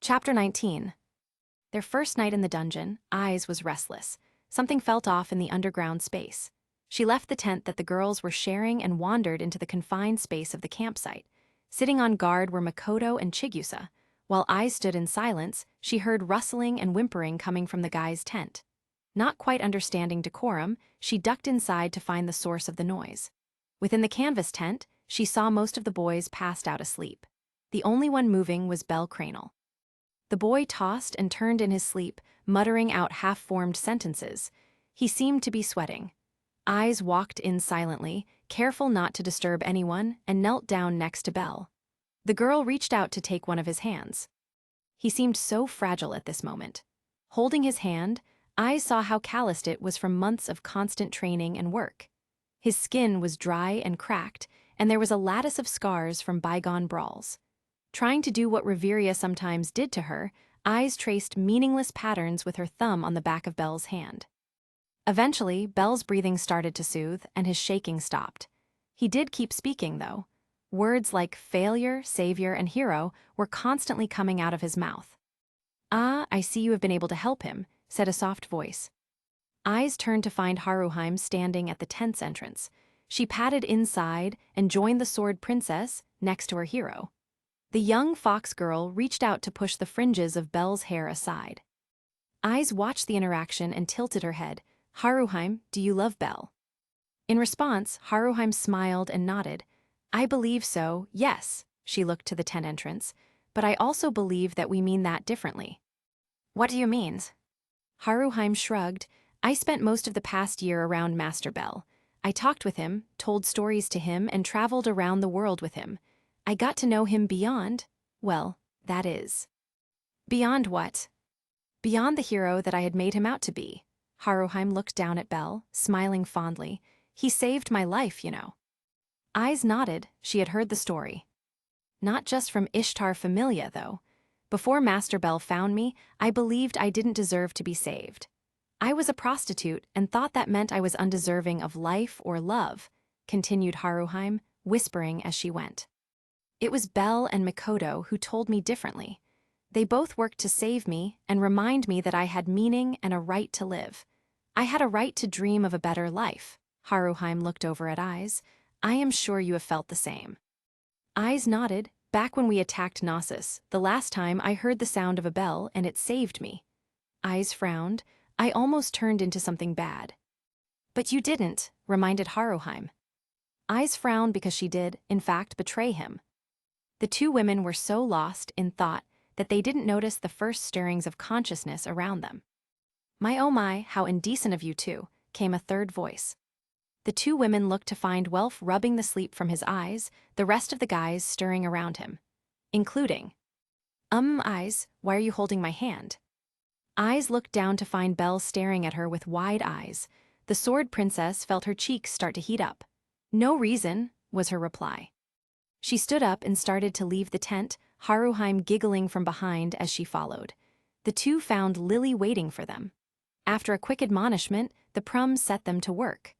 Chapter 19. Their first night in the dungeon, Ais was restless. Something felt off in the underground space. She left the tent that the girls were sharing and wandered into the confined space of the campsite. Sitting on guard were Makoto and Chigusa. While Ais stood in silence, she heard rustling and whimpering coming from the guy's tent. Not quite understanding decorum, she ducked inside to find the source of the noise. Within the canvas tent, she saw most of the boys passed out asleep. The only one moving was Bell Cranel. The boy tossed and turned in his sleep, muttering out half-formed sentences. He seemed to be sweating. Ais walked in silently, careful not to disturb anyone, and knelt down next to Bell. The girl reached out to take one of his hands. He seemed so fragile at this moment. Holding his hand, Ais saw how calloused it was from months of constant training and work. His skin was dry and cracked, and there was a lattice of scars from bygone brawls. Trying to do what Reveria sometimes did to her, Ais traced meaningless patterns with her thumb on the back of Bell's hand. Eventually, Bell's breathing started to soothe, and his shaking stopped. He did keep speaking, though. Words like failure, savior, and hero were constantly coming out of his mouth. "Ah, I see you have been able to help him," said a soft voice. Ais turned to find Haruheim standing at the tent's entrance. She padded inside and joined the sword princess next to her hero. The young fox girl reached out to push the fringes of Bell's hair aside. Ais watched the interaction and tilted her head. "Haruheim, do you love Bell?" In response, Haruheim smiled and nodded. "I believe so, yes," she looked to the tent entrance, "but I also believe that we mean that differently." "What do you mean?" Haruheim shrugged. "I spent most of the past year around Master Bell. I talked with him, told stories to him, and traveled around the world with him. I got to know him beyond, well, that is." "Beyond what?" "Beyond the hero that I had made him out to be." Haruheim looked down at Bell, smiling fondly. "He saved my life, you know." Ais nodded. She had heard the story. "Not just from Ishtar Familia, though. Before Master Bell found me, I believed I didn't deserve to be saved. I was a prostitute and thought that meant I was undeserving of life or love," continued Haruheim, whispering as she went. "It was Bell and Makoto who told me differently. They both worked to save me and remind me that I had meaning and a right to live. I had a right to dream of a better life." Haruheim looked over at Ais. "I am sure you have felt the same." Ais nodded. "Back when we attacked Knossos, the last time I heard the sound of a bell and it saved me." Ais frowned. "I almost turned into something bad." "But you didn't," reminded Haruheim. Ais frowned because she did, in fact, betray him. The two women were so lost in thought that they didn't notice the first stirrings of consciousness around them. "My oh my, how indecent of you two," came a third voice. The two women looked to find Welf rubbing the sleep from his eyes, the rest of the guys stirring around him, including, Ais, why are you holding my hand?" Ais looked down to find Belle staring at her with wide eyes. The sword princess felt her cheeks start to heat up. "No reason," was her reply. She stood up and started to leave the tent, Haruheim giggling from behind as she followed. The two found Lily waiting for them. After a quick admonishment, the Prum set them to work.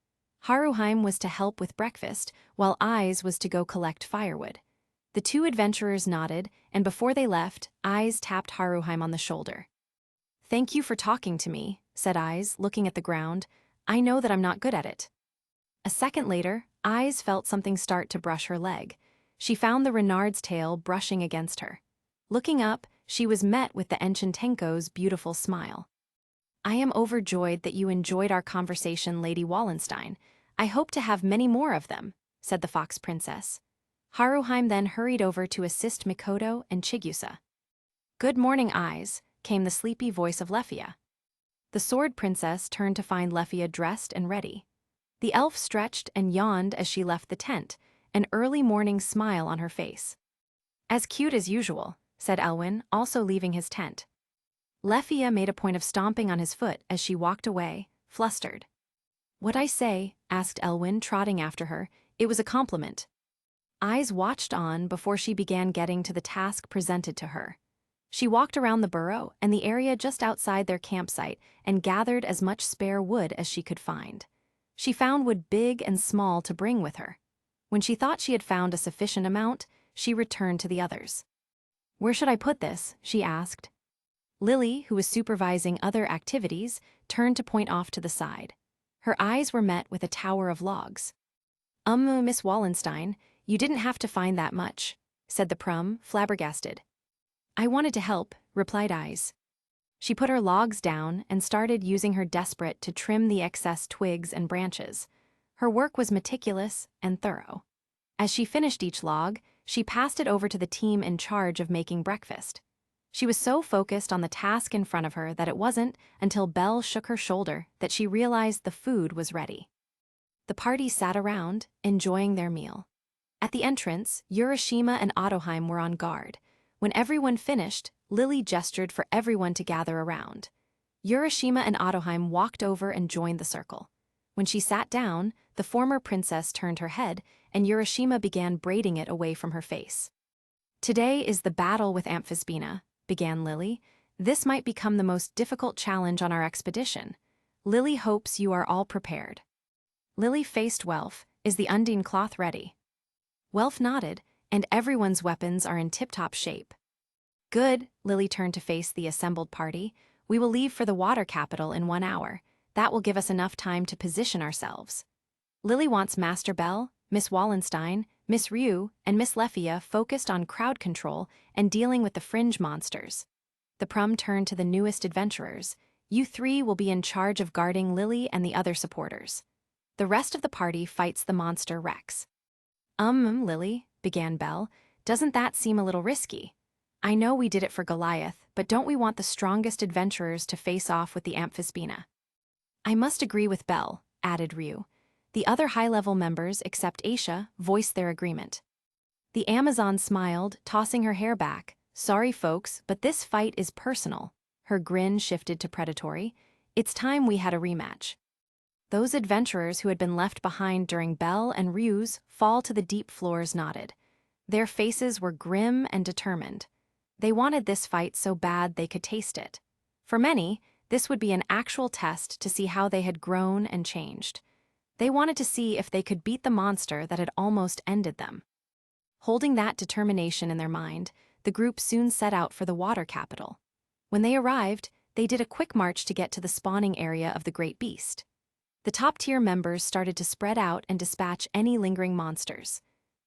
Haruheim was to help with breakfast, while Ais was to go collect firewood. The two adventurers nodded, and before they left, Ais tapped Haruheim on the shoulder. "Thank you for talking to me," said Ais, looking at the ground. "I know that I'm not good at it." A second later, Ais felt something start to brush her leg. She found the renard's tail brushing against her. Looking up, she was met with the Enchantenko's beautiful smile. "I am overjoyed that you enjoyed our conversation, Lady Wallenstein. I hope to have many more of them," said the fox princess. Haruheim then hurried over to assist Makoto and Chigusa. "Good morning, Ais," came the sleepy voice of Lefia. The sword princess turned to find Lefia dressed and ready. The elf stretched and yawned as she left the tent, an early morning smile on her face. "As cute as usual," said Elwyn, also leaving his tent. Lefia made a point of stomping on his foot as she walked away, flustered. "What'd I say?" asked Elwyn, trotting after her. It was a compliment. Ais watched on before she began getting to the task presented to her. She walked around the burrow and the area just outside their campsite and gathered as much spare wood as she could find. She found wood big and small to bring with her. When she thought she had found a sufficient amount, she returned to the others. Where should I put this? She asked. Lily, who was supervising other activities, turned to point off to the side. Her eyes were met with a tower of logs. Miss Wallenstein, you didn't have to find that much, said the prum, flabbergasted. I wanted to help, replied Ais. She put her logs down and started using her desperate to trim the excess twigs and branches. Her work was meticulous and thorough. As she finished each log, she passed it over to the team in charge of making breakfast. She was so focused on the task in front of her that it wasn't until Belle shook her shoulder that she realized the food was ready. The party sat around, enjoying their meal. At the entrance, Urashima and Ottoheim were on guard. When everyone finished, Lily gestured for everyone to gather around. Urashima and Ottoheim walked over and joined the circle. When she sat down, the former princess turned her head, and Urashima began braiding it away from her face. Today is the battle with Amphisbaena, began Lily. This might become the most difficult challenge on our expedition. Lily hopes you are all prepared. Lily faced Welf. Is the Undine cloth ready? Welf nodded, and everyone's weapons are in tip-top shape. Good, Lily turned to face the assembled party. We will leave for the water capital in 1 hour. That will give us enough time to position ourselves. Lily wants Master Bell, Miss Wallenstein, Miss Ryuu, and Miss Leffia focused on crowd control and dealing with the fringe monsters. The prum turned to the newest adventurers. You three will be in charge of guarding Lily and the other supporters. The rest of the party fights the monster Rex. Lily, began Belle, doesn't that seem a little risky? I know we did it for Goliath, but don't we want the strongest adventurers to face off with the Amphisbaena? I must agree with Belle, added Ryuu. The other high-level members, except Aisha, voiced their agreement. The Amazon smiled, tossing her hair back. Sorry, folks, but this fight is personal. Her grin shifted to predatory. It's time we had a rematch. Those adventurers who had been left behind during Belle and Ryuu's fall to the deep floors nodded. Their faces were grim and determined. They wanted this fight so bad they could taste it. For many, this would be an actual test to see how they had grown and changed. They wanted to see if they could beat the monster that had almost ended them. Holding that determination in their mind, the group soon set out for the water capital. When they arrived, they did a quick march to get to the spawning area of the great beast. The top-tier members started to spread out and dispatch any lingering monsters.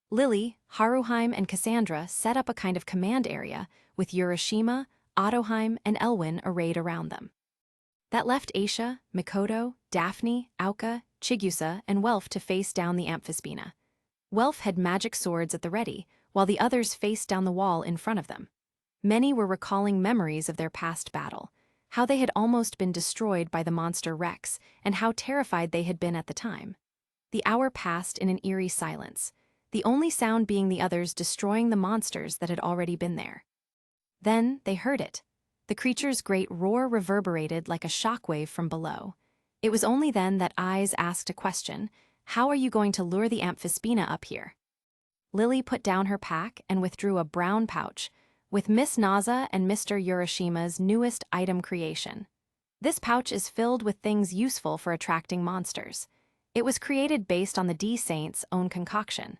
Lily, Haruheim, and Cassandra set up a kind of command area with Urashima, Ottoheim, and Elwyn arrayed around them. That left Aisha, Mikoto, Daphne, Auka, Chigusa, and Welf to face down the Amphisbaena. Welf had magic swords at the ready, while the others faced down the wall in front of them. Many were recalling memories of their past battle, how they had almost been destroyed by the monster Rex, and how terrified they had been at the time. The hour passed in an eerie silence, the only sound being the others destroying the monsters that had already been there. Then they heard it. The creature's great roar reverberated like a shockwave from below. It was only then that Ais asked a question. How are you going to lure the Amphisbaena up here? Lily put down her pack and withdrew a brown pouch, with Miss Naza and Mr. Urashima's newest item creation. This pouch is filled with things useful for attracting monsters. It was created based on the D-Saint's own concoction.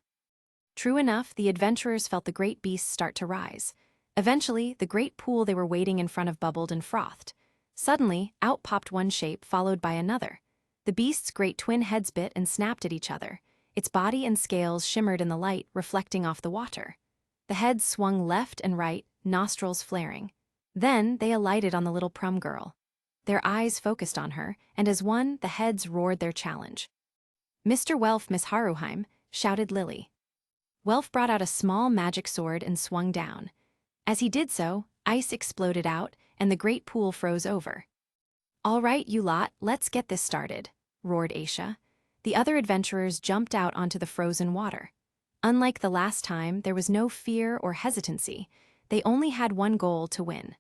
True enough, the adventurers felt the great beasts start to rise. Eventually, the great pool they were wading in front of bubbled and frothed. Suddenly, out popped one shape followed by another. The beast's great twin heads bit and snapped at each other. Its body and scales shimmered in the light, reflecting off the water. The heads swung left and right, nostrils flaring. Then they alighted on the little prum girl. Their eyes focused on her, and as one, the heads roared their challenge. Mr. Welf, Miss Haruheim, shouted Lily. Welf brought out a small magic sword and swung down. As he did so, ice exploded out, and the great pool froze over. All right, you lot, let's get this started, roared Aisha. The other adventurers jumped out onto the frozen water. Unlike the last time, there was no fear or hesitancy. They only had one goal to win.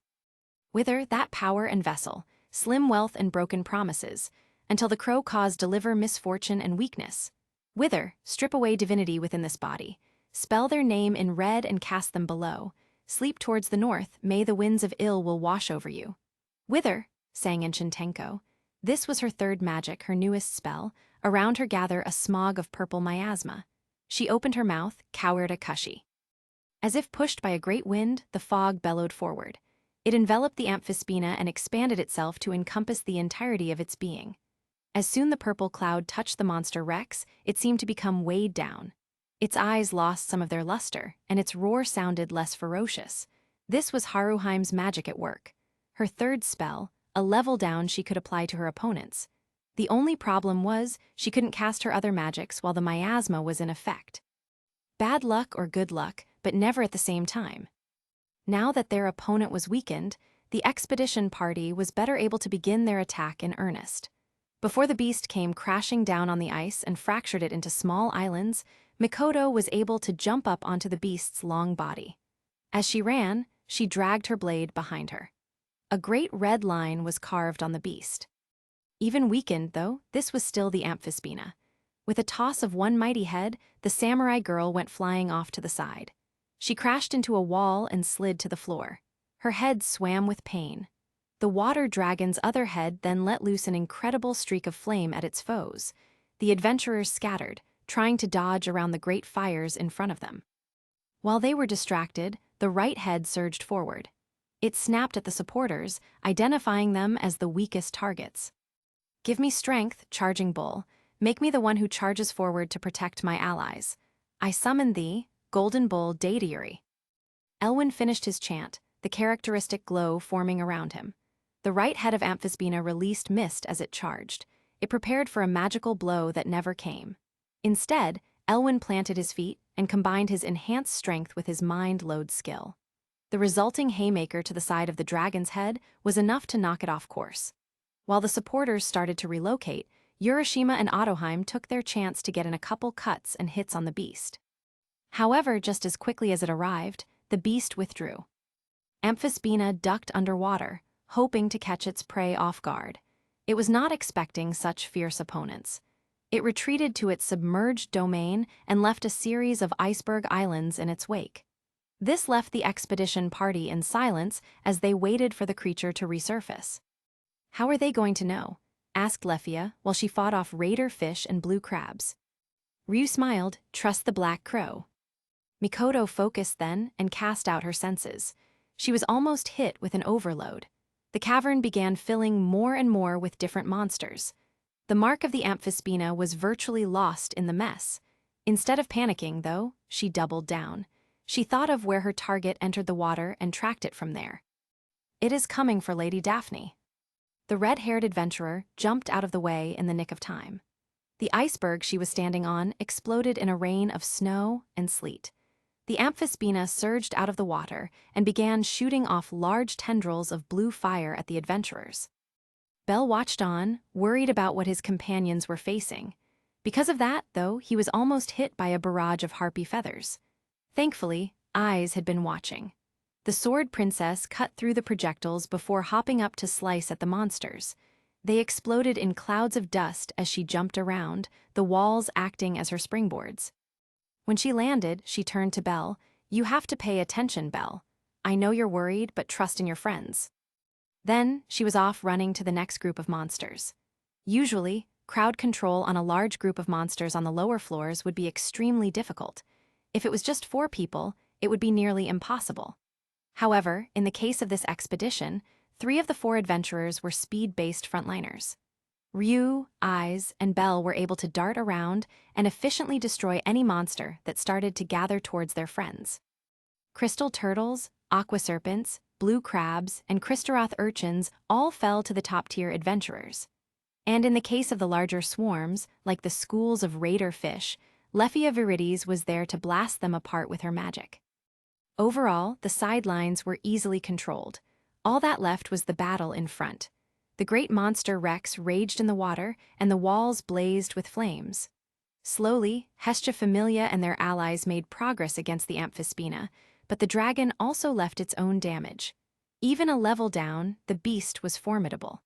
Wither that power and vessel, slim wealth and broken promises, until the crow cause deliver misfortune and weakness. Wither, strip away divinity within this body. Spell their name in red and cast them below. Sleep towards the north, may the winds of ill will wash over you. Wither, sang Enchantenko. This was her third magic, her newest spell. Around her gather a smog of purple miasma. She opened her mouth, cowered a Kushi. As if pushed by a great wind, the fog bellowed forward. It enveloped the amphispina and expanded itself to encompass the entirety of its being. As soon the purple cloud touched the monster Rex, it seemed to become weighed down. Its eyes lost some of their luster, and its roar sounded less ferocious. This was Haruheim's magic at work. Her third spell, a level down she could apply to her opponents. The only problem was, she couldn't cast her other magics while the miasma was in effect. Bad luck or good luck, but never at the same time. Now that their opponent was weakened, the expedition party was better able to begin their attack in earnest. Before the beast came crashing down on the ice and fractured it into small islands, Mikoto was able to jump up onto the beast's long body. As she ran, she dragged her blade behind her. A great red line was carved on the beast. Even weakened, though, this was still the amphispina. With a toss of one mighty head, the samurai girl went flying off to the side. She crashed into a wall and slid to the floor. Her head swam with pain. The water dragon's other head then let loose an incredible streak of flame at its foes. The adventurers scattered, trying to dodge around the great fires in front of them. While they were distracted, the right head surged forward. It snapped at the supporters, identifying them as the weakest targets. "Give me strength, charging bull. Make me the one who charges forward to protect my allies. I summon thee, golden bull Daediri." Elwyn finished his chant, the characteristic glow forming around him. The right head of Amphispina released mist as it charged. It prepared for a magical blow that never came. Instead, Elwyn planted his feet and combined his enhanced strength with his mind-load skill. The resulting haymaker to the side of the dragon's head was enough to knock it off course. While the supporters started to relocate, Urashima and Otoheim took their chance to get in a couple cuts and hits on the beast. However, just as quickly as it arrived, the beast withdrew. Amphispina ducked underwater, hoping to catch its prey off guard. It was not expecting such fierce opponents. It retreated to its submerged domain and left a series of iceberg islands in its wake. This left the expedition party in silence as they waited for the creature to resurface. "How are they going to know?" asked Lefia while she fought off raider fish and blue crabs. Ryuu smiled. "Trust the black crow." Mikoto focused then and cast out her senses. She was almost hit with an overload. The cavern began filling more and more with different monsters. The mark of the amphispina was virtually lost in the mess. Instead of panicking, though, she doubled down. She thought of where her target entered the water and tracked it from there. "It is coming for Lady Daphne." The red-haired adventurer jumped out of the way in the nick of time. The iceberg she was standing on exploded in a rain of snow and sleet. The amphispina surged out of the water and began shooting off large tendrils of blue fire at the adventurers. Bell watched on, worried about what his companions were facing. Because of that, though, he was almost hit by a barrage of harpy feathers. Thankfully, Ais had been watching. The sword princess cut through the projectiles before hopping up to slice at the monsters. They exploded in clouds of dust as she jumped around, the walls acting as her springboards. When she landed, she turned to Belle. "You have to pay attention, Belle. I know you're worried, but trust in your friends." Then, she was off running to the next group of monsters. Usually, crowd control on a large group of monsters on the lower floors would be extremely difficult. If it was just 4 people, it would be nearly impossible. However, in the case of this expedition, 3 of the 4 adventurers were speed-based frontliners. Ryuu, Ais, and Belle were able to dart around and efficiently destroy any monster that started to gather towards their friends. Crystal turtles, aqua serpents, blue crabs, and Kristaroth urchins all fell to the top-tier adventurers. And in the case of the larger swarms, like the schools of raider fish, Lefia Virides was there to blast them apart with her magic. Overall, the sidelines were easily controlled. All that left was the battle in front. The great monster Rex raged in the water, and the walls blazed with flames. Slowly, Hestia Familia and their allies made progress against the amphispina, but the dragon also left its own damage. Even a level down, the beast was formidable.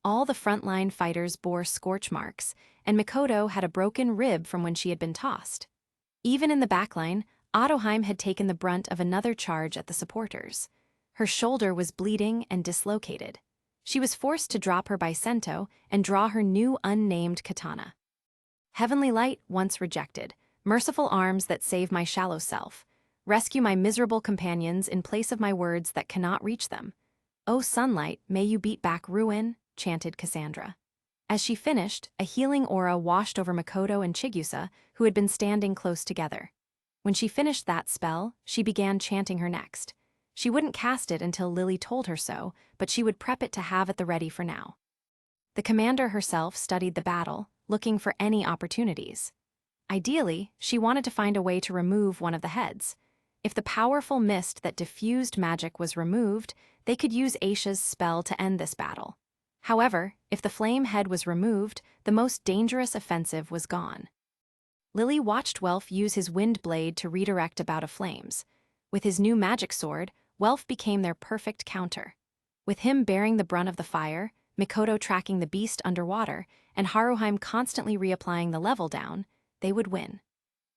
All the frontline fighters bore scorch marks, and Mikoto had a broken rib from when she had been tossed. Even in the backline, Otoheim had taken the brunt of another charge at the supporters. Her shoulder was bleeding and dislocated. She was forced to drop her Bicento and draw her new unnamed katana. "Heavenly light once rejected, merciful arms that save my shallow self. Rescue my miserable companions in place of my words that cannot reach them. O sunlight, may you beat back ruin, chanted Cassandra. As she finished, a healing aura washed over Mikoto and Chigusa, who had been standing close together. When she finished that spell, she began chanting her next. She wouldn't cast it until Lily told her so, but she would prep it to have at the ready for now. The commander herself studied the battle, looking for any opportunities. Ideally, she wanted to find a way to remove one of the heads. If the powerful mist that diffused magic was removed, they could use Aisha's spell to end this battle. However, if the flame head was removed, the most dangerous offensive was gone. Lily watched Welf use his wind blade to redirect a bout of flames. With his new magic sword, Welf became their perfect counter. With him bearing the brunt of the fire, Mikoto tracking the beast underwater, and Haruheim constantly reapplying the level down, they would win.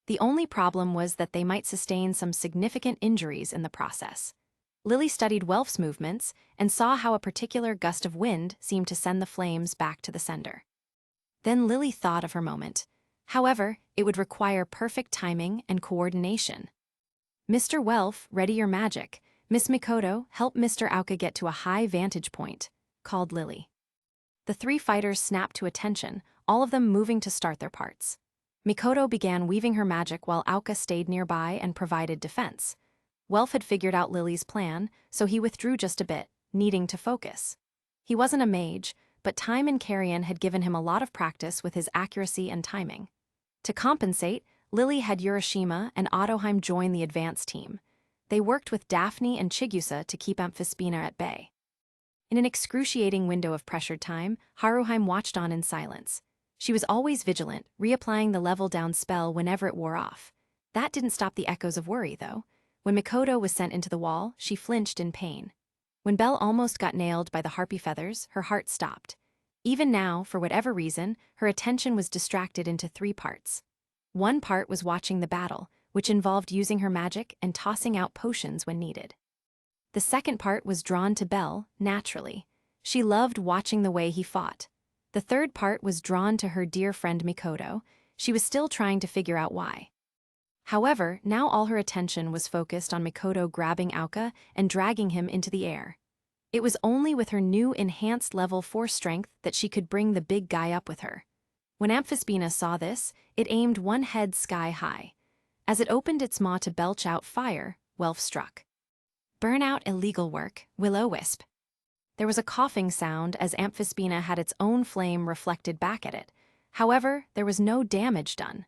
The only problem was that they might sustain some significant injuries in the process. Lily studied Welf's movements and saw how a particular gust of wind seemed to send the flames back to the sender. Then Lily thought of her moment. However, it would require perfect timing and coordination. Mr. Welf, ready your magic. Miss Mikoto, help Mr. Aoka get to a high vantage point, called Lily. The three fighters snapped to attention, all of them moving to start their parts. Mikoto began weaving her magic while Aoka stayed nearby and provided defense. Welf had figured out Lily's plan, so he withdrew just a bit, needing to focus. He wasn't a mage, but time in Carrion had given him a lot of practice with his accuracy and timing. To compensate, Lily had Urashima and Otoheim join the advance team. They worked with Daphne and Chigusa to keep Amphispina at bay. In an excruciating window of pressured time, Haruheim watched on in silence. She was always vigilant, reapplying the level-down spell whenever it wore off. That didn't stop the echoes of worry, though. When Mikoto was sent into the wall, she flinched in pain. When Belle almost got nailed by the harpy feathers, her heart stopped. Even now, for whatever reason, her attention was distracted into three parts. One part was watching the battle, which involved using her magic and tossing out potions when needed. The second part was drawn to Belle, naturally. She loved watching the way he fought. The third part was drawn to her dear friend Mikoto. She was still trying to figure out why. However, now all her attention was focused on Mikoto grabbing Aoka and dragging him into the air. It was only with her new enhanced level 4 strength that she could bring the big guy up with her. When Amphispina saw this, it aimed one head sky high. As it opened its maw to belch out fire, Welf struck. Burn out illegal work, Will-O-Wisp. There was a coughing sound as Amphispina had its own flame reflected back at it. However, there was no damage done.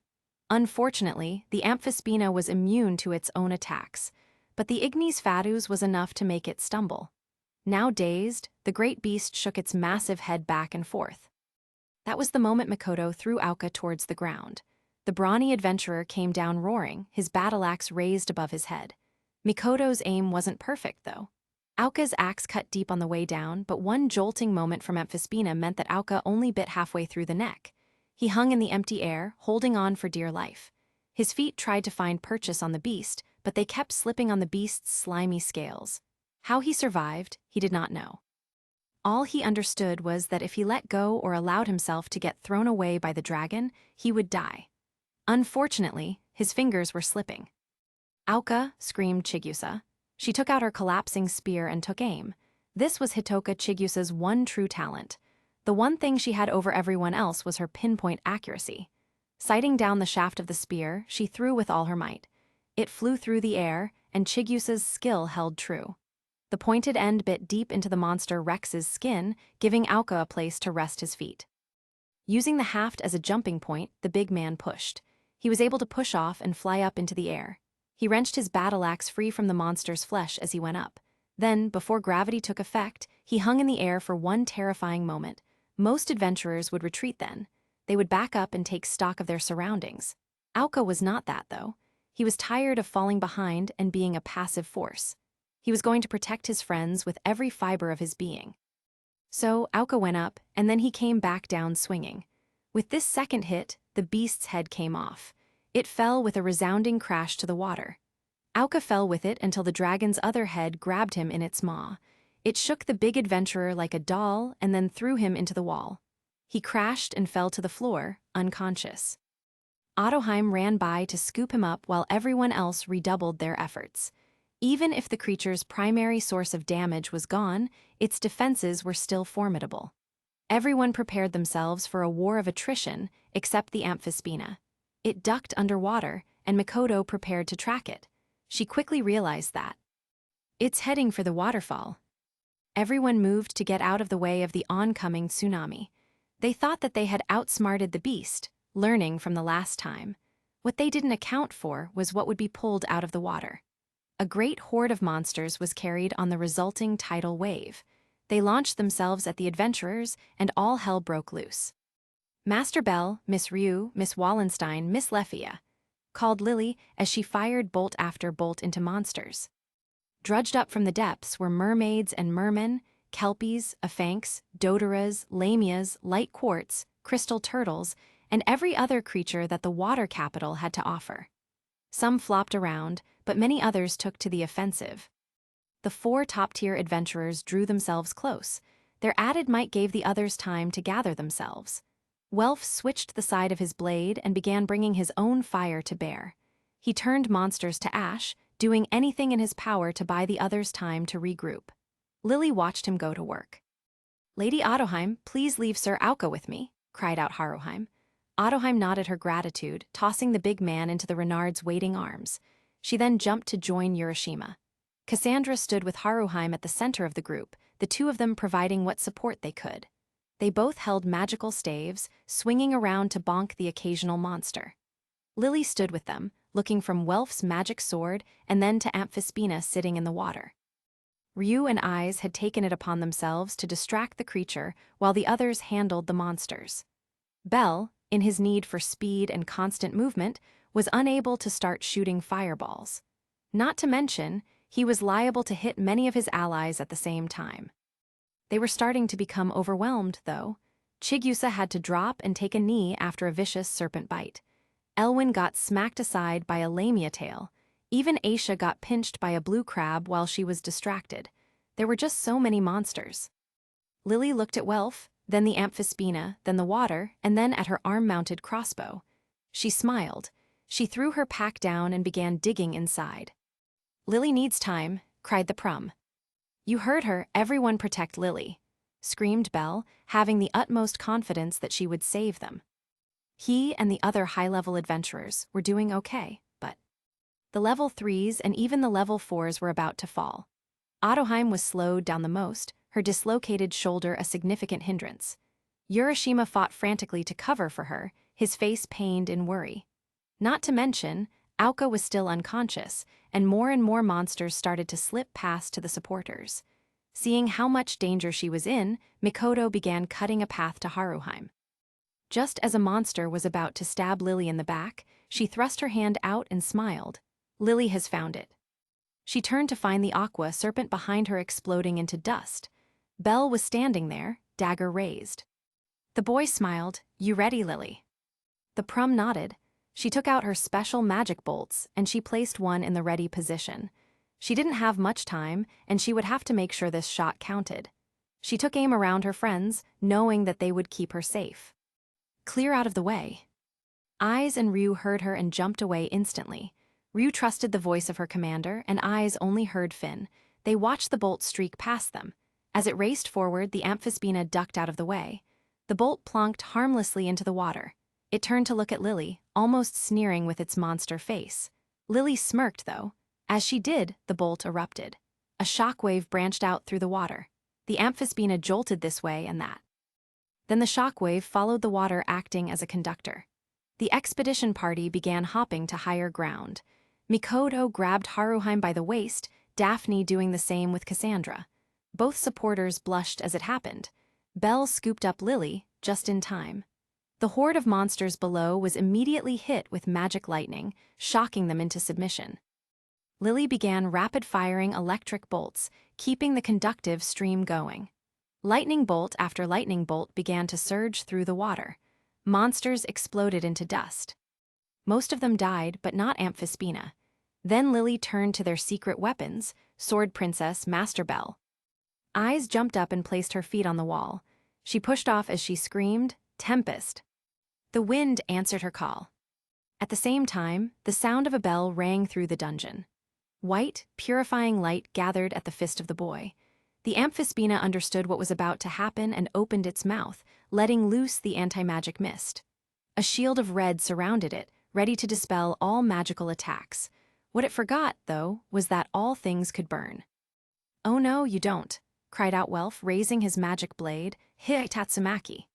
Unfortunately, the Amphispina was immune to its own attacks, but the Ignis Fatuus was enough to make it stumble. Now dazed, the great beast shook its massive head back and forth. That was the moment Mikoto threw Aoka towards the ground. The brawny adventurer came down roaring, his battle axe raised above his head. Mikoto's aim wasn't perfect, though. Aoka's axe cut deep on the way down, but one jolting moment from Amphispina meant that Aoka only bit halfway through the neck. He hung in the empty air, holding on for dear life. His feet tried to find purchase on the beast, but they kept slipping on the beast's slimy scales. How he survived, he did not know. All he understood was that if he let go or allowed himself to get thrown away by the dragon, he would die. Unfortunately, his fingers were slipping. "Aoka," screamed Chigusa. She took out her collapsing spear and took aim. This was Hitoka Chigusa's one true talent. The one thing she had over everyone else was her pinpoint accuracy. Sighting down the shaft of the spear, she threw with all her might. It flew through the air, and Chigusa's skill held true. The pointed end bit deep into the monster Rex's skin, giving Aoka a place to rest his feet. Using the haft as a jumping point, the big man pushed. He was able to push off and fly up into the air. He wrenched his battle axe free from the monster's flesh as he went up. Then, before gravity took effect, he hung in the air for one terrifying moment. Most adventurers would retreat then. They would back up and take stock of their surroundings. Aoka was not that, though. He was tired of falling behind and being a passive force. He was going to protect his friends with every fiber of his being. So Aoka went up, and then he came back down swinging. With this second hit, the beast's head came off. It fell with a resounding crash to the water. Aoka fell with it until the dragon's other head grabbed him in its maw. It shook the big adventurer like a doll and then threw him into the wall. He crashed and fell to the floor, unconscious. Ottoheim ran by to scoop him up while everyone else redoubled their efforts. Even if the creature's primary source of damage was gone, its defenses were still formidable. Everyone prepared themselves for a war of attrition except the Amphispina. It ducked underwater, and Mikoto prepared to track it. She quickly realized that. It's heading for the waterfall. Everyone moved to get out of the way of the oncoming tsunami. They thought that they had outsmarted the beast, learning from the last time. What they didn't account for was what would be pulled out of the water. A great horde of monsters was carried on the resulting tidal wave. They launched themselves at the adventurers, and all hell broke loose. Master Bell, Miss Ryuu, Miss Wallenstein, Miss Leffia, called Lily as she fired bolt after bolt into monsters. Drudged up from the depths were mermaids and mermen, kelpies, aphanks, doteras, lamias, light quartz, crystal turtles, and every other creature that the water capital had to offer. Some flopped around, but many others took to the offensive. The 4 top-tier adventurers drew themselves close. Their added might gave the others time to gather themselves. Welf switched the side of his blade and began bringing his own fire to bear. He turned monsters to ash, doing anything in his power to buy the others time to regroup. Lily watched him go to work. "Lady Ottoheim, please leave Sir Auka with me," cried out Haruheim. Ottoheim nodded her gratitude, tossing the big man into the Renard's waiting arms. She then jumped to join Urashima. Cassandra stood with Haruheim at the center of the group, the 2 of them providing what support they could. They both held magical staves, swinging around to bonk the occasional monster. Lily stood with them, looking from Welf's magic sword and then to Amphispina sitting in the water. Ryuu and Ais had taken it upon themselves to distract the creature while the others handled the monsters. Bell, in his need for speed and constant movement, was unable to start shooting fireballs. Not to mention, he was liable to hit many of his allies at the same time. They were starting to become overwhelmed, though. Chigusa had to drop and take a knee after a vicious serpent bite. Elwyn got smacked aside by a lamia tail. Even Aisha got pinched by a blue crab while she was distracted. There were just so many monsters. Lily looked at Welf, then the Amphispina, then the water, and then at her arm-mounted crossbow. She smiled. She threw her pack down and began digging inside. "Lily needs time," cried the Prum. "You heard her, everyone protect Lily," screamed Belle, having the utmost confidence that she would save them. He and the other high-level adventurers were doing okay, but the level 3s and even the level 4s were about to fall. Ottoheim was slowed down the most, her dislocated shoulder a significant hindrance. Urashima fought frantically to cover for her, his face pained in worry. Not to mention, Auka was still unconscious, and more monsters started to slip past to the supporters. Seeing how much danger she was in, Mikoto began cutting a path to Haruheim. Just as a monster was about to stab Lily in the back, she thrust her hand out and smiled. Lily has found it. She turned to find the aqua serpent behind her exploding into dust. Belle was standing there, dagger raised. The boy smiled. "You ready, Lily?" The Prum nodded. She took out her special magic bolts, and she placed one in the ready position. She didn't have much time, and she would have to make sure this shot counted. She took aim around her friends, knowing that they would keep her safe. "Clear out of the way." Ais and Ryuu heard her and jumped away instantly. Ryuu trusted the voice of her commander, and Ais only heard Finn. They watched the bolt streak past them. As it raced forward, the Amphispina ducked out of the way. The bolt plonked harmlessly into the water. It turned to look at Lily, almost sneering with its monster face. Lily smirked, though. As she did, the bolt erupted. A shockwave branched out through the water. The Amphispina jolted this way and that. Then the shockwave followed the water, acting as a conductor. The expedition party began hopping to higher ground. Mikoto grabbed Haruheim by the waist, Daphne doing the same with Cassandra. Both supporters blushed as it happened. Belle scooped up Lily, just in time. The horde of monsters below was immediately hit with magic lightning, shocking them into submission. Lily began rapid-firing electric bolts, keeping the conductive stream going. Lightning bolt after lightning bolt began to surge through the water. Monsters exploded into dust. Most of them died, but not Amphispina. Then Lily turned to their secret weapons, Sword Princess, Master Bell. Ais jumped up and placed her feet on the wall. She pushed off as she screamed, "Tempest!" The wind answered her call. At the same time, the sound of a bell rang through the dungeon. White, purifying light gathered at the fist of the boy. The amphispina understood what was about to happen and opened its mouth, letting loose the anti-magic mist. A shield of red surrounded it, ready to dispel all magical attacks. What it forgot, though, was that all things could burn. "Oh no, you don't," cried out Welf, raising his magic blade, DANMACHI.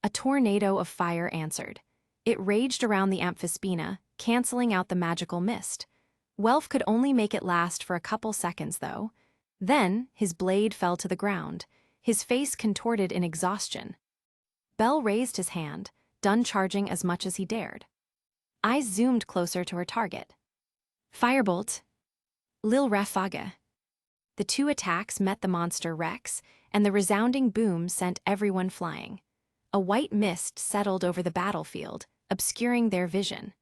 A tornado of fire answered. It raged around the amphispina, canceling out the magical mist. Welf could only make it last for a couple seconds, though. Then, his blade fell to the ground, his face contorted in exhaustion. Belle raised his hand, done charging as much as he dared. Ais zoomed closer to her target. Firebolt. Lil Rafage. The two attacks met the monster Rex, and the resounding boom sent everyone flying. A white mist settled over the battlefield, obscuring their vision.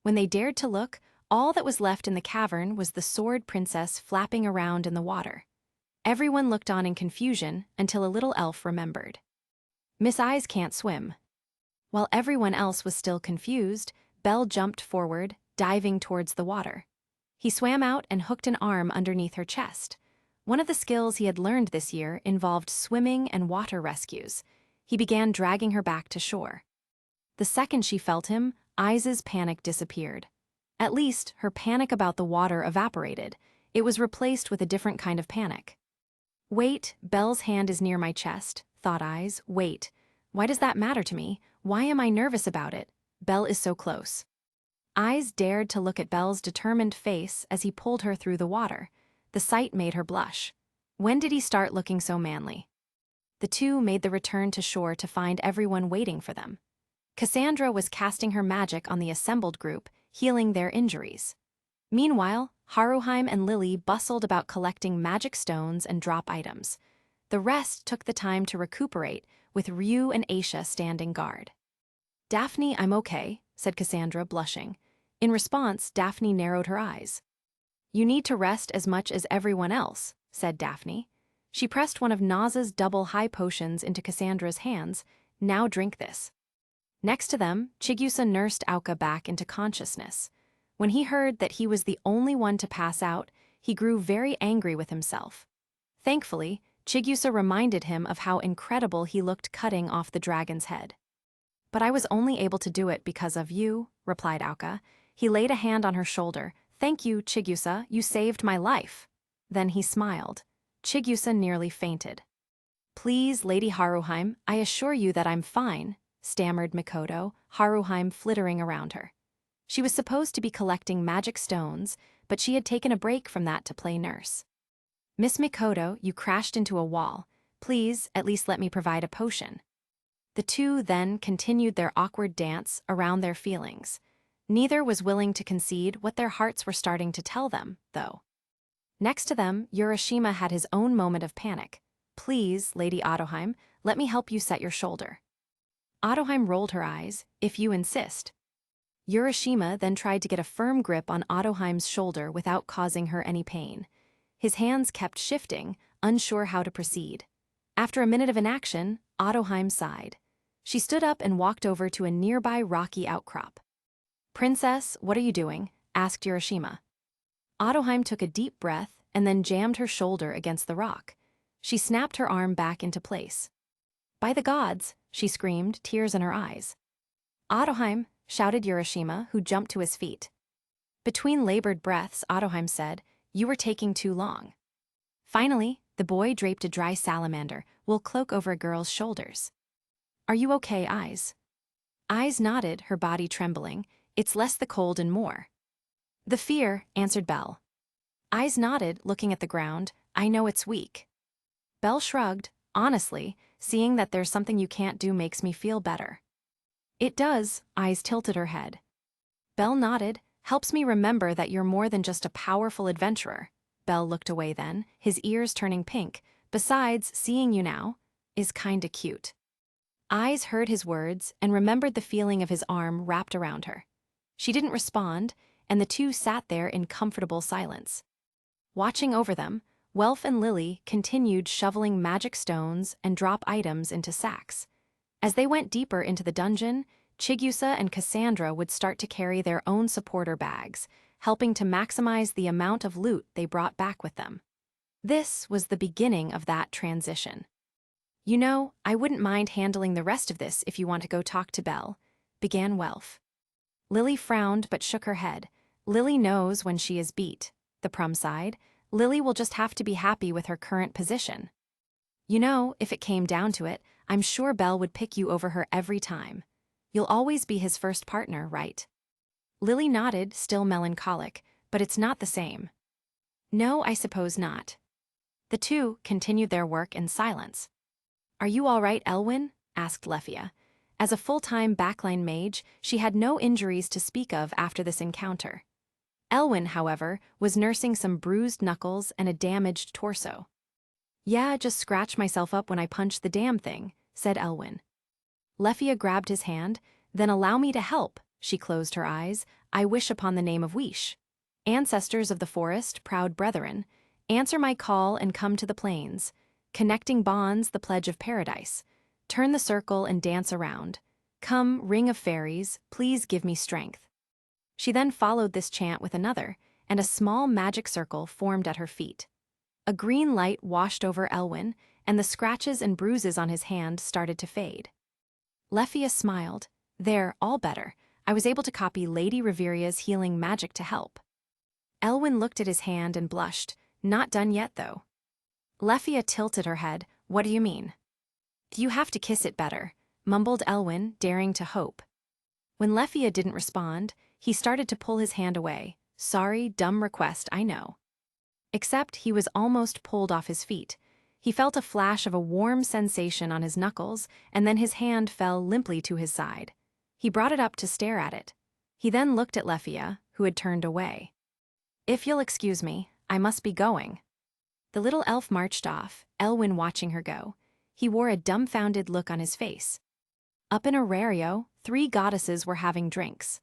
When they dared to look, all that was left in the cavern was the sword princess flapping around in the water. Everyone looked on in confusion until a little elf remembered. Miss Ais can't swim. While everyone else was still confused, Belle jumped forward, diving towards the water. He swam out and hooked an arm underneath her chest. One of the skills he had learned this year involved swimming and water rescues. He began dragging her back to shore. The second she felt him, Ais's panic disappeared. At least, her panic about the water evaporated. It was replaced with a different kind of panic. Wait, Belle's hand is near my chest, thought Ais. Wait. Why does that matter to me? Why am I nervous about it? Belle is so close. Ais dared to look at Belle's determined face as he pulled her through the water. The sight made her blush. When did he start looking so manly? The two made the return to shore to find everyone waiting for them. Cassandra was casting her magic on the assembled group, healing their injuries. Meanwhile, Haruheim and Lily bustled about collecting magic stones and drop items. The rest took the time to recuperate, with Ryuu and Aisha standing guard. "Daphne, I'm okay," said Cassandra, blushing. In response, Daphne narrowed her eyes. "You need to rest as much as everyone else," said Daphne. She pressed one of Naz's double high potions into Cassandra's hands. "Now drink this." Next to them, Chigusa nursed Auka back into consciousness. When he heard that he was the only one to pass out, he grew very angry with himself. Thankfully, Chigusa reminded him of how incredible he looked cutting off the dragon's head. "But I was only able to do it because of you," replied Auka. He laid a hand on her shoulder. "Thank you, Chigusa, you saved my life." Then he smiled. Chigusa nearly fainted. "Please, Lady Haruheim, I assure you that I'm fine," stammered Mikoto, Haruheim flittering around her. She was supposed to be collecting magic stones, but she had taken a break from that to play nurse. "Miss Mikoto, you crashed into a wall. Please, at least let me provide a potion." The two then continued their awkward dance around their feelings. Neither was willing to concede what their hearts were starting to tell them, though. Next to them, Urashima had his own moment of panic. "Please, Lady Otoheim, let me help you set your shoulder." Otoheim rolled her eyes. "If you insist." Urashima then tried to get a firm grip on Otoheim's shoulder without causing her any pain. His hands kept shifting, unsure how to proceed. After a minute of inaction, Otoheim sighed. She stood up and walked over to a nearby rocky outcrop. "Princess, what are you doing?" asked Urashima. Otoheim took a deep breath and then jammed her shoulder against the rock. She snapped her arm back into place. "By the gods!" she screamed, tears in her eyes. "Otoheim!" shouted Urashima, who jumped to his feet. Between labored breaths, Otoheim said, "You were taking too long." Finally, the boy draped a dry salamander, wool cloak over a girl's shoulders. "Are you okay, Ais?" Ais nodded, her body trembling. "It's less the cold and more." "The fear," answered Belle. Ais nodded, looking at the ground. "I know it's weak." Belle shrugged. "Honestly, seeing that there's something you can't do makes me feel better." "It does," Ais tilted her head. Belle nodded. "Helps me remember that you're more than just a powerful adventurer." Belle looked away then, his ears turning pink. "Besides, seeing you now is kinda cute." Ais heard his words and remembered the feeling of his arm wrapped around her. She didn't respond, and the two sat there in comfortable silence. Watching over them, Welf and Lily continued shoveling magic stones and drop items into sacks. As they went deeper into the dungeon, Chigusa and Cassandra would start to carry their own supporter bags, helping to maximize the amount of loot they brought back with them. This was the beginning of that transition. "You know, I wouldn't mind handling the rest of this if you want to go talk to Belle," began Welf. Lily frowned but shook her head. Lily knows when she is beat. The prom side, Lily will just have to be happy with her current position. "You know, if it came down to it, I'm sure Belle would pick you over her every time. You'll always be his first partner, right?" Lily nodded, still melancholic, "But it's not the same." "No, I suppose not." The two continued their work in silence. "Are you all right, Elwyn?" asked Lefia. As a full-time backline mage, she had no injuries to speak of after this encounter. Elwyn, however, was nursing some bruised knuckles and a damaged torso. "Yeah, just scratched myself up when I punched the damn thing," said Elwyn. Lefia grabbed his hand. "Then allow me to help." She closed her eyes. "I wish upon the name of Wish. Ancestors of the forest, proud brethren, answer my call and come to the plains. Connecting bonds, the pledge of paradise. Turn the circle and dance around. Come, ring of fairies, please give me strength." She then followed this chant with another, and a small magic circle formed at her feet. A green light washed over Elwyn, and the scratches and bruises on his hand started to fade. Lefia smiled. "There, all better. I was able to copy Lady Reveria's healing magic to help." Elwyn looked at his hand and blushed. "Not done yet, though." Lefia tilted her head. "What do you mean?" "You have to kiss it better," mumbled Elwyn, daring to hope. When Lefia didn't respond, he started to pull his hand away. "Sorry, dumb request, I know." Except he was almost pulled off his feet. He felt a flash of a warm sensation on his knuckles, and then his hand fell limply to his side. He brought it up to stare at it. He then looked at Lefia, who had turned away. "If you'll excuse me, I must be going." The little elf marched off, Elwyn watching her go. He wore a dumbfounded look on his face. Up in Horario, 3 goddesses were having drinks.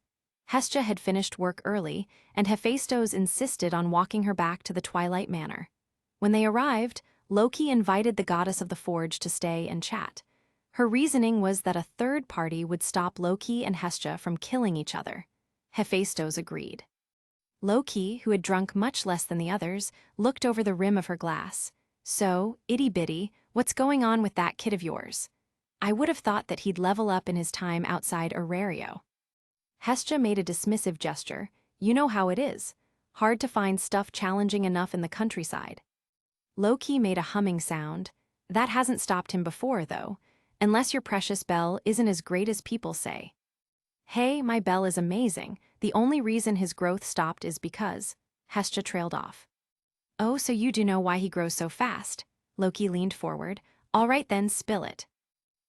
Hestia had finished work early, and Hephaestos insisted on walking her back to the Twilight Manor. When they arrived, Loki invited the goddess of the forge to stay and chat. Her reasoning was that a third party would stop Loki and Hestia from killing each other. Hephaestos agreed. Loki, who had drunk much less than the others, looked over the rim of her glass. "So, itty-bitty, what's going on with that kid of yours? I would have thought that he'd level up in his time outside Horario." Hestia made a dismissive gesture. "You know how it is. Hard to find stuff challenging enough in the countryside." Loki made a humming sound. "That hasn't stopped him before, though. Unless your precious Belle isn't as great as people say." "Hey, my Belle is amazing. The only reason his growth stopped is because..." Hestia trailed off. "Oh, so you do know why he grows so fast?" Loki leaned forward. "All right then, spill it."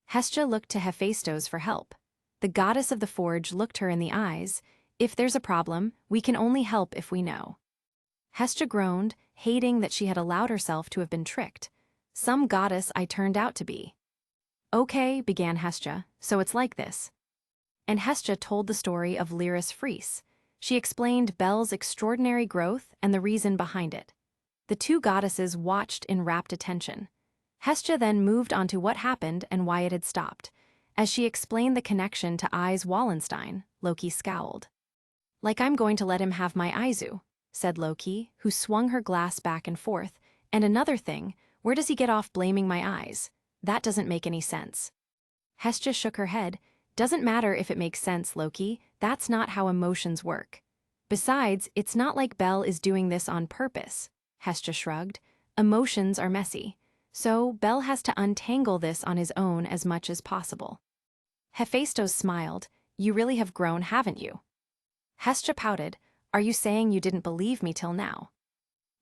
Hestia looked to Hephaestos for help. The goddess of the forge looked her in the eyes. "If there's a problem, we can only help if we know." Hestia groaned, hating that she had allowed herself to have been tricked. "Some goddess I turned out to be." "Okay," began Hestia, "so it's like this." And Hestia told the story of Lyris Fries. She explained Belle's extraordinary growth and the reason behind it. The 2 goddesses watched in rapt attention. Hestia then moved on to what happened and why it had stopped. As she explained the connection to Ais Wallenstein, Loki scowled. "Like I'm going to let him have my Aizu," said Loki, who swung her glass back and forth. "And another thing, where does he get off blaming my eyes? That doesn't make any sense." Hestia shook her head. "Doesn't matter if it makes sense, Loki. That's not how emotions work. Besides, it's not like Belle is doing this on purpose." Hestia shrugged. "Emotions are messy. So Belle has to untangle this on his own as much as possible." Hephaestos smiled. "You really have grown, haven't you?" Hestia pouted. "Are you saying you didn't believe me till now?"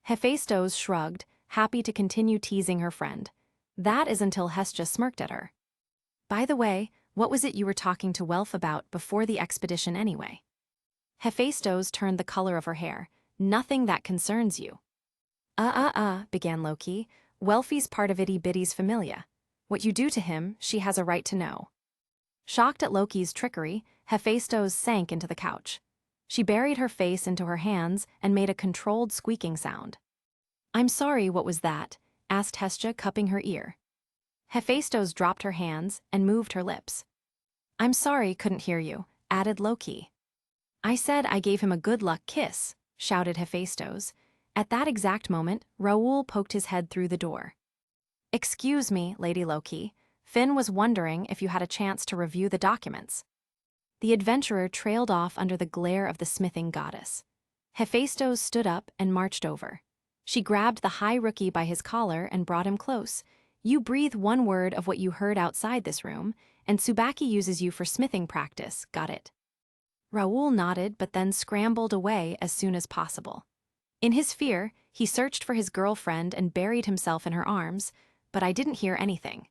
Hephaestos shrugged, happy to continue teasing her friend. That is until Hestia smirked at her. "By the way, what was it you were talking to Welf about before the expedition anyway?" Hephaestos turned the color of her hair. "Nothing that concerns you." Began Loki. "Welfie's part of Itty Bitty's familia. What you do to him, she has a right to know." Shocked at Loki's trickery, Hephaestos sank into the couch. She buried her face into her hands and made a controlled squeaking sound. "I'm sorry, what was that?" asked Hestia, cupping her ear. Hephaestos dropped her hands and moved her lips. I'm sorry, couldn't hear you, added Loki. I said I gave him a good luck kiss, shouted Hephaestos. At that exact moment, Raoul poked his head through the door. Excuse me, Lady Loki. Finn was wondering if you had a chance to review the documents. The adventurer trailed off under the glare of the smithing goddess. Hephaestos stood up and marched over. She grabbed the high rookie by his collar and brought him close. You breathe one word of what you heard outside this room, and Tsubaki uses you for smithing practice, got it? Raoul nodded but then scrambled away as soon as possible. In his fear, he searched for his girlfriend and buried himself in her arms, but I didn't hear anything.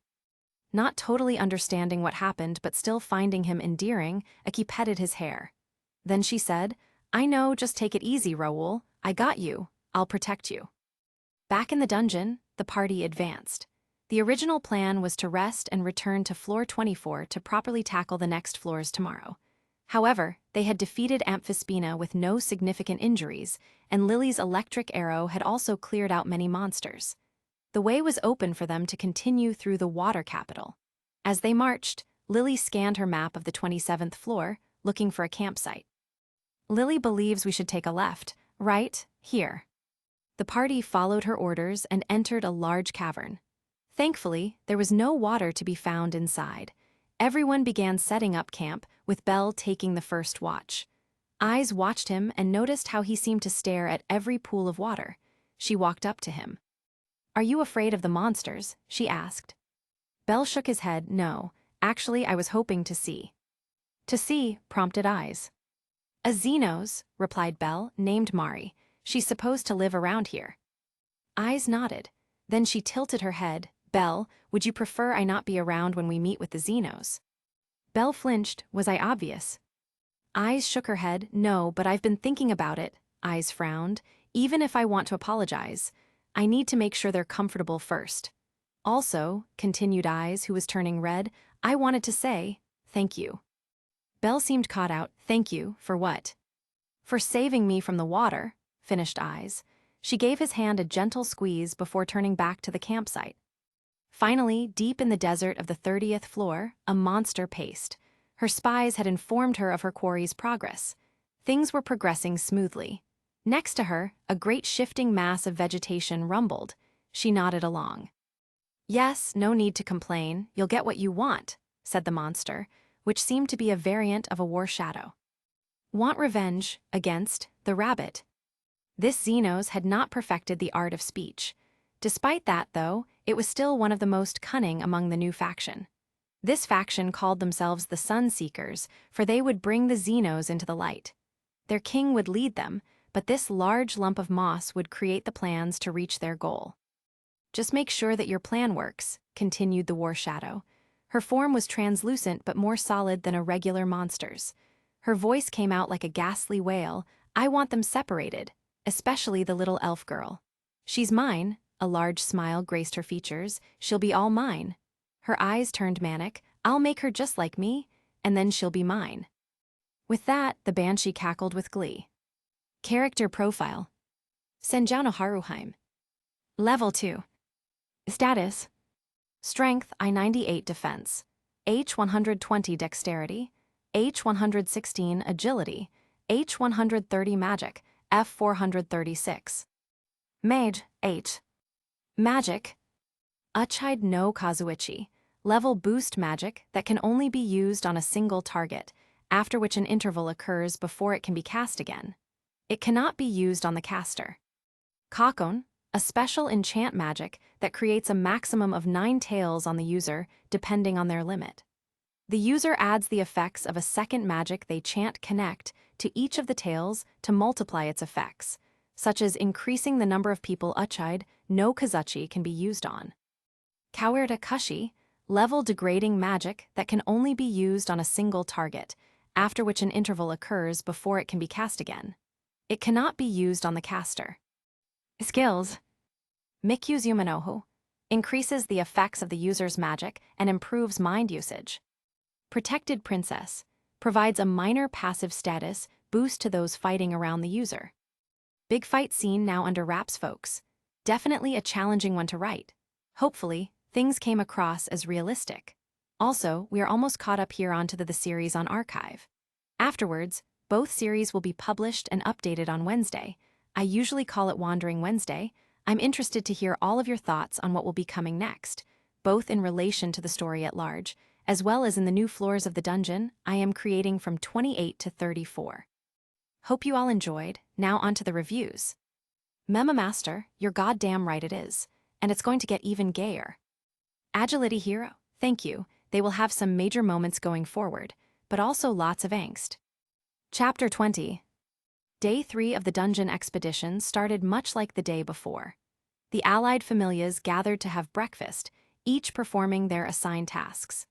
Not totally understanding what happened but still finding him endearing, Aki petted his hair. Then she said, I know, just take it easy, Raoul. I got you. I'll protect you. Back in the dungeon, the party advanced. The original plan was to rest and return to floor 24 to properly tackle the next floors tomorrow. However, they had defeated Amphispina with no significant injuries, and Lily's electric arrow had also cleared out many monsters. The way was open for them to continue through the water capital. As they marched, Lily scanned her map of the 27th floor, looking for a campsite. Lily believes we should take a left, right, here. The party followed her orders and entered a large cavern. Thankfully, there was no water to be found inside. Everyone began setting up camp, with Belle taking the first watch. Ais watched him and noticed how he seemed to stare at every pool of water. She walked up to him. Are you afraid of the monsters? She asked. Belle shook his head. No, actually I was hoping to see. To see, prompted Ais. A Xenos, replied Belle, named Mari. She's supposed to live around here. Ais nodded. Then she tilted her head. Belle, would you prefer I not be around when we meet with the Xenos? Belle flinched. Was I obvious? Ais shook her head. No, but I've been thinking about it. Ais frowned. Even if I want to apologize, I need to make sure they're comfortable first. Also, continued Ais, who was turning red, I wanted to say, thank you. Belle seemed caught out. Thank you, for what? For saving me from the water, finished Ais. She gave his hand a gentle squeeze before turning back to the campsite. Finally, deep in the desert of the 30th floor, a monster paced. Her spies had informed her of her quarry's progress. Things were progressing smoothly. Next to her, a great shifting mass of vegetation rumbled. She nodded along. Yes, no need to complain, you'll get what you want, said the monster, which seemed to be a variant of a war shadow. Want revenge, against, the rabbit. This Xenos had not perfected the art of speech. Despite that, though, it was still one of the most cunning among the new faction. This faction called themselves the Sun Seekers, for they would bring the Xenos into the light. Their king would lead them, but this large lump of moss would create the plans to reach their goal. Just make sure that your plan works, continued the war shadow. Her form was translucent but more solid than a regular monster's. Her voice came out like a ghastly wail. I want them separated, especially the little elf girl. She's mine, a large smile graced her features. She'll be all mine. Her eyes turned manic. I'll make her just like me, and then she'll be mine. With that, the banshee cackled with glee. Character profile. Senjano Haruheim. Level 2. Status. Strength I-98 defense. H-120 dexterity. H-116 agility. H-130 magic. F-436. Mage, 8. Magic. Uchide no Kazuichi. Level boost magic that can only be used on a single target, after which an interval occurs before it can be cast again. It cannot be used on the caster. Kakon, a special enchant magic that creates a maximum of 9 tails on the user, depending on their limit. The user adds the effects of a second magic they chant connect to each of the tails to multiply its effects, such as increasing the number of people Uchide no Kazuchi can be used on. Kawerta Kushi, level degrading magic that can only be used on a single target, after which an interval occurs before it can be cast again. It cannot be used on the caster. Skills. Mikyu's Yumanohu increases the effects of the user's magic and improves mind usage. Protected Princess provides a minor passive status boost to those fighting around the user. Big fight scene now under wraps, folks. Definitely a challenging one to write. Hopefully, things came across as realistic. Also, we are almost caught up here onto the series on archive. Afterwards, both series will be published and updated on Wednesday. I usually call it Wandering Wednesday. I'm interested to hear all of your thoughts on what will be coming next, both in relation to the story at large, as well as in the new floors of the dungeon I am creating from 28 to 34. Hope you all enjoyed. Now onto the reviews. Mema Master, you're goddamn right it is. And it's going to get even gayer. Agility Hero, thank you. They will have some major moments going forward, but also lots of angst. Chapter 20. Day 3 of the dungeon expedition started much like the day before. The allied familias gathered to have breakfast, each performing their assigned tasks.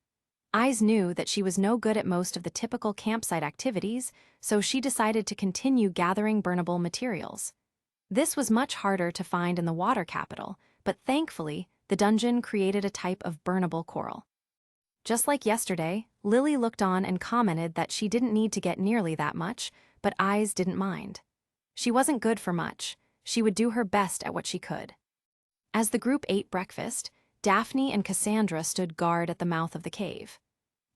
Ais knew that she was no good at most of the typical campsite activities, so she decided to continue gathering burnable materials. This was much harder to find in the water capital, but thankfully, the dungeon created a type of burnable coral. Just like yesterday, Lily looked on and commented that she didn't need to get nearly that much, but Ais didn't mind. She wasn't good for much. She would do her best at what she could. As the group ate breakfast, Daphne and Cassandra stood guard at the mouth of the cave.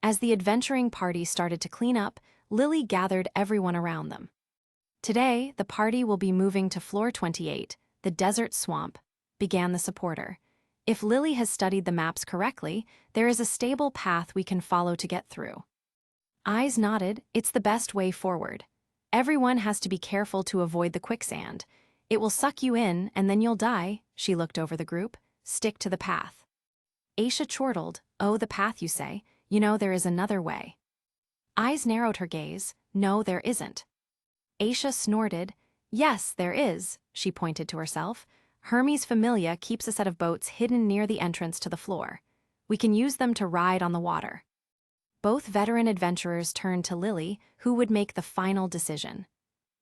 As the adventuring party started to clean up, Lily gathered everyone around them. Today, the party will be moving to floor 28, the desert swamp, began the supporter. If Lily has studied the maps correctly, there is a stable path we can follow to get through. Ais nodded. It's the best way forward. Everyone has to be careful to avoid the quicksand. It will suck you in and then you'll die. She looked over the group. Stick to the path. Aisha chortled. Oh, the path you say. You know there is another way. Ais narrowed her gaze. No, there isn't. Aisha snorted. Yes, there is, she pointed to herself. Hermes Familia keeps a set of boats hidden near the entrance to the floor. We can use them to ride on the water. Both veteran adventurers turned to Lily, who would make the final decision.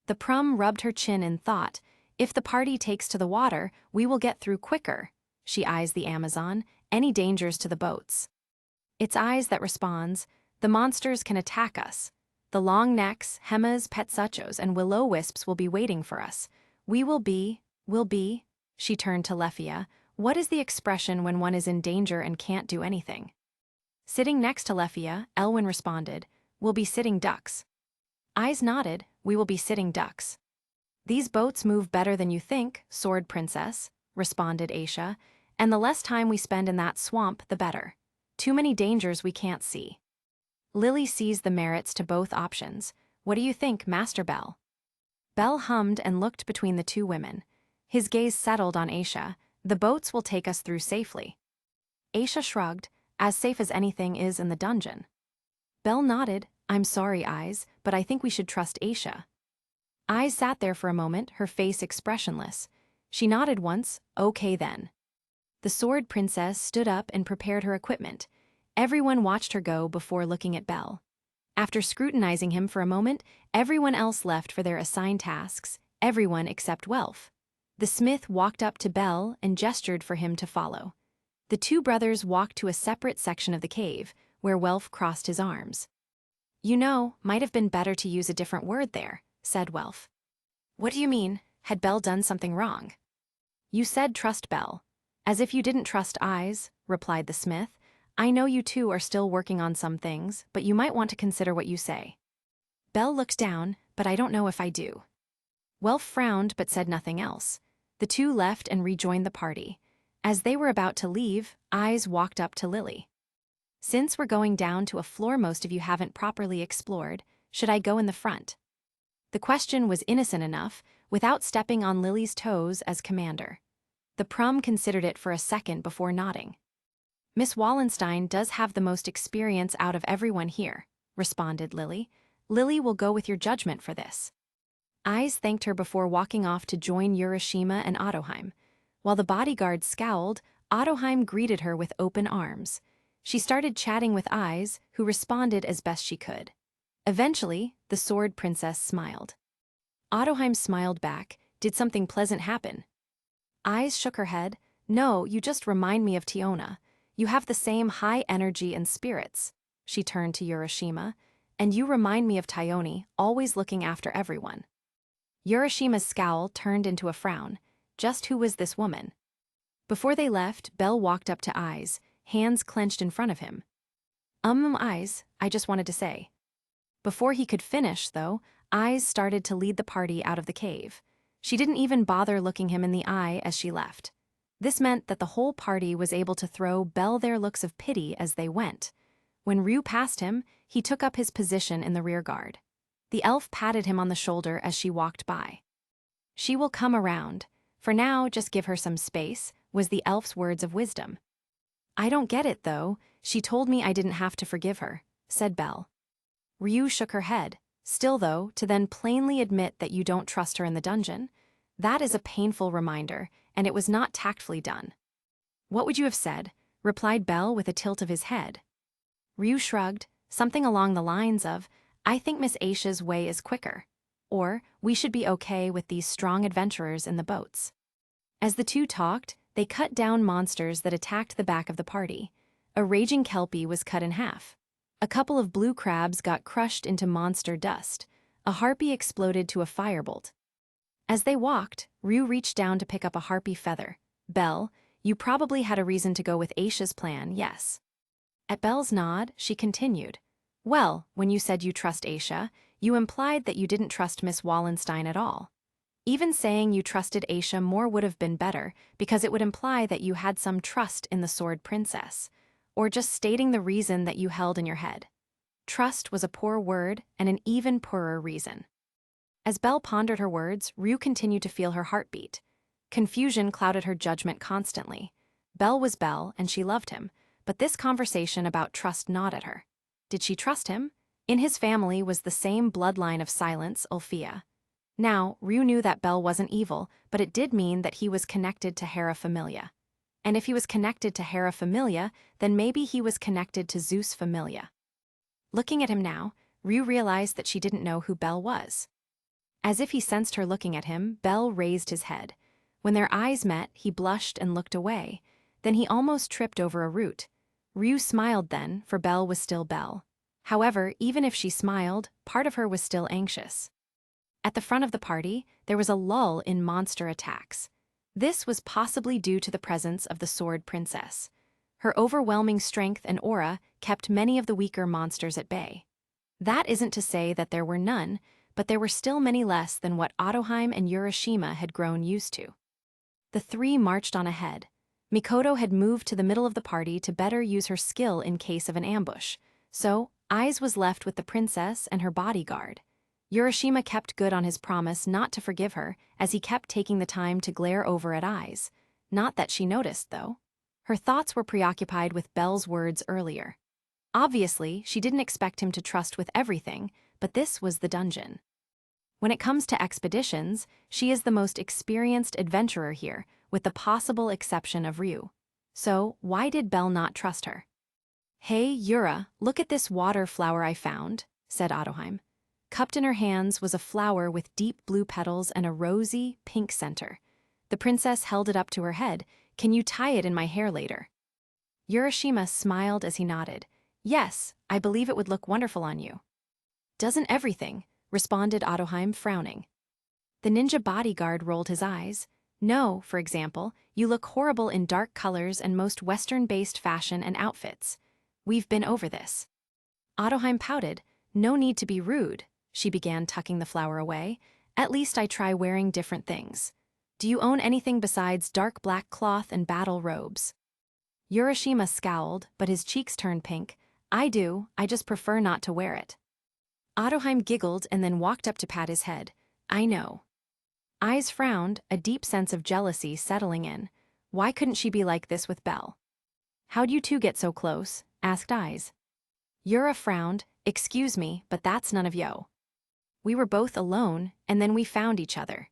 The Prum rubbed her chin in thought. If the party takes to the water, we will get through quicker. She eyes the Amazon. Any dangers to the boats? It's Ais that responds. The monsters can attack us. The long necks, Hermes, Petsachos, and will-o-wisps will be waiting for us. Will be. She turned to Lefia. What is the expression when one is in danger and can't do anything? Sitting next to Lefia, Elwyn responded, We'll be sitting ducks. Ais nodded. We will be sitting ducks. These boats move better than you think, Sword Princess, responded Aisha, and the less time we spend in that swamp, the better. Too many dangers we can't see. Lily sees the merits to both options. What do you think, Master Bell? Bell hummed and looked between the two women. His gaze settled on Aisha. The boats will take us through safely. Aisha shrugged. As safe as anything is in the dungeon. Bell nodded. I'm sorry, Ais, but I think we should trust Aisha. Ais sat there for a moment, her face expressionless. She nodded once. Okay then. The Sword Princess stood up and prepared her equipment. Everyone watched her go before looking at Bell. After scrutinizing him for a moment, everyone else left for their assigned tasks, everyone except Welf. The smith walked up to Bell and gestured for him to follow. The two brothers walked to a separate section of the cave, where Welf crossed his arms. You know, might have been better to use a different word there, said Welf. What do you mean? Had Bell done something wrong? You said trust Bell. As if you didn't trust Ais, replied the smith. I know you two are still working on some things, but you might want to consider what you say. Bell looked down, but I don't know if I do. Welf frowned but said nothing else. The two left and rejoined the party. As they were about to leave, Ais walked up to Lily. Since we're going down to a floor most of you haven't properly explored, should I go in the front? The question was innocent enough, without stepping on Lily's toes as commander. The Prum considered it for a second before nodding. Miss Wallenstein does have the most experience out of everyone here, responded Lily. Lily will go with your judgment for this. Ais thanked her before walking off to join Urashima and Ottoheim. While the bodyguard scowled, Ottoheim greeted her with open arms. She started chatting with Ais, who responded as best she could. Eventually, the Sword Princess smiled. Ottoheim smiled back. Did something pleasant happen? Ais shook her head. No, you just remind me of Tiona. You have the same high energy and spirits. She turned to Urashima. And you remind me of Tione, always looking after everyone. Urashima's scowl turned into a frown. Just who was this woman? Before they left, Bell walked up to Ais, hands clenched in front of him. Ais, I just wanted to say. Before he could finish, though, Ais started to lead the party out of the cave. She didn't even bother looking him in the eye as she left. This meant that the whole party was able to throw Belle their looks of pity as they went. When Ryuu passed him, he took up his position in the rear guard. The elf patted him on the shoulder as she walked by. She will come around. For now, just give her some space, was the elf's words of wisdom. I don't get it, though. She told me I didn't have to forgive her, said Belle. Ryuu shook her head. Still, though, to then plainly admit that you don't trust her in the dungeon, that is a painful reminder, and it was not tactfully done. What would you have said? Replied Belle with a tilt of his head. Ryuu shrugged, something along the lines of, I think Miss Aisha's way is quicker. Or, we should be okay with these strong adventurers in the boats. As the two talked, they cut down monsters that attacked the back of the party. A raging kelpie was cut in half. A couple of blue crabs got crushed into monster dust. A harpy exploded to a firebolt. As they walked, Ryuu reached down to pick up a harpy feather. Belle, you probably had a reason to go with Aisha's plan, yes. At Belle's nod, she continued. Well, when you said you trust Aisha, you implied that you didn't trust Miss Wallenstein at all. Even saying you trusted Aisha more would have been better, because it would imply that you had some trust in the Sword Princess, or just stating the reason that you held in your head. Trust was a poor word and an even poorer reason. As Belle pondered her words, Ryuu continued to feel her heartbeat. Confusion clouded her judgment constantly. Belle was Belle, and she loved him, but this conversation about trust gnawed at her. Did she trust him? In his family was the same bloodline of silence, Ulfia. Now, Ryuu knew that Belle wasn't evil, but it did mean that he was connected to Hera Familia. And if he was connected to Hera Familia, then maybe he was connected to Zeus Familia. Looking at him now, Ryuu realized that she didn't know who Belle was. As if he sensed her looking at him, Belle raised his head. When their eyes met, he blushed and looked away. Then he almost tripped over a root. Ryuu smiled then, for Belle was still Belle. However, even if she smiled, part of her was still anxious. At the front of the party, there was a lull in monster attacks. This was possibly due to the presence of the Sword Princess. Her overwhelming strength and aura kept many of the weaker monsters at bay. That isn't to say that there were none, but there were still many less than what Otoheim and Urashima had grown used to. The three marched on ahead. Mikoto had moved to the middle of the party to better use her skill in case of an ambush, so Ais was left with the princess and her bodyguard. Urashima kept good on his promise not to forgive her, as he kept taking the time to glare over at Ais. Not that she noticed, though. Her thoughts were preoccupied with Belle's words earlier. Obviously, she didn't expect him to trust with everything, but this was the dungeon. When it comes to expeditions, she is the most experienced adventurer here, with the possible exception of Ryuu. So, why did Belle not trust her? Hey, Yura, look at this water flower I found, said Otoheim. Cupped in her hands was a flower with deep blue petals and a rosy, pink center. The princess held it up to her head. Can you tie it in my hair later? Urashima smiled as he nodded. Yes, I believe it would look wonderful on you. Doesn't everything? Responded Otoheim, frowning. The ninja bodyguard rolled his eyes. No, for example, you look horrible in dark colors and most Western-based fashion and outfits. We've been over this. Otoheim pouted. No need to be rude. She began tucking the flower away. At least I try wearing different things. Do you own anything besides dark black cloth and battle robes? Urashima scowled, but his cheeks turned pink. I do, I just prefer not to wear it. Otoheim giggled and then walked up to pat his head. I know. Ais frowned, a deep sense of jealousy settling in. Why couldn't she be like this with Belle? How'd you two get so close? Asked Ais. Yura frowned. Excuse me, but that's none of yo. We were both alone, and then we found each other.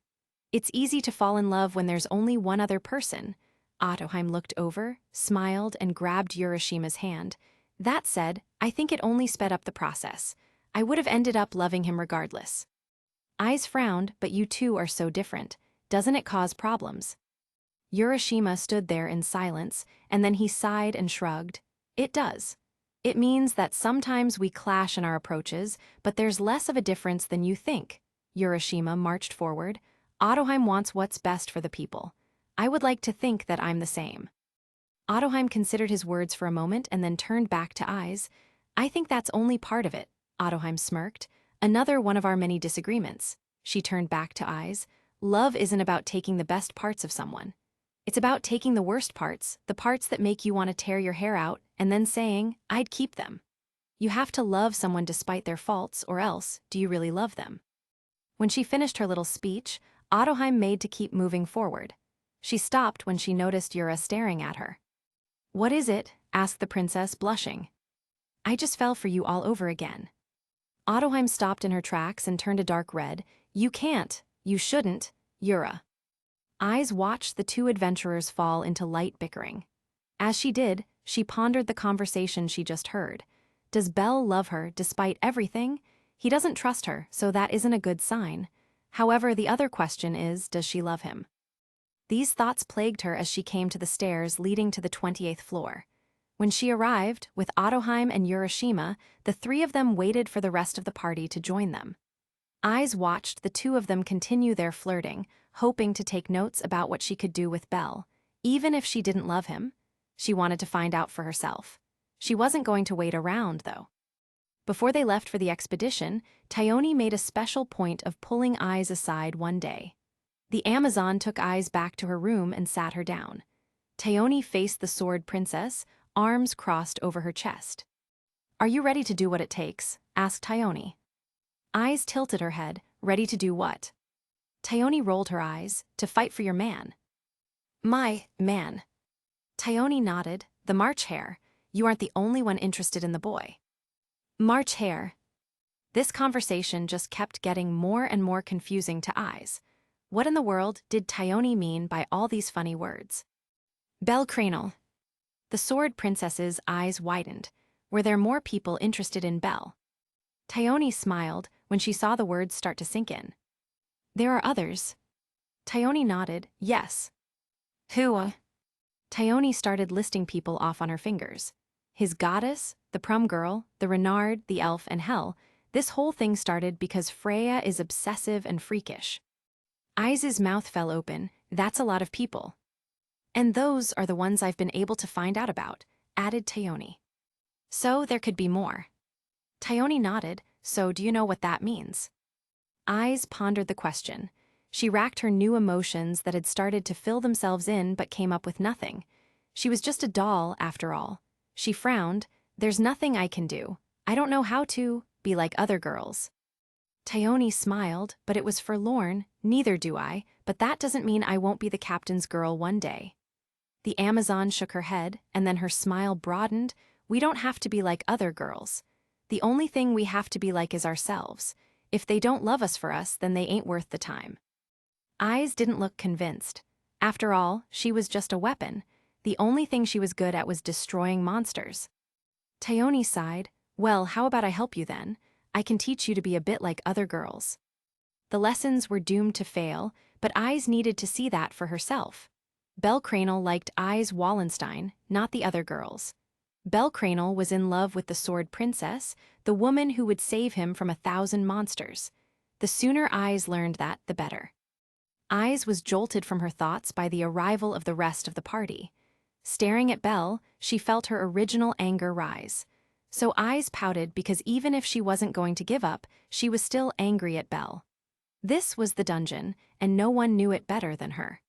It's easy to fall in love when there's only one other person. Otoheim looked over, smiled, and grabbed Urashima's hand. That said, I think it only sped up the process. I would have ended up loving him regardless. Ais frowned, but you two are so different. Doesn't it cause problems? Urashima stood there in silence, and then he sighed and shrugged. It does. It means that sometimes we clash in our approaches, but there's less of a difference than you think. Urashima marched forward. Otoheim wants what's best for the people. I would like to think that I'm the same. Otoheim considered his words for a moment and then turned back to Ais. I think that's only part of it, Ottoheim smirked. Another one of our many disagreements. She turned back to Ais. Love isn't about taking the best parts of someone. It's about taking the worst parts, the parts that make you want to tear your hair out, and then saying, I'd keep them. You have to love someone despite their faults, or else, do you really love them? When she finished her little speech, Ottoheim made to keep moving forward. She stopped when she noticed Yura staring at her. What is it? Asked the princess, blushing. I just fell for you all over again. Ottoheim stopped in her tracks and turned a dark red. You can't, you shouldn't, Yura. Ais watched the two adventurers fall into light bickering. As she did, she pondered the conversation she just heard. Does Bel love her despite everything? He doesn't trust her, so that isn't a good sign. However, the other question is, does she love him? These thoughts plagued her as she came to the stairs leading to the 28th floor. When she arrived, with Ottoheim and Urashima, the three of them waited for the rest of the party to join them. Ais watched the two of them continue their flirting, hoping to take notes about what she could do with Bel. Even if she didn't love him, she wanted to find out for herself. She wasn't going to wait around, though. Before they left for the expedition, Thyone made a special point of pulling Ais aside one day. The Amazon took Ais back to her room and sat her down. Thyone faced the sword princess, arms crossed over her chest. Are you ready to do what it takes? Asked Thyone. Ais tilted her head, ready to do what? Thyone rolled her eyes, to fight for your man. My man. Thyone nodded, the March Hare. You aren't the only one interested in the boy. March Hare. This conversation just kept getting more and more confusing to Ais. What in the world did Thyone mean by all these funny words? Bel Cranel. The sword princess's eyes widened. Were there more people interested in Bel? Thyone smiled when she saw the words start to sink in. There are others. Thyone nodded, yes. Who? Thyone started listing people off on her fingers. His goddess, the prom girl, the Renard, the elf, and Hel. This whole thing started because Freya is obsessive and freakish. Ais's mouth fell open. That's a lot of people. And those are the ones I've been able to find out about, added Thyone. So there could be more. Thyone nodded, so do you know what that means? Ais pondered the question. She racked her new emotions that had started to fill themselves in but came up with nothing. She was just a doll, after all. She frowned. There's nothing I can do. I don't know how to be like other girls. Thyone smiled, but it was forlorn. Neither do I, but that doesn't mean I won't be the captain's girl one day. The Amazon shook her head, and then her smile broadened. We don't have to be like other girls. The only thing we have to be like is ourselves. If they don't love us for us, then they ain't worth the time. Ais didn't look convinced. After all, she was just a weapon. The only thing she was good at was destroying monsters. Thyone sighed. Well, how about I help you then? I can teach you to be a bit like other girls. The lessons were doomed to fail, but Ais needed to see that for herself. Bel Cranel liked Ais Wallenstein, not the other girls. Bel Cranel was in love with the sword princess, the woman who would save him from 1,000 monsters. The sooner Ais learned that, the better. Ais was jolted from her thoughts by the arrival of the rest of the party. Staring at Bel, she felt her original anger rise. So Ais pouted because even if she wasn't going to give up, she was still angry at Bel. This was the dungeon, and no one knew it better than her.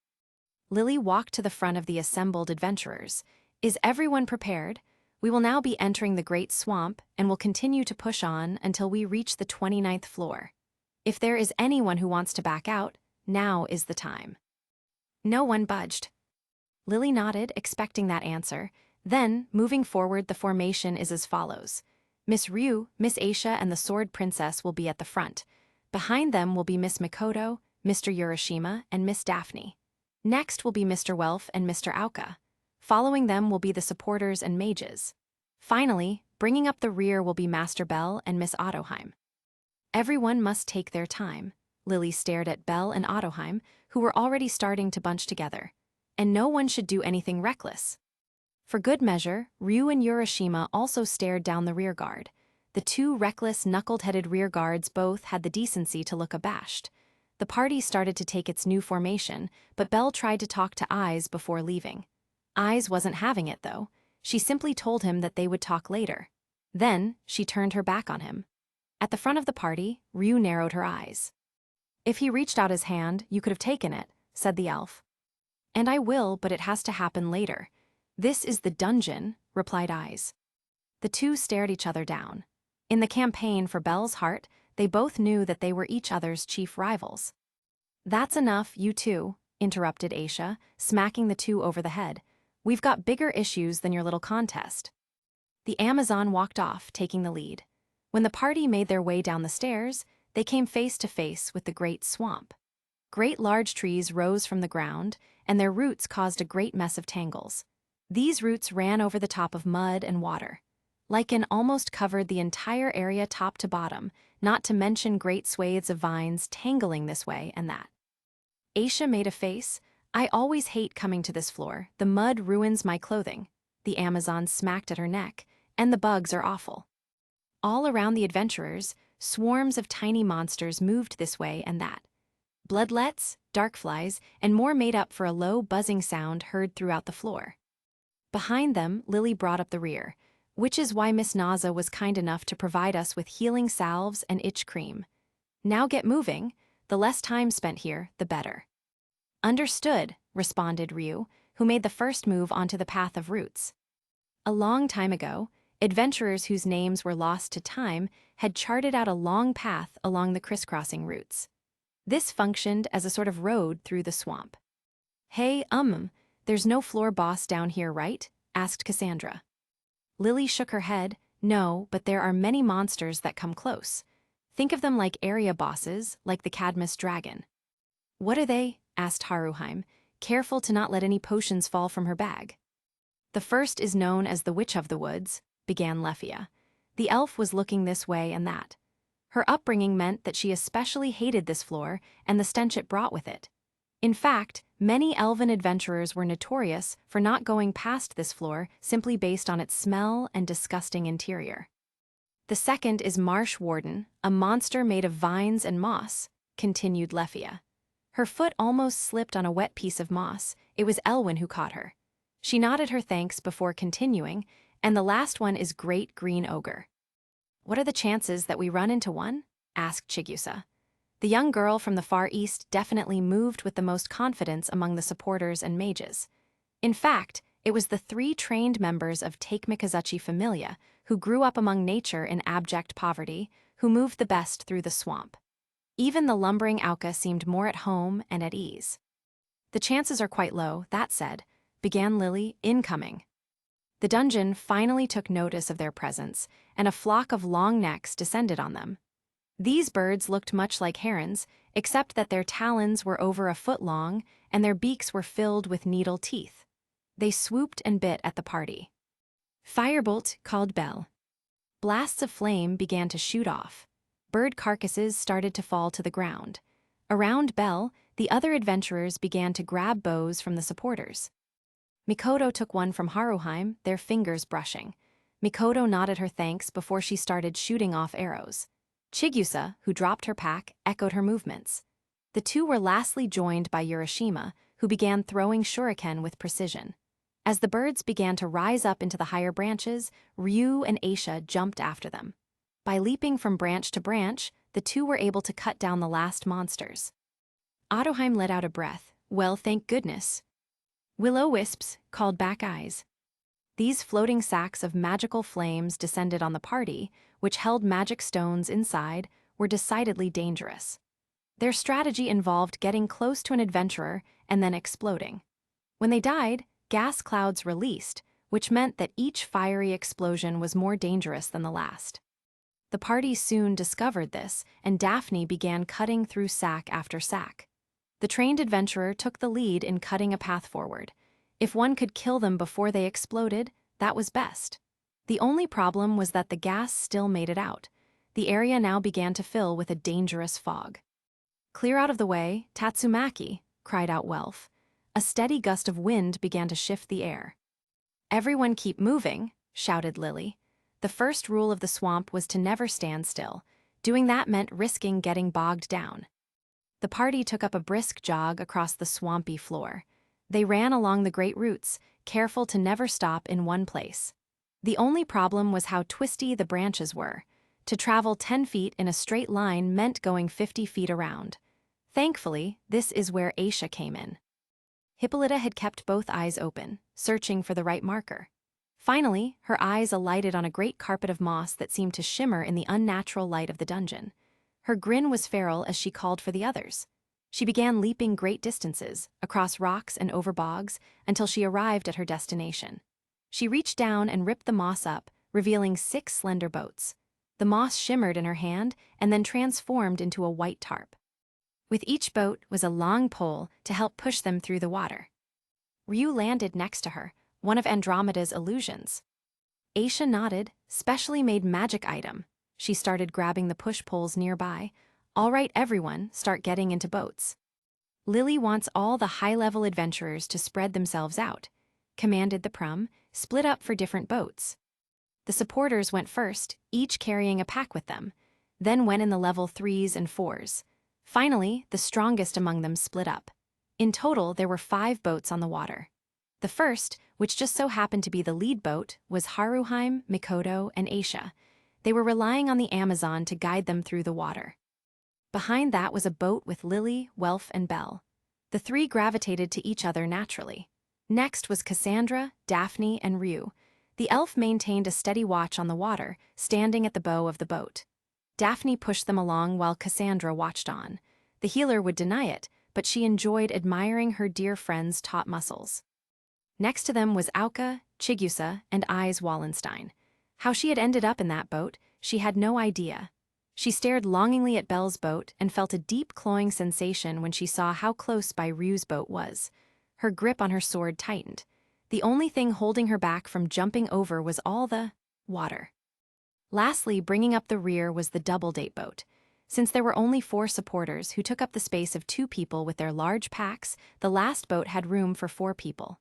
Lily walked to the front of the assembled adventurers. Is everyone prepared? We will now be entering the Great Swamp and will continue to push on until we reach the 29th floor. If there is anyone who wants to back out, now is the time. No one budged. Lily nodded, expecting that answer. Then, moving forward, the formation is as follows. Miss Ryuu, Miss Aisha, and the Sword Princess will be at the front. Behind them will be Miss Mikoto, Mr. Urashima, and Miss Daphne. Next will be Mr. Welf and Mr. Auka. Following them will be the supporters and mages. Finally, bringing up the rear will be Master Bel and Miss Ottoheim. Everyone must take their time. Lily stared at Bel and Ottoheim, who were already starting to bunch together. And no one should do anything reckless. For good measure, Ryuu and Urashima also stared down the rearguard. The two reckless, knuckled-headed rearguards both had the decency to look abashed. The party started to take its new formation, but Bel tried to talk to Ais before leaving. Ais wasn't having it, though. She simply told him that they would talk later. Then, she turned her back on him. At the front of the party, Ryuu narrowed her eyes. "If he reached out his hand, you could have taken it," said the elf. "And I will, but it has to happen later. This is the dungeon," replied Ais. The two stared each other down. In the campaign for Belle's heart, they both knew that they were each other's chief rivals. "That's enough, you two," interrupted Aisha, smacking the two over the head. "We've got bigger issues than your little contest." The Amazon walked off, taking the lead. When the party made their way down the stairs, they came face to face with the great swamp. Great large trees rose from the ground, and their roots caused a great mess of tangles. These roots ran over the top of mud and water. Lichen almost covered the entire area top to bottom, not to mention great swathes of vines tangling this way and that. Aisha made a face. "I always hate coming to this floor. The mud ruins my clothing." The Amazon smacked at her neck. "And the bugs are awful." All around the adventurers, swarms of tiny monsters moved this way and that. Bloodlets, darkflies, and more made up for a low buzzing sound heard throughout the floor. Behind them, Lily brought up the rear, which is why Miss Naza was kind enough to provide us with healing salves and itch cream. "Now get moving. The less time spent here, the better." "Understood," responded Ryuu, who made the first move onto the path of roots. A long time ago, adventurers whose names were lost to time had charted out a long path along the crisscrossing roots. This functioned as a sort of road through the swamp. "Hey, there's no floor boss down here, right?" asked Cassandra. Lily shook her head. "No, but there are many monsters that come close. Think of them like area bosses, like the Cadmus dragon." "What are they?" asked Haruheim, careful to not let any potions fall from her bag. "The first is known as the Witch of the Woods," began Lefia. The elf was looking this way and that. Her upbringing meant that she especially hated this floor and the stench it brought with it. In fact, many elven adventurers were notorious for not going past this floor simply based on its smell and disgusting interior. "The second is Marsh Warden, a monster made of vines and moss," continued Lefia. Her foot almost slipped on a wet piece of moss. It was Elwyn who caught her. She nodded her thanks before continuing, "And the last one is Great Green Ogre." "What are the chances that we run into one?" asked Chigusa. The young girl from the Far East definitely moved with the most confidence among the supporters and mages. In fact, it was the 3 trained members of Take-Mikazuchi Familia who grew up among nature in abject poverty, who moved the best through the swamp. Even the lumbering Auka seemed more at home and at ease. "The chances are quite low, that said," began Lily, "incoming." The dungeon finally took notice of their presence, and a flock of long necks descended on them. These birds looked much like herons, except that their talons were over a foot long and their beaks were filled with needle teeth. They swooped and bit at the party. "Firebolt," called Belle. Blasts of flame began to shoot off. Bird carcasses started to fall to the ground. Around Belle, the other adventurers began to grab bows from the supporters. Mikoto took one from Haruheim, their fingers brushing. Mikoto nodded her thanks before she started shooting off arrows. Chigusa, who dropped her pack, echoed her movements. The two were lastly joined by Urashima, who began throwing shuriken with precision. As the birds began to rise up into the higher branches, Ryuu and Aisha jumped after them. By leaping from branch to branch, the two were able to cut down the last monsters. Ottoheim let out a breath. "Well, thank goodness." "Will-o-wisps," called back Ais. These floating sacks of magical flames descended on the party, which held magic stones inside, were decidedly dangerous. Their strategy involved getting close to an adventurer and then exploding. When they died, gas clouds released, which meant that each fiery explosion was more dangerous than the last. The party soon discovered this, and Daphne began cutting through sack after sack. The trained adventurer took the lead in cutting a path forward. If one could kill them before they exploded, that was best. The only problem was that the gas still made it out. The area now began to fill with a dangerous fog. "Clear out of the way, Tatsumaki," cried out Welf. A steady gust of wind began to shift the air. "Everyone keep moving," shouted Lily. The first rule of the swamp was to never stand still. Doing that meant risking getting bogged down. The party took up a brisk jog across the swampy floor. They ran along the great roots, careful to never stop in one place. The only problem was how twisty the branches were. To travel 10 feet in a straight line meant going 50 feet around. Thankfully, this is where Aisha came in. Hippolyta had kept both eyes open, searching for the right marker. Finally, her eyes alighted on a great carpet of moss that seemed to shimmer in the unnatural light of the dungeon. Her grin was feral as she called for the others. She began leaping great distances, across rocks and over bogs, until she arrived at her destination. She reached down and ripped the moss up, revealing 6 slender boats. The moss shimmered in her hand and then transformed into a white tarp. With each boat was a long pole to help push them through the water. Ryuu landed next to her, one of Andromeda's illusions. Aisha nodded, specially made magic item. She started grabbing the push poles nearby. All right, everyone, start getting into boats. Lily wants all the high-level adventurers to spread themselves out, commanded the prum, split up for different boats. The supporters went first, each carrying a pack with them, then went in the level 3s and 4s. Finally, the strongest among them split up. In total, there were 5 boats on the water. The first, which just so happened to be the lead boat, was Haruheim, Mikoto, and Aisha. They were relying on the Amazon to guide them through the water. Behind that was a boat with Lily, Welf, and Belle. The 3 gravitated to each other naturally. Next was Cassandra, Daphne, and Ryuu. The elf maintained a steady watch on the water, standing at the bow of the boat. Daphne pushed them along while Cassandra watched on. The healer would deny it, but she enjoyed admiring her dear friend's taut muscles. Next to them was Auka, Chigusa, and Ais Wallenstein. How she had ended up in that boat, she had no idea. She stared longingly at Belle's boat and felt a deep clawing sensation when she saw how close by Ryuu's boat was. Her grip on her sword tightened. The only thing holding her back from jumping over was all the water. Lastly, bringing up the rear was the double-date boat. Since there were only 4 supporters who took up the space of 2 people with their large packs, the last boat had room for 4 people.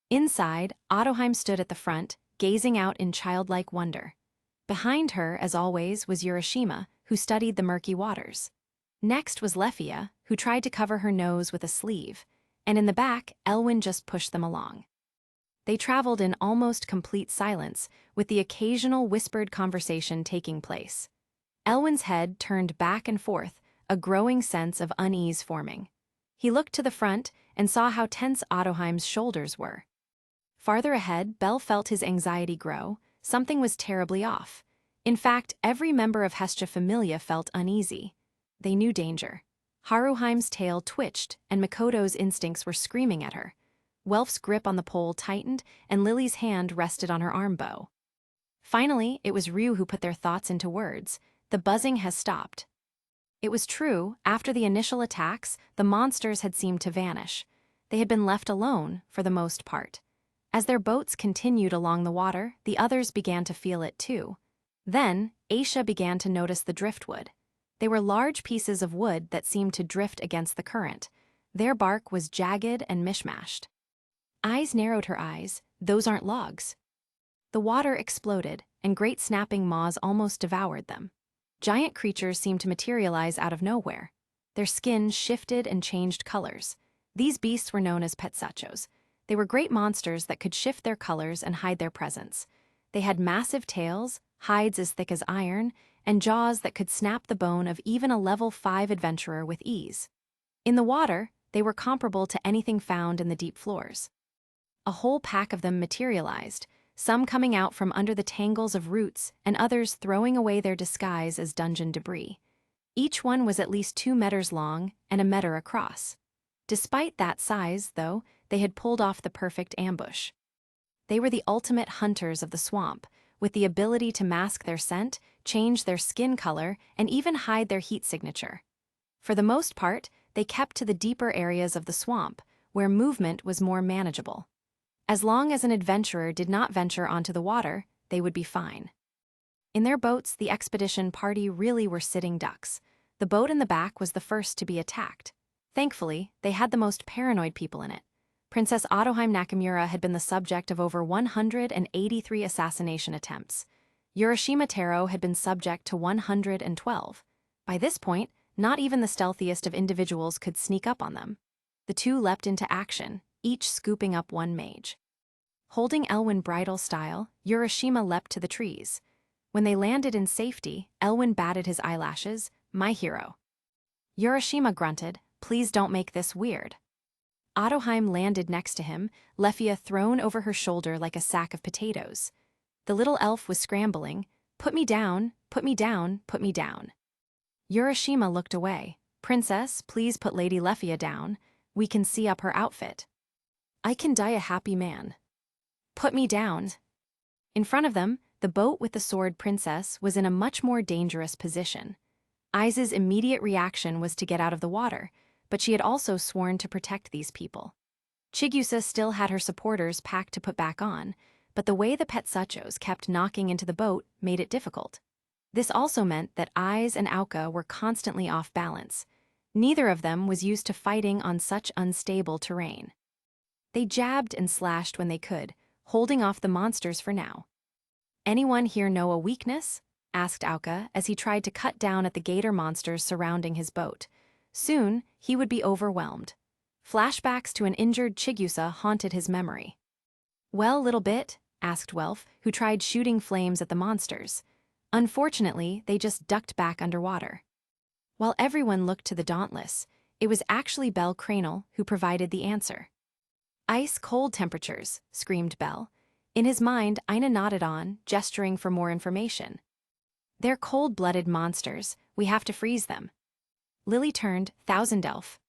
Inside, Ottoheim stood at the front, gazing out in childlike wonder. Behind her, as always, was Urashima, who studied the murky waters. Next was Lefia, who tried to cover her nose with a sleeve, and in the back, Elwyn just pushed them along. They traveled in almost complete silence, with the occasional whispered conversation taking place. Elwyn's head turned back and forth, a growing sense of unease forming. He looked to the front and saw how tense Ottoheim's shoulders were. Farther ahead, Belle felt his anxiety grow. Something was terribly off. In fact, every member of Hestia Familia felt uneasy. They knew danger. Haruheim's tail twitched, and Mikoto's instincts were screaming at her. Welf's grip on the pole tightened, and Lily's hand rested on her arm bow. Finally, it was Ryuu who put their thoughts into words. The buzzing has stopped. It was true, after the initial attacks, the monsters had seemed to vanish. They had been left alone, for the most part. As their boats continued along the water, the others began to feel it too. Then, Aisha began to notice the driftwood. They were large pieces of wood that seemed to drift against the current. Their bark was jagged and mishmashed. Ais narrowed her eyes. Those aren't logs. The water exploded, and great snapping maws almost devoured them. Giant creatures seemed to materialize out of nowhere. Their skin shifted and changed colors. These beasts were known as petsachos. They were great monsters that could shift their colors and hide their presence. They had massive tails, hides as thick as iron, and jaws that could snap the bone of even a level 5 adventurer with ease. In the water, they were comparable to anything found in the deep floors. A whole pack of them materialized, some coming out from under the tangles of roots and others throwing away their disguise as dungeon debris. Each one was at least 2 meters long and a meter across. Despite that size, though, they had pulled off the perfect ambush. They were the ultimate hunters of the swamp, with the ability to mask their scent, change their skin color, and even hide their heat signature. For the most part, they kept to the deeper areas of the swamp, where movement was more manageable. As long as an adventurer did not venture onto the water, they would be fine. In their boats, the expedition party really were sitting ducks. The boat in the back was the first to be attacked. Thankfully, they had the most paranoid people in it. Princess Ottoheim Nakamura had been the subject of over 183 assassination attempts. Urashima Taro had been subject to 112. By this point, not even the stealthiest of individuals could sneak up on them. The 2 leapt into action, each scooping up 1 mage. Holding Elwyn bridal style, Urashima leapt to the trees. When they landed in safety, Elwyn batted his eyelashes. My hero. Urashima grunted, please don't make this weird. Ottoheim landed next to him, Lefia thrown over her shoulder like a sack of potatoes. The little elf was scrambling, put me down, put me down, put me down. Urashima looked away. Princess, please put Lady Lefia down. We can see up her outfit. I can die a happy man. Put me down. In front of them, the boat with the sword princess was in a much more dangerous position. Ais's immediate reaction was to get out of the water, but she had also sworn to protect these people. Chigusa still had her supporters packed to put back on, but the way the Petsachos kept knocking into the boat made it difficult. This also meant that Ais and Auka were constantly off balance. Neither of them was used to fighting on such unstable terrain. They jabbed and slashed when they could, holding off the monsters for now. Anyone here know a weakness? Asked Auka as he tried to cut down at the gator monsters surrounding his boat. Soon, he would be overwhelmed. Flashbacks to an injured Chigusa haunted his memory. Well, little bit? Asked Welf, who tried shooting flames at the monsters. Unfortunately, they just ducked back underwater. While everyone looked to the Dauntless, it was actually Belle Cranel who provided the answer. Ice cold temperatures, screamed Belle. In his mind, Ina nodded on, gesturing for more information. They're cold-blooded monsters. We have to freeze them. Lily turned, Thousand Elf.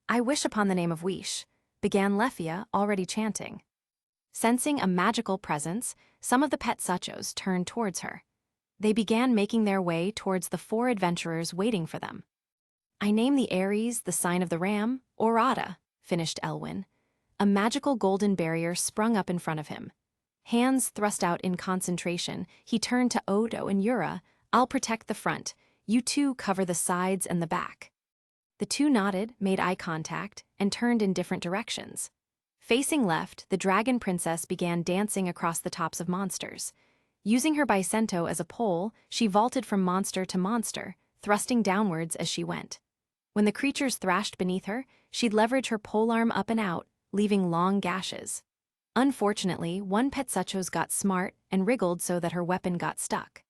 I wish upon the name of Wish, began Lefia, already chanting. Sensing a magical presence, some of the Petsachos turned towards her. They began making their way towards the 4 adventurers waiting for them. I name the Aries, the sign of the ram, Orada, finished Elwyn. A magical golden barrier sprung up in front of him. Hands thrust out in concentration, he turned to Odo and Yura. I'll protect the front. You two cover the sides and the back. The two nodded, made eye contact, and turned in different directions. Facing left, the dragon princess began dancing across the tops of monsters. Using her bicento as a pole, she vaulted from monster to monster, thrusting downwards as she went. When the creatures thrashed beneath her, she'd leverage her polearm up and out, leaving long gashes. Unfortunately, one Petsachos got smart and wriggled so that her weapon got stuck.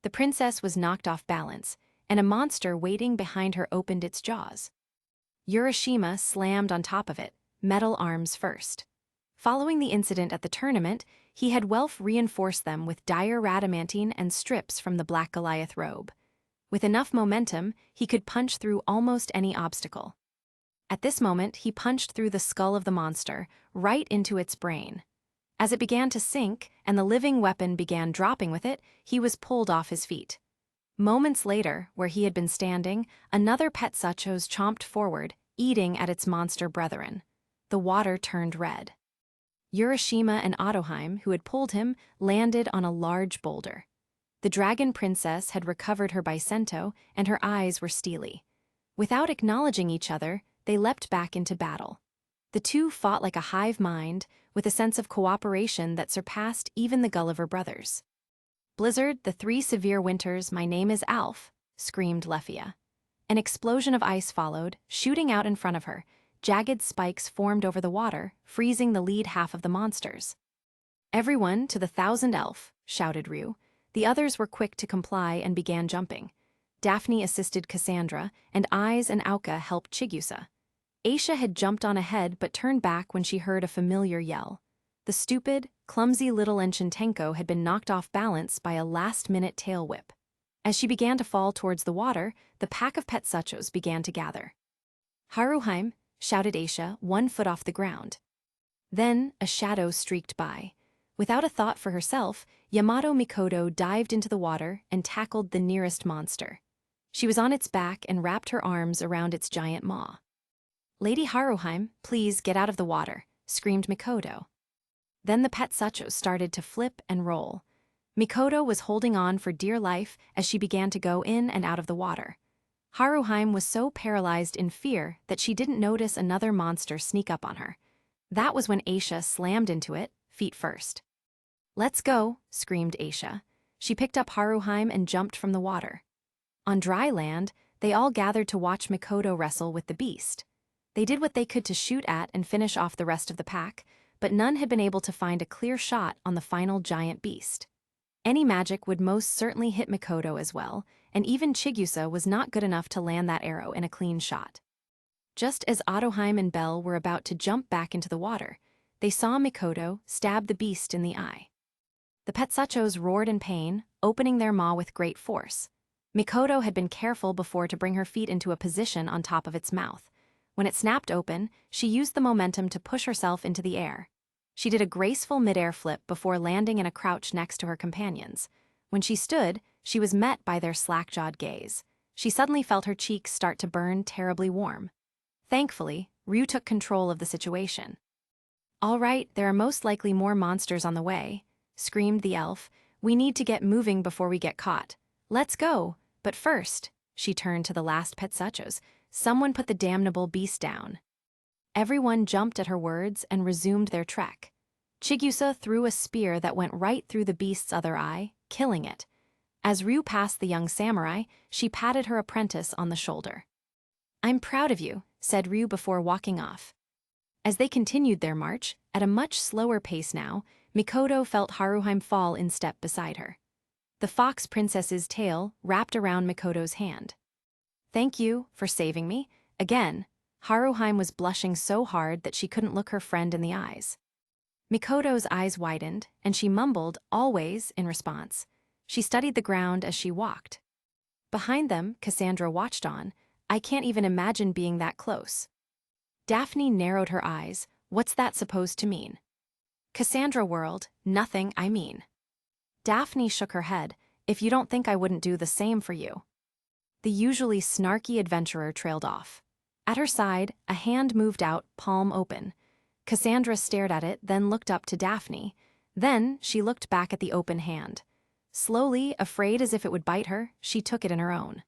The princess was knocked off balance, and a monster waiting behind her opened its jaws. Urashima slammed on top of it, metal arms first. Following the incident at the tournament, he had Welf reinforce them with dire adamantine and strips from the Black Goliath robe. With enough momentum, he could punch through almost any obstacle. At this moment, he punched through the skull of the monster, right into its brain. As it began to sink and the living weapon began dropping with it, he was pulled off his feet. Moments later, where he had been standing, another Petsachos chomped forward, eating at its monster brethren. The water turned red. Urashima and Ottoheim, who had pulled him, landed on a large boulder. The dragon princess had recovered her bicento, and her eyes were steely. Without acknowledging each other, they leapt back into battle. The two fought like a hive mind, with a sense of cooperation that surpassed even the Gulliver brothers. Blizzard, the 3 severe winters, my name is Alf, screamed Lefia. An explosion of ice followed, shooting out in front of her. Jagged spikes formed over the water, freezing the lead half of the monsters. Everyone to the 1,000 Elf, shouted Ryuu. The others were quick to comply and began jumping. Daphne assisted Cassandra, and Ais and Auka helped Chigusa. Aisha had jumped on ahead but turned back when she heard a familiar yell. The stupid, clumsy little Enchantenko had been knocked off balance by a last-minute tail whip. As she began to fall towards the water, the pack of Petsachos began to gather. Haruheim, shouted Aisha, 1 foot off the ground. Then, a shadow streaked by. Without a thought for herself, Yamato Mikoto dived into the water and tackled the nearest monster. She was on its back and wrapped her arms around its giant maw. Lady Haruheim, please get out of the water, screamed Mikoto. Then the Petsachos started to flip and roll. Mikoto was holding on for dear life as she began to go in and out of the water. Haruheim was so paralyzed in fear that she didn't notice another monster sneak up on her. That was when Aisha slammed into it, feet first. Let's go, screamed Aisha. She picked up Haruheim and jumped from the water. On dry land, they all gathered to watch Mikoto wrestle with the beast. They did what they could to shoot at and finish off the rest of the pack, but none had been able to find a clear shot on the final giant beast. Any magic would most certainly hit Mikoto as well, and even Chigusa was not good enough to land that arrow in a clean shot. Just as Otoheim and Belle were about to jump back into the water, they saw Mikoto stab the beast in the eye. The Petsachos roared in pain, opening their maw with great force. Mikoto had been careful before to bring her feet into a position on top of its mouth. When it snapped open, she used the momentum to push herself into the air. She did a graceful mid-air flip before landing in a crouch next to her companions. When she stood, she was met by their slack-jawed gaze. She suddenly felt her cheeks start to burn terribly warm. Thankfully, Ryuu took control of the situation. "All right, there are most likely more monsters on the way," screamed the elf. "We need to get moving before we get caught. Let's go, but first," she turned to the last Petsachos, "someone put the damnable beast down." Everyone jumped at her words and resumed their trek. Chigusa threw a spear that went right through the beast's other eye, killing it. As Ryuu passed the young samurai, she patted her apprentice on the shoulder. "I'm proud of you," said Ryuu before walking off. As they continued their march, at a much slower pace now, Mikoto felt Haruheim fall in step beside her. The fox princess's tail wrapped around Mikoto's hand. "Thank you for saving me." Again, Haruheim was blushing so hard that she couldn't look her friend in the eyes. Mikoto's eyes widened, and she mumbled, "Always," in response. She studied the ground as she walked. Behind them, Cassandra watched on. "I can't even imagine being that close." Daphne narrowed her eyes. "What's that supposed to mean?" Cassandra whirled. "Nothing, I mean." Daphne shook her head. "If you don't think I wouldn't do the same for you." The usually snarky adventurer trailed off. At her side, a hand moved out, palm open. Cassandra stared at it, then looked up to Daphne. Then she looked back at the open hand. Slowly, afraid as if it would bite her, she took it in her own.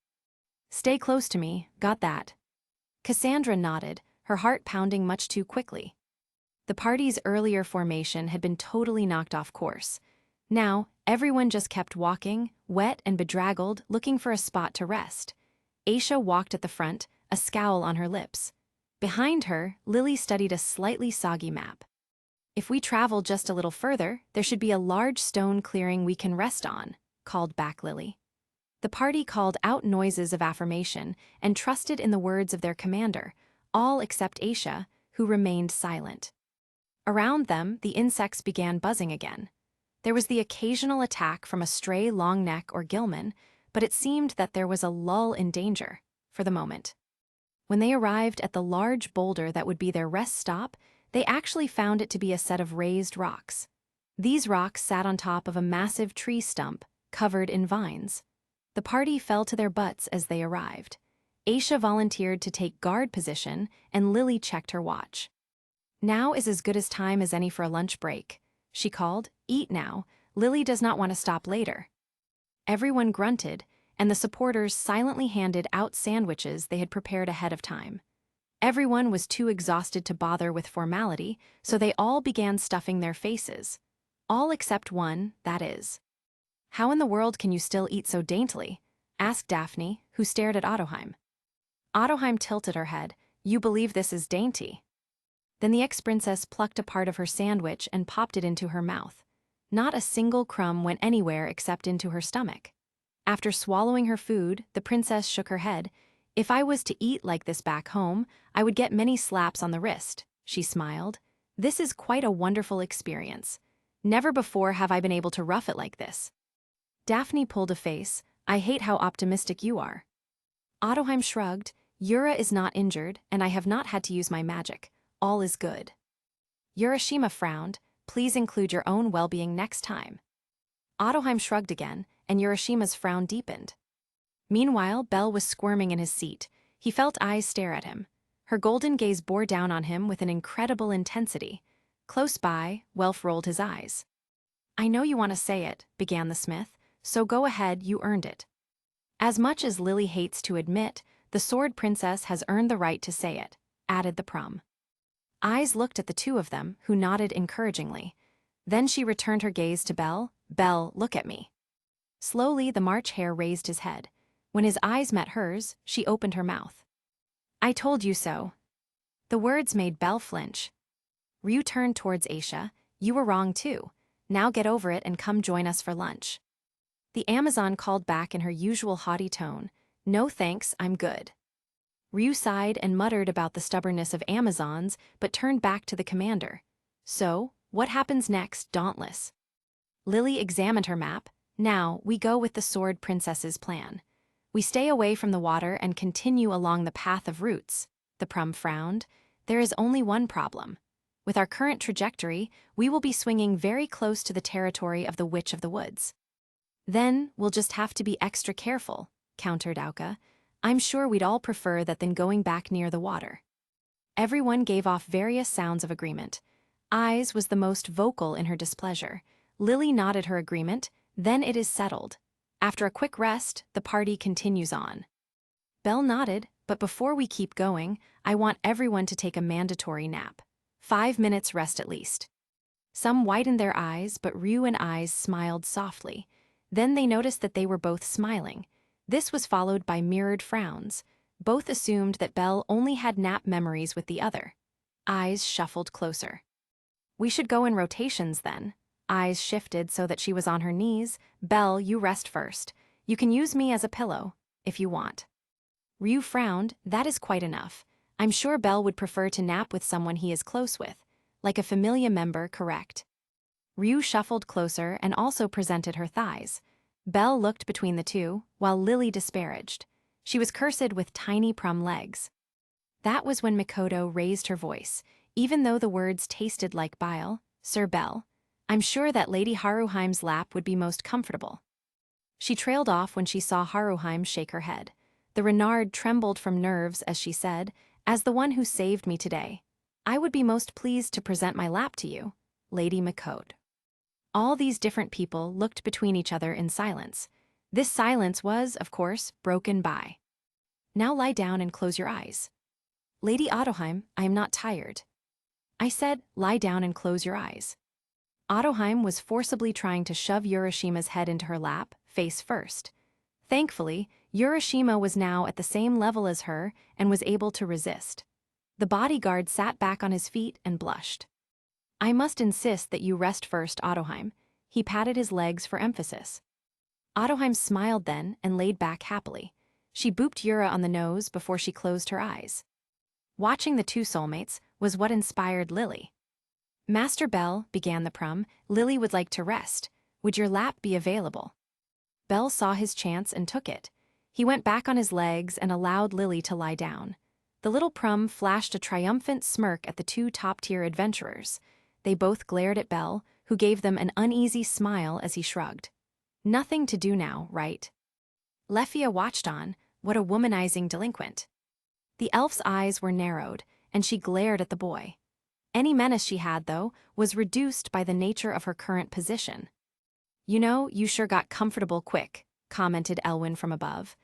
"Stay close to me, got that?" Cassandra nodded, her heart pounding much too quickly. The party's earlier formation had been totally knocked off course. Now, everyone just kept walking, wet and bedraggled, looking for a spot to rest. Aisha walked at the front, a scowl on her lips. Behind her, Lily studied a slightly soggy map. "If we travel just a little further, there should be a large stone clearing we can rest on," called back Lily. The party called out noises of affirmation and trusted in the words of their commander, all except Aisha, who remained silent. Around them, the insects began buzzing again. There was the occasional attack from a stray longneck or gilman, but it seemed that there was a lull in danger, for the moment. When they arrived at the large boulder that would be their rest stop, they actually found it to be a set of raised rocks. These rocks sat on top of a massive tree stump, covered in vines. The party fell to their butts as they arrived. Aisha volunteered to take guard position, and Lily checked her watch. "Now is as good a time as any for a lunch break," she called. "Eat now. Lily does not want to stop later." Everyone grunted, and the supporters silently handed out sandwiches they had prepared ahead of time. Everyone was too exhausted to bother with formality, so they all began stuffing their faces. All except one, that is. "How in the world can you still eat so daintily?" asked Daphne, who stared at Otoheim. Otoheim tilted her head. "You believe this is dainty?" Then the ex-princess plucked a part of her sandwich and popped it into her mouth. Not a single crumb went anywhere except into her stomach. After swallowing her food, the princess shook her head. "If I was to eat like this back home, I would get many slaps on the wrist," she smiled. "This is quite a wonderful experience. Never before have I been able to rough it like this." Daphne pulled a face. "I hate how optimistic you are." Otoheim shrugged. "Yura is not injured, and I have not had to use my magic. All is good." Urashima frowned. "Please include your own well-being next time." Otoheim shrugged again, and Urashima's frown deepened. Meanwhile, Belle was squirming in his seat. He felt eyes stare at him. Her golden gaze bore down on him with an incredible intensity. Close by, Welf rolled his eyes. "I know you want to say it," began the smith, "so go ahead, you earned it." "As much as Lily hates to admit, the Sword Princess has earned the right to say it," added the prom. Eyes looked at the two of them, who nodded encouragingly. Then she returned her gaze to Belle. "Belle, look at me." Slowly, the March Hare raised his head. When his eyes met hers, she opened her mouth. "I told you so." The words made Belle flinch. Ryuu turned towards Aisha. You were wrong too. Now get over it and come join us for lunch. The Amazon called back in her usual haughty tone. No thanks, I'm good. Ryuu sighed and muttered about the stubbornness of Amazons, but turned back to the commander. So, what happens next, Dauntless? Lily examined her map. Now, we go with the Sword Princess's plan. We stay away from the water and continue along the path of roots. The Prum frowned. There is only one problem. With our current trajectory, we will be swinging very close to the territory of the Witch of the Woods. Then, we'll just have to be extra careful, countered Auka. I'm sure we'd all prefer that than going back near the water. Everyone gave off various sounds of agreement. Ais was the most vocal in her displeasure. Lily nodded her agreement. Then it is settled. After a quick rest, the party continues on. Belle nodded, but before we keep going, I want everyone to take a mandatory nap. 5 minutes rest at least. Some widened their eyes, but Ryuu and Ais smiled softly. Then they noticed that they were both smiling. This was followed by mirrored frowns. Both assumed that Belle only had nap memories with the other. Ais shuffled closer. We should go in rotations then. Ais shifted so that she was on her knees. Belle, you rest first. You can use me as a pillow, if you want. Ryuu frowned. That is quite enough. I'm sure Belle would prefer to nap with someone he is close with. Like a familia member, correct? Ryuu shuffled closer and also presented her thighs. Belle looked between the two, while Lily disparaged. She was cursed with tiny Prum legs. That was when Mikoto raised her voice, even though the words tasted like bile. Sir Belle, I'm sure that Lady Haruheim's lap would be most comfortable. She trailed off when she saw Haruheim shake her head. The Renard trembled from nerves as she said, as the one who saved me today, I would be most pleased to present my lap to you, Lady Mikoto. All these different people looked between each other in silence. This silence was, of course, broken by. Now lie down and close your eyes. Lady Ottoheim, I am not tired. I said, lie down and close your eyes. Ottoheim was forcibly trying to shove Urishima's head into her lap, face first. Thankfully, Urishima was now at the same level as her and was able to resist. The bodyguard sat back on his feet and blushed. I must insist that you rest first, Ottoheim. He patted his legs for emphasis. Ottoheim smiled then and laid back happily. She booped Yura on the nose before she closed her eyes. Watching the two soulmates was what inspired Lily. Master Belle, began the Prum, Lily would like to rest. Would your lap be available? Belle saw his chance and took it. He went back on his legs and allowed Lily to lie down. The little Prum flashed a triumphant smirk at the two top-tier adventurers. They both glared at Belle, who gave them an uneasy smile as he shrugged. Nothing to do now, right? Lefia watched on. What a womanizing delinquent. The elf's eyes were narrowed, and she glared at the boy. Any menace she had, though, was reduced by the nature of her current position. You know, you sure got comfortable quick, commented Elwyn from above.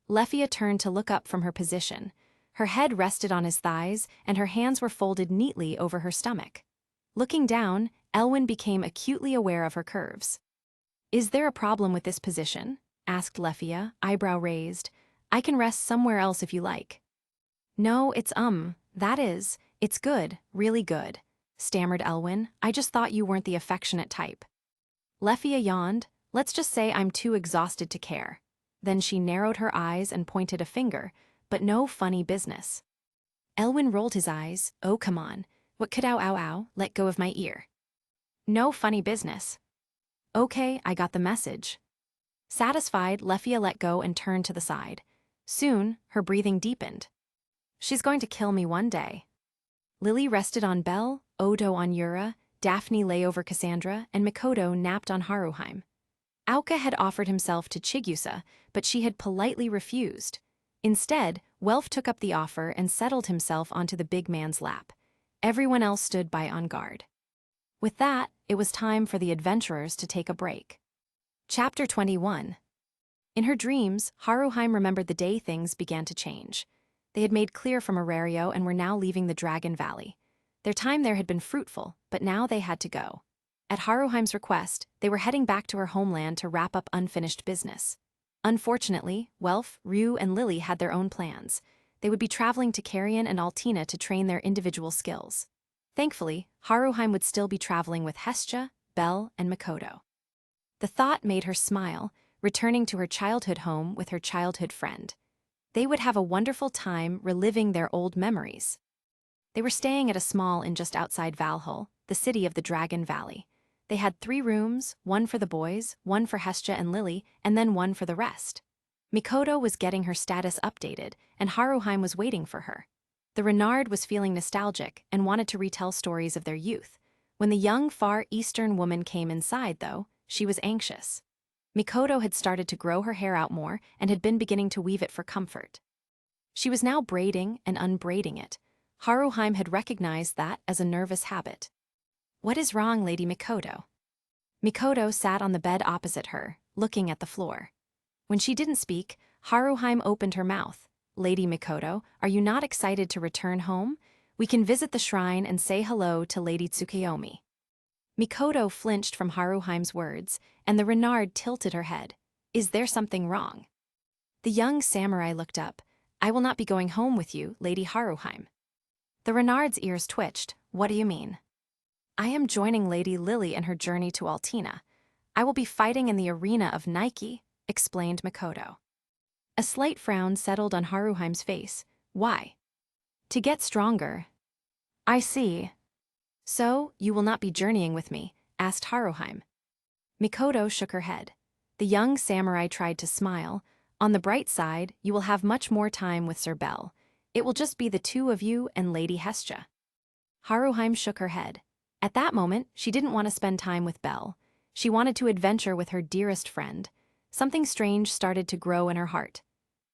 Lefia turned to look up from her position. Her head rested on his thighs, and her hands were folded neatly over her stomach. Looking down, Elwyn became acutely aware of her curves. Is there a problem with this position? Asked Lefia, eyebrow raised. I can rest somewhere else if you like. No, it's good, really good, stammered Elwyn. I just thought you weren't the affectionate type. Lefia yawned. Let's just say I'm too exhausted to care. Then she narrowed her eyes and pointed a finger, but no funny business. Elwyn rolled his eyes. Oh, come on. What could ow, let go of my ear. No funny business. Okay, I got the message. Satisfied, Lefia let go and turned to the side. Soon, her breathing deepened. She's going to kill me one day. Lily rested on Belle, Odo on Yura, Daphne lay over Cassandra, and Mikoto napped on Haruheim. Auka had offered himself to Chigusa, but she had politely refused. Instead, Welf took up the offer and settled himself onto the big man's lap. Everyone else stood by on guard. With that, it was time for the adventurers to take a break. Chapter 21. In her dreams, Haruheim remembered the day things began to change. They had made clear from Horario and were now leaving the Dragon Valley. Their time there had been fruitful, but now they had to go. At Haruheim's request, they were heading back to her homeland to wrap up unfinished business. Unfortunately, Welf, Ryuu, and Lily had their own plans. They would be traveling to Carrion and Altina to train their individual skills. Thankfully, Haruheim would still be traveling with Hestia, Belle, and Mikoto. The thought made her smile, returning to her childhood home with her childhood friend. They would have a wonderful time reliving their old memories. They were staying at a small inn just outside Valhall, the city of the Dragon Valley. They had 3 rooms, one for the boys, one for Hestia and Lily, and then one for the rest. Mikoto was getting her status updated, and Haruheim was waiting for her. The Renard was feeling nostalgic and wanted to retell stories of their youth. When the young Far Eastern woman came inside, though, she was anxious. Mikoto had started to grow her hair out more and had been beginning to weave it for comfort. She was now braiding and unbraiding it. Haruheim had recognized that as a nervous habit. "What is wrong, Lady Mikoto?" Mikoto sat on the bed opposite her, looking at the floor. When she didn't speak, Haruheim opened her mouth. "Lady Mikoto, are you not excited to return home? We can visit the shrine and say hello to Lady Tsukuyomi." Mikoto flinched from Haruheim's words, and the Renard tilted her head. "Is there something wrong?" The young samurai looked up. "I will not be going home with you, Lady Haruheim." The Renard's ears twitched. "What do you mean?" "I am joining Lady Lily in her journey to Altina. I will be fighting in the arena of Nike," explained Mikoto. A slight frown settled on Haruheim's face. "Why?" "To get stronger." "I see." "So, you will not be journeying with me?" asked Haruheim. Mikoto shook her head. The young samurai tried to smile. "On the bright side, you will have much more time with Sir Bell. It will just be the 2 of you and Lady Hestia." Haruheim shook her head. At that moment, she didn't want to spend time with Belle. She wanted to adventure with her dearest friend. Something strange started to grow in her heart.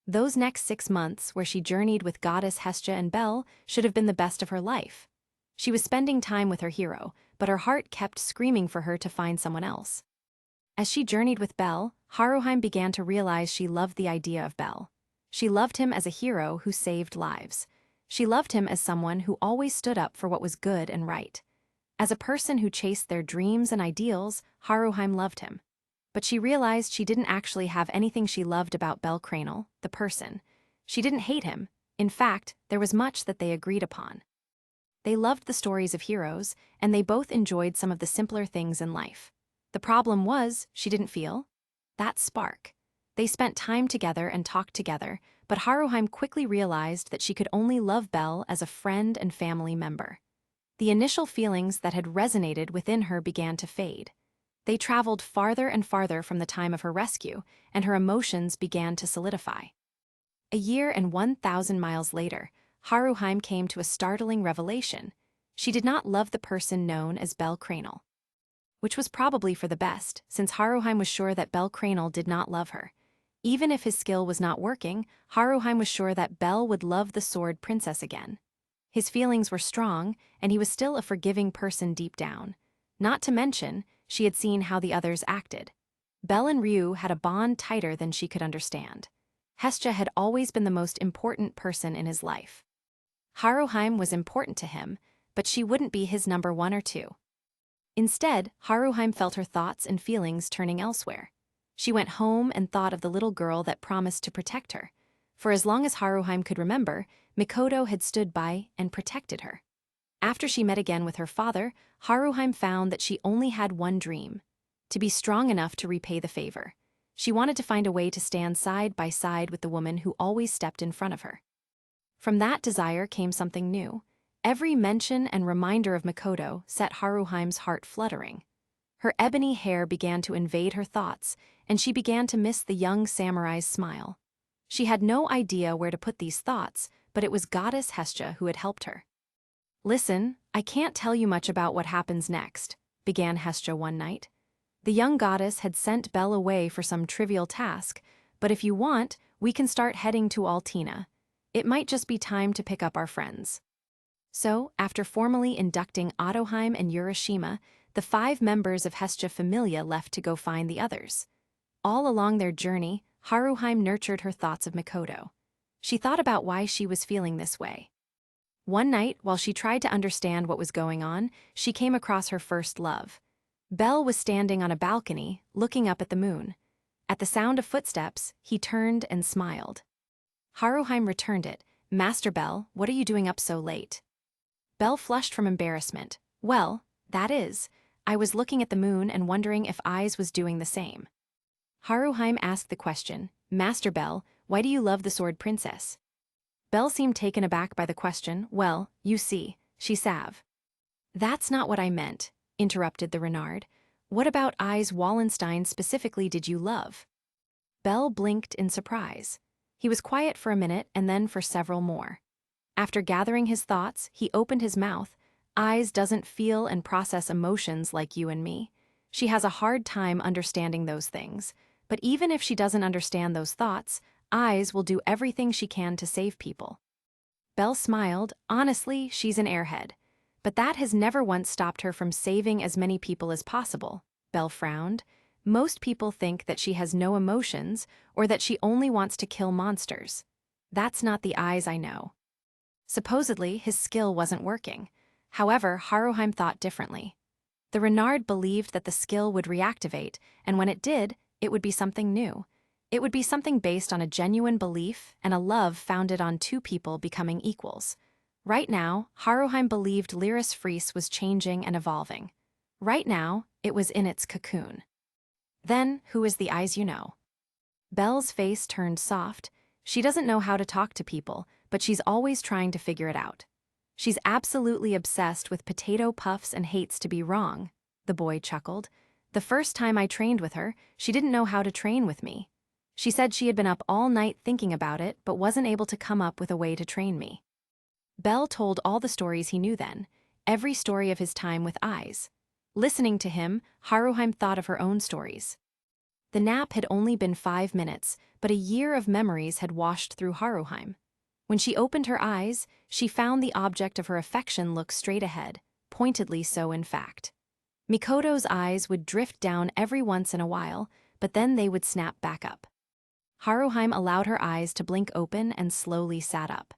Those next 6 months, where she journeyed with Goddess Hestia and Belle, should have been the best of her life. She was spending time with her hero, but her heart kept screaming for her to find someone else. As she journeyed with Belle, Haruheim began to realize she loved the idea of Belle. She loved him as a hero who saved lives. She loved him as someone who always stood up for what was good and right. As a person who chased their dreams and ideals, Haruheim loved him. But she realized she didn't actually have anything she loved about Belle Cranel, the person. She didn't hate him. In fact, there was much that they agreed upon. They loved the stories of heroes, and they both enjoyed some of the simpler things in life. The problem was, she didn't feel that spark. They spent time together and talked together, but Haruheim quickly realized that she could only love Belle as a friend and family member. The initial feelings that had resonated within her began to fade. They traveled farther and farther from the time of her rescue, and her emotions began to solidify. A year and 1,000 miles later, Haruheim came to a startling revelation. She did not love the person known as Belle Cranel. Which was probably for the best, since Haruheim was sure that Belle Cranel did not love her. Even if his skill was not working, Haruheim was sure that Belle would love the Sword Princess again. His feelings were strong, and he was still a forgiving person deep down. Not to mention, she had seen how the others acted. Belle and Ryuu had a bond tighter than she could understand. Hestia had always been the most important person in his life. Haruheim was important to him, but she wouldn't be his number 1 or 2. Instead, Haruheim felt her thoughts and feelings turning elsewhere. She went home and thought of the little girl that promised to protect her. For as long as Haruheim could remember, Mikoto had stood by and protected her. After she met again with her father, Haruheim found that she only had one dream: to be strong enough to repay the favor. She wanted to find a way to stand side by side with the woman who always stepped in front of her. From that desire came something new. Every mention and reminder of Mikoto set Haruheim's heart fluttering. Her ebony hair began to invade her thoughts, and she began to miss the young samurai's smile. She had no idea where to put these thoughts, but it was Goddess Hestia who had helped her. "Listen, I can't tell you much about what happens next," began Hestia one night. The young goddess had sent Belle away for some trivial task, but if you want, we can start heading to Altina. It might just be time to pick up our friends. So, after formally inducting Otoheim and Urashima, the 5 members of Hestia Familia left to go find the others. All along their journey, Haruheim nurtured her thoughts of Mikoto. She thought about why she was feeling this way. One night, while she tried to understand what was going on, she came across her first love. Belle was standing on a balcony, looking up at the moon. At the sound of footsteps, he turned and smiled. Haruheim returned it. "Master Belle, what are you doing up so late?" Belle flushed from embarrassment. Well, that is. I was looking at the moon and wondering if Ais was doing the same. Haruheim asked the question, Master Belle, why do you love the Sword Princess? Belle seemed taken aback by the question. Well, you see, she sav. That's not what I meant, interrupted the Renard. What about Ais Wallenstein specifically did you love? Belle blinked in surprise. He was quiet for a minute and then for several more. After gathering his thoughts, he opened his mouth. Ais doesn't feel and process emotions like you and me. She has a hard time understanding those things. But even if she doesn't understand those thoughts, Ais will do everything she can to save people. Belle smiled. Honestly, she's an airhead. But that has never once stopped her from saving as many people as possible. Belle frowned. Most people think that she has no emotions or that she only wants to kill monsters. That's not the Ais I know. Supposedly, his skill wasn't working. However, Haruheim thought differently. The Renard believed that the skill would reactivate, and when it did, it would be something new. It would be something based on a genuine belief and a love founded on two people becoming equals. Right now, Haruheim believed Lyris Fries was changing and evolving. Right now, it was in its cocoon. Then, who is the Ais you know? Belle's face turned soft. She doesn't know how to talk to people, but she's always trying to figure it out. She's absolutely obsessed with potato puffs and hates to be wrong, the boy chuckled. The first time I trained with her, she didn't know how to train with me. She said she had been up all night thinking about it, but wasn't able to come up with a way to train me. Belle told all the stories he knew then, every story of his time with Ais. Listening to him, Haruheim thought of her own stories. The nap had only been 5 minutes, but a year of memories had washed through Haruheim. When she opened her eyes, she found the object of her affection look straight ahead, pointedly so in fact. Mikoto's eyes would drift down every once in a while, but then they would snap back up. Haruheim allowed her eyes to blink open and slowly sat up.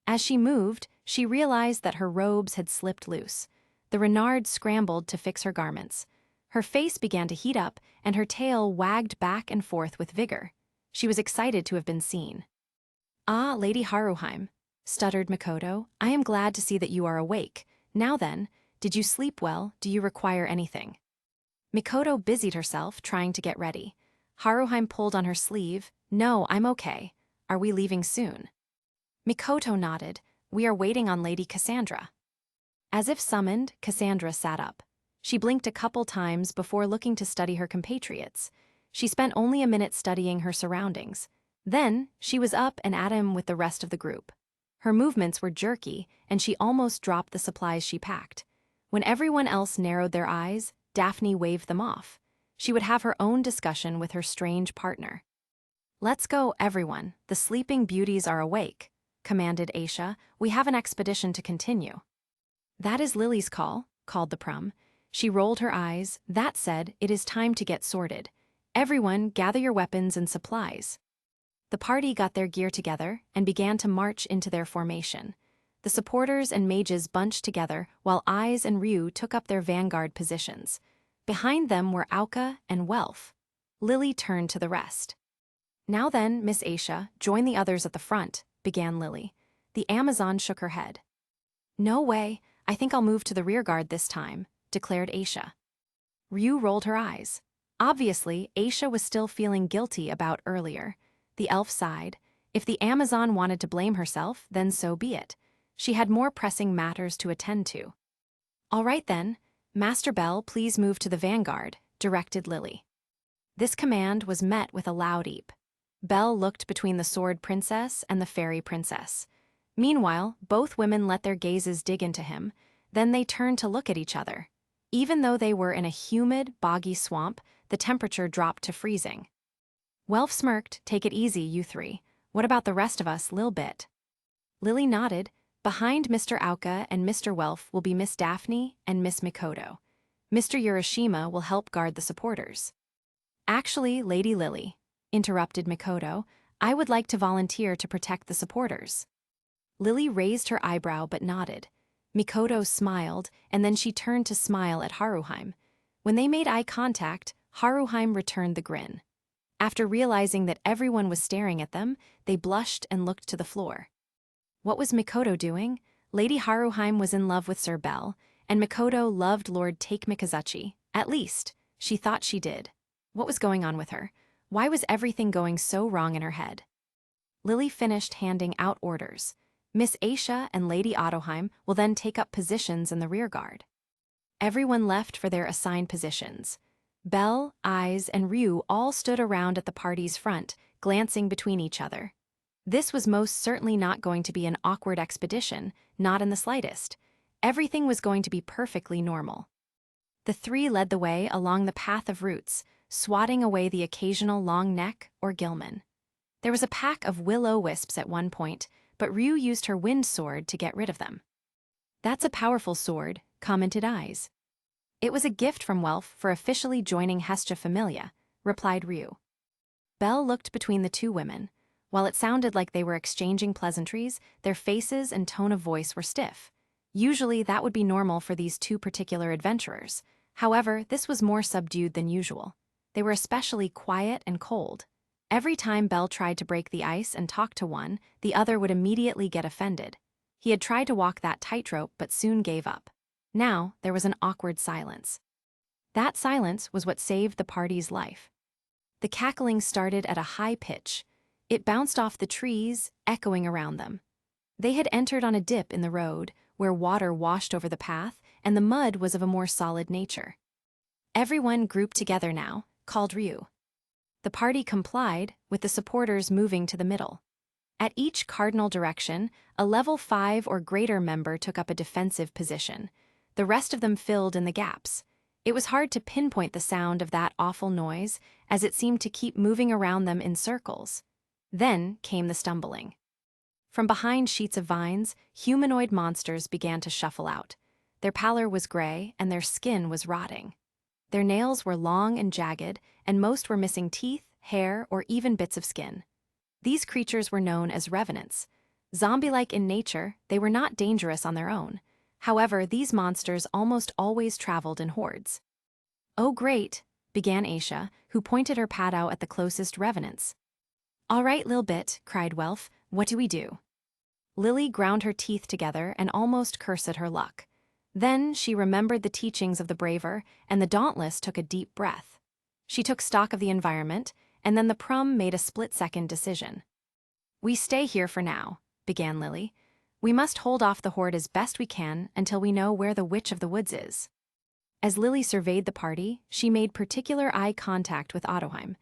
As she moved, she realized that her robes had slipped loose. The Renard scrambled to fix her garments. Her face began to heat up, and her tail wagged back and forth with vigor. She was excited to have been seen. Ah, Lady Haruheim, stuttered Mikoto, I am glad to see that you are awake. Now then, did you sleep well? Do you require anything? Mikoto busied herself, trying to get ready. Haruheim pulled on her sleeve. No, I'm okay. Are we leaving soon? Mikoto nodded. We are waiting on Lady Cassandra. As if summoned, Cassandra sat up. She blinked a couple times before looking to study her compatriots. She spent only a minute studying her surroundings. Then, she was up and at him with the rest of the group. Her movements were jerky, and she almost dropped the supplies she packed. When everyone else narrowed their eyes, Daphne waved them off. She would have her own discussion with her strange partner. Let's go, everyone. The sleeping beauties are awake, commanded Aisha. We have an expedition to continue. That is Lily's call, called the Prum. She rolled her eyes. That said, it is time to get sorted. Everyone, gather your weapons and supplies. The party got their gear together and began to march into their formation. The supporters and mages bunched together while Ais and Ryuu took up their vanguard positions. Behind them were Auka and Welf. Lily turned to the rest. Now then, Miss Aisha, join the others at the front, began Lily. The Amazon shook her head. No way, I think I'll move to the rearguard this time, declared Aisha. Ryuu rolled her eyes. Obviously, Aisha was still feeling guilty about earlier. The elf sighed. If the Amazon wanted to blame herself, then so be it. She had more pressing matters to attend to. All right then, Master Bell, please move to the vanguard, directed Lily. This command was met with a loud eep. Belle looked between the Sword Princess and the Fairy Princess. Meanwhile, both women let their gazes dig into him. Then they turned to look at each other. Even though they were in a humid, boggy swamp, the temperature dropped to freezing. Welf smirked. Take it easy, you three. What about the rest of us, Lil Bit? Lily nodded. Behind Mr. Auka and Mr. Welf will be Miss Daphne and Miss Mikoto. Mr. Urashima will help guard the supporters. Actually, Lady Lily, interrupted Mikoto, I would like to volunteer to protect the supporters. Lily raised her eyebrow but nodded. Mikoto smiled, and then she turned to smile at Haruheim. When they made eye contact, Haruheim returned the grin. After realizing that everyone was staring at them, they blushed and looked to the floor. What was Mikoto doing? Lady Haruheim was in love with Sir Bell, and Mikoto loved Lord Takemikazuchi. At least, she thought she did. What was going on with her? Why was everything going so wrong in her head? Lily finished handing out orders. Miss Aisha and Lady Ottoheim will then take up positions in the rearguard. Everyone left for their assigned positions. Belle, Ais, and Ryuu all stood around at the party's front, glancing between each other. This was most certainly not going to be an awkward expedition, not in the slightest. Everything was going to be perfectly normal. The three led the way along the path of roots, swatting away the occasional long neck or gilman. There was a pack of will-o-wisps at one point, but Ryuu used her wind sword to get rid of them. "That's a powerful sword," commented Ais. "It was a gift from Welf for officially joining Hestia Familia," replied Ryuu. Belle looked between the two women. While it sounded like they were exchanging pleasantries, their faces and tone of voice were stiff. Usually that would be normal for these two particular adventurers. However, this was more subdued than usual. They were especially quiet and cold. Every time Belle tried to break the ice and talk to one, the other would immediately get offended. He had tried to walk that tightrope but soon gave up. Now, there was an awkward silence. That silence was what saved the party's life. The cackling started at a high pitch. It bounced off the trees, echoing around them. They had entered on a dip in the road, where water washed over the path, and the mud was of a more solid nature. "Everyone grouped together now," called Ryuu. The party complied, with the supporters moving to the middle. At each cardinal direction, a level 5 or greater member took up a defensive position. The rest of them filled in the gaps. It was hard to pinpoint the sound of that awful noise, as it seemed to keep moving around them in circles. Then came the stumbling. From behind sheets of vines, humanoid monsters began to shuffle out. Their pallor was gray, and their skin was rotting. Their nails were long and jagged, and most were missing teeth, hair, or even bits of skin. These creatures were known as revenants. Zombie-like in nature, they were not dangerous on their own. However, these monsters almost always traveled in hordes. "Oh great," began Aisha, who pointed her paddle at the closest revenants. "All right, Lil Bit," cried Welf, "what do we do?" Lily ground her teeth together and almost cursed at her luck. Then she remembered the teachings of the braver, and the dauntless took a deep breath. She took stock of the environment, and then the Prum made a split-second decision. "We stay here for now," began Lily. "We must hold off the horde as best we can until we know where the Witch of the Woods is." As Lily surveyed the party, she made particular eye contact with Ottoheim.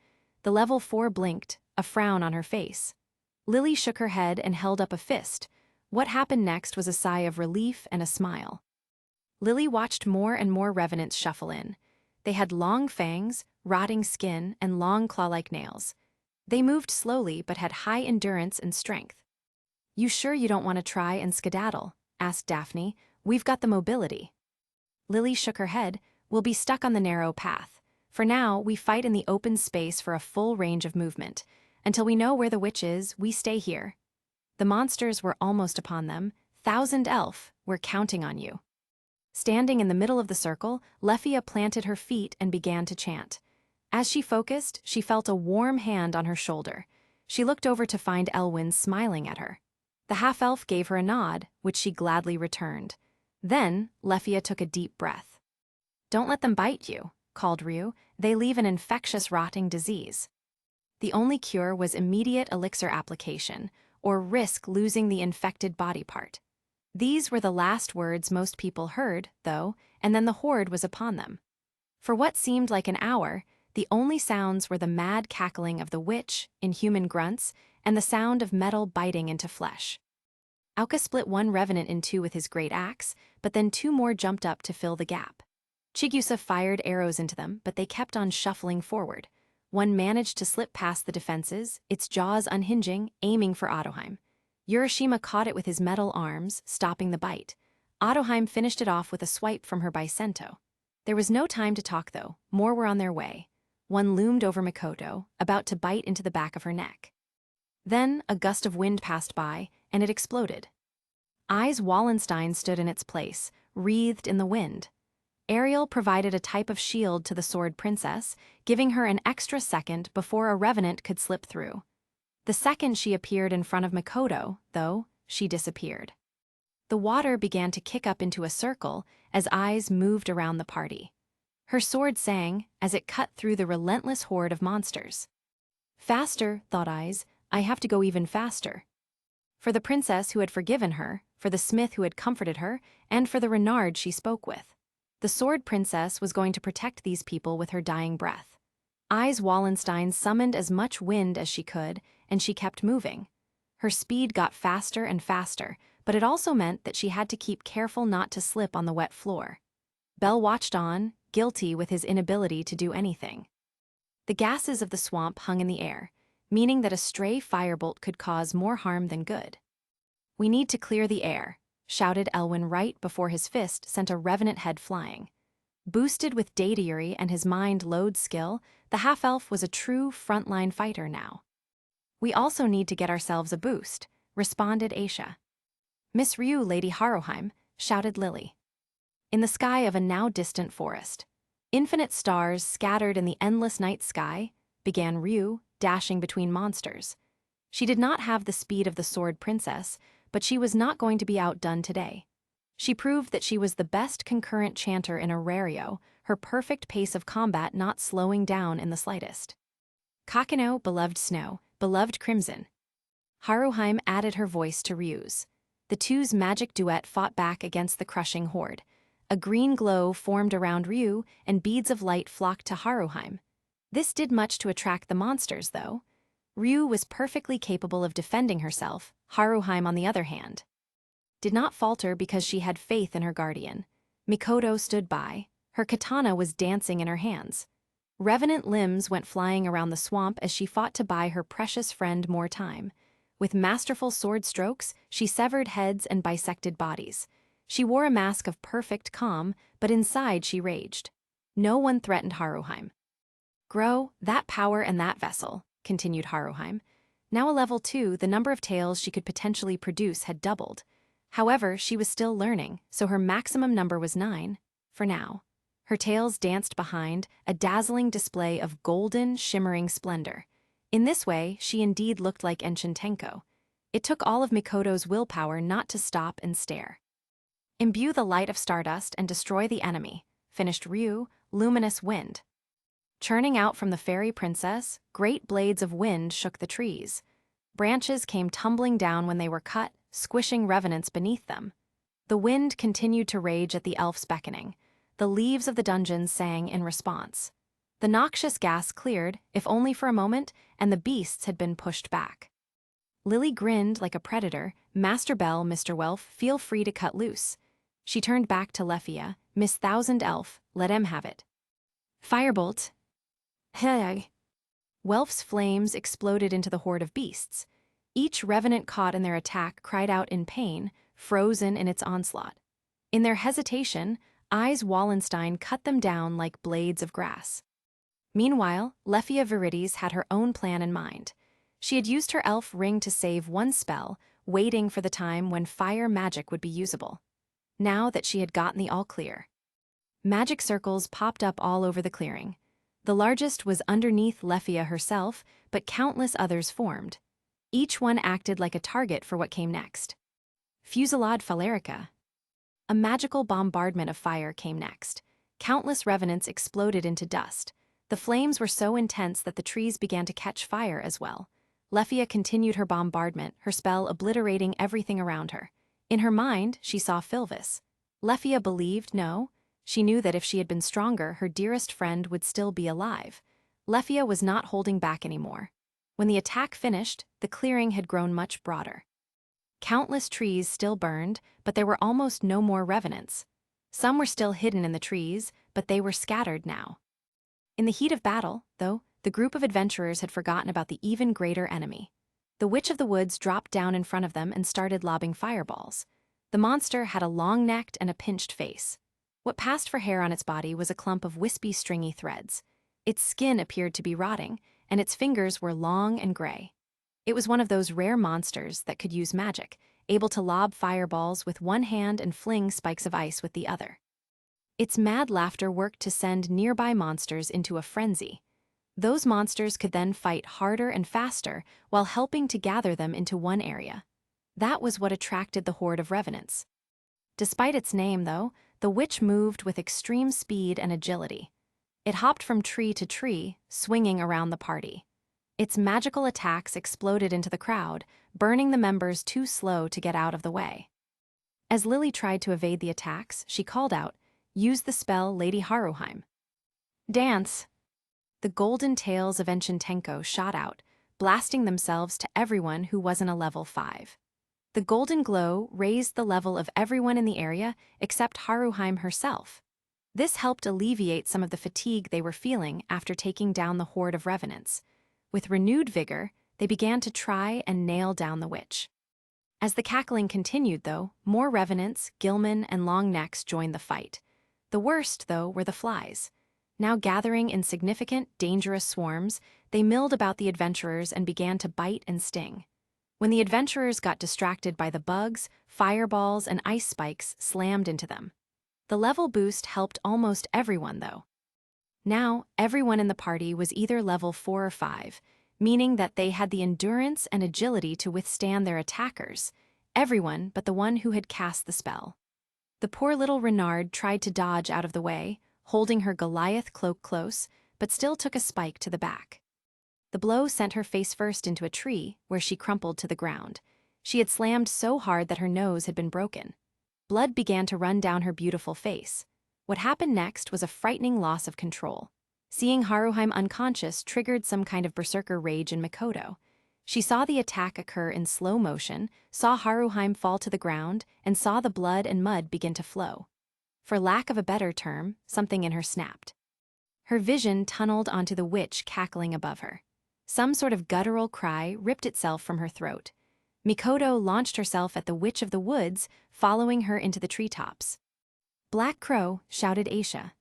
The level 4 blinked, a frown on her face. Lily shook her head and held up a fist. What happened next was a sigh of relief and a smile. Lily watched more and more revenants shuffle in. They had long fangs, rotting skin, and long claw-like nails. They moved slowly but had high endurance and strength. "You sure you don't want to try and skedaddle?" asked Daphne. "We've got the mobility." Lily shook her head. "We'll be stuck on the narrow path. For now, we fight in the open space for a full range of movement. Until we know where the witch is, we stay here." The monsters were almost upon them. "Thousand Elf, we're counting on you." Standing in the middle of the circle, Leffia planted her feet and began to chant. As she focused, she felt a warm hand on her shoulder. She looked over to find Elwyn smiling at her. The half-elf gave her a nod, which she gladly returned. Then, Leffia took a deep breath. "Don't let them bite you," called Ryuu. "They leave an infectious rotting disease." The only cure was immediate elixir application, or risk losing the infected body part. These were the last words most people heard, though, and then the horde was upon them. For what seemed like an hour, the only sounds were the mad cackling of the witch, inhuman grunts, and the sound of metal biting into flesh. Auka split one revenant in two with his great axe, but then two more jumped up to fill the gap. Chigusa fired arrows into them, but they kept on shuffling forward. One managed to slip past the defenses, its jaws unhinging, aiming for Ottoheim. Urashima caught it with his metal arms, stopping the bite. Ottoheim finished it off with a swipe from her Bicento. There was no time to talk, though. More were on their way. One loomed over Mikoto, about to bite into the back of her neck. Then a gust of wind passed by, and it exploded. Ais Wallenstein stood in its place, wreathed in the wind. Ariel provided a type of shield to the Sword Princess, giving her an extra second before a revenant could slip through. The second she appeared in front of Mikoto, though, she disappeared. The water began to kick up into a circle as Ais moved around the party. Her sword sang as it cut through the relentless horde of monsters. Faster, thought Ais, I have to go even faster. For the princess who had forgiven her, for the smith who had comforted her, and for the Renard she spoke with. The sword princess was going to protect these people with her dying breath. Ais Wallenstein summoned as much wind as she could, and she kept moving. Her speed got faster and faster, but it also meant that she had to keep careful not to slip on the wet floor. Bell watched on, guilty with his inability to do anything. The gases of the swamp hung in the air, meaning that a stray firebolt could cause more harm than good. We need to clear the air, shouted Elwyn right before his fist sent a revenant head flying. Boosted with Dataery and his mind-load skill, the half-elf was a true frontline fighter now. We also need to get ourselves a boost, responded Aisha. Miss Ryuu, Lady Haroheim, shouted Lily. In the sky of a now-distant forest, infinite stars scattered in the endless night sky, began Ryuu, dashing between monsters. She did not have the speed of the sword princess, but she was not going to be outdone today. She proved that she was the best concurrent chanter in Horario, her perfect pace of combat not slowing down in the slightest. Kakino, beloved snow, beloved crimson. Haruheim added her voice to Ryuu's. The two's magic duet fought back against the crushing horde. A green glow formed around Ryuu, and beads of light flocked to Haruheim. This did much to attract the monsters, though. Ryuu was perfectly capable of defending herself, Haruheim, on the other hand, did not falter because she had faith in her guardian. Mikoto stood by. Her katana was dancing in her hands. Revenant limbs went flying around the swamp as she fought to buy her precious friend more time. With masterful sword strokes, she severed heads and bisected bodies. She wore a mask of perfect calm, but inside she raged. No one threatened Haruheim. Grow, that power and that vessel, continued Haruheim. Now a level 2, the number of tails she could potentially produce had doubled. However, she was still learning, so her maximum number was 9, for now. Her tails danced behind, a dazzling display of golden, shimmering splendor. In this way, she indeed looked like Enchantenko. It took all of Mikoto's willpower not to stop and stare. Imbue the light of stardust and destroy the enemy, finished Ryuu, luminous wind. Churning out from the fairy princess, great blades of wind shook the trees. Branches came tumbling down when they were cut, squishing revenants beneath them. The wind continued to rage at the elf's beckoning. The leaves of the dungeon sang in response. The noxious gas cleared, if only for a moment, and the beasts had been pushed back. Lily grinned like a predator. Master Bell, Mr. Welf, feel free to cut loose. She turned back to Lefia. Miss Thousand Elf, let em have it. Firebolt. Hey. Welf's flames exploded into the horde of beasts. Each revenant caught in their attack cried out in pain, frozen in its onslaught. In their hesitation, Ais Wallenstein cut them down like blades of grass. Meanwhile, Lefia Virides had her own plan in mind. She had used her elf ring to save one spell, waiting for the time when fire magic would be usable. Now that she had gotten the all-clear, magic circles popped up all over the clearing. The largest was underneath Lefia herself, but countless others formed. Each one acted like a target for what came next. Fusillade Phalerica. A magical bombardment of fire came next. Countless revenants exploded into dust. The flames were so intense that the trees began to catch fire as well. Lefia continued her bombardment, her spell obliterating everything around her. In her mind, she saw Filvis. Lefia believed, no. She knew that if she had been stronger, her dearest friend would still be alive. Lefia was not holding back anymore. When the attack finished, the clearing had grown much broader. Countless trees still burned, but there were almost no more revenants. Some were still hidden in the trees, but they were scattered now. In the heat of battle, though, the group of adventurers had forgotten about the even greater enemy. The Witch of the Woods dropped down in front of them and started lobbing fireballs. The monster had a long neck and a pinched face. What passed for hair on its body was a clump of wispy, stringy threads. Its skin appeared to be rotting, and its fingers were long and gray. It was one of those rare monsters that could use magic, able to lob fireballs with one hand and fling spikes of ice with the other. Its mad laughter worked to send nearby monsters into a frenzy. Those monsters could then fight harder and faster while helping to gather them into one area. That was what attracted the horde of revenants. Despite its name, though, the witch moved with extreme speed and agility. It hopped from tree to tree, swinging around the party. Its magical attacks exploded into the crowd, burning the members too slow to get out of the way. As Lily tried to evade the attacks, she called out, "Use the spell, Lady Haruheim." "Dance!" The golden tails of Enchantenko shot out, blasting themselves to everyone who wasn't a level 5. The golden glow raised the level of everyone in the area except Haruheim herself. This helped alleviate some of the fatigue they were feeling after taking down the horde of revenants. With renewed vigor, they began to try and nail down the witch. As the cackling continued, though, more revenants, gilmen, and longnecks joined the fight. The worst, though, were the flies. Now gathering in significant, dangerous swarms, they milled about the adventurers and began to bite and sting. When the adventurers got distracted by the bugs, fireballs and ice spikes slammed into them. The level boost helped almost everyone, though. Now, everyone in the party was either level 4 or 5, meaning that they had the endurance and agility to withstand their attackers, everyone but the one who had cast the spell. The poor little Renard tried to dodge out of the way, holding her Goliath cloak close, but still took a spike to the back. The blow sent her face first into a tree, where she crumpled to the ground. She had slammed so hard that her nose had been broken. Blood began to run down her beautiful face. What happened next was a frightening loss of control. Seeing Haruheim unconscious triggered some kind of berserker rage in Mikoto. She saw the attack occur in slow motion, saw Haruheim fall to the ground, and saw the blood and mud begin to flow. For lack of a better term, something in her snapped. Her vision tunneled onto the witch cackling above her. Some sort of guttural cry ripped itself from her throat. Mikoto launched herself at the Witch of the Woods, following her into the treetops. "Black Crow," shouted Aisha.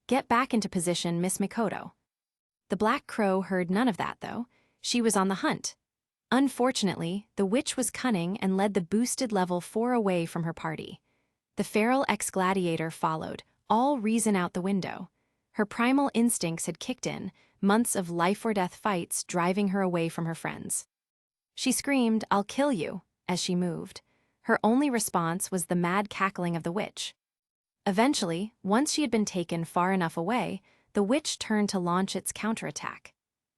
"Get back into position, Miss Mikoto." The Black Crow heard none of that, though. She was on the hunt. Unfortunately, the witch was cunning and led the boosted level 4 away from her party. The feral ex-gladiator followed, all reason out the window. Her primal instincts had kicked in, months of life-or-death fights driving her away from her friends. She screamed, "I'll kill you," as she moved. Her only response was the mad cackling of the witch. Eventually, once she had been taken far enough away, the witch turned to launch its counterattack.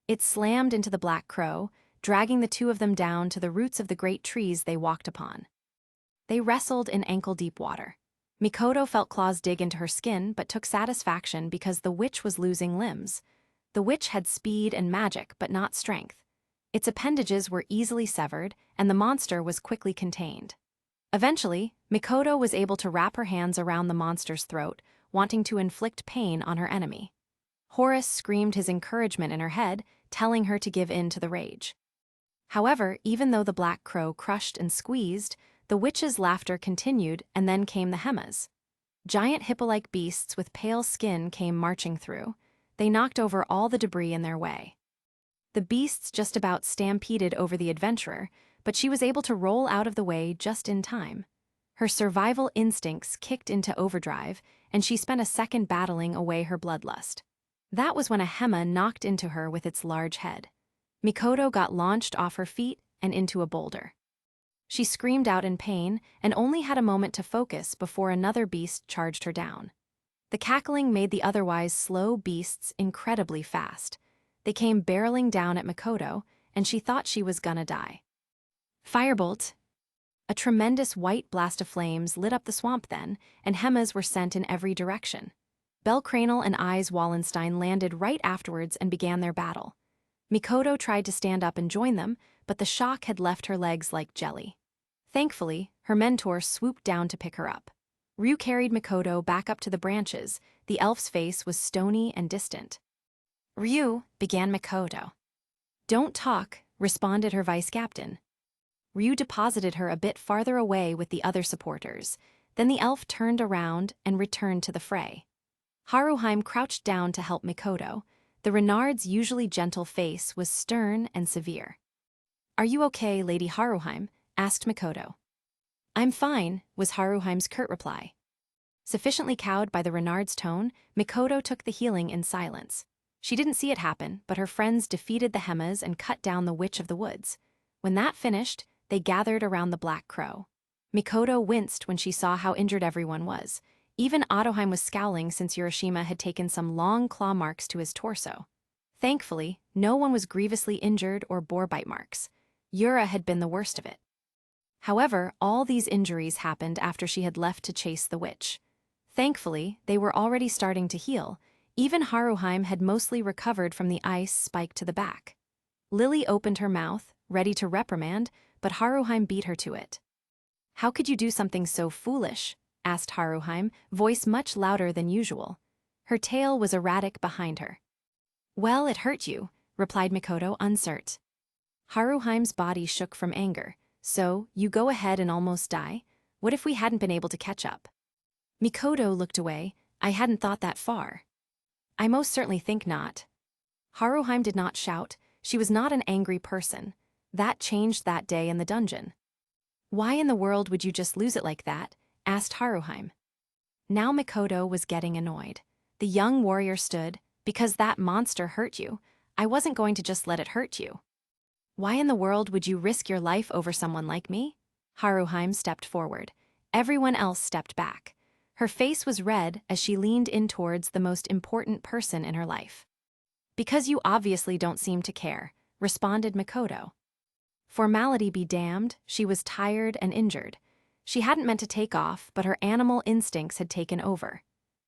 It slammed into the Black Crow, dragging the two of them down to the roots of the great trees they walked upon. They wrestled in ankle-deep water. Mikoto felt claws dig into her skin but took satisfaction because the witch was losing limbs. The witch had speed and magic but not strength. Its appendages were easily severed, and the monster was quickly contained. Eventually, Mikoto was able to wrap her hands around the monster's throat, wanting to inflict pain on her enemy. Horus screamed his encouragement in her head, telling her to give in to the rage. However, even though the Black Crow crushed and squeezed, the witch's laughter continued, and then came the Hermes. Giant hippo-like beasts with pale skin came marching through. They knocked over all the debris in their way. The beasts just about stampeded over the adventurer, but she was able to roll out of the way just in time. Her survival instincts kicked into overdrive, and she spent a second battling away her bloodlust. That was when a Hema knocked into her with its large head. Mikoto got launched off her feet and into a boulder. She screamed out in pain and only had a moment to focus before another beast charged her down. The cackling made the otherwise slow beasts incredibly fast. They came barreling down at Mikoto, and she thought she was gonna die. Firebolt! A tremendous white blast of flames lit up the swamp then, and Hemas were sent in every direction. Belcranel and Ais Wallenstein landed right afterwards and began their battle. Mikoto tried to stand up and join them, but the shock had left her legs like jelly. Thankfully, her mentor swooped down to pick her up. Ryuu carried Mikoto back up to the branches. The elf's face was stony and distant. "Ryuu," began Mikoto. "Don't talk," responded her vice-captain. Ryuu deposited her a bit farther away with the other supporters. Then the elf turned around and returned to the fray. Haruheim crouched down to help Mikoto. The Renard's usually gentle face was stern and severe. "Are you okay, Lady Haruheim?" asked Mikoto. "I'm fine," was Haruheim's curt reply. Sufficiently cowed by the Renard's tone, Mikoto took the healing in silence. She didn't see it happen, but her friends defeated the Hemas and cut down the Witch of the Woods. When that finished, they gathered around the Black Crow. Mikoto winced when she saw how injured everyone was. Even Otoheim was scowling since Urashima had taken some long claw marks to his torso. Thankfully, no one was grievously injured or bore bite marks. Yura had been the worst of it. However, all these injuries happened after she had left to chase the witch. Thankfully, they were already starting to heal. Even Haruheim had mostly recovered from the ice spiked to the back. Lily opened her mouth, ready to reprimand, but Haruheim beat her to it. "How could you do something so foolish?" asked Haruheim, voice much louder than usual. Her tail was erratic behind her. "Well, it hurt you," replied Mikoto, uncertain. Haruheim's body shook from anger. "So, you go ahead and almost die? What if we hadn't been able to catch up?" Mikoto looked away. "I hadn't thought that far." "I most certainly think not." Haruheim did not shout. She was not an angry person. That changed that day in the dungeon. "Why in the world would you just lose it like that?" asked Haruheim. Now Mikoto was getting annoyed. The young warrior stood. "Because that monster hurt you. I wasn't going to just let it hurt you." "Why in the world would you risk your life over someone like me?" Haruheim stepped forward. Everyone else stepped back. Her face was red as she leaned in towards the most important person in her life. "Because you obviously don't seem to care," responded Mikoto. Formality be damned, she was tired and injured. She hadn't meant to take off, but her animal instincts had taken over.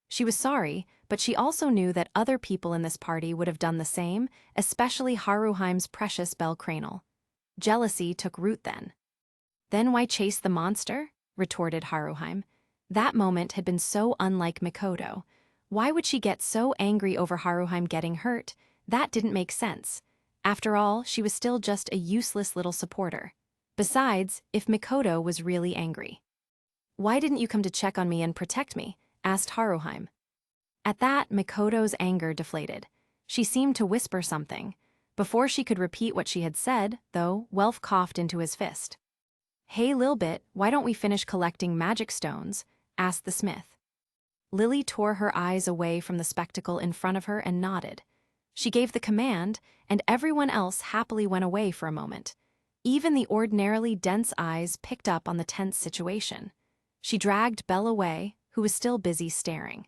She was sorry, but she also knew that other people in this party would have done the same, especially Haruheim's precious Belle Cranel. Jealousy took root then. "Then why chase the monster?" retorted Haruheim. That moment had been so unlike Mikoto. Why would she get so angry over Haruheim getting hurt? That didn't make sense. After all, she was still just a useless little supporter. Besides, if Mikoto was really angry. "Why didn't you come to check on me and protect me?" asked Haruheim. At that, Mikoto's anger deflated. She seemed to whisper something. Before she could repeat what she had said, though, Welf coughed into his fist. "Hey Lilbit, why don't we finish collecting magic stones?" asked the smith. Lily tore her eyes away from the spectacle in front of her and nodded. She gave the command, and everyone else happily went away for a moment. Even the ordinarily dense eyes picked up on the tense situation. She dragged Belle away, who was still busy staring.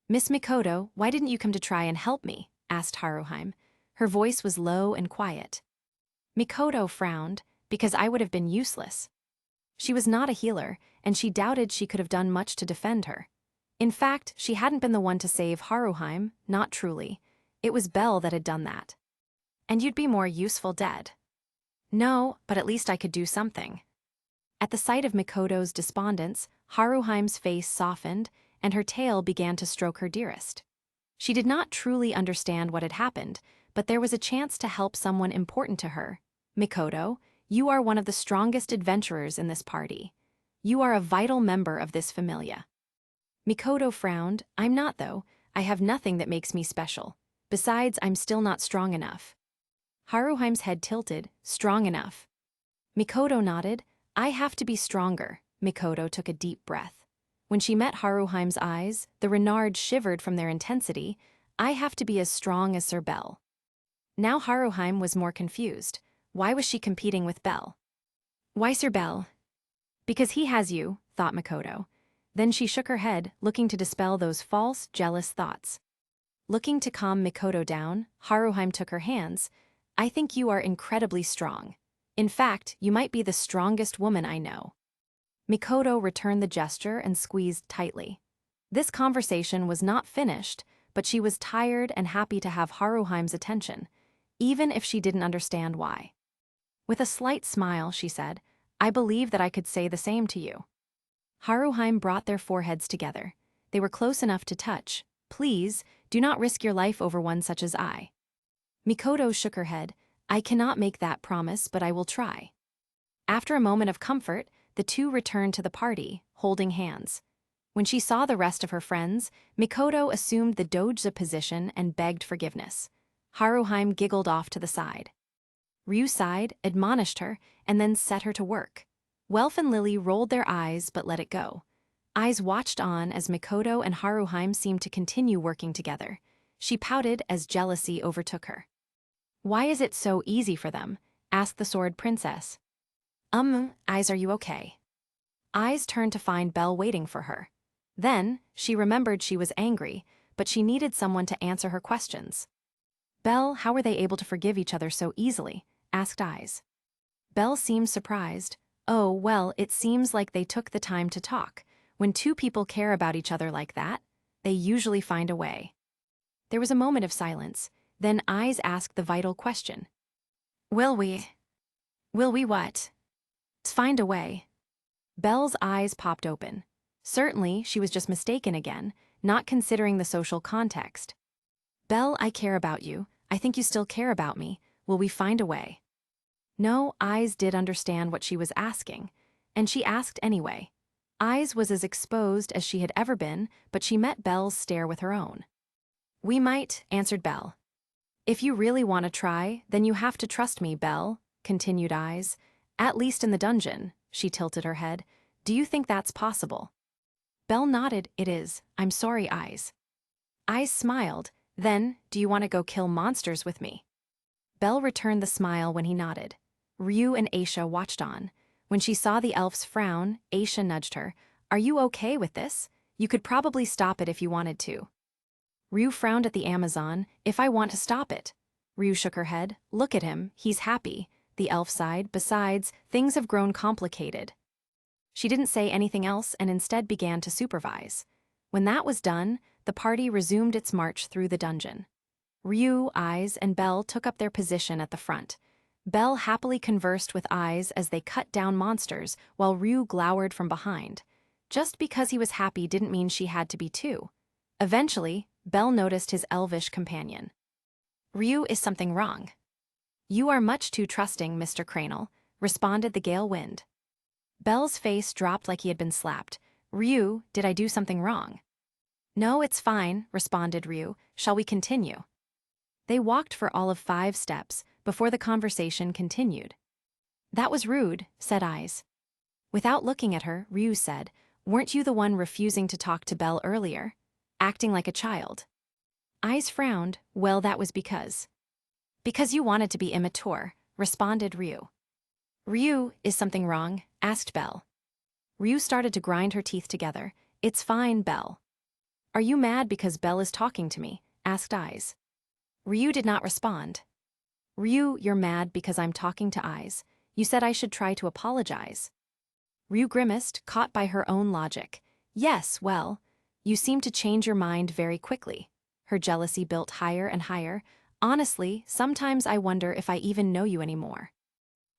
"Miss Mikoto, why didn't you come to try and help me?" asked Haruheim. Her voice was low and quiet. Mikoto frowned, "Because I would have been useless." She was not a healer, and she doubted she could have done much to defend her. In fact, she hadn't been the one to save Haruheim, not truly. It was Belle that had done that. "And you'd be more useful dead." "No, but at least I could do something." At the sight of Mikoto's despondence, Haruheim's face softened, and her tail began to stroke her dearest. She did not truly understand what had happened, but there was a chance to help someone important to her. "Mikoto, you are one of the strongest adventurers in this party. You are a vital member of this familia." Mikoto frowned. "I'm not, though. I have nothing that makes me special. Besides, I'm still not strong enough." Haruheim's head tilted. "Strong enough." Mikoto nodded. "I have to be stronger." Mikoto took a deep breath. When she met Haruheim's eyes, the Renard shivered from their intensity. "I have to be as strong as Sir Belle." Now Haruheim was more confused. Why was she competing with Belle? "Why Sir Belle?" "Because he has you," thought Mikoto. Then she shook her head, looking to dispel those false, jealous thoughts. Looking to calm Mikoto down, Haruheim took her hands. "I think you are incredibly strong. In fact, you might be the strongest woman I know." Mikoto returned the gesture and squeezed tightly. This conversation was not finished, but she was tired and happy to have Haruheim's attention, even if she didn't understand why. With a slight smile, she said, "I believe that I could say the same to you." Haruheim brought their foreheads together. They were close enough to touch. "Please, do not risk your life over one such as I." Mikoto shook her head. "I cannot make that promise, but I will try." After a moment of comfort, the two returned to the party, holding hands. When she saw the rest of her friends, Mikoto assumed the doja position and begged forgiveness. Haruheim giggled off to the side. Ryuu sighed, admonished her, and then set her to work. Welf and Lily rolled their eyes but let it go. Ais watched on as Mikoto and Haruheim seemed to continue working together. She pouted as jealousy overtook her. "Why is it so easy for them?" asked the Sword Princess. Ais, are you okay?" Ais turned to find Belle waiting for her. Then, she remembered she was angry, but she needed someone to answer her questions. "Belle, how were they able to forgive each other so easily?" asked Ais. Belle seemed surprised. "Oh, well, it seems like they took the time to talk. When two people care about each other like that, they usually find a way." There was a moment of silence. Then Ais asked the vital question. Will we what? Find a way?" Belle's eyes popped open. Certainly, she was just mistaken again, not considering the social context. "Belle, I care about you. I think you still care about me. Will we find a way?" No, Ais did understand what she was asking, and she asked anyway. Ais was as exposed as she had ever been, but she met Belle's stare with her own. "We might," answered Belle. "If you really want to try, then you have to trust me, Belle," continued Ais. "At least in the dungeon," she tilted her head. "Do you think that's possible?" Belle nodded. "It is. I'm sorry, Ais." Ais smiled. "Then, do you want to go kill monsters with me?" Belle returned the smile when he nodded. Ryuu and Aisha watched on. When she saw the elf's frown, Aisha nudged her. "Are you okay with this? You could probably stop it if you wanted to." Ryuu frowned at the Amazon. "If I want to stop it." Ryuu shook her head. "Look at him, he's happy." The elf sighed. "Besides, things have grown complicated." She didn't say anything else and instead began to supervise. When that was done, the party resumed its march through the dungeon. Ryuu, Ais, and Belle took up their position at the front. Belle happily conversed with Ais as they cut down monsters, while Ryuu glowered from behind. Just because he was happy didn't mean she had to be too. Eventually, Belle noticed his elvish companion. "Ryuu, is something wrong?" "You are much too trusting, Mr. Cranel," responded the gale wind. Belle's face dropped like he had been slapped. "Ryuu, did I do something wrong?" "No, it's fine," responded Ryuu. "Shall we continue?" They walked for all of 5 steps before the conversation continued. "That was rude," said Ais. Without looking at her, Ryuu said, "Weren't you the one refusing to talk to Belle earlier? Acting like a child." Ais frowned. "Well, that was because you wanted to be immature," responded Ryuu. "Ryuu, is something wrong?" asked Belle. Ryuu started to grind her teeth together. "It's fine, Belle." "Are you mad because Belle is talking to me?" asked Ais. Ryuu did not respond. "Ryuu, you're mad because I'm talking to Ais. You said I should try to apologize." Ryuu grimaced, caught by her own logic. "Yes, well, you seem to change your mind very quickly." Her jealousy built higher and higher. "Honestly, sometimes I wonder if I even know you anymore."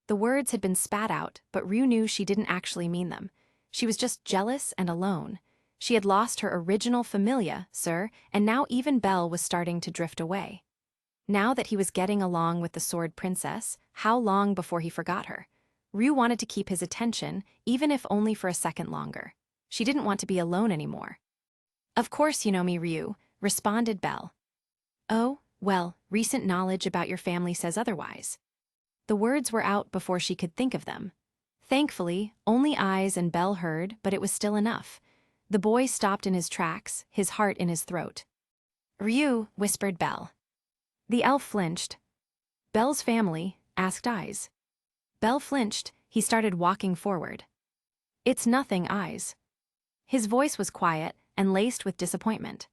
The words had been spat out, but Ryuu knew she didn't actually mean them. She was just jealous and alone. She had lost her original familia, sir, and now even Belle was starting to drift away. Now that he was getting along with the Sword Princess, how long before he forgot her? Ryuu wanted to keep his attention, even if only for a second longer. She didn't want to be alone anymore. "Of course you know me, Ryuu," responded Belle. "Oh, well, recent knowledge about your family says otherwise." The words were out before she could think of them. Thankfully, only Ais and Belle heard, but it was still enough. The boy stopped in his tracks, his heart in his throat. "Ryuu," whispered Belle. The elf flinched. "Belle's family?" asked Ais. Belle flinched. He started walking forward. "It's nothing, Ais." His voice was quiet and laced with disappointment.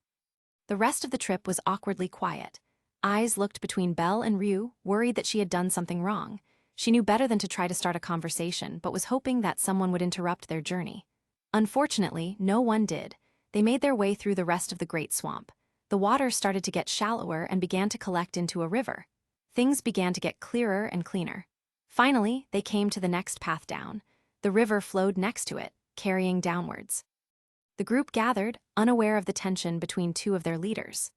The rest of the trip was awkwardly quiet. Ais looked between Belle and Ryuu, worried that she had done something wrong. She knew better than to try to start a conversation, but was hoping that someone would interrupt their journey. Unfortunately, no one did. They made their way through the rest of the great swamp. The water started to get shallower and began to collect into a river. Things began to get clearer and cleaner. Finally, they came to the next path down. The river flowed next to it, carrying downwards. The group gathered, unaware of the tension between 2 of their leaders.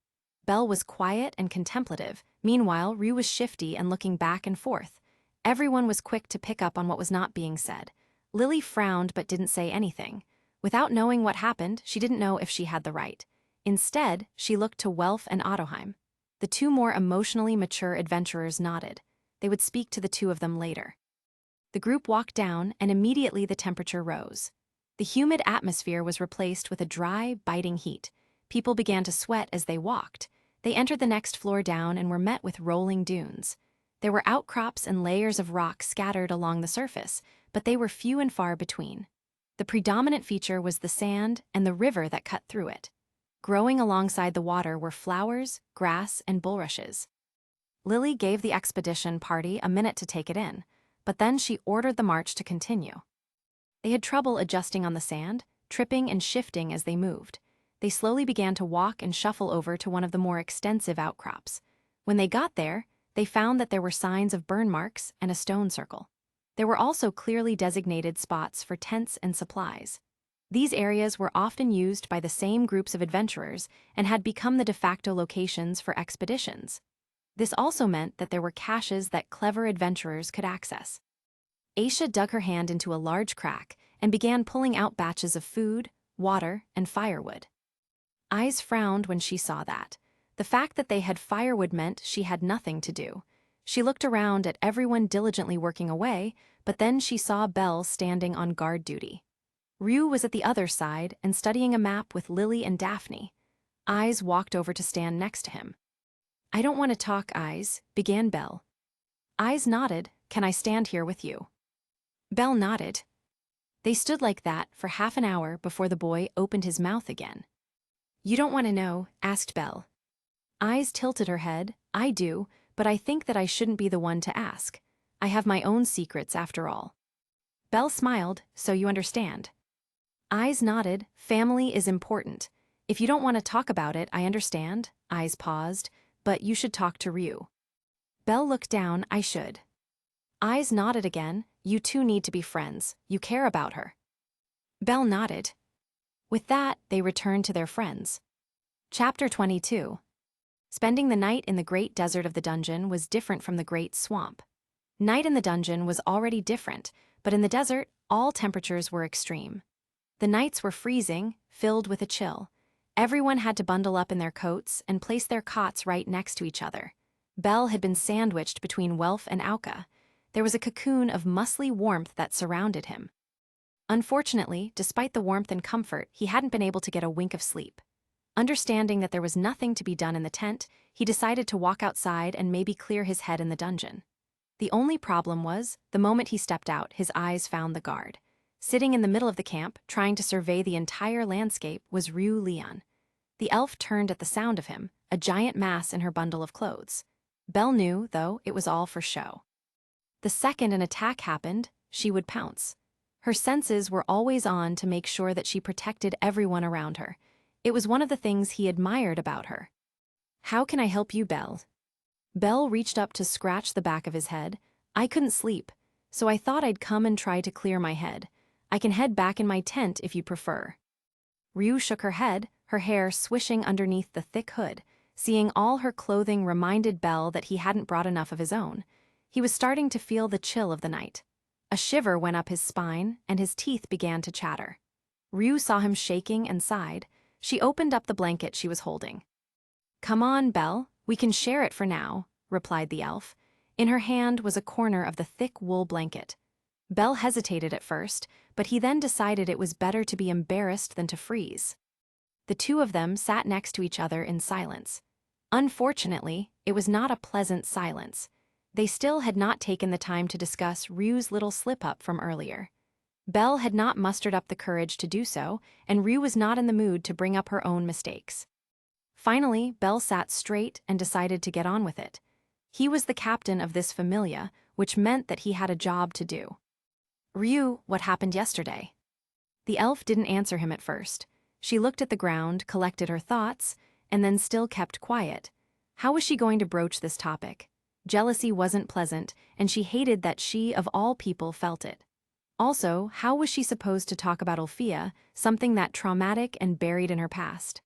Belle was quiet and contemplative. Meanwhile, Ryuu was shifty and looking back and forth. Everyone was quick to pick up on what was not being said. Lily frowned but didn't say anything. Without knowing what happened, she didn't know if she had the right. Instead, she looked to Welf and Ottoheim. The 2 more emotionally mature adventurers nodded. They would speak to the 2 of them later. The group walked down, and immediately the temperature rose. The humid atmosphere was replaced with a dry, biting heat. People began to sweat as they walked. They entered the next floor down and were met with rolling dunes. There were outcrops and layers of rock scattered along the surface, but they were few and far between. The predominant feature was the sand and the river that cut through it. Growing alongside the water were flowers, grass, and bulrushes. Lily gave the expedition party a minute to take it in, but then she ordered the march to continue. They had trouble adjusting on the sand, tripping and shifting as they moved. They slowly began to walk and shuffle over to one of the more extensive outcrops. When they got there, they found that there were signs of burn marks and a stone circle. There were also clearly designated spots for tents and supplies. These areas were often used by the same groups of adventurers and had become the de facto locations for expeditions. This also meant that there were caches that clever adventurers could access. Aisha dug her hand into a large crack and began pulling out batches of food, water, and firewood. Ais frowned when she saw that. The fact that they had firewood meant she had nothing to do. She looked around at everyone diligently working away, but then she saw Belle standing on guard duty. Ryuu was at the other side and studying a map with Lily and Daphne. Ais walked over to stand next to him. "I don't want to talk, Ais," began Belle. Ais nodded. "Can I stand here with you?" Belle nodded. They stood like that for half an hour before the boy opened his mouth again. "You don't want to know?" asked Belle. Ais tilted her head. "I do, but I think that I shouldn't be the one to ask. I have my own secrets after all." Belle smiled. "So you understand?" Ais nodded. "Family is important. If you don't want to talk about it, I understand." Ais paused. "But you should talk to Ryuu." Belle looked down. "I should." Ais nodded again. "You two need to be friends. You care about her." Belle nodded. With that, they returned to their friends. Chapter 22. Spending the night in the great desert of the dungeon was different from the great swamp. Night in the dungeon was already different, but in the desert, all temperatures were extreme. The nights were freezing, filled with a chill. Everyone had to bundle up in their coats and place their cots right next to each other. Belle had been sandwiched between Welf and Auka. There was a cocoon of muscly warmth that surrounded him. Unfortunately, despite the warmth and comfort, he hadn't been able to get a wink of sleep. Understanding that there was nothing to be done in the tent, he decided to walk outside and maybe clear his head in the dungeon. The only problem was, the moment he stepped out, his eyes found the guard. Sitting in the middle of the camp, trying to survey the entire landscape, was Ryuu Leon. The elf turned at the sound of him, a giant mass in her bundle of clothes. Belle knew, though, it was all for show. The second an attack happened, she would pounce. Her senses were always on to make sure that she protected everyone around her. It was one of the things he admired about her. "How can I help you, Belle?" Belle reached up to scratch the back of his head. "I couldn't sleep, so I thought I'd come and try to clear my head. I can head back in my tent if you prefer." Ryuu shook her head, her hair swishing underneath the thick hood. Seeing all her clothing reminded Belle that he hadn't brought enough of his own. He was starting to feel the chill of the night. A shiver went up his spine, and his teeth began to chatter. Ryuu saw him shaking and sighed. She opened up the blanket she was holding. "Come on, Belle, we can share it for now," replied the elf. In her hand was a corner of the thick wool blanket. Belle hesitated at first, but he then decided it was better to be embarrassed than to freeze. The two of them sat next to each other in silence. Unfortunately, it was not a pleasant silence. They still had not taken the time to discuss Ryuu's little slip-up from earlier. Belle had not mustered up the courage to do so, and Ryuu was not in the mood to bring up her own mistakes. Finally, Belle sat straight and decided to get on with it. He was the captain of this familia, which meant that he had a job to do. "Ryuu, what happened yesterday?" The elf didn't answer him at first. She looked at the ground, collected her thoughts, and then still kept quiet. How was she going to broach this topic? Jealousy wasn't pleasant, and she hated that she, of all people, felt it. Also, how was she supposed to talk about Ulfia, something that traumatic and buried in her past?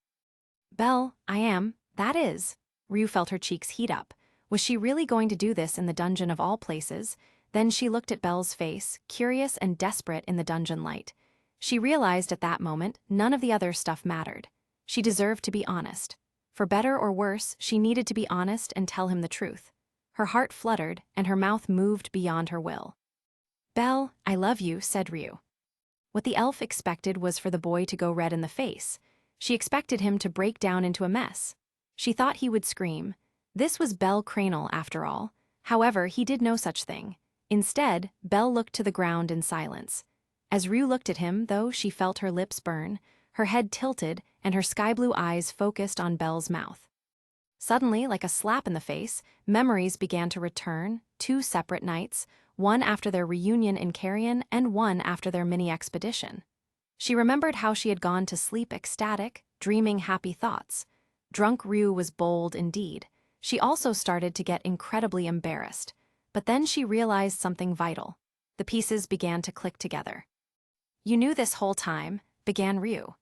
"Belle, that is." Ryuu felt her cheeks heat up. Was she really going to do this in the dungeon of all places? Then she looked at Belle's face, curious and desperate in the dungeon light. She realized at that moment none of the other stuff mattered. She deserved to be honest. For better or worse, she needed to be honest and tell him the truth. Her heart fluttered, and her mouth moved beyond her will. "Belle, I love you," said Ryuu. What the elf expected was for the boy to go red in the face. She expected him to break down into a mess. She thought he would scream. This was Belle Cranel, after all. However, he did no such thing. Instead, Belle looked to the ground in silence. As Ryuu looked at him, though, she felt her lips burn, her head tilted, and her sky-blue eyes focused on Belle's mouth. Suddenly, like a slap in the face, memories began to return, 2 separate nights, one after their reunion in Carrion and one after their mini-expedition. She remembered how she had gone to sleep ecstatic, dreaming happy thoughts. Drunk Ryuu was bold indeed. She also started to get incredibly embarrassed. But then she realized something vital. The pieces began to click together. "You knew this whole time," began Ryuu.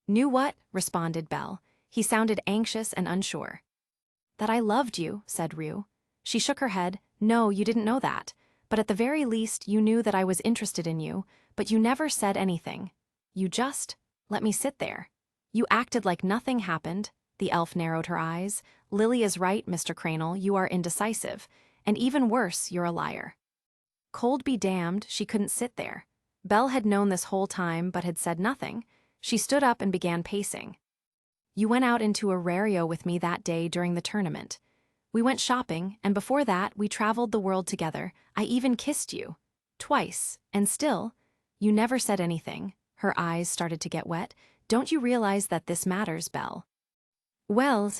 "Knew what?" responded Belle. He sounded anxious and unsure. "That I loved you," said Ryuu. She shook her head. "No, you didn't know that. But at the very least, you knew that I was interested in you, but you never said anything. You just let me sit there. You acted like nothing happened." The elf narrowed her eyes. "Lily is right, Mr. Cranel, you are indecisive. And even worse, you're a liar." Cold be damned, she couldn't sit there. Belle had known this whole time but had said nothing. She stood up and began pacing. "You went out into Horario with me that day during the tournament. We went shopping, and before that, we traveled the world together. I even kissed you. Twice, and still, you never said anything." Her eyes started to get wet. "Don't you realize that this matters, Belle?" "Well,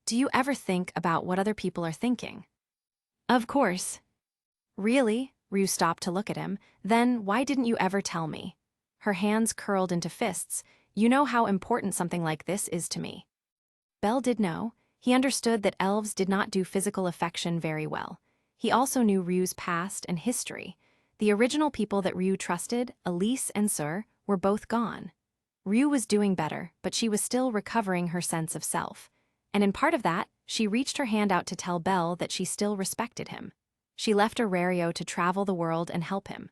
do you ever think about what other people are thinking?" "Of course." "Really?" Ryuu stopped to look at him. "Then why didn't you ever tell me?" Her hands curled into fists. "You know how important something like this is to me." Belle did know. He understood that elves did not do physical affection very well. He also knew Ryuu's past and history. The original people that Ryuu trusted, Elise and Sur, were both gone. Ryuu was doing better, but she was still recovering her sense of self. And in part of that, she reached her hand out to tell Belle that she still respected him. She left Horario to travel the world and help him.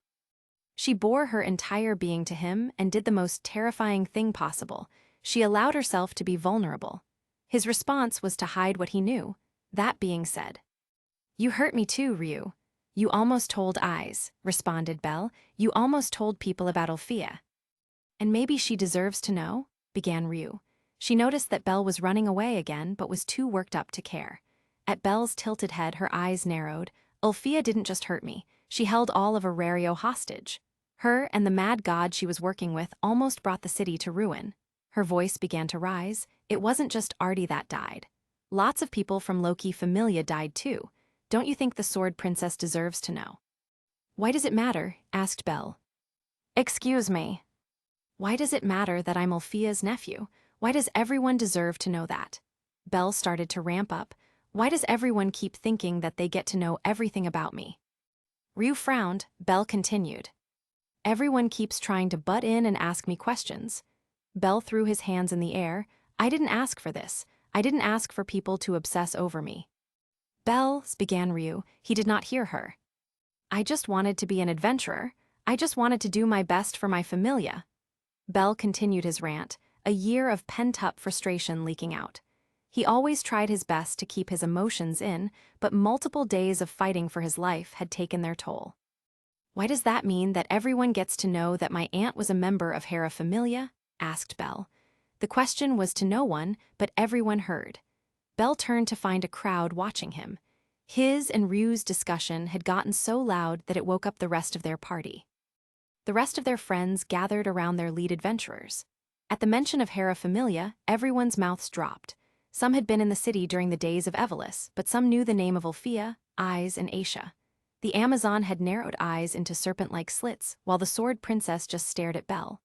She bore her entire being to him and did the most terrifying thing possible. She allowed herself to be vulnerable. His response was to hide what he knew. That being said, "You hurt me too, Ryuu." "You almost told Ais," responded Belle. "You almost told people about Ulfia." "And maybe she deserves to know," began Ryuu. She noticed that Belle was running away again but was too worked up to care. At Belle's tilted head, her eyes narrowed. "Ulfia didn't just hurt me. She held all of Horario hostage. Her and the mad god she was working with almost brought the city to ruin." Her voice began to rise. "It wasn't just Artie that died. Lots of people from Loki Familia died too. Don't you think the Sword Princess deserves to know?" "Why does it matter?" asked Belle. "Excuse me. Why does it matter that I'm Ulfia's nephew? Why does everyone deserve to know that?" Belle started to ramp up. "Why does everyone keep thinking that they get to know everything about me?" Ryuu frowned. Belle continued. "Everyone keeps trying to butt in and ask me questions." Belle threw his hands in the air. "I didn't ask for this. I didn't ask for people to obsess over me." "Belle," began Ryuu. He did not hear her. "I just wanted to be an adventurer. I just wanted to do my best for my familia." Belle continued his rant, a year of pent-up frustration leaking out. He always tried his best to keep his emotions in, but multiple days of fighting for his life had taken their toll. "Why does that mean that everyone gets to know that my aunt was a member of Hera Familia?" asked Belle. The question was to no one, but everyone heard. Belle turned to find a crowd watching him. His and Ryuu's discussion had gotten so loud that it woke up the rest of their party. The rest of their friends gathered around their lead adventurers. At the mention of Hera Familia, everyone's mouths dropped. Some had been in the city during the days of Evelis, but some knew the name of Ulfia, Ais, and Aisha. The Amazon had narrowed eyes into serpent-like slits, while the Sword Princess just stared at Belle.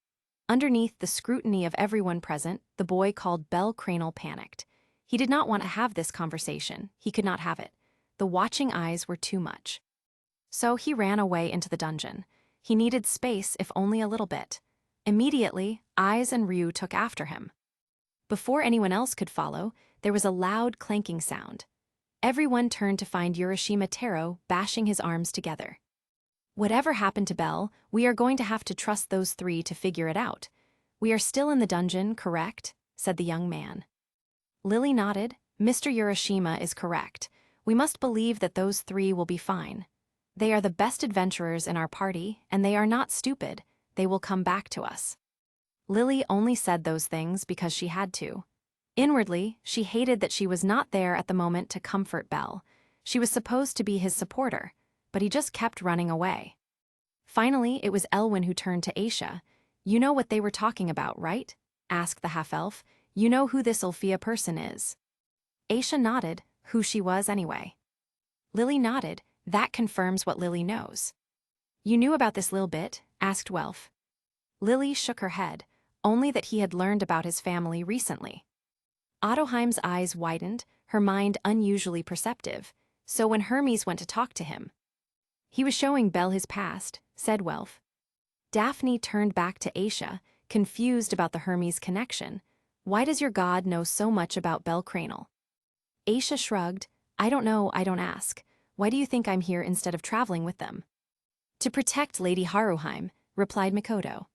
Underneath the scrutiny of everyone present, the boy called Belle Cranel panicked. He did not want to have this conversation. He could not have it. The watching eyes were too much. So he ran away into the dungeon. He needed space, if only a little bit. Immediately, Ais and Ryuu took after him. Before anyone else could follow, there was a loud clanking sound. Everyone turned to find Urashima Taro bashing his arms together. "Whatever happened to Belle, we are going to have to trust those 3 to figure it out. We are still in the dungeon, correct?" said the young man. Lily nodded. "Mr. Urashima is correct. We must believe that those 3 will be fine. They are the best adventurers in our party, and they are not stupid. They will come back to us." Lily only said those things because she had to. Inwardly, she hated that she was not there at the moment to comfort Belle. She was supposed to be his supporter, but he just kept running away. Finally, it was Elwyn who turned to Aisha. "You know what they were talking about, right?" asked the half-elf. "You know who this Ulfia person is?" Aisha nodded. Who she was anyway. Lily nodded. That confirms what Lily knows. "You knew about this little bit?" asked Welf. Lily shook her head, only that he had learned about his family recently. Ottoheim's eyes widened, her mind unusually perceptive, so when Hermes went to talk to him, "He was showing Belle his past," said Welf. Daphne turned back to Aisha, confused about the Hermes connection. "Why does your god know so much about Belle Cranel?" Aisha shrugged. "I don't know, I don't ask. Why do you think I'm here instead of traveling with them?" "To protect Lady Haruheim," replied Mikoto.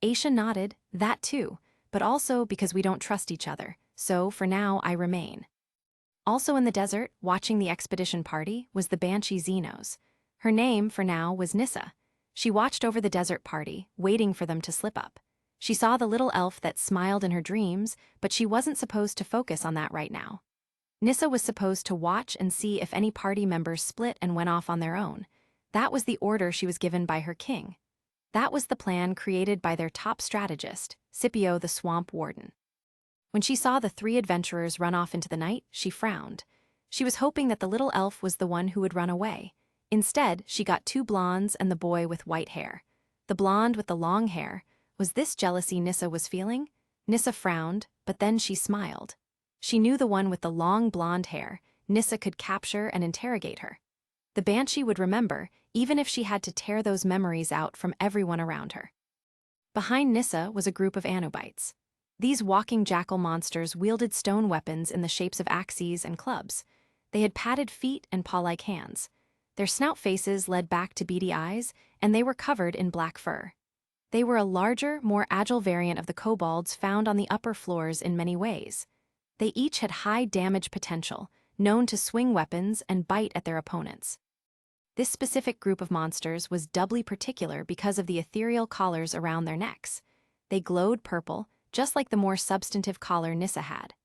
Aisha nodded. "That too, but also because we don't trust each other, so for now I remain." Also in the desert, watching the expedition party, was the Banshee Xenos. Her name, for now, was Nissa. She watched over the desert party, waiting for them to slip up. She saw the little elf that smiled in her dreams, but she wasn't supposed to focus on that right now. Nissa was supposed to watch and see if any party members split and went off on their own. That was the order she was given by her king. That was the plan created by their top strategist, Scipio the Swamp Warden. When she saw the three adventurers run off into the night, she frowned. She was hoping that the little elf was the one who would run away. Instead, she got two blondes and the boy with white hair. The blonde with the long hair. Was this jealousy Nissa was feeling? Nissa frowned, but then she smiled. She knew the one with the long blonde hair. Nissa could capture and interrogate her. The Banshee would remember, even if she had to tear those memories out from everyone around her. Behind Nissa was a group of Anobites. These walking jackal monsters wielded stone weapons in the shapes of axes and clubs. They had padded feet and paw-like hands. Their snout faces led back to beady eyes, and they were covered in black fur. They were a larger, more agile variant of the kobolds found on the upper floors in many ways. They each had high damage potential, known to swing weapons and bite at their opponents. This specific group of monsters was doubly particular because of the ethereal collars around their necks. They glowed purple, just like the more substantive collar Nissa had.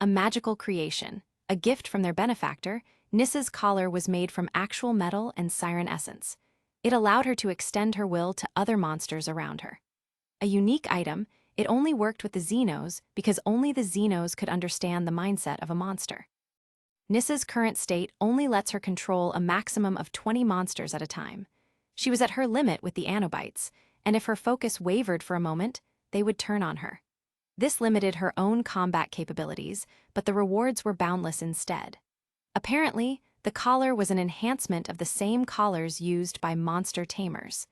A magical creation, a gift from their benefactor, Nissa's collar was made from actual metal and siren essence. It allowed her to extend her will to other monsters around her. A unique item, it only worked with the Xenos because only the Xenos could understand the mindset of a monster. Nissa's current state only lets her control a maximum of 20 monsters at a time. She was at her limit with the Anobites, and if her focus wavered for a moment, they would turn on her. This limited her own combat capabilities, but the rewards were boundless instead. Apparently, the collar was an enhancement of the same collars used by monster tamers.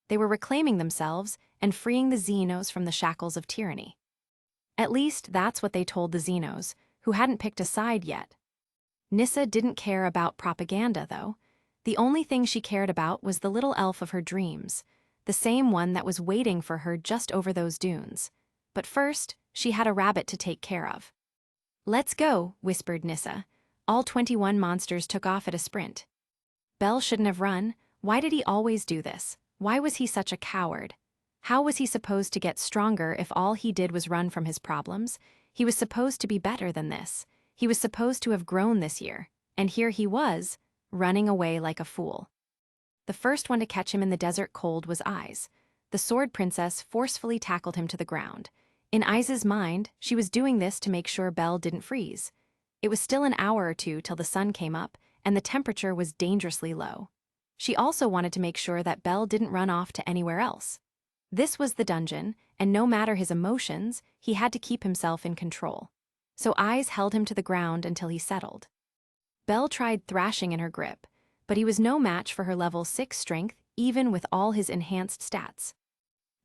They were reclaiming themselves and freeing the Xenos from the shackles of tyranny. At least that's what they told the Xenos, who hadn't picked a side yet. Nissa didn't care about propaganda, though. The only thing she cared about was the little elf of her dreams, the same one that was waiting for her just over those dunes. But first, she had a rabbit to take care of. "Let's go," whispered Nissa. All 21 monsters took off at a sprint. Belle shouldn't have run. Why did he always do this? Why was he such a coward? How was he supposed to get stronger if all he did was run from his problems? He was supposed to be better than this. He was supposed to have grown this year. And here he was, running away like a fool. The first one to catch him in the desert cold was Ais. The sword princess forcefully tackled him to the ground. In Ais's mind, she was doing this to make sure Belle didn't freeze. It was still an hour or two till the sun came up, and the temperature was dangerously low. She also wanted to make sure that Belle didn't run off to anywhere else. This was the dungeon, and no matter his emotions, he had to keep himself in control. So Ais held him to the ground until he settled. Belle tried thrashing in her grip, but he was no match for her level 6 strength, even with all his enhanced stats.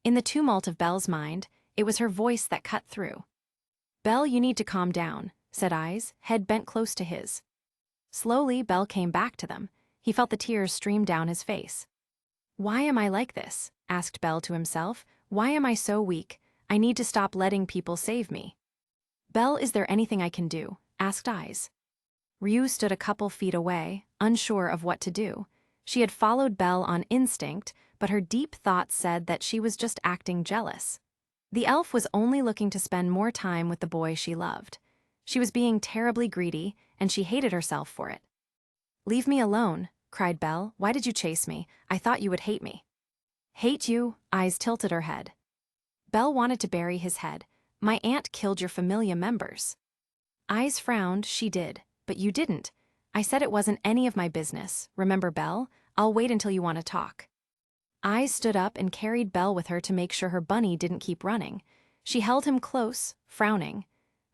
In the tumult of Belle's mind, it was her voice that cut through. "Belle, you need to calm down," said Ais, head bent close to his. Slowly, Belle came back to them. He felt the tears stream down his face. "Why am I like this?" asked Belle to himself. "Why am I so weak? I need to stop letting people save me." "Belle, is there anything I can do?" asked Ais. Ryuu stood a couple feet away, unsure of what to do. She had followed Belle on instinct, but her deep thoughts said that she was just acting jealous. The elf was only looking to spend more time with the boy she loved. She was being terribly greedy, and she hated herself for it. "Leave me alone," cried Belle. "Why did you chase me? I thought you would hate me." Hate you, Ais tilted her head. Belle wanted to bury his head. My aunt killed your familia members. Ais frowned, she did, but you didn't. I said it wasn't any of my business, remember Belle? I'll wait until you want to talk. Ais stood up and carried Belle with her to make sure her bunny didn't keep running. She held him close, frowning.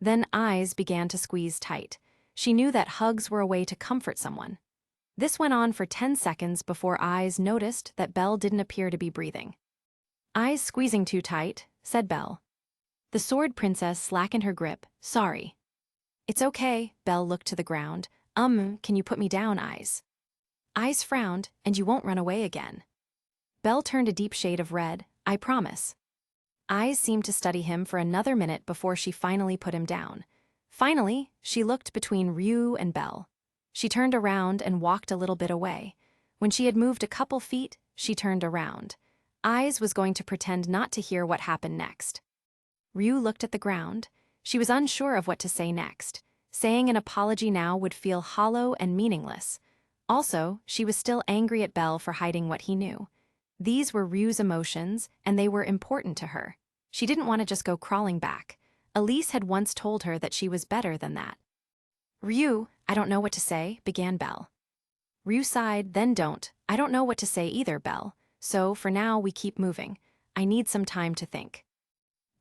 Then Ais began to squeeze tight. She knew that hugs were a way to comfort someone. This went on for 10 seconds before Ais noticed that Belle didn't appear to be breathing. Ais squeezing too tight, said Belle. The sword princess slackened her grip. Sorry. It's okay, Belle looked to the ground. Can you put me down, Ais? Ais frowned, and you won't run away again. Belle turned a deep shade of red. I promise. Ais seemed to study him for another minute before she finally put him down. Finally, she looked between Ryuu and Belle. She turned around and walked a little bit away. When she had moved a couple feet, she turned around. Ais was going to pretend not to hear what happened next. Ryuu looked at the ground. She was unsure of what to say next. Saying an apology now would feel hollow and meaningless. Also, she was still angry at Belle for hiding what he knew. These were Ryu's emotions, and they were important to her. She didn't want to just go crawling back. Elise had once told her that she was better than that. Ryu, I don't know what to say, began Belle. Ryu sighed, then don't. I don't know what to say either, Belle. So, for now, we keep moving. I need some time to think.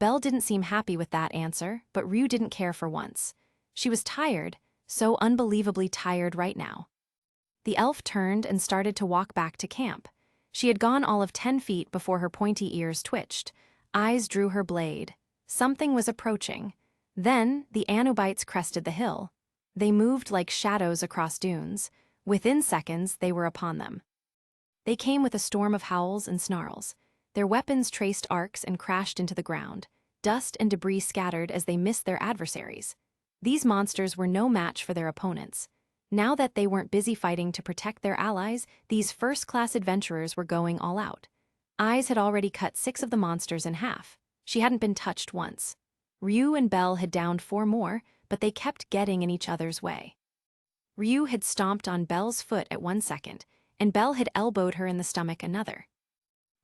Belle didn't seem happy with that answer, but Ryu didn't care for once. She was tired, so unbelievably tired right now. The elf turned and started to walk back to camp. She had gone all of 10 feet before her pointy ears twitched. Ais drew her blade. Something was approaching. Then, the Anubites crested the hill. They moved like shadows across dunes. Within seconds, they were upon them. They came with a storm of howls and snarls. Their weapons traced arcs and crashed into the ground. Dust and debris scattered as they missed their adversaries. These monsters were no match for their opponents. Now that they weren't busy fighting to protect their allies, these first-class adventurers were going all out. Ais had already cut 6 of the monsters in half. She hadn't been touched once. Ryu and Belle had downed 4 more, but they kept getting in each other's way. Ryu had stomped on Belle's foot at 1 second, and Belle had elbowed her in the stomach another.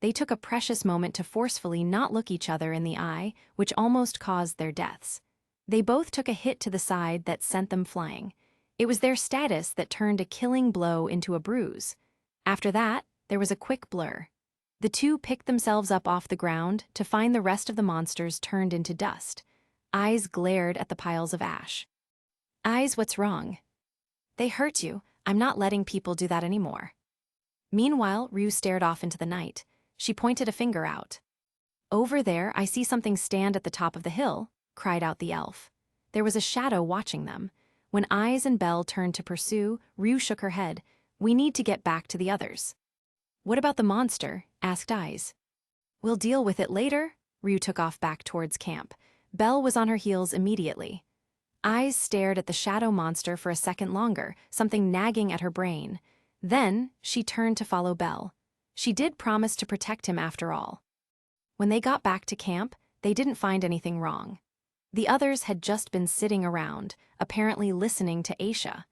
They took a precious moment to forcefully not look each other in the eye, which almost caused their deaths. They both took a hit to the side that sent them flying. It was their status that turned a killing blow into a bruise. After that, there was a quick blur. The two picked themselves up off the ground to find the rest of the monsters turned into dust. Ais glared at the piles of ash. Ais, what's wrong? They hurt you. I'm not letting people do that anymore. Meanwhile, Ryu stared off into the night. She pointed a finger out. Over there, I see something stand at the top of the hill, cried out the elf. There was a shadow watching them. When Ais and Belle turned to pursue, Ryu shook her head. We need to get back to the others. What about the monster? Asked Ais. We'll deal with it later. Ryu took off back towards camp. Belle was on her heels immediately. Ais stared at the shadow monster for a second longer, something nagging at her brain. Then, she turned to follow Belle. She did promise to protect him after all. When they got back to camp, they didn't find anything wrong. The others had just been sitting around, apparently listening to Aisha.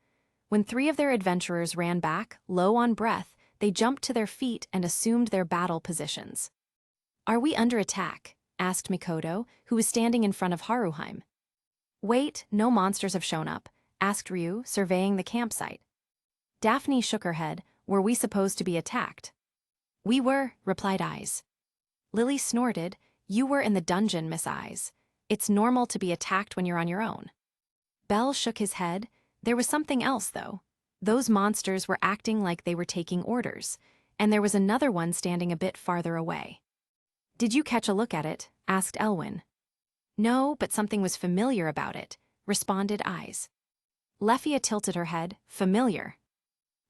When 3 of their adventurers ran back, low on breath, they jumped to their feet and assumed their battle positions. Are we under attack? Asked Mikoto, who was standing in front of Haruheim. Wait, no monsters have shown up, asked Ryu, surveying the campsite. Daphne shook her head. Were we supposed to be attacked? We were, replied Ais. Lily snorted. You were in the dungeon, Miss Ais. It's normal to be attacked when you're on your own. Belle shook his head. There was something else, though. Those monsters were acting like they were taking orders, and there was another one standing a bit farther away. Did you catch a look at it? Asked Elwyn. No, but something was familiar about it, responded Ais. Lefia tilted her head. Familiar.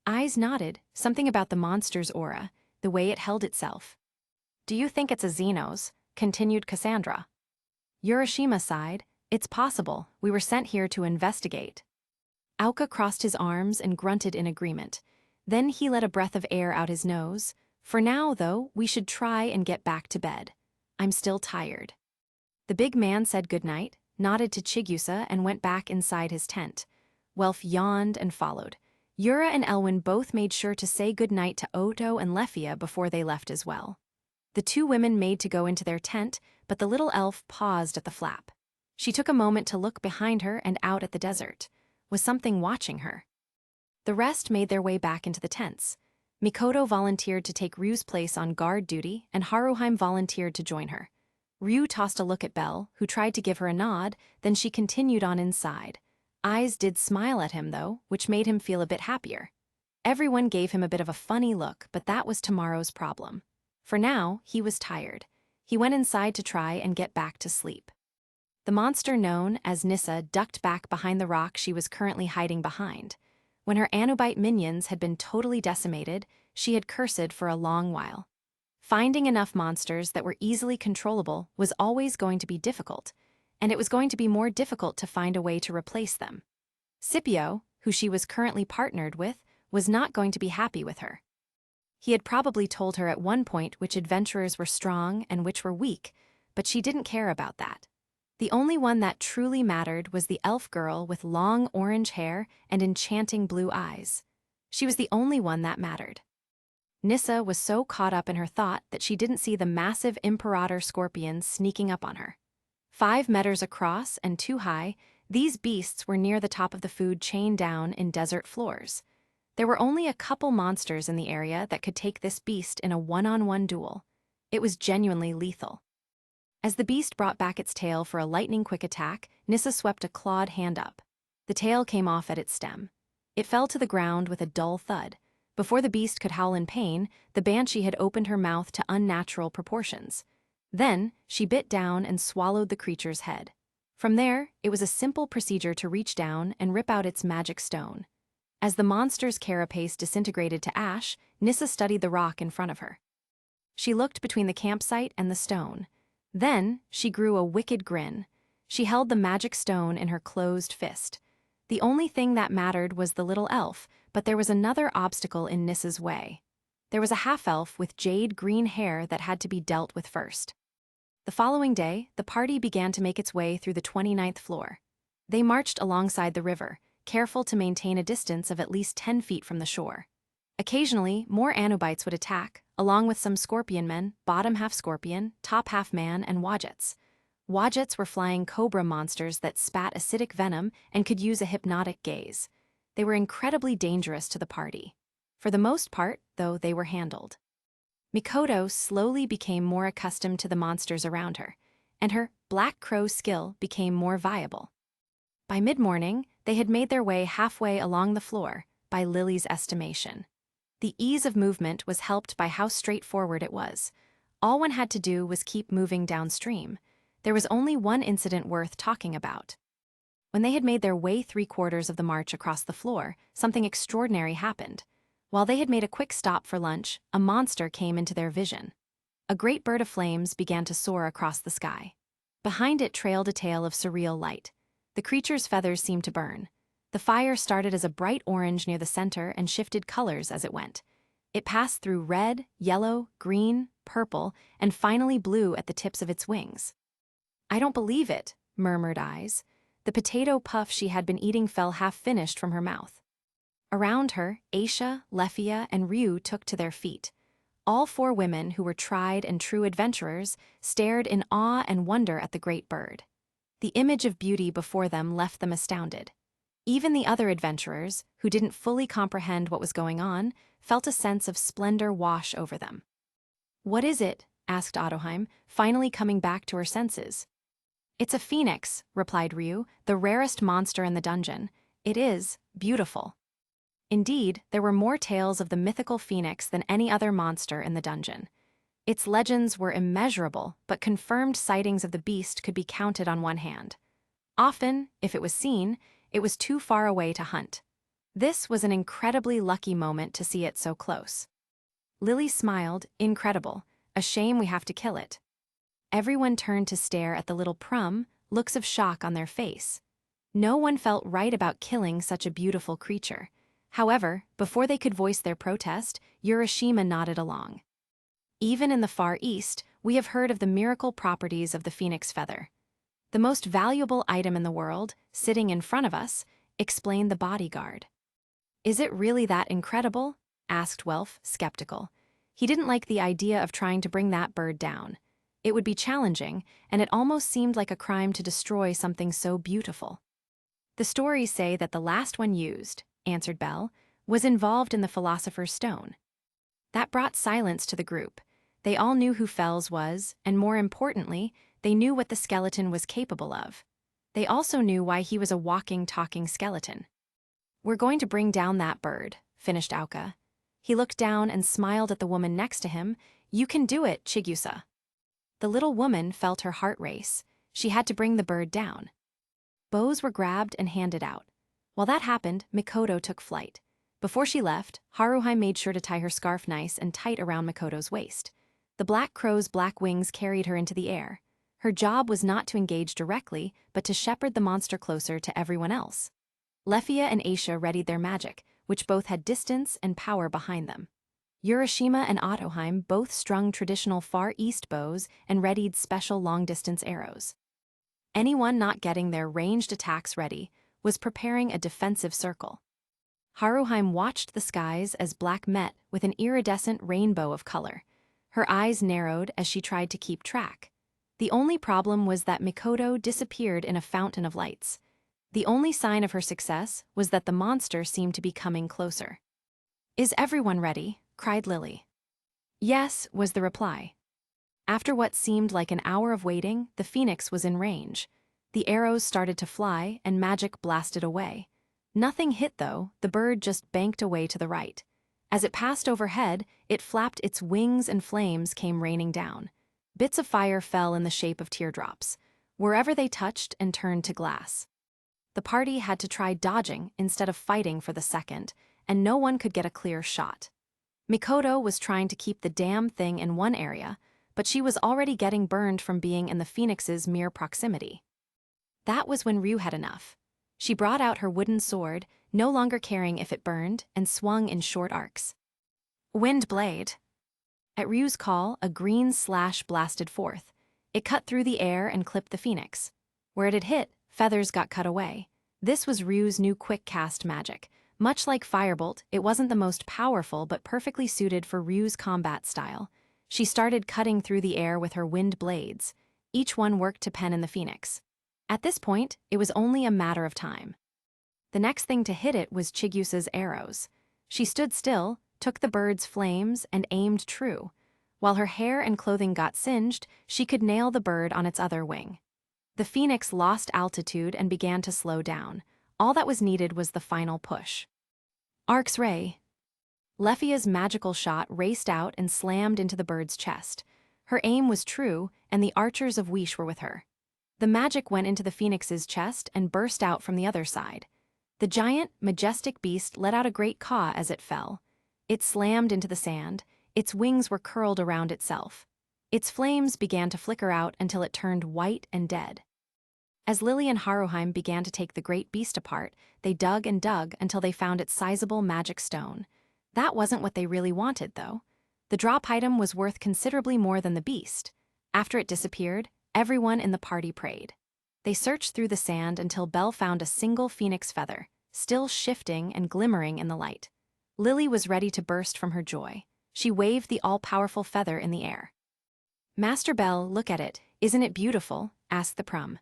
Ais nodded. Something about the monster's aura, the way it held itself. Do you think it's a Xenos? Continued Cassandra. Urashima sighed. It's possible. We were sent here to investigate. Aoka crossed his arms and grunted in agreement. Then he let a breath of air out his nose. For now, though, we should try and get back to bed. I'm still tired. The big man said goodnight, nodded to Chigusa, and went back inside his tent. Welf yawned and followed. Yura and Elwyn both made sure to say goodnight to Oto and Lefia before they left as well. The two women made to go into their tent, but the little elf paused at the flap. She took a moment to look behind her and out at the desert. Was something watching her? The rest made their way back into the tents. Mikoto volunteered to take Ryu's place on guard duty, and Haruheim volunteered to join her. Ryu tossed a look at Belle, who tried to give her a nod, then she continued on inside. Ais did smile at him, though, which made him feel a bit happier. Everyone gave him a bit of a funny look, but that was tomorrow's problem. For now, he was tired. He went inside to try and get back to sleep. The monster known as Nissa ducked back behind the rock she was currently hiding behind. When her Anubite minions had been totally decimated, she had cursed for a long while. Finding enough monsters that were easily controllable was always going to be difficult, and it was going to be more difficult to find a way to replace them. Scipio, who she was currently partnered with, was not going to be happy with her. He had probably told her at one point which adventurers were strong and which were weak, but she didn't care about that. The only one that truly mattered was the elf girl with long orange hair and enchanting blue eyes. She was the only one that mattered. Nissa was so caught up in her thought that she didn't see the massive imperator scorpions sneaking up on her. 5 meters across and 2 high, these beasts were near the top of the food chain down in desert floors. There were only a couple monsters in the area that could take this beast in a one-on-one duel. It was genuinely lethal. As the beast brought back its tail for a lightning-quick attack, Nissa swept a clawed hand up. The tail came off at its stem. It fell to the ground with a dull thud. Before the beast could howl in pain, the banshee had opened her mouth to unnatural proportions. Then, she bit down and swallowed the creature's head. From there, it was a simple procedure to reach down and rip out its magic stone. As the monster's carapace disintegrated to ash, Nissa studied the rock in front of her. She looked between the campsite and the stone. Then, she grew a wicked grin. She held the magic stone in her closed fist. The only thing that mattered was the little elf, but there was another obstacle in Nissa's way. There was a half-elf with jade green hair that had to be dealt with first. The following day, the party began to make its way through the 29th floor. They marched alongside the river, careful to maintain a distance of at least 10 feet from the shore. Occasionally, more Anubites would attack, along with some scorpion men, bottom half scorpion, top half man, and Wadjets. Wadjets were flying cobra monsters that spat acidic venom and could use a hypnotic gaze. They were incredibly dangerous to the party. For the most part, though, they were handled. Mikoto slowly became more accustomed to the monsters around her, and her Black Crow skill became more viable. By mid-morning, they had made their way halfway along the floor, by Lily's estimation. The ease of movement was helped by how straightforward it was. All one had to do was keep moving downstream. There was only one incident worth talking about. When they had made their way 3/4 of the march across the floor, something extraordinary happened. While they had made a quick stop for lunch, a monster came into their vision. A great bird of flames began to soar across the sky. Behind it trailed a tail of surreal light. The creature's feathers seemed to burn. The fire started as a bright orange near the center and shifted colors as it went. It passed through red, yellow, green, purple, and finally blue at the tips of its wings. "I don't believe it," murmured Ais. The potato puff she had been eating fell half-finished from her mouth. Around her, Aisha, Lefia, and Ryu took to their feet. All 4 women who were tried and true adventurers stared in awe and wonder at the great bird. The image of beauty before them left them astounded. Even the other adventurers, who didn't fully comprehend what was going on, felt a sense of splendor wash over them. "What is it?" asked Otoheim, finally coming back to her senses. "It's a phoenix," replied Ryu, "the rarest monster in the dungeon. It is beautiful." Indeed, there were more tales of the mythical phoenix than any other monster in the dungeon. Its legends were immeasurable, but confirmed sightings of the beast could be counted on one hand. Often, if it was seen, it was too far away to hunt. This was an incredibly lucky moment to see it so close. Lily smiled, incredible. "A shame we have to kill it." Everyone turned to stare at the little prum, looks of shock on their face. No one felt right about killing such a beautiful creature. However, before they could voice their protest, Urashima nodded along. "Even in the Far East, we have heard of the miracle properties of the phoenix feather. The most valuable item in the world, sitting in front of us," explained the bodyguard. "Is it really that incredible?" asked Welf, skeptical. He didn't like the idea of trying to bring that bird down. It would be challenging, and it almost seemed like a crime to destroy something so beautiful. "The stories say that the last one used," answered Belle, "was involved in the Philosopher's Stone." That brought silence to the group. They all knew who Fels was, and more importantly, they knew what the skeleton was capable of. They also knew why he was a walking, talking skeleton. "We're going to bring down that bird," finished Auka. He looked down and smiled at the woman next to him. "You can do it, Chigusa." The little woman felt her heart race. She had to bring the bird down. Bows were grabbed and handed out. While that happened, Mikoto took flight. Before she left, Haruhi made sure to tie her scarf nice and tight around Mikoto's waist. The black crow's black wings carried her into the air. Her job was not to engage directly, but to shepherd the monster closer to everyone else. Lefia and Aisha readied their magic, which both had distance and power behind them. Urashima and Ottoheim both strung traditional Far East bows and readied special long-distance arrows. Anyone not getting their ranged attacks ready was preparing a defensive circle. Haruheim watched the skies as black met with an iridescent rainbow of color. Her eyes narrowed as she tried to keep track. The only problem was that Mikoto disappeared in a fountain of lights. The only sign of her success was that the monster seemed to be coming closer. "Is everyone ready?" cried Lily. "Yes," was the reply. After what seemed like an hour of waiting, the phoenix was in range. The arrows started to fly, and magic blasted away. Nothing hit, though. The bird just banked away to the right. As it passed overhead, it flapped its wings and flames came raining down. Bits of fire fell in the shape of teardrops. Wherever they touched and turned to glass. The party had to try dodging instead of fighting for the second, and no one could get a clear shot. Mikoto was trying to keep the damn thing in one area, but she was already getting burned from being in the phoenix's mere proximity. That was when Ryuu had enough. She brought out her wooden sword, no longer caring if it burned, and swung in short arcs. "Wind blade." At Ryuu's call, a green slash blasted forth. It cut through the air and clipped the phoenix. Where it had hit, feathers got cut away. This was Ryuu's new quick-cast magic. Much like Firebolt, it wasn't the most powerful but perfectly suited for Ryuu's combat style. She started cutting through the air with her wind blades. Each one worked to pen in the phoenix. At this point, it was only a matter of time. The next thing to hit it was Chigusa's arrows. She stood still, took the bird's flames, and aimed true. While her hair and clothing got singed, she could nail the bird on its other wing. The phoenix lost altitude and began to slow down. All that was needed was the final push. Arc's ray. Lefia's magical shot raced out and slammed into the bird's chest. Her aim was true, and the archers of Wish were with her. The magic went into the phoenix's chest and burst out from the other side. The giant, majestic beast let out a great caw as it fell. It slammed into the sand. Its wings were curled around itself. Its flames began to flicker out until it turned white and dead. As Lily and Haruheim began to take the great beast apart, they dug and dug until they found its sizable magic stone. That wasn't what they really wanted, though. The drop item was worth considerably more than the beast. After it disappeared, everyone in the party prayed. They searched through the sand until Belle found a single phoenix feather, still shifting and glimmering in the light. Lily was ready to burst from her joy. She waved the all-powerful feather in the air. "Master Belle, look at it. Isn't it beautiful?" asked the Prum.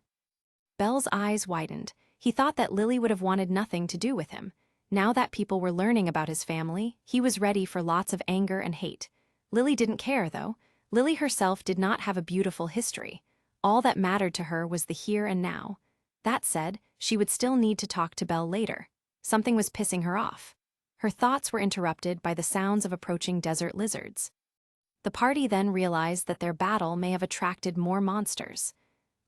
Belle's eyes widened. He thought that Lily would have wanted nothing to do with him. Now that people were learning about his family, he was ready for lots of anger and hate. Lily didn't care, though. Lily herself did not have a beautiful history. All that mattered to her was the here and now. That said, she would still need to talk to Belle later. Something was pissing her off. Her thoughts were interrupted by the sounds of approaching desert lizards. The party then realized that their battle may have attracted more monsters.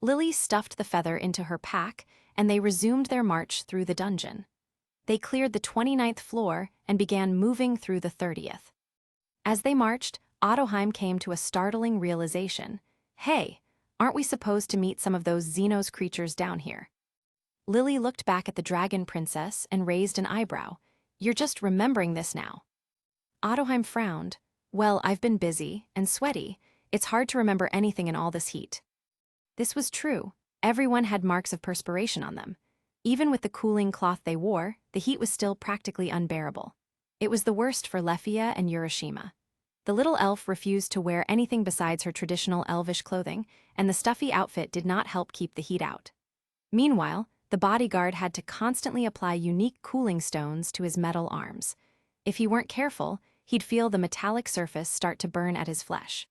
Lily stuffed the feather into her pack, and they resumed their march through the dungeon. They cleared the 29th floor and began moving through the 30th. As they marched, Ottoheim came to a startling realization. "Hey, aren't we supposed to meet some of those Xenos creatures down here?" Lily looked back at the dragon princess and raised an eyebrow. "You're just remembering this now." Ottoheim frowned. "Well, I've been busy and sweaty. It's hard to remember anything in all this heat." This was true. Everyone had marks of perspiration on them. Even with the cooling cloth they wore, the heat was still practically unbearable. It was the worst for Lefia and Urashima. The little elf refused to wear anything besides her traditional elvish clothing, and the stuffy outfit did not help keep the heat out. Meanwhile, the bodyguard had to constantly apply unique cooling stones to his metal arms. If he weren't careful, he'd feel the metallic surface start to burn at his flesh.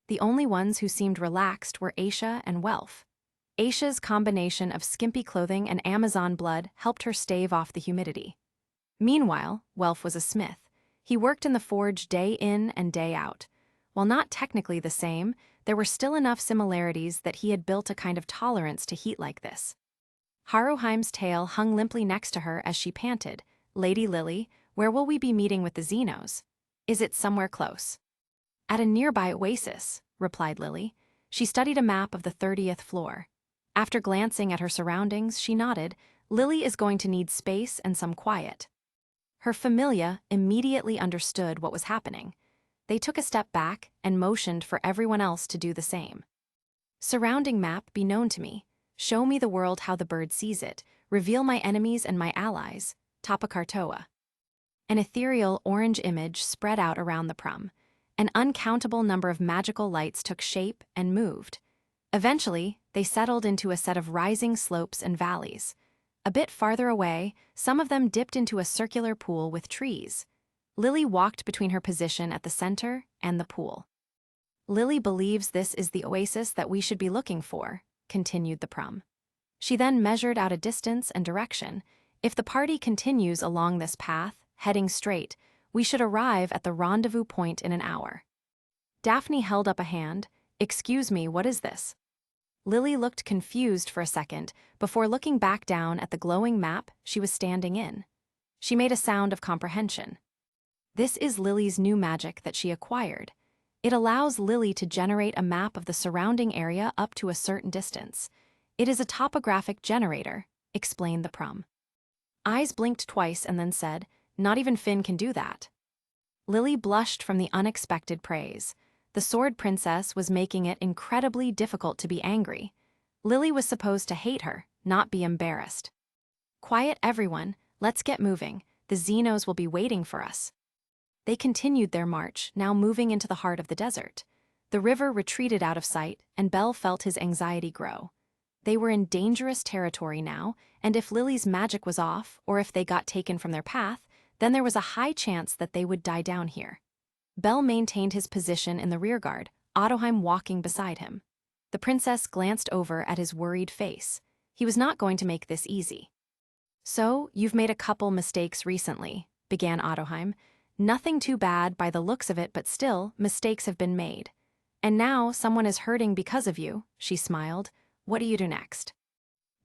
The only ones who seemed relaxed were Aisha and Welf. Aisha's combination of skimpy clothing and Amazon blood helped her stave off the humidity. Meanwhile, Welf was a smith. He worked in the forge day in and day out. While not technically the same, there were still enough similarities that he had built a kind of tolerance to heat like this. Haruheim's tail hung limply next to her as she panted, "Lady Lily, where will we be meeting with the Xenos? Is it somewhere close?" "At a nearby oasis," replied Lily. She studied a map of the 30th floor. After glancing at her surroundings, she nodded. Lily is going to need space and some quiet. Her familia immediately understood what was happening. They took a step back and motioned for everyone else to do the same. "Surrounding map be known to me. Show me the world how the bird sees it. Reveal my enemies and my allies. Tapakartoa." An ethereal orange image spread out around the prum. An uncountable number of magical lights took shape and moved. Eventually, they settled into a set of rising slopes and valleys. A bit farther away, some of them dipped into a circular pool with trees. Lily walked between her position at the center and the pool. "Lily believes this is the oasis that we should be looking for," continued the prum. She then measured out a distance and direction. "If the party continues along this path, heading straight, we should arrive at the rendezvous point in an hour." Daphne held up a hand. "Excuse me, what is this?" Lily looked confused for a second before looking back down at the glowing map she was standing in. She made a sound of comprehension. This is Lily's new magic that she acquired. It allows Lily to generate a map of the surrounding area up to a certain distance. "It is a topographic generator," explained the prum. Ais blinked twice and then said, "Not even Finn can do that." Lily blushed from the unexpected praise. The Sword Princess was making it incredibly difficult to be angry. Lily was supposed to hate her, not be embarrassed. "Quiet everyone, let's get moving. The Xenos will be waiting for us." They continued their march, now moving into the heart of the desert. The river retreated out of sight, and Belle felt his anxiety grow. They were in dangerous territory now, and if Lily's magic was off, or if they got taken from their path, then there was a high chance that they would die down here. Belle maintained his position in the rearguard, Ottoheim walking beside him. The princess glanced over at his worried face. He was not going to make this easy. "So, you've made a couple mistakes recently," began Ottoheim. "Nothing too bad by the looks of it, but still, mistakes have been made. And now someone is hurting because of you," she smiled. "What do you do next?"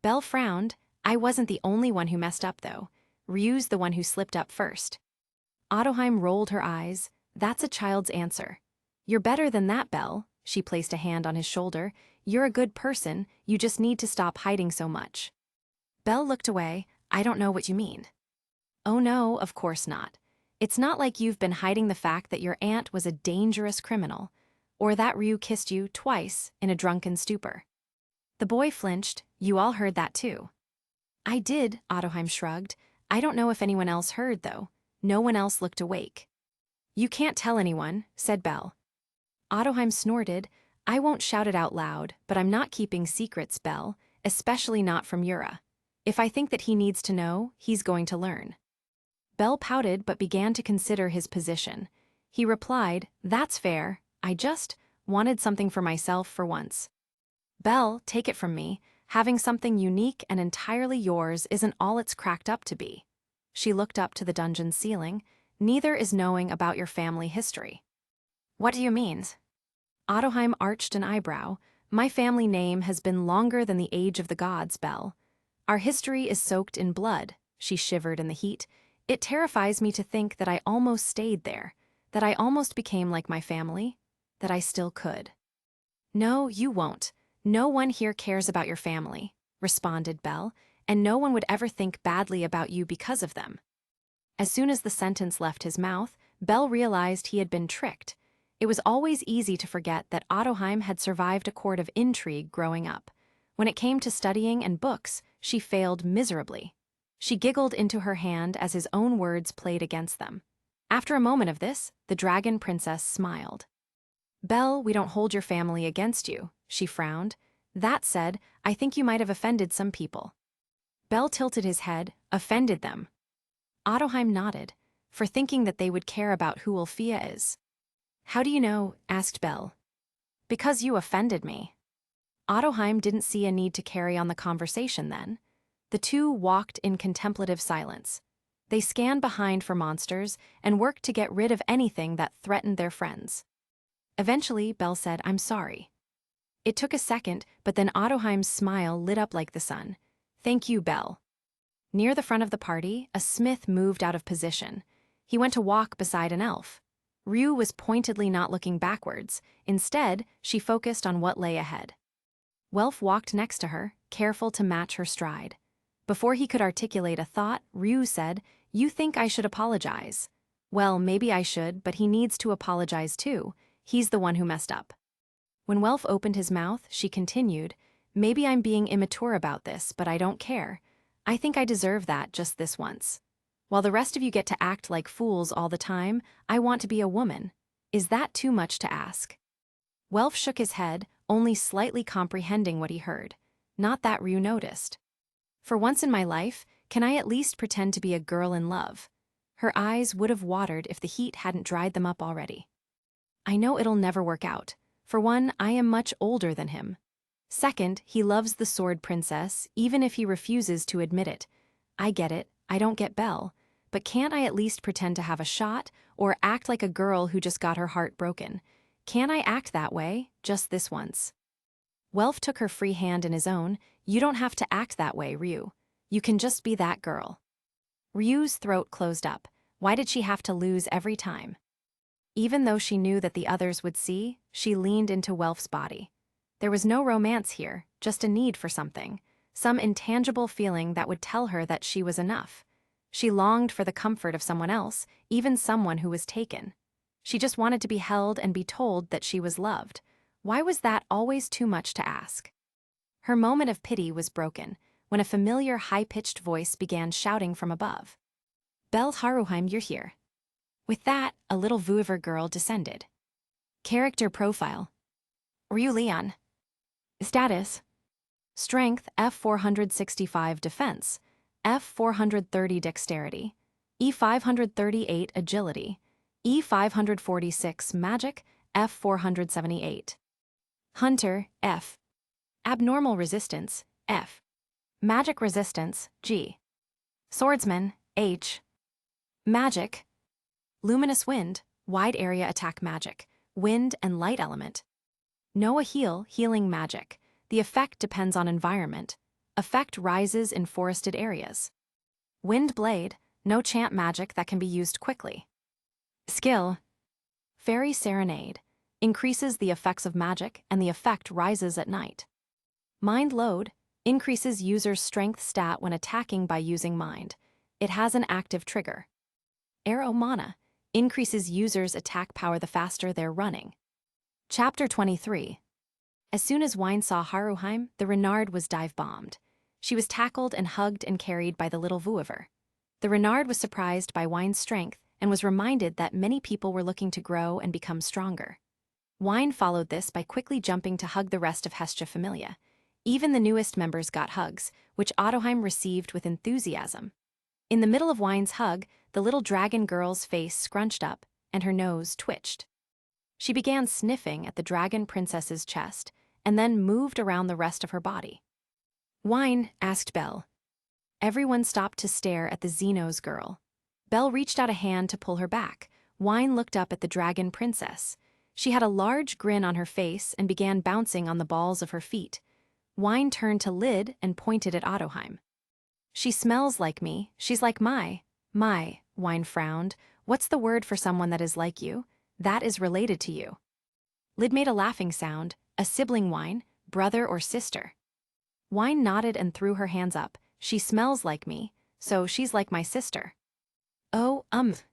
Belle frowned. "I wasn't the only one who messed up, though. Ryu's the one who slipped up first." Ottoheim rolled her eyes. "That's a child's answer." "You're better than that, Belle." She placed a hand on his shoulder. "You're a good person, you just need to stop hiding so much." Belle looked away. "I don't know what you mean." "Oh no, of course not. It's not like you've been hiding the fact that your aunt was a dangerous criminal, or that Ryu kissed you twice in a drunken stupor." The boy flinched. "You all heard that too." "I did," Ottoheim shrugged. "I don't know if anyone else heard, though. No one else looked awake." "You can't tell anyone," said Belle. Ottoheim snorted. "I won't shout it out loud, but I'm not keeping secrets, Belle, especially not from Yura. If I think that he needs to know, he's going to learn." Belle pouted but began to consider his position. He replied, "That's fair. I just wanted something for myself for once." "Belle, take it from me, having something unique and entirely yours isn't all it's cracked up to be." She looked up to the dungeon's ceiling. "Neither is knowing about your family history." "What do you mean?" Ottoheim arched an eyebrow. "My family name has been longer than the age of the gods, Belle. Our history is soaked in blood." She shivered in the heat. "It terrifies me to think that I almost stayed there, that I almost became like my family, that I still could." "No, you won't. No one here cares about your family," responded Belle, "and no one would ever think badly about you because of them." As soon as the sentence left his mouth, Belle realized he had been tricked. It was always easy to forget that Ottoheim had survived a court of intrigue growing up. When it came to studying and books, she failed miserably. She giggled into her hand as his own words played against them. After a moment of this, the dragon princess smiled. Belle, we don't hold your family against you, she frowned. That said, I think you might have offended some people. Belle tilted his head. Offended them. Ottoheim nodded, for thinking that they would care about who Ulfia is. How do you know? Asked Belle. Because you offended me. Ottoheim didn't see a need to carry on the conversation then. The two walked in contemplative silence. They scanned behind for monsters and worked to get rid of anything that threatened their friends. Eventually, Belle said, I'm sorry. It took a second, but then Ottoheim's smile lit up like the sun. Thank you, Belle. Near the front of the party, a smith moved out of position. He went to walk beside an elf. Ryuu was pointedly not looking backwards. Instead, she focused on what lay ahead. Welf walked next to her, careful to match her stride. Before he could articulate a thought, Ryuu said, You think I should apologize? Well, maybe I should, but he needs to apologize too. He's the one who messed up. When Welf opened his mouth, she continued, Maybe I'm being immature about this, but I don't care. I think I deserve that just this once. While the rest of you get to act like fools all the time, I want to be a woman. Is that too much to ask? Welf shook his head, only slightly comprehending what he heard. Not that Ryuu noticed. For once in my life, can I at least pretend to be a girl in love? Her eyes would have watered if the heat hadn't dried them up already. I know it'll never work out. For one, I am much older than him. Second, he loves the sword princess, even if he refuses to admit it. I get it, I don't get Belle, but can't I at least pretend to have a shot, or act like a girl who just got her heart broken? Can I act that way, just this once? Welf took her free hand in his own. You don't have to act that way, Ryuu. You can just be that girl. Ryuu's throat closed up. Why did she have to lose every time? Even though she knew that the others would see, she leaned into Welf's body. There was no romance here, just a need for something, some intangible feeling that would tell her that she was enough. She longed for the comfort of someone else, even someone who was taken. She just wanted to be held and be told that she was loved. Why was that always too much to ask? Her moment of pity was broken when a familiar high-pitched voice began shouting from above. Belle Haruheim, you're here. With that, a little Vuiver girl descended. Character profile. Ryuu Leon. Status. Strength F465 Defense, F430 Dexterity, E538 Agility, E546 Magic, F478. Hunter F. Abnormal Resistance F. Magic Resistance G. Swordsman H. Magic. Luminous Wind, Wide Area Attack Magic, Wind and Light Element. Noah Heal, Healing Magic. The effect depends on environment. Effect rises in forested areas. Wind Blade, no chant magic that can be used quickly. Skill. Fairy Serenade. Increases the effects of magic and the effect rises at night. Mind Load. Increases user's strength stat when attacking by using mind. It has an active trigger. Arrow Mana. Increases users' attack power the faster they're running. Chapter 23. As soon as Wine saw Haruheim, the Renard was dive-bombed. She was tackled and hugged and carried by the little Vuiver. The Renard was surprised by Wine's strength and was reminded that many people were looking to grow and become stronger. Wine followed this by quickly jumping to hug the rest of Hestia Familia. Even the newest members got hugs, which Ottoheim received with enthusiasm. In the middle of Wine's hug, the little dragon girl's face scrunched up and her nose twitched. She began sniffing at the dragon princess's chest and then moved around the rest of her body. Wine, asked Belle. Everyone stopped to stare at the Xenos girl. Belle reached out a hand to pull her back. Wine looked up at the dragon princess. She had a large grin on her face and began bouncing on the balls of her feet. Wine turned to Lyd and pointed at Ottoheim. She smells like me. She's like my. Wine frowned. What's the word for someone that is like you? That is related to you. Lyd made a laughing sound. A sibling, Wine, brother or sister. Wine nodded and threw her hands up. She smells like me, so she's like my sister. Oh,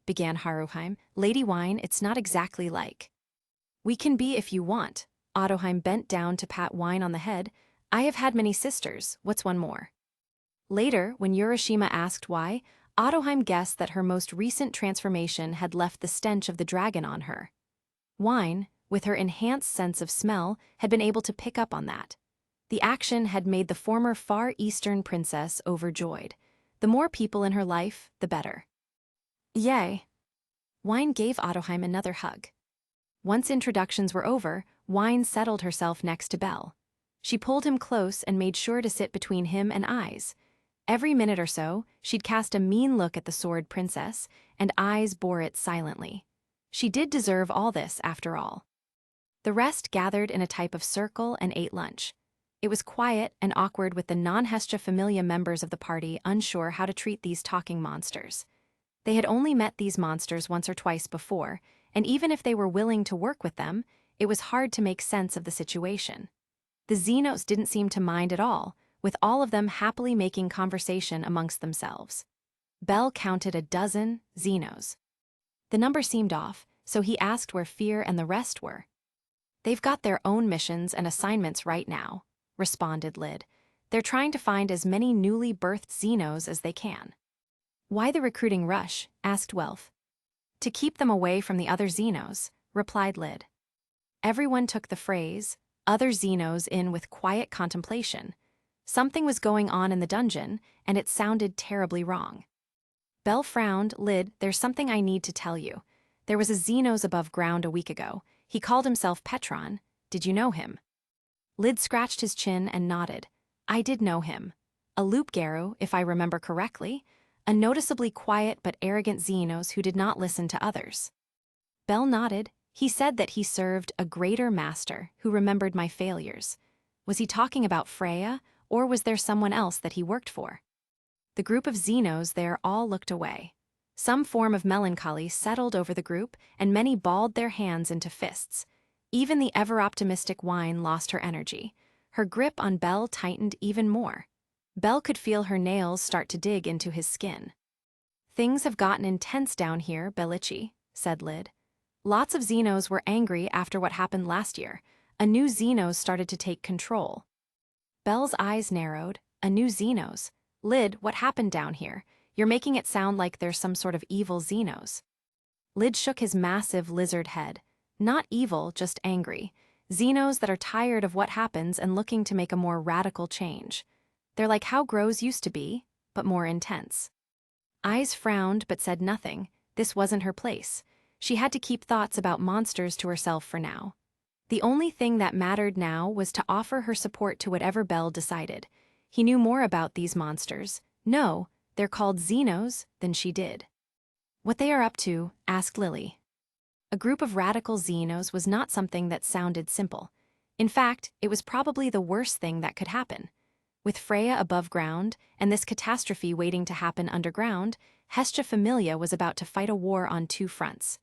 began Haruheim. Lady Wine, it's not exactly like. We can be if you want. Ottoheim bent down to pat Wine on the head. I have had many sisters. What's one more? Later, when Urashima asked why, Ottoheim guessed that her most recent transformation had left the stench of the dragon on her. Wine, with her enhanced sense of smell, had been able to pick up on that. The action had made the former Far Eastern princess overjoyed. The more people in her life, the better. Yay! Wine gave Ottoheim another hug. Once introductions were over, Wine settled herself next to Belle. She pulled him close and made sure to sit between him and Ais. Every minute or so, she'd cast a mean look at the sword princess, and Ais bore it silently. She did deserve all this, after all. The rest gathered in a type of circle and ate lunch. It was quiet and awkward, with the non-Hestia Familia members of the party unsure how to treat these talking monsters. They had only met these monsters once or twice before, and even if they were willing to work with them, it was hard to make sense of the situation. The Xenos didn't seem to mind at all, with all of them happily making conversation amongst themselves. Belle counted a dozen Xenos. The number seemed off, so he asked where Fear and the rest were. "They've got their own missions and assignments right now," responded Lyd. "They're trying to find as many newly birthed Xenos as they can." "Why the recruiting rush?" asked Welf. "To keep them away from the other Xenos," replied Lyd. Everyone took the phrase, "other Xenos," in with quiet contemplation. Something was going on in the dungeon, and it sounded terribly wrong. Belle frowned. "Lyd, there's something I need to tell you. There was a Xenos above ground a week ago. He called himself Petron. Did you know him?" Lyd scratched his chin and nodded. "I did know him. A Loopgaru, if I remember correctly. A noticeably quiet but arrogant Xenos who did not listen to others." Belle nodded. "He said that he served a greater master who remembered my failures. Was he talking about Freya, or was there someone else that he worked for?" The group of Xenos there all looked away. Some form of melancholy settled over the group, and many balled their hands into fists. Even the ever-optimistic Wine lost her energy. Her grip on Belle tightened even more. Belle could feel her nails start to dig into his skin. "Things have gotten intense down here, Bellici," said Lyd. "Lots of Xenos were angry after what happened last year. A new Xenos started to take control." Belle's eyes narrowed. "A new Xenos? Lyd, what happened down here? You're making it sound like there's some sort of evil Xenos." Lyd shook his massive lizard head. "Not evil, just angry. Xenos that are tired of what happens and looking to make a more radical change. They're like how Grows used to be, but more intense." Ais frowned but said nothing. This wasn't her place. She had to keep thoughts about monsters to herself for now. The only thing that mattered now was to offer her support to whatever Belle decided. He knew more about these monsters. No, they're called Xenos, than she did. "What they are up to?" asked Lily. A group of radical Xenos was not something that sounded simple. In fact, it was probably the worst thing that could happen. With Freya above ground, and this catastrophe waiting to happen underground, Hestia Familia was about to fight a war on two fronts.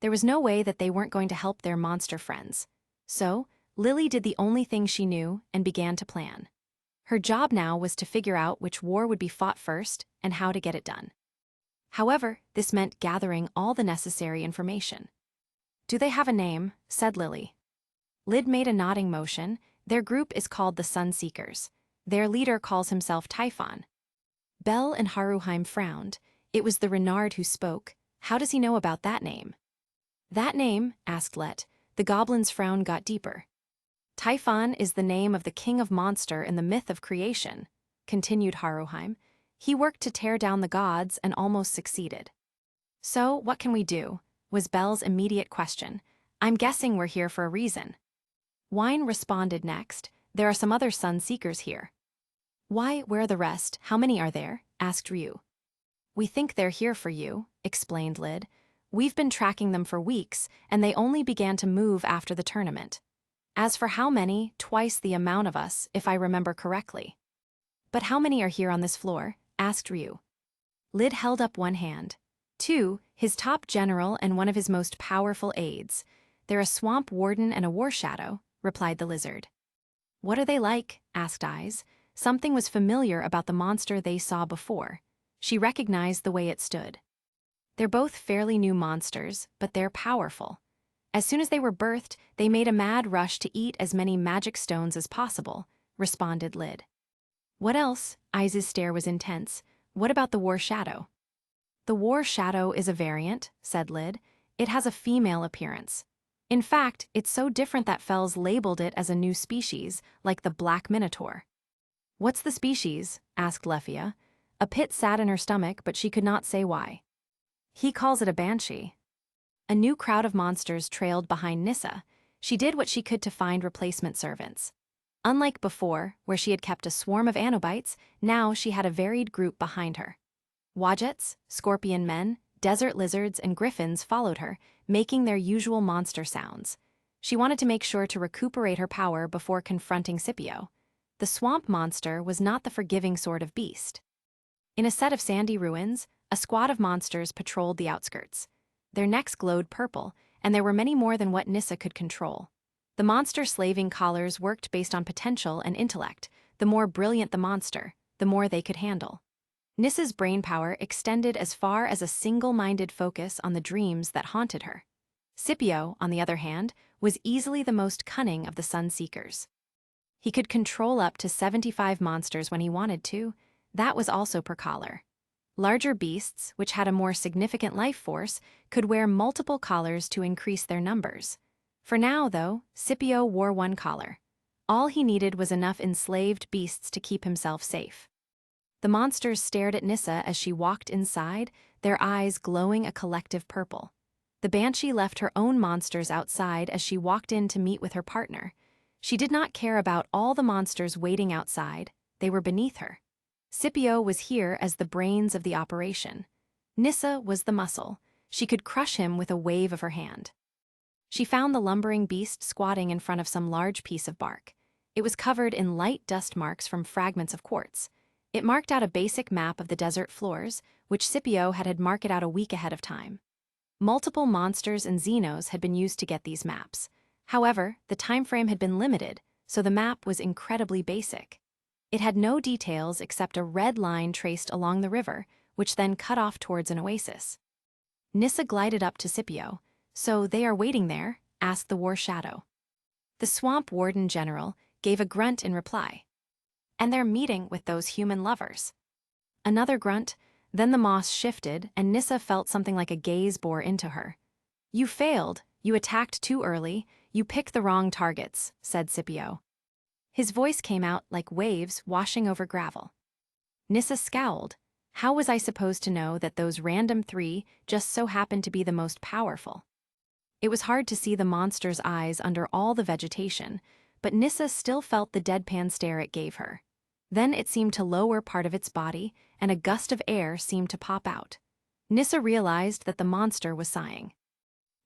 There was no way that they weren't going to help their monster friends. So, Lily did the only thing she knew and began to plan. Her job now was to figure out which war would be fought first and how to get it done. However, this meant gathering all the necessary information. "Do they have a name?" said Lily. Lyd made a nodding motion. "Their group is called the Sunseekers. Their leader calls himself Typhon." Belle and Haruheim frowned. It was the Renard who spoke. "How does he know about that name?" "That name?" asked Let. The goblin's frown got deeper. "Typhon is the name of the king of monster in the myth of creation," continued Haruheim. "He worked to tear down the gods and almost succeeded." "So, what can we do?" was Belle's immediate question. "I'm guessing we're here for a reason." Wine responded next. "There are some other Sunseekers here." "Why, where are the rest? How many are there?" asked Ryuu. "We think they're here for you," explained Lyd. "We've been tracking them for weeks, and they only began to move after the tournament. As for how many, twice the amount of us, if I remember correctly." "But how many are here on this floor?" asked Ryuu. Lyd held up one hand. "Two, his top general and one of his most powerful aides. They're a swamp warden and a war shadow," replied the lizard. "What are they like?" asked Ais. Something was familiar about the monster they saw before. She recognized the way it stood. "They're both fairly new monsters, but they're powerful. As soon as they were birthed, they made a mad rush to eat as many magic stones as possible," responded Lyd. "What else?" Ais's stare was intense. "What about the war shadow?" The war shadow is a variant, said Lid. It has a female appearance. In fact, it's so different that Fells labeled it as a new species, like the black minotaur. What's the species? Asked Lefia. A pit sat in her stomach, but she could not say why. He calls it a banshee. A new crowd of monsters trailed behind Nissa. She did what she could to find replacement servants. Unlike before, where she had kept a swarm of Anobites, now she had a varied group behind her. Wadjets, scorpion men, desert lizards, and griffins followed her, making their usual monster sounds. She wanted to make sure to recuperate her power before confronting Scipio. The swamp monster was not the forgiving sort of beast. In a set of sandy ruins, a squad of monsters patrolled the outskirts. Their necks glowed purple, and there were many more than what Nissa could control. The monster slaving collars worked based on potential and intellect. The more brilliant the monster, the more they could handle. Nissa's brain power extended as far as a single-minded focus on the dreams that haunted her. Scipio, on the other hand, was easily the most cunning of the Sunseekers. He could control up to 75 monsters when he wanted to. That was also per collar. Larger beasts, which had a more significant life force, could wear multiple collars to increase their numbers. For now, though, Scipio wore one collar. All he needed was enough enslaved beasts to keep himself safe. The monsters stared at Nissa as she walked inside, their eyes glowing a collective purple. The banshee left her own monsters outside as she walked in to meet with her partner. She did not care about all the monsters waiting outside, they were beneath her. Scipio was here as the brains of the operation. Nissa was the muscle. She could crush him with a wave of her hand. She found the lumbering beast squatting in front of some large piece of bark. It was covered in light dust marks from fragments of quartz. It marked out a basic map of the desert floors, which Scipio had marked out a week ahead of time. Multiple monsters and xenos had been used to get these maps. However, the time frame had been limited, so the map was incredibly basic. It had no details except a red line traced along the river, which then cut off towards an oasis. Nissa glided up to Scipio. "So they are waiting there?" asked the war shadow. The swamp warden general gave a grunt in reply. "And they're meeting with those human lovers." Another grunt, then the moss shifted, and Nissa felt something like a gaze bore into her. "You failed, you attacked too early, you picked the wrong targets," said Scipio. His voice came out like waves washing over gravel. Nissa scowled. How was I supposed to know that those random 3 just so happened to be the most powerful? It was hard to see the monster's eyes under all the vegetation, but Nissa still felt the deadpan stare it gave her. Then it seemed to lower part of its body, and a gust of air seemed to pop out. Nissa realized that the monster was sighing.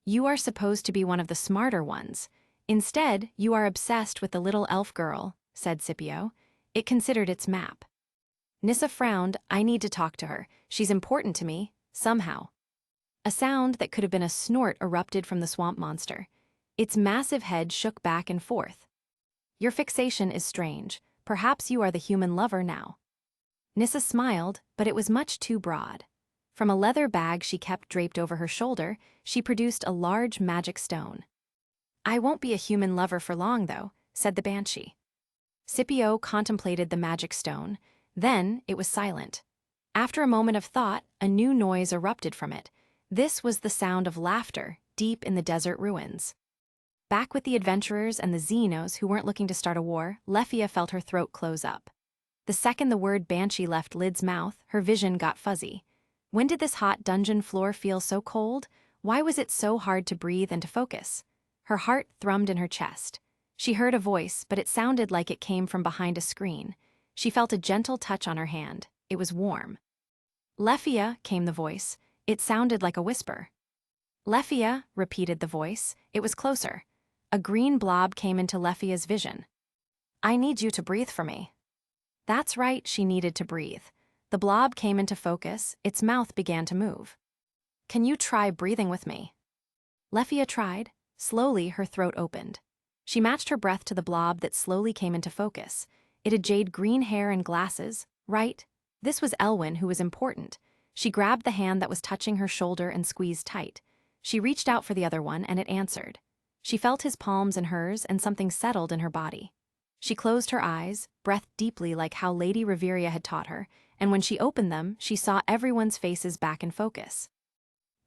"You are supposed to be one of the smarter ones. Instead, you are obsessed with the little elf girl," said Scipio. It considered its map. Nissa frowned. "I need to talk to her. She's important to me, somehow." A sound that could have been a snort erupted from the swamp monster. Its massive head shook back and forth. "Your fixation is strange. Perhaps you are the human lover now." Nissa smiled, but it was much too broad. From a leather bag she kept draped over her shoulder, she produced a large magic stone. "I won't be a human lover for long, though," said the banshee. Scipio contemplated the magic stone. Then it was silent. After a moment of thought, a new noise erupted from it. This was the sound of laughter, deep in the desert ruins. Back with the adventurers and the xenos who weren't looking to start a war, Lefia felt her throat close up. The second the word banshee left Lid's mouth, her vision got fuzzy. When did this hot dungeon floor feel so cold? Why was it so hard to breathe and to focus? Her heart thrummed in her chest. She heard a voice, but it sounded like it came from behind a screen. She felt a gentle touch on her hand. It was warm. "Lefia," came the voice. It sounded like a whisper. "Lefia," repeated the voice. It was closer. A green blob came into Lefia's vision. "I need you to breathe for me." That's right, she needed to breathe. The blob came into focus. Its mouth began to move. "Can you try breathing with me?" Lefia tried. Slowly, her throat opened. She matched her breath to the blob that slowly came into focus. It had jade green hair and glasses, right? This was Elwyn, who was important. She grabbed the hand that was touching her shoulder and squeezed tight. She reached out for the other one, and it answered. She felt his palms in hers, and something settled in her body. She closed her eyes, breathed deeply like how Lady Reveria had taught her, and when she opened them, she saw everyone's faces back in focus.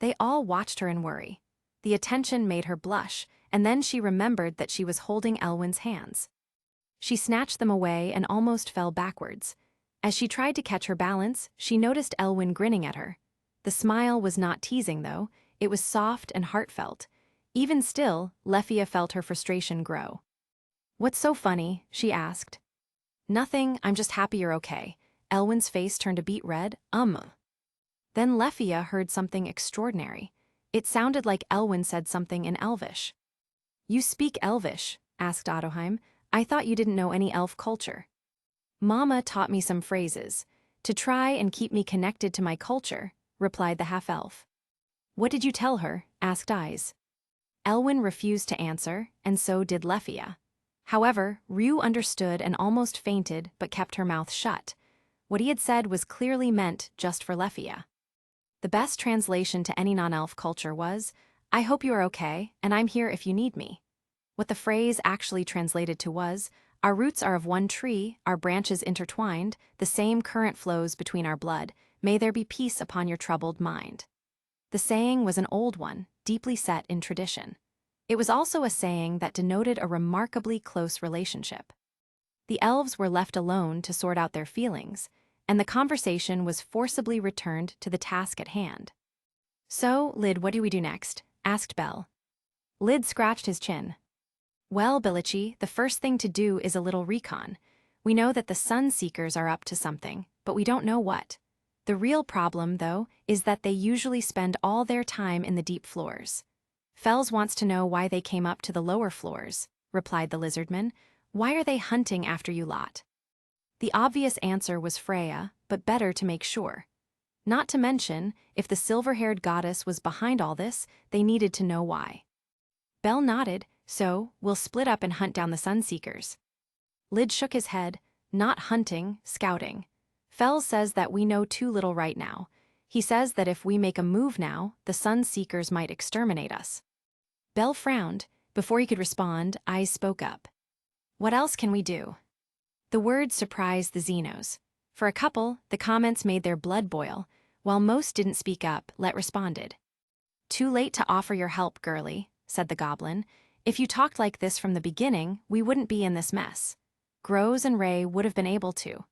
They all watched her in worry. The attention made her blush, and then she remembered that she was holding Elwyn's hands. She snatched them away and almost fell backwards. As she tried to catch her balance, she noticed Elwyn grinning at her. The smile was not teasing, though. It was soft and heartfelt. Even still, Lefia felt her frustration grow. "What's so funny?" she asked. "Nothing, I'm just happy you're okay." Elwyn's face turned a beet red. Then Lefia heard something extraordinary. It sounded like Elwyn said something in Elvish. "You speak Elvish?" asked Ottoheim. "I thought you didn't know any elf culture." "Mama taught me some phrases, to try and keep me connected to my culture," replied the half-elf. "What did you tell her?" asked Ais. Elwyn refused to answer, and so did Lefia. However, Ryuu understood and almost fainted but kept her mouth shut. What he had said was clearly meant just for Lefia. The best translation to any non-elf culture was, "I hope you are okay, and I'm here if you need me." What the phrase actually translated to was, "Our roots are of one tree, our branches intertwined, the same current flows between our blood, may there be peace upon your troubled mind." The saying was an old one, deeply set in tradition. It was also a saying that denoted a remarkably close relationship. The elves were left alone to sort out their feelings, and the conversation was forcibly returned to the task at hand. "So, Lid, what do we do next?" asked Belle. Lid scratched his chin. "Well, Bilichi, the first thing to do is a little recon. We know that the Sun Seekers are up to something, but we don't know what. The real problem, though, is that they usually spend all their time in the deep floors. Fells wants to know why they came up to the lower floors," replied the lizardman. "Why are they hunting after you lot?" The obvious answer was Freya, but better to make sure. Not to mention, if the silver-haired goddess was behind all this, they needed to know why. Belle nodded. "So, we'll split up and hunt down the Sunseekers." Lid shook his head. "Not hunting, scouting. Fells says that we know too little right now. He says that if we make a move now, the Sunseekers might exterminate us." Belle frowned. Before he could respond, Ais spoke up. "What else can we do?" The words surprised the Xenos. For a couple, the comments made their blood boil. While most didn't speak up, Let responded. "Too late to offer your help, girlie," said the goblin. "If you talked like this from the beginning, we wouldn't be in this mess. Groz and Ray would have been able to."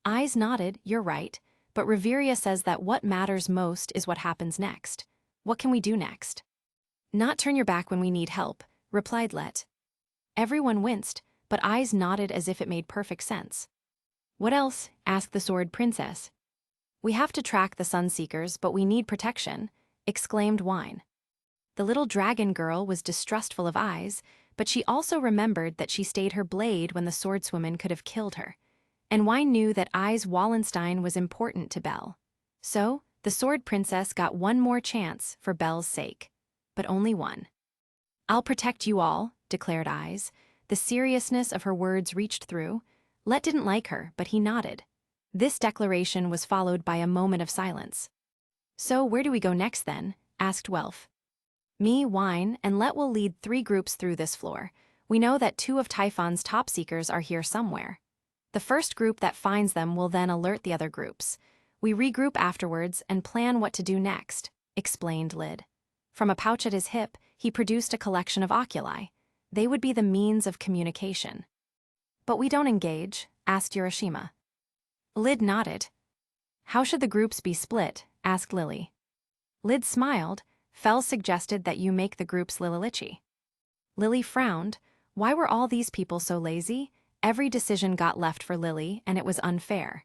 Ais nodded. "You're right, but Reveria says that what matters most is what happens next. What can we do next?" "Not turn your back when we need help," replied Let. Everyone winced, but Ais nodded as if it made perfect sense. "What else?" asked the Sword Princess. "We have to track the Sunseekers, but we need protection," exclaimed Wine. The little dragon girl was distrustful of Ais, but she also remembered that she stayed her blade when the swordswoman could have killed her. And Wine knew that Ais Wallenstein was important to Belle. So, the Sword Princess got one more chance for Belle's sake. But only one. "I'll protect you all," declared Ais. The seriousness of her words reached through. Let didn't like her, but he nodded. This declaration was followed by a moment of silence. "So where do we go next then?" asked Welf. "Me, Wine, and Let will lead 3 groups through this floor. We know that 2 of Typhon's top seekers are here somewhere. The first group that finds them will then alert the other groups. We regroup afterwards and plan what to do next," explained Lid. From a pouch at his hip, he produced a collection of oculi. They would be the means of communication. "But we don't engage?" asked Urashima. Lid nodded. "How should the groups be split?" asked Lily. Lid smiled. Fell suggested that you make the groups Lililichi. Lily frowned. Why were all these people so lazy? Every decision got left for Lily, and it was unfair.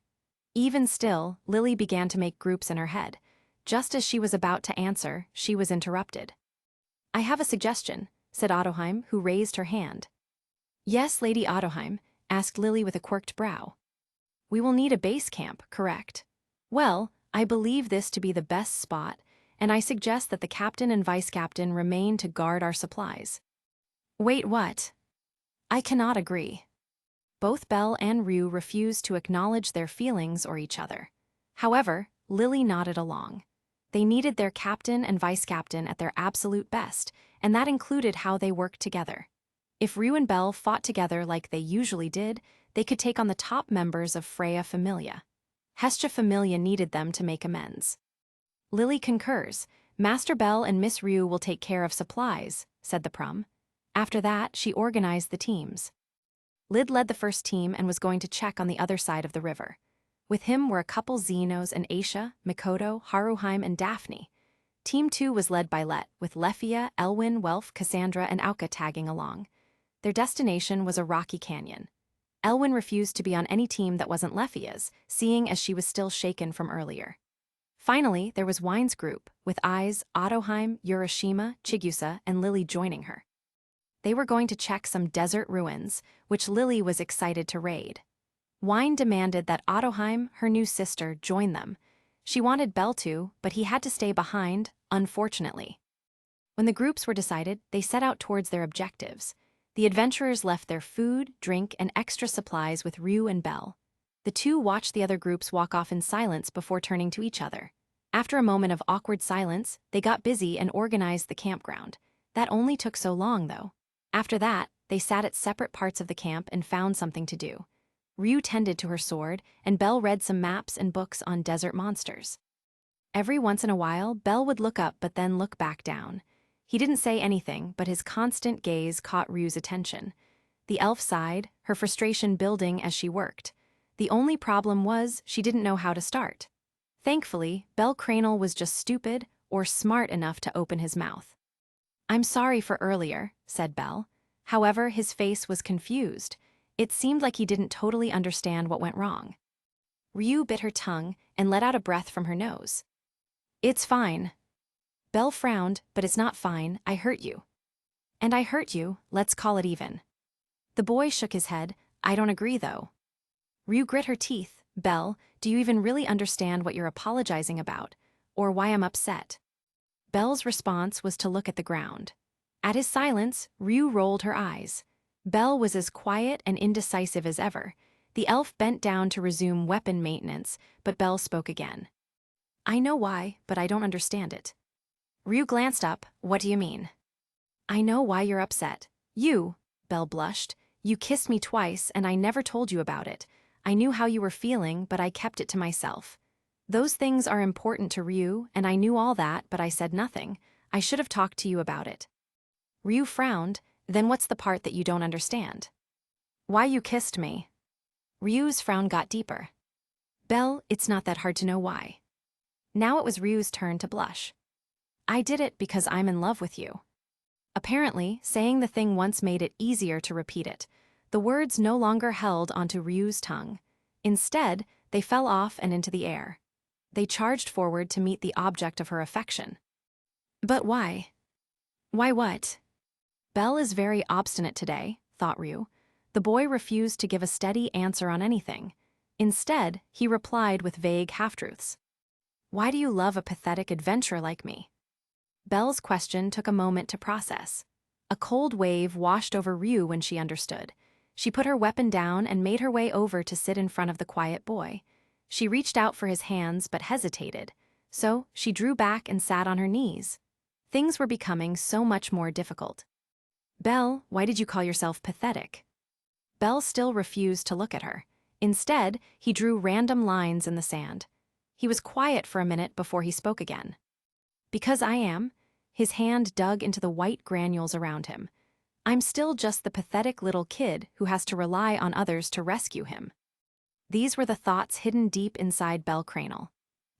Even still, Lily began to make groups in her head. Just as she was about to answer, she was interrupted. "I have a suggestion," said Ottoheim, who raised her hand. "Yes, Lady Ottoheim," asked Lily with a quirked brow. "We will need a base camp, correct? Well, I believe this to be the best spot, and I suggest that the captain and vice-captain remain to guard our supplies." "Wait, what?" "I cannot agree." Both Belle and Ryuu refused to acknowledge their feelings or each other. However, Lily nodded along. They needed their captain and vice-captain at their absolute best, and that included how they worked together. If Ryuu and Belle fought together like they usually did, they could take on the top members of Freya Familia. Hestia Familia needed them to make amends. Lily concurs. Master Bell and Miss Ryuu will take care of supplies, said the prom. After that, she organized the teams. Lyd led the first team and was going to check on the other side of the river. With him were a couple Xenos and Aisha, Mikoto, Haruheim, and Daphne. Team 2 was led by Let, with Lefia, Elwyn, Welf, Cassandra, and Auka tagging along. Their destination was a rocky canyon. Elwyn refused to be on any team that wasn't Lefia's, seeing as she was still shaken from earlier. Finally, there was Wine's group, with Ais, Ottoheim, Urashima, Chigusa, and Lily joining her. They were going to check some desert ruins, which Lily was excited to raid. Wine demanded that Ottoheim, her new sister, join them. She wanted Bell to, but he had to stay behind, unfortunately. When the groups were decided, they set out towards their objectives. The adventurers left their food, drink, and extra supplies with Ryuu and Bell. The two watched the other groups walk off in silence before turning to each other. After a moment of awkward silence, they got busy and organized the campground. That only took so long, though. After that, they sat at separate parts of the camp and found something to do. Ryuu tended to her sword, and Bell read some maps and books on desert monsters. Every once in a while, Bell would look up but then look back down. He didn't say anything, but his constant gaze caught Ryuu's attention. The elf sighed, her frustration building as she worked. The only problem was she didn't know how to start. Thankfully, Bell Cranel was just stupid or smart enough to open his mouth. "I'm sorry for earlier," said Bell. However, his face was confused. It seemed like he didn't totally understand what went wrong. Ryuu bit her tongue and let out a breath from her nose. "It's fine." Bell frowned, "But it's not fine, I hurt you." "And I hurt you, let's call it even." The boy shook his head. "I don't agree, though." Ryuu grit her teeth. "Bell, do you even really understand what you're apologizing about, or why I'm upset?" Bell's response was to look at the ground. At his silence, Ryuu rolled her eyes. Bell was as quiet and indecisive as ever. The elf bent down to resume weapon maintenance, but Bell spoke again. "I know why, but I don't understand it." Ryuu glanced up. "What do you mean?" "I know why you're upset. You," Bell blushed, "you kissed me twice and I never told you about it. I knew how you were feeling, but I kept it to myself. Those things are important to Ryuu, and I knew all that, but I said nothing. I should have talked to you about it." Ryuu frowned. "Then what's the part that you don't understand?" "Why you kissed me." Ryuu's frown got deeper. "Bell, it's not that hard to know why." Now it was Ryuu's turn to blush. "I did it because I'm in love with you." Apparently, saying the thing once made it easier to repeat it. The words no longer held onto Ryuu's tongue. Instead, they fell off and into the air. They charged forward to meet the object of her affection. "But why?" "Why what?" Bell is very obstinate today, thought Ryuu. The boy refused to give a steady answer on anything. Instead, he replied with vague half-truths. "Why do you love a pathetic adventurer like me?" Bell's question took a moment to process. A cold wave washed over Ryuu when she understood. She put her weapon down and made her way over to sit in front of the quiet boy. She reached out for his hands but hesitated, so she drew back and sat on her knees. Things were becoming so much more difficult. "Bell, why did you call yourself pathetic?" Bell still refused to look at her. Instead, he drew random lines in the sand. He was quiet for a minute before he spoke again. "Because I am." His hand dug into the white granules around him. "I'm still just the pathetic little kid who has to rely on others to rescue him." These were the thoughts hidden deep inside Bell Cranel.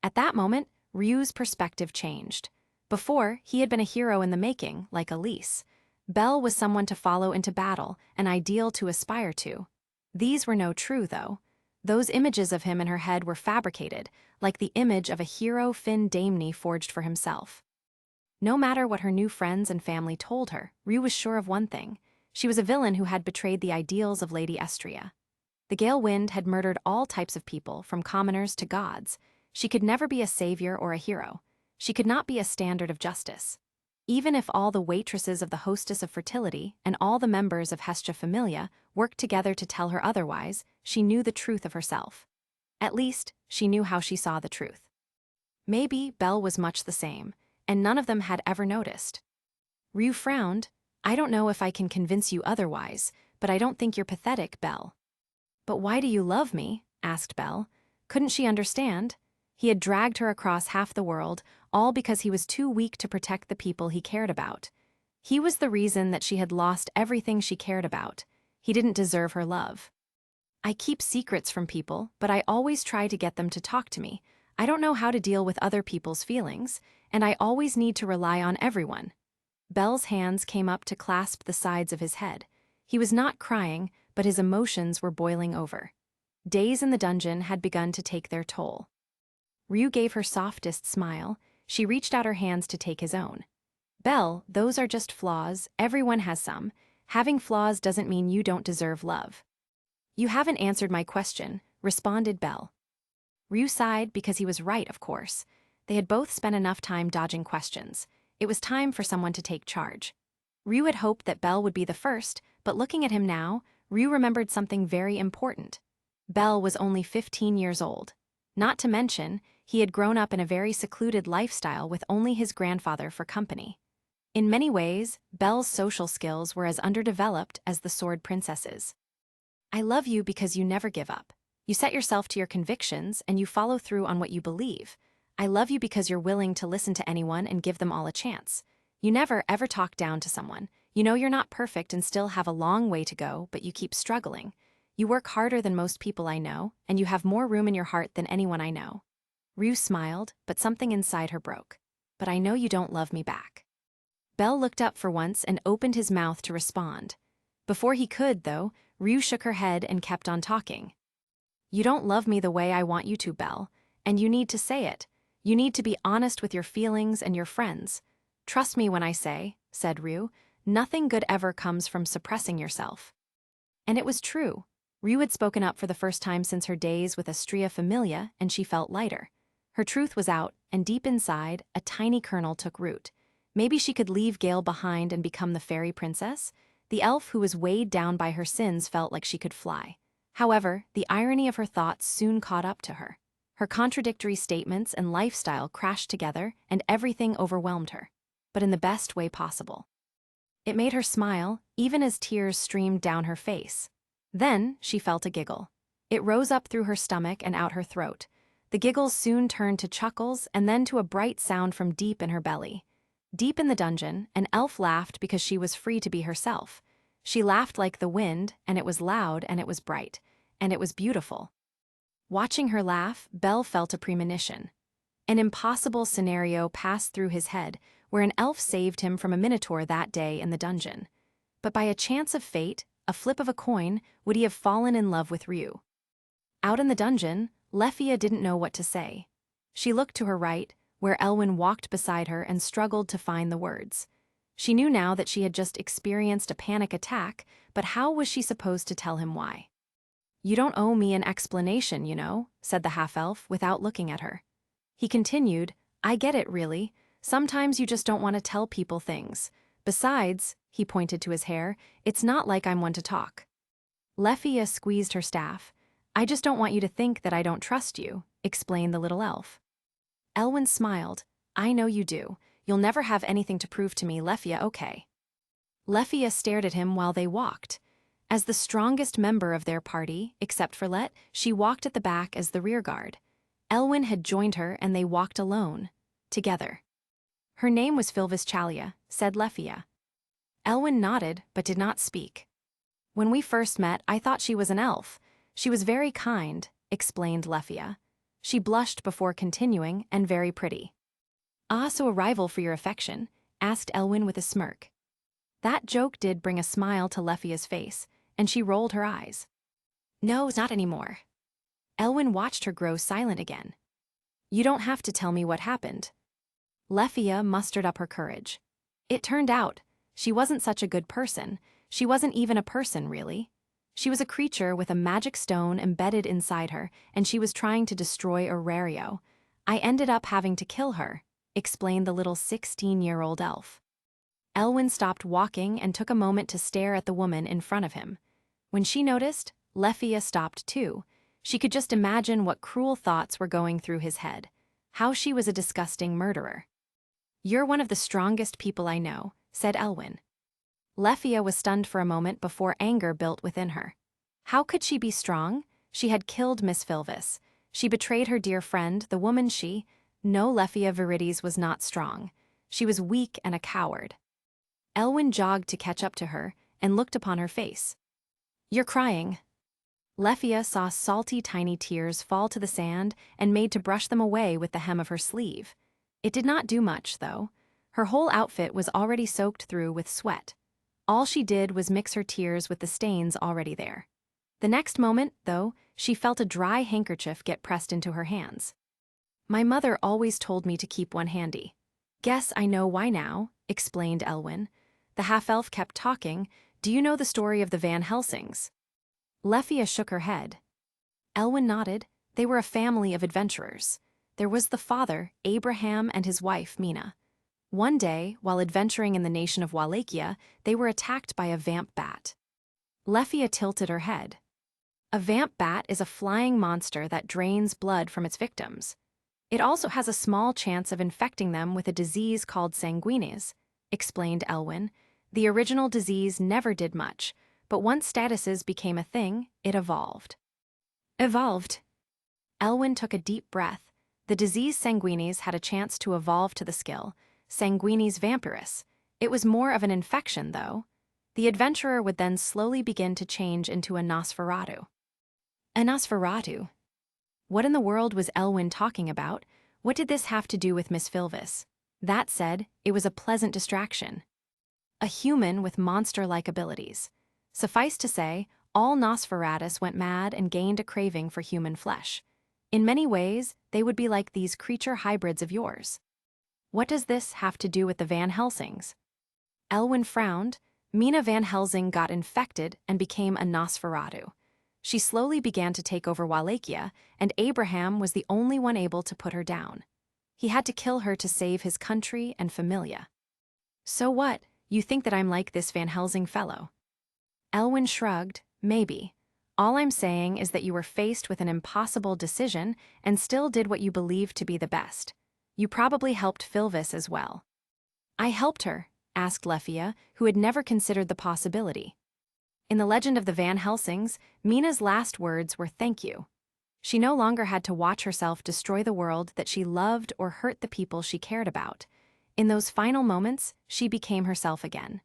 At that moment, Ryuu's perspective changed. Before, he had been a hero in the making, like Elise. Bell was someone to follow into battle, an ideal to aspire to. These were no true, though. Those images of him in her head were fabricated, like the image of a hero Finn Damney forged for himself. No matter what her new friends and family told her, Ryuu was sure of one thing. She was a villain who had betrayed the ideals of Lady Estria. The Gale Wind had murdered all types of people, from commoners to gods. She could never be a savior or a hero. She could not be a standard of justice. Even if all the waitresses of the Hostess of Fertility and all the members of Hestia Familia worked together to tell her otherwise, she knew the truth of herself. At least, she knew how she saw the truth. Maybe Bell was much the same, and none of them had ever noticed. Ryuu frowned. "I don't know if I can convince you otherwise, but I don't think you're pathetic, Bell." "But why do you love me?" asked Bell. Couldn't she understand? He had dragged her across half the world, all because he was too weak to protect the people he cared about. He was the reason that she had lost everything she cared about. He didn't deserve her love. I keep secrets from people, but I always try to get them to talk to me. I don't know how to deal with other people's feelings, and I always need to rely on everyone. Bel's hands came up to clasp the sides of his head. He was not crying, but his emotions were boiling over. Days in the dungeon had begun to take their toll. Ryuu gave her softest smile. She reached out her hands to take his own. Bel, those are just flaws. Everyone has some. Having flaws doesn't mean you don't deserve love. You haven't answered my question, responded Bel. Ryuu sighed because he was right, of course. They had both spent enough time dodging questions. It was time for someone to take charge. Ryuu had hoped that Bel would be the first, but looking at him now, Ryuu remembered something very important. Bel was only 15 years old. Not to mention, he had grown up in a very secluded lifestyle with only his grandfather for company. In many ways, Bel's social skills were as underdeveloped as the Sword Princess's. I love you because you never give up. You set yourself to your convictions and you follow through on what you believe. I love you because you're willing to listen to anyone and give them all a chance. You never ever talk down to someone. You know you're not perfect and still have a long way to go, but you keep struggling. You work harder than most people I know, and you have more room in your heart than anyone I know. Ryuu smiled, but something inside her broke. But I know you don't love me back. Bel looked up for once and opened his mouth to respond. Before he could, though, Ryuu shook her head and kept on talking. You don't love me the way I want you to, Bel, and you need to say it. You need to be honest with your feelings and your friends. Trust me when I say, said Ryuu, nothing good ever comes from suppressing yourself. And it was true. Ryuu had spoken up for the first time since her days with Astrea Familia, and she felt lighter. Her truth was out, and deep inside, a tiny kernel took root. Maybe she could leave Gale behind and become the fairy princess? The elf who was weighed down by her sins felt like she could fly. However, the irony of her thoughts soon caught up to her. Her contradictory statements and lifestyle crashed together, and everything overwhelmed her. But in the best way possible. It made her smile, even as tears streamed down her face. Then, she felt a giggle. It rose up through her stomach and out her throat. The giggles soon turned to chuckles and then to a bright sound from deep in her belly. Deep in the dungeon, an elf laughed because she was free to be herself. She laughed like the wind, and it was loud and it was bright, and it was beautiful. Watching her laugh, Bel felt a premonition. An impossible scenario passed through his head, where an elf saved him from a minotaur that day in the dungeon. But by a chance of fate, a flip of a coin, would he have fallen in love with Ryuu. Out in the dungeon, Lefia didn't know what to say. She looked to her right, where Elwyn walked beside her and struggled to find the words. She knew now that she had just experienced a panic attack, but how was she supposed to tell him why? You don't owe me an explanation, you know, said the half-elf without looking at her. He continued, I get it, really. Sometimes you just don't want to tell people things. Besides, he pointed to his hair, it's not like I'm one to talk. Lefia squeezed her staff. I just don't want you to think that I don't trust you, explained the little elf. Elwyn smiled. I know you do. You'll never have anything to prove to me, Lefia, okay? Lefia stared at him while they walked. As the strongest member of their party, except for Let, she walked at the back as the rearguard. Elwyn had joined her and they walked alone, together. Her name was Filvis Chalia, said Lefia. Elwyn nodded but did not speak. When we first met, I thought she was an elf. She was very kind, explained Lefia. She blushed before continuing, and very pretty. Ah, so a rival for your affection? Asked Elwyn with a smirk. That joke did bring a smile to Lefia's face, and she rolled her eyes. No, not anymore. Elwyn watched her grow silent again. You don't have to tell me what happened. Lefia mustered up her courage. It turned out, she wasn't such a good person. She wasn't even a person, really. She was a creature with a magic stone embedded inside her, and she was trying to destroy Horario. I ended up having to kill her, explained the little 16-year-old elf. Elwyn stopped walking and took a moment to stare at the woman in front of him. When she noticed, Lefia stopped too. She could just imagine what cruel thoughts were going through his head. How she was a disgusting murderer. You're one of the strongest people I know, said Elwyn. Lefia was stunned for a moment before anger built within her. How could she be strong? She had killed Miss Filvis. She betrayed her dear friend, the woman she— No, Lefia Virides was not strong. She was weak and a coward. Elwyn jogged to catch up to her and looked upon her face. You're crying. Lefia saw salty tiny tears fall to the sand and made to brush them away with the hem of her sleeve. It did not do much, though. Her whole outfit was already soaked through with sweat. All she did was mix her tears with the stains already there. The next moment, though, she felt a dry handkerchief get pressed into her hands. My mother always told me to keep one handy. Guess I know why now, explained Elwyn. The half-elf kept talking. Do you know the story of the Van Helsings? Lefia shook her head. Elwyn nodded. They were a family of adventurers. There was the father, Abraham, and his wife, Mina. One day, while adventuring in the nation of Wallachia, they were attacked by a vamp bat. Lefia tilted her head. A vamp bat is a flying monster that drains blood from its victims. It also has a small chance of infecting them with a disease called sanguines, explained Elwyn. The original disease never did much, but once statuses became a thing, it evolved. Evolved? Elwyn took a deep breath. The disease sanguines had a chance to evolve to the skill, sanguinis vampiris. It was more of an infection, though. The adventurer would then slowly begin to change into a Nosferatu. A Nosferatu? What in the world was Elwyn talking about? What did this have to do with Miss Filvis? That said, it was a pleasant distraction. A human with monster-like abilities. Suffice to say, all Nosferatus went mad and gained a craving for human flesh. In many ways, they would be like these creature hybrids of yours. What does this have to do with the Van Helsings? Elwyn frowned. Mina Van Helsing got infected and became a Nosferatu. She slowly began to take over Wallachia, and Abraham was the only one able to put her down. He had to kill her to save his country and familia. So what? You think that I'm like this Van Helsing fellow? Elwyn shrugged. Maybe. All I'm saying is that you were faced with an impossible decision and still did what you believed to be the best. You probably helped Filvis as well. I helped her, asked Lefia, who had never considered the possibility. In the legend of the Van Helsings, Mina's last words were thank you. She no longer had to watch herself destroy the world that she loved or hurt the people she cared about. In those final moments, she became herself again.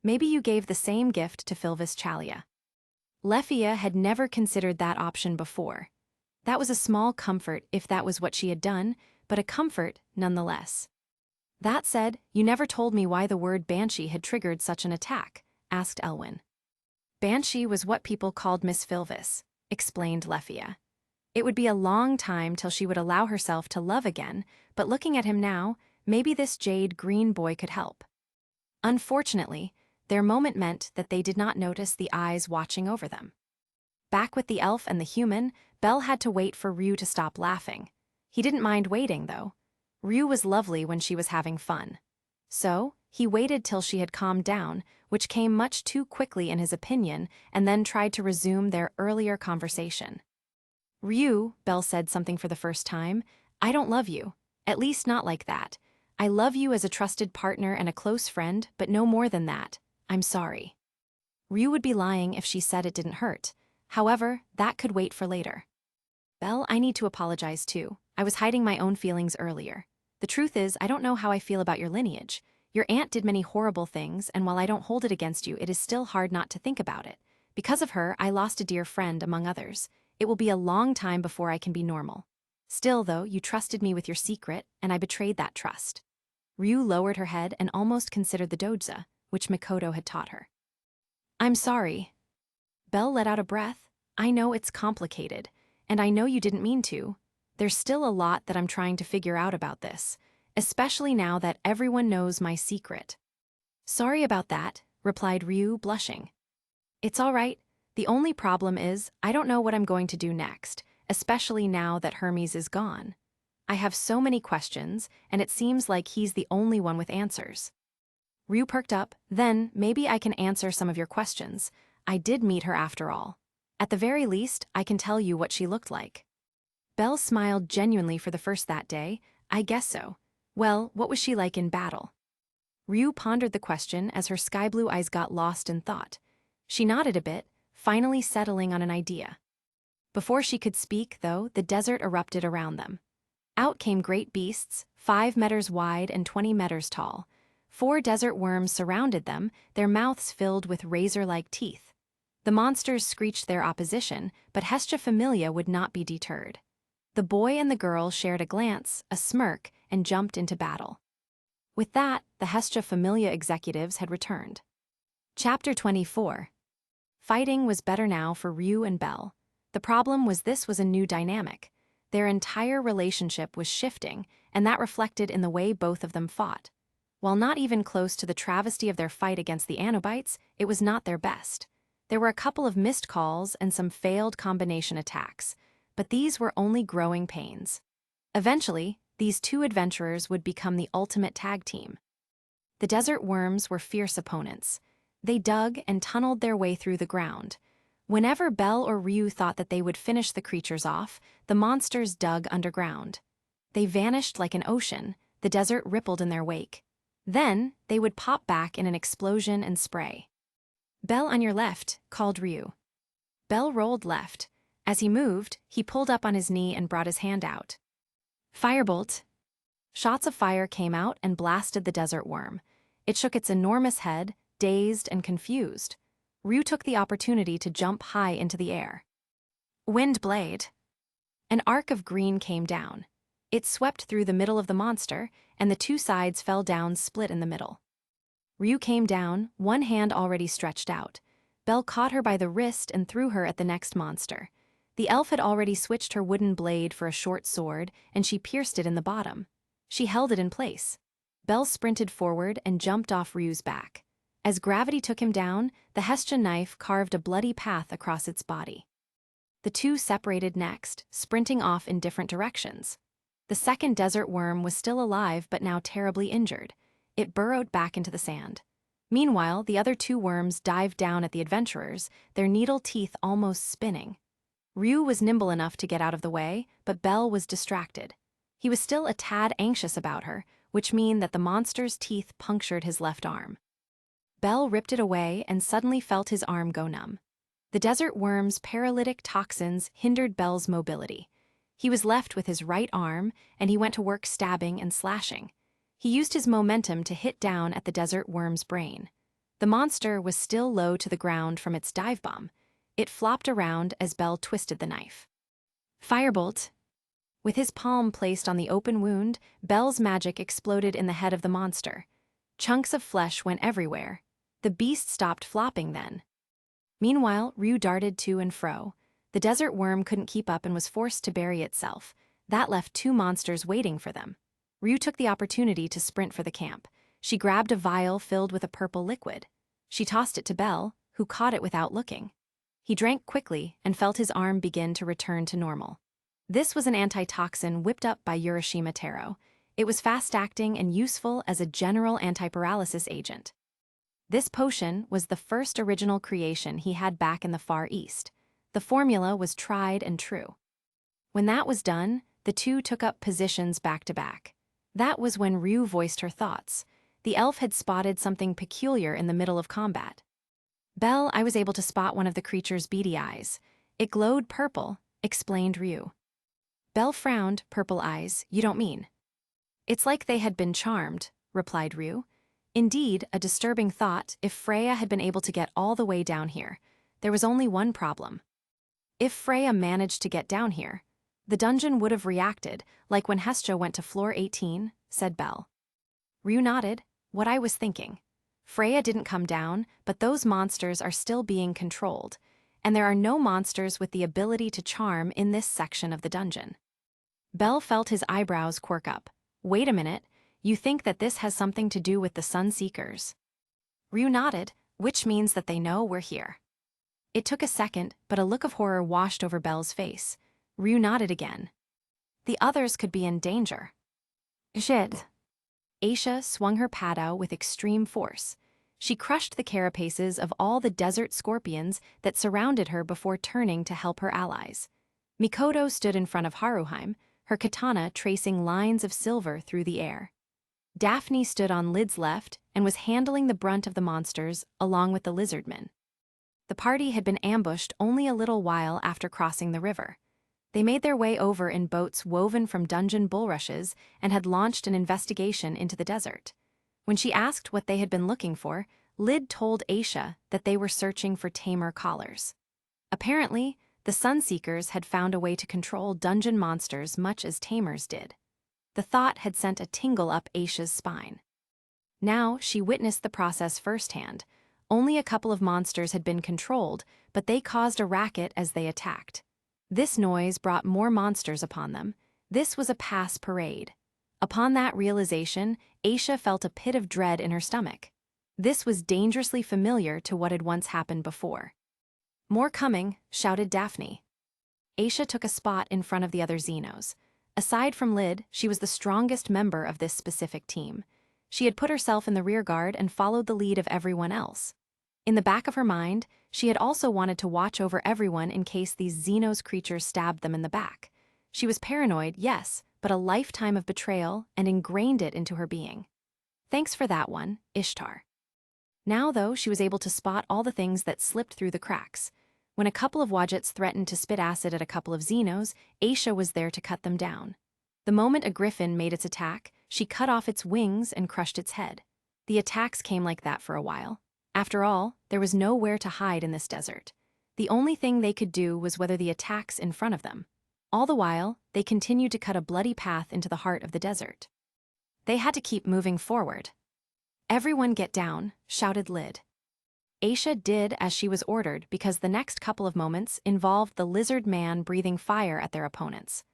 Maybe you gave the same gift to Filvis Chalia. Lefia had never considered that option before. That was a small comfort if that was what she had done, but a comfort nonetheless. That said, you never told me why the word banshee had triggered such an attack, asked Elwyn. Banshee was what people called Miss Filvis, explained Lefia. It would be a long time till she would allow herself to love again, but looking at him now, maybe this jade green boy could help. Unfortunately, their moment meant that they did not notice the eyes watching over them. Back with the elf and the human, Belle had to wait for Ryuu to stop laughing. He didn't mind waiting, though. Ryuu was lovely when she was having fun. So, he waited till she had calmed down, which came much too quickly in his opinion, and then tried to resume their earlier conversation. Ryuu, Belle said something for the first time, I don't love you. At least not like that. I love you as a trusted partner and a close friend, but no more than that. I'm sorry. Ryuu would be lying if she said it didn't hurt. However, that could wait for later. Belle, I need to apologize too. I was hiding my own feelings earlier. The truth is, I don't know how I feel about your lineage. Your aunt did many horrible things, and while I don't hold it against you, it is still hard not to think about it. Because of her, I lost a dear friend, among others. It will be a long time before I can be normal. Still, though, you trusted me with your secret, and I betrayed that trust. Ryuu lowered her head and almost considered the doja, which Mikoto had taught her. I'm sorry. Belle let out a breath. I know it's complicated, and I know you didn't mean to. There's still a lot that I'm trying to figure out about this, especially now that everyone knows my secret. Sorry about that, replied Ryuu, blushing. It's all right. The only problem is, I don't know what I'm going to do next, especially now that Hermes is gone. I have so many questions, and it seems like he's the only one with answers. Ryuu perked up. Then, maybe I can answer some of your questions. I did meet her after all. At the very least, I can tell you what she looked like. Belle smiled genuinely for the first that day. I guess so. Well, what was she like in battle? Ryuu pondered the question as her sky-blue eyes got lost in thought. She nodded a bit, finally settling on an idea. Before she could speak, though, the desert erupted around them. Out came great beasts, 5 meters wide and 20 meters tall. 4 desert worms surrounded them, their mouths filled with razor-like teeth. The monsters screeched their opposition, but Hestia Familia would not be deterred. The boy and the girl shared a glance, a smirk, and jumped into battle. With that, the Hestia Familia executives had returned. Chapter 24. Fighting was better now for Ryuu and Belle. The problem was this was a new dynamic. Their entire relationship was shifting, and that reflected in the way both of them fought. While not even close to the travesty of their fight against the Anobites, it was not their best. There were a couple of missed calls and some failed combination attacks, but these were only growing pains. Eventually, these two adventurers would become the ultimate tag team. The desert worms were fierce opponents. They dug and tunneled their way through the ground. Whenever Belle or Ryuu thought that they would finish the creatures off, the monsters dug underground. They vanished like an ocean, the desert rippled in their wake. Then, they would pop back in an explosion and spray. "Belle on your left," called Ryuu. Belle rolled left. As he moved, he pulled up on his knee and brought his hand out. Firebolt. Shots of fire came out and blasted the desert worm. It shook its enormous head, dazed and confused. Ryuu took the opportunity to jump high into the air. Wind blade. An arc of green came down. It swept through the middle of the monster, and the two sides fell down split in the middle. Ryuu came down, one hand already stretched out. Belle caught her by the wrist and threw her at the next monster. The elf had already switched her wooden blade for a short sword, and she pierced it in the bottom. She held it in place. Belle sprinted forward and jumped off Ryuu's back. As gravity took him down, the Hestia knife carved a bloody path across its body. The two separated next, sprinting off in different directions. The second desert worm was still alive but now terribly injured. It burrowed back into the sand. Meanwhile, the other two worms dived down at the adventurers, their needle teeth almost spinning. Ryuu was nimble enough to get out of the way, but Belle was distracted. He was still a tad anxious about her, which meant that the monster's teeth punctured his left arm. Belle ripped it away and suddenly felt his arm go numb. The desert worm's paralytic toxins hindered Belle's mobility. He was left with his right arm, and he went to work stabbing and slashing. He used his momentum to hit down at the desert worm's brain. The monster was still low to the ground from its dive bomb. It flopped around as Belle twisted the knife. Firebolt. With his palm placed on the open wound, Belle's magic exploded in the head of the monster. Chunks of flesh went everywhere. The beast stopped flopping then. Meanwhile, Ryuu darted to and fro. The desert worm couldn't keep up and was forced to bury itself. That left two monsters waiting for them. Ryuu took the opportunity to sprint for the camp. She grabbed a vial filled with a purple liquid. She tossed it to Belle, who caught it without looking. He drank quickly and felt his arm begin to return to normal. This was an antitoxin whipped up by Urashima Taro. It was fast-acting and useful as a general antiparalysis agent. This potion was the first original creation he had back in the Far East. The formula was tried and true. When that was done, the two took up positions back to back. That was when Ryuu voiced her thoughts. The elf had spotted something peculiar in the middle of combat. "Belle, I was able to spot one of the creature's beady eyes. It glowed purple," explained Ryuu. Belle frowned. "Purple eyes, you don't mean?" "It's like they had been charmed," replied Ryuu. Indeed, a disturbing thought if Freya had been able to get all the way down here. There was only one problem. If Freya managed to get down here, the dungeon would have reacted, like when Hestia went to floor 18, said Belle. Ryuu nodded. "What I was thinking. Freya didn't come down, but those monsters are still being controlled, and there are no monsters with the ability to charm in this section of the dungeon." Belle felt his eyebrows quirk up. "Wait a minute, you think that this has something to do with the Sunseekers?" Ryuu nodded, "Which means that they know we're here." It took a second, but a look of horror washed over Belle's face. Ryuu nodded again. "The others could be in danger." "Shit." Aisha swung her padao with extreme force. She crushed the carapaces of all the desert scorpions that surrounded her before turning to help her allies. Mikoto stood in front of Haruheim, her katana tracing lines of silver through the air. Daphne stood on Lid's left and was handling the brunt of the monsters along with the lizardmen. the party had been ambushed only a little while after crossing the river. They made their way over in boats woven from dungeon bulrushes and had launched an investigation into the desert. When she asked what they had been looking for, Lyd told Aisha that they were searching for tamer collars. Apparently, the Sunseekers had found a way to control dungeon monsters much as tamers did. The thought had sent a tingle up Aisha's spine. Now she witnessed the process firsthand. Only a couple of monsters had been controlled, but they caused a racket as they attacked. This noise brought more monsters upon them. This was a mass parade. Upon that realization, Aisha felt a pit of dread in her stomach. This was dangerously familiar to what had once happened before. "More coming," shouted Daphne. Aisha took a spot in front of the other Xenos. Aside from Lyd, she was the strongest member of this specific team. She had put herself in the rear guard and followed the lead of everyone else. In the back of her mind, she had also wanted to watch over everyone in case these Xenos creatures stabbed them in the back. She was paranoid, yes, but a lifetime of betrayal and ingrained it into her being. Thanks for that one, Ishtar. Now, though, she was able to spot all the things that slipped through the cracks. When a couple of Wadgets threatened to spit acid at a couple of Xenos, Aisha was there to cut them down. The moment a griffin made its attack, she cut off its wings and crushed its head. The attacks came like that for a while. After all, there was nowhere to hide in this desert. The only thing they could do was weather the attacks in front of them. All the while, they continued to cut a bloody path into the heart of the desert. They had to keep moving forward. "Everyone get down," shouted Lyd. Aisha did as she was ordered because the next couple of moments involved the lizard man breathing fire at their opponents.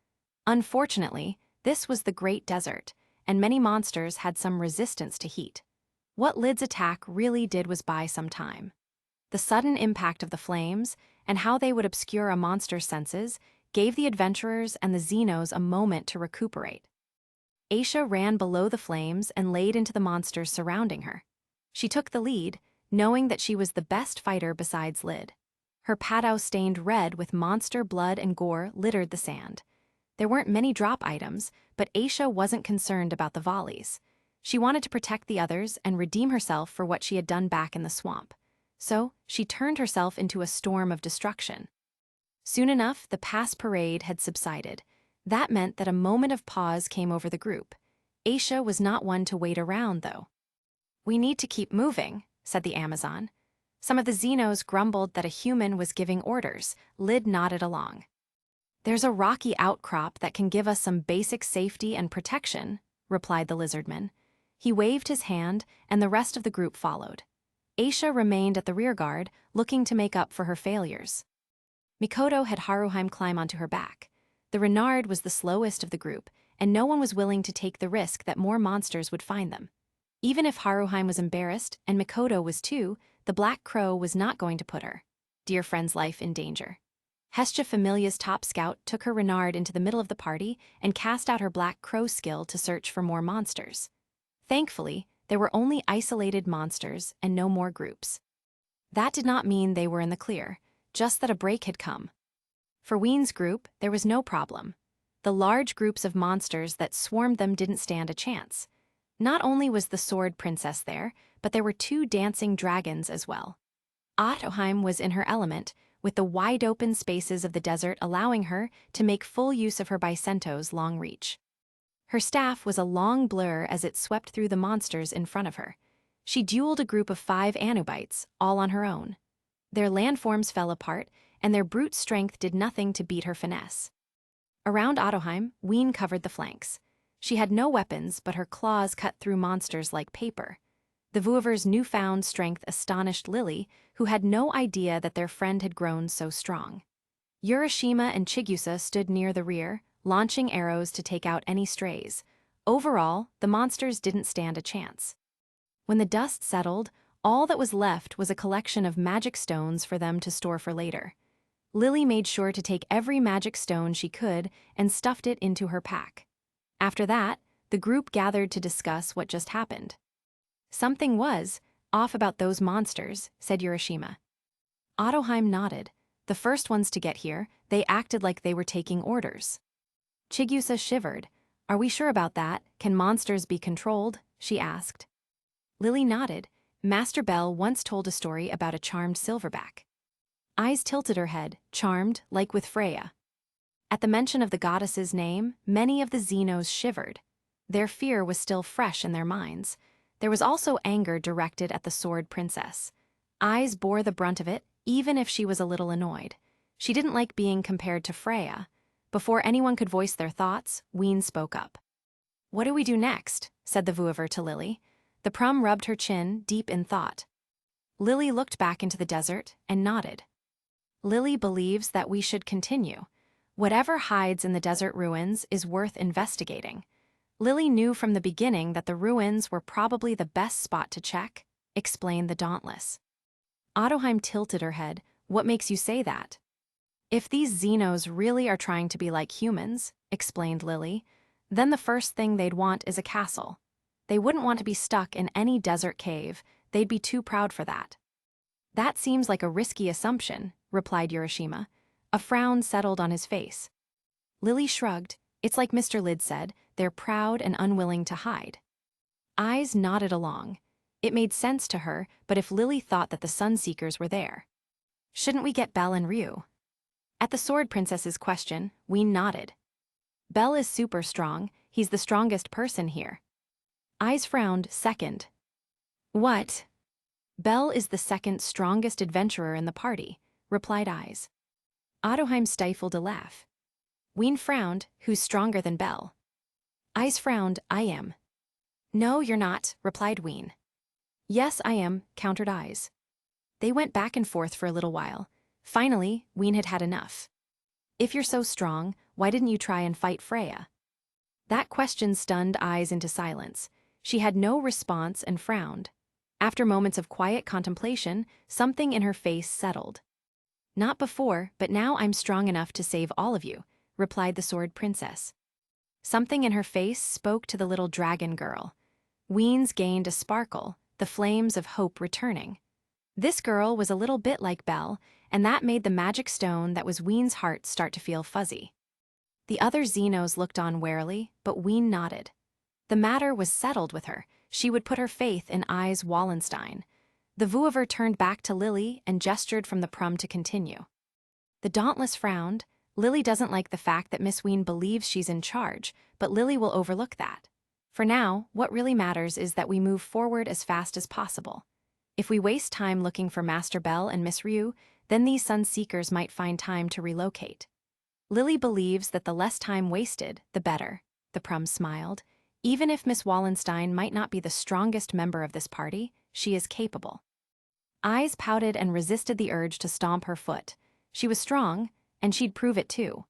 Unfortunately, this was the Great Desert, and many monsters had some resistance to heat. What Lyd's attack really did was buy some time. The sudden impact of the flames, and how they would obscure a monster's senses, gave the adventurers and the Xenos a moment to recuperate. Aisha ran below the flames and laid into the monsters surrounding her. She took the lead, knowing that she was the best fighter besides Lyd. Her padao stained red with monster blood and gore littered the sand. There weren't many drop items, but Aisha wasn't concerned about the volleys. She wanted to protect the others and redeem herself for what she had done back in the swamp. So, she turned herself into a storm of destruction. Soon enough, the pass parade had subsided. That meant that a moment of pause came over the group. Aisha was not one to wait around, though. "We need to keep moving," said the Amazon. Some of the Xenos grumbled that a human was giving orders. Lyd nodded along. "There's a rocky outcrop that can give us some basic safety and protection," replied the lizardman. He waved his hand, and the rest of the group followed. Aisha remained at the rear guard, looking to make up for her failures. Mikoto had Haruheim climb onto her back. The Renard was the slowest of the group, and no one was willing to take the risk that more monsters would find them. Even if Haruheim was embarrassed, and Mikoto was too, the Black Crow was not going to put her dear friend's life in danger. Hestia Familia's top scout took her Renard into the middle of the party and cast out her Black Crow skill to search for more monsters. Thankfully, there were only isolated monsters and no more groups. That did not mean they were in the clear, just that a break had come. For Ween's group, there was no problem. The large groups of monsters that swarmed them didn't stand a chance. Not only was the Sword Princess there, but there were 2 dancing dragons as well. Ottoheim was in her element, with the wide-open spaces of the desert allowing her to make full use of her Bicento's long reach. Her staff was a long blur as it swept through the monsters in front of her. She dueled a group of 5 Anubites, all on her own. Their landforms fell apart, and their brute strength did nothing to beat her finesse. Around Ottoheim, Ween covered the flanks. She had no weapons, but her claws cut through monsters like paper. The Vuover's newfound strength astonished Lily, who had no idea that their friend had grown so strong. Urashima and Chigusa stood near the rear, launching arrows to take out any strays. Overall, the monsters didn't stand a chance. When the dust settled, all that was left was a collection of magic stones for them to store for later. Lily made sure to take every magic stone she could and stuffed it into her pack. After that, the group gathered to discuss what just happened. "Something was off about those monsters," said Urashima. Ottoheim nodded. The first ones to get here, they acted like they were taking orders. Chigusa shivered. "Are we sure about that? Can monsters be controlled?" she asked. Lily nodded. Master Bell once told a story about a charmed silverback. Ais tilted her head, charmed, like with Freya. At the mention of the goddess's name, many of the Xenos shivered. Their fear was still fresh in their minds. There was also anger directed at the Sword Princess. Ais bore the brunt of it, even if she was a little annoyed. She didn't like being compared to Freya. Before anyone could voice their thoughts, Ween spoke up. "What do we do next?" said the Vouiver to Lily. The Prum rubbed her chin, deep in thought. Lily looked back into the desert and nodded. "Lily believes that we should continue. Whatever hides in the desert ruins is worth investigating." Lily knew from the beginning that the ruins were probably the best spot to check, explained the Dauntless. Ottoheim tilted her head. "What makes you say that?" "If these Xenos really are trying to be like humans," explained Lily, "then the first thing they'd want is a castle. They wouldn't want to be stuck in any desert cave. They'd be too proud for that." "That seems like a risky assumption," replied Urashima. A frown settled on his face. Lily shrugged. "It's like Mr. Lid said, they're proud and unwilling to hide." Ais nodded along. It made sense to her, but if Lily thought that the Sunseekers were there, shouldn't we get Belle and Ryuu? At the Sword Princess's question, Ween nodded. "Belle is super strong. He's the strongest person here." Ais frowned. "Second." "What?" "Belle is the second strongest adventurer in the party," replied Ais. Ottoheim stifled a laugh. Ween frowned. "Who's stronger than Belle?" Ais frowned. "I am." "No, you're not," replied Ween. "Yes, I am," countered Ais. They went back and forth for a little while. Finally, Ween had had enough. "If you're so strong, why didn't you try and fight Freya?" That question stunned Ais into silence. She had no response and frowned. After moments of quiet contemplation, something in her face settled. "Not before, but now I'm strong enough to save all of you," replied the Sword Princess. Something in her face spoke to the little dragon girl. Ween's gained a sparkle, the flames of hope returning. This girl was a little bit like Belle, and that made the magic stone that was Ween's heart start to feel fuzzy. The other Xenos looked on warily, but Ween nodded. The matter was settled with her. She would put her faith in Ais Wallenstein. The Vouiver turned back to Lily and gestured from the Prum to continue. The Dauntless frowned. Lily doesn't like the fact that Miss Ween believes she's in charge, but Lily will overlook that. For now, what really matters is that we move forward as fast as possible. If we waste time looking for Master Belle and Miss Ryuu, then these Sunseekers might find time to relocate. Lily believes that the less time wasted, the better, the Prum smiled. Even if Miss Wallenstein might not be the strongest member of this party, she is capable. Ais pouted and resisted the urge to stomp her foot. She was strong, and she'd prove it too.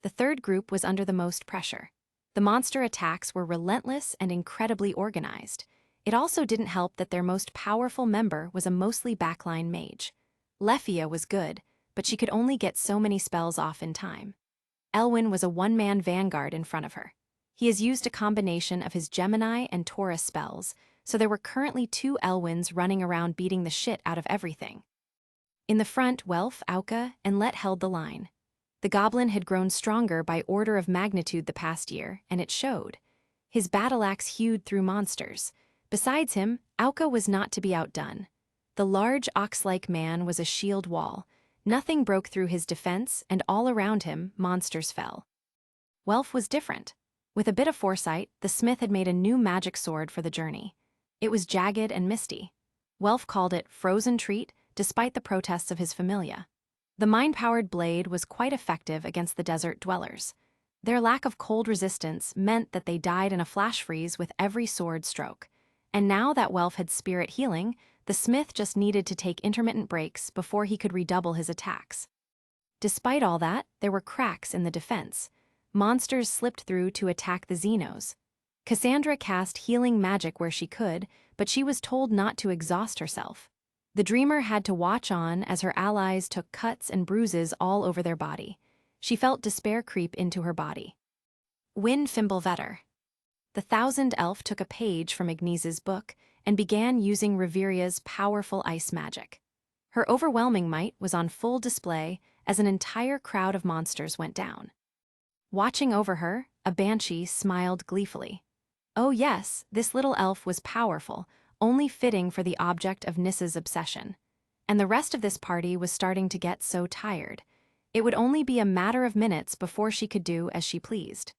The third group was under the most pressure. The monster attacks were relentless and incredibly organized. It also didn't help that their most powerful member was a mostly backline mage. Lefia was good, but she could only get so many spells off in time. Elwyn was a one-man vanguard in front of her. He has used a combination of his Gemini and Taurus spells, so there were currently 2 Elwyns running around beating the shit out of everything. In the front, Welf, Auka, and Let held the line. The goblin had grown stronger by order of magnitude the past year, and it showed. His battle axe hewed through monsters. Besides him, Auka was not to be outdone. The large ox-like man was a shield wall. Nothing broke through his defense, and all around him, monsters fell. Welf was different. With a bit of foresight, the smith had made a new magic sword for the journey. It was jagged and misty. Welf called it Frozen Treat, despite the protests of his familia. The mind-powered blade was quite effective against the desert dwellers. Their lack of cold resistance meant that they died in a flash freeze with every sword stroke. And now that Welf had spirit healing, the smith just needed to take intermittent breaks before he could redouble his attacks. Despite all that, there were cracks in the defense. Monsters slipped through to attack the Xenos. Cassandra cast healing magic where she could, but she was told not to exhaust herself. The Dreamer had to watch on as her allies took cuts and bruises all over their body. She felt despair creep into her body. Win Fimbulvetter. The Thousand Elf took a page from Ignise's book and began using Reveria's powerful ice magic. Her overwhelming might was on full display as an entire crowd of monsters went down. Watching over her, a banshee smiled gleefully. Oh yes, this little elf was powerful, only fitting for the object of Nissa's obsession. and the rest of this party was starting to get so tired. It would only be a matter of minutes before she could do as she pleased.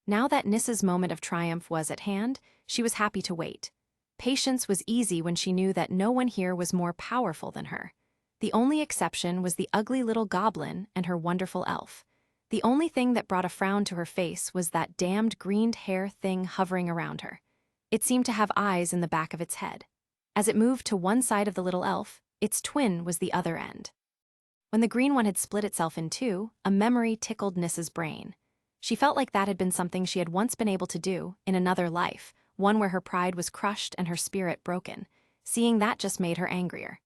Now that Nissa's moment of triumph was at hand, she was happy to wait. Patience was easy when she knew that no one here was more powerful than her. The only exception was the ugly little goblin and her wonderful elf. The only thing that brought a frown to her face was that damned greened hair thing hovering around her. It seemed to have eyes in the back of its head. As it moved to one side of the little elf, its twin was the other end. When the green one had split itself in two, a memory tickled Nissa's brain. She felt like that had been something she had once been able to do in another life, one where her pride was crushed and her spirit broken. Seeing that just made her angrier.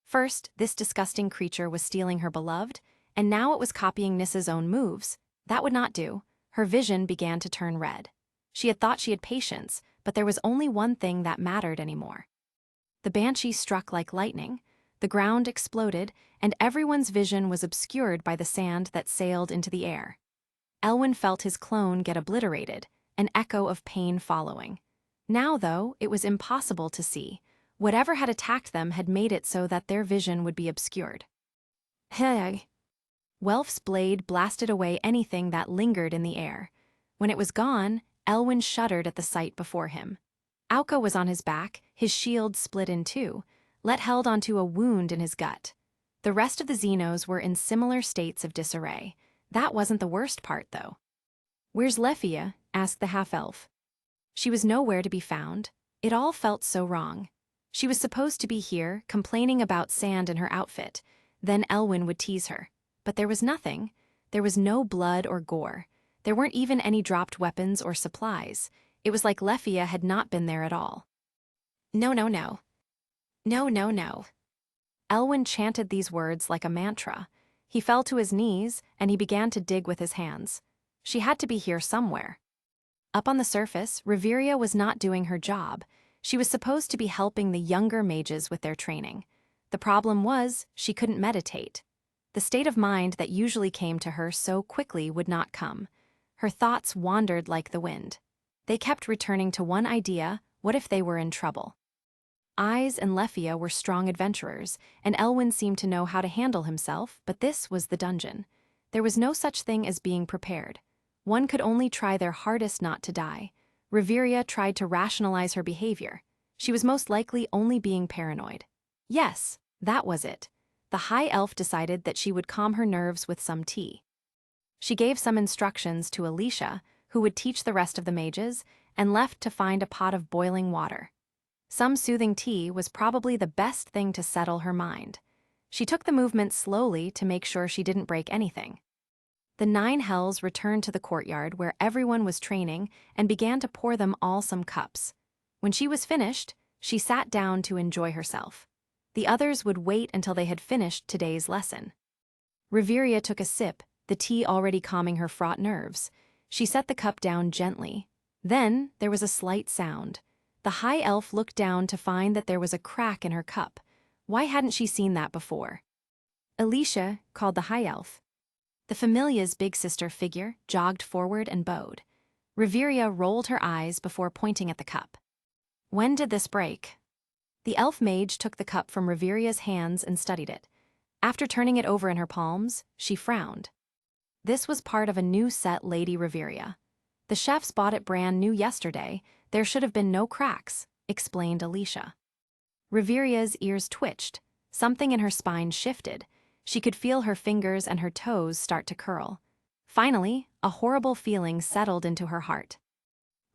First, this disgusting creature was stealing her beloved, and now it was copying Nissa's own moves. That would not do. Her vision began to turn red. She had thought she had patience, but there was only one thing that mattered anymore. The banshee struck like lightning, the ground exploded, and everyone's vision was obscured by the sand that sailed into the air. Elwyn felt his clone get obliterated, an echo of pain following. Now, though, it was impossible to see. Whatever had attacked them had made it so that their vision would be obscured. Hey! Welf's blade blasted away anything that lingered in the air. When it was gone, Elwyn shuddered at the sight before him. Auka was on his back, his shield split in two, held onto a wound in his gut. The rest of the Xenos were in similar states of disarray. That wasn't the worst part, though. "Where's Lefia?" asked the half-elf. She was nowhere to be found. It all felt so wrong. She was supposed to be here, complaining about sand in her outfit. Then Elwyn would tease her. But there was nothing. There was no blood or gore. There weren't even any dropped weapons or supplies. It was like Lefia had not been there at all. No, no, no. No, no, no. Elwyn chanted these words like a mantra. He fell to his knees, and he began to dig with his hands. She had to be here somewhere. Up on the surface, Riveria was not doing her job. She was supposed to be helping the younger mages with their training. The problem was, she couldn't meditate. The state of mind that usually came to her so quickly would not come. Her thoughts wandered like the wind. They kept returning to one idea: what if they were in trouble? Ais and Lefia were strong adventurers, and Elwyn seemed to know how to handle himself, but this was the dungeon. There was no such thing as being prepared. One could only try their hardest not to die. Riveria tried to rationalize her behavior. She was most likely only being paranoid. Yes, that was it. The high elf decided that she would calm her nerves with some tea. She gave some instructions to Alicia, who would teach the rest of the mages, and left to find a pot of boiling water. Some soothing tea was probably the best thing to settle her mind. She took the movement slowly to make sure she didn't break anything. The 9 hells returned to the courtyard where everyone was training and began to pour them all some cups. When she was finished, she sat down to enjoy herself. The others would wait until they had finished today's lesson. Riveria took a sip, the tea already calming her fraught nerves. She set the cup down gently. Then there was a slight sound. The high elf looked down to find that there was a crack in her cup. Why hadn't she seen that before? Alicia, called the high elf. The familia's big sister figure jogged forward and bowed. Riveria rolled her eyes before pointing at the cup. When did this break? The elf mage took the cup from Riveria's hands and studied it. After turning it over in her palms, she frowned. This was part of a new set Lady Riveria. The chefs bought it brand new yesterday. There should have been no cracks, explained Alicia. Riveria's ears twitched. Something in her spine shifted. She could feel her fingers and her toes start to curl. Finally, a horrible feeling settled into her heart.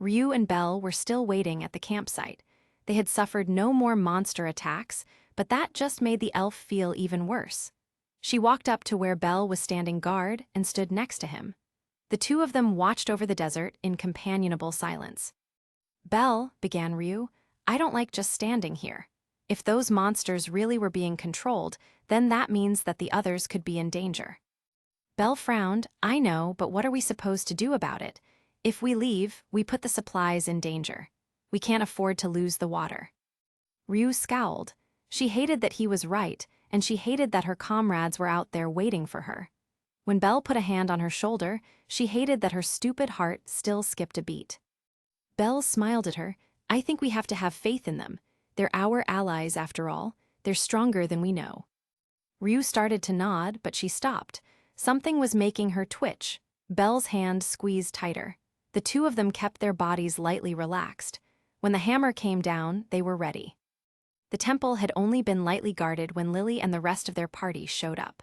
Ryuu and Belle were still waiting at the campsite. They had suffered no more monster attacks, but that just made the elf feel even worse. She walked up to where Belle was standing guard and stood next to him. The two of them watched over the desert in companionable silence. "Belle," began Ryuu, "I don't like just standing here. If those monsters really were being controlled, then that means that the others could be in danger." Belle frowned. "I know, but what are we supposed to do about it? If we leave, we put the supplies in danger. We can't afford to lose the water." Ryuu scowled. She hated that he was right, and she hated that her comrades were out there waiting for her. When Belle put a hand on her shoulder, she hated that her stupid heart still skipped a beat. Belle smiled at her. "I think we have to have faith in them. They're our allies, after all. They're stronger than we know. Ryuu started to nod, but she stopped. Something was making her twitch. Belle's hand squeezed tighter. The two of them kept their bodies lightly relaxed. When the hammer came down, they were ready. The temple had only been lightly guarded when Lily and the rest of their party showed up.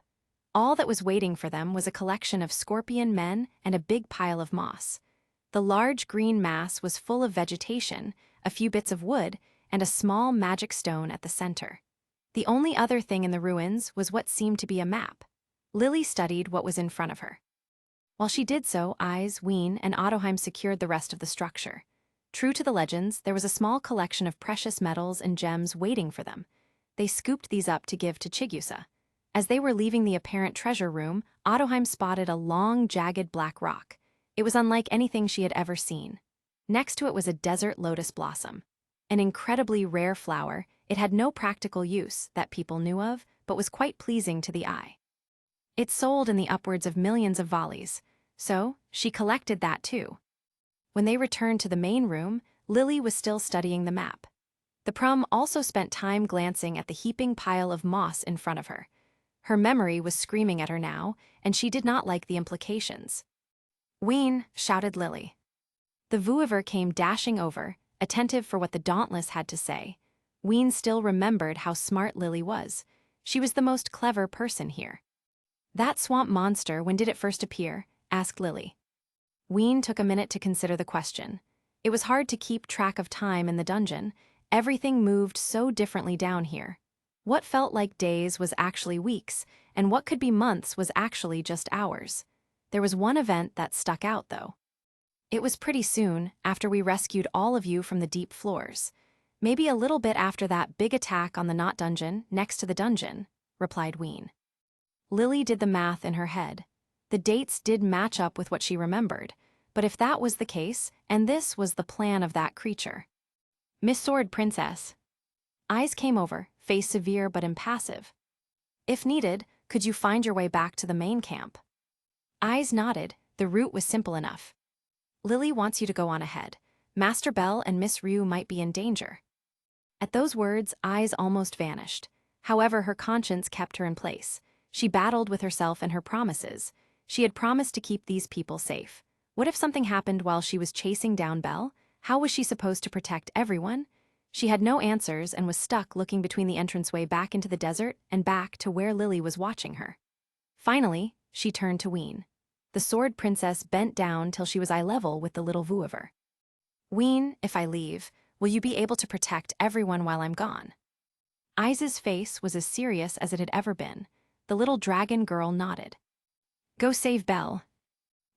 All that was waiting for them was a collection of scorpion men and a big pile of moss. The large green mass was full of vegetation, a few bits of wood, and a small magic stone at the center. The only other thing in the ruins was what seemed to be a map. Lily studied what was in front of her. While she did so, Ais, Ween, and Ottoheim secured the rest of the structure. True to the legends, there was a small collection of precious metals and gems waiting for them. They scooped these up to give to Chigusa. As they were leaving the apparent treasure room, Ottoheim spotted a long, jagged black rock. It was unlike anything she had ever seen. Next to it was a desert lotus blossom. An incredibly rare flower, it had no practical use that people knew of, but was quite pleasing to the eye. It sold in the upwards of millions of volleys, so she collected that too. When they returned to the main room, Lily was still studying the map. The prum also spent time glancing at the heaping pile of moss in front of her. Her memory was screaming at her now, and she did not like the implications. "Ween!" shouted Lily. The vouivre came dashing over, attentive for what the Dauntless had to say. Ween still remembered how smart Lily was. She was the most clever person here. "That swamp monster, when did it first appear?" asked Lily. Ween took a minute to consider the question. It was hard to keep track of time in the dungeon. Everything moved so differently down here. What felt like days was actually weeks, and what could be months was actually just hours. There was one event that stuck out, though. "It was pretty soon, after we rescued all of you from the deep floors. Maybe a little bit after that big attack on the Knot dungeon, next to the dungeon," replied Ween. Lily did the math in her head. The dates did match up with what she remembered, but if that was the case, and this was the plan of that creature. "Miss Sword Princess." Ais came over, face severe but impassive. "If needed, could you find your way back to the main camp?" Ais nodded. The route was simple enough. "Lily wants you to go on ahead. Master Belle and Miss Ryuu might be in danger." At those words, Ais almost vanished. However, her conscience kept her in place. She battled with herself and her promises. She had promised to keep these people safe. What if something happened while she was chasing down Belle? How was she supposed to protect everyone? She had no answers and was stuck looking between the entranceway back into the desert and back to where Lily was watching her. Finally, she turned to Ween. The Sword Princess bent down till she was eye level with the little vouivre. "Ween, if I leave, will you be able to protect everyone while I'm gone?" Ais's face was as serious as it had ever been. The little dragon girl nodded. "Go save Belle."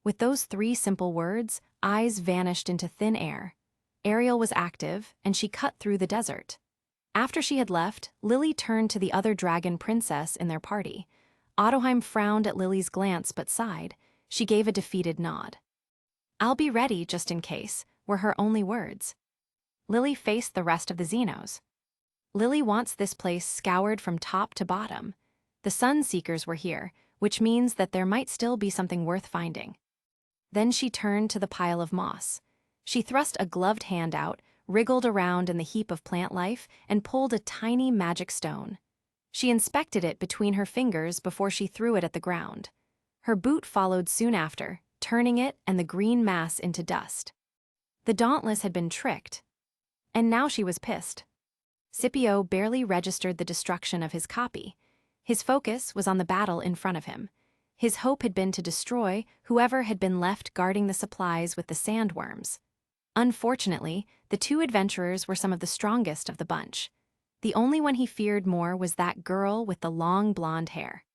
With those 3 simple words, Ais vanished into thin air. Ariel was active, and she cut through the desert. After she had left, Lily turned to the other dragon princess in their party. Ottoheim frowned at Lily's glance but sighed. She gave a defeated nod. "I'll be ready just in case," were her only words. Lily faced the rest of the Xenos. "Lily wants this place scoured from top to bottom. The Sun Seekers were here, which means that there might still be something worth finding." Then she turned to the pile of moss. She thrust a gloved hand out, wriggled around in the heap of plant life, and pulled a tiny magic stone. She inspected it between her fingers before she threw it at the ground. Her boot followed soon after, turning it and the green mass into dust. The Dauntless had been tricked, and now she was pissed. Scipio barely registered the destruction of his copy. His focus was on the battle in front of him. His hope had been to destroy whoever had been left guarding the supplies with the sandworms. Unfortunately, the 2 adventurers were some of the strongest of the bunch. The only one he feared more was that girl with the long blonde hair.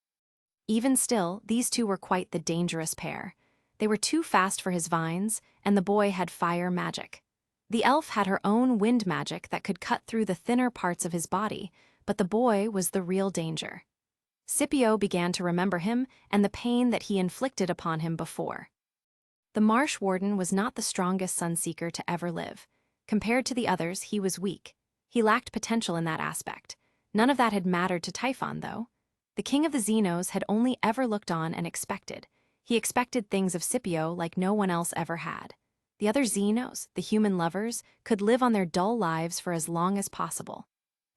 Even still, these 2 were quite the dangerous pair. They were too fast for his vines, and the boy had fire magic. The elf had her own wind magic that could cut through the thinner parts of his body, but the boy was the real danger. Scipio began to remember him and the pain that he inflicted upon him before. The Marsh Warden was not the strongest Sunseeker to ever live. Compared to the others, he was weak. He lacked potential in that aspect. None of that had mattered to Typhon, though. The king of the Xenos had only ever looked on and expected. He expected things of Scipio like no one else ever had. The other Xenos, the human lovers, could live on their dull lives for as long as possible.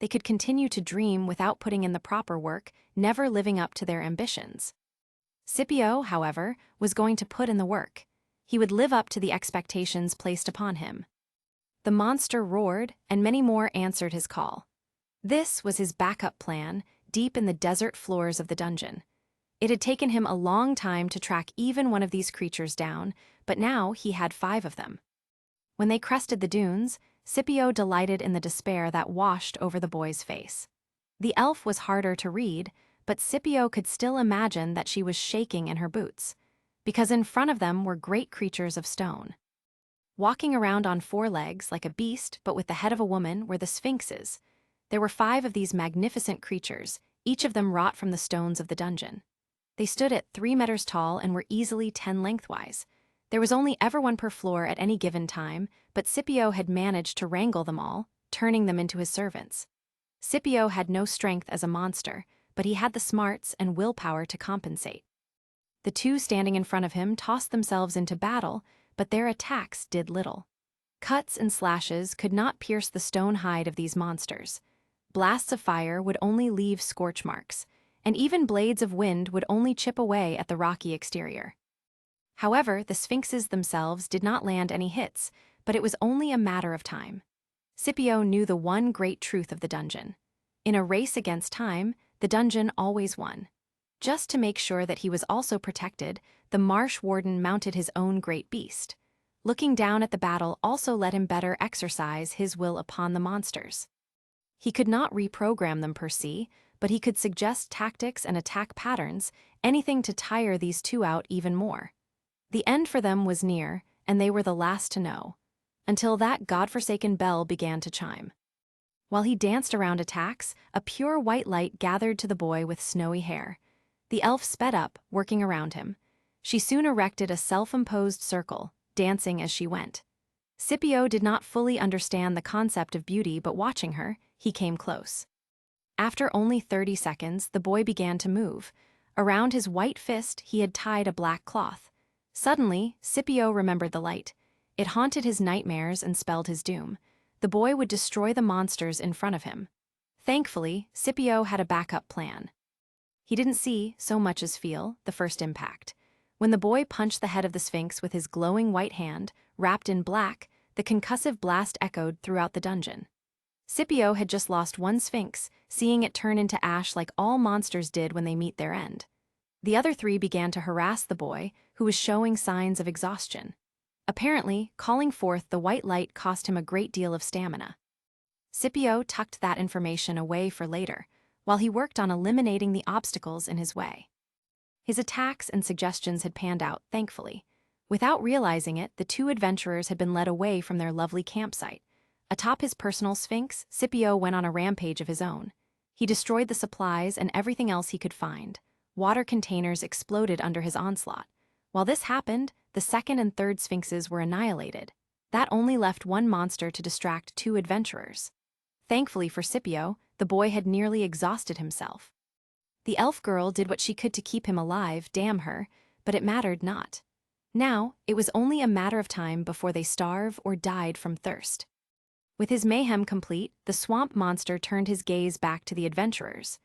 they could continue to dream without putting in the proper work, never living up to their ambitions. Scipio, however, was going to put in the work. He would live up to the expectations placed upon him. The monster roared, and many more answered his call. This was his backup plan, deep in the desert floors of the dungeon. It had taken him a long time to track even one of these creatures down, but now he had 5 of them. When they crested the dunes, Scipio delighted in the despair that washed over the boy's face. The elf was harder to read, but Scipio could still imagine that she was shaking in her boots, because in front of them were great creatures of stone. Walking around on 4 legs like a beast but with the head of a woman were the sphinxes. There were 5 of these magnificent creatures, each of them wrought from the stones of the dungeon. They stood at 3 meters tall and were easily 10 lengthwise. There was only ever one per floor at any given time, but Scipio had managed to wrangle them all, turning them into his servants. Scipio had no strength as a monster, but he had the smarts and willpower to compensate. The 2 standing in front of him tossed themselves into battle, but their attacks did little. Cuts and slashes could not pierce the stone hide of these monsters. Blasts of fire would only leave scorch marks, and even blades of wind would only chip away at the rocky exterior. However, the sphinxes themselves did not land any hits, but it was only a matter of time. Scipio knew the one great truth of the dungeon. In a race against time, the dungeon always won. Just to make sure that he was also protected, the marsh warden mounted his own great beast. Looking down at the battle also let him better exercise his will upon the monsters. He could not reprogram them per se, but he could suggest tactics and attack patterns, anything to tire these 2 out even more. The end for them was near, and they were the last to know, until that godforsaken bell began to chime. While he danced around attacks, a pure white light gathered to the boy with snowy hair. The elf sped up, working around him. She soon erected a self-imposed circle, dancing as she went. Scipio did not fully understand the concept of beauty, but watching her, he came close. After only 30 seconds, the boy began to move. Around his white fist, he had tied a black cloth. Suddenly, Scipio remembered the light. It haunted his nightmares and spelled his doom. The boy would destroy the monsters in front of him. Thankfully, Scipio had a backup plan. He didn't see, so much as feel, the first impact. When the boy punched the head of the Sphinx with his glowing white hand, wrapped in black, the concussive blast echoed throughout the dungeon. Scipio had just lost one Sphinx, seeing it turn into ash like all monsters did when they meet their end. The other 3 began to harass the boy, who was showing signs of exhaustion. Apparently, calling forth the white light cost him a great deal of stamina. Scipio tucked that information away for later, while he worked on eliminating the obstacles in his way. His attacks and suggestions had panned out, thankfully. Without realizing it, the 2 adventurers had been led away from their lovely campsite. Atop his personal Sphinx, Scipio went on a rampage of his own. He destroyed the supplies and everything else he could find. Water containers exploded under his onslaught. While this happened, the 2nd and 3rd Sphinxes were annihilated. That only left one monster to distract 2 adventurers. Thankfully for Scipio, the boy had nearly exhausted himself. The elf girl did what she could to keep him alive, damn her, but it mattered not. Now, it was only a matter of time before they starved or died from thirst. With his mayhem complete, the swamp monster turned his gaze back to the adventurers.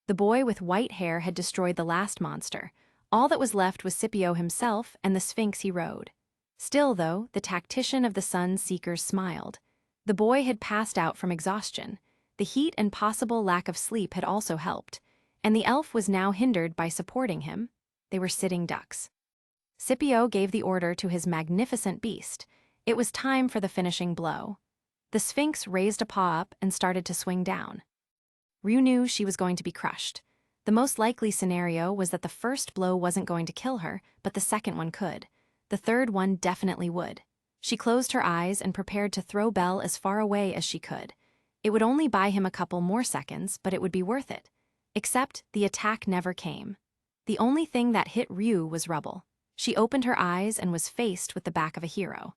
The boy with white hair had destroyed the last monster. All that was left was Scipio himself and the Sphinx he rode. Still, though, the tactician of the Sun Seekers smiled. The boy had passed out from exhaustion. The heat and possible lack of sleep had also helped, and the elf was now hindered by supporting him. They were sitting ducks. Scipio gave the order to his magnificent beast. It was time for the finishing blow. The Sphinx raised a paw up and started to swing down. Ryuu knew she was going to be crushed. The most likely scenario was that the first blow wasn't going to kill her, but the second one could. The third one definitely would. She closed her eyes and prepared to throw Belle as far away as she could. It would only buy him a couple more seconds, but it would be worth it. Except the attack never came. The only thing that hit Ryuu was rubble. She opened her eyes and was faced with the back of a hero.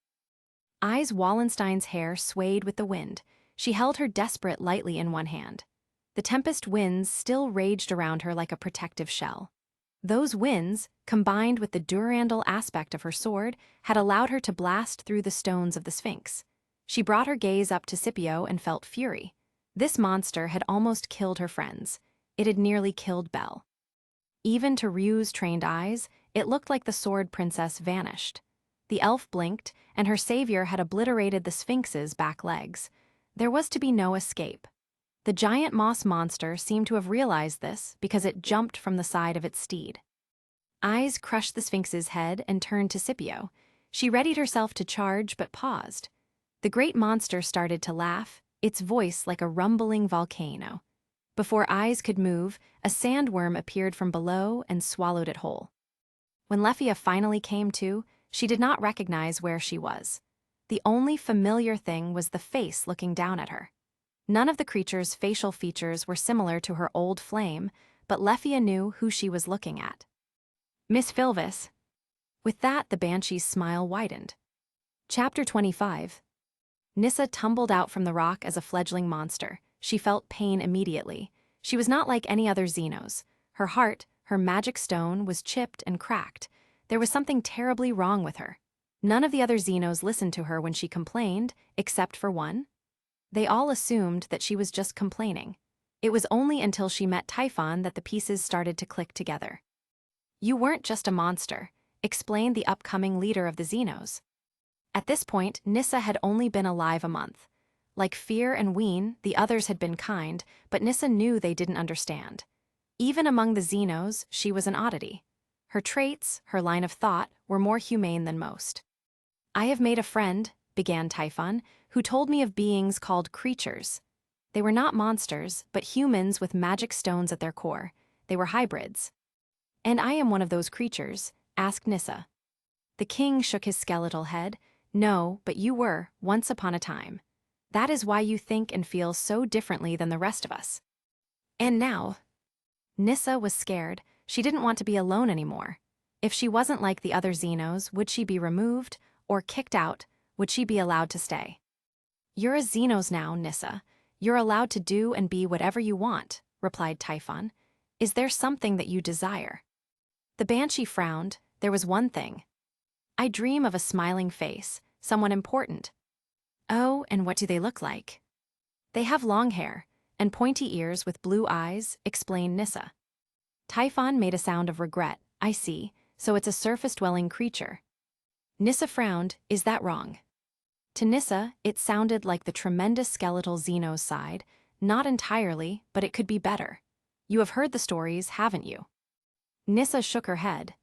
Ais Wallenstein's hair swayed with the wind. She held her desperate lightly in one hand. The tempest winds still raged around her like a protective shell. Those winds, combined with the Durandal aspect of her sword, had allowed her to blast through the stones of the Sphinx. She brought her gaze up to Scipio and felt fury. This monster had almost killed her friends. It had nearly killed Belle. Even to Ryu's trained eyes, it looked like the sword princess vanished. The elf blinked, and her savior had obliterated the Sphinx's back legs. There was to be no escape. The giant moss monster seemed to have realized this because it jumped from the side of its steed. Ais crushed the Sphinx's head and turned to Scipio. She readied herself to charge but paused. The great monster started to laugh, its voice like a rumbling volcano. Before Ais could move, a sandworm appeared from below and swallowed it whole. When Lefia finally came to, she did not recognize where she was. The only familiar thing was the face looking down at her. None of the creature's facial features were similar to her old flame, but Lefia knew who she was looking at. Miss Philvis. With that, the banshee's smile widened. Chapter 25. Nissa tumbled out from the rock as a fledgling monster. She felt pain immediately. She was not like any other Xenos. Her heart, her magic stone, was chipped and cracked. There was something terribly wrong with her. None of the other Xenos listened to her when she complained, except for one. They all assumed that she was just complaining. It was only until she met Typhon that the pieces started to click together. "You weren't just a monster," explained the upcoming leader of the Xenos. At this point, Nissa had only been alive a month. Like Fear and Ween, the others had been kind, but Nissa knew they didn't understand. Even among the Xenos, she was an oddity. Her traits, her line of thought, were more humane than most. "I have made a friend," began Typhon, "who told me of beings called creatures. They were not monsters, but humans with magic stones at their core. They were hybrids." "And I am one of those creatures?" asked Nissa. The king shook his skeletal head. "No, but you were, once upon a time. That is why you think and feel so differently than the rest of us." "And now?" Nissa was scared. She didn't want to be alone anymore. If she wasn't like the other Xenos, would she be removed? Or kicked out? Would she be allowed to stay? "You're a Xenos now, Nissa. You're allowed to do and be whatever you want," replied Typhon. "Is there something that you desire?" The banshee frowned. There was one thing. "I dream of a smiling face, someone important." "Oh, and what do they look like?" "They have long hair and pointy ears with blue eyes," explained Nissa. Typhon made a sound of regret. "I see, so it's a surface-dwelling creature." Nissa frowned. "Is that wrong?" To Nissa, it sounded like the tremendous skeletal Xenos side. Not entirely, but it could be better. "You have heard the stories, haven't you?" Nissa shook her head.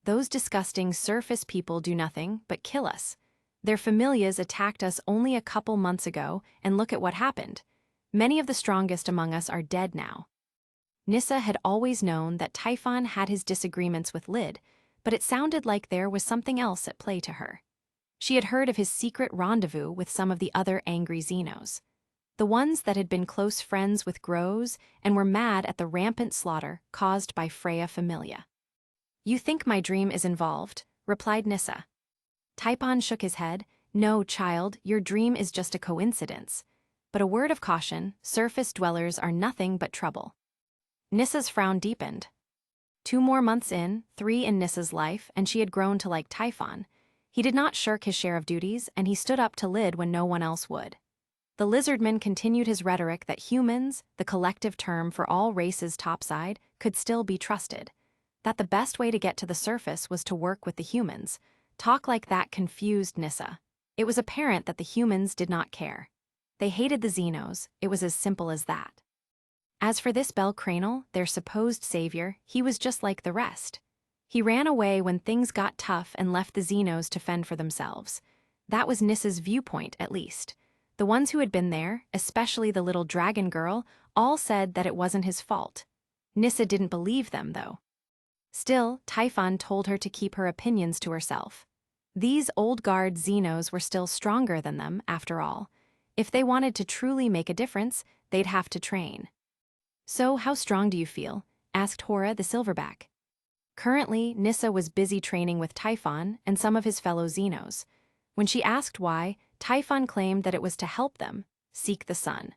"Those disgusting surface people do nothing but kill us. Their familias attacked us only a couple months ago, and look at what happened. Many of the strongest among us are dead now." Nissa had always known that Typhon had his disagreements with Lyd, but it sounded like there was something else at play to her. She had heard of his secret rendezvous with some of the other angry Xenos. The ones that had been close friends with Grows and were mad at the rampant slaughter caused by Freya Familia. "You think my dream is involved," replied Nissa. Typhon shook his head. "No, child, your dream is just a coincidence. But a word of caution, surface dwellers are nothing but trouble." Nissa's frown deepened. 2 more months in, 3 in Nissa's life, and she had grown to like Typhon. He did not shirk his share of duties, and he stood up to Lyd when no one else would. The lizardman continued his rhetoric that humans, the collective term for all races topside, could still be trusted. That the best way to get to the surface was to work with the humans. Talk like that confused Nissa. It was apparent that the humans did not care. They hated the Xenos. It was as simple as that. As for this Bel Cranel, their supposed savior, he was just like the rest. He ran away when things got tough and left the Xenos to fend for themselves. That was Nissa's viewpoint, at least. The ones who had been there, especially the little dragon girl, all said that it wasn't his fault. Nissa didn't believe them, though. Still, Typhon told her to keep her opinions to herself. These old guard Xenos were still stronger than them, after all. If they wanted to truly make a difference, they'd have to train. "So, how strong do you feel?" asked Hora the Silverback. Currently, Nissa was busy training with Typhon and some of his fellow Xenos. When she asked why, Typhon claimed that it was to help them seek the sun.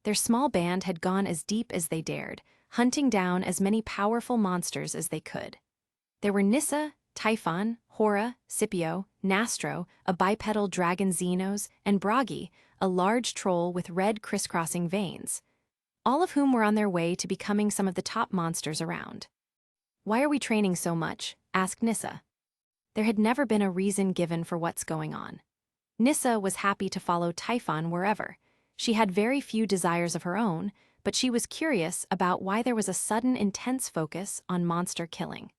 Their small band had gone as deep as they dared, hunting down as many powerful monsters as they could. There were Nissa, Typhon, Hora, Scipio, Nastro, a bipedal dragon Xenos, and Bragi, a large troll with red crisscrossing veins, all of whom were on their way to becoming some of the top monsters around. "Why are we training so much?" asked Nissa. There had never been a reason given for what's going on. Nissa was happy to follow Typhon wherever. She had very few desires of her own, but she was curious about why there was a sudden intense focus on monster killing.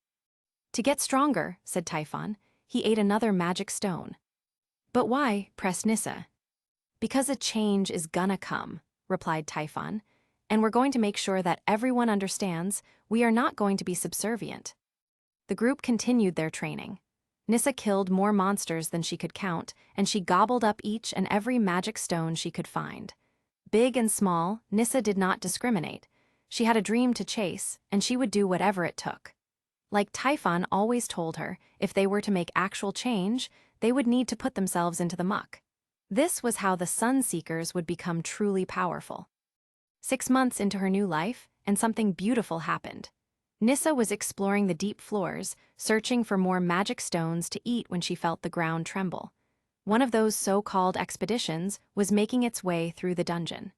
"To get stronger," said Typhon. He ate another magic stone. "But why?" pressed Nissa. "Because a change is gonna come," replied Typhon, "and we're going to make sure that everyone understands we are not going to be subservient." The group continued their training. Nissa killed more monsters than she could count, and she gobbled up each and every magic stone she could find. Big and small, Nissa did not discriminate. She had a dream to chase, and she would do whatever it took. Like Typhon always told her, if they were to make actual change, they would need to put themselves into the muck. This was how the Sun Seekers would become truly powerful. 6 months into her new life, and something beautiful happened. Nissa was exploring the deep floors, searching for more magic stones to eat when she felt the ground tremble. One of those so-called expeditions was making its way through the dungeon.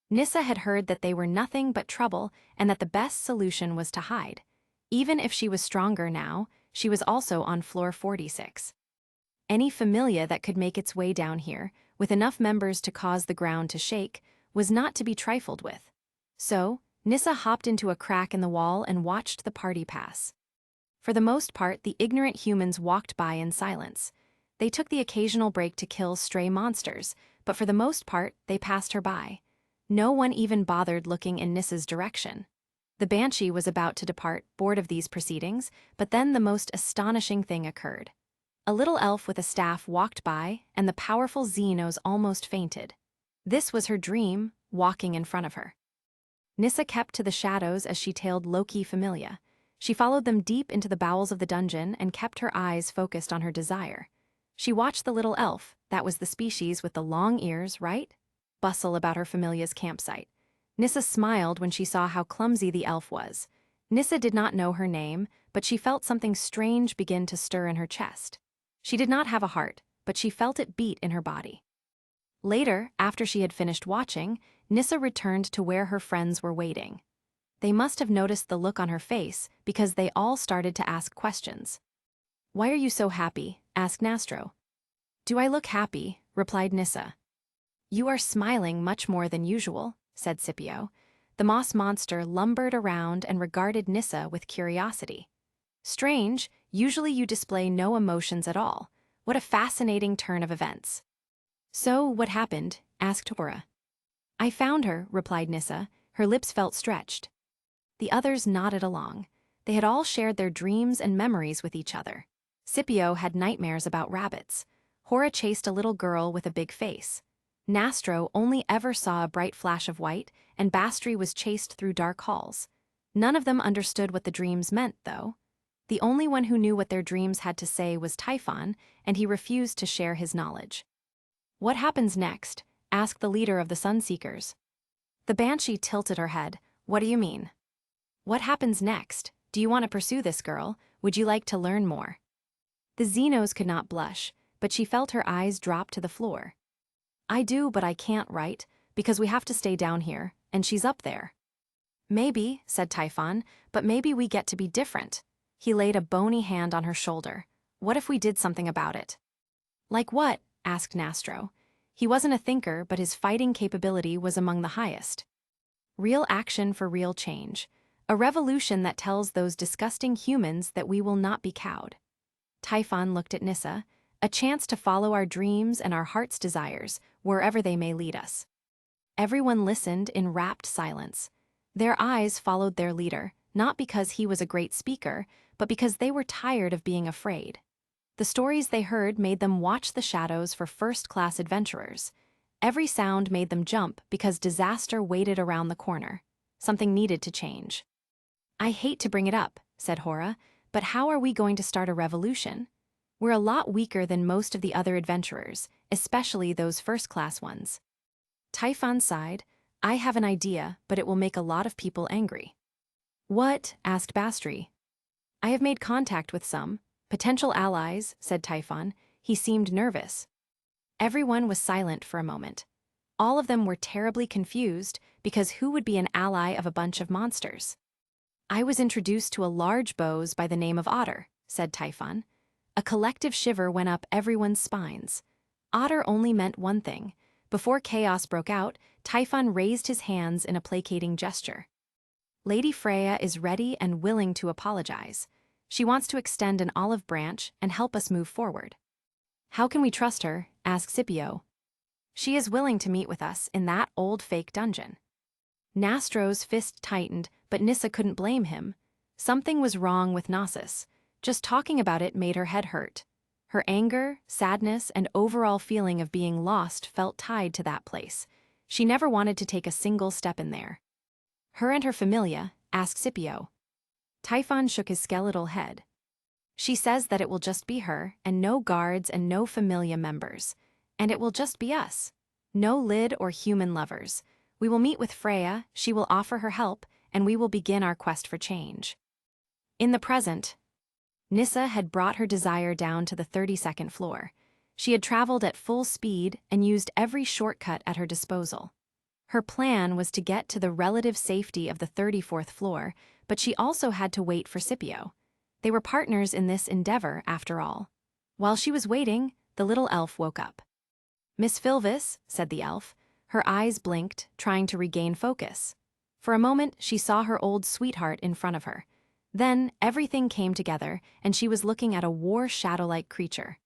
Nissa had heard that they were nothing but trouble and that the best solution was to hide. Even if she was stronger now, she was also on floor 46. Any familia that could make its way down here, with enough members to cause the ground to shake, was not to be trifled with. So, Nissa hopped into a crack in the wall and watched the party pass. For the most part, the ignorant humans walked by in silence. They took the occasional break to kill stray monsters, but for the most part, they passed her by. No one even bothered looking in Nissa's direction. The Banshee was about to depart, bored of these proceedings, but then the most astonishing thing occurred. A little elf with a staff walked by, and the powerful Xenos almost fainted. This was her dream, walking in front of her. Nissa kept to the shadows as she tailed low-key familia. She followed them deep into the bowels of the dungeon and kept her eyes focused on her desire. She watched the little elf, that was the species with the long ears, right? Bustle about her familia's campsite. Nissa smiled when she saw how clumsy the elf was. Nissa did not know her name, but she felt something strange begin to stir in her chest. She did not have a heart, but she felt it beat in her body. Later, after she had finished watching, Nissa returned to where her friends were waiting. They must have noticed the look on her face because they all started to ask questions. "Why are you so happy?" asked Nastro. "Do I look happy?" replied Nissa. "You are smiling much more than usual," said Scipio. The moss monster lumbered around and regarded Nissa with curiosity. "Strange, usually you display no emotions at all. What a fascinating turn of events." "So, what happened?" asked Hora. "I found her," replied Nissa. Her lips felt stretched. The others nodded along. They had all shared their dreams and memories with each other. Scipio had nightmares about rabbits. Hora chased a little girl with a big face. Nastro only ever saw a bright flash of white, and Bastri was chased through dark halls. None of them understood what the dreams meant, though. The only one who knew what their dreams had to say was Typhon, and he refused to share his knowledge. "What happens next?" asked the leader of the Sunseekers. The Banshee tilted her head. "What do you mean?" "What happens next? Do you want to pursue this girl? Would you like to learn more?" The Xenos could not blush, but she felt her eyes drop to the floor. "I do, but I can't, right? Because we have to stay down here, and she's up there." "Maybe," said Typhon, "but maybe we get to be different." He laid a bony hand on her shoulder. "What if we did something about it?" "Like what?" asked Nastro. He wasn't a thinker, but his fighting capability was among the highest. "Real action for real change. A revolution that tells those disgusting humans that we will not be cowed." Typhon looked at Nissa. "A chance to follow our dreams and our heart's desires, wherever they may lead us." Everyone listened in rapt silence. Their eyes followed their leader, not because he was a great speaker, but because they were tired of being afraid. The stories they heard made them watch the shadows for first-class adventurers. Every sound made them jump because disaster waited around the corner. Something needed to change. "I hate to bring it up," said Hora, "but how are we going to start a revolution? We're a lot weaker than most of the other adventurers, especially those first-class ones." Typhon sighed. "I have an idea, but it will make a lot of people angry." "What?" asked Bastri. "I have made contact with some potential allies," said Typhon. He seemed nervous. Everyone was silent for a moment. All of them were terribly confused because who would be an ally of a bunch of monsters? I was introduced to a large bose by the name of Otter, said Typhon. A collective shiver went up everyone's spines. Otter only meant one thing. Before chaos broke out, Typhon raised his hands in a placating gesture. Lady Freya is ready and willing to apologize. She wants to extend an olive branch and help us move forward. How can we trust her? Asked Scipio. She is willing to meet with us in that old fake dungeon. Nastro's fist tightened, but Nissa couldn't blame him. Something was wrong with Knossos. Just talking about it made her head hurt. Her anger, sadness, and overall feeling of being lost felt tied to that place. She never wanted to take a single step in there. Her and her familia, asked Scipio. Typhon shook his skeletal head. She says that it will just be her, and no guards and no familia members. And it will just be us. No lid or human lovers. We will meet with Freya, she will offer her help, and we will begin our quest for change. In the present, Nissa had brought her desire down to the 32nd floor. She had traveled at full speed and used every shortcut at her disposal. Her plan was to get to the relative safety of the 34th floor, but she also had to wait for Scipio. They were partners in this endeavor, after all. While she was waiting, the little elf woke up. "Miss Philvis," said the elf. Her eyes blinked, trying to regain focus. For a moment, she saw her old sweetheart in front of her. Then, everything came together, and she was looking at a war shadow-like creature.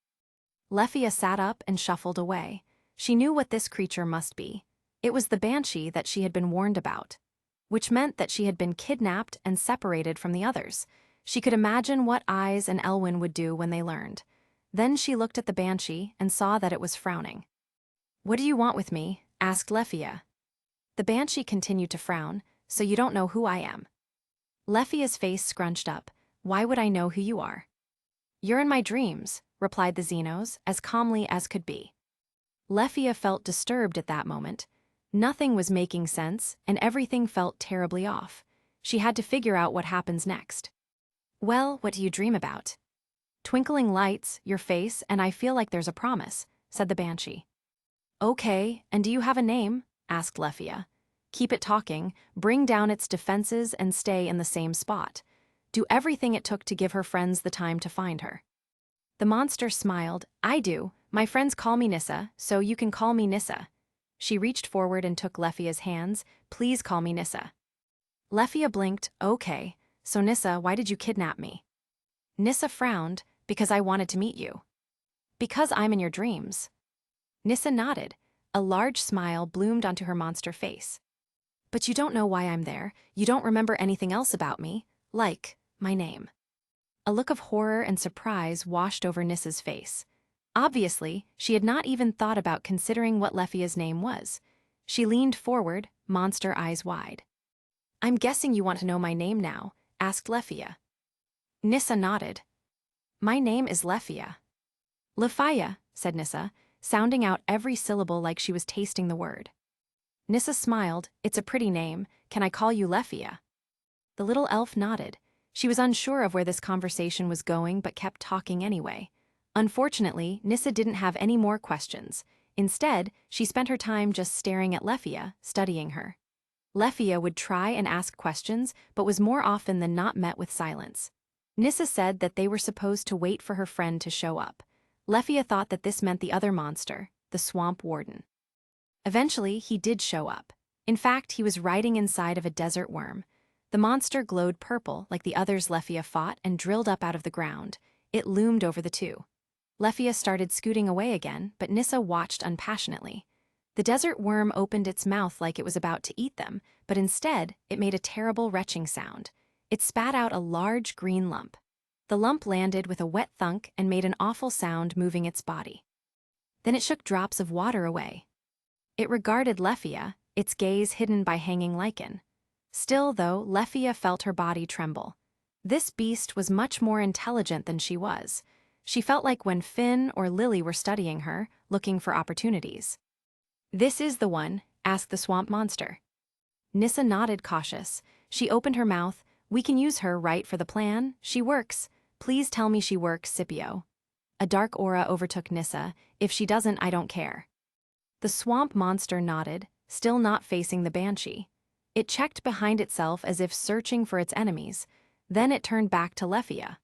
Leffia sat up and shuffled away. She knew what this creature must be. It was the banshee that she had been warned about, which meant that she had been kidnapped and separated from the others. She could imagine what Ais and Elwyn would do when they learned. Then she looked at the banshee and saw that it was frowning. "What do you want with me?" asked Leffia. The banshee continued to frown. "So you don't know who I am." Leffia's face scrunched up. "Why would I know who you are?" "You're in my dreams," replied the Xenos, as calmly as could be. Leffia felt disturbed at that moment. Nothing was making sense, and everything felt terribly off. She had to figure out what happens next. "Well, what do you dream about?" "Twinkling lights, your face, and I feel like there's a promise," said the banshee. "Okay, and do you have a name?" asked Leffia. "Keep it talking, bring down its defenses, and stay in the same spot. Do everything it took to give her friends the time to find her." The monster smiled. "I do. My friends call me Nissa, so you can call me Nissa." She reached forward and took Leffia's hands. "Please call me Nissa." Leffia blinked. "Okay, so Nissa, why did you kidnap me?" Nissa frowned. "Because I wanted to meet you." "Because I'm in your dreams." Nissa nodded. A large smile bloomed onto her monster face. "But you don't know why I'm there. You don't remember anything else about me, like my name." A look of horror and surprise washed over Nissa's face. Obviously, she had not even thought about considering what Leffia's name was. She leaned forward, monster eyes wide. "I'm guessing you want to know my name now," asked Leffia. Nissa nodded. "My name is Leffia." "Leffia," said Nissa, sounding out every syllable like she was tasting the word. Nissa smiled. "It's a pretty name. Can I call you Leffia?" The little elf nodded. She was unsure of where this conversation was going but kept talking anyway. Unfortunately, Nissa didn't have any more questions. Instead, she spent her time just staring at Leffia, studying her. Leffia would try and ask questions, but was more often than not met with silence. Nissa said that they were supposed to wait for her friend to show up. Leffia thought that this meant the other monster, the swamp warden. Eventually, he did show up. In fact, he was riding inside of a desert worm. The monster glowed purple like the others Leffia fought and drilled up out of the ground. It loomed over the two. Leffia started scooting away again, but Nissa watched unpassionately. The desert worm opened its mouth like it was about to eat them, but instead, it made a terrible retching sound. It spat out a large green lump. The lump landed with a wet thunk and made an awful sound moving its body. Then it shook drops of water away. It regarded Leffia, its gaze hidden by hanging lichen. Still, though, Leffia felt her body tremble. This beast was much more intelligent than she was. She felt like when Finn or Lily were studying her, looking for opportunities. "This is the one?" asked the swamp monster. Nissa nodded, cautious. She opened her mouth. "We can use her, right, for the plan? She works. Please tell me she works, Scipio." A dark aura overtook Nissa. "If she doesn't, I don't care." The swamp monster nodded, still not facing the banshee. It checked behind itself as if searching for its enemies. Then it turned back to Lefia.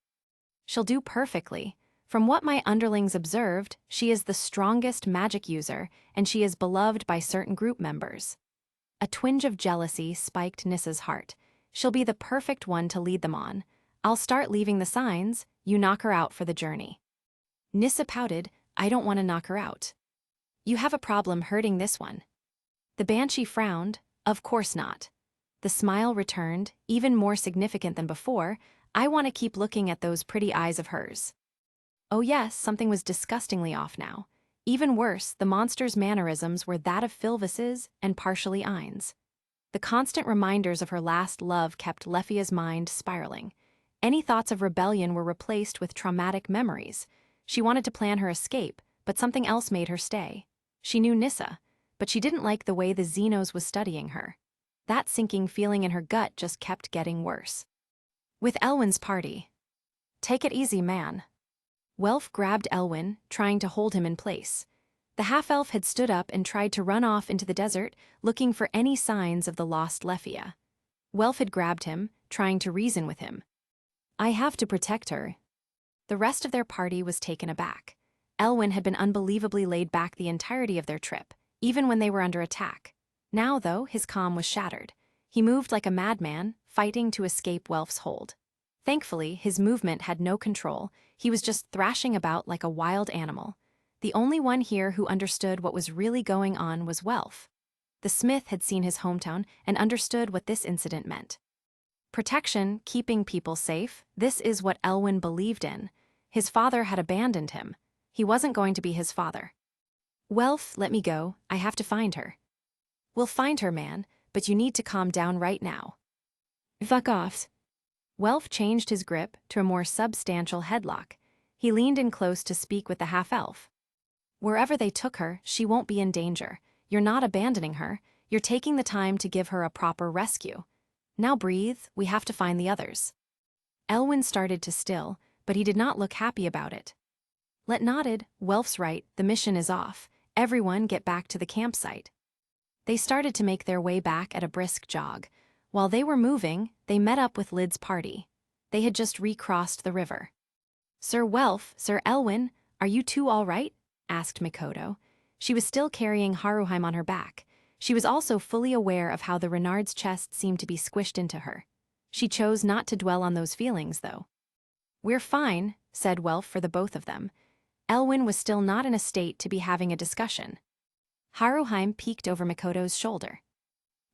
She'll do perfectly. From what my underlings observed, she is the strongest magic user, and she is beloved by certain group members. A twinge of jealousy spiked Nissa's heart. She'll be the perfect one to lead them on. I'll start leaving the signs, you knock her out for the journey. Nissa pouted, I don't want to knock her out. You have a problem hurting this one. The banshee frowned, of course not. The smile returned, even more significant than before, I want to keep looking at those pretty eyes of hers. Oh yes, something was disgustingly off now. Even worse, the monster's mannerisms were that of Filvis's and partially Ain's. The constant reminders of her last love kept Lefia's mind spiraling. Any thoughts of rebellion were replaced with traumatic memories. She wanted to plan her escape, but something else made her stay. She knew Nissa, but she didn't like the way the Xenos was studying her. That sinking feeling in her gut just kept getting worse. With Elwyn's party. Take it easy, man. Welf grabbed Elwyn, trying to hold him in place. The half-elf had stood up and tried to run off into the desert, looking for any signs of the lost Lefia. Welf had grabbed him, trying to reason with him. I have to protect her. The rest of their party was taken aback. Elwyn had been unbelievably laid back the entirety of their trip, even when they were under attack. Now, though, his calm was shattered. He moved like a madman, fighting to escape Welf's hold. Thankfully, his movement had no control. He was just thrashing about like a wild animal. The only one here who understood what was really going on was Welf. The smith had seen his hometown and understood what this incident meant. Protection, keeping people safe, this is what Elwyn believed in. His father had abandoned him. He wasn't going to be his father. Welf, let me go, I have to find her. We'll find her, man, but you need to calm down right now. Fuck off. Welf changed his grip to a more substantial headlock. He leaned in close to speak with the half-elf. Wherever they took her, she won't be in danger. You're not abandoning her, you're taking the time to give her a proper rescue. Now breathe, we have to find the others. Elwyn started to still, but he did not look happy about it. Let nodded, Welf's right, the mission is off. Everyone get back to the campsite. They started to make their way back at a brisk jog. While they were moving, they met up with Lid's party. They had just recrossed the river. Sir Welf, Sir Elwyn, are you two all right? Asked Mikoto. She was still carrying Haruheim on her back. She was also fully aware of how the Renard's chest seemed to be squished into her. She chose not to dwell on those feelings, though. We're fine, said Welf for the both of them. Elwyn was still not in a state to be having a discussion. Haruheim peeked over Mikoto's shoulder.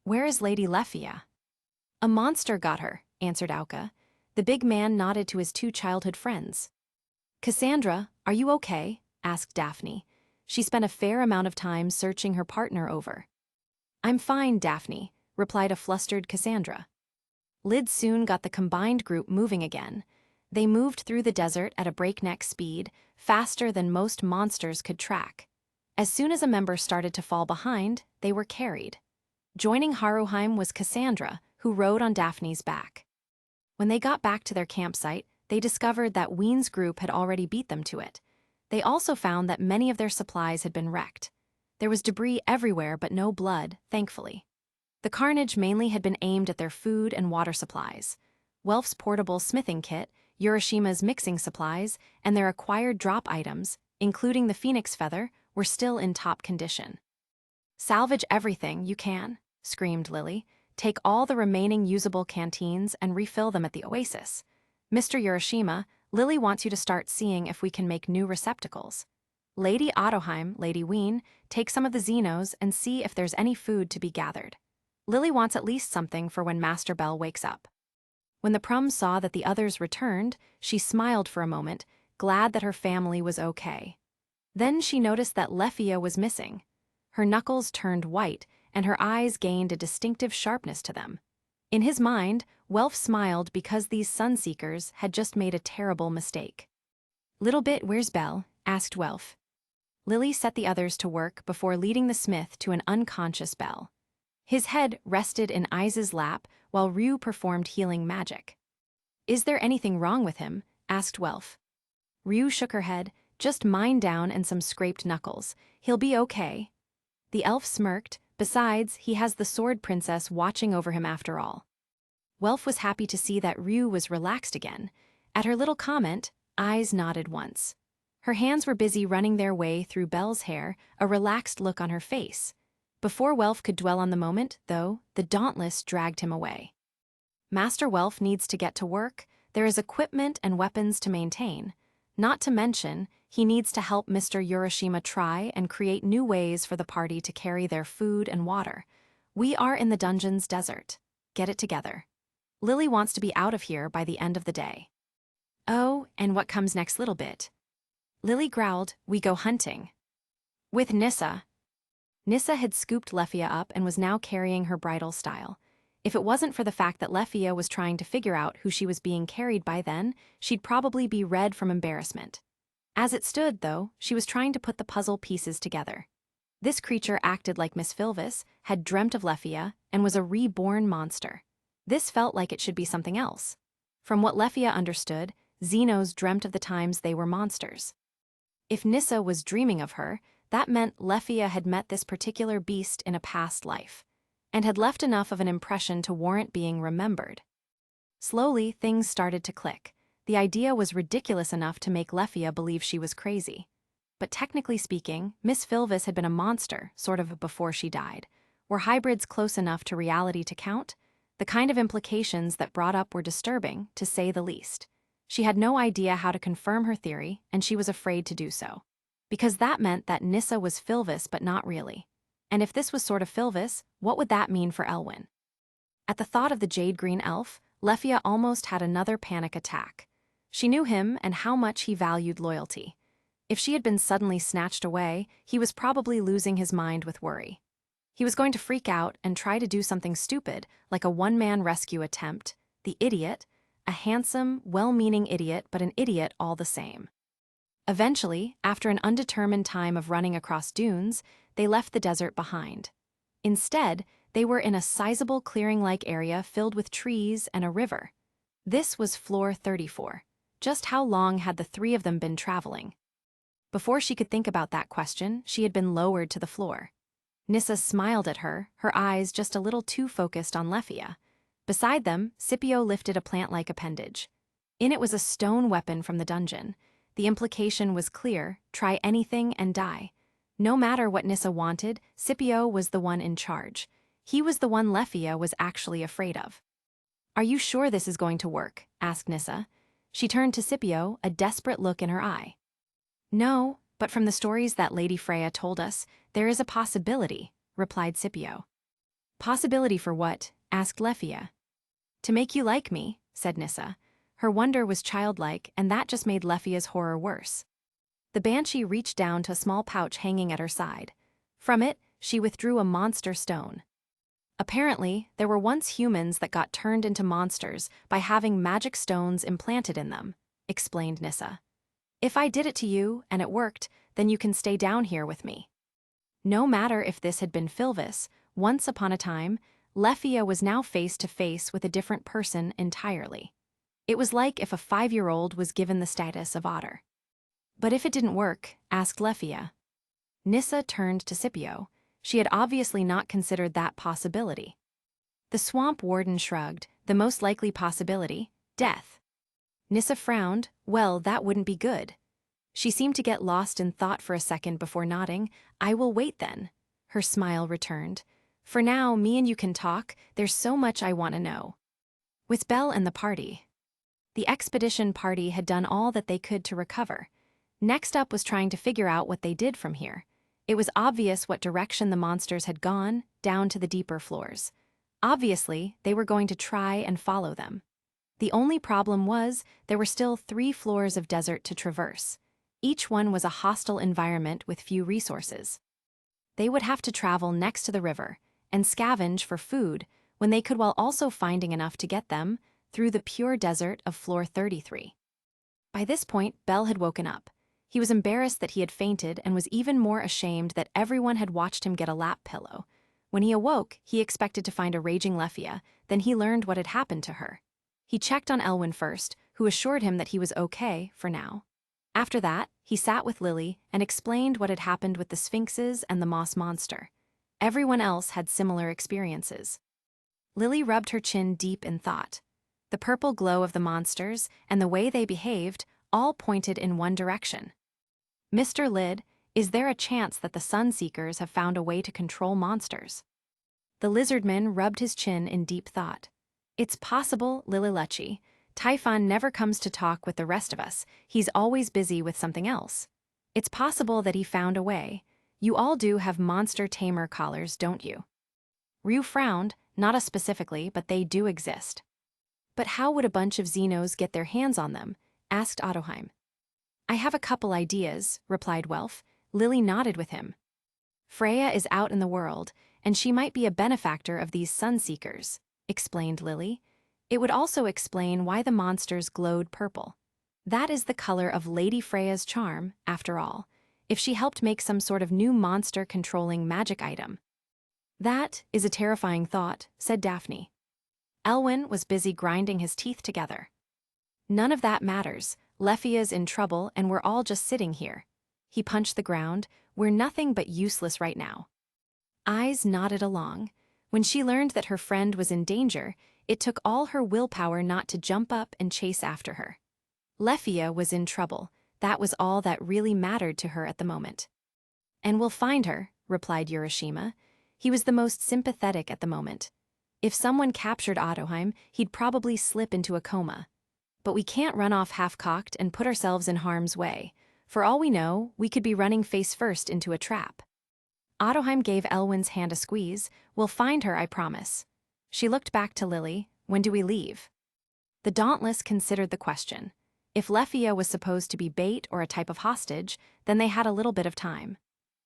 Where is Lady Lefia? A monster got her, answered Auka. The big man nodded to his two childhood friends. Cassandra, are you okay? Asked Daphne. She spent a fair amount of time searching her partner over. I'm fine, Daphne, replied a flustered Cassandra. Lid soon got the combined group moving again. They moved through the desert at a breakneck speed, faster than most monsters could track. As soon as a member started to fall behind, they were carried. Joining Haruheim was Cassandra, who rode on Daphne's back. When they got back to their campsite, they discovered that Ween's group had already beat them to it. They also found that many of their supplies had been wrecked. There was debris everywhere but no blood, thankfully. The carnage mainly had been aimed at their food and water supplies. Welf's portable smithing kit, Urashima's mixing supplies, and their acquired drop items, including the phoenix feather, were still in top condition. Salvage everything you can, screamed Lily. Take all the remaining usable canteens and refill them at the oasis. Mr. Urashima, Lily wants you to start seeing if we can make new receptacles. Lady Ottoheim, Lady Ween, take some of the Xenos and see if there's any food to be gathered. Lily wants at least something for when Master Bell wakes up. When the Prum saw that the others returned, she smiled for a moment, glad that her family was okay. Then she noticed that Lefia was missing. Her knuckles turned white, and her eyes gained a distinctive sharpness to them. In his mind, Welf smiled because these Sunseekers had just made a terrible mistake. Little bit, where's Belle? Asked Welf. Lily set the others to work before leading the smith to an unconscious Belle. His head rested in Ais's lap while Ryuu performed healing magic. Is there anything wrong with him? Asked Welf. Ryuu shook her head, just mind down and some scraped knuckles. He'll be okay. The elf smirked. Besides, he has the sword princess watching over him after all. Welf was happy to see that Ryuu was relaxed again. At her little comment, Ais nodded once. Her hands were busy running their way through Belle's hair, a relaxed look on her face. Before Welf could dwell on the moment, though, the Dauntless dragged him away. Master Welf needs to get to work. There is equipment and weapons to maintain. Not to mention, he needs to help Mr. Urashima try and create new ways for the party to carry their food and water. We are in the dungeon's desert. Get it together. Lily wants to be out of here by the end of the day. Oh, and what comes next little bit? Lily growled, we go hunting. With Nissa. Nissa had scooped Lefia up and was now carrying her bridal style. If it wasn't for the fact that Lefia was trying to figure out who she was being carried by then, she'd probably be red from embarrassment. As it stood, though, she was trying to put the puzzle pieces together. This creature acted like Miss Filvis, had dreamt of Lefia, and was a reborn monster. This felt like it should be something else. From what Lefia understood, Xenos dreamt of the times they were monsters. If Nissa was dreaming of her, that meant Lefia had met this particular beast in a past life, and had left enough of an impression to warrant being remembered. Slowly, things started to click. The idea was ridiculous enough to make Lefia believe she was crazy. But technically speaking, Miss Filvis had been a monster, sort of before she died. Were hybrids close enough to reality to count? The kind of implications that brought up were disturbing, to say the least. She had no idea how to confirm her theory, and she was afraid to do so. Because that meant that Nissa was Filvis but not really. And if this was sort of Filvis, what would that mean for Elwyn? At the thought of the jade-green elf, Lefia almost had another panic attack. She knew him and how much he valued loyalty. If she had been suddenly snatched away, he was probably losing his mind with worry. He was going to freak out and try to do something stupid, like a one-man rescue attempt. The idiot, a handsome, well-meaning idiot, but an idiot all the same. Eventually, after an undetermined time of running across dunes, they left the desert behind. Instead, they were in a sizable clearing-like area filled with trees and a river. This was floor 34. Just how long had the three of them been traveling? Before she could think about that question, she had been lowered to the floor. Nissa smiled at her, her eyes just a little too focused on Lefia. Beside them, Scipio lifted a plant-like appendage. In it was a stone weapon from the dungeon. The implication was clear: try anything and die. No matter what Nissa wanted, Scipio was the one in charge. He was the one Lefia was actually afraid of. Are you sure this is going to work? Asked Nissa. She turned to Scipio, a desperate look in her eye. No, but from the stories that Lady Freya told us, there is a possibility, replied Scipio. Possibility for what? Asked Lefia. To make you like me, said Nissa. Her wonder was childlike, and that just made Lefia's horror worse. The banshee reached down to a small pouch hanging at her side. From it, she withdrew a monster stone. Apparently, there were once humans that got turned into monsters by having magic stones implanted in them, explained Nissa. If I did it to you, and it worked, then you can stay down here with me. No matter if this had been Filvis, once upon a time, Lefia was now face to face with a different person entirely. It was like if a 5-year-old was given the status of otter. But if it didn't work, asked Lefia. Nissa turned to Scipio. She had obviously not considered that possibility. The swamp warden shrugged. The most likely possibility: death. Nissa frowned. Well, that wouldn't be good. She seemed to get lost in thought for a second before nodding. I will wait then. Her smile returned. For now, me and you can talk. There's so much I want to know. With Belle and the party. The expedition party had done all that they could to recover. Next up was trying to figure out what they did from here. It was obvious what direction the monsters had gone, down to the deeper floors. Obviously, they were going to try and follow them. The only problem was, there were still 3 floors of desert to traverse. Each one was a hostile environment with few resources. They would have to travel next to the river and scavenge for food when they could, while also finding enough to get them, through the pure desert of floor 33. By this point, Belle had woken up. He was embarrassed that he had fainted and was even more ashamed that everyone had watched him get a lap pillow. When he awoke, he expected to find a raging Lefia, then he learned what had happened to her. He checked on Elwyn first, who assured him that he was okay for now. After that, he sat with Lily and explained what had happened with the sphinxes and the moss monster. Everyone else had similar experiences. Lily rubbed her chin deep in thought. The purple glow of the monsters and the way they behaved all pointed in one direction. Mr. Lid, is there a chance that the Sunseekers have found a way to control monsters? The lizardman rubbed his chin in deep thought. It's possible, Lililechi. Typhon never comes to talk with the rest of us. He's always busy with something else. It's possible that he found a way. You all do have monster tamer collars, don't you? Ryuu frowned, not us specifically, but they do exist. But how would a bunch of Xenos get their hands on them? Asked Ottoheim. I have a couple ideas, replied Welf. Lily nodded with him. Freya is out in the world, and she might be a benefactor of these Sunseekers, explained Lily. It would also explain why the monsters glowed purple. That is the color of Lady Freya's charm, after all, if she helped make some sort of new monster-controlling magic item. That is a terrifying thought, said Daphne. Elwyn was busy grinding his teeth together. None of that matters. Lefia's in trouble and we're all just sitting here. He punched the ground. We're nothing but useless right now. Ais nodded along. When she learned that her friend was in danger, it took all her willpower not to jump up and chase after her. Lefia was in trouble. That was all that really mattered to her at the moment. And we'll find her, replied Urashima. He was the most sympathetic at the moment. If someone captured Ottoheim, he'd probably slip into a coma. But we can't run off half-cocked and put ourselves in harm's way. For all we know, we could be running face-first into a trap. Ottoheim gave Elwyn's hand a squeeze. We'll find her, I promise. She looked back to Lily. When do we leave? The Dauntless considered the question. If Lefia was supposed to be bait or a type of hostage, then they had a little bit of time.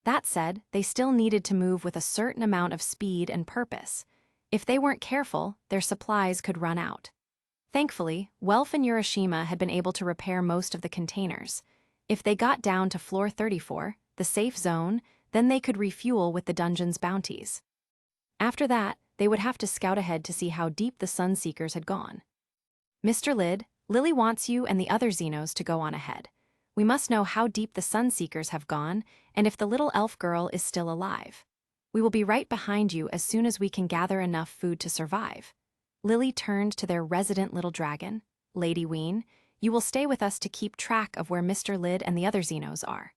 That said, they still needed to move with a certain amount of speed and purpose. If they weren't careful, their supplies could run out. Thankfully, Welf and Urashima had been able to repair most of the containers. If they got down to floor 34, the safe zone, then they could refuel with the dungeon's bounties. After that, they would have to scout ahead to see how deep the Sunseekers had gone. Mr. Lid, Lily wants you and the other Xenos to go on ahead. We must know how deep the Sunseekers have gone and if the little elf girl is still alive. We will be right behind you as soon as we can gather enough food to survive. Lily turned to their resident little dragon. Lady Ween, you will stay with us to keep track of where Mr. Lid and the other Xenos are.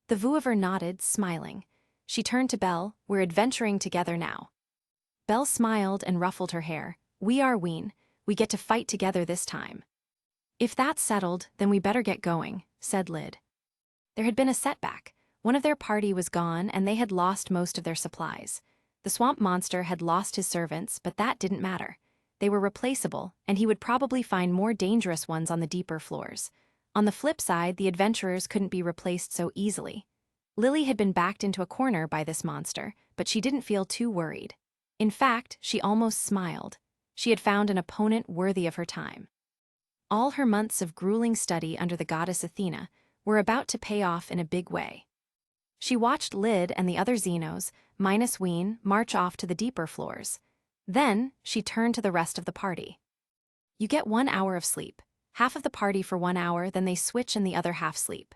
The Vuiver nodded, smiling. She turned to Belle. We're adventuring together now. Belle smiled and ruffled her hair. We are Ween. We get to fight together this time. If that's settled, then we better get going, said Lid. There had been a setback. One of their party was gone and they had lost most of their supplies. The swamp monster had lost his servants, but that didn't matter. They were replaceable, and he would probably find more dangerous ones on the deeper floors. On the flip side, the adventurers couldn't be replaced so easily. Lily had been backed into a corner by this monster, but she didn't feel too worried. In fact, she almost smiled. She had found an opponent worthy of her time. All her months of grueling study under the goddess Athena were about to pay off in a big way. She watched Lid and the other Xenos, minus Ween, march off to the deeper floors. Then, she turned to the rest of the party. You get 1 hour of sleep. Half of the party for 1 hour, then they switch and the other half sleep.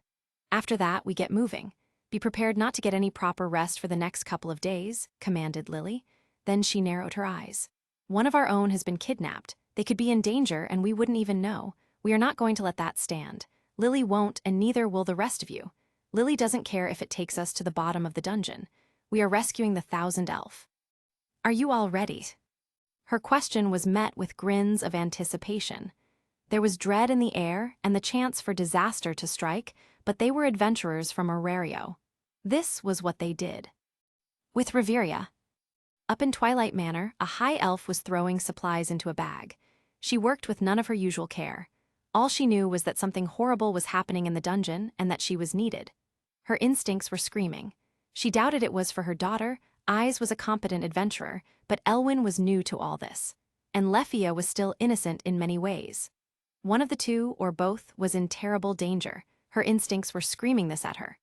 After that, we get moving. Be prepared not to get any proper rest for the next couple of days, commanded Lily. Then she narrowed her eyes. One of our own has been kidnapped. They could be in danger and we wouldn't even know. We are not going to let that stand. Lily won't, and neither will the rest of you. Lily doesn't care if it takes us to the bottom of the dungeon. We are rescuing the 1,000 elf. Are you all ready? Her question was met with grins of anticipation. There was dread in the air and the chance for disaster to strike, but they were adventurers from Horario. This was what they did. With Reveria. Up in Twilight Manor, a high elf was throwing supplies into a bag. She worked with none of her usual care. All she knew was that something horrible was happening in the dungeon and that she was needed. Her instincts were screaming. She doubted it was for her daughter. Ais was a competent adventurer, but Elwyn was new to all this. And Lefia was still innocent in many ways. One of the two, or both, was in terrible danger. Her instincts were screaming this at her.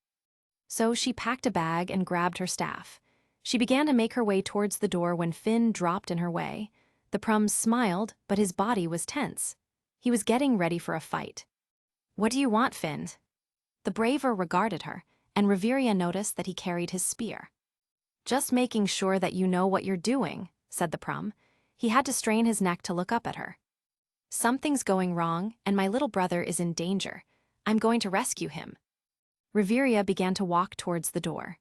So she packed a bag and grabbed her staff. She began to make her way towards the door when Finn dropped in her way. The Prums smiled, but his body was tense. He was getting ready for a fight. What do you want, Finn? The braver regarded her, and Reveria noticed that he carried his spear. Just making sure that you know what you're doing, said the Prum. He had to strain his neck to look up at her. Something's going wrong, and my little brother is in danger. I'm going to rescue him. Riveria began to walk towards the door.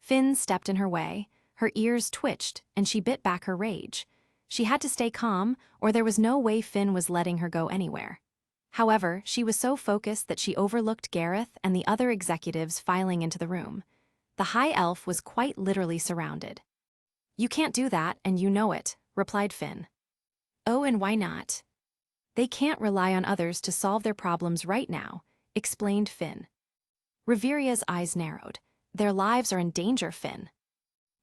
Finn stepped in her way, her ears twitched, and she bit back her rage. She had to stay calm, or there was no way Finn was letting her go anywhere. However, she was so focused that she overlooked Gareth and the other executives filing into the room. The High Elf was quite literally surrounded. You can't do that, and you know it, replied Finn. Oh, and why not? They can't rely on others to solve their problems right now, explained Finn. Riveria's eyes narrowed. Their lives are in danger, Finn.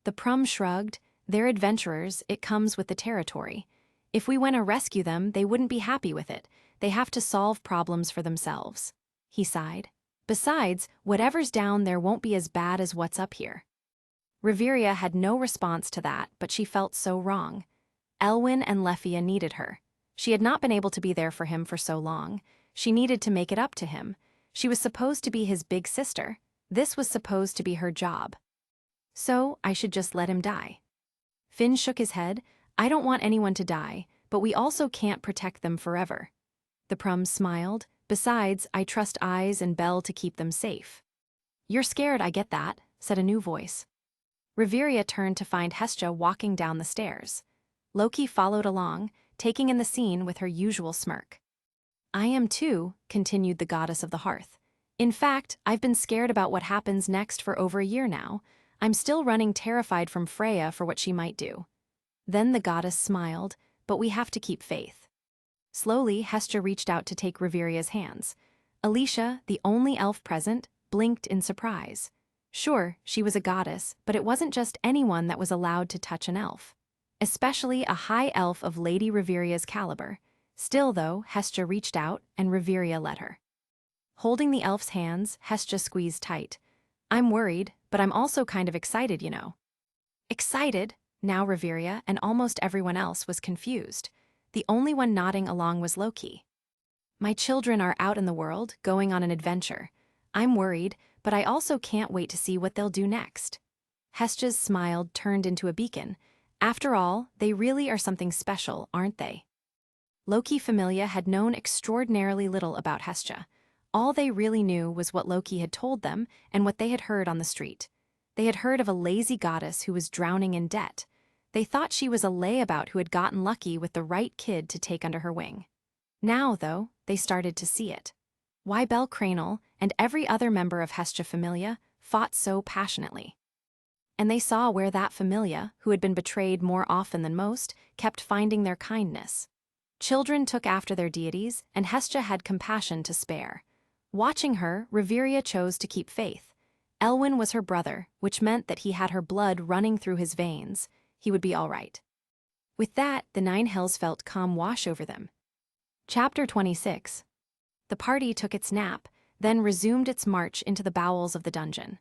The Prum shrugged. They're adventurers, it comes with the territory. If we went to rescue them, they wouldn't be happy with it. They have to solve problems for themselves. He sighed. Besides, whatever's down there won't be as bad as what's up here. Riveria had no response to that, but she felt so wrong. Elwyn and Leffia needed her. She had not been able to be there for him for so long. She needed to make it up to him. She was supposed to be his big sister. This was supposed to be her job. So, I should just let him die. Finn shook his head. I don't want anyone to die, but we also can't protect them forever. The Prum smiled. Besides, I trust Ais and Belle to keep them safe. You're scared, I get that, said a new voice. Riveria turned to find Hestia walking down the stairs. Loki followed along, taking in the scene with her usual smirk. I am too, continued the goddess of the hearth. In fact, I've been scared about what happens next for over a year now. I'm still running terrified from Freya for what she might do. Then the goddess smiled, but we have to keep faith. Slowly, Hestia reached out to take Riveria's hands. Alicia, the only elf present, blinked in surprise. Sure, she was a goddess, but it wasn't just anyone that was allowed to touch an elf. Especially a high elf of Lady Riveria's caliber. Still, though, Hestia reached out, and Riveria let her. Holding the elf's hands, Hestia squeezed tight. I'm worried, but I'm also kind of excited, you know. Excited? Now Riveria and almost everyone else was confused. The only one nodding along was Loki. My children are out in the world, going on an adventure. I'm worried, but I also can't wait to see what they'll do next. Hestia's smile turned into a beacon. After all, they really are something special, aren't they? Loki Familia had known extraordinarily little about Hestia. All they really knew was what Loki had told them and what they had heard on the street. They had heard of a lazy goddess who was drowning in debt. They thought she was a layabout who had gotten lucky with the right kid to take under her wing. Now, though, they started to see it. Why Belle Cranel and every other member of Hestia Familia fought so passionately. And they saw where that Familia, who had been betrayed more often than most, kept finding their kindness. Children took after their deities, and Hestia had compassion to spare. Watching her, Riveria chose to keep faith. Elwyn was her brother, which meant that he had her blood running through his veins. He would be all right. With that, the Nine Hells felt calm wash over them. Chapter 26. The party took its nap, then resumed its march into the bowels of the dungeon.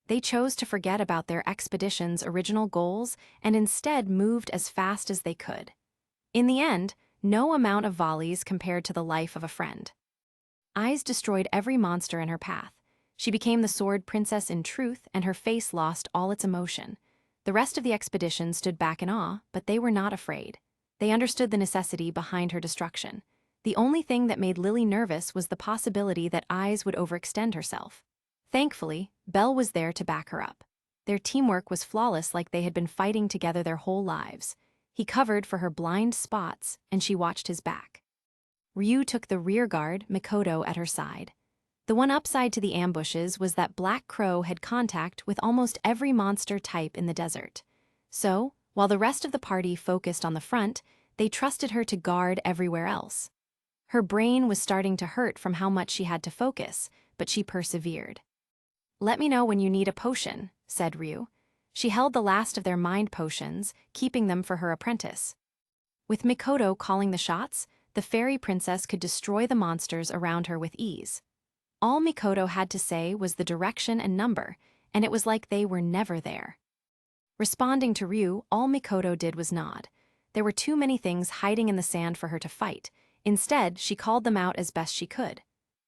They chose to forget about their expedition's original goals and instead moved as fast as they could. In the end, no amount of volleys compared to the life of a friend. Ais destroyed every monster in her path. She became the sword princess in truth, and her face lost all its emotion. The rest of the expedition stood back in awe, but they were not afraid. They understood the necessity behind her destruction. The only thing that made Lily nervous was the possibility that Ais would overextend herself. Thankfully, Belle was there to back her up. Their teamwork was flawless, like they had been fighting together their whole lives. He covered for her blind spots, and she watched his back. Ryuu took the rear guard, Mikoto at her side. The one upside to the ambushes was that Black Crow had contact with almost every monster type in the desert. So, while the rest of the party focused on the front, they trusted her to guard everywhere else. Her brain was starting to hurt from how much she had to focus, but she persevered. Let me know when you need a potion, said Ryuu. She held the last of their mind potions, keeping them for her apprentice. With Mikoto calling the shots, the fairy princess could destroy the monsters around her with ease. All Mikoto had to say was the direction and number, and it was like they were never there. Responding to Ryuu, all Mikoto did was nod. There were too many things hiding in the sand for her to fight. Instead, she called them out as best she could.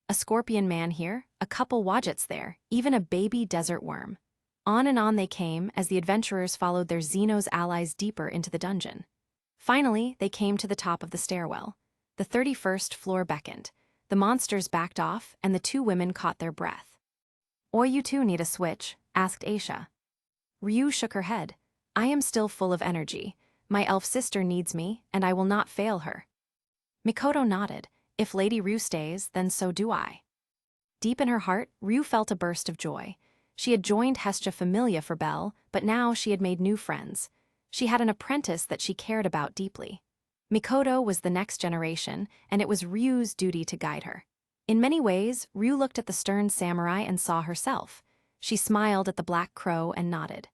A scorpion man here, a couple wadgets there, even a baby desert worm. On and on they came as the adventurers followed their Xenos allies deeper into the dungeon. Finally, they came to the top of the stairwell. The 31st floor beckoned. The monsters backed off, and the two women caught their breath. "Or you two need a switch?" asked Aisha. Ryuu shook her head. "I am still full of energy. My elf sister needs me, and I will not fail her." Mikoto nodded. "If Lady Ryuu stays, then so do I." Deep in her heart, Ryuu felt a burst of joy. She had joined Hestia Familia for Belle, but now she had made new friends. She had an apprentice that she cared about deeply. Mikoto was the next generation, and it was Ryuu's duty to guide her. In many ways, Ryuu looked at the stern samurai and saw herself. She smiled at the black crow and nodded.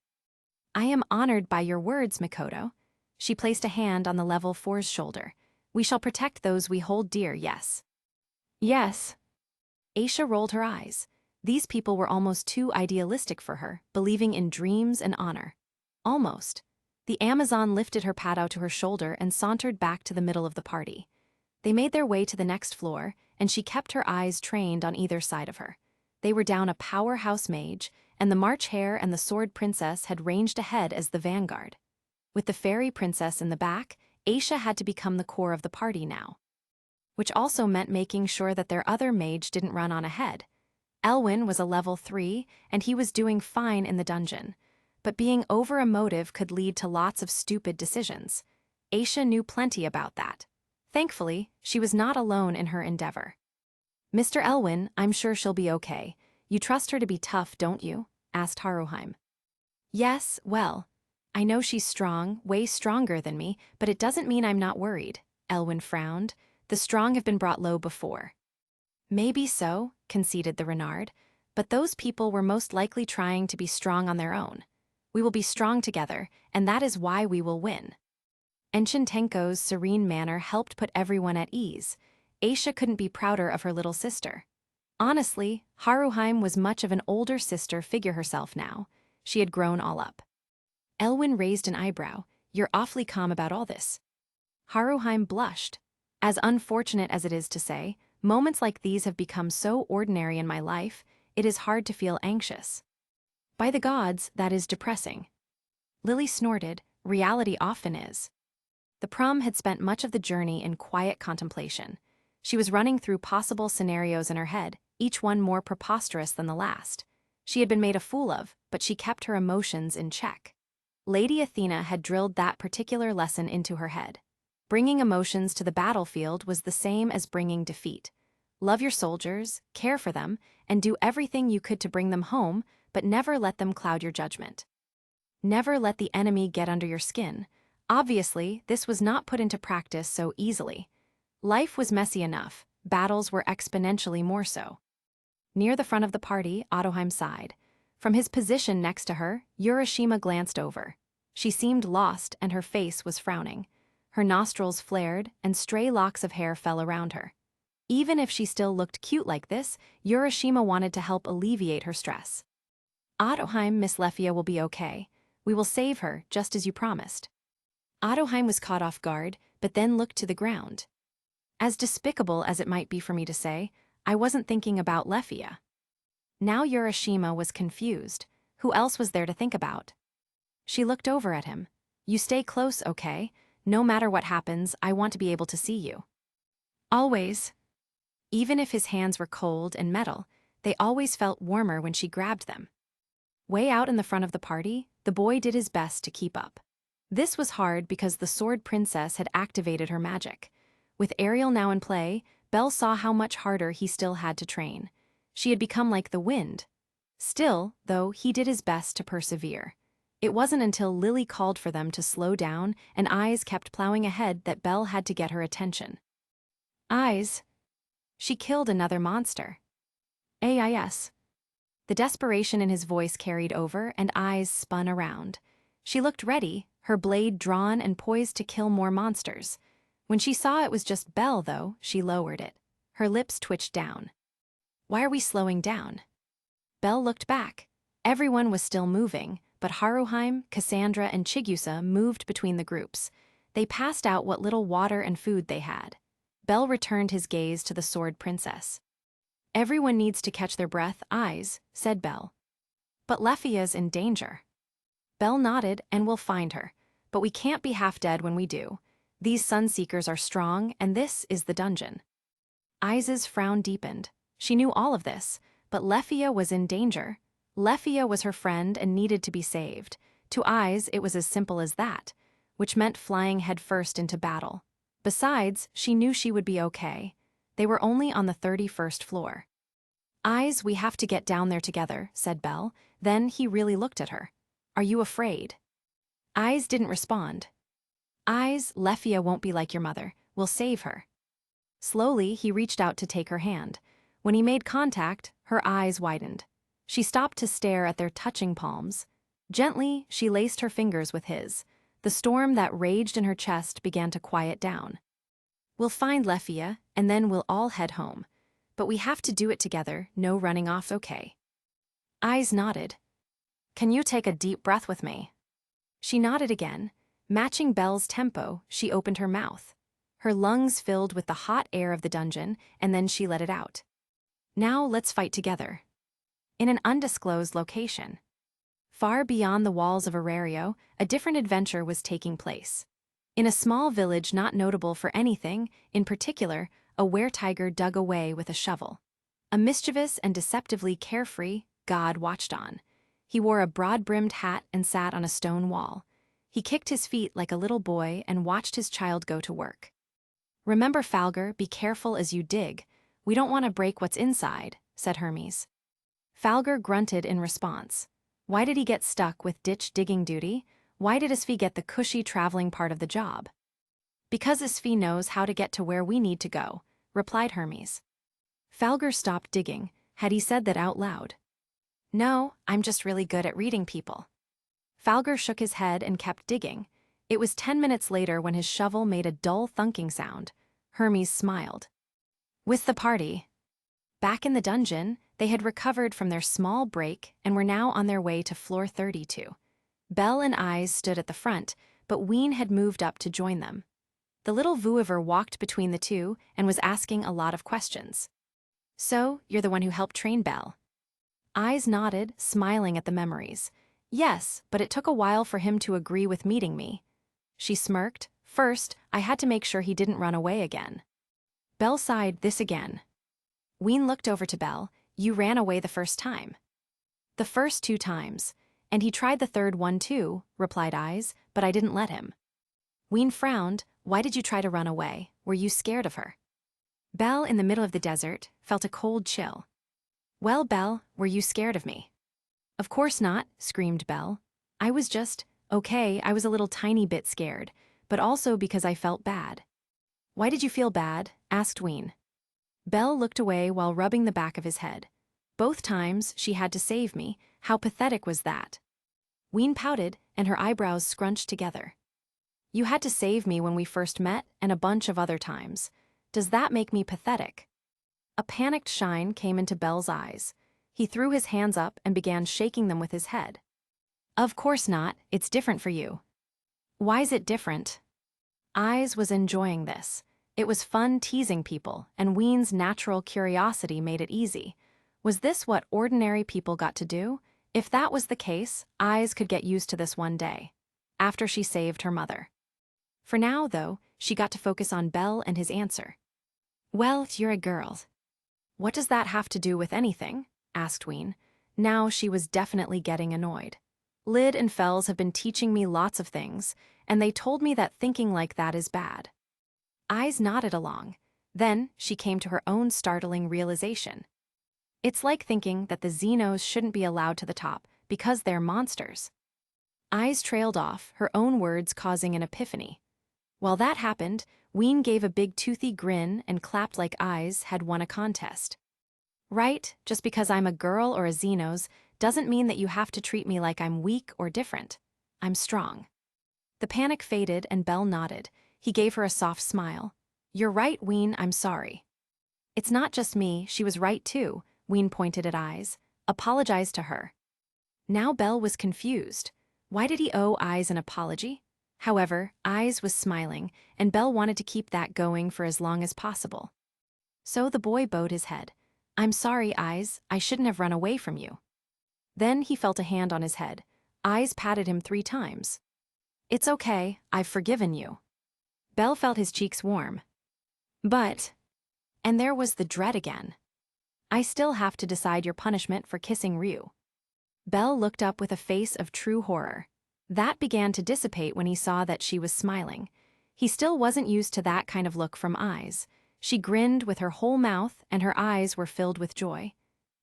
"I am honored by your words, Mikoto." She placed a hand on the level 4's shoulder. "We shall protect those we hold dear, yes?" "Yes." Aisha rolled her eyes. These people were almost too idealistic for her, believing in dreams and honor. Almost. The Amazon lifted her Padao to her shoulder and sauntered back to the middle of the party. They made their way to the next floor, and she kept her eyes trained on either side of her. They were down a powerhouse mage, and the March Hare and the Sword Princess had ranged ahead as the vanguard. With the Fairy Princess in the back, Aisha had to become the core of the party now. Which also meant making sure that their other mage didn't run on ahead. Elwin was a level 3, and he was doing fine in the dungeon. But being over-emotive could lead to lots of stupid decisions. Aisha knew plenty about that. Thankfully, she was not alone in her endeavor. "Mr. Elwin, I'm sure she'll be okay. You trust her to be tough, don't you?" asked Haruheim. "Yes, well, I know she's strong, way stronger than me, but it doesn't mean I'm not worried." Elwin frowned. "The strong have been brought low before." "Maybe so," conceded the Renard, "but those people were most likely trying to be strong on their own. We will be strong together, and that is why we will win." Enshin Tenko's serene manner helped put everyone at ease. Aisha couldn't be prouder of her little sister. Honestly, Haruheim was much of an older sister figure herself now. She had grown all up. Elwin raised an eyebrow. "You're awfully calm about all this." Haruheim blushed. "As unfortunate as it is to say, moments like these have become so ordinary in my life, it is hard to feel anxious. By the gods, that is depressing." Lily snorted. "Reality often is." The prom had spent much of the journey in quiet contemplation. She was running through possible scenarios in her head, each one more preposterous than the last. She had been made a fool of, but she kept her emotions in check. Lady Athena had drilled that particular lesson into her head. Bringing emotions to the battlefield was the same as bringing defeat. Love your soldiers, care for them, and do everything you could to bring them home, but never let them cloud your judgment. Never let the enemy get under your skin. Obviously, this was not put into practice so easily. Life was messy enough, battles were exponentially more so. Near the front of the party, Otoheim sighed. From his position next to her, Urashima glanced over. She seemed lost and her face was frowning. Her nostrils flared and stray locks of hair fell around her. Even if she still looked cute like this, Urashima wanted to help alleviate her stress. "Otoheim, Miss Lefia will be okay. We will save her, just as you promised." Otoheim was caught off guard, but then looked to the ground. "As despicable as it might be for me to say, I wasn't thinking about Lefia." Now Urashima was confused. Who else was there to think about? She looked over at him. "You stay close, okay? No matter what happens, I want to be able to see you." "Always." Even if his hands were cold and metal, they always felt warmer when she grabbed them. Way out in the front of the party, the boy did his best to keep up. This was hard because the Sword Princess had activated her magic. With Ariel now in play, Belle saw how much harder he still had to train. She had become like the wind. Still, though, he did his best to persevere. It wasn't until Lily called for them to slow down and Ais kept plowing ahead that Belle had to get her attention. "Ais." "She killed another monster." "Ais." The desperation in his voice carried over and Ais spun around. She looked ready, her blade drawn and poised to kill more monsters. When she saw it was just Belle, though, she lowered it. Her lips twitched down. "Why are we slowing down?" Belle looked back. Everyone was still moving, but Haruheim, Cassandra, and Chigusa moved between the groups. They passed out what little water and food they had. Belle returned his gaze to the Sword Princess. "Everyone needs to catch their breath, Ais," said Belle. But Lefia's in danger. Belle nodded, and we'll find her. But we can't be half dead when we do. These Sunseekers are strong, and this is the dungeon. Ais's frown deepened. She knew all of this, but Lefia was in danger. Lefia was her friend and needed to be saved. To Ais, it was as simple as that, which meant flying headfirst into battle. Besides, she knew she would be okay. They were only on the 31st floor. Ais, we have to get down there together, said Belle. Then he really looked at her. Are you afraid? Ais didn't respond. Ais, Lefia won't be like your mother. We'll save her. Slowly, he reached out to take her hand. When he made contact, her eyes widened. She stopped to stare at their touching palms. Gently, she laced her fingers with his. The storm that raged in her chest began to quiet down. We'll find Lefia, and then we'll all head home. But we have to do it together, no running off, okay? Ais nodded. Can you take a deep breath with me? She nodded again. Matching Belle's tempo, she opened her mouth. Her lungs filled with the hot air of the dungeon, and then she let it out. Now let's fight together. In an undisclosed location. Far beyond the walls of Horario, a different adventure was taking place. In a small village not notable for anything, in particular, a were-tiger dug away with a shovel. A mischievous and deceptively carefree god watched on. He wore a broad-brimmed hat and sat on a stone wall. He kicked his feet like a little boy and watched his child go to work. Remember, Falgar, be careful as you dig. We don't want to break what's inside, said Hermes. Falgar grunted in response. Why did he get stuck with ditch digging duty? Why did Isfi get the cushy traveling part of the job? Because Isfi knows how to get to where we need to go, replied Hermes. Falgar stopped digging. Had he said that out loud? No, I'm just really good at reading people. Falgar shook his head and kept digging. It was 10 minutes later when his shovel made a dull thunking sound. Hermes smiled. With the party. Back in the dungeon, they had recovered from their small break and were now on their way to floor 32. Belle and Ais stood at the front, but Ween had moved up to join them. The little Vuiver walked between the two and was asking a lot of questions. So, you're the one who helped train Belle? Ais nodded, smiling at the memories. Yes, but it took a while for him to agree with meeting me. She smirked. First, I had to make sure he didn't run away again. Belle sighed, this again. Ween looked over to Belle. You ran away the first time. The first 2 times. And he tried the third one too, replied Ais, but I didn't let him. Ween frowned. Why did you try to run away? Were you scared of her? Belle, in the middle of the desert, felt a cold chill. Well, Belle, were you scared of me? Of course not, screamed Belle. I was just, okay, I was a little tiny bit scared, but also because I felt bad. Why did you feel bad? Asked Ween. Belle looked away while rubbing the back of his head. Both times she had to save me. How pathetic was that? Ween pouted, and her eyebrows scrunched together. You had to save me when we first met, and a bunch of other times. Does that make me pathetic? A panicked shine came into Belle's eyes. He threw his hands up and began shaking them with his head. Of course not, it's different for you. Why's it different? Ais was enjoying this. It was fun teasing people, and Ween's natural curiosity made it easy. Was this what ordinary people got to do? If that was the case, Ais could get used to this one day, after she saved her mother. For now, though, she got to focus on Belle and his answer. Well, you're a girl. What does that have to do with anything? Asked Ween. Now she was definitely getting annoyed. Lyd and Fells have been teaching me lots of things, and they told me that thinking like that is bad. Ais nodded along. Then she came to her own startling realization. It's like thinking that the Xenos shouldn't be allowed to the top because they're monsters. Ais trailed off, her own words causing an epiphany. While that happened, Ween gave a big toothy grin and clapped like Ais had won a contest. Right, just because I'm a girl or a Xenos doesn't mean that you have to treat me like I'm weak or different. I'm strong. The panic faded and Belle nodded. He gave her a soft smile. You're right, Ween, I'm sorry. It's not just me, she was right too, Ween pointed at Ais. Apologize to her. Now Belle was confused. Why did he owe Ais an apology? However, Ais was smiling, and Belle wanted to keep that going for as long as possible. So the boy bowed his head. I'm sorry, Ais, I shouldn't have run away from you. Then he felt a hand on his head. Ais patted him 3 times. "It's okay, I've forgiven you." Belle felt his cheeks warm. But... And there was the dread again. "I still have to decide your punishment for kissing Ryuu." Belle looked up with a face of true horror. That began to dissipate when he saw that she was smiling. He still wasn't used to that kind of look from Ais. She grinned with her whole mouth, and her eyes were filled with joy.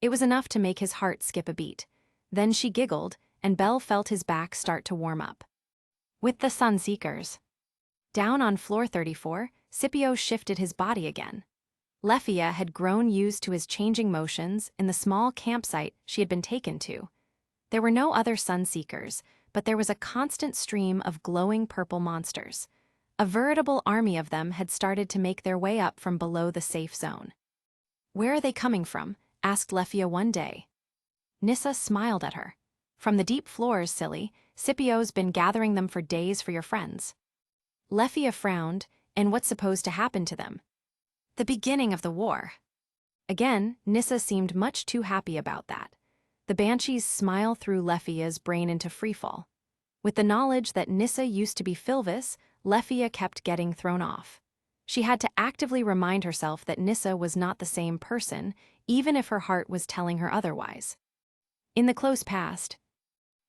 It was enough to make his heart skip a beat. Then she giggled, and Belle felt his back start to warm up. With the Sunseekers. Down on floor 34, Scipio shifted his body again. Lefia had grown used to his changing motions in the small campsite she had been taken to. There were no other Sunseekers, but there was a constant stream of glowing purple monsters. A veritable army of them had started to make their way up from below the safe zone. "Where are they coming from?" asked Lefia one day. Nissa smiled at her. "From the deep floors, silly. Scipio's been gathering them for days for your friends." Lefia frowned. "And what's supposed to happen to them?" "The beginning of the war." Again, Nissa seemed much too happy about that. The banshees smile threw Lefia's brain into freefall. With the knowledge that Nissa used to be Filvis, Lefia kept getting thrown off. She had to actively remind herself that Nissa was not the same person, even if her heart was telling her otherwise. In the close past,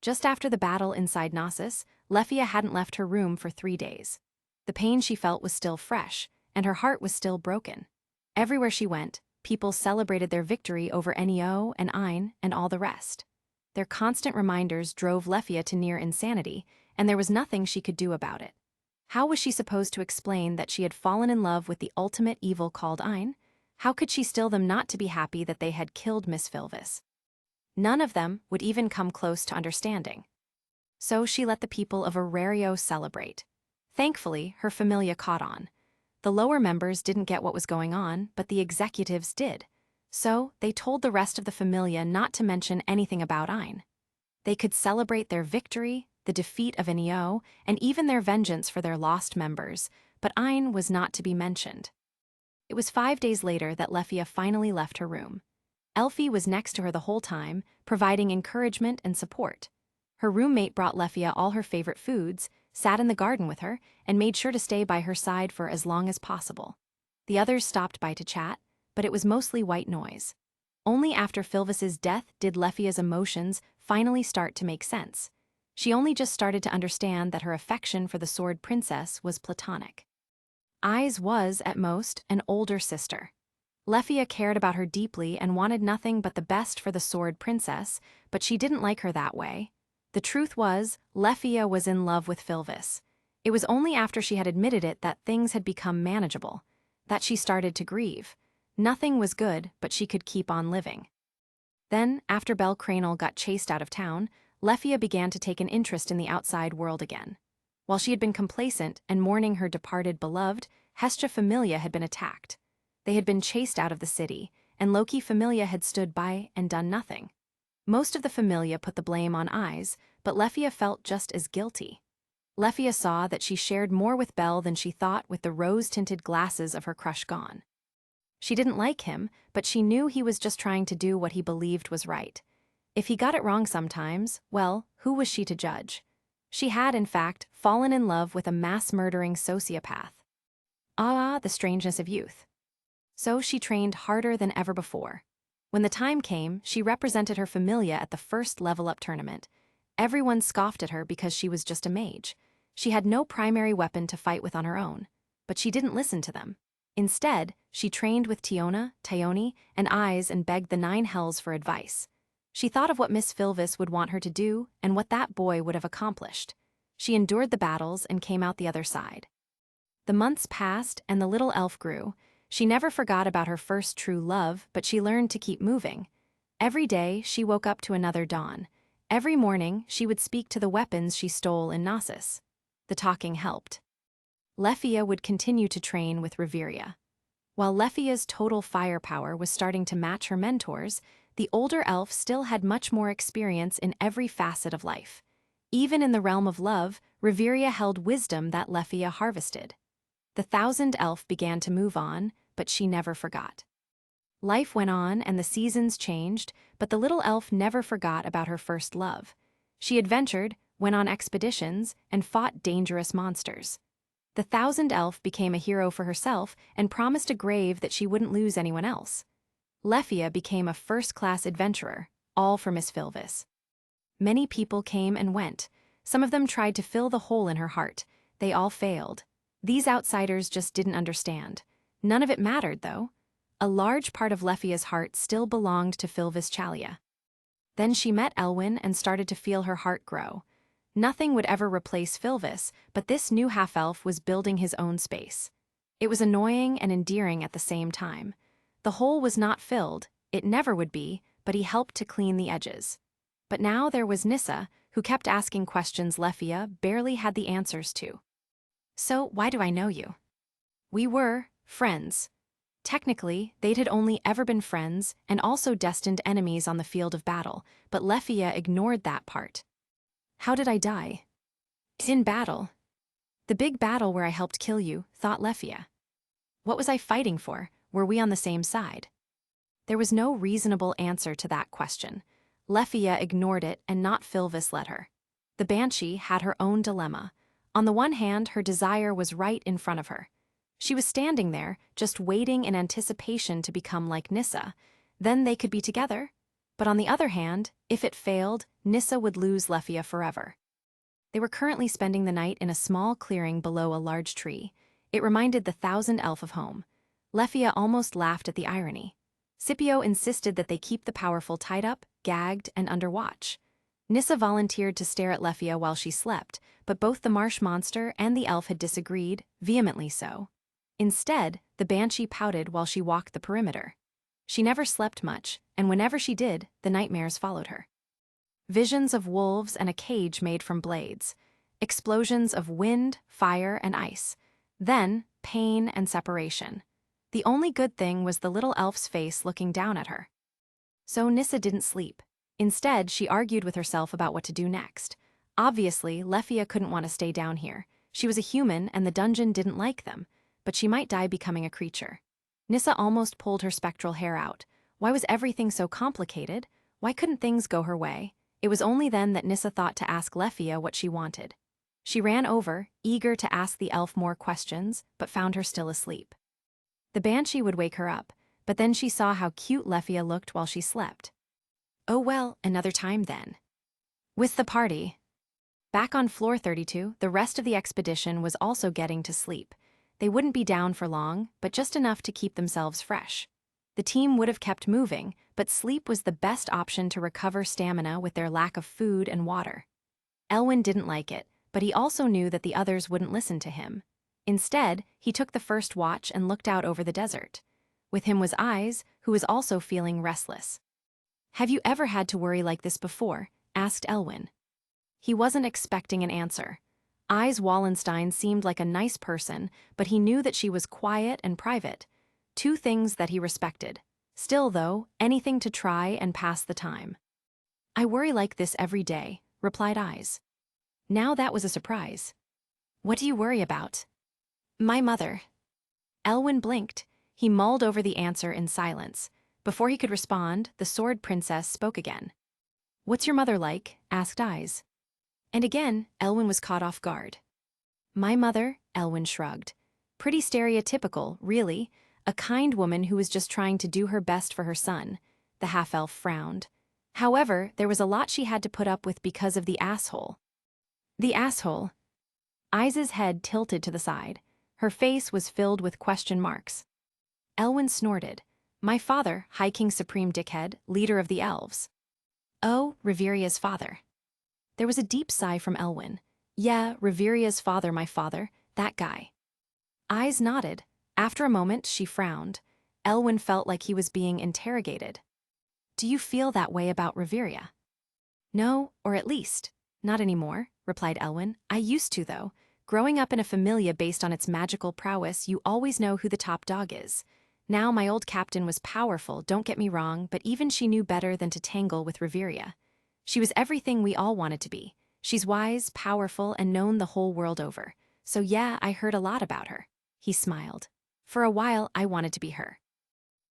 just after the battle inside Knossos, Lefia hadn't left her room for 3 days. The pain she felt was still fresh, and her heart was still broken. Everywhere she went, people celebrated their victory over Neo and Ein and all the rest. Their constant reminders drove Lefia to near insanity, and there was nothing she could do about it. How was she supposed to explain that she had fallen in love with the ultimate evil called Ein? How could she still them not to be happy that they had killed Miss Filvis? None of them would even come close to understanding. So she let the people of Horario celebrate. Thankfully, her familia caught on. The lower members didn't get what was going on, but the executives did. So they told the rest of the familia not to mention anything about Ein. They could celebrate their victory, the defeat of Neo, and even their vengeance for their lost members, but Ein was not to be mentioned. It was 5 days later that Lefia finally left her room. Elfie was next to her the whole time, providing encouragement and support. Her roommate brought Lefia all her favorite foods, sat in the garden with her, and made sure to stay by her side for as long as possible. The others stopped by to chat, but it was mostly white noise. Only after Filvis's death did Lefia's emotions finally start to make sense. She only just started to understand that her affection for the Sword Princess was platonic. Ais was, at most, an older sister. Lefia cared about her deeply and wanted nothing but the best for the Sword Princess, but she didn't like her that way. The truth was, Lefia was in love with Filvis. It was only after she had admitted it that things had become manageable, that she started to grieve. Nothing was good, but she could keep on living. Then, after Belle Cranel got chased out of town, Lefia began to take an interest in the outside world again. While she had been complacent and mourning her departed beloved, Hestia Familia had been attacked. They had been chased out of the city, and Loki Familia had stood by and done nothing. Most of the Familia put the blame on Ais, but Lefia felt just as guilty. Lefia saw that she shared more with Belle than she thought with the rose-tinted glasses of her crush gone. She didn't like him, but she knew he was just trying to do what he believed was right. If he got it wrong sometimes, well, who was she to judge? She had, in fact, fallen in love with a mass-murdering sociopath. Ah, the strangeness of youth. So she trained harder than ever before. When the time came, she represented her familia at the first level-up tournament. Everyone scoffed at her because she was just a mage. She had no primary weapon to fight with on her own. But she didn't listen to them. Instead, she trained with Tiona, Tyone, and Ais and begged the 9 hells for advice. She thought of what Miss Filvis would want her to do and what that boy would have accomplished. She endured the battles and came out the other side. The months passed and the little elf grew. She never forgot about her first true love, but she learned to keep moving. Every day, she woke up to another dawn. Every morning, she would speak to the weapons she stole in Knossos. The talking helped. Lefia would continue to train with Reveria. While Lefia's total firepower was starting to match her mentor's, the older elf still had much more experience in every facet of life. Even in the realm of love, Reveria held wisdom that Lefia harvested. The 1000 elf began to move on, but she never forgot. Life went on and the seasons changed, but the little elf never forgot about her first love. She adventured, went on expeditions, and fought dangerous monsters. The thousand elf became a hero for herself and promised a grave that she wouldn't lose anyone else. Lefia became a first-class adventurer, all for Miss Filvis. Many people came and went. Some of them tried to fill the hole in her heart. They all failed. These outsiders just didn't understand. None of it mattered, though. A large part of Lefia's heart still belonged to Filvis Chalia. Then she met Elwyn and started to feel her heart grow. Nothing would ever replace Filvis, but this new half-elf was building his own space. It was annoying and endearing at the same time. The hole was not filled, it never would be, but he helped to clean the edges. But now there was Nissa, who kept asking questions Lefia barely had the answers to. So, why do I know you? We were friends. Technically, they'd had only ever been friends and also destined enemies on the field of battle, but Lefia ignored that part. How did I die? In battle. The big battle where I helped kill you, thought Lefia. What was I fighting for? Were we on the same side? There was no reasonable answer to that question. Lefia ignored it and not Filvis let her. The Banshee had her own dilemma. On the one hand, her desire was right in front of her. She was standing there, just waiting in anticipation to become like Nissa. Then they could be together. But on the other hand, if it failed, Nissa would lose Lefia forever. They were currently spending the night in a small clearing below a large tree. It reminded the thousand elf of home. Lefia almost laughed at the irony. Scipio insisted that they keep the powerful tied up, gagged, and under watch. Nissa volunteered to stare at Lefia while she slept, but both the marsh monster and the elf had disagreed, vehemently so. Instead, the Banshee pouted while she walked the perimeter. She never slept much, and whenever she did, the nightmares followed her. Visions of wolves and a cage made from blades. Explosions of wind, fire, and ice. Then, pain and separation. The only good thing was the little elf's face looking down at her. So Nissa didn't sleep. Instead, she argued with herself about what to do next. Obviously, Lefia couldn't want to stay down here. She was a human and the dungeon didn't like them, but she might die becoming a creature. Nissa almost pulled her spectral hair out. Why was everything so complicated? Why couldn't things go her way? It was only then that Nissa thought to ask Lefia what she wanted. She ran over, eager to ask the elf more questions, but found her still asleep. The Banshee would wake her up, but then she saw how cute Lefia looked while she slept. Oh well, another time then. With the party. Back on floor 32, the rest of the expedition was also getting to sleep. They wouldn't be down for long, but just enough to keep themselves fresh. The team would have kept moving, but sleep was the best option to recover stamina with their lack of food and water. Elwyn didn't like it, but he also knew that the others wouldn't listen to him. Instead, he took the first watch and looked out over the desert. With him was Ais, who was also feeling restless. Have you ever had to worry like this before? Asked Elwyn. He wasn't expecting an answer. Ais Wallenstein seemed like a nice person, but he knew that she was quiet and private. Two things that he respected. Still, though, anything to try and pass the time. I worry like this every day, replied Ais. Now that was a surprise. What do you worry about? My mother. Elwyn blinked. He mulled over the answer in silence. Before he could respond, the sword princess spoke again. What's your mother like? Asked Ais. And again, Elwyn was caught off guard. My mother, Elwyn shrugged. Pretty stereotypical, really. A kind woman who was just trying to do her best for her son. The half-elf frowned. However, there was a lot she had to put up with because of the asshole. The asshole. Ais's head tilted to the side. Her face was filled with question marks. Elwyn snorted. My father, High King Supreme Dickhead, leader of the elves. Oh, Reveria's father. There was a deep sigh from Elwyn. Yeah, Reveria's father, my father, that guy. Ais nodded. After a moment, she frowned. Elwyn felt like he was being interrogated. Do you feel that way about Reveria? No, or at least, not anymore, replied Elwyn. I used to, though. Growing up in a familia based on its magical prowess, you always know who the top dog is. Now my old captain was powerful, don't get me wrong, but even she knew better than to tangle with Reveria. She was everything we all wanted to be. She's wise, powerful, and known the whole world over. So yeah, I heard a lot about her. He smiled. For a while, I wanted to be her.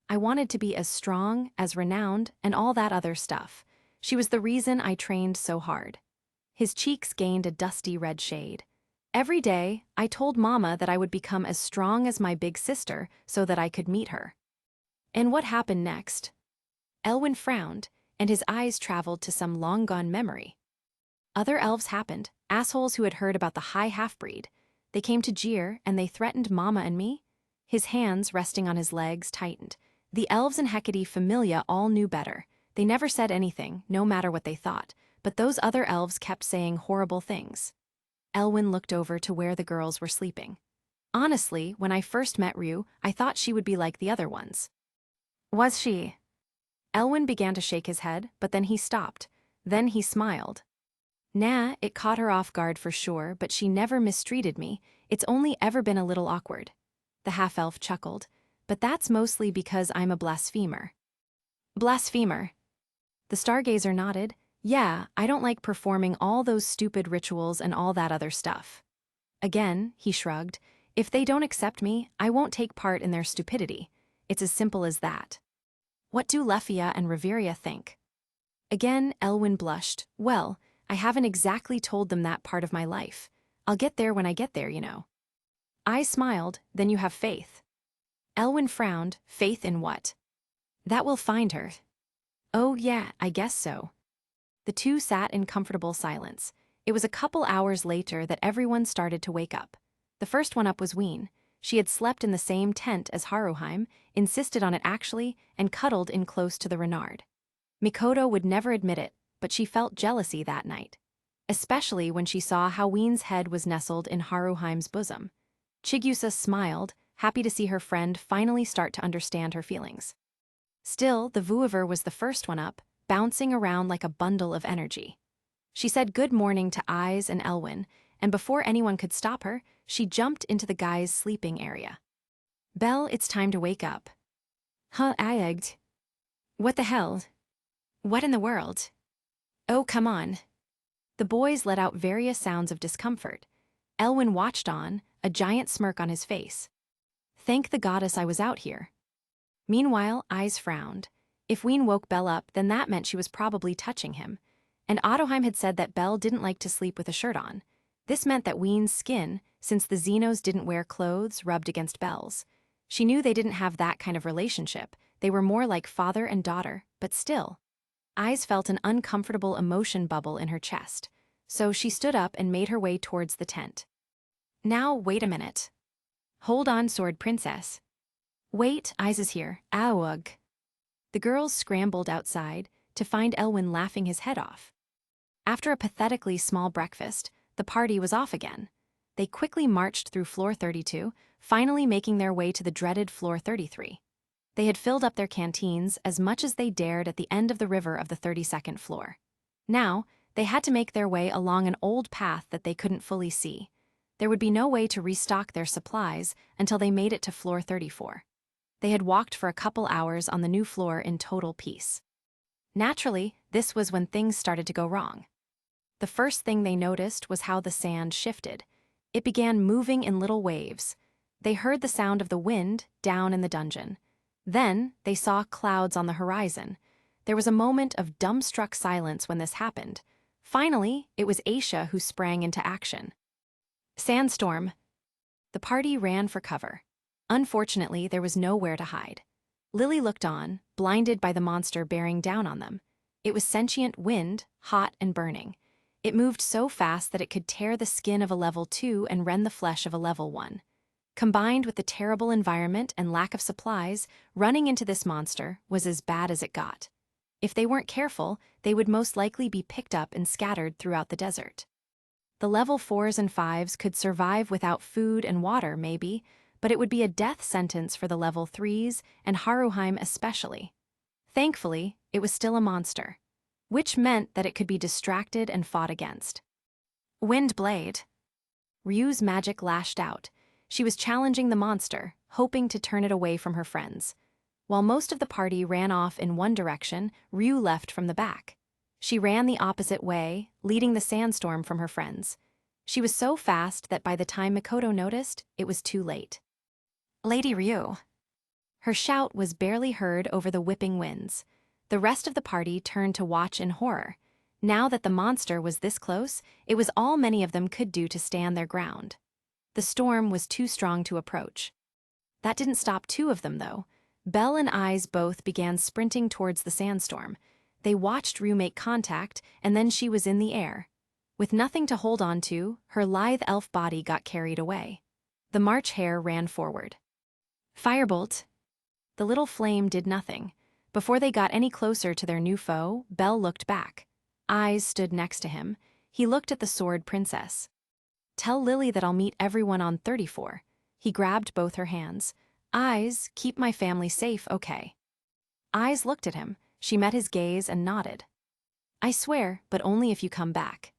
I wanted to be as strong, as renowned, and all that other stuff. She was the reason I trained so hard. His cheeks gained a dusty red shade. Every day, I told Mama that I would become as strong as my big sister so that I could meet her. And what happened next? Elwyn frowned, and his eyes traveled to some long-gone memory. Other elves happened, assholes who had heard about the high half-breed. They came to jeer, and they threatened Mama and me. His hands, resting on his legs, tightened. The elves in Hecate Familia all knew better. They never said anything, no matter what they thought, but those other elves kept saying horrible things. Elwyn looked over to where the girls were sleeping. Honestly, when I first met Ryuu, I thought she would be like the other ones. Was she? Elwyn began to shake his head, but then he stopped. Then he smiled. Nah, it caught her off guard for sure, but she never mistreated me. It's only ever been a little awkward. The half-elf chuckled. But that's mostly because I'm a blasphemer. Blasphemer. The stargazer nodded. Yeah, I don't like performing all those stupid rituals and all that other stuff. Again, he shrugged. If they don't accept me, I won't take part in their stupidity. It's as simple as that. What do Lefia and Reveria think? Again, Elwyn blushed. Well, I haven't exactly told them that part of my life. I'll get there when I get there, you know. I smiled. Then you have faith. Elwyn frowned. Faith in what? That we'll find her. Oh yeah, I guess so. The two sat in comfortable silence. It was a couple hours later that everyone started to wake up. The first one up was Ween. She had slept in the same tent as Haruheim, insisted on it actually, and cuddled in close to the Renard. Mikoto would never admit it, but she felt jealousy that night. Especially when she saw how Ween's head was nestled in Haruheim's bosom. Chigusa smiled, happy to see her friend finally start to understand her feelings. Still, the Vuiver was the first one up, bouncing around like a bundle of energy. She said good morning to Ais and Elwyn, and before anyone could stop her, she jumped into the guys' sleeping area. Belle, it's time to wake up. Huh, I egged. What the hell? What in the world? Oh, come on. The boys let out various sounds of discomfort. Elwyn watched on, a giant smirk on his face. Thank the goddess I was out here. Meanwhile, Ais frowned. If Ween woke Belle up, then that meant she was probably touching him. And Ottoheim had said that Belle didn't like to sleep with a shirt on. This meant that Ween's skin, since the Xenos didn't wear clothes, rubbed against Belle's. She knew they didn't have that kind of relationship. They were more like father and daughter, but still. Ais felt an uncomfortable emotion bubble in her chest. So she stood up and made her way towards the tent. Now, wait a minute. Hold on, Sword Princess. Wait, Ais is here. Awug. The girls scrambled outside to find Elwyn laughing his head off. After a pathetically small breakfast, the party was off again. They quickly marched through floor 32, finally making their way to the dreaded floor 33. They had filled up their canteens as much as they dared at the end of the river of the 32nd floor. Now, they had to make their way along an old path that they couldn't fully see. There would be no way to restock their supplies until they made it to floor 34. They had walked for a couple hours on the new floor in total peace. Naturally, this was when things started to go wrong. The first thing they noticed was how the sand shifted. It began moving in little waves. They heard the sound of the wind down in the dungeon. Then, they saw clouds on the horizon. There was a moment of dumbstruck silence when this happened. Finally, it was Aisha who sprang into action. Sandstorm. The party ran for cover. Unfortunately, there was nowhere to hide. Lily looked on, blinded by the monster bearing down on them. It was sentient wind, hot and burning. It moved so fast that it could tear the skin of a level 2 and rend the flesh of a level 1. Combined with the terrible environment and lack of supplies, running into this monster was as bad as it got. If they weren't careful, they would most likely be picked up and scattered throughout the desert. The level 4s and 5s could survive without food and water, maybe, but it would be a death sentence for the level 3s, and Haruheim especially. Thankfully, it was still a monster, which meant that it could be distracted and fought against. Wind Blade. Ryuu's magic lashed out. She was challenging the monster, hoping to turn it away from her friends. While most of the party ran off in one direction, Ryuu left from the back. She ran the opposite way, leading the sandstorm from her friends. She was so fast that by the time Mikoto noticed, it was too late. Lady Ryuu. Her shout was barely heard over the whipping winds. The rest of the party turned to watch in horror. Now that the monster was this close, it was all many of them could do to stand their ground. The storm was too strong to approach. That didn't stop two of them, though. Belle and Ais both began sprinting towards the sandstorm. They watched Ryuu make contact, and then she was in the air. With nothing to hold on to, her lithe elf body got carried away. The March Hare ran forward. Firebolt! The little flame did nothing. Before they got any closer to their new foe, Belle looked back. Ais stood next to him. He looked at the sword princess. Tell Lily that I'll meet everyone on 34. He grabbed both her hands. Ais, keep my family safe, okay? Ais looked at him. She met his gaze and nodded. I swear, but only if you come back.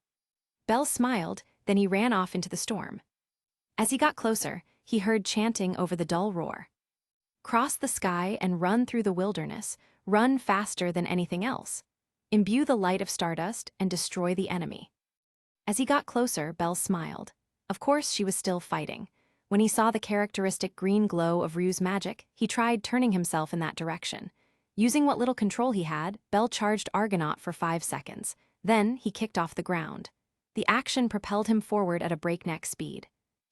Belle smiled, then he ran off into the storm. As he got closer, he heard chanting over the dull roar. Cross the sky and run through the wilderness, run faster than anything else. Imbue the light of stardust and destroy the enemy. As he got closer, Belle smiled. Of course, she was still fighting. When he saw the characteristic green glow of Ryuu's magic, he tried turning himself in that direction. Using what little control he had, Belle charged Argonaut for 5 seconds. Then, he kicked off the ground. The action propelled him forward at a breakneck speed.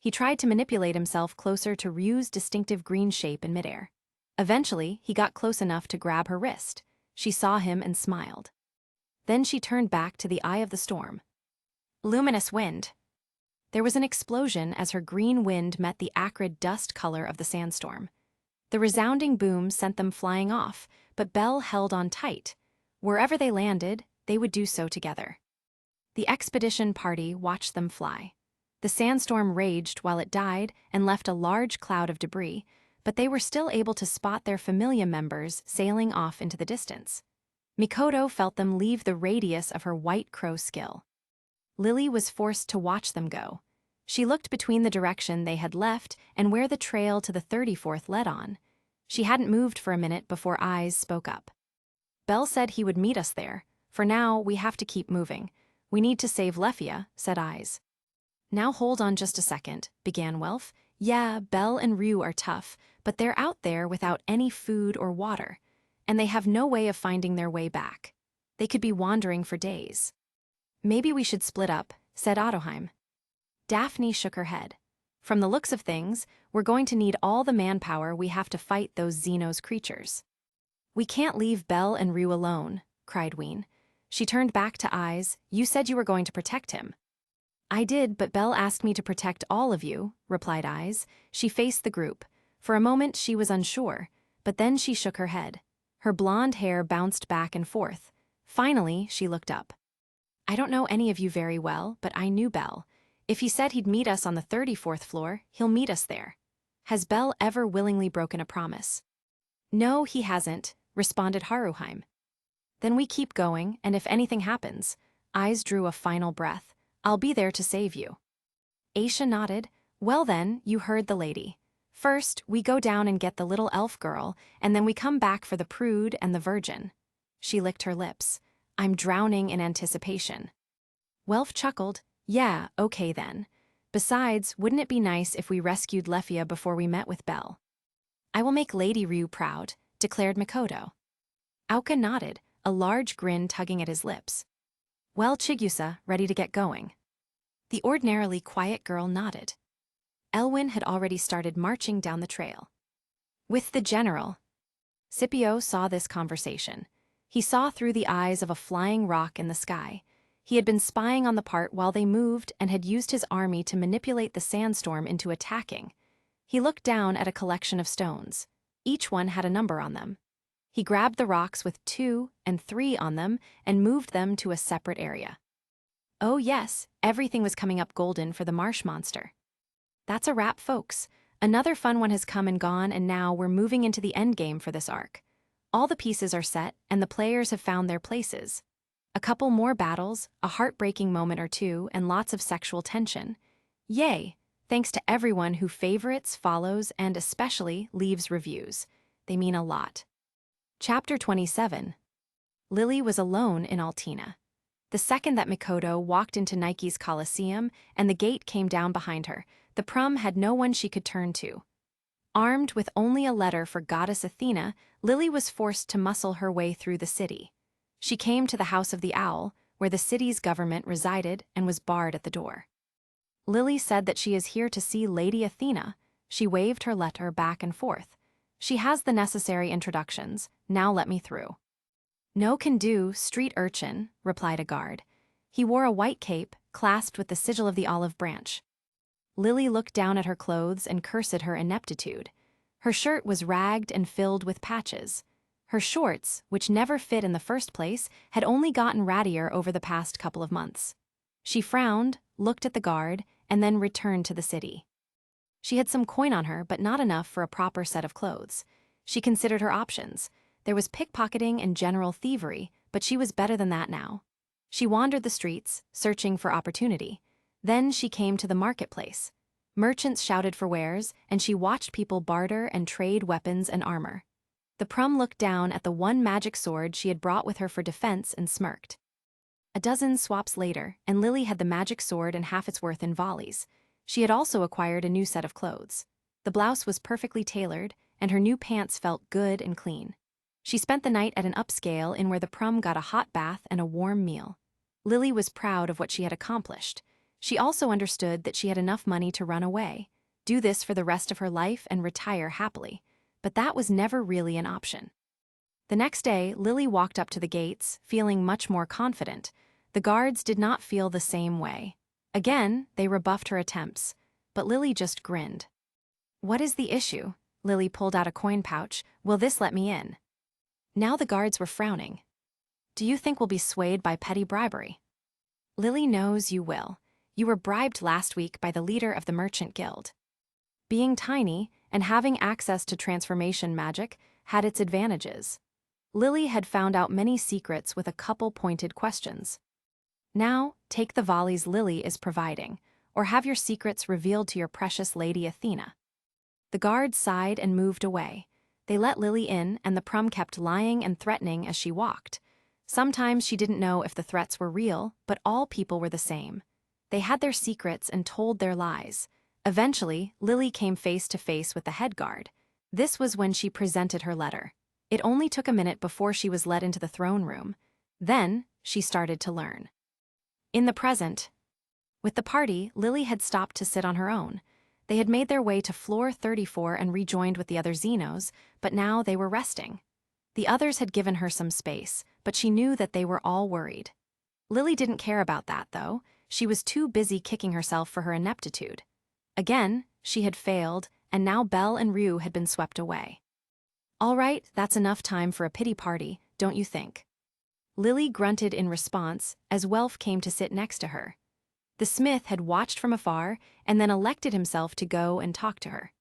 He tried to manipulate himself closer to Ryuu's distinctive green shape in midair. Eventually, he got close enough to grab her wrist. She saw him and smiled. Then she turned back to the eye of the storm. Luminous wind. There was an explosion as her green wind met the acrid dust color of the sandstorm. The resounding boom sent them flying off, but Belle held on tight. Wherever they landed, they would do so together. The expedition party watched them fly. The sandstorm raged while it died and left a large cloud of debris, but they were still able to spot their familia members sailing off into the distance. Mikoto felt them leave the radius of her white crow skill. Lily was forced to watch them go. She looked between the direction they had left and where the trail to the 34th led on. She hadn't moved for a minute before Ais spoke up. Belle said he would meet us there. For now, we have to keep moving. We need to save Lefia, said Ais. Now hold on just a second, began Welf. Yeah, Belle and Ryuu are tough, but they're out there without any food or water, and they have no way of finding their way back. They could be wandering for days. Maybe we should split up, said Ottoheim. Daphne shook her head. From the looks of things, we're going to need all the manpower we have to fight those Xenos creatures. We can't leave Belle and Ryuu alone, cried Ween. She turned back to Ais. You said you were going to protect him. I did, but Belle asked me to protect all of you, replied Ais. She faced the group. For a moment she was unsure, but then she shook her head. Her blonde hair bounced back and forth. Finally, she looked up. I don't know any of you very well, but I knew Belle. If he said he'd meet us on the 34th floor, he'll meet us there. Has Belle ever willingly broken a promise? No, he hasn't, responded Haruheim. Then we keep going, and if anything happens, Ais drew a final breath. I'll be there to save you. Aisha nodded. Well then, you heard the lady. First, we go down and get the little elf girl, and then we come back for the prude and the virgin. She licked her lips. I'm drowning in anticipation. Welf chuckled. Yeah, okay then. Besides, wouldn't it be nice if we rescued Lefia before we met with Belle? I will make Lady Ryuu proud, declared Mikoto. Aoka nodded, a large grin tugging at his lips. Well, Chigusa, ready to get going? The ordinarily quiet girl nodded. Elwyn had already started marching down the trail. With the general. Scipio saw this conversation. He saw through the eyes of a flying rock in the sky. He had been spying on the part while they moved and had used his army to manipulate the sandstorm into attacking. He looked down at a collection of stones. Each one had a number on them. He grabbed the rocks with 2 and 3 on them and moved them to a separate area. Oh yes, everything was coming up golden for the marsh monster. That's a wrap, folks. Another fun one has come and gone, and now we're moving into the endgame for this arc. All the pieces are set, and the players have found their places. A couple more battles, a heartbreaking moment or two, and lots of sexual tension. Yay! Thanks to everyone who favorites, follows, and especially leaves reviews. They mean a lot. Chapter 27. Lily was alone in Altina. The second that Mikoto walked into Nike's Coliseum and the gate came down behind her, the prum had no one she could turn to. Armed with only a letter for goddess Athena, Lily was forced to muscle her way through the city. She came to the House of the Owl, where the city's government resided, and was barred at the door. Lily said that she is here to see Lady Athena. She waved her letter back and forth. She has the necessary introductions. Now let me through. No can do, street urchin, replied a guard. He wore a white cape, clasped with the sigil of the olive branch. Lily looked down at her clothes and cursed her ineptitude. Her shirt was ragged and filled with patches. Her shorts, which never fit in the first place, had only gotten rattier over the past couple of months. She frowned, looked at the guard, and then returned to the city. She had some coin on her, but not enough for a proper set of clothes. She considered her options. There was pickpocketing and general thievery, but she was better than that now. She wandered the streets, searching for opportunity. Then she came to the marketplace. Merchants shouted for wares, and she watched people barter and trade weapons and armor. The prum looked down at the one magic sword she had brought with her for defense and smirked. A dozen swaps later, and Lily had the magic sword and half its worth in volleys. She had also acquired a new set of clothes. The blouse was perfectly tailored, and her new pants felt good and clean. She spent the night at an upscale inn where the prum got a hot bath and a warm meal. Lily was proud of what she had accomplished. She also understood that she had enough money to run away, do this for the rest of her life and retire happily. But that was never really an option. The next day, Lily walked up to the gates, feeling much more confident. The guards did not feel the same way. Again, they rebuffed her attempts, but Lily just grinned. What is the issue? Lily pulled out a coin pouch. Will this let me in? Now the guards were frowning. Do you think we'll be swayed by petty bribery? Lily knows you will. You were bribed last week by the leader of the Merchant Guild. Being tiny and having access to transformation magic had its advantages. Lily had found out many secrets with a couple pointed questions. Now, take the volleys Lily is providing, or have your secrets revealed to your precious Lady Athena. The guards sighed and moved away. They let Lily in, and the prum kept lying and threatening as she walked. Sometimes she didn't know if the threats were real, but all people were the same. They had their secrets and told their lies. Eventually, Lily came face to face with the head guard. This was when she presented her letter. It only took a minute before she was led into the throne room. Then, she started to learn. In the present, with the party, Lily had stopped to sit on her own. They had made their way to floor 34 and rejoined with the other Xenos, but now they were resting. The others had given her some space, but she knew that they were all worried. Lily didn't care about that, though. She was too busy kicking herself for her ineptitude. Again, she had failed, and now Belle and Ryuu had been swept away. All right, that's enough time for a pity party, don't you think? Lily grunted in response as Welf came to sit next to her. The smith had watched from afar and then elected himself to go and talk to her.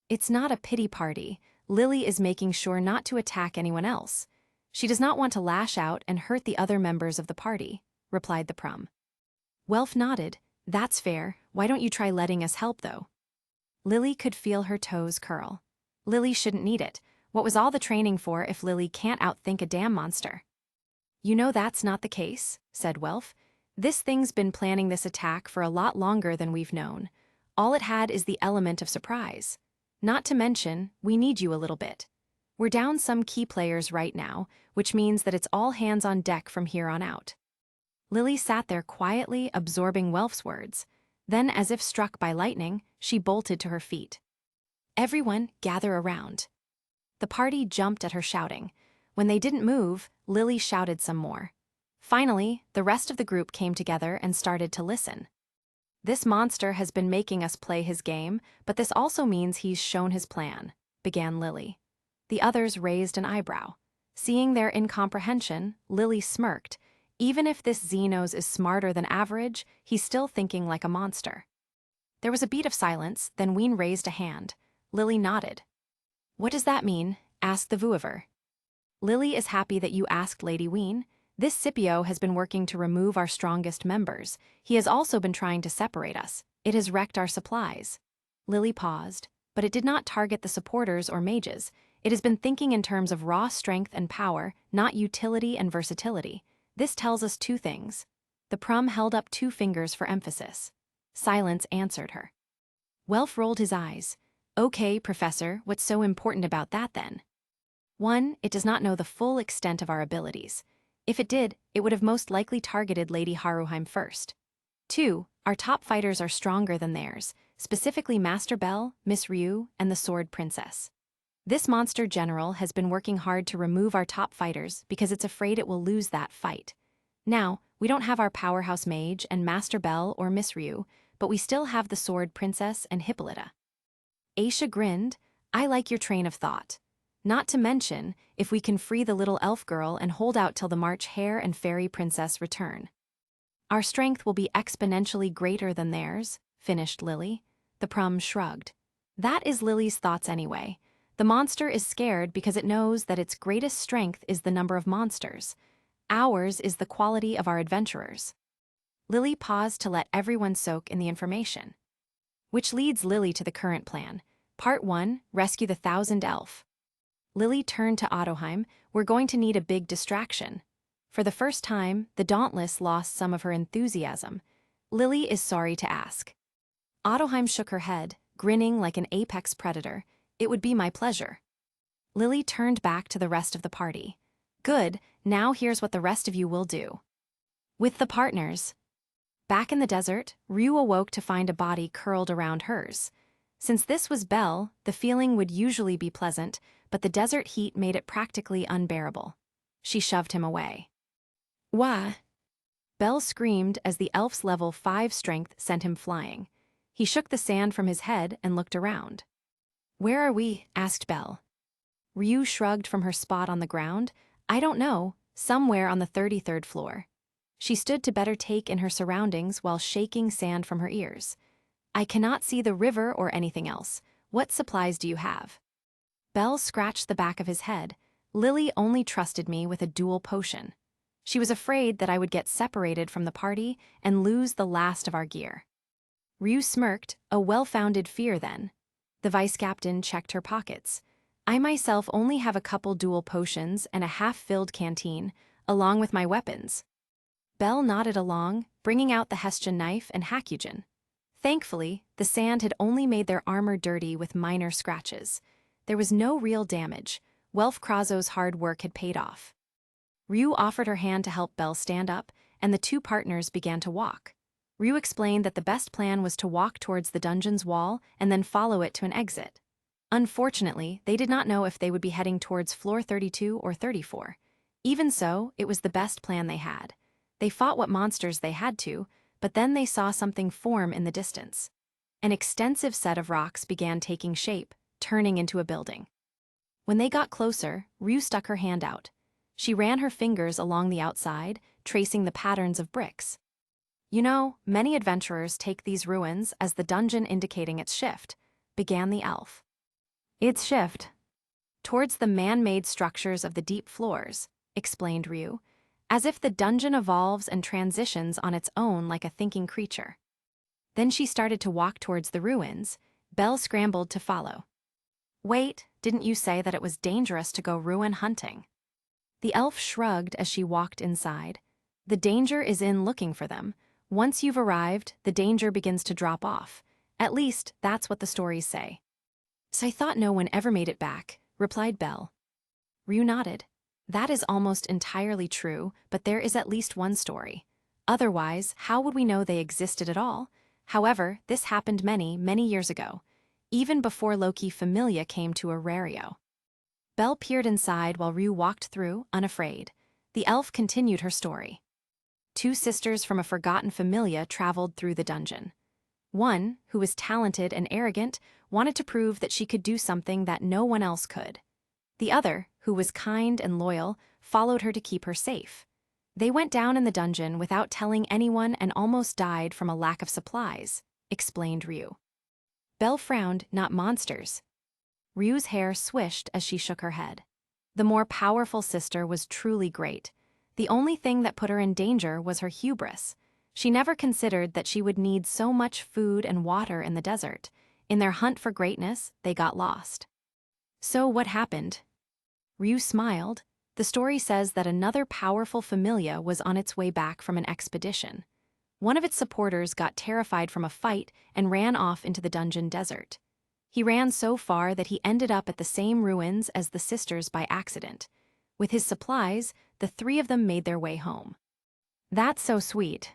It's not a pity party. Lily is making sure not to attack anyone else. She does not want to lash out and hurt the other members of the party, replied the prum. Welf nodded. That's fair. Why don't you try letting us help, though? Lily could feel her toes curl. Lily shouldn't need it. What was all the training for if Lily can't outthink a damn monster? You know that's not the case, said Welf. This thing's been planning this attack for a lot longer than we've known. All it had is the element of surprise. Not to mention, we need you a little bit. We're down some key players right now, which means that it's all hands on deck from here on out. Lily sat there quietly, absorbing Welf's words. Then, as if struck by lightning, she bolted to her feet. Everyone, gather around. The party jumped at her shouting. When they didn't move, Lily shouted some more. Finally, the rest of the group came together and started to listen. This monster has been making us play his game, but this also means he's shown his plan, began Lily. The others raised an eyebrow. Seeing their incomprehension, Lily smirked. Even if this Xenos is smarter than average, he's still thinking like a monster. There was a beat of silence, then Ween raised a hand. Lily nodded. What does that mean? Asked the Vuiver. Lily is happy that you asked, Lady Ween. This Scipio has been working to remove our strongest members. He has also been trying to separate us. It has wrecked our supplies. Lily paused, but it did not target the supporters or mages. It has been thinking in terms of raw strength and power, not utility and versatility. This tells us two things. The prum held up 2 fingers for emphasis. Silence answered her. Welf rolled his eyes. Okay, Professor, what's so important about that then? 1. It does not know the full extent of our abilities. If it did, it would have most likely targeted Lady Haruheim first. 2. Our top fighters are stronger than theirs, specifically Master Bell, Miss Ryuu, and the Sword Princess. This monster general has been working hard to remove our top fighters because it's afraid it will lose that fight. Now, we don't have our powerhouse mage and Master Bell or Miss Ryuu, but we still have the Sword Princess and Hippolyta. Aisha grinned. I like your train of thought. Not to mention, if we can free the little elf girl and hold out till the March Hare and Fairy Princess return. Our strength will be exponentially greater than theirs, finished Lily. The Prum shrugged. That is Lily's thoughts anyway. The monster is scared because it knows that its greatest strength is the number of monsters. Ours is the quality of our adventurers. Lily paused to let everyone soak in the information. Which leads Lily to the current plan. Part 1, Rescue the Thousand Elf. Lily turned to Ottoheim. We're going to need a big distraction. For the first time, the Dauntless lost some of her enthusiasm. Lily is sorry to ask. Ottoheim shook her head, grinning like an apex predator. It would be my pleasure. Lily turned back to the rest of the party. Good, now here's what the rest of you will do. With the partners. Back in the desert, Ryuu awoke to find a body curled around hers. Since this was Belle, the feeling would usually be pleasant, but the desert heat made it practically unbearable. She shoved him away. Why? Belle screamed as the elf's level 5 strength sent him flying. He shook the sand from his head and looked around. Where are we? Asked Belle. Ryuu shrugged from her spot on the ground. I don't know, somewhere on the 33rd floor. She stood to better take in her surroundings while shaking sand from her ears. I cannot see the river or anything else. What supplies do you have? Belle scratched the back of his head. Lily only trusted me with a dual potion. She was afraid that I would get separated from the party and lose the last of our gear. Ryuu smirked, a well-founded fear then. The vice-captain checked her pockets. I myself only have a couple dual potions and a half-filled canteen, along with my weapons. Belle nodded along, bringing out the Hestia knife and hakugen. Thankfully, the sand had only made their armor dirty with minor scratches. There was no real damage. Welf Krazo's hard work had paid off. Ryuu offered her hand to help Belle stand up, and the two partners began to walk. Ryuu explained that the best plan was to walk towards the dungeon's wall and then follow it to an exit. Unfortunately, they did not know if they would be heading towards floor 32 or 34. Even so, it was the best plan they had. They fought what monsters they had to, but then they saw something form in the distance. An extensive set of rocks began taking shape, turning into a building. When they got closer, Ryuu stuck her hand out. She ran her fingers along the outside, tracing the patterns of bricks. You know, many adventurers take these ruins as the dungeon indicating its shift, began the elf. Its shift. Towards the man-made structures of the deep floors, explained Ryuu, as if the dungeon evolves and transitions on its own like a thinking creature. Then she started to walk towards the ruins. Belle scrambled to follow. Wait, didn't you say that it was dangerous to go ruin hunting? The elf shrugged as she walked inside. The danger is in looking for them. Once you've arrived, the danger begins to drop off. At least, that's what the stories say. So I thought no one ever made it back, replied Belle. Ryuu nodded. That is almost entirely true, but there is at least one story. Otherwise, how would we know they existed at all? However, this happened many, many years ago, even before Loki Familia came to Horario. Belle peered inside while Ryuu walked through, unafraid. The elf continued her story. Two sisters from a forgotten familia traveled through the dungeon. One, who was talented and arrogant, wanted to prove that she could do something that no one else could. The other, who was kind and loyal, followed her to keep her safe. They went down in the dungeon without telling anyone and almost died from a lack of supplies, explained Ryuu. Belle frowned, not monsters. Ryuu's hair swished as she shook her head. The more powerful sister was truly great. The only thing that put her in danger was her hubris. She never considered that she would need so much food and water in the desert. In their hunt for greatness, they got lost. So what happened? Ryuu smiled. The story says that another powerful familia was on its way back from an expedition. One of its supporters got terrified from a fight and ran off into the dungeon desert. He ran so far that he ended up at the same ruins as the sisters by accident. With his supplies, the three of them made their way home. That's so sweet.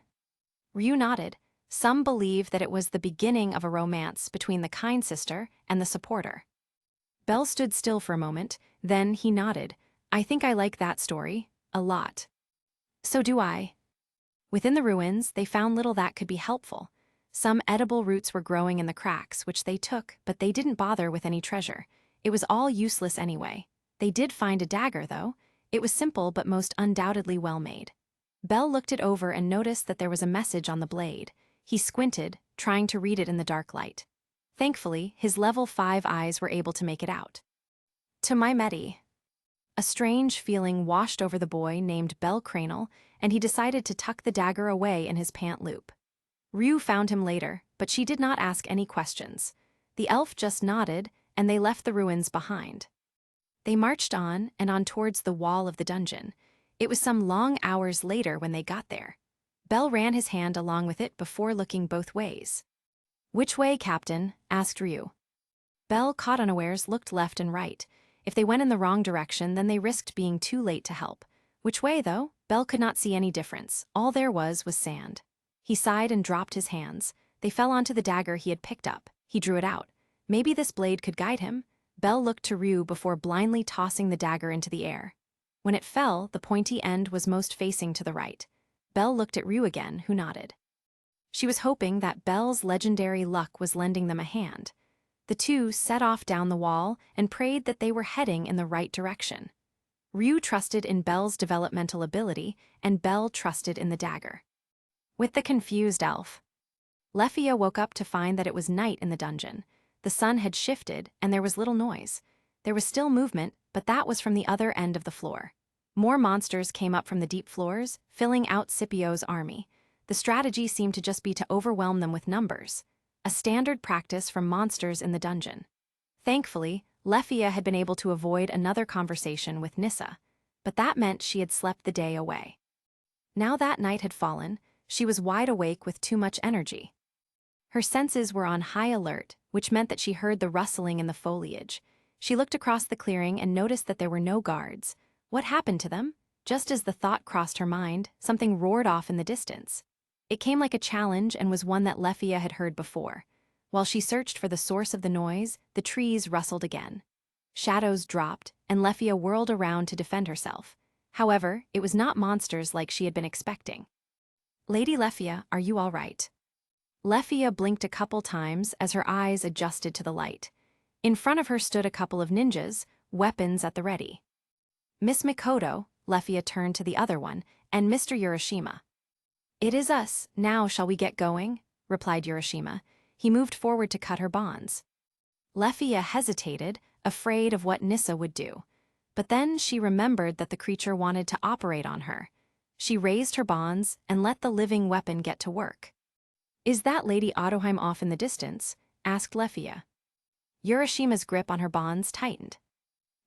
Ryuu nodded. Some believe that it was the beginning of a romance between the kind sister and the supporter. Belle stood still for a moment, then he nodded. I think I like that story, a lot. So do I. Within the ruins, they found little that could be helpful. Some edible roots were growing in the cracks, which they took, but they didn't bother with any treasure. It was all useless anyway. They did find a dagger, though. It was simple but most undoubtedly well made. Belle looked it over and noticed that there was a message on the blade. He squinted, trying to read it in the dark light. Thankfully, his level 5 eyes were able to make it out. To my Medi. A strange feeling washed over the boy named Belle Cranel, and he decided to tuck the dagger away in his pant loop. Ryuu found him later, but she did not ask any questions. The elf just nodded, and they left the ruins behind. They marched on and on towards the wall of the dungeon. It was some long hours later when they got there. Belle ran his hand along with it before looking both ways. Which way, Captain? Asked Ryuu. Belle, caught unawares, looked left and right. If they went in the wrong direction, then they risked being too late to help. Which way, though? Belle could not see any difference. All there was sand. He sighed and dropped his hands. They fell onto the dagger he had picked up. He drew it out. Maybe this blade could guide him? Belle looked to Ryuu before blindly tossing the dagger into the air. When it fell, the pointy end was most facing to the right. Belle looked at Ryuu again, who nodded. She was hoping that Belle's legendary luck was lending them a hand. The two set off down the wall and prayed that they were heading in the right direction. Ryuu trusted in Belle's developmental ability, and Belle trusted in the dagger. With the confused elf, Lefia woke up to find that it was night in the dungeon. The sun had shifted, and there was little noise. There was still movement, but that was from the other end of the floor. More monsters came up from the deep floors, filling out Scipio's army. The strategy seemed to just be to overwhelm them with numbers, a standard practice from monsters in the dungeon. Thankfully, Lefia had been able to avoid another conversation with Nissa, but that meant she had slept the day away. Now that night had fallen, she was wide awake with too much energy. Her senses were on high alert, which meant that she heard the rustling in the foliage. She looked across the clearing and noticed that there were no guards. What happened to them? Just as the thought crossed her mind, something roared off in the distance. It came like a challenge and was one that Lefia had heard before. While she searched for the source of the noise, the trees rustled again. Shadows dropped, and Lefia whirled around to defend herself. However, it was not monsters like she had been expecting. Lady Lefia, are you all right? Lefia blinked a couple times as her eyes adjusted to the light. In front of her stood a couple of ninjas, weapons at the ready. Miss Mikoto, Lefia turned to the other one, and Mr. Urashima. It is us, now shall we get going? Replied Urashima. He moved forward to cut her bonds. Lefia hesitated, afraid of what Nissa would do. But then she remembered that the creature wanted to operate on her. She raised her bonds and let the living weapon get to work. Is that Lady Ottoheim off in the distance? Asked Lefia. Urashima's grip on her bonds tightened.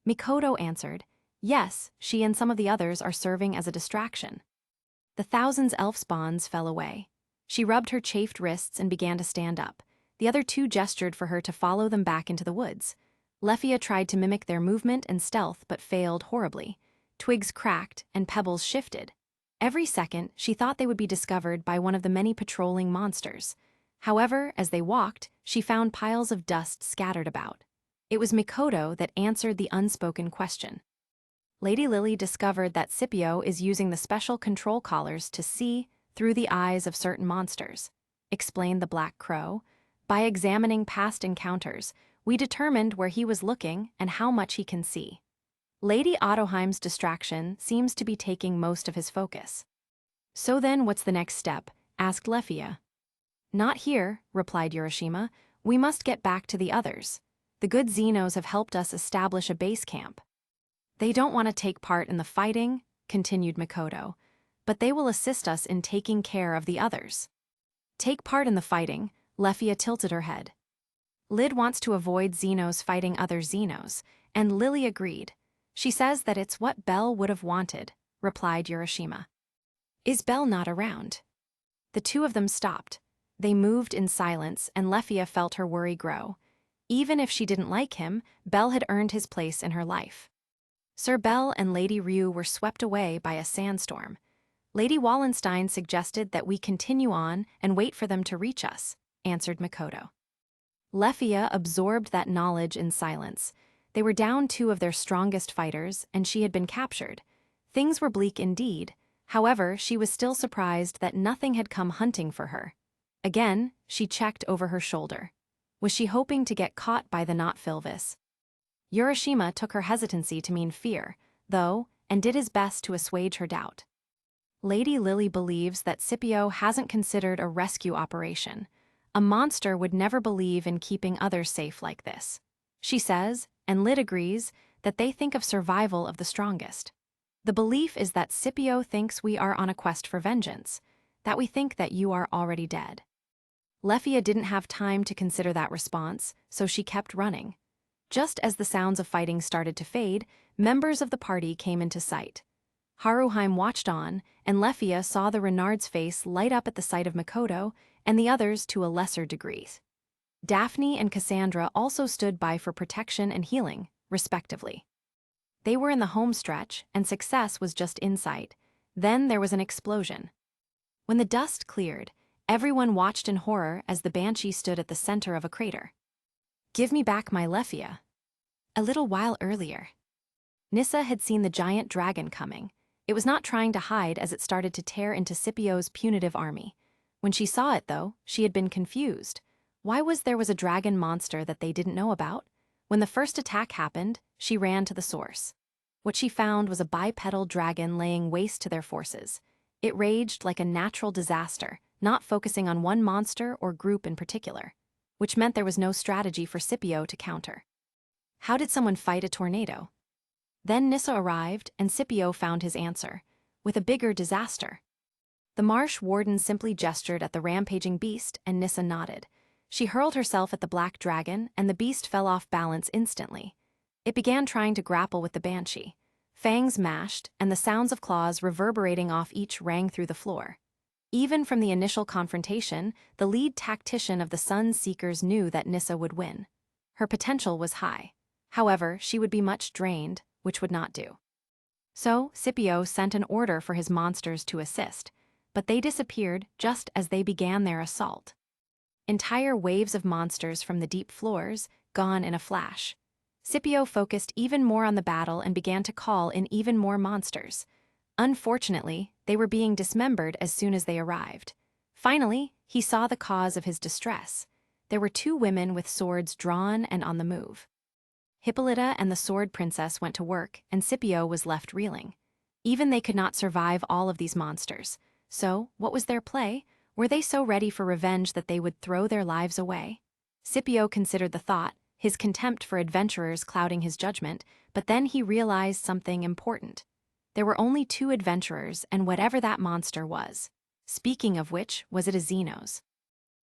Mikoto answered, yes, she and some of the others are serving as a distraction. The Thousand's elf's bonds fell away. She rubbed her chafed wrists and began to stand up. The other two gestured for her to follow them back into the woods. Lefia tried to mimic their movement and stealth but failed horribly. Twigs cracked and pebbles shifted. Every second, she thought they would be discovered by one of the many patrolling monsters. However, as they walked, she found piles of dust scattered about. It was Mikoto that answered the unspoken question. Lady Lily discovered that Scipio is using the special control collars to see through the eyes of certain monsters, explained the Black Crow. By examining past encounters, we determined where he was looking and how much he can see. Lady Ottoheim's distraction seems to be taking most of his focus. So then what's the next step? Asked Lefia. Not here, replied Urashima. We must get back to the others. The good Xenos have helped us establish a base camp. They don't want to take part in the fighting, continued Mikoto, but they will assist us in taking care of the others. Take part in the fighting, Lefia tilted her head. Lyd wants to avoid Xenos fighting other Xenos, and Lily agreed. She says that it's what Belle would have wanted, replied Urashima. Is Belle not around? The two of them stopped. They moved in silence, and Lefia felt her worry grow. Even if she didn't like him, Belle had earned his place in her life. Sir Belle and Lady Ryuu were swept away by a sandstorm. Lady Wallenstein suggested that we continue on and wait for them to reach us, answered Mikoto. Lefia absorbed that knowledge in silence. They were down 2 of their strongest fighters, and she had been captured. Things were bleak indeed. However, she was still surprised that nothing had come hunting for her. Again, she checked over her shoulder. Was she hoping to get caught by the Not Filvis? Urashima took her hesitancy to mean fear, though, and did his best to assuage her doubt. Lady Lily believes that Scipio hasn't considered a rescue operation. A monster would never believe in keeping others safe like this. She says, and Lid agrees, that they think of survival of the strongest. The belief is that Scipio thinks we are on a quest for vengeance, that we think that you are already dead. Lefia didn't have time to consider that response, so she kept running. Just as the sounds of fighting started to fade, members of the party came into sight. Haruheim watched on, and Lefia saw the Renard's face light up at the sight of Mikoto and the others to a lesser degree. Daphne and Cassandra also stood by for protection and healing, respectively. They were in the home stretch, and success was just in sight. Then there was an explosion. When the dust cleared, everyone watched in horror as the Banshee stood at the center of a crater. "Give me back my Lefia." A little while earlier, Nissa had seen the giant dragon coming. It was not trying to hide as it started to tear into Scipio's punitive army. When she saw it, though, she had been confused. Why was there a dragon monster that they didn't know about? When the first attack happened, she ran to the source. What she found was a bipedal dragon laying waste to their forces. It raged like a natural disaster, not focusing on one monster or group in particular, which meant there was no strategy for Scipio to counter. How did someone fight a tornado? Then Nissa arrived, and Scipio found his answer, with a bigger disaster. The marsh warden simply gestured at the rampaging beast, and Nissa nodded. She hurled herself at the black dragon, and the beast fell off balance instantly. It began trying to grapple with the Banshee. Fangs mashed, and the sounds of claws reverberating off each rang through the floor. Even from the initial confrontation, the lead tactician of the Sun Seekers knew that Nissa would win. Her potential was high. However, she would be much drained, which would not do. So, Scipio sent an order for his monsters to assist, but they disappeared just as they began their assault. Entire waves of monsters from the deep floors, gone in a flash. Scipio focused even more on the battle and began to call in even more monsters. Unfortunately, they were being dismembered as soon as they arrived. Finally, he saw the cause of his distress. There were 2 women with swords drawn and on the move. Hippolyta and the Sword Princess went to work, and Scipio was left reeling. Even they could not survive all of these monsters. So, what was their play? Were they so ready for revenge that they would throw their lives away? Scipio considered the thought, his contempt for adventurers clouding his judgment, but then he realized something important. There were only 2 adventurers, and whatever that monster was. Speaking of which, was it a Xenos?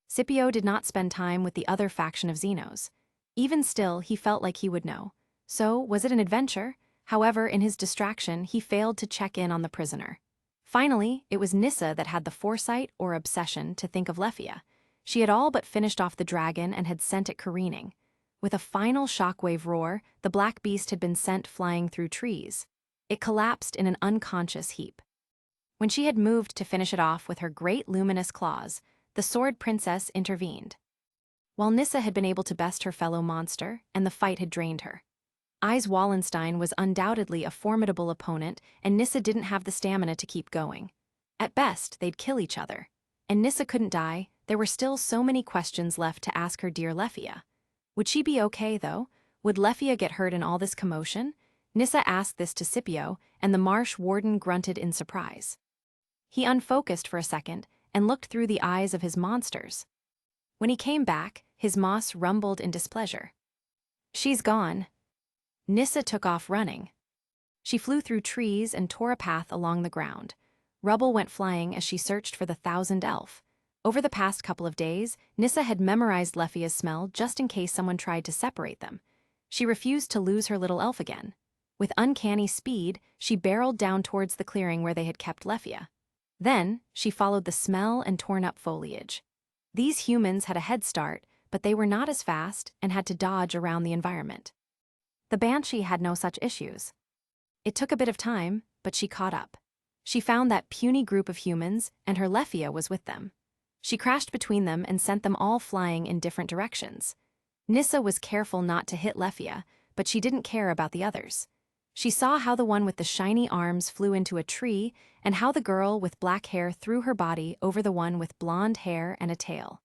Scipio did not spend time with the other faction of Xenos. Even still, he felt like he would know. So, was it an adventure? However, in his distraction, he failed to check in on the prisoner. Finally, it was Nissa that had the foresight or obsession to think of Lefia. She had all but finished off the dragon and had sent it careening. With a final shockwave roar, the black beast had been sent flying through trees. It collapsed in an unconscious heap. When she had moved to finish it off with her great luminous claws, the Sword Princess intervened. While Nissa had been able to best her fellow monster, and the fight had drained her. Ais Wallenstein was undoubtedly a formidable opponent, and Nissa didn't have the stamina to keep going. At best, they'd kill each other. And Nissa couldn't die. There were still so many questions left to ask her dear Lefia. Would she be okay, though? Would Lefia get hurt in all this commotion? Nissa asked this to Scipio, and the marsh warden grunted in surprise. He unfocused for a second and looked through the eyes of his monsters. When he came back, his moss rumbled in displeasure. "She's gone." Nissa took off running. She flew through trees and tore a path along the ground. Rubble went flying as she searched for the 1,000 elf. Over the past couple of days, Nissa had memorized Lefia's smell just in case someone tried to separate them. She refused to lose her little elf again. With uncanny speed, she barreled down towards the clearing where they had kept Lefia. Then, she followed the smell and torn-up foliage. These humans had a head start, but they were not as fast and had to dodge around the environment. The Banshee had no such issues. It took a bit of time, but she caught up. She found that puny group of humans, and her Lefia was with them. She crashed between them and sent them all flying in different directions. Nissa was careful not to hit Lefia, but she didn't care about the others. She saw how the one with the shiny arms flew into a tree and how the girl with black hair threw her body over the one with blonde hair and a tail.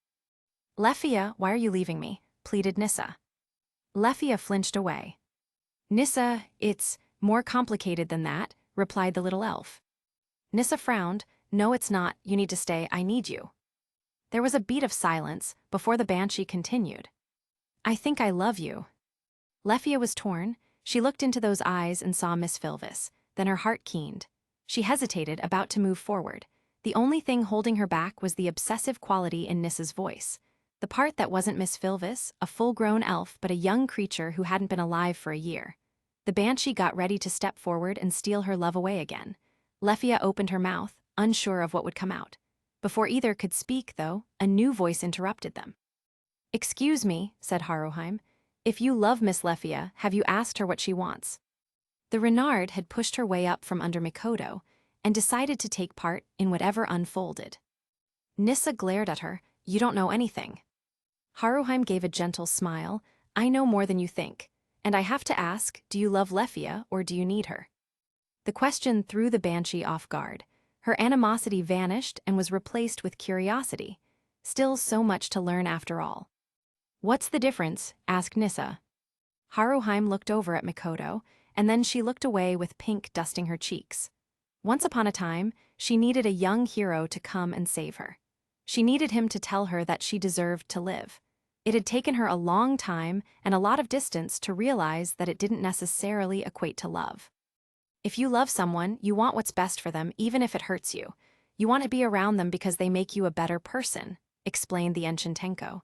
"Lefia, why are you leaving me?" pleaded Nissa. Lefia flinched away. "Nissa, it's more complicated than that," replied the little elf. Nissa frowned. "No, it's not. You need to stay. I need you." There was a beat of silence before the Banshee continued. "I think I love you." Lefia was torn. She looked into those eyes and saw Miss Filvis. Then her heart keened. She hesitated, about to move forward. The only thing holding her back was the obsessive quality in Nissa's voice. The part that wasn't Miss Filvis, a full-grown elf but a young creature who hadn't been alive for a year. The Banshee got ready to step forward and steal her love away again. Lefia opened her mouth, unsure of what would come out. Before either could speak, though, a new voice interrupted them. "Excuse me," said Haroheim. "If you love Miss Lefia, have you asked her what she wants?" The Renard had pushed her way up from under Mikoto and decided to take part in whatever unfolded. Nissa glared at her. "You don't know anything." Haroheim gave a gentle smile. "I know more than you think. And I have to ask, do you love Lefia or do you need her?" The question threw the Banshee off guard. Her animosity vanished and was replaced with curiosity. Still so much to learn after all. "What's the difference?" asked Nissa. Haroheim looked over at Mikoto, and then she looked away with pink dusting her cheeks. Once upon a time, she needed a young hero to come and save her. She needed him to tell her that she deserved to live. It had taken her a long time and a lot of distance to realize that it didn't necessarily equate to love. If you love someone, you want what's best for them, even if it hurts you. You want to be around them because they make you a better person, explained the Enchantenko.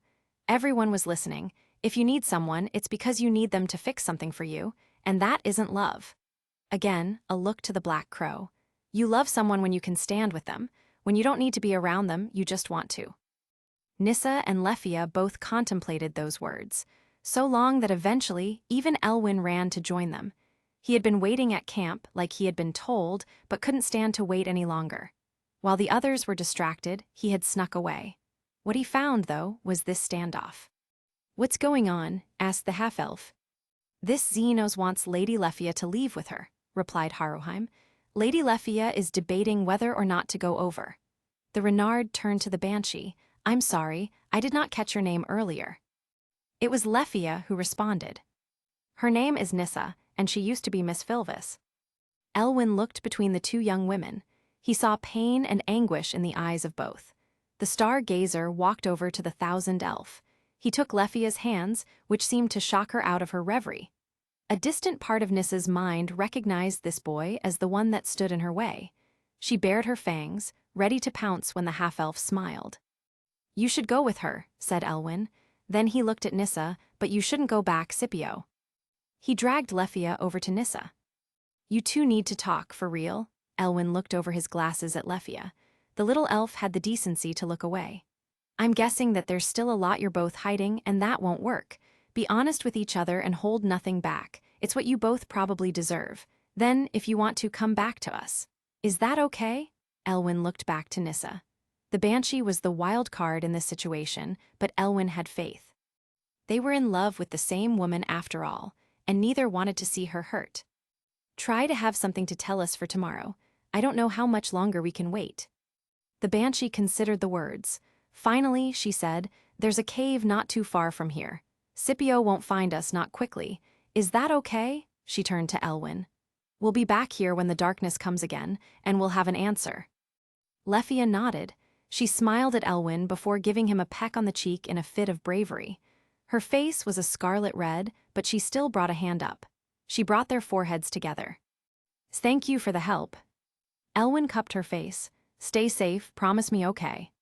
Everyone was listening. If you need someone, it's because you need them to fix something for you, and that isn't love. Again, a look to the Black Crow. You love someone when you can stand with them. When you don't need to be around them, you just want to. Nissa and Lefia both contemplated those words, so long that eventually even Elwyn ran to join them. He had been waiting at camp like he had been told, but couldn't stand to wait any longer. While the others were distracted, he had snuck away. What he found, though, was this standoff. "What's going on?" asked the half-elf. "This Xenos wants Lady Lefia to leave with her," replied Haroheim. "Lady Lefia is debating whether or not to go over." The Renard turned to the Banshee. "I'm sorry, I did not catch your name earlier." It was Lefia who responded. "Her name is Nissa, and she used to be Miss Filvis." Elwyn looked between the two young women. He saw pain and anguish in the eyes of both. The Stargazer walked over to the Thousand Elf. He took Lefia's hands, which seemed to shock her out of her reverie. A distant part of Nissa's mind recognized this boy as the one that stood in her way. She bared her fangs, ready to pounce when the half-elf smiled. "You should go with her," said Elwyn. Then he looked at Nissa. "But you shouldn't go back, Scipio." He dragged Lefia over to Nissa. "You two need to talk, for real." Elwyn looked over his glasses at Lefia. The little elf had the decency to look away. "I'm guessing that there's still a lot you're both hiding, and that won't work. Be honest with each other and hold nothing back. It's what you both probably deserve. Then, if you want to, come back to us. Is that okay?" Elwyn looked back to Nissa. The Banshee was the wild card in this situation, but Elwyn had faith. They were in love with the same woman after all, and neither wanted to see her hurt. "Try to have something to tell us for tomorrow. I don't know how much longer we can wait." The Banshee considered the words. Finally, she said, "There's a cave not too far from here. Scipio won't find us, not quickly. Is that okay?" She turned to Elwyn. "We'll be back here when the darkness comes again, and we'll have an answer." Lefia nodded. She smiled at Elwyn before giving him a peck on the cheek in a fit of bravery. Her face was a scarlet red, but she still brought a hand up. She brought their foreheads together. "Thank you for the help." Elwyn cupped her face. "Stay safe, promise me okay."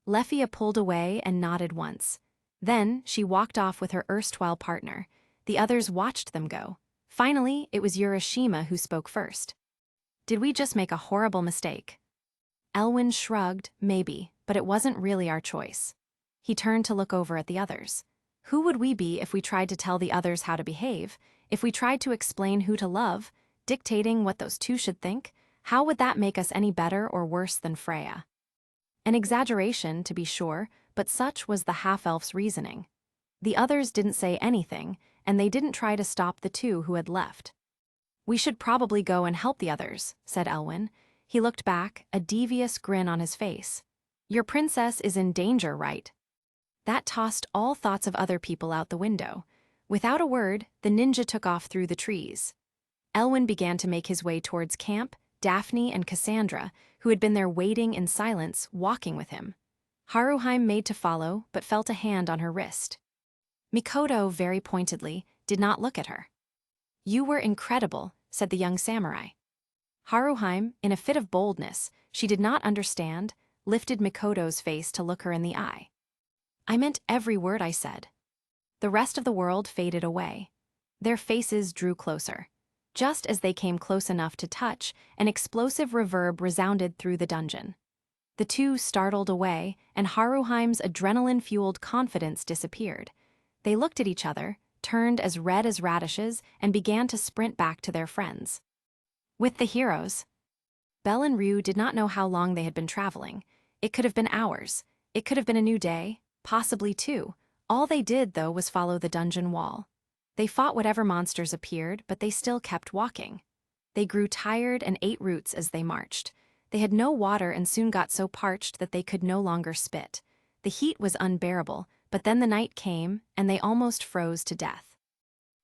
Lefia pulled away and nodded once. Then she walked off with her erstwhile partner. The others watched them go. Finally, it was Urashima who spoke first. "Did we just make a horrible mistake?" Elwyn shrugged. "Maybe, but it wasn't really our choice." He turned to look over at the others. Who would we be if we tried to tell the others how to behave, if we tried to explain who to love, dictating what those two should think? How would that make us any better or worse than Freya? An exaggeration, to be sure, but such was the half-elf's reasoning. The others didn't say anything, and they didn't try to stop the two who had left. "We should probably go and help the others," said Elwyn. He looked back, a devious grin on his face. "Your princess is in danger, right?" That tossed all thoughts of other people out the window. Without a word, the ninja took off through the trees. Elwyn began to make his way towards camp, Daphne and Cassandra, who had been there waiting in silence, walking with him. Haruheim made to follow, but felt a hand on her wrist. Mikoto, very pointedly, did not look at her. "You were incredible," said the young samurai. Haruheim, in a fit of boldness, she did not understand, lifted Mikoto's face to look her in the eye. "I meant every word I said." The rest of the world faded away. Their faces drew closer. Just as they came close enough to touch, an explosive reverb resounded through the dungeon. The two startled away, and Haruheim's adrenaline-fueled confidence disappeared. They looked at each other, turned as red as radishes, and began to sprint back to their friends. With the heroes. Belle and Ryuu did not know how long they had been traveling. It could have been hours. It could have been a new day, possibly two. All they did, though, was follow the dungeon wall. They fought whatever monsters appeared, but they still kept walking. They grew tired and ate roots as they marched. They had no water and soon got so parched that they could no longer spit. The heat was unbearable, but then the night came, and they almost froze to death.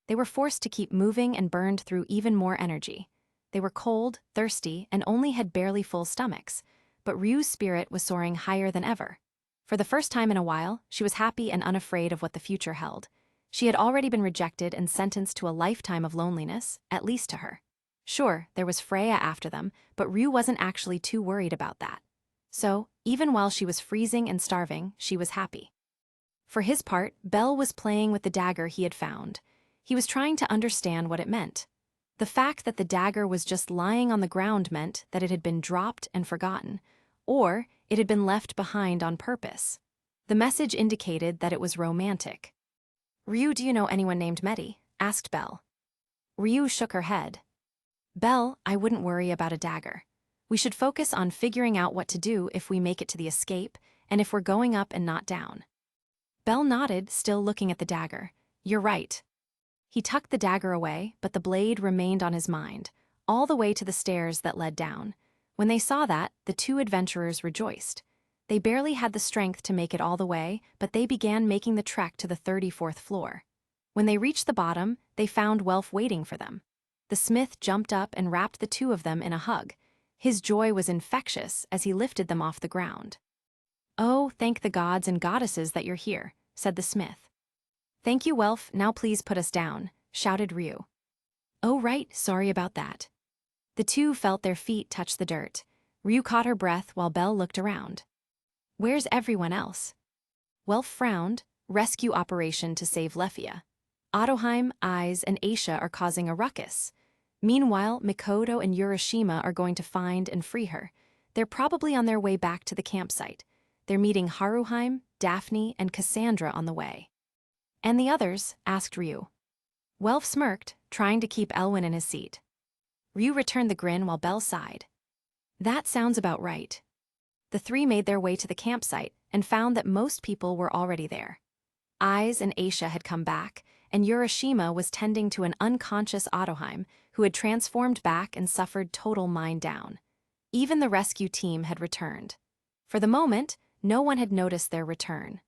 They were forced to keep moving and burned through even more energy. They were cold, thirsty, and only had barely full stomachs, but Ryu's spirit was soaring higher than ever. For the first time in a while, she was happy and unafraid of what the future held. She had already been rejected and sentenced to a lifetime of loneliness, at least to her. Sure, there was Freya after them, but Ryu wasn't actually too worried about that. So, even while she was freezing and starving, she was happy. For his part, Belle was playing with the dagger he had found. He was trying to understand what it meant. The fact that the dagger was just lying on the ground meant that it had been dropped and forgotten, or it had been left behind on purpose. The message indicated that it was romantic. "Ryu, do you know anyone named Medi?" asked Belle. Ryu shook her head. "Belle, I wouldn't worry about a dagger. We should focus on figuring out what to do if we make it to the escape, and if we're going up and not down." Belle nodded, still looking at the dagger. "You're right." He tucked the dagger away, but the blade remained on his mind, all the way to the stairs that led down. When they saw that, the two adventurers rejoiced. They barely had the strength to make it all the way, but they began making the trek to the 34th floor. When they reached the bottom, they found Welf waiting for them. The smith jumped up and wrapped the two of them in a hug. His joy was infectious as he lifted them off the ground. "Oh, thank the gods and goddesses that you're here," said the smith. "Thank you, Welf, now please put us down," shouted Ryu. "Oh right, sorry about that." The two felt their feet touch the dirt. Ryu caught her breath while Belle looked around. "Where's everyone else?" Welf frowned. "Rescue operation to save Lefia. Otoheim, Ais, and Aisha are causing a ruckus. Meanwhile, Mikoto and Urashima are going to find and free her. They're probably on their way back to the campsite. They're meeting Haruheim, Daphne, and Cassandra on the way." "And the others?" asked Ryu. Welf smirked, trying to keep Elwyn in his seat. Ryu returned the grin while Belle sighed. "That sounds about right." The three made their way to the campsite and found that most people were already there. Ais and Aisha had come back, and Urashima was tending to an unconscious Otoheim who had transformed back and suffered total mind down. Even the rescue team had returned. For the moment, no one had noticed their return.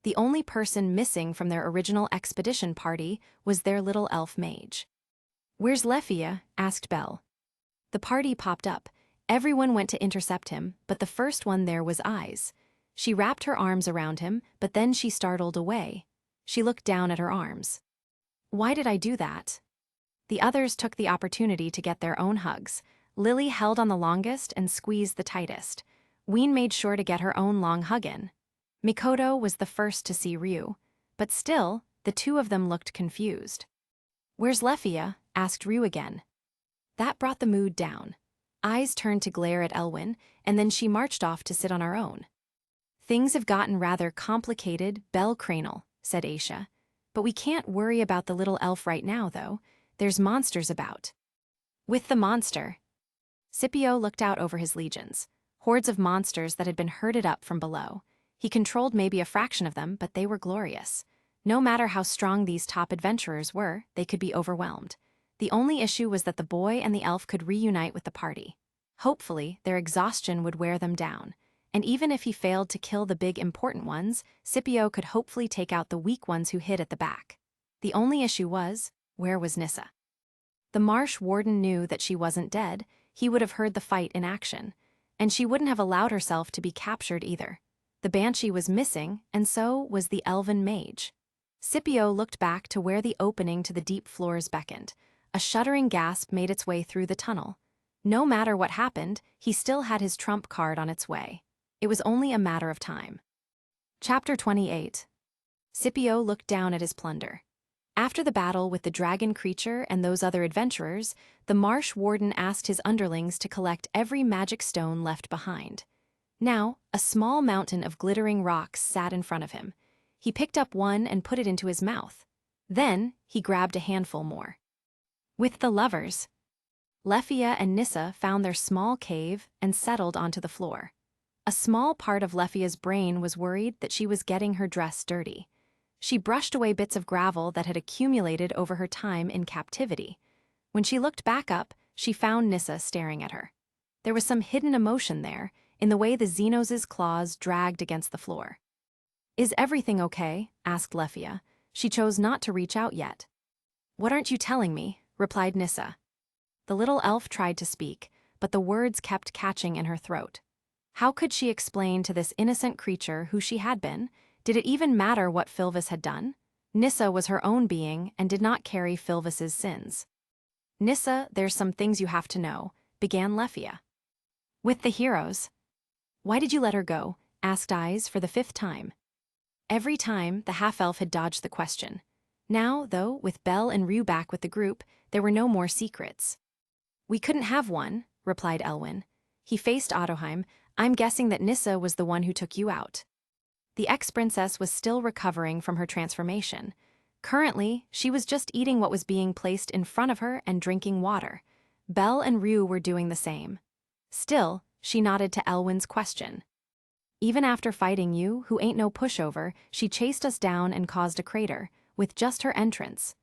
The only person missing from their original expedition party was their little elf mage. "Where's Lefia?" asked Belle. The party popped up. Everyone went to intercept him, but the first one there was Ais. She wrapped her arms around him, but then she startled away. She looked down at her arms. "Why did I do that?" The others took the opportunity to get their own hugs. Lily held on the longest and squeezed the tightest. Ween made sure to get her own long hug in. Mikoto was the first to see Ryu, but still, the two of them looked confused. "Where's Lefia?" asked Ryu again. That brought the mood down. Ais turned to glare at Elwyn, and then she marched off to sit on her own. Things have gotten rather complicated, Bell Cranel, said Aisha. But we can't worry about the little elf right now, though. There's monsters about. With the monster. Scipio looked out over his legions. Hordes of monsters that had been herded up from below. He controlled maybe a fraction of them, but they were glorious. No matter how strong these top adventurers were, they could be overwhelmed. The only issue was that the boy and the elf could reunite with the party. Hopefully, their exhaustion would wear them down. And even if he failed to kill the big important ones, Scipio could hopefully take out the weak ones who hid at the back. The only issue was, where was Nissa? The marsh warden knew that she wasn't dead. He would have heard the fight in action. And she wouldn't have allowed herself to be captured either. The banshee was missing, and so was the elven mage. Scipio looked back to where the opening to the deep floors beckoned. A shuddering gasp made its way through the tunnel. No matter what happened, he still had his trump card on its way. It was only a matter of time. Chapter 28. Scipio looked down at his plunder. After the battle with the dragon creature and those other adventurers, the marsh warden asked his underlings to collect every magic stone left behind. Now, a small mountain of glittering rocks sat in front of him. He picked up one and put it into his mouth. Then, he grabbed a handful more. With the lovers, Lefia and Nissa found their small cave and settled onto the floor. A small part of Lefia's brain was worried that she was getting her dress dirty. She brushed away bits of gravel that had accumulated over her time in captivity. When she looked back up, she found Nissa staring at her. There was some hidden emotion there, in the way the Xenos' claws dragged against the floor. "Is everything okay?" asked Lefia. She chose not to reach out yet. "What aren't you telling me?" replied Nissa. The little elf tried to speak, but the words kept catching in her throat. How could she explain to this innocent creature who she had been? Did it even matter what Filvis had done? Nissa was her own being and did not carry Filvis's sins. "Nissa, there's some things you have to know," began Lefia. "With the heroes." "Why did you let her go?" asked Ais for the 5th time. Every time, the half-elf had dodged the question. Now, though, with Belle and Ryuu back with the group, there were no more secrets. "We couldn't have one," replied Elwyn. He faced Ottoheim. "I'm guessing that Nissa was the one who took you out." The ex-princess was still recovering from her transformation. Currently, she was just eating what was being placed in front of her and drinking water. Belle and Ryuu were doing the same. Still, she nodded to Elwyn's question. "Even after fighting you, who ain't no pushover, she chased us down and caused a crater, with just her entrance."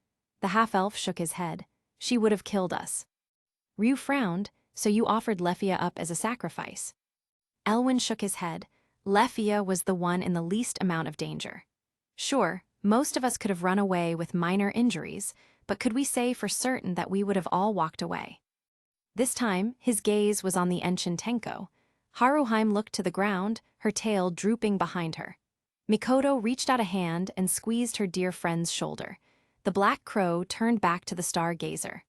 The half-elf shook his head. "She would have killed us." Ryuu frowned. "So you offered Lefia up as a sacrifice?" Elwyn shook his head. Lefia was the one in the least amount of danger. Sure, most of us could have run away with minor injuries, but could we say for certain that we would have all walked away? This time, his gaze was on the Enchant Tenko. Haruheim looked to the ground, her tail drooping behind her. Mikoto reached out a hand and squeezed her dear friend's shoulder. The black crow turned back to the stargazer.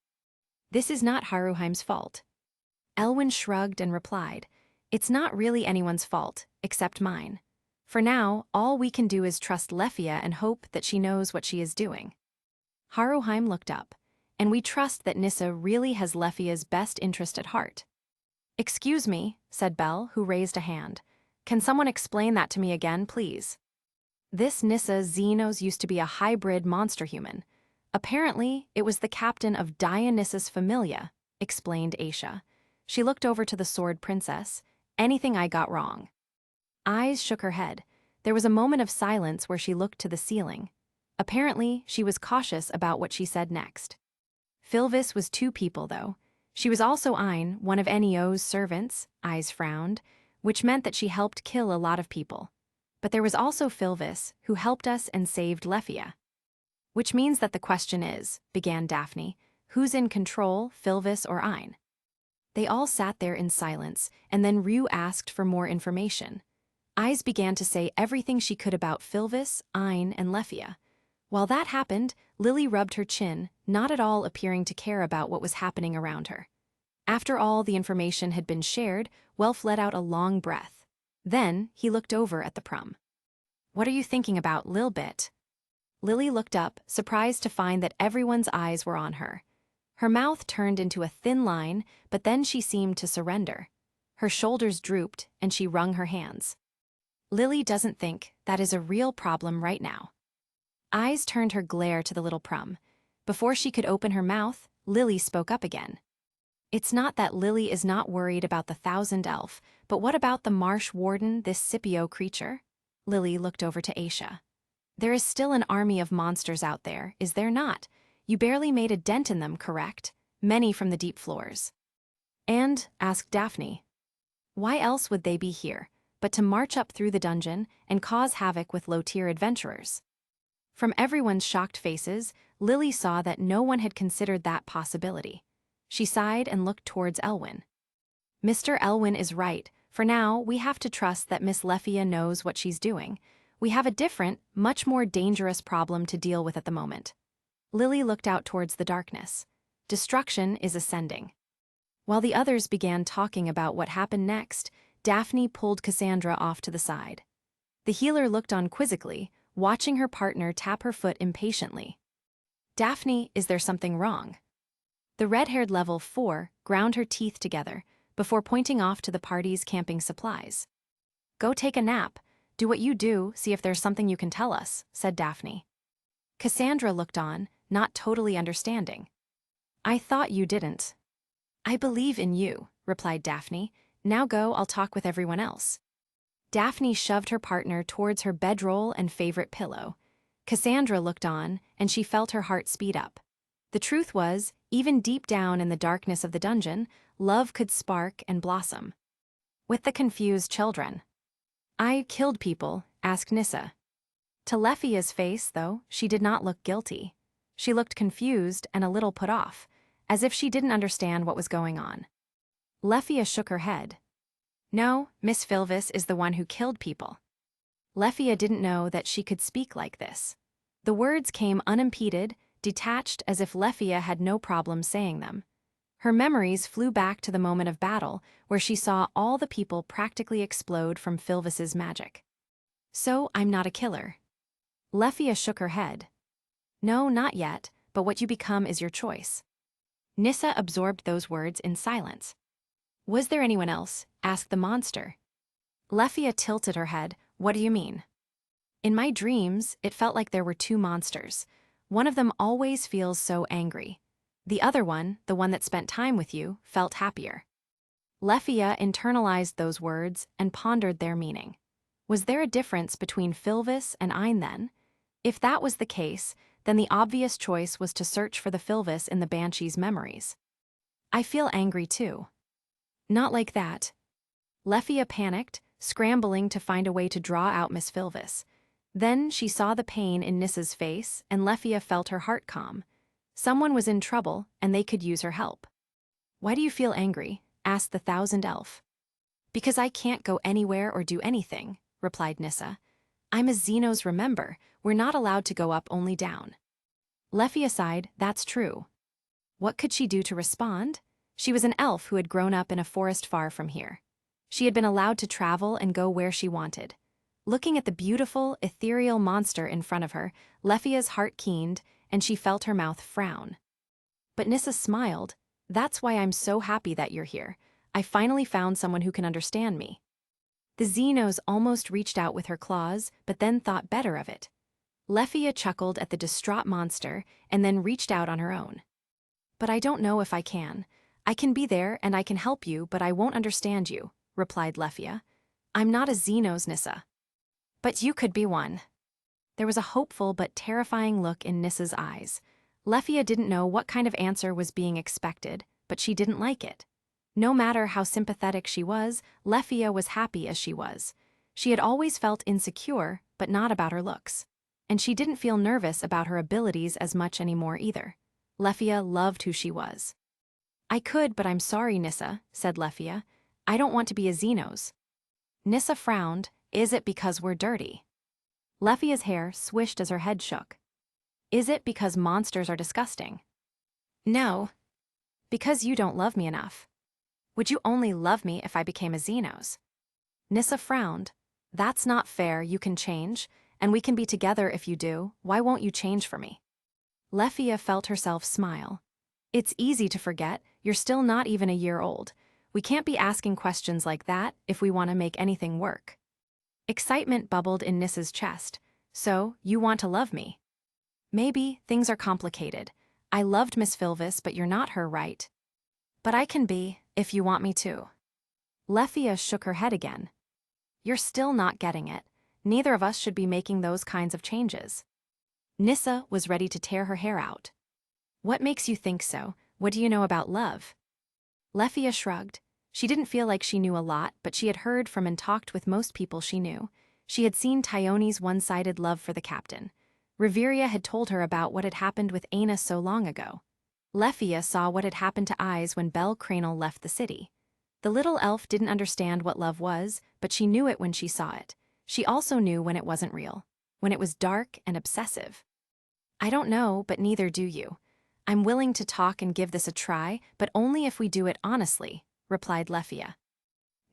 "This is not Haruheim's fault." Elwyn shrugged and replied, "It's not really anyone's fault, except mine. For now, all we can do is trust Lefia and hope that she knows what she is doing." Haruheim looked up. "And we trust that Nissa really has Lefia's best interest at heart." "Excuse me," said Belle, who raised a hand. "Can someone explain that to me again, please?" This Nissa Xenos used to be a hybrid monster human. Apparently, it was the captain of Dionysus Familia, explained Aisha. She looked over to the Sword Princess. "Anything I got wrong?" Ais shook her head. There was a moment of silence where she looked to the ceiling. Apparently, she was cautious about what she said next. Filvis was 2 people, though. She was also Ein, one of Neo's servants, Ais frowned, which meant that she helped kill a lot of people. But there was also Filvis, who helped us and saved Lefia. "Which means that the question is," began Daphne, "who's in control, Filvis or Ein?" They all sat there in silence, and then Ryuu asked for more information. Ais began to say everything she could about Filvis, Ein, and Lefia. While that happened, Lily rubbed her chin, not at all appearing to care about what was happening around her. After all the information had been shared, Welf let out a long breath. Then, he looked over at the prum. "What are you thinking about, Lilbit?" Lily looked up, surprised to find that everyone's eyes were on her. Her mouth turned into a thin line, but then she seemed to surrender. Her shoulders drooped, and she wrung her hands. Lily doesn't think that is a real problem right now. Ais turned her glare to the little prum. Before she could open her mouth, Lily spoke up again. It's not that Lily is not worried about the 1,000 elf, but what about the marsh warden, this Scipio creature? Lily looked over to Aisha. There is still an army of monsters out there, is there not? You barely made a dent in them, correct? Many from the deep floors. And, asked Daphne, why else would they be here, but to march up through the dungeon and cause havoc with low-tier adventurers? From everyone's shocked faces, Lily saw that no one had considered that possibility. She sighed and looked towards Elwyn. Mr. Elwyn is right. For now, we have to trust that Miss Leffia knows what she's doing. We have a different, much more dangerous problem to deal with at the moment. Lily looked out towards the darkness. Destruction is ascending. While the others began talking about what happened next, Daphne pulled Cassandra off to the side. The healer looked on quizzically, watching her partner tap her foot impatiently. Daphne, is there something wrong? The red-haired level 4 ground her teeth together before pointing off to the party's camping supplies. Go take a nap. Do what you do, see if there's something you can tell us, said Daphne. Cassandra looked on, not totally understanding. I thought you didn't. I believe in you, replied Daphne. Now go, I'll talk with everyone else. Daphne shoved her partner towards her bedroll and favorite pillow. Cassandra looked on, and she felt her heart speed up. The truth was, even deep down in the darkness of the dungeon, love could spark and blossom. With the confused children. I killed people, asked Nissa. To Leffia's face, though, she did not look guilty. She looked confused and a little put off, as if she didn't understand what was going on. Leffia shook her head. No, Miss Filvis is the one who killed people. Leffia didn't know that she could speak like this. The words came unimpeded, detached as if Leffia had no problem saying them. Her memories flew back to the moment of battle, where she saw all the people practically explode from Filvis's magic. So, I'm not a killer. Leffia shook her head. No, not yet, but what you become is your choice. Nissa absorbed those words in silence. Was there anyone else? Asked the monster. Leffia tilted her head. What do you mean? In my dreams, it felt like there were two monsters. One of them always feels so angry. The other one, the one that spent time with you, felt happier. Leffia internalized those words and pondered their meaning. Was there a difference between Filvis and Ein then? If that was the case, then the obvious choice was to search for the Filvis in the Banshee's memories. I feel angry too. Not like that. Leffia panicked, scrambling to find a way to draw out Miss Filvis. Then she saw the pain in Nissa's face, and Leffia felt her heart calm. Someone was in trouble, and they could use her help. Why do you feel angry? Asked the 1,000 elf. Because I can't go anywhere or do anything, replied Nissa. I'm a Xenos, remember, we're not allowed to go up, only down. Leffia sighed, that's true. What could she do to respond? She was an elf who had grown up in a forest far from here. She had been allowed to travel and go where she wanted. Looking at the beautiful, ethereal monster in front of her, Leffia's heart keened, and she felt her mouth frown. But Nissa smiled. That's why I'm so happy that you're here. I finally found someone who can understand me. The Xenos almost reached out with her claws, but then thought better of it. Leffia chuckled at the distraught monster and then reached out on her own. But I don't know if I can. I can be there and I can help you, but I won't understand you, replied Leffia. I'm not a Xenos, Nissa. But you could be one. There was a hopeful but terrifying look in Nissa's eyes. Leffia didn't know what kind of answer was being expected, but she didn't like it. No matter how sympathetic she was, Leffia was happy as she was. She had always felt insecure, but not about her looks. And she didn't feel nervous about her abilities as much anymore either. Leffia loved who she was. I could, but I'm sorry, Nissa, said Leffia. I don't want to be a Xenos. Nissa frowned. Is it because we're dirty? Leffia's hair swished as her head shook. Is it because monsters are disgusting? No. Because you don't love me enough. Would you only love me if I became a Xenos? Nissa frowned. That's not fair, you can change, and we can be together if you do. Why won't you change for me? Leffia felt herself smile. It's easy to forget, you're still not even a year old. We can't be asking questions like that if we want to make anything work. Excitement bubbled in Nissa's chest. So, you want to love me? Maybe, things are complicated. I loved Miss Filvis, but you're not her, right? But I can be, if you want me to. Lefia shook her head again. You're still not getting it. Neither of us should be making those kinds of changes. Nissa was ready to tear her hair out. What makes you think so? What do you know about love? Lefia shrugged. She didn't feel like she knew a lot, but she had heard from and talked with most people she knew. She had seen Tyone's one-sided love for the captain. Riveria had told her about what had happened with Aina so long ago. Lefia saw what had happened to Ais when Belle Cranel left the city. The little elf didn't understand what love was, but she knew it when she saw it. She also knew when it wasn't real, when it was dark and obsessive. I don't know, but neither do you. I'm willing to talk and give this a try, but only if we do it honestly, replied Lefia.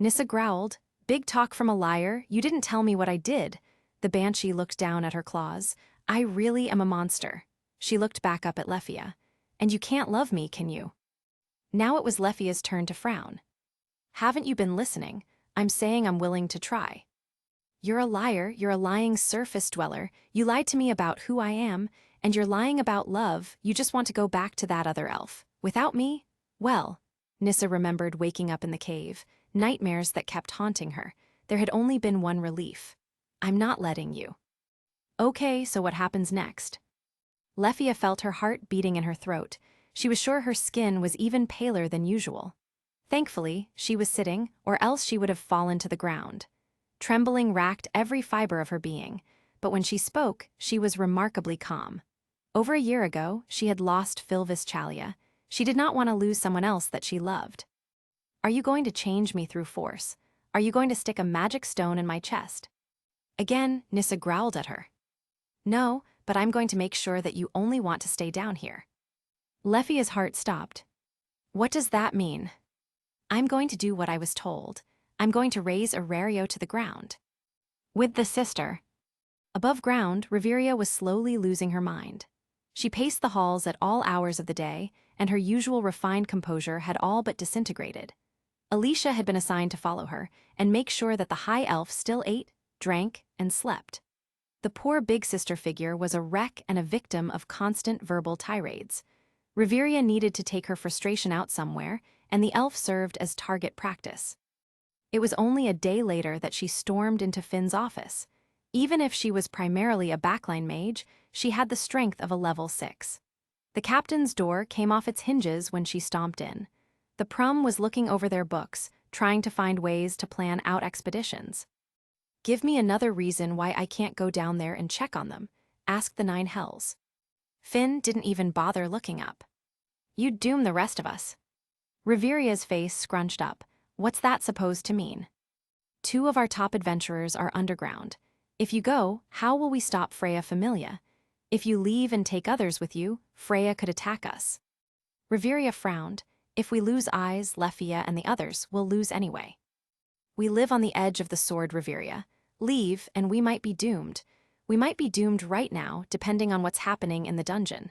Nissa growled. Big talk from a liar, you didn't tell me what I did. The banshee looked down at her claws. I really am a monster. She looked back up at Lefia. And you can't love me, can you? Now it was Lefia's turn to frown. Haven't you been listening? I'm saying I'm willing to try. You're a liar, you're a lying surface dweller. You lied to me about who I am, and you're lying about love. You just want to go back to that other elf. Without me? Well, Nissa remembered waking up in the cave, nightmares that kept haunting her. There had only been one relief. I'm not letting you. Okay, so what happens next? Lefia felt her heart beating in her throat. She was sure her skin was even paler than usual. Thankfully, she was sitting, or else she would have fallen to the ground. Trembling racked every fiber of her being, but when she spoke, she was remarkably calm. Over a year ago, she had lost Filvis Chalia. She did not want to lose someone else that she loved. Are you going to change me through force? Are you going to stick a magic stone in my chest? Again, Nissa growled at her. No, but I'm going to make sure that you only want to stay down here. Lefia's heart stopped. What does that mean? I'm going to do what I was told. I'm going to raise Horario to the ground. With the sister. Above ground, Riveria was slowly losing her mind. She paced the halls at all hours of the day, and her usual refined composure had all but disintegrated. Alicia had been assigned to follow her and make sure that the high elf still ate, drank, and slept. The poor big sister figure was a wreck and a victim of constant verbal tirades. Riveria needed to take her frustration out somewhere, and the elf served as target practice. It was only a day later that she stormed into Finn's office. Even if she was primarily a backline mage, she had the strength of a level 6. The captain's door came off its hinges when she stomped in. The Prum was looking over their books, trying to find ways to plan out expeditions. Give me another reason why I can't go down there and check on them, asked the 9 hells. Finn didn't even bother looking up. You'd doom the rest of us. Riveria's face scrunched up. What's that supposed to mean? 2 of our top adventurers are underground. If you go, how will we stop Freya Familia? If you leave and take others with you, Freya could attack us. Riveria frowned. If we lose Ais, Lefia, and the others, we'll lose anyway. We live on the edge of the sword, Riveria. Leave, and we might be doomed. We might be doomed right now, depending on what's happening in the dungeon.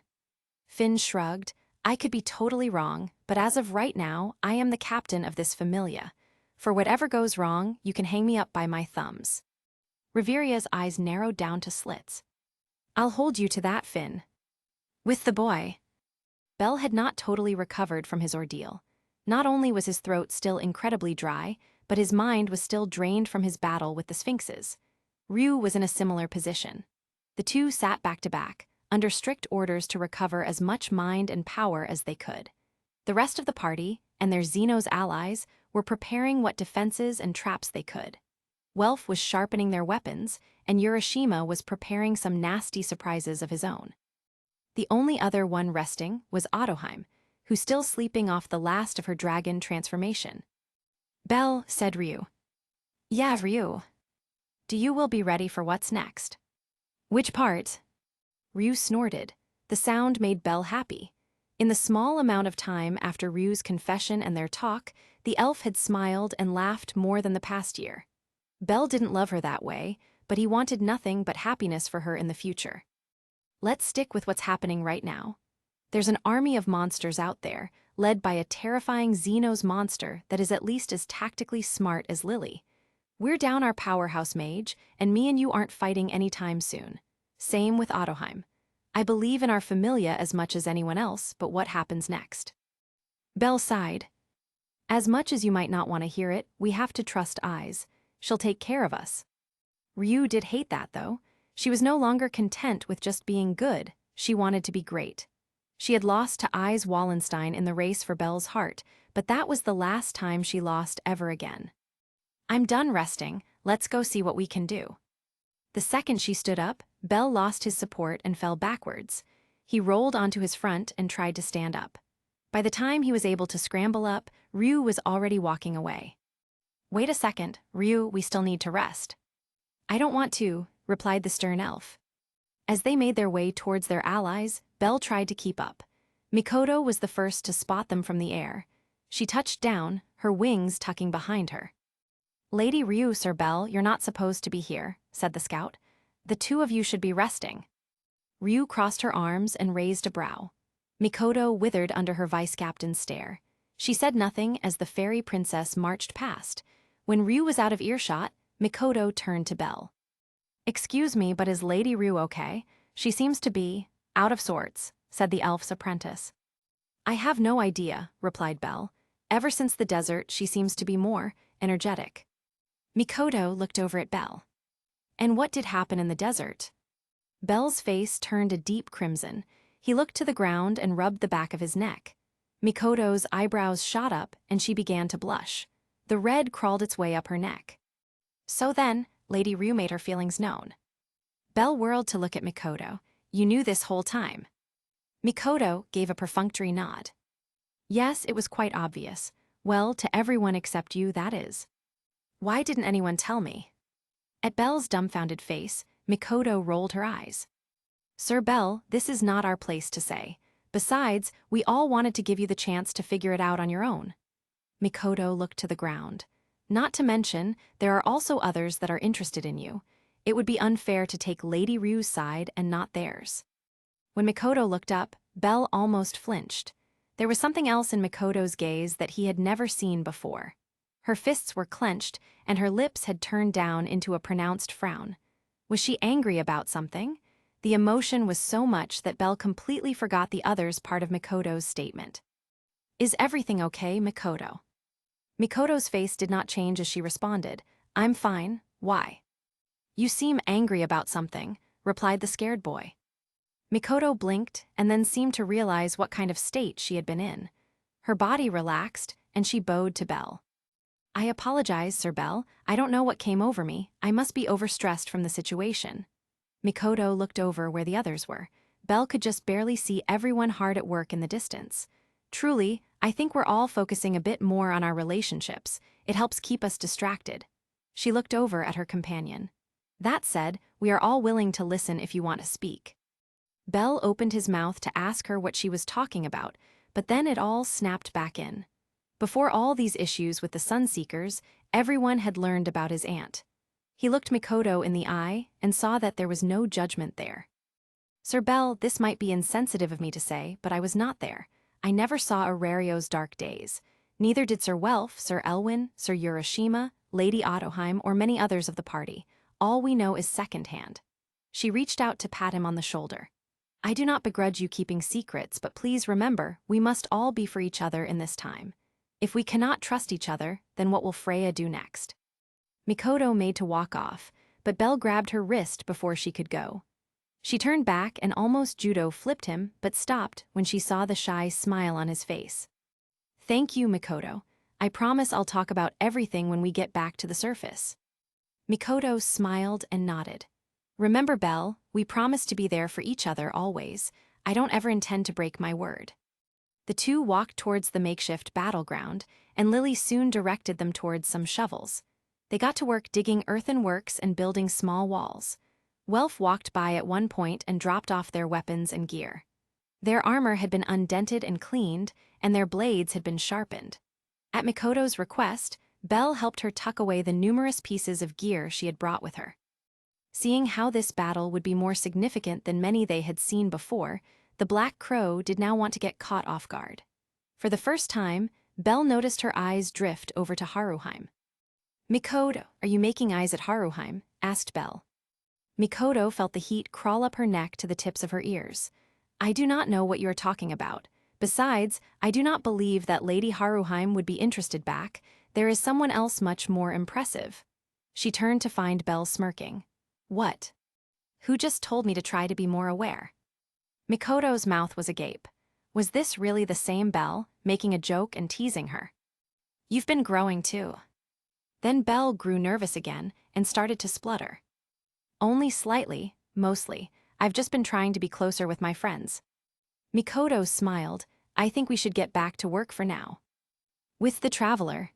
Finn shrugged. I could be totally wrong, but as of right now, I am the captain of this Familia. For whatever goes wrong, you can hang me up by my thumbs. Riveria's eyes narrowed down to slits. I'll hold you to that, Finn. With the boy. Bell had not totally recovered from his ordeal. Not only was his throat still incredibly dry, but his mind was still drained from his battle with the Sphinxes. Ryuu was in a similar position. The 2 sat back to back, under strict orders to recover as much mind and power as they could. The rest of the party, and their Xenos allies, were preparing what defenses and traps they could. Welf was sharpening their weapons, and Urashima was preparing some nasty surprises of his own. The only other one resting was Ottoheim, who's still sleeping off the last of her dragon transformation. Belle, said Ryuu. Yeah, Ryuu. Do you will be ready for what's next? Which part? Ryuu snorted. The sound made Belle happy. In the small amount of time after Ryuu's confession and their talk, the elf had smiled and laughed more than the past year. Belle didn't love her that way, but he wanted nothing but happiness for her in the future. Let's stick with what's happening right now. There's an army of monsters out there, led by a terrifying Xenos monster that is at least as tactically smart as Lily. We're down our powerhouse mage, and me and you aren't fighting anytime soon. Same with Ottoheim. I believe in our familia as much as anyone else, but what happens next? Belle sighed. As much as you might not want to hear it, we have to trust Ais. She'll take care of us. Ryuu did hate that, though. She was no longer content with just being good. She wanted to be great. She had lost to Ais Wallenstein in the race for Belle's heart, but that was the last time she lost ever again. I'm done resting, let's go see what we can do. The second she stood up, Belle lost his support and fell backwards. He rolled onto his front and tried to stand up. By the time he was able to scramble up, Ryuu was already walking away. Wait a second, Ryuu, we still need to rest. I don't want to, replied the stern elf. As they made their way towards their allies, Belle tried to keep up. Mikoto was the first to spot them from the air. She touched down, her wings tucking behind her. Lady Ryuu, Sir Belle, you're not supposed to be here, said the scout. The two of you should be resting. Ryuu crossed her arms and raised a brow. Mikoto withered under her vice-captain's stare. She said nothing as the fairy princess marched past. When Ryuu was out of earshot, Mikoto turned to Belle. Excuse me, but is Lady Ryuu okay? She seems to be out of sorts, said the elf's apprentice. I have no idea, replied Belle. Ever since the desert, she seems to be more energetic. Mikoto looked over at Belle. And what did happen in the desert? Belle's face turned a deep crimson. He looked to the ground and rubbed the back of his neck. Mikoto's eyebrows shot up and she began to blush. The red crawled its way up her neck. So then, Lady Ryuu made her feelings known. Belle whirled to look at Mikoto. You knew this whole time. Mikoto gave a perfunctory nod. Yes, it was quite obvious. Well, to everyone except you, that is. Why didn't anyone tell me? At Belle's dumbfounded face, Mikoto rolled her eyes. Sir Belle, this is not our place to say. Besides, we all wanted to give you the chance to figure it out on your own. Mikoto looked to the ground. Not to mention, there are also others that are interested in you. It would be unfair to take Lady Ryuu's side and not theirs. When Mikoto looked up, Belle almost flinched. There was something else in Mikoto's gaze that he had never seen before. Her fists were clenched, and her lips had turned down into a pronounced frown. Was she angry about something? The emotion was so much that Belle completely forgot the others part of Mikoto's statement. Is everything okay, Mikoto? Mikoto's face did not change as she responded. I'm fine. Why? You seem angry about something, replied the scared boy. Mikoto blinked and then seemed to realize what kind of state she had been in. Her body relaxed, and she bowed to Belle. I apologize, Sir Belle. I don't know what came over me. I must be overstressed from the situation. Mikoto looked over where the others were. Belle could just barely see everyone hard at work in the distance. Truly, I think we're all focusing a bit more on our relationships. It helps keep us distracted. She looked over at her companion. That said, we are all willing to listen if you want to speak. Belle opened his mouth to ask her what she was talking about, but then it all snapped back in. Before all these issues with the Sunseekers, everyone had learned about his aunt. He looked Mikoto in the eye and saw that there was no judgment there. Sir Belle, this might be insensitive of me to say, but I was not there. I never saw Horario's dark days. Neither did Sir Welf, Sir Elwyn, Sir Urashima, Lady Ottoheim, or many others of the party. All we know is secondhand. She reached out to pat him on the shoulder. I do not begrudge you keeping secrets, but please remember, we must all be for each other in this time. If we cannot trust each other, then what will Freya do next? Mikoto made to walk off, but Belle grabbed her wrist before she could go. She turned back and almost judo flipped him, but stopped when she saw the shy smile on his face. Thank you, Mikoto. I promise I'll talk about everything when we get back to the surface. Mikoto smiled and nodded. Remember, Belle, we promise to be there for each other always. I don't ever intend to break my word. The two walked towards the makeshift battleground, and Lily soon directed them towards some shovels. They got to work digging earthenworks and building small walls. Welf walked by at one point and dropped off their weapons and gear. Their armor had been undented and cleaned, and their blades had been sharpened. At Mikoto's request, Belle helped her tuck away the numerous pieces of gear she had brought with her. Seeing how this battle would be more significant than many they had seen before, the Black Crow did now want to get caught off guard. For the first time, Belle noticed her eyes drift over to Haruheim. Mikoto, are you making eyes at Haruheim? Asked Belle. Mikoto felt the heat crawl up her neck to the tips of her ears. I do not know what you are talking about. Besides, I do not believe that Lady Haruheim would be interested back. There is someone else much more impressive. She turned to find Belle smirking. What? Who just told me to try to be more aware? Mikoto's mouth was agape. Was this really the same Belle, making a joke and teasing her? You've been growing too. Then Belle grew nervous again and started to splutter. Only slightly, mostly. I've just been trying to be closer with my friends. Mikoto smiled. I think we should get back to work for now. With the traveler.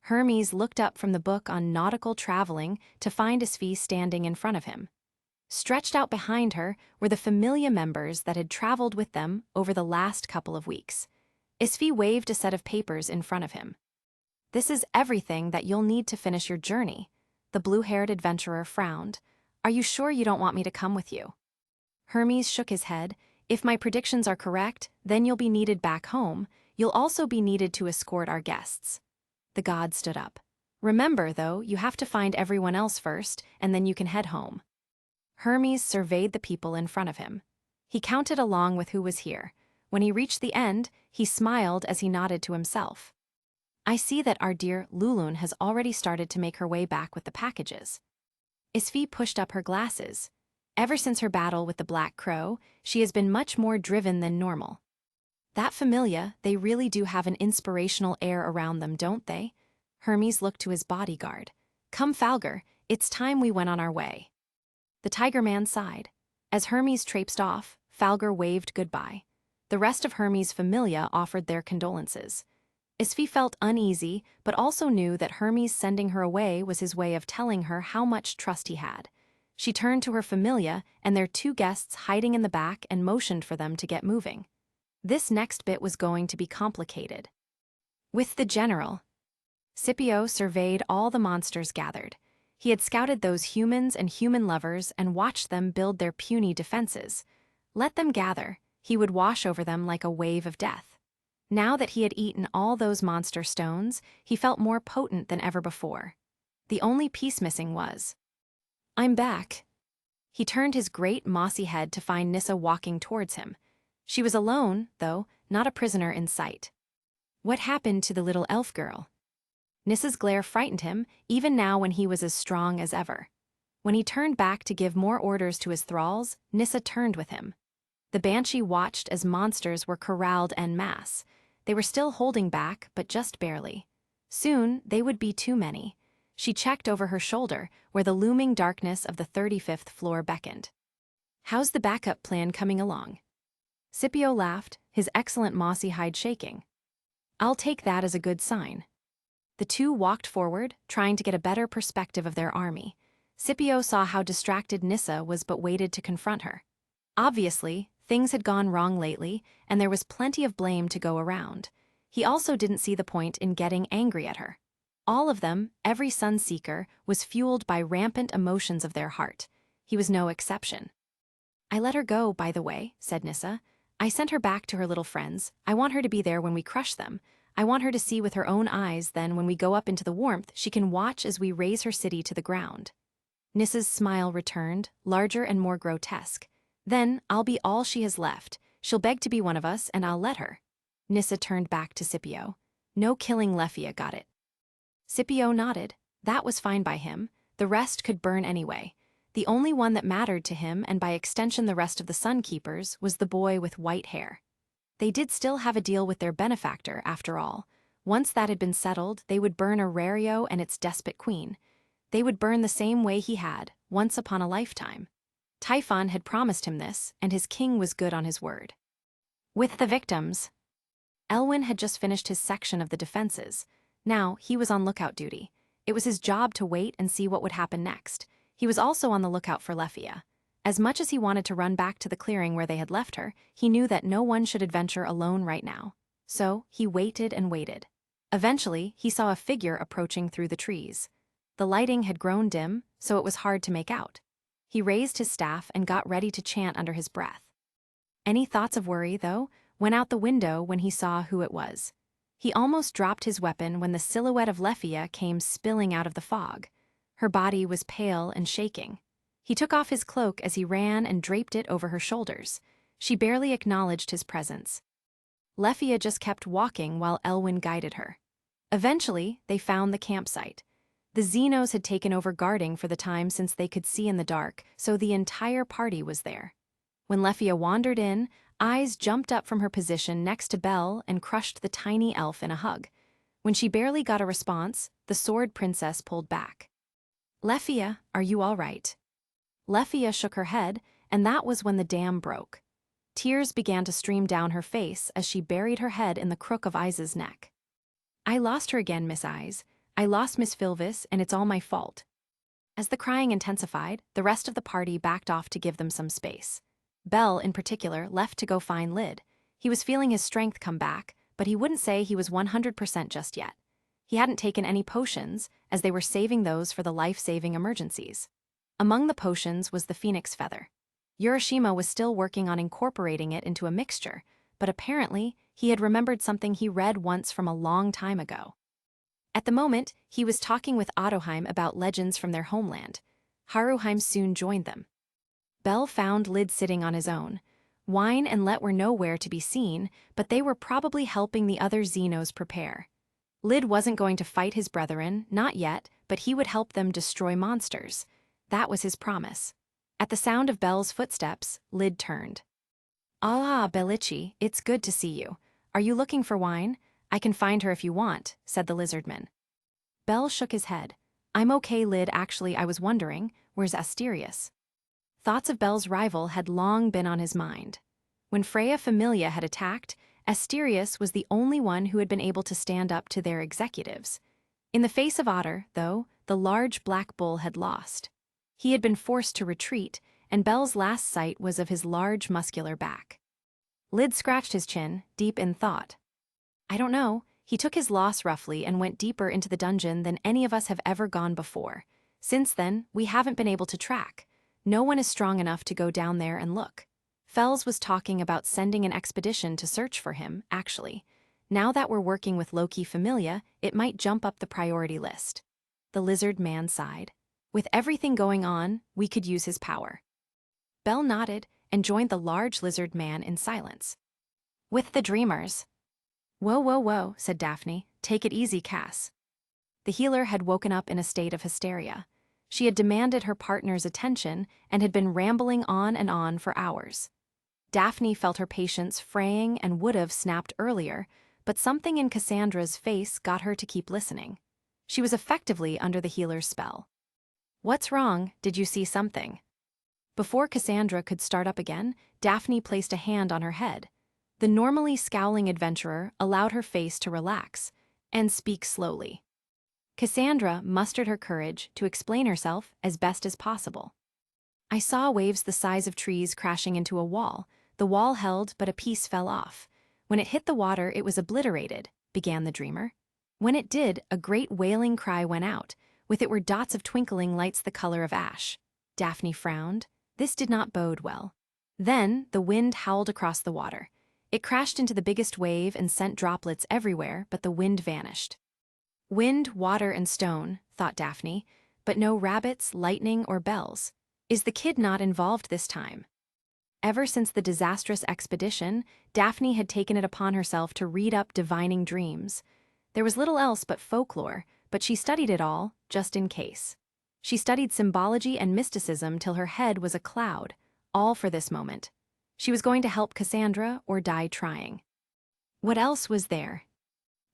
Hermes looked up from the book on nautical traveling to find Isfi standing in front of him. Stretched out behind her were the familia members that had traveled with them over the last couple of weeks. Isfi waved a set of papers in front of him. This is everything that you'll need to finish your journey. The blue-haired adventurer frowned. Are you sure you don't want me to come with you? Hermes shook his head. If my predictions are correct, then you'll be needed back home. You'll also be needed to escort our guests. The god stood up. Remember, though, you have to find everyone else first, and then you can head home. Hermes surveyed the people in front of him. He counted along with who was here. When he reached the end, he smiled as he nodded to himself. I see that our dear Lulun has already started to make her way back with the packages. Isfi pushed up her glasses. Ever since her battle with the Black Crow, she has been much more driven than normal. That familia, they really do have an inspirational air around them, don't they? Hermes looked to his bodyguard. Come, Falger, it's time we went on our way. The Tiger Man sighed. As Hermes traipsed off, Falger waved goodbye. The rest of Hermes' familia offered their condolences. Isfi felt uneasy, but also knew that Hermes sending her away was his way of telling her how much trust he had. She turned to her familia and their two guests hiding in the back and motioned for them to get moving. This next bit was going to be complicated. With the general, Scipio surveyed all the monsters gathered. He had scouted those humans and human lovers and watched them build their puny defenses. Let them gather, he would wash over them like a wave of death. Now that he had eaten all those monster stones, he felt more potent than ever before. The only piece missing was, I'm back. He turned his great mossy head to find Nissa walking towards him. She was alone, though, not a prisoner in sight. What happened to the little elf girl? Nissa's glare frightened him, even now when he was as strong as ever. When he turned back to give more orders to his thralls, Nissa turned with him. The Banshee watched as monsters were corralled en masse. They were still holding back, but just barely. Soon, they would be too many. She checked over her shoulder, where the looming darkness of the 35th floor beckoned. How's the backup plan coming along? Scipio laughed, his excellent mossy hide shaking. I'll take that as a good sign. The two walked forward, trying to get a better perspective of their army. Scipio saw how distracted Nissa was but waited to confront her. Obviously, things had gone wrong lately, and there was plenty of blame to go around. He also didn't see the point in getting angry at her. All of them, every Sunseeker, was fueled by rampant emotions of their heart. He was no exception. I let her go, by the way, said Nissa. I sent her back to her little friends. I want her to be there when we crush them. I want her to see with her own eyes, then when we go up into the warmth, she can watch as we raze her city to the ground. Nissa's smile returned, larger and more grotesque. Then, I'll be all she has left. She'll beg to be one of us, and I'll let her. Nissa turned back to Scipio. No killing Leffia, got it? Scipio nodded. That was fine by him. The rest could burn anyway. The only one that mattered to him, and by extension the rest of the Sunkeepers, was the boy with white hair. They did still have a deal with their benefactor, after all. Once that had been settled, they would burn Horario and its despot queen. They would burn the same way he had, once upon a lifetime. Typhon had promised him this, and his king was good on his word. With the victims, Elwyn had just finished his section of the defenses. Now, he was on lookout duty. It was his job to wait and see what would happen next. He was also on the lookout for Leffia. As much as he wanted to run back to the clearing where they had left her, he knew that no one should adventure alone right now. So, he waited and waited. Eventually, he saw a figure approaching through the trees. The lighting had grown dim, so it was hard to make out. He raised his staff and got ready to chant under his breath. Any thoughts of worry, though, went out the window when he saw who it was. He almost dropped his weapon when the silhouette of Lefia came spilling out of the fog. Her body was pale and shaking. He took off his cloak as he ran and draped it over her shoulders. She barely acknowledged his presence. Lefia just kept walking while Elwyn guided her. Eventually, they found the campsite. The Xenos had taken over guarding for the time since they could see in the dark, so the entire party was there. When Lefia wandered in, Ais jumped up from her position next to Belle and crushed the tiny elf in a hug. When she barely got a response, the Sword Princess pulled back. "Lefia, are you all right?" Lefia shook her head, and that was when the dam broke. Tears began to stream down her face as she buried her head in the crook of Ais's neck. "I lost her again, Miss Ais. I lost Miss Philvis, and it's all my fault." As the crying intensified, the rest of the party backed off to give them some space. Belle, in particular, left to go find Lyd. He was feeling his strength come back, but he wouldn't say he was 100% just yet. He hadn't taken any potions, as they were saving those for the life-saving emergencies. Among the potions was the phoenix feather. Urashima was still working on incorporating it into a mixture, but apparently he had remembered something he read once from a long time ago. At the moment, he was talking with Ottoheim about legends from their homeland. Haruheim soon joined them. Belle found Lyd sitting on his own. Wine and Let were nowhere to be seen, but they were probably helping the other Xenos prepare. Lyd wasn't going to fight his brethren, not yet, but he would help them destroy monsters. That was his promise. At the sound of Belle's footsteps, Lyd turned. "Ah, Bellici, it's good to see you. Are you looking for wine? I can find her if you want," said the lizardman. Belle shook his head. "I'm okay, Lyd. Actually, I was wondering, where's Asterius?" Thoughts of Belle's rival had long been on his mind. When Freya Familia had attacked, Asterius was the only one who had been able to stand up to their executives. In the face of Otter, though, the large black bull had lost. He had been forced to retreat, and Belle's last sight was of his large muscular back. Lyd scratched his chin, deep in thought. "I don't know." He took his loss roughly and went deeper into the dungeon than any of us have ever gone before. Since then, we haven't been able to track. No one is strong enough to go down there and look. Fels was talking about sending an expedition to search for him, actually. Now that we're working with Loki Familia, it might jump up the priority list. The lizard man sighed. With everything going on, we could use his power. Belle nodded and joined the large lizard man in silence. "With the dreamers." "Whoa, whoa, whoa," said Daphne. "Take it easy, Cass." The healer had woken up in a state of hysteria. She had demanded her partner's attention and had been rambling on and on for hours. Daphne felt her patience fraying and would have snapped earlier, but something in Cassandra's face got her to keep listening. She was effectively under the healer's spell. "What's wrong? Did you see something?" Before Cassandra could start up again, Daphne placed a hand on her head. The normally scowling adventurer allowed her face to relax and speak slowly. Cassandra mustered her courage to explain herself as best as possible. "I saw waves the size of trees crashing into a wall. The wall held, but a piece fell off. When it hit the water, it was obliterated," began the dreamer. "When it did, a great wailing cry went out. With it were dots of twinkling lights the color of ash." Daphne frowned. This did not bode well. Then the wind howled across the water. It crashed into the biggest wave and sent droplets everywhere, but the wind vanished. Wind, water, and stone, thought Daphne, but no rabbits, lightning, or bells. Is the kid not involved this time? Ever since the disastrous expedition, Daphne had taken it upon herself to read up divining dreams. There was little else but folklore, but she studied it all, just in case. She studied symbology and mysticism till her head was a cloud, all for this moment. She was going to help Cassandra or die trying. What else was there?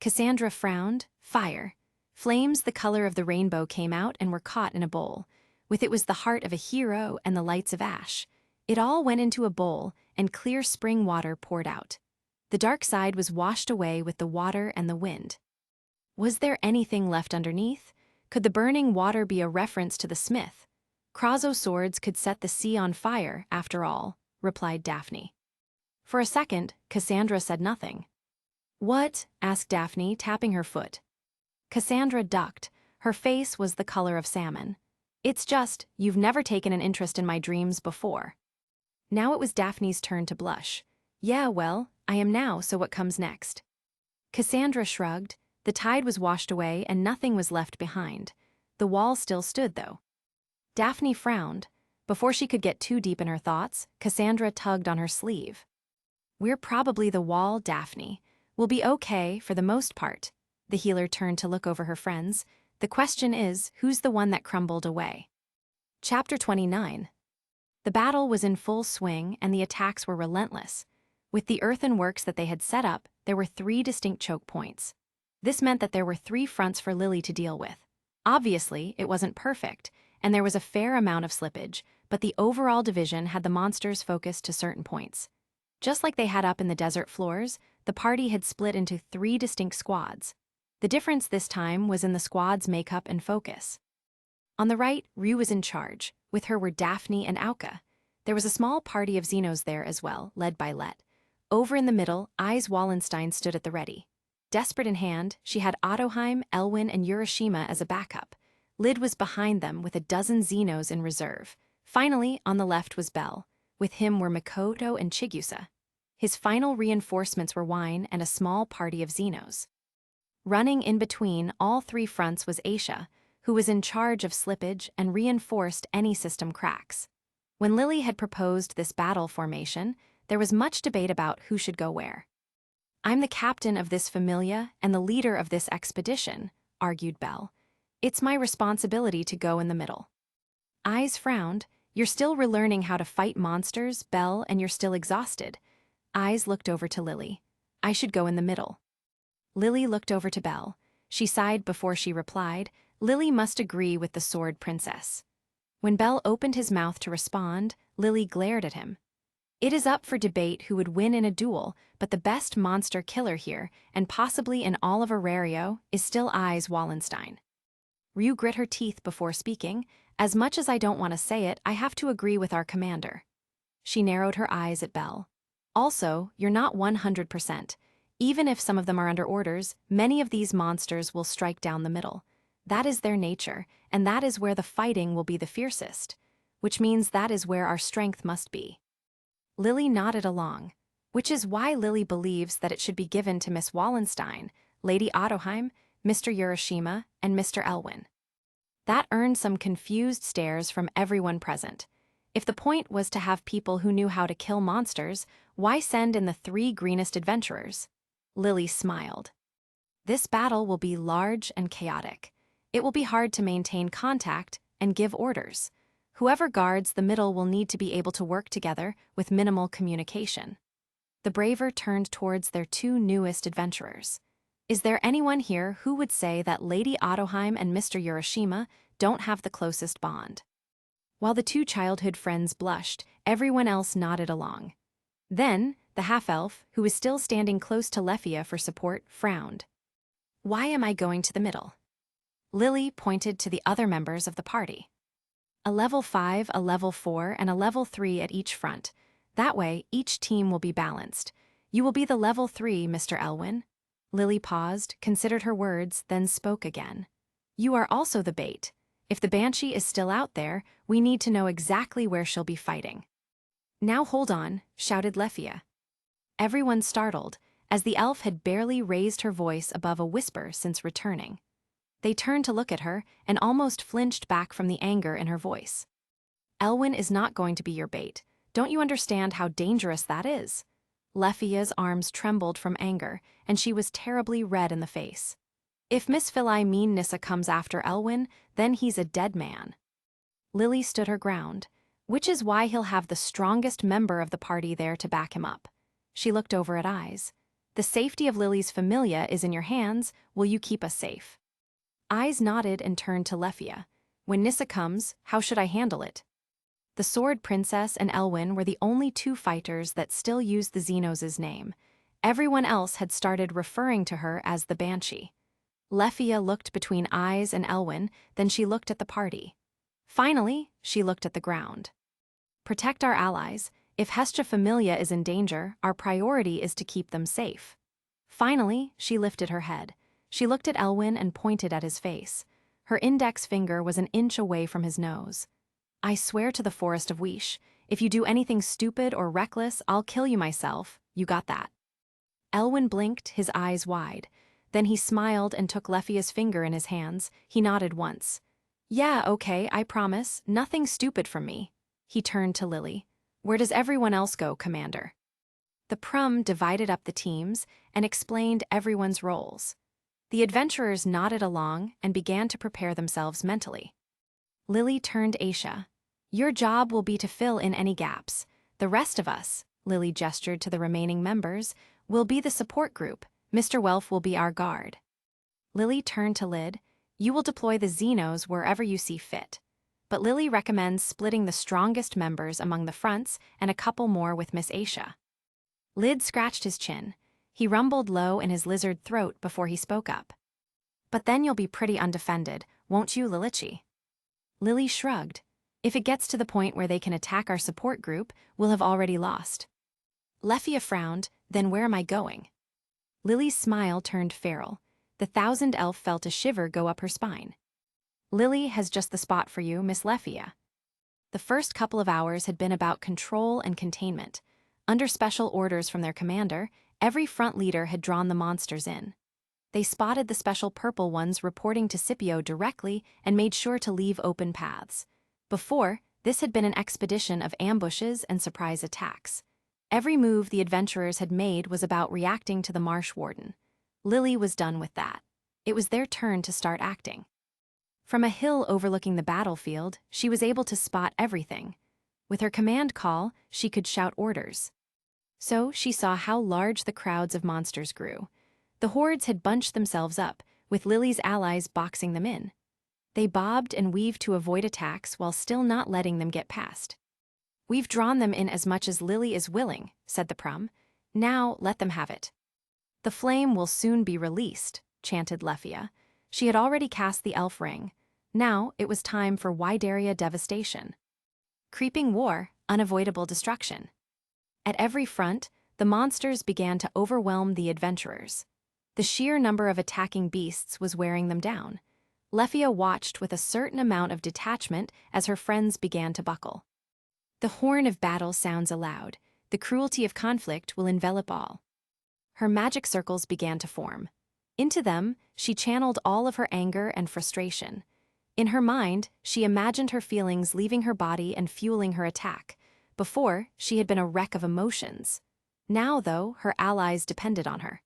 Cassandra frowned. Fire. Flames the color of the rainbow came out and were caught in a bowl. With it was the heart of a hero and the lights of ash. It all went into a bowl, and clear spring water poured out. The dark side was washed away with the water and the wind. Was there anything left underneath? Could the burning water be a reference to the smith? Krazo swords could set the sea on fire, after all, replied Daphne. For a second, Cassandra said nothing. "What?" asked Daphne, tapping her foot. Cassandra ducked. Her face was the color of salmon. "It's just, you've never taken an interest in my dreams before." Now it was Daphne's turn to blush. "Yeah, well, I am now, so what comes next?" Cassandra shrugged. The tide was washed away and nothing was left behind. The wall still stood, though. Daphne frowned. Before she could get too deep in her thoughts, Cassandra tugged on her sleeve. "We're probably the wall, Daphne. We'll be okay for the most part." The healer turned to look over her friends. "The question is, who's the one that crumbled away?" Chapter 29. The battle was in full swing and the attacks were relentless. With the earthenworks that they had set up, there were 3 distinct choke points. This meant that there were 3 fronts for Lily to deal with. Obviously, it wasn't perfect, and there was a fair amount of slippage, but the overall division had the monsters focused to certain points. Just like they had up in the desert floors, the party had split into 3 distinct squads. The difference this time was in the squad's makeup and focus. On the right, Ryuu was in charge. With her were Daphne and Auka. There was a small party of Xenos there as well, led by Let. Over in the middle, Ais Wallenstein stood at the ready. Desperate in hand, she had Ottoheim, Elwyn, and Urashima as a backup. Lyd was behind them with a dozen Xenos in reserve. Finally, on the left was Bell. With him were Mikoto and Chigusa. His final reinforcements were Wine and a small party of Xenos. Running in between all 3 fronts was Aisha, who was in charge of slippage and reinforced any system cracks. When Lily had proposed this battle formation, there was much debate about who should go where. "I'm the captain of this familia and the leader of this expedition," argued Bell. "It's my responsibility to go in the middle." Ais frowned. "You're still relearning how to fight monsters, Bell, and you're still exhausted." Ais looked over to Lily. "I should go in the middle." Lily looked over to Bell. She sighed before she replied. Lily must agree with the Sword Princess. When Bell opened his mouth to respond, Lily glared at him. "It is up for debate who would win in a duel, but the best monster killer here, and possibly in all of Horario, is still Ais Wallenstein." Ryuu grit her teeth before speaking. "As much as I don't want to say it, I have to agree with our commander." She narrowed her eyes at Bell. "Also, you're not 100%. Even if some of them are under orders, many of these monsters will strike down the middle. That is their nature, and that is where the fighting will be the fiercest, which means that is where our strength must be." Lily nodded along, which is why Lily believes that it should be given to Miss Wallenstein, Lady Ottoheim, Mr. Urashima, and Mr. Elwyn. That earned some confused stares from everyone present. If the point was to have people who knew how to kill monsters, why send in the 3 greenest adventurers? Lily smiled. "This battle will be large and chaotic. It will be hard to maintain contact and give orders. Whoever guards the middle will need to be able to work together with minimal communication." The braver turned towards their 2 newest adventurers. "Is there anyone here who would say that Lady Ottoheim and Mr. Urashima don't have the closest bond?" While the 2 childhood friends blushed, everyone else nodded along. Then, the half-elf, who was still standing close to Lefia for support, frowned. "Why am I going to the middle?" Lily pointed to the other members of the party. "A level 5, a level 4, and a level 3 at each front. That way, each team will be balanced. You will be the level 3, Mr. Elwyn." Lily paused, considered her words, then spoke again. "You are also the bait. If the Banshee is still out there, we need to know exactly where she'll be fighting." "Now hold on," shouted Lefia. Everyone startled, as the elf had barely raised her voice above a whisper since returning. They turned to look at her and almost flinched back from the anger in her voice. "Elwyn is not going to be your bait. Don't you understand how dangerous that is?" Lefia's arms trembled from anger, and she was terribly red in the face. "If Miss Nissa comes after Elwyn, then he's a dead man." Lily stood her ground, which is why he'll have the strongest member of the party there to back him up. She looked over at Ais. "The safety of Lily's familia is in your hands. Will you keep us safe?" Ais nodded and turned to Lefia. "When Nissa comes, how should I handle it?" The Sword Princess and Elwyn were the only 2 fighters that still used the Xenos' name. Everyone else had started referring to her as the Banshee. Lefia looked between Ais and Elwyn, then she looked at the party. Finally, she looked at the ground. "Protect our allies. If Hestia Familia is in danger, our priority is to keep them safe." Finally, she lifted her head. She looked at Elwyn and pointed at his face. Her index finger was an inch away from his nose. "I swear to the Forest of Wish, if you do anything stupid or reckless, I'll kill you myself. You got that?" Elwyn blinked, his eyes wide. Then he smiled and took Lefia's finger in his hands. He nodded once. Yeah, okay, I promise. Nothing stupid from me. He turned to Lily. Where does everyone else go, Commander? The Prum divided up the teams and explained everyone's roles. The adventurers nodded along and began to prepare themselves mentally. Lily turned to Aisha. Your job will be to fill in any gaps. The rest of us, Lily gestured to the remaining members, will be the support group. Mr. Welf will be our guard. Lily turned to Lyd. You will deploy the Xenos wherever you see fit. But Lily recommends splitting the strongest members among the fronts and a couple more with Miss Aisha. Lyd scratched his chin. He rumbled low in his lizard throat before he spoke up. But then you'll be pretty undefended, won't you, Lilichi? Lily shrugged. If it gets to the point where they can attack our support group, we'll have already lost. Lefia frowned. Then where am I going? Lily's smile turned feral. The 1,000 elf felt a shiver go up her spine. Lily has just the spot for you, Miss Lefia. The first couple of hours had been about control and containment. Under special orders from their commander, every front leader had drawn the monsters in. They spotted the special purple ones reporting to Scipio directly and made sure to leave open paths. Before, this had been an expedition of ambushes and surprise attacks. Every move the adventurers had made was about reacting to the Marsh Warden. Lily was done with that. It was their turn to start acting. From a hill overlooking the battlefield, she was able to spot everything. With her command call, she could shout orders. So she saw how large the crowds of monsters grew. The hordes had bunched themselves up, with Lily's allies boxing them in. They bobbed and weaved to avoid attacks while still not letting them get past. We've drawn them in as much as Lily is willing, said the Prum. Now let them have it. The flame will soon be released, chanted Lefia. She had already cast the elf ring. Now it was time for Wydaria devastation. Creeping war, unavoidable destruction. At every front, the monsters began to overwhelm the adventurers. The sheer number of attacking beasts was wearing them down. Lefia watched with a certain amount of detachment as her friends began to buckle. The horn of battle sounds aloud. The cruelty of conflict will envelop all. Her magic circles began to form. Into them, she channeled all of her anger and frustration. In her mind, she imagined her feelings leaving her body and fueling her attack. Before, she had been a wreck of emotions. Now, though, her allies depended on her.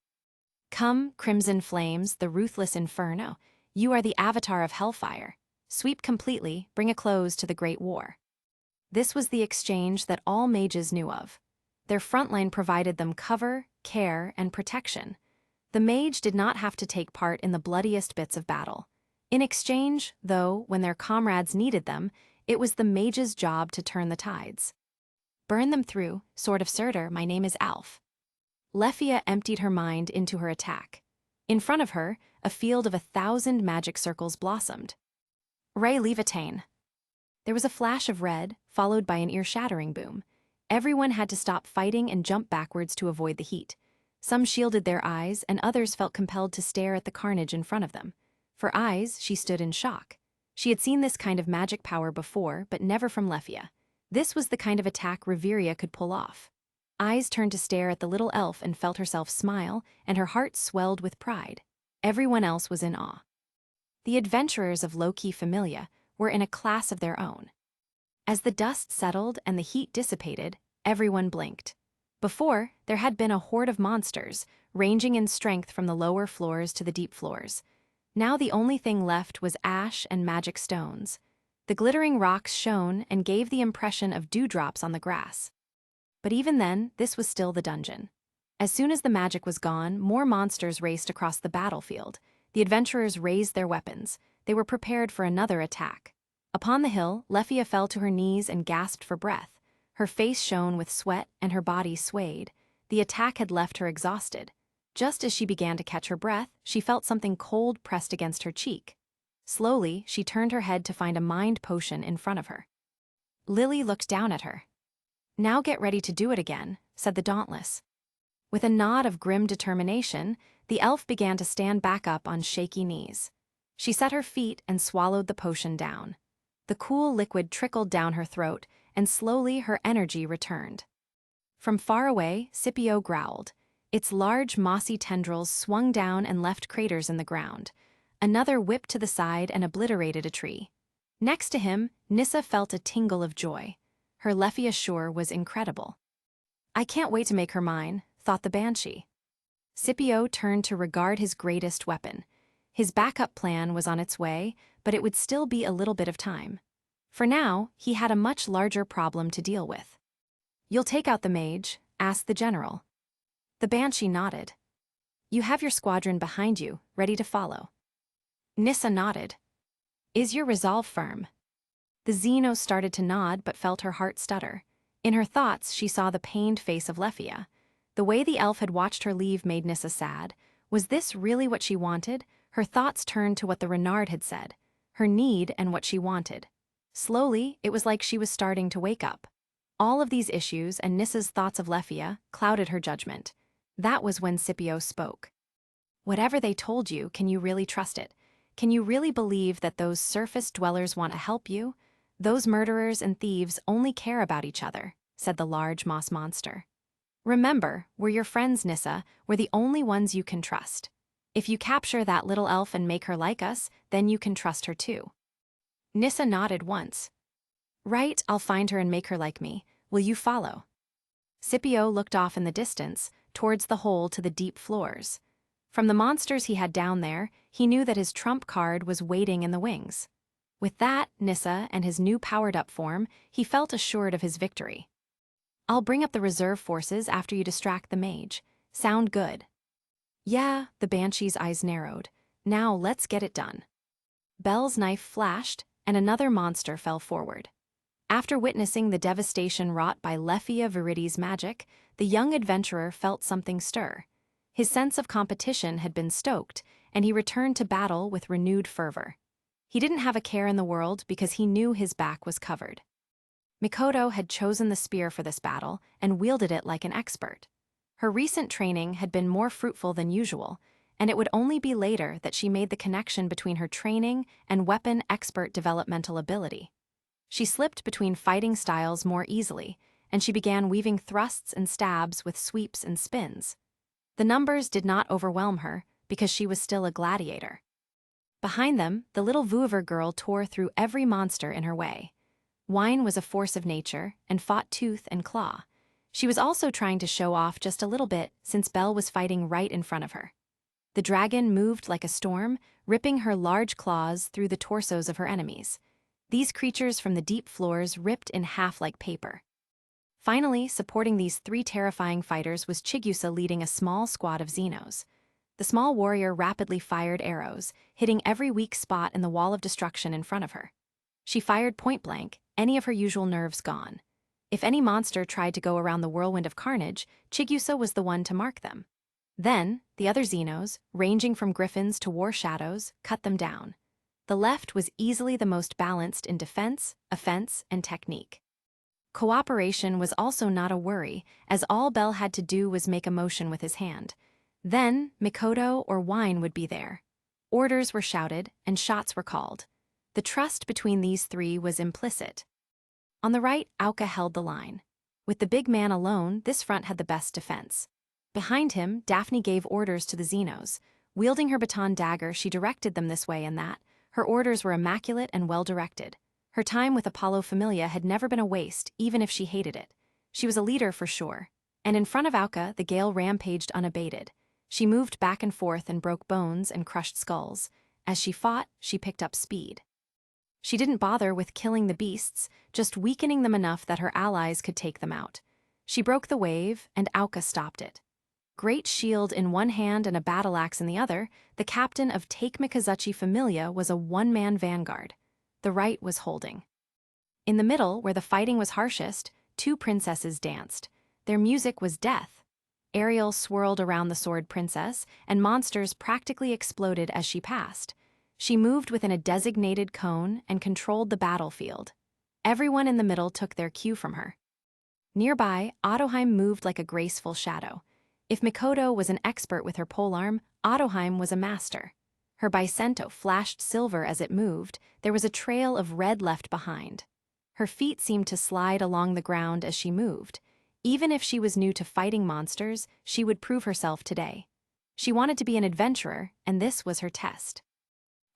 Come, crimson flames, the ruthless inferno. You are the avatar of hellfire. Sweep completely, bring a close to the great war. This was the exchange that all mages knew of. Their frontline provided them cover, care, and protection. The mage did not have to take part in the bloodiest bits of battle. In exchange, though, when their comrades needed them, it was the mage's job to turn the tides. Burn them through, Sword of Surtur, my name is Alf. Lefia emptied her mind into her attack. In front of her, a field of 1,000 magic circles blossomed. Ray Levitain. There was a flash of red, followed by an ear-shattering boom. Everyone had to stop fighting and jump backwards to avoid the heat. Some shielded their eyes, and others felt compelled to stare at the carnage in front of them. For Ais, she stood in shock. She had seen this kind of magic power before, but never from Lefia. This was the kind of attack Reveria could pull off. Ais turned to stare at the little elf and felt herself smile, and her heart swelled with pride. Everyone else was in awe. The adventurers of low-key Familia were in a class of their own. As the dust settled and the heat dissipated, everyone blinked. Before, there had been a horde of monsters, ranging in strength from the lower floors to the deep floors. Now the only thing left was ash and magic stones. The glittering rocks shone and gave the impression of dewdrops on the grass. But even then, this was still the dungeon. As soon as the magic was gone, more monsters raced across the battlefield. The adventurers raised their weapons. They were prepared for another attack. Upon the hill, Lefia fell to her knees and gasped for breath. Her face shone with sweat and her body swayed. The attack had left her exhausted. Just as she began to catch her breath, she felt something cold pressed against her cheek. Slowly, she turned her head to find a mind potion in front of her. Lily looked down at her. Now get ready to do it again, said the Dauntless. With a nod of grim determination, the elf began to stand back up on shaky knees. She set her feet and swallowed the potion down. The cool liquid trickled down her throat, and slowly her energy returned. From far away, Scipio growled. Its large, mossy tendrils swung down and left craters in the ground. Another whipped to the side and obliterated a tree. Next to him, Nissa felt a tingle of joy. Her Leffia shore was incredible. I can't wait to make her mine, thought the Banshee. Scipio turned to regard his greatest weapon. His backup plan was on its way, but it would still be a little bit of time. For now, he had a much larger problem to deal with. You'll take out the mage? Asked the general. The Banshee nodded. You have your squadron behind you, ready to follow. Nissa nodded. Is your resolve firm? The Xeno started to nod but felt her heart stutter. In her thoughts, she saw the pained face of Leffia. The way the elf had watched her leave made Nissa sad. Was this really what she wanted? Her thoughts turned to what the Renard had said. Her need and what she wanted. Slowly, it was like she was starting to wake up. All of these issues and Nissa's thoughts of Leffia clouded her judgment. That was when Scipio spoke. Whatever they told you, can you really trust it? Can you really believe that those surface dwellers want to help you? Those murderers and thieves only care about each other, said the large moss monster. Remember, we're your friends, Nissa. We're the only ones you can trust. If you capture that little elf and make her like us, then you can trust her too. Nissa nodded once. Right, I'll find her and make her like me. Will you follow? Scipio looked off in the distance, towards the hole to the deep floors. From the monsters he had down there, he knew that his trump card was waiting in the wings. With that, Nissa, and his new powered-up form, he felt assured of his victory. I'll bring up the reserve forces after you distract the mage. Sound good? Yeah, the Banshee's eyes narrowed. Now let's get it done. Belle's knife flashed, and another monster fell forward. After witnessing the devastation wrought by Leffia Viridi's magic, the young adventurer felt something stir. His sense of competition had been stoked, and he returned to battle with renewed fervor. He didn't have a care in the world because he knew his back was covered. Mikoto had chosen the spear for this battle and wielded it like an expert. Her recent training had been more fruitful than usual, and it would only be later that she made the connection between her training and weapon expert developmental ability. She slipped between fighting styles more easily, and she began weaving thrusts and stabs with sweeps and spins. The numbers did not overwhelm her because she was still a gladiator. Behind them, the little Vuiver girl tore through every monster in her way. Wine was a force of nature and fought tooth and claw. She was also trying to show off just a little bit since Belle was fighting right in front of her. The dragon moved like a storm, ripping her large claws through the torsos of her enemies. These creatures from the deep floors ripped in half like paper. Finally, supporting these three terrifying fighters was Chigusa leading a small squad of Xenos. The small warrior rapidly fired arrows, hitting every weak spot in the wall of destruction in front of her. She fired point blank, any of her usual nerves gone. If any monster tried to go around the whirlwind of carnage, Chigusa was the one to mark them. Then, the other Xenos, ranging from griffins to war shadows, cut them down. The left was easily the most balanced in defense, offense, and technique. Cooperation was also not a worry, as all Belle had to do was make a motion with his hand. Then, Mikoto or Wine would be there. Orders were shouted, and shots were called. The trust between these three was implicit. On the right, Auka held the line. With the big man alone, this front had the best defense. Behind him, Daphne gave orders to the Xenos. Wielding her baton dagger, she directed them this way and that. Her orders were immaculate and well-directed. Her time with Apollo Familia had never been a waste, even if she hated it. She was a leader for sure. And in front of Auka, the gale rampaged unabated. She moved back and forth and broke bones and crushed skulls. As she fought, she picked up speed. She didn't bother with killing the beasts, just weakening them enough that her allies could take them out. She broke the wave, and Auka stopped it. Great shield in one hand and a battle axe in the other, the captain of Take Mikazuchi Familia was a one-man vanguard. The right was holding. In the middle, where the fighting was harshest, two princesses danced. Their music was death. Ariel swirled around the sword princess, and monsters practically exploded as she passed. She moved within a designated cone and controlled the battlefield. Everyone in the middle took their cue from her. Nearby, Ottoheim moved like a graceful shadow. If Mikoto was an expert with her polearm, Ottoheim was a master. Her Bicento flashed silver as it moved. There was a trail of red left behind. Her feet seemed to slide along the ground as she moved. Even if she was new to fighting monsters, she would prove herself today. She wanted to be an adventurer, and this was her test.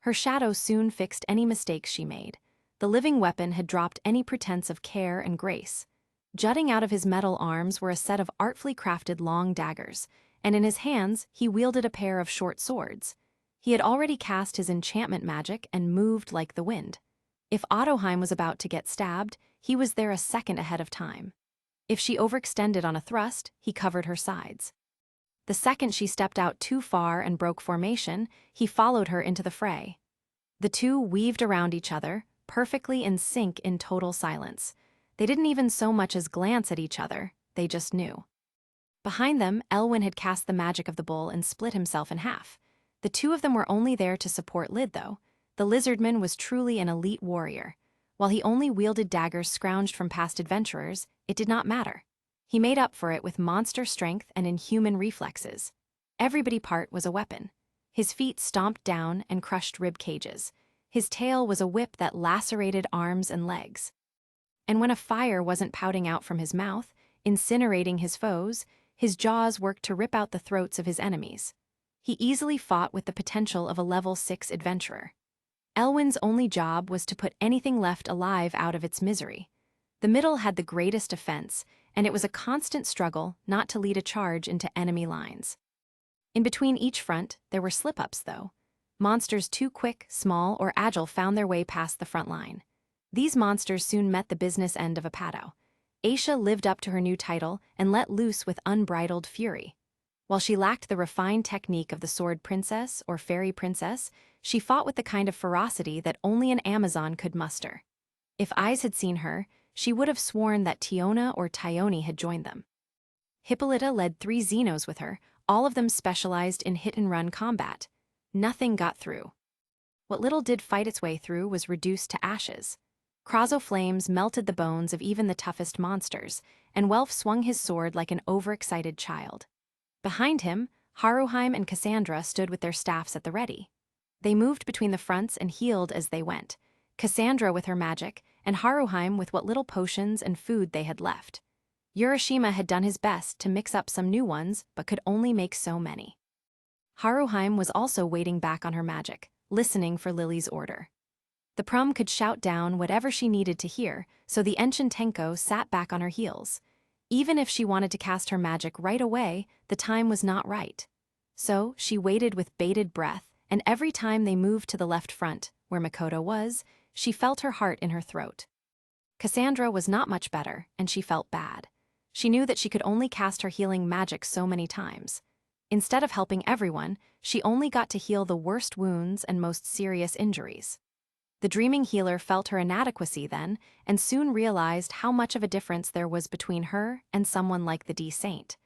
Her shadow soon fixed any mistakes she made. The living weapon had dropped any pretense of care and grace. Jutting out of his metal arms were a set of artfully crafted long daggers, and in his hands he wielded a pair of short swords. He had already cast his enchantment magic and moved like the wind. If Ottoheim was about to get stabbed, he was there a second ahead of time. If she overextended on a thrust, he covered her sides. The second she stepped out too far and broke formation, he followed her into the fray. The two weaved around each other, perfectly in sync in total silence. They didn't even so much as glance at each other, they just knew. Behind them, Elwyn had cast the magic of the bull and split himself in half. The two of them were only there to support Lyd, though. The lizardman was truly an elite warrior. While he only wielded daggers scrounged from past adventurers, it did not matter. He made up for it with monster strength and inhuman reflexes. Every bitty part was a weapon. His feet stomped down and crushed rib cages. His tail was a whip that lacerated arms and legs. And when a fire wasn't pouting out from his mouth, incinerating his foes, his jaws worked to rip out the throats of his enemies. He easily fought with the potential of a level 6 adventurer. Elwyn's only job was to put anything left alive out of its misery. The middle had the greatest offense, and it was a constant struggle not to lead a charge into enemy lines. In between each front, there were slip-ups, though. Monsters too quick, small, or agile found their way past the front line. These monsters soon met the business end of a padow. Aisha lived up to her new title and let loose with unbridled fury. While she lacked the refined technique of the sword princess or fairy princess, she fought with the kind of ferocity that only an Amazon could muster. If Ais had seen her, she would have sworn that Tiona or Tione had joined them. Hippolyta led 3 Xenos with her, all of them specialized in hit-and-run combat. Nothing got through. What little did fight its way through was reduced to ashes. Krazo flames melted the bones of even the toughest monsters, and Welf swung his sword like an overexcited child. Behind him, Haruheim and Cassandra stood with their staffs at the ready. They moved between the fronts and healed as they went, Cassandra with her magic, and Haruheim with what little potions and food they had left. Urashima had done his best to mix up some new ones, but could only make so many. Haruheim was also waiting back on her magic, listening for Lily's order. The Prum could shout down whatever she needed to hear, so the Enshin Tenko sat back on her heels. Even if she wanted to cast her magic right away, the time was not right. So she waited with bated breath, and every time they moved to the left front, where Makoto was, she felt her heart in her throat. Cassandra was not much better, and she felt bad. She knew that she could only cast her healing magic so many times. Instead of helping everyone, she only got to heal the worst wounds and most serious injuries. The dreaming healer felt her inadequacy then, and soon realized how much of a difference there was between her and someone like the D-Saint.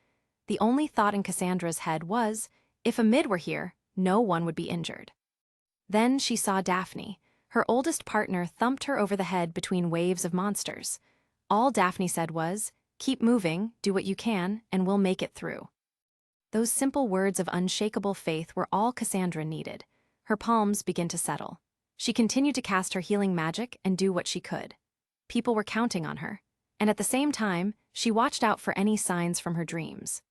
The only thought in Cassandra's head was, if a mid were here, no one would be injured. Then she saw Daphne. Her oldest partner thumped her over the head between waves of monsters. All Daphne said was, "Keep moving, do what you can, and we'll make it through." Those simple words of unshakable faith were all Cassandra needed. Her palms began to settle. She continued to cast her healing magic and do what she could. People were counting on her, and at the same time, she watched out for any signs from her dreams.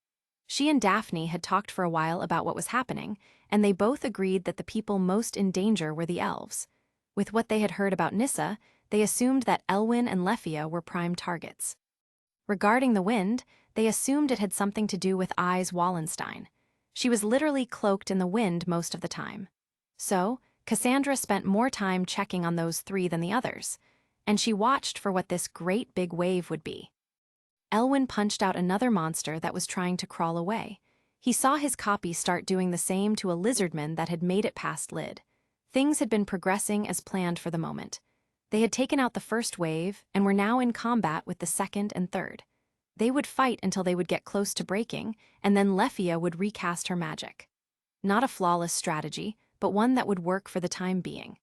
She and Daphne had talked for a while about what was happening, and they both agreed that the people most in danger were the elves. With what they had heard about Nissa, they assumed that Elwyn and Lefia were prime targets. Regarding the wind, they assumed it had something to do with Ais Wallenstein. She was literally cloaked in the wind most of the time. So, Cassandra spent more time checking on those 3 than the others, and she watched for what this great big wave would be. Elwyn punched out another monster that was trying to crawl away. He saw his copy start doing the same to a lizardman that had made it past Lyd. Things had been progressing as planned for the moment. They had taken out the first wave and were now in combat with the second and third. They would fight until they would get close to breaking, and then Lefia would recast her magic. Not a flawless strategy, but one that would work for the time being.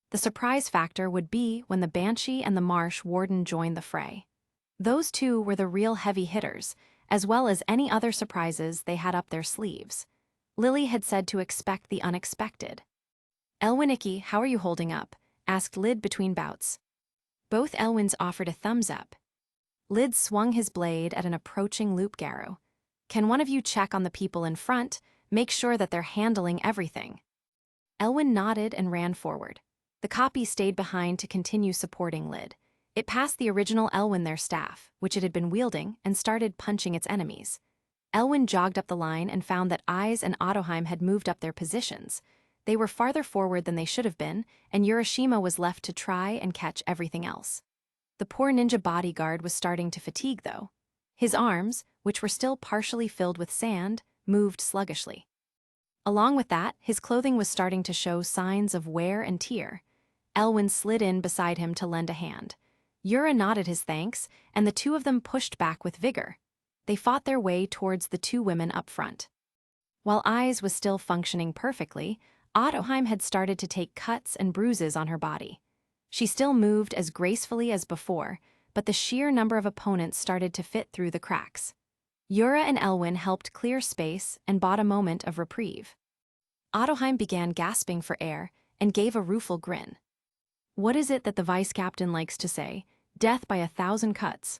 The surprise factor would be when the Banshee and the Marsh Warden joined the fray. Those 2 were the real heavy hitters, as well as any other surprises they had up their sleeves. Lily had said to expect the unexpected. "Elwyniki, how are you holding up?" asked Lyd between bouts. Both Elwyns offered a thumbs up. Lyd swung his blade at an approaching loup-garou. "Can one of you check on the people in front, make sure that they're handling everything?" Elwyn nodded and ran forward. The copy stayed behind to continue supporting Lyd. It passed the original Elwyn their staff, which it had been wielding, and started punching its enemies. Elwyn jogged up the line and found that Ais and Ottoheim had moved up their positions. They were farther forward than they should have been, and Urashima was left to try and catch everything else. The poor ninja bodyguard was starting to fatigue, though. His arms, which were still partially filled with sand, moved sluggishly. Along with that, his clothing was starting to show signs of wear and tear. Elwyn slid in beside him to lend a hand. Yura nodded his thanks, and the two of them pushed back with vigor. They fought their way towards the two women up front. While Ais was still functioning perfectly, Ottoheim had started to take cuts and bruises on her body. She still moved as gracefully as before, but the sheer number of opponents started to fit through the cracks. Yura and Elwyn helped clear space and bought a moment of reprieve. Ottoheim began gasping for air and gave a rueful grin. "What is it that the vice-captain likes to say? Death by 1,000 cuts."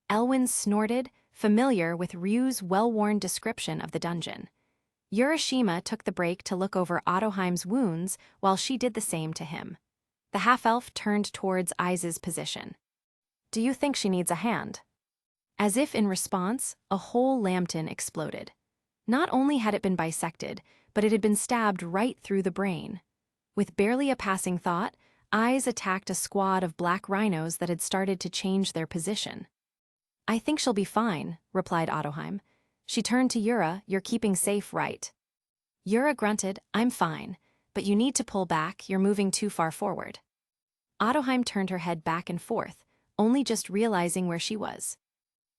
Elwyn snorted, familiar with Ryu's well-worn description of the dungeon. Urashima took the break to look over Ottoheim's wounds while she did the same to him. The half-elf turned towards Ais's position. "Do you think she needs a hand?" As if in response, a whole lambton exploded. Not only had it been bisected, but it had been stabbed right through the brain. With barely a passing thought, Ais attacked a squad of black rhinos that had started to change their position. "I think she'll be fine," replied Ottoheim. She turned to Yura. "You're keeping safe, right?" Yura grunted, "I'm fine, but you need to pull back, you're moving too far forward." Ottoheim turned her head back and forth, only just realizing where she was.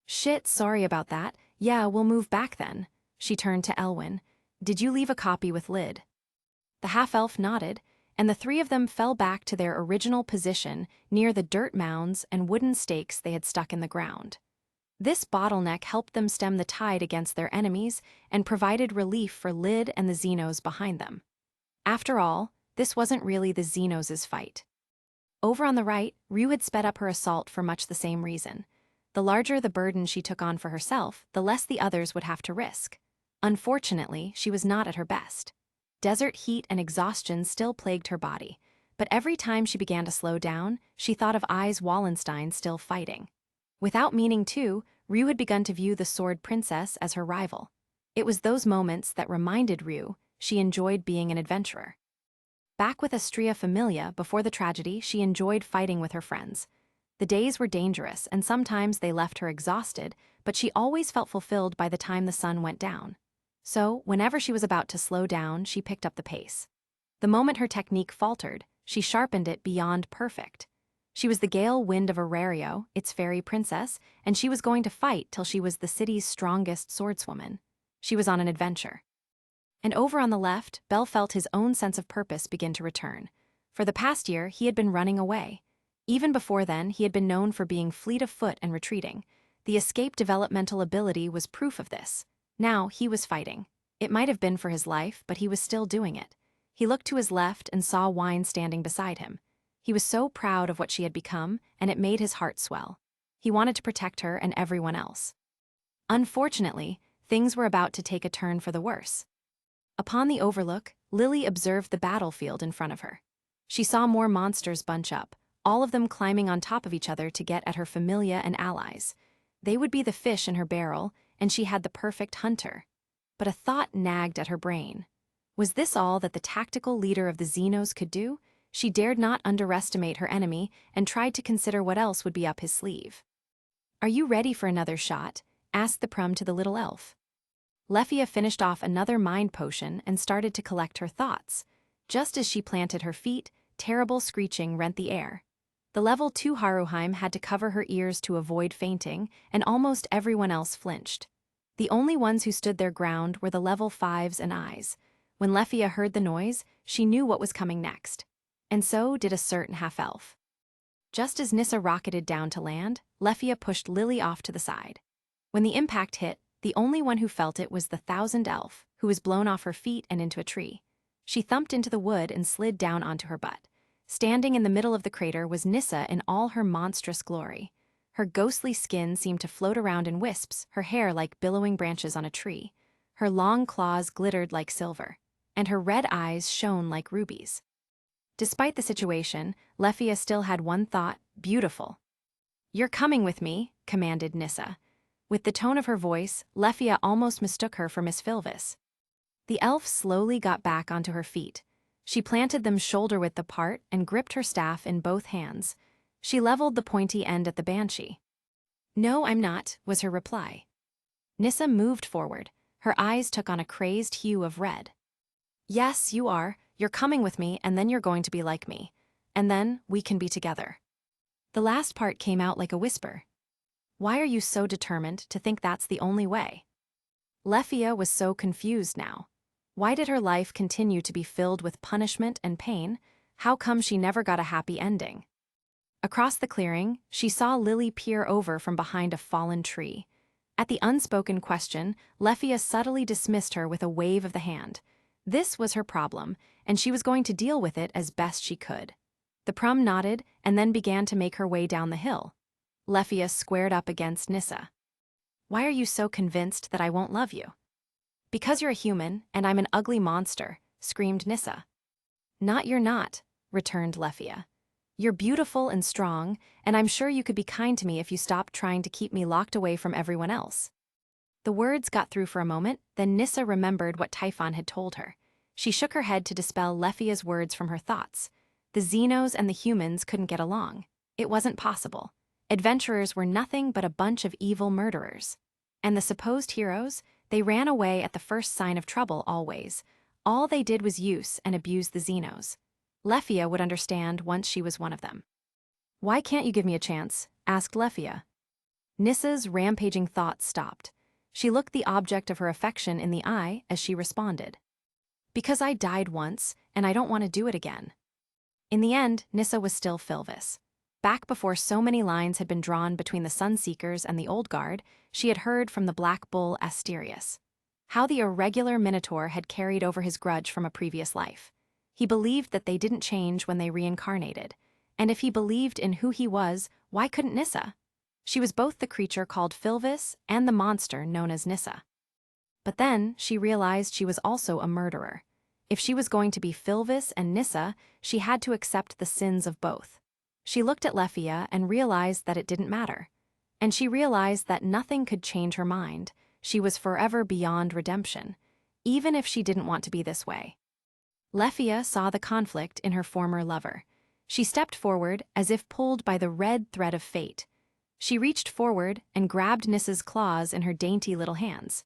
"Shit, sorry about that. Yeah, we'll move back then." She turned to Elwyn. "Did you leave a copy with Lyd?" The half-elf nodded, and the three of them fell back to their original position near the dirt mounds and wooden stakes they had stuck in the ground. This bottleneck helped them stem the tide against their enemies and provided relief for Lyd and the Xenos behind them. After all, this wasn't really the Xenos' fight. Over on the right, Ryuu had sped up her assault for much the same reason. The larger the burden she took on for herself, the less the others would have to risk. Unfortunately, she was not at her best. Desert heat and exhaustion still plagued her body, but every time she began to slow down, she thought of Ais Wallenstein still fighting. Without meaning to, Ryuu had begun to view the Sword Princess as her rival. It was those moments that reminded Ryuu she enjoyed being an adventurer. Back with Astria Familia before the tragedy, she enjoyed fighting with her friends. The days were dangerous, and sometimes they left her exhausted, but she always felt fulfilled by the time the sun went down. So, whenever she was about to slow down, she picked up the pace. The moment her technique faltered, she sharpened it beyond perfect. She was the gale wind of Horario, its fairy princess, and she was going to fight till she was the city's strongest swordswoman. She was on an adventure. And over on the left, Bell felt his own sense of purpose begin to return. For the past year, he had been running away. Even before then, he had been known for being fleet of foot and retreating. The escape developmental ability was proof of this. Now he was fighting. It might have been for his life, but he was still doing it. He looked to his left and saw Wine standing beside him. He was so proud of what she had become, and it made his heart swell. He wanted to protect her and everyone else. Unfortunately, things were about to take a turn for the worse. Upon the overlook, Lily observed the battlefield in front of her. She saw more monsters bunch up, all of them climbing on top of each other to get at her familia and allies. They would be the fish in her barrel, and she had the perfect hunter. But a thought nagged at her brain. Was this all that the tactical leader of the Xenos could do? She dared not underestimate her enemy and tried to consider what else would be up his sleeve. "Are you ready for another shot?" asked the Prum to the little elf. Lefia finished off another mind potion and started to collect her thoughts. Just as she planted her feet, terrible screeching rent the air. The level 2 Haruheim had to cover her ears to avoid fainting, and almost everyone else flinched. The only ones who stood their ground were the level 5s and Ais. When Lefia heard the noise, she knew what was coming next. And so did a certain half-elf. Just as Nissa rocketed down to land, Lefia pushed Lily off to the side. When the impact hit, the only one who felt it was the 1000 elf, who was blown off her feet and into a tree. She thumped into the wood and slid down onto her butt. Standing in the middle of the crater was Nissa in all her monstrous glory. Her ghostly skin seemed to float around in wisps, her hair like billowing branches on a tree. Her long claws glittered like silver, and her red eyes shone like rubies. Despite the situation, Lefia still had one thought: beautiful. "You're coming with me," commanded Nissa. With the tone of her voice, Lefia almost mistook her for Miss Filvis. The elf slowly got back onto her feet. She planted them shoulder-width apart and gripped her staff in both hands. She leveled the pointy end at the banshee. "No, I'm not," was her reply. Nissa moved forward. Her eyes took on a crazed hue of red. "Yes, you are. You're coming with me, and then you're going to be like me. And then we can be together." The last part came out like a whisper. "Why are you so determined to think that's the only way?" Lefia was so confused now. Why did her life continue to be filled with punishment and pain? How come she never got a happy ending? Across the clearing, she saw Lily peer over from behind a fallen tree. At the unspoken question, Lefia subtly dismissed her with a wave of the hand. This was her problem, and she was going to deal with it as best she could. The Prum nodded and then began to make her way down the hill. Lefia squared up against Nissa. "Why are you so convinced that I won't love you?" "Because you're a human, and I'm an ugly monster," screamed Nissa. "Not you're not," returned Lefia. "You're beautiful and strong, and I'm sure you could be kind to me if you stopped trying to keep me locked away from everyone else." The words got through for a moment, then Nissa remembered what Typhon had told her. She shook her head to dispel Lefia's words from her thoughts. The Xenos and the humans couldn't get along. It wasn't possible. Adventurers were nothing but a bunch of evil murderers. And the supposed heroes, they ran away at the first sign of trouble always. All they did was use and abuse the Xenos. Lefia would understand once she was one of them. "Why can't you give me a chance?" asked Lefia. Nissa's rampaging thoughts stopped. She looked the object of her affection in the eye as she responded. "Because I died once, and I don't want to do it again." In the end, Nissa was still Filvis. Back before so many lines had been drawn between the Sunseekers and the Old Guard, she had heard from the Black Bull Asterius. How the irregular Minotaur had carried over his grudge from a previous life. He believed that they didn't change when they reincarnated. And if he believed in who he was, why couldn't Nissa? She was both the creature called Filvis and the monster known as Nissa. But then she realized she was also a murderer. If she was going to be Filvis and Nissa, she had to accept the sins of both. She looked at Lefia and realized that it didn't matter. And she realized that nothing could change her mind. She was forever beyond redemption, even if she didn't want to be this way. Lefia saw the conflict in her former lover. She stepped forward as if pulled by the red thread of fate. She reached forward and grabbed Nissa's claws in her dainty little hands.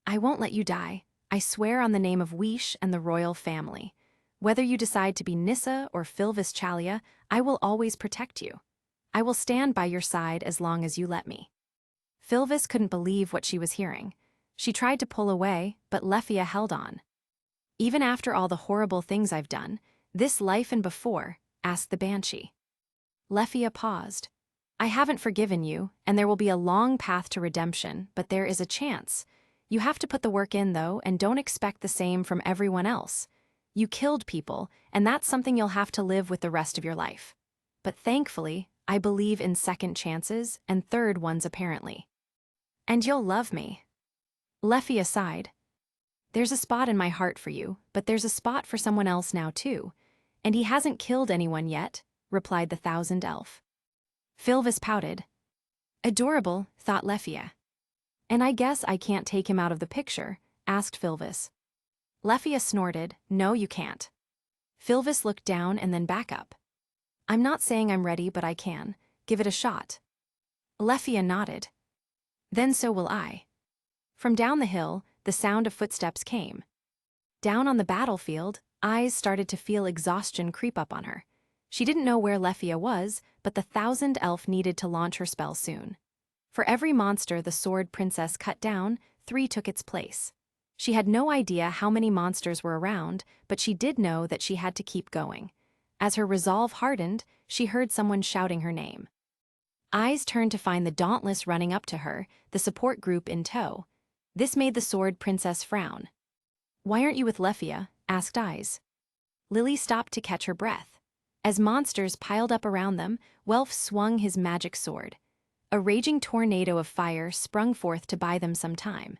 "I won't let you die. I swear on the name of Wish and the royal family. Whether you decide to be Nissa or Filvis Chalia, I will always protect you. I will stand by your side as long as you let me." Filvis couldn't believe what she was hearing. She tried to pull away, but Lefia held on. "Even after all the horrible things I've done, this life and before?" asked the Banshee. Lefia paused. "I haven't forgiven you, and there will be a long path to redemption, but there is a chance. You have to put the work in, though, and don't expect the same from everyone else. You killed people, and that's something you'll have to live with the rest of your life. But thankfully, I believe in second chances, and third ones apparently. And you'll love me." Lefia sighed. "There's a spot in my heart for you, but there's a spot for someone else now too. And he hasn't killed anyone yet," replied the Thousand Elf. Filvis pouted. "Adorable," thought Lefia. "And I guess I can't take him out of the picture?" asked Filvis. Lefia snorted. "No, you can't." Filvis looked down and then back up. "I'm not saying I'm ready, but I can. Give it a shot." Lefia nodded. "Then so will I." From down the hill, the sound of footsteps came. Down on the battlefield, Ais started to feel exhaustion creep up on her. She didn't know where Lefia was, but the Thousand Elf needed to launch her spell soon. For every monster the Sword Princess cut down, 3 took its place. She had no idea how many monsters were around, but she did know that she had to keep going. As her resolve hardened, she heard someone shouting her name. Ais turned to find the Dauntless running up to her, the support group in tow. This made the Sword Princess frown. "Why aren't you with Lefia?" asked Ais. Lily stopped to catch her breath. As monsters piled up around them, Welf swung his magic sword. A raging tornado of fire sprung forth to buy them some time.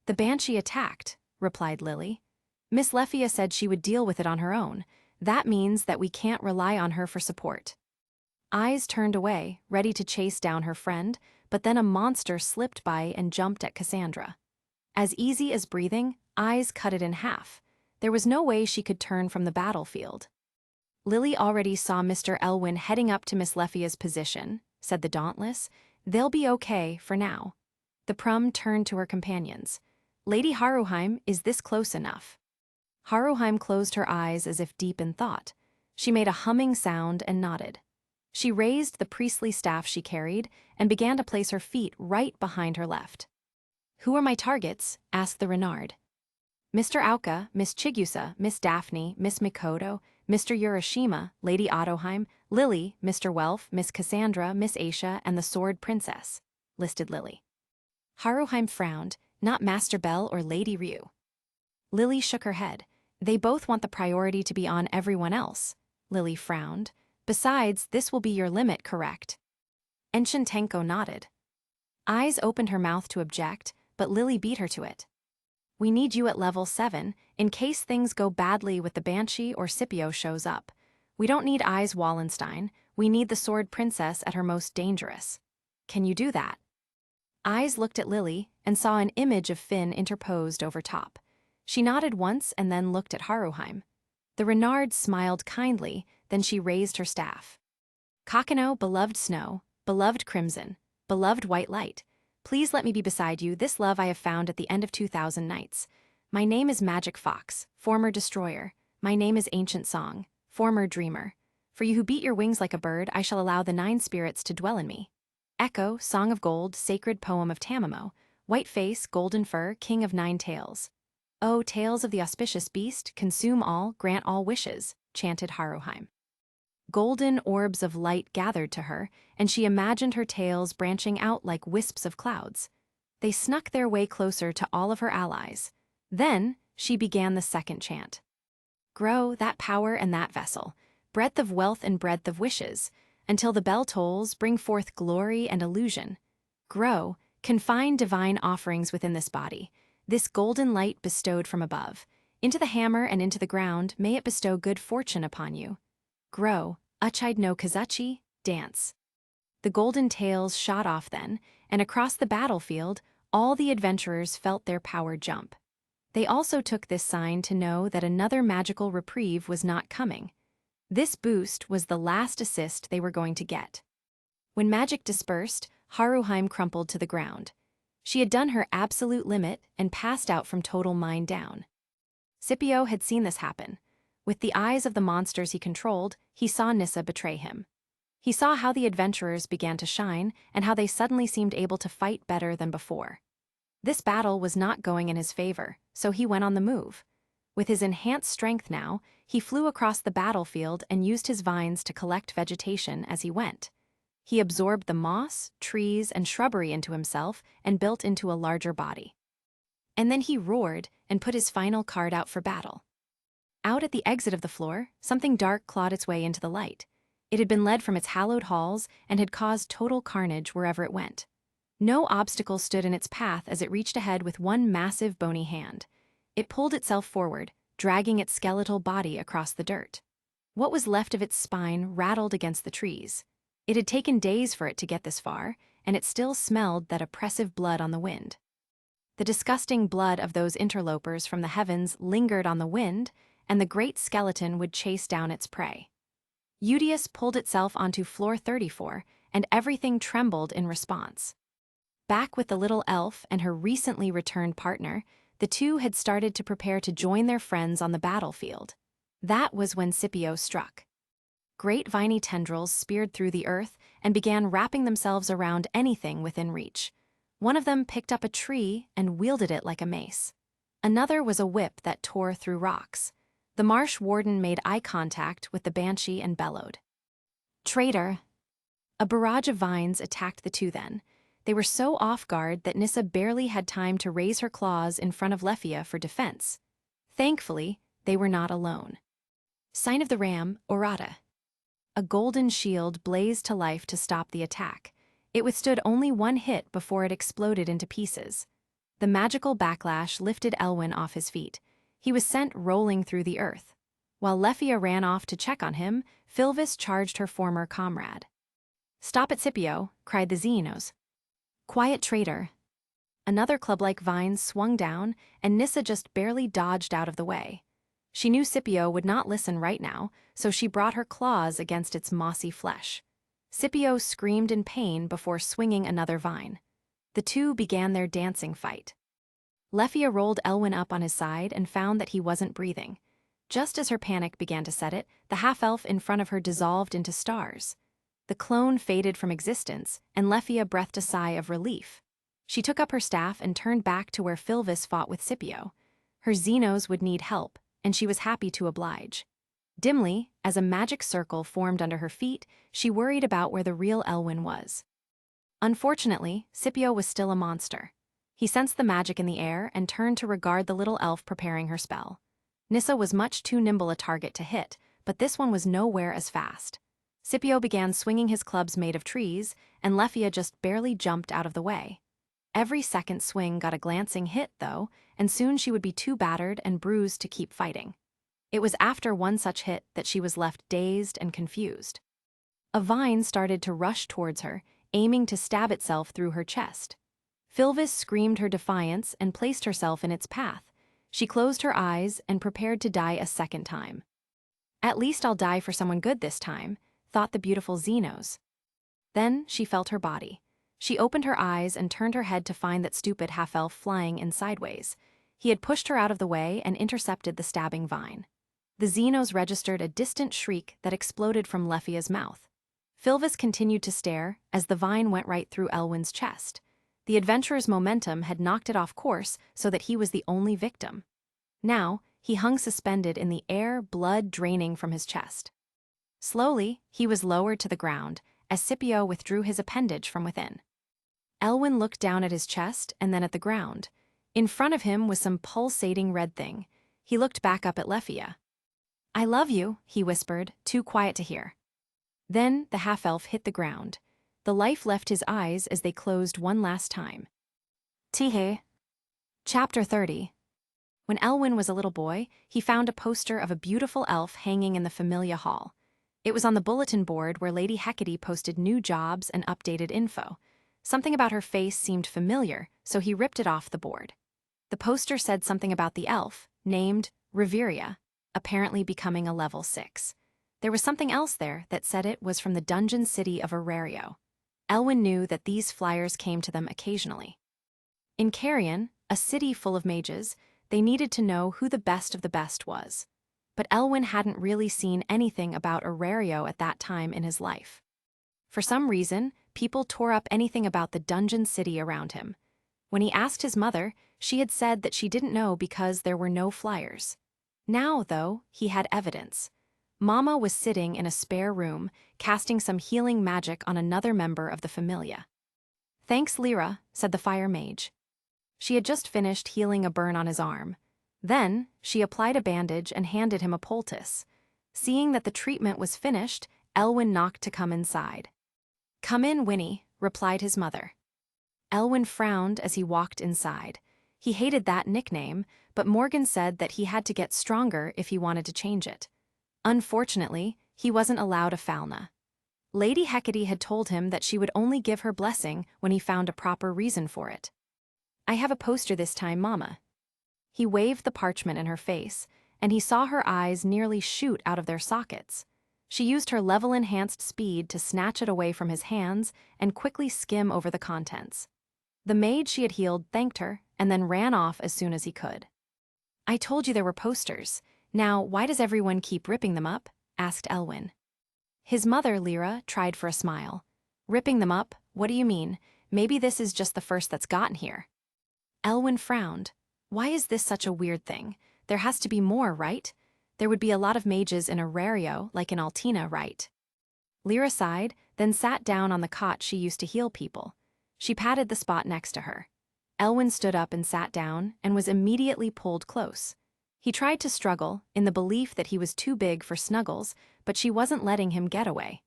"The banshee attacked," replied Lily. "Miss Leffia said she would deal with it on her own. That means that we can't rely on her for support." Ais turned away, ready to chase down her friend, but then a monster slipped by and jumped at Cassandra. As easy as breathing, Ais cut it in half. There was no way she could turn from the battlefield. "Lily already saw Mr. Elwyn heading up to Miss Leffia's position," said the Dauntless. "They'll be okay for now." The Prum turned to her companions. "Lady Haruheim, is this close enough?" Haruheim closed her eyes as if deep in thought. She made a humming sound and nodded. She raised the priestly staff she carried and began to place her feet right behind her left. "Who are my targets?" asked the Renard. "Mr. Auka, Miss Chigusa, Miss Daphne, Miss Mikoto, Mr. Urashima, Lady Ottoheim, Lily, Mr. Welf, Miss Cassandra, Miss Aisha, and the Sword Princess," listed Lily. Haruheim frowned. "Not Master Bell or Lady Ryuu." Lily shook her head. "They both want the priority to be on everyone else." Lily frowned. "Besides, this will be your limit, correct?" Enshin Tenko nodded. Ais opened her mouth to object, but Lily beat her to it. "We need you at level 7, in case things go badly with the Banshee or Scipio shows up. We don't need Ais Wallenstein, we need the Sword Princess at her most dangerous. Can you do that?" Ais looked at Lily and saw an image of Finn interposed over top. She nodded once and then looked at Haruheim. The Renard smiled kindly, then she raised her staff. "Kakano, beloved snow, beloved crimson, beloved white light, please let me be beside you, this love I have found at the end of 2,000 nights. My name is Magic Fox, former destroyer. My name is Ancient Song, former dreamer. For you who beat your wings like a bird, I shall allow the 9 spirits to dwell in me. Echo, Song of Gold, sacred poem of Tamamo, white face, golden fur, king of 9 tails. Oh, tails of the auspicious beast, consume all, grant all wishes," chanted Haruheim. Golden orbs of light gathered to her, and she imagined her tails branching out like wisps of clouds. They snuck their way closer to all of her allies. Then she began the second chant. "Grow, that power and that vessel, breadth of wealth and breadth of wishes, until the bell tolls, bring forth glory and illusion. Grow, confine divine offerings within this body, this golden light bestowed from above. Into the hammer and into the ground, may it bestow good fortune upon you. Grow, Uchide no Kazuchi, dance." The golden tails shot off then, and across the battlefield, all the adventurers felt their power jump. They also took this sign to know that another magical reprieve was not coming. This boost was the last assist they were going to get. When magic dispersed, Haruheim crumpled to the ground. She had done her absolute limit and passed out from total mind down. Scipio had seen this happen. With the eyes of the monsters he controlled, he saw Nissa betray him. He saw how the adventurers began to shine and how they suddenly seemed able to fight better than before. This battle was not going in his favor, so he went on the move. With his enhanced strength now, he flew across the battlefield and used his vines to collect vegetation as he went. He absorbed the moss, trees, and shrubbery into himself and built into a larger body. And then he roared and put his final card out for battle. Out at the exit of the floor, something dark clawed its way into the light. It had been led from its hallowed halls and had caused total carnage wherever it went. No obstacle stood in its path as it reached ahead with one massive bony hand. It pulled itself forward, dragging its skeletal body across the dirt. What was left of its spine rattled against the trees. It had taken days for it to get this far, and it still smelled that oppressive blood on the wind. The disgusting blood of those interlopers from the heavens lingered on the wind, and the great skeleton would chase down its prey. Udius pulled itself onto floor 34, and everything trembled in response. Back with the little elf and her recently returned partner, the two had started to prepare to join their friends on the battlefield. That was when Scipio struck. Great viney tendrils speared through the earth and began wrapping themselves around anything within reach. One of them picked up a tree and wielded it like a mace. Another was a whip that tore through rocks. The marsh warden made eye contact with the banshee and bellowed. "Traitor!" A barrage of vines attacked the two then. They were so off guard that Nissa barely had time to raise her claws in front of Leffia for defense. Thankfully, they were not alone. Sign of the Ram, Orata. A golden shield blazed to life to stop the attack. It withstood only one hit before it exploded into pieces. The magical backlash lifted Elwyn off his feet. He was sent rolling through the earth. While Leffia ran off to check on him, Philvis charged her former comrade. "Stop it, Scipio," cried the Xenos. "Quiet, traitor." Another club-like vine swung down, and Nissa just barely dodged out of the way. She knew Scipio would not listen right now, so she brought her claws against its mossy flesh. Scipio screamed in pain before swinging another vine. The two began their dancing fight. Leffia rolled Elwyn up on his side and found that he wasn't breathing. Just as her panic began to set it, the half-elf in front of her dissolved into stars. The clone faded from existence, and Leffia breathed a sigh of relief. She took up her staff and turned back to where Philvis fought with Scipio. Her Xenos would need help, and she was happy to oblige. Dimly, as a magic circle formed under her feet, she worried about where the real Elwyn was. Unfortunately, Scipio was still a monster. He sensed the magic in the air and turned to regard the little elf preparing her spell. Nissa was much too nimble a target to hit, but this one was nowhere as fast. Scipio began swinging his clubs made of trees, and Leffia just barely jumped out of the way. Every second swing got a glancing hit, though, and soon she would be too battered and bruised to keep fighting. It was after one such hit that she was left dazed and confused. A vine started to rush towards her, aiming to stab itself through her chest. Philvis screamed her defiance and placed herself in its path. She closed her eyes and prepared to die a second time. "At least I'll die for someone good this time," thought the beautiful Xenos. Then she felt her body. She opened her eyes and turned her head to find that stupid half-elf flying in sideways. He had pushed her out of the way and intercepted the stabbing vine. The Xenos registered a distant shriek that exploded from Leffia's mouth. Philvis continued to stare as the vine went right through Elwyn's chest. The adventurer's momentum had knocked it off course so that he was the only victim. Now, he hung suspended in the air, blood draining from his chest. Slowly, he was lowered to the ground as Scipio withdrew his appendage from within. Elwyn looked down at his chest and then at the ground. In front of him was some pulsating red thing. He looked back up at Leffia. "I love you," he whispered, too quiet to hear. Then the half-elf hit the ground. The life left his eyes as they closed one last time. Chapter 30. When Elwyn was a little boy, he found a poster of a beautiful elf hanging in the Familia Hall. It was on the bulletin board where Lady Hecate posted new jobs and updated info. Something about her face seemed familiar, so he ripped it off the board. The poster said something about the elf, named Riveria, apparently becoming a level 6. There was something else there that said it was from the dungeon city of Horario. Elwyn knew that these flyers came to them occasionally. In Carrion, a city full of mages, they needed to know who the best of the best was. But Elwyn hadn't really seen anything about Horario at that time in his life. For some reason, people tore up anything about the dungeon city around him. When he asked his mother, she had said that she didn't know because there were no flyers. Now, though, he had evidence. Mama was sitting in a spare room, casting some healing magic on another member of the Familia. "Thanks, Lyra," said the fire mage. She had just finished healing a burn on his arm. Then, she applied a bandage and handed him a poultice. Seeing that the treatment was finished, Elwyn knocked to come inside. "Come in, Winnie," replied his mother. Elwyn frowned as he walked inside. He hated that nickname, but Morgan said that he had to get stronger if he wanted to change it. Unfortunately, he wasn't allowed a Falna. Lady Hecate had told him that she would only give her blessing when he found a proper reason for it. "I have a poster this time, Mama." He waved the parchment in her face, and he saw her eyes nearly shoot out of their sockets. She used her level-enhanced speed to snatch it away from his hands and quickly skim over the contents. The maid she had healed thanked her and then ran off as soon as he could. "I told you there were posters. Now, why does everyone keep ripping them up?" asked Elwyn. His mother, Lyra, tried for a smile. "Ripping them up? What do you mean? Maybe this is just the first that's gotten here." Elwyn frowned. Why is this such a weird thing? There has to be more, right? There would be a lot of mages in Horario, like in Altina, right? Lyra sighed, then sat down on the cot she used to heal people. She patted the spot next to her. Elwyn stood up and sat down, and was immediately pulled close. He tried to struggle, in the belief that he was too big for snuggles, but she wasn't letting him get away.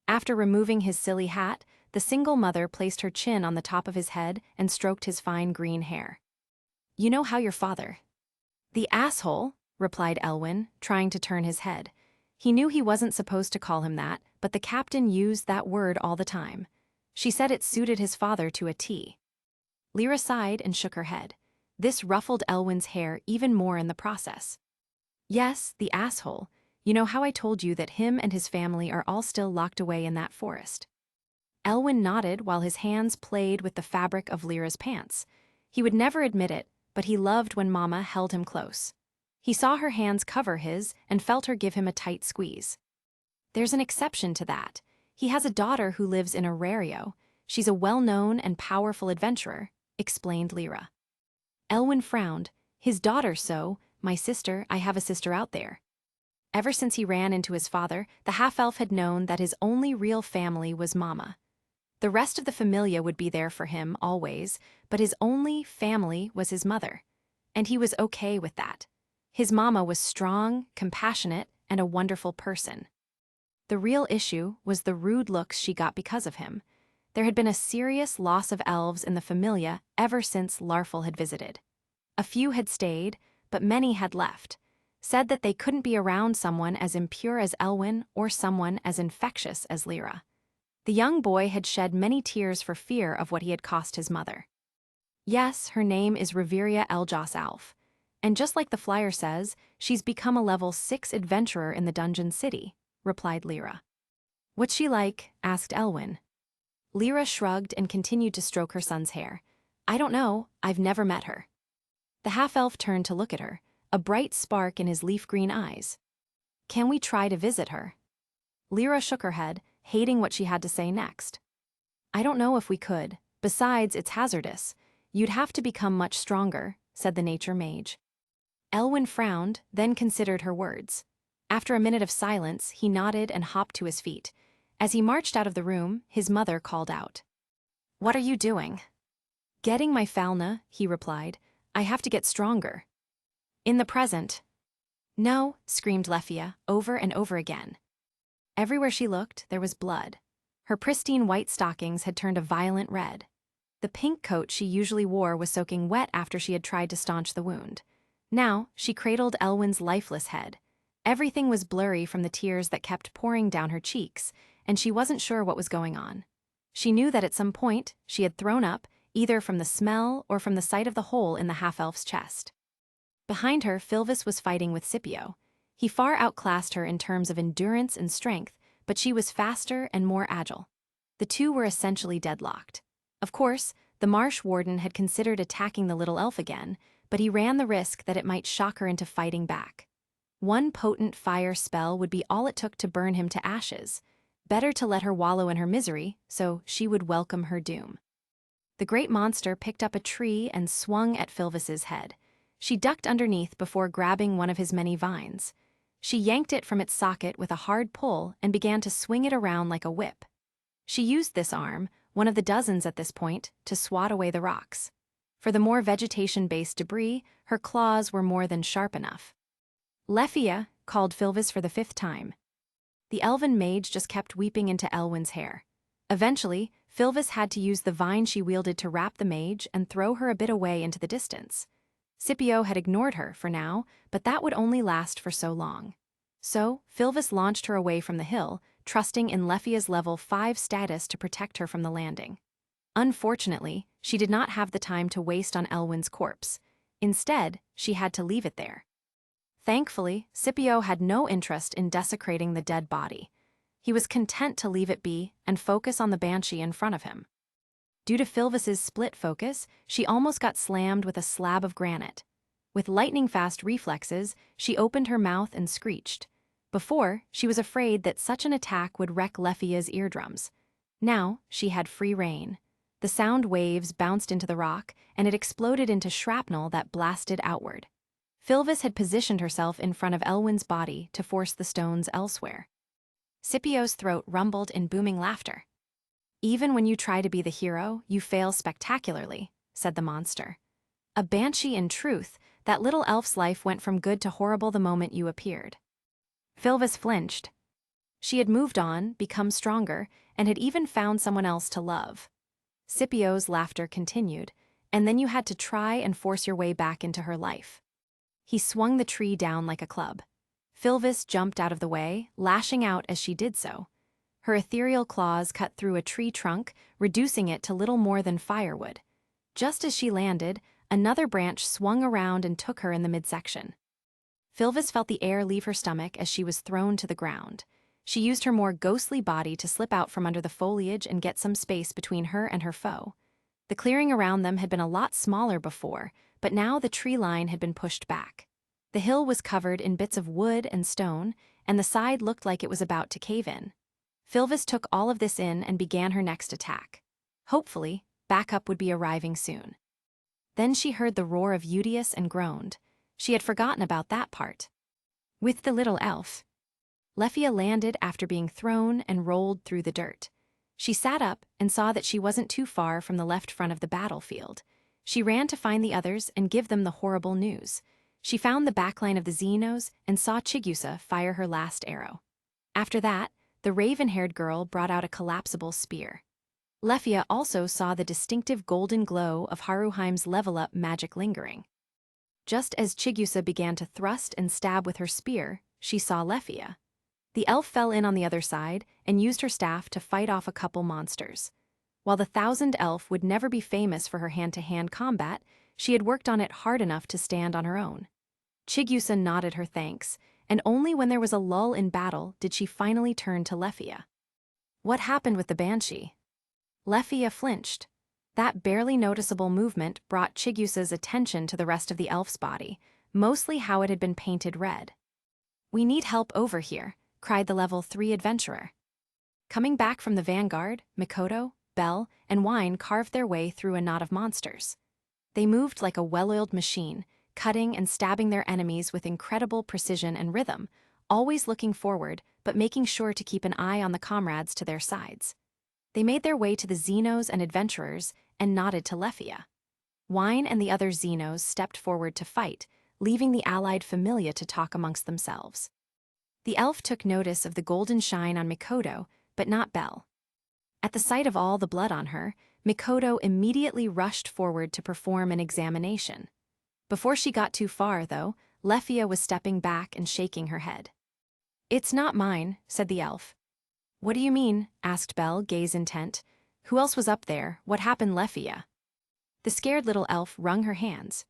After removing his silly hat, the single mother placed her chin on the top of his head and stroked his fine green hair. "You know how your father—" "The asshole," replied Elwyn, trying to turn his head. He knew he wasn't supposed to call him that, but the captain used that word all the time. She said it suited his father to a T. Lyra sighed and shook her head. This ruffled Elwyn's hair even more in the process. "Yes, the asshole. You know how I told you that him and his family are all still locked away in that forest?" Elwyn nodded while his hands played with the fabric of Lyra's pants. He would never admit it, but he loved when Mama held him close. He saw her hands cover his and felt her give him a tight squeeze. "There's an exception to that. He has a daughter who lives in Horario. She's a well-known and powerful adventurer," explained Lyra. Elwyn frowned. "His daughter, so, my sister, I have a sister out there." Ever since he ran into his father, the half-elf had known that his only real family was Mama. The rest of the familia would be there for him, always, but his only family was his mother. And he was okay with that. His Mama was strong, compassionate, and a wonderful person. The real issue was the rude looks she got because of him. There had been a serious loss of elves in the familia ever since Larfel had visited. A few had stayed, but many had left, said that they couldn't be around someone as impure as Elwyn or someone as infectious as Lyra. The young boy had shed many tears for fear of what he had cost his mother. "Yes, her name is Reveria Eljas Alf. And just like the flyer says, she's become a level 6 adventurer in the Dungeon City," replied Lyra. "What's she like?" asked Elwyn. Lyra shrugged and continued to stroke her son's hair. "I don't know, I've never met her." The half-elf turned to look at her, a bright spark in his leaf-green eyes. "Can we try to visit her?" Lyra shook her head, hating what she had to say next. "I don't know if we could. Besides, it's hazardous. You'd have to become much stronger," said the nature mage. Elwyn frowned, then considered her words. After a minute of silence, he nodded and hopped to his feet. As he marched out of the room, his mother called out. "What are you doing?" "Getting my Falna," he replied. "I have to get stronger." "In the present." "No," screamed Lefia, over and over again. Everywhere she looked, there was blood. Her pristine white stockings had turned a violent red. The pink coat she usually wore was soaking wet after she had tried to staunch the wound. Now, she cradled Elwyn's lifeless head. Everything was blurry from the tears that kept pouring down her cheeks, and she wasn't sure what was going on. She knew that at some point, she had thrown up, either from the smell or from the sight of the hole in the half-elf's chest. Behind her, Filvis was fighting with Scipio. He far outclassed her in terms of endurance and strength, but she was faster and more agile. The two were essentially deadlocked. Of course, the marsh warden had considered attacking the little elf again, but he ran the risk that it might shock her into fighting back. One potent fire spell would be all it took to burn him to ashes. Better to let her wallow in her misery, so she would welcome her doom. The great monster picked up a tree and swung at Filvis's head. She ducked underneath before grabbing one of his many vines. She yanked it from its socket with a hard pull and began to swing it around like a whip. She used this arm, one of the dozens at this point, to swat away the rocks. For the more vegetation-based debris, her claws were more than sharp enough. "Lefia," called Filvis for the 5th time. The elven mage just kept weeping into Elwyn's hair. Eventually, Filvis had to use the vine she wielded to wrap the mage and throw her a bit away into the distance. Scipio had ignored her for now, but that would only last for so long. So, Filvis launched her away from the hill, trusting in Lefia's level 5 status to protect her from the landing. Unfortunately, she did not have the time to waste on Elwyn's corpse. Instead, she had to leave it there. Thankfully, Scipio had no interest in desecrating the dead body. He was content to leave it be and focus on the banshee in front of him. Due to Filvis's split focus, she almost got slammed with a slab of granite. With lightning-fast reflexes, she opened her mouth and screeched. Before, she was afraid that such an attack would wreck Lefia's eardrums. Now, she had free rein. The sound waves bounced into the rock, and it exploded into shrapnel that blasted outward. Filvis had positioned herself in front of Elwyn's body to force the stones elsewhere. Scipio's throat rumbled in booming laughter. "Even when you try to be the hero, you fail spectacularly," said the monster. "A banshee in truth, that little elf's life went from good to horrible the moment you appeared." Filvis flinched. She had moved on, become stronger, and had even found someone else to love. Scipio's laughter continued, and then you had to try and force your way back into her life. He swung the tree down like a club. Filvis jumped out of the way, lashing out as she did so. Her ethereal claws cut through a tree trunk, reducing it to little more than firewood. Just as she landed, another branch swung around and took her in the midsection. Filvis felt the air leave her stomach as she was thrown to the ground. She used her more ghostly body to slip out from under the foliage and get some space between her and her foe. The clearing around them had been a lot smaller before, but now the tree line had been pushed back. The hill was covered in bits of wood and stone, and the side looked like it was about to cave in. Filvis took all of this in and began her next attack. Hopefully, backup would be arriving soon. Then she heard the roar of Udius and groaned. She had forgotten about that part. With the little elf, Leffia landed after being thrown and rolled through the dirt. She sat up and saw that she wasn't too far from the left front of the battlefield. She ran to find the others and give them the horrible news. She found the backline of the Xenos and saw Chigusa fire her last arrow. After that, the raven-haired girl brought out a collapsible spear. Leffia also saw the distinctive golden glow of Haruheim's level-up magic lingering. Just as Chigusa began to thrust and stab with her spear, she saw Leffia. The elf fell in on the other side and used her staff to fight off a couple monsters. While the Thousand Elf would never be famous for her hand-to-hand combat, she had worked on it hard enough to stand on her own. Chigusa nodded her thanks, and only when there was a lull in battle did she finally turn to Leffia. What happened with the Banshee? Leffia flinched. That barely noticeable movement brought Chigusa's attention to the rest of the elf's body, mostly how it had been painted red. "We need help over here," cried the level 3 adventurer. Coming back from the vanguard, Mikoto, Belle, and Wine carved their way through a knot of monsters. They moved like a well-oiled machine, cutting and stabbing their enemies with incredible precision and rhythm, always looking forward but making sure to keep an eye on the comrades to their sides. They made their way to the Xenos and adventurers and nodded to Leffia. Wine and the other Xenos stepped forward to fight, leaving the allied familia to talk amongst themselves. The elf took notice of the golden shine on Mikoto, but not Belle. At the sight of all the blood on her, Mikoto immediately rushed forward to perform an examination. Before she got too far, though, Leffia was stepping back and shaking her head. "It's not mine," said the elf. "What do you mean?" asked Belle, gaze intent. "Who else was up there? What happened, Leffia?" The scared little elf wrung her hands.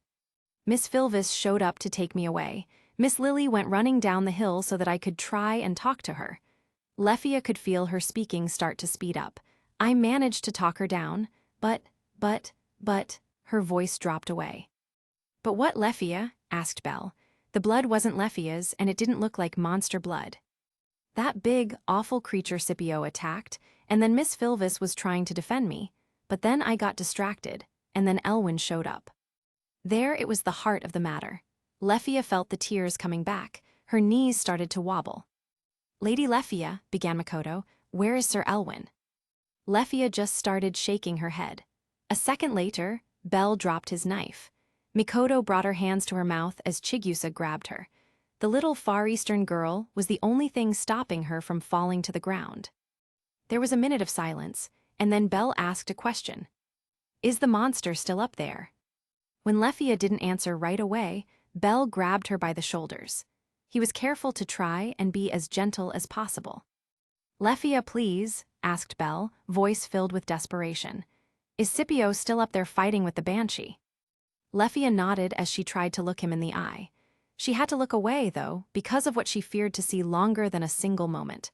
"Miss Filvis showed up to take me away. Miss Lily went running down the hill so that I could try and talk to her." Leffia could feel her speaking start to speed up. "I managed to talk her down, but, her voice dropped away. "But what, Leffia?" asked Belle. The blood wasn't Leffia's, and it didn't look like monster blood. "That big, awful creature Scipio attacked, and then Miss Filvis was trying to defend me, but then I got distracted, and then Elwyn showed up." There it was the heart of the matter. Leffia felt the tears coming back. Her knees started to wobble. "Lady Leffia," began Mikoto, "where is Sir Elwyn?" Leffia just started shaking her head. A second later, Belle dropped his knife. Mikoto brought her hands to her mouth as Chigusa grabbed her. The little Far Eastern girl was the only thing stopping her from falling to the ground. There was a minute of silence, and then Belle asked a question. "Is the monster still up there?" When Leffia didn't answer right away, Belle grabbed her by the shoulders. He was careful to try and be as gentle as possible. "Leffia, please," asked Belle, voice filled with desperation. "Is Scipio still up there fighting with the Banshee?" Leffia nodded as she tried to look him in the eye. She had to look away, though, because of what she feared to see longer than a single moment.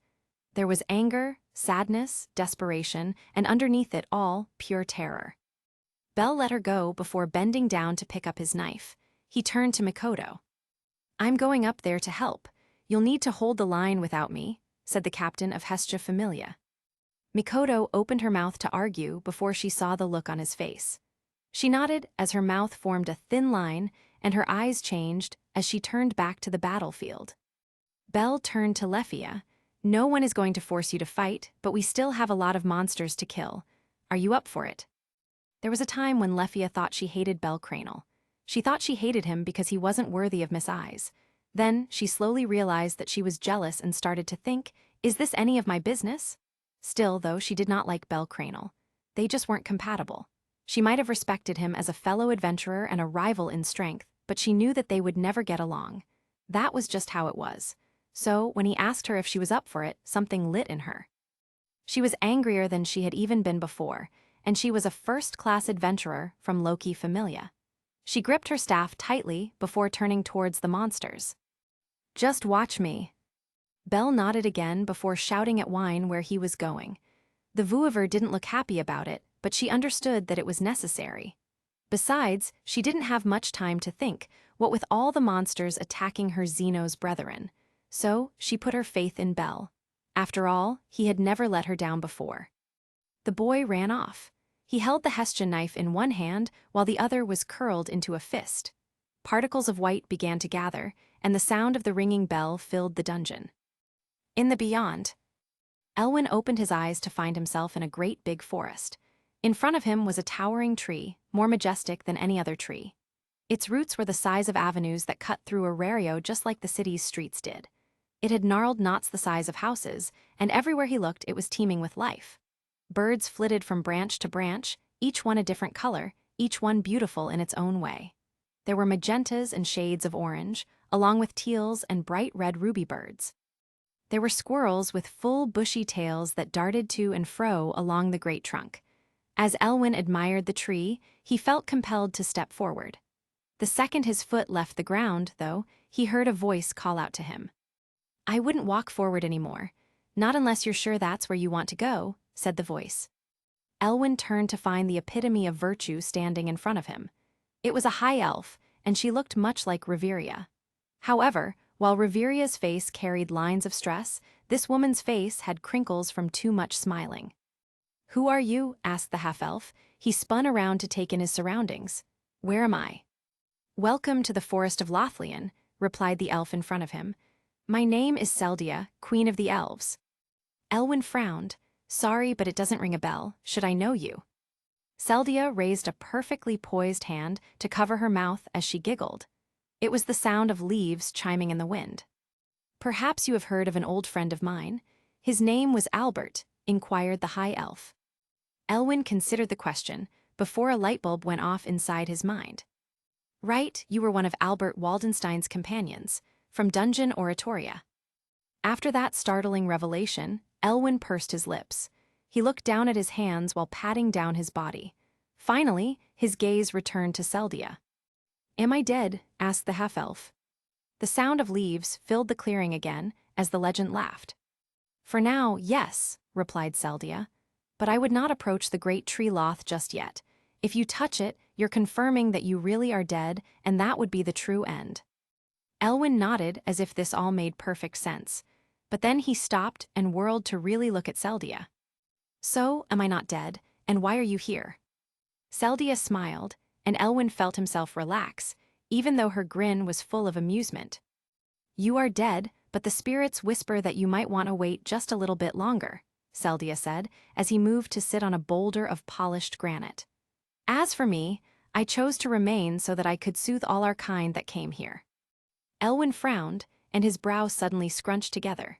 There was anger, sadness, desperation, and underneath it all, pure terror. Belle let her go before bending down to pick up his knife. He turned to Mikoto. "I'm going up there to help. You'll need to hold the line without me," said the captain of Hestia Familia. Mikoto opened her mouth to argue before she saw the look on his face. She nodded as her mouth formed a thin line and her eyes changed as she turned back to the battlefield. Belle turned to Leffia. "No one is going to force you to fight, but we still have a lot of monsters to kill. Are you up for it?" There was a time when Leffia thought she hated Belle Cranel. She thought she hated him because he wasn't worthy of Miss Ais. Then she slowly realized that she was jealous and started to think, "Is this any of my business?" Still, though, she did not like Bell Cranel. They just weren't compatible. She might have respected him as a fellow adventurer and a rival in strength, but she knew that they would never get along. That was just how it was. So, when he asked her if she was up for it, something lit in her. She was angrier than she had even been before, and she was a first-class adventurer from Loki Familia. She gripped her staff tightly before turning towards the monsters. "Just watch me." Bell nodded again before shouting at Wine where he was going. The Vouivre didn't look happy about it, but she understood that it was necessary. Besides, she didn't have much time to think, what with all the monsters attacking her Xenos brethren. So, she put her faith in Bell. After all, he had never let her down before. The boy ran off. He held the Hestia knife in one hand while the other was curled into a fist. Particles of white began to gather, and the sound of the ringing bell filled the dungeon. In the beyond, Elwyn opened his eyes to find himself in a great big forest. In front of him was a towering tree, more majestic than any other tree. Its roots were the size of avenues that cut through Horario just like the city's streets did. It had gnarled knots the size of houses, and everywhere he looked it was teeming with life. Birds flitted from branch to branch, each one a different color, each one beautiful in its own way. There were magentas and shades of orange, along with teals and bright red ruby birds. There were squirrels with full bushy tails that darted to and fro along the great trunk. As Elwyn admired the tree, he felt compelled to step forward. The second his foot left the ground, though, he heard a voice call out to him. "I wouldn't walk forward anymore. Not unless you're sure that's where you want to go," said the voice. Elwyn turned to find the epitome of virtue standing in front of him. It was a high elf, and she looked much like Riveria. However, while Riveria's face carried lines of stress, this woman's face had crinkles from too much smiling. "Who are you?" asked the half-elf. He spun around to take in his surroundings. "Where am I?" "Welcome to the forest of Lothlian," replied the elf in front of him. "My name is Seldia, Queen of the Elves." Elwyn frowned. "Sorry, but it doesn't ring a bell. Should I know you?" Seldia raised a perfectly poised hand to cover her mouth as she giggled. It was the sound of leaves chiming in the wind. "Perhaps you have heard of an old friend of mine. His name was Albert," inquired the high elf. Elwyn considered the question before a light bulb went off inside his mind. "Right, you were one of Albert Waldenstein's companions, from Dungeon Oratoria." After that startling revelation, Elwyn pursed his lips. He looked down at his hands while patting down his body. Finally, his gaze returned to Seldia. "Am I dead?" asked the half-elf. The sound of leaves filled the clearing again as the legend laughed. "For now, yes," replied Seldia. "But I would not approach the great tree loth just yet. If you touch it, you're confirming that you really are dead, and that would be the true end." Elwyn nodded as if this all made perfect sense. But then he stopped and whirled to really look at Seldia. "So, am I not dead, and why are you here?" Seldia smiled, and Elwyn felt himself relax, even though her grin was full of amusement. "You are dead, but the spirits whisper that you might want to wait just a little bit longer," Seldia said, as he moved to sit on a boulder of polished granite. "As for me, I chose to remain so that I could soothe all our kind that came here." Elwyn frowned, and his brows suddenly scrunched together.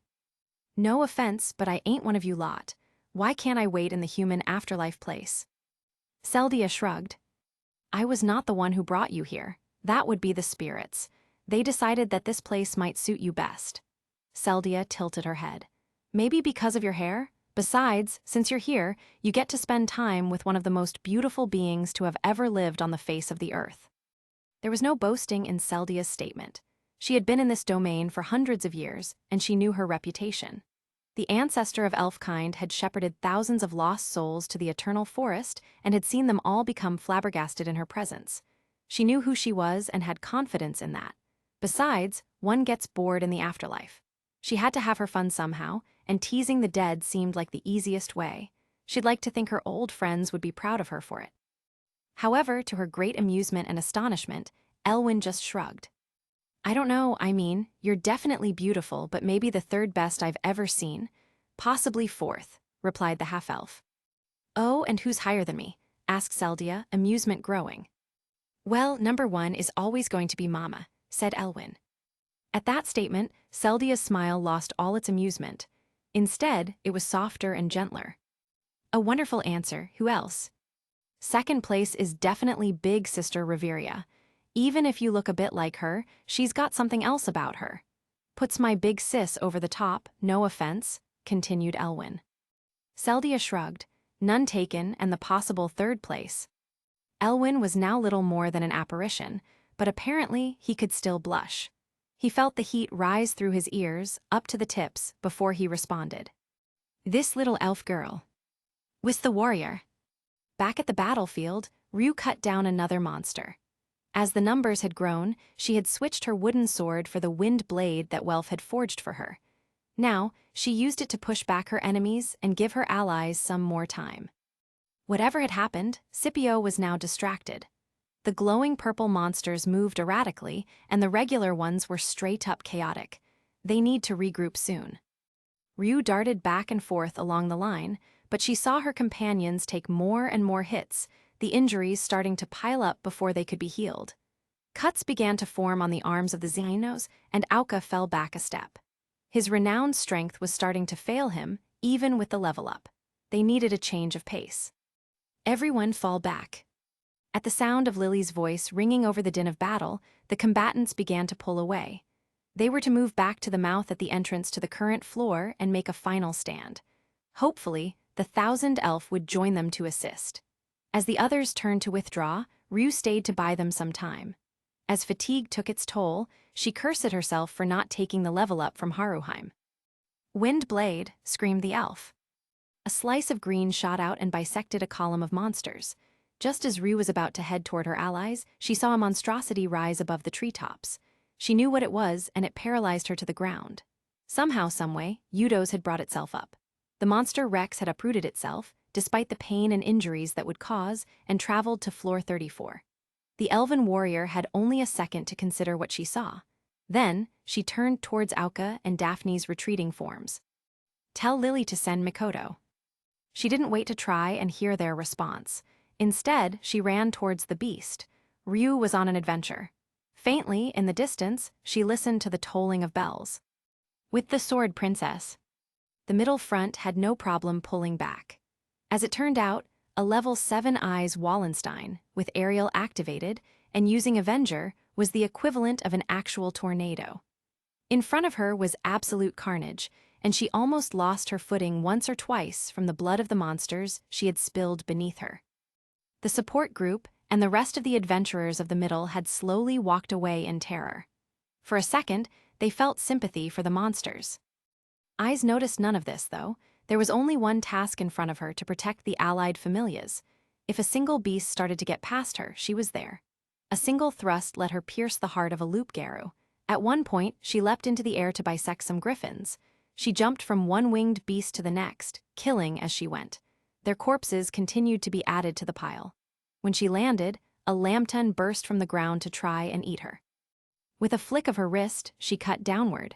"No offense, but I ain't one of you lot. Why can't I wait in the human afterlife place?" Seldia shrugged. "I was not the one who brought you here. That would be the spirits. They decided that this place might suit you best." Seldia tilted her head. "Maybe because of your hair? Besides, since you're here, you get to spend time with one of the most beautiful beings to have ever lived on the face of the earth." There was no boasting in Seldia's statement. She had been in this domain for hundreds of years, and she knew her reputation. The ancestor of elfkind had shepherded thousands of lost souls to the eternal forest and had seen them all become flabbergasted in her presence. She knew who she was and had confidence in that. Besides, one gets bored in the afterlife. She had to have her fun somehow, and teasing the dead seemed like the easiest way. She'd like to think her old friends would be proud of her for it. However, to her great amusement and astonishment, Elwyn just shrugged. "I don't know, you're definitely beautiful, but maybe the third best I've ever seen. Possibly fourth," replied the half-elf. "Oh, and who's higher than me?" asked Seldia, amusement growing. "Well, number one is always going to be Mama," said Elwyn. At that statement, Seldia's smile lost all its amusement. Instead, it was softer and gentler. A wonderful answer, who else? Second place is definitely big sister Reveria. Even if you look a bit like her, she's got something else about her. Puts my big sis over the top, no offense, continued Elwyn. Seldia shrugged, none taken and the possible third place. Elwyn was now little more than an apparition, but apparently he could still blush. He felt the heat rise through his ears, up to the tips, before he responded. This little elf girl. With the warrior. Back at the battlefield, Ryuu cut down another monster. As the numbers had grown, she had switched her wooden sword for the wind blade that Welf had forged for her. Now, she used it to push back her enemies and give her allies some more time. Whatever had happened, Scipio was now distracted. The glowing purple monsters moved erratically, and the regular ones were straight-up chaotic. They need to regroup soon. Ryuu darted back and forth along the line, but she saw her companions take more and more hits, the injuries starting to pile up before they could be healed. Cuts began to form on the arms of the Xenos, and Auka fell back a step. His renowned strength was starting to fail him, even with the level up. They needed a change of pace. Everyone fall back. At the sound of Lily's voice ringing over the din of battle, the combatants began to pull away. They were to move back to the mouth at the entrance to the current floor and make a final stand. Hopefully, the 1,000 elf would join them to assist. As the others turned to withdraw, Ryuu stayed to buy them some time. As fatigue took its toll, she cursed at herself for not taking the level up from Haruheim. Wind blade, screamed the elf. A slice of green shot out and bisected a column of monsters. Just as Ryuu was about to head toward her allies, she saw a monstrosity rise above the treetops. She knew what it was, and it paralyzed her to the ground. Somehow, someway, Yudo's had brought itself up. The monster Rex had uprooted itself, despite the pain and injuries that would cause, and traveled to floor 34. The elven warrior had only a second to consider what she saw. Then, she turned towards Auka and Daphne's retreating forms. Tell Lily to send Mikoto. She didn't wait to try and hear their response. Instead, she ran towards the beast. Ryuu was on an adventure. Faintly, in the distance, she listened to the tolling of bells. With the sword princess. The middle front had no problem pulling back. As it turned out, a level 7 Ais Wallenstein, with aerial activated and using Avenger, was the equivalent of an actual tornado. In front of her was absolute carnage, and she almost lost her footing once or twice from the blood of the monsters she had spilled beneath her. The support group and the rest of the adventurers of the middle had slowly walked away in terror. For a second, they felt sympathy for the monsters. Ais noticed none of this, though. There was only one task in front of her to protect the allied familias. If a single beast started to get past her, she was there. A single thrust let her pierce the heart of a loop-garu. At one point, she leapt into the air to bisect some griffins. She jumped from one winged beast to the next, killing as she went. Their corpses continued to be added to the pile. When she landed, a lambton burst from the ground to try and eat her. With a flick of her wrist, she cut downward.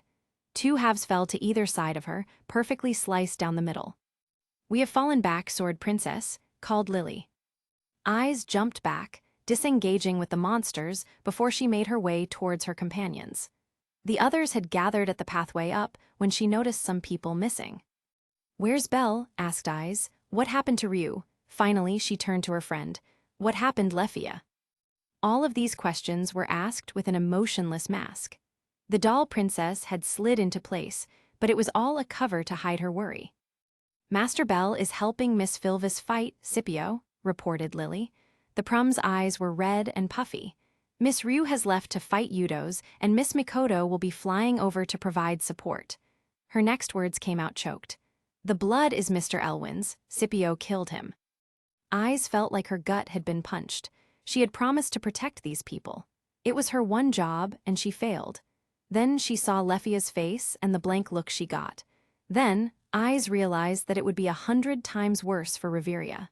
2 halves fell to either side of her, perfectly sliced down the middle. We have fallen back, Sword Princess, called Lily. Ais jumped back, disengaging with the monsters before she made her way towards her companions. The others had gathered at the pathway up when she noticed some people missing. Where's Belle? Asked Ais. What happened to Ryuu? Finally, she turned to her friend. What happened, Lefia? All of these questions were asked with an emotionless mask. The doll princess had slid into place, but it was all a cover to hide her worry. Master Bell is helping Miss Filvis fight Scipio, reported Lily. The Prum's eyes were red and puffy. Miss Ryuu has left to fight Yudos, and Miss Mikoto will be flying over to provide support. Her next words came out choked. The blood is Mr. Elwyn's. Scipio killed him. Ais felt like her gut had been punched. She had promised to protect these people. It was her one job, and she failed. Then she saw Lefia's face and the blank look she got. Then, Ais realized that it would be 100 times worse for Reveria.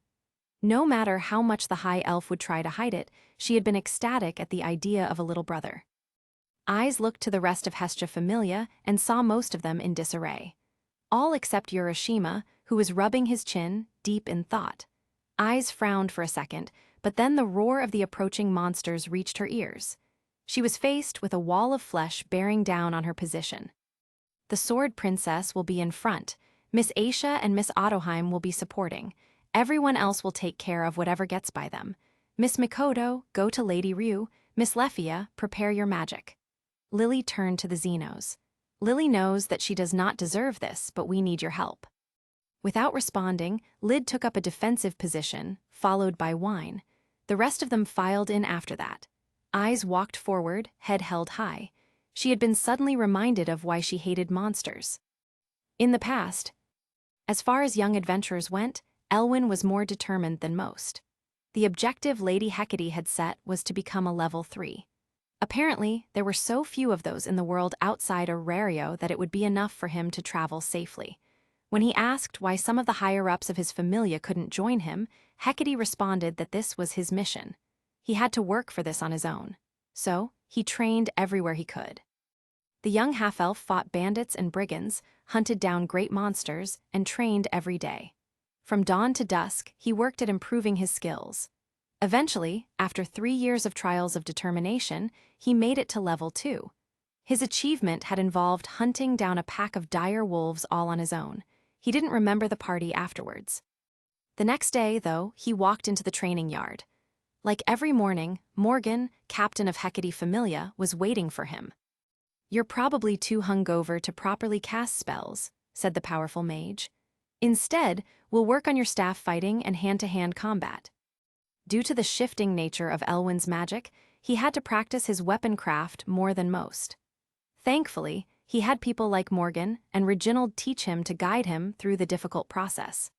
No matter how much the High Elf would try to hide it, she had been ecstatic at the idea of a little brother. Ais looked to the rest of Hestia Familia and saw most of them in disarray. All except Urashima, who was rubbing his chin, deep in thought. Ais frowned for a second, but then the roar of the approaching monsters reached her ears. She was faced with a wall of flesh bearing down on her position. The Sword Princess will be in front, Miss Aisha and Miss Ottoheim will be supporting. Everyone else will take care of whatever gets by them. Miss Mikoto, go to Lady Ryuu. Miss Lefia, prepare your magic. Lily turned to the Xenos. Lily knows that she does not deserve this, but we need your help. Without responding, Lyd took up a defensive position, followed by Wine. The rest of them filed in after that. Ais walked forward, head held high. She had been suddenly reminded of why she hated monsters. In the past, as far as young adventurers went, Elwyn was more determined than most. The objective Lady Hecate had set was to become a level 3. Apparently, there were so few of those in the world outside Horario that it would be enough for him to travel safely. When he asked why some of the higher-ups of his familia couldn't join him, Hecate responded that this was his mission. He had to work for this on his own. So, he trained everywhere he could. The young half-elf fought bandits and brigands, hunted down great monsters, and trained every day. From dawn to dusk, he worked at improving his skills. Eventually, after 3 years of trials of determination, he made it to level 2. His achievement had involved hunting down a pack of dire wolves all on his own. He didn't remember the party afterwards. The next day, though, he walked into the training yard. Like every morning, Morgan, captain of Hecate Familia, was waiting for him. "You're probably too hungover to properly cast spells," said the powerful mage. "Instead, we'll work on your staff fighting and hand-to-hand combat." Due to the shifting nature of Elwyn's magic, he had to practice his weapon craft more than most. Thankfully, he had people like Morgan and Reginald teach him to guide him through the difficult process.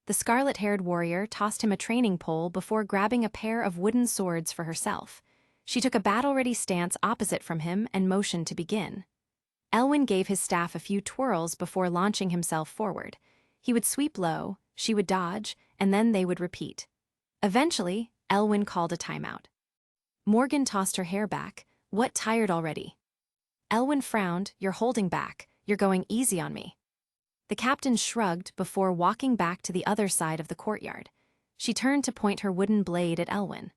The scarlet-haired warrior tossed him a training pole before grabbing a pair of wooden swords for herself. She took a battle-ready stance opposite from him and motioned to begin. Elwyn gave his staff a few twirls before launching himself forward. He would sweep low, she would dodge, and then they would repeat. Eventually, Elwyn called a timeout. Morgan tossed her hair back. "What, tired already?" Elwyn frowned. "You're holding back. You're going easy on me." The captain shrugged before walking back to the other side of the courtyard. She turned to point her wooden blade at Elwyn.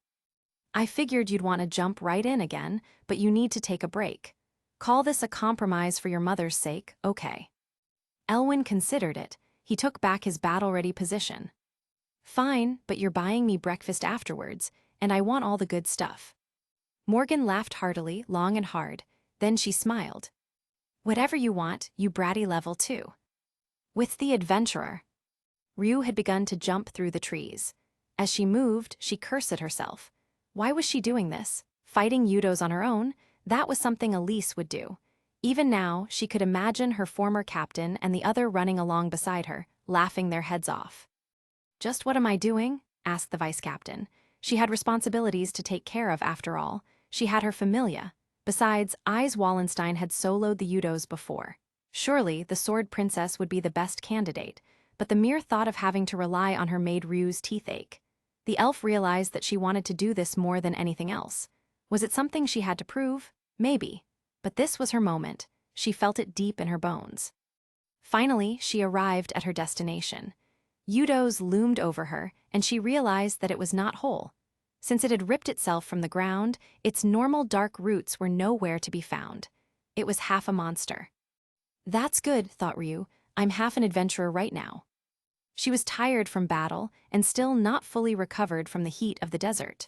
"I figured you'd want to jump right in again, but you need to take a break. Call this a compromise for your mother's sake, okay?" Elwyn considered it. He took back his battle-ready position. "Fine, but you're buying me breakfast afterwards, and I want all the good stuff." Morgan laughed heartily, long and hard. Then she smiled. "Whatever you want, you bratty level 2. With the adventurer." Ryuu had begun to jump through the trees. As she moved, she cursed at herself. Why was she doing this? Fighting Yudos on her own? That was something Elise would do. Even now, she could imagine her former captain and the other running along beside her, laughing their heads off. "Just what am I doing?" asked the vice-captain. She had responsibilities to take care of after all. She had her familia. Besides, Ais Wallenstein had soloed the Yudos before. Surely, the Sword Princess would be the best candidate, but the mere thought of having to rely on her made Ryuu's teeth ache. The elf realized that she wanted to do this more than anything else. Was it something she had to prove? Maybe. But this was her moment. She felt it deep in her bones. Finally, she arrived at her destination. Yudos loomed over her, and she realized that it was not whole. Since it had ripped itself from the ground, its normal dark roots were nowhere to be found. It was half a monster. "That's good," thought Ryuu. "I'm half an adventurer right now." She was tired from battle and still not fully recovered from the heat of the desert.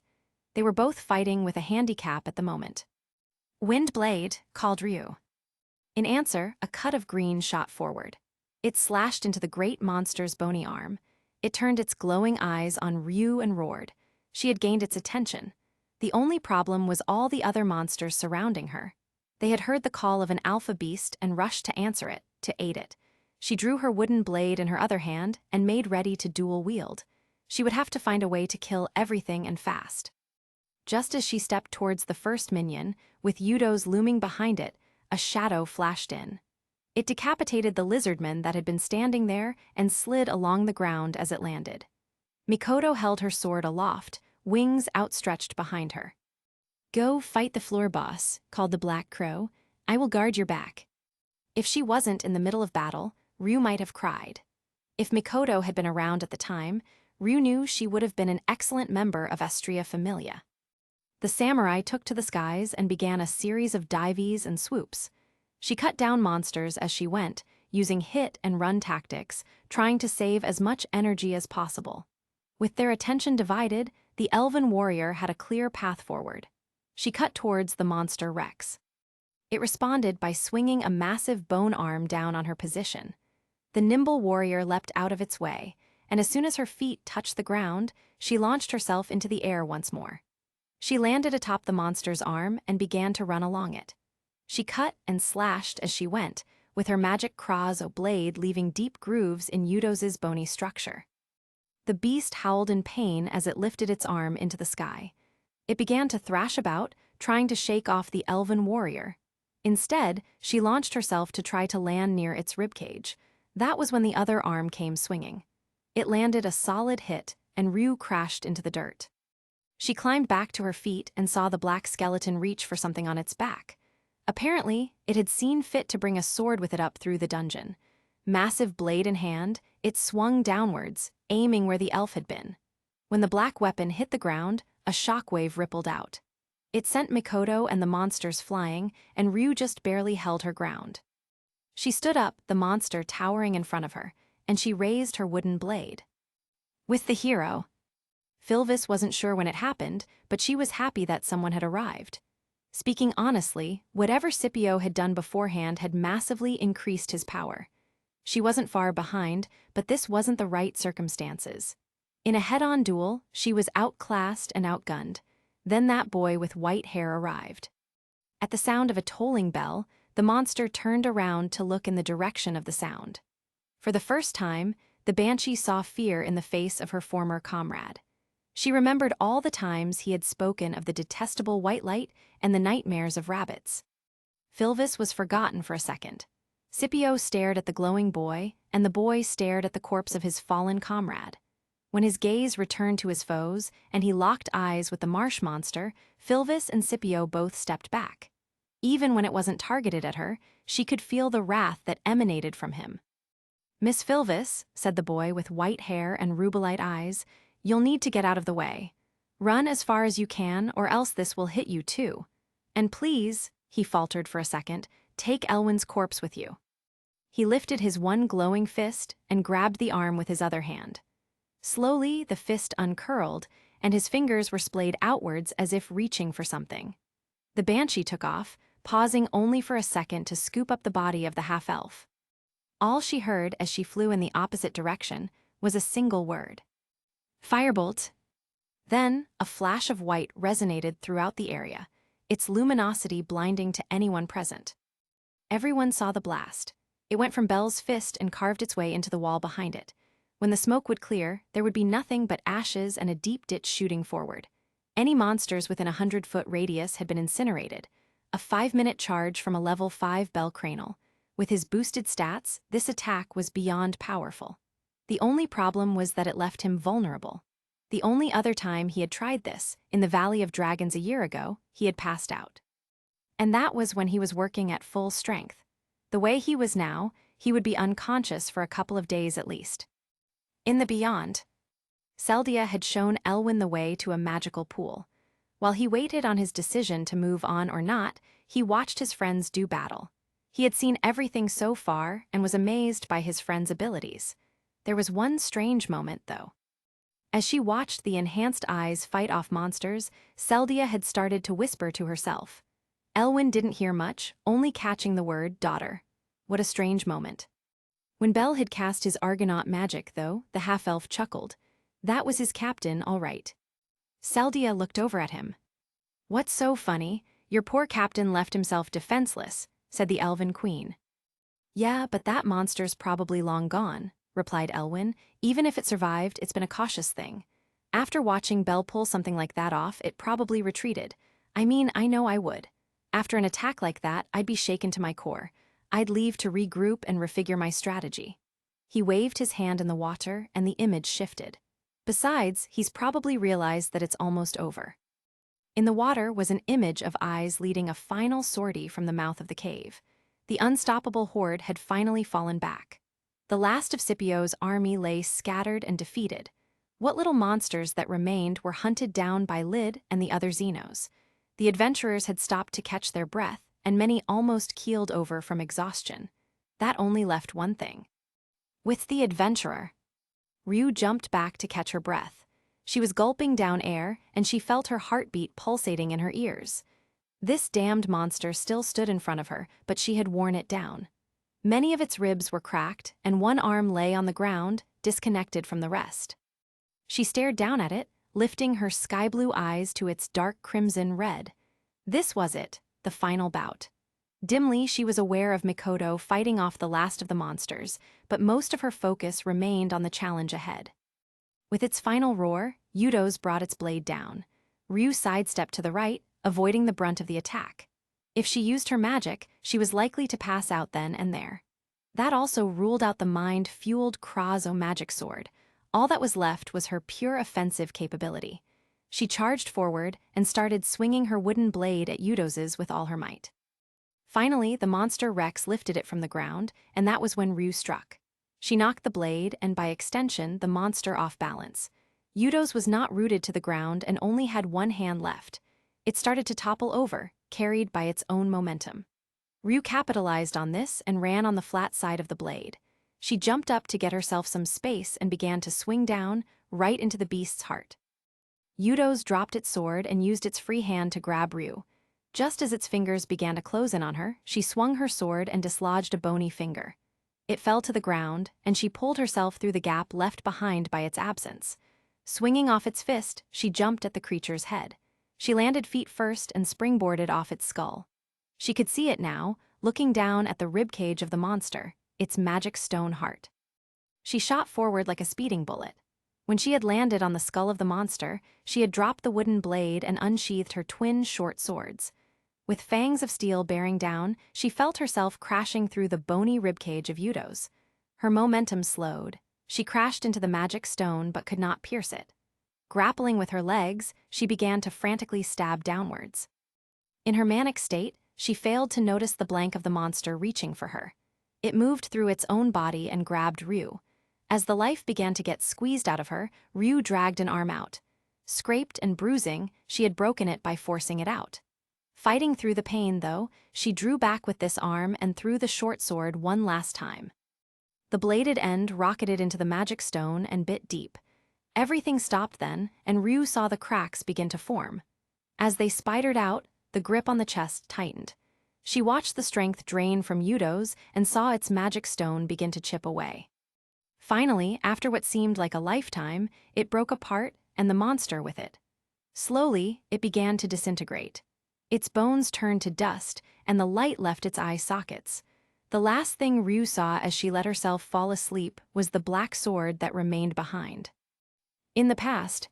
They were both fighting with a handicap at the moment. "Wind blade," called Ryuu. In answer, a cut of green shot forward. It slashed into the great monster's bony arm. It turned its glowing eyes on Ryuu and roared. She had gained its attention. The only problem was all the other monsters surrounding her. They had heard the call of an alpha beast and rushed to answer it, to aid it. She drew her wooden blade in her other hand and made ready to dual wield. She would have to find a way to kill everything and fast. Just as she stepped towards the first minion, with Yudos looming behind it, a shadow flashed in. It decapitated the lizardman that had been standing there and slid along the ground as it landed. Mikoto held her sword aloft, wings outstretched behind her. "Go fight the floor boss," called the Black Crow. "I will guard your back." If she wasn't in the middle of battle, Ryuu might have cried. If Mikoto had been around at the time, Ryuu knew she would have been an excellent member of Hestia Familia. The samurai took to the skies and began a series of dives and swoops. She cut down monsters as she went, using hit and run tactics, trying to save as much energy as possible. With their attention divided, the elven warrior had a clear path forward. She cut towards the monster Rex. It responded by swinging a massive bone arm down on her position. The nimble warrior leapt out of its way, and as soon as her feet touched the ground, she launched herself into the air once more. She landed atop the monster's arm and began to run along it. She cut and slashed as she went, with her magic Krazo blade leaving deep grooves in Udos's bony structure. The beast howled in pain as it lifted its arm into the sky. It began to thrash about, trying to shake off the elven warrior. Instead, she launched herself to try to land near its ribcage. That was when the other arm came swinging. It landed a solid hit, and Ryuu crashed into the dirt. She climbed back to her feet and saw the black skeleton reach for something on its back. Apparently, it had seen fit to bring a sword with it up through the dungeon. Massive blade in hand, it swung downwards, aiming where the elf had been. When the black weapon hit the ground, a shockwave rippled out. It sent Mikoto and the monsters flying, and Ryuu just barely held her ground. She stood up, the monster towering in front of her, and she raised her wooden blade. With the hero. Philvis wasn't sure when it happened, but she was happy that someone had arrived. Speaking honestly, whatever Scipio had done beforehand had massively increased his power. She wasn't far behind, but this wasn't the right circumstances. In a head-on duel, she was outclassed and outgunned. Then that boy with white hair arrived. At the sound of a tolling bell, the monster turned around to look in the direction of the sound. For the first time, the banshee saw fear in the face of her former comrade. She remembered all the times he had spoken of the detestable white light and the nightmares of rabbits. Philvis was forgotten for a second. Scipio stared at the glowing boy, and the boy stared at the corpse of his fallen comrade. When his gaze returned to his foes, and he locked eyes with the marsh monster, Philvis and Scipio both stepped back. Even when it wasn't targeted at her, she could feel the wrath that emanated from him. "Miss Philvis," said the boy with white hair and rubelite eyes, "you'll need to get out of the way. Run as far as you can, or else this will hit you too. And please," he faltered for a second, "take Elwyn's corpse with you." He lifted his one glowing fist and grabbed the arm with his other hand. Slowly, the fist uncurled, and his fingers were splayed outwards as if reaching for something. The banshee took off, pausing only for a second to scoop up the body of the half-elf. All she heard as she flew in the opposite direction was a single word. "Firebolt." Then, a flash of white resonated throughout the area, its luminosity blinding to anyone present. Everyone saw the blast. It went from Belle's fist and carved its way into the wall behind it. When the smoke would clear, there would be nothing but ashes and a deep ditch shooting forward. Any monsters within a 100-foot radius had been incinerated. A 5-minute charge from a level 5 Bell Cranal. With his boosted stats, this attack was beyond powerful. The only problem was that it left him vulnerable. The only other time he had tried this, in the Valley of Dragons a year ago, he had passed out. And that was when he was working at full strength. The way he was now, he would be unconscious for a couple of days at least. In the beyond, Seldia had shown Elwyn the way to a magical pool. While he waited on his decision to move on or not, he watched his friends do battle. He had seen everything so far and was amazed by his friends' abilities. There was one strange moment, though. As she watched the enhanced eyes fight off monsters, Seldia had started to whisper to herself. Elwyn didn't hear much, only catching the word daughter. What a strange moment. When Bell had cast his Argonaut magic, though, the half-elf chuckled. That was his captain, all right. Seldia looked over at him. "What's so funny? Your poor captain left himself defenseless," said the elven queen. "Yeah, but that monster's probably long gone," replied Elwyn. "Even if it survived, it's been a cautious thing. After watching Bell pull something like that off, it probably retreated. I mean, I know I would. After an attack like that, I'd be shaken to my core. I'd leave to regroup and refigure my strategy." He waved his hand in the water, and the image shifted. Besides, he's probably realized that it's almost over. In the water was an image of Ais leading a final sortie from the mouth of the cave. The unstoppable horde had finally fallen back. The last of Scipio's army lay scattered and defeated. What little monsters that remained were hunted down by Lyd and the other Xenos. The adventurers had stopped to catch their breath, and many almost keeled over from exhaustion. that only left one thing. With the adventurer. Ryuu jumped back to catch her breath. She was gulping down air, and she felt her heartbeat pulsating in her ears. This damned monster still stood in front of her, but she had worn it down. Many of its ribs were cracked, and one arm lay on the ground, disconnected from the rest. She stared down at it, lifting her sky-blue eyes to its dark crimson red. This was it, the final bout. Dimly, she was aware of Mikoto fighting off the last of the monsters, but most of her focus remained on the challenge ahead. With its final roar, Yudo's brought its blade down. Ryuu sidestepped to the right, avoiding the brunt of the attack. If she used her magic, she was likely to pass out then and there. That also ruled out the mind-fueled Krazo magic sword. All that was left was her pure offensive capability. She charged forward and started swinging her wooden blade at Yudo's with all her might. Finally, the monster Rex lifted it from the ground, and that was when Ryuu struck. She knocked the blade, and by extension, the monster off balance. Yudo's was not rooted to the ground and only had one hand left. It started to topple over, carried by its own momentum. Ryuu capitalized on this and ran on the flat side of the blade. She jumped up to get herself some space and began to swing down, right into the beast's heart. Yudo's dropped its sword and used its free hand to grab Ryuu. Just as its fingers began to close in on her, she swung her sword and dislodged a bony finger. It fell to the ground, and she pulled herself through the gap left behind by its absence. Swinging off its fist, she jumped at the creature's head. She landed feet first and springboarded off its skull. She could see it now, looking down at the ribcage of the monster, its magic stone heart. She shot forward like a speeding bullet. When she had landed on the skull of the monster, she had dropped the wooden blade and unsheathed her twin short swords. With fangs of steel bearing down, she felt herself crashing through the bony ribcage of Yudo's. Her momentum slowed. She crashed into the magic stone but could not pierce it. Grappling with her legs, she began to frantically stab downwards. In her manic state, she failed to notice the blank of the monster reaching for her. It moved through its own body and grabbed Ryuu. As the life began to get squeezed out of her, Ryuu dragged an arm out. Scraped and bruising, she had broken it by forcing it out. Fighting through the pain, though, she drew back with this arm and threw the short sword one last time. The bladed end rocketed into the magic stone and bit deep. Everything stopped then, and Ryuu saw the cracks begin to form. As they spidered out, the grip on the chest tightened. She watched the strength drain from Yudo's and saw its magic stone begin to chip away. Finally, after what seemed like a lifetime, it broke apart and the monster with it. Slowly, it began to disintegrate. Its bones turned to dust, and the light left its eye sockets. The last thing Ryuu saw as she let herself fall asleep was the black sword that remained behind. In the past,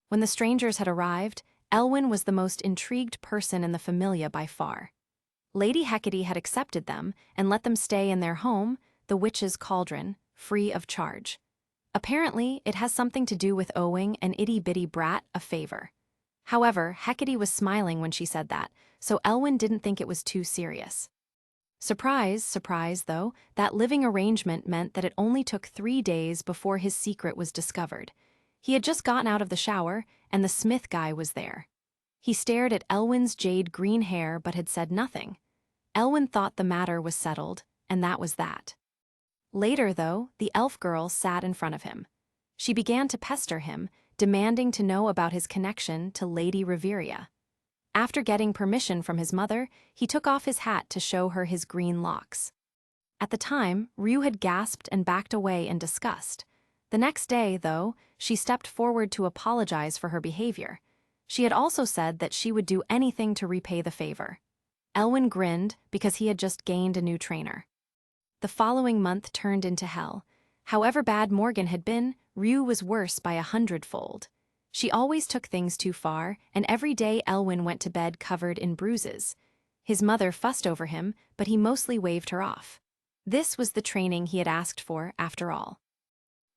when the strangers had arrived, Elwyn was the most intrigued person in the Familia by far. Lady Hecate had accepted them and let them stay in their home, the Witch's Cauldron, free of charge. Apparently, it has something to do with owing an itty-bitty brat a favor. However, Hecate was smiling when she said that, so Elwyn didn't think it was too serious. Surprise, surprise, though, that living arrangement meant that it only took 3 days before his secret was discovered. He had just gotten out of the shower, and the Smith guy was there. He stared at Elwyn's jade green hair but had said nothing. Elwyn thought the matter was settled, and that was that. Later, though, the elf girl sat in front of him. She began to pester him, demanding to know about his connection to Lady Riveria. After getting permission from his mother, he took off his hat to show her his green locks. At the time, Ryuu had gasped and backed away in disgust. The next day, though, she stepped forward to apologize for her behavior. She had also said that she would do anything to repay the favor. Elwyn grinned because he had just gained a new trainer. The following month turned into hell. However bad Morgan had been, Ryuu was worse by 100-fold. She always took things too far, and every day Elwyn went to bed covered in bruises. His mother fussed over him, but he mostly waved her off. This was the training he had asked for, after all.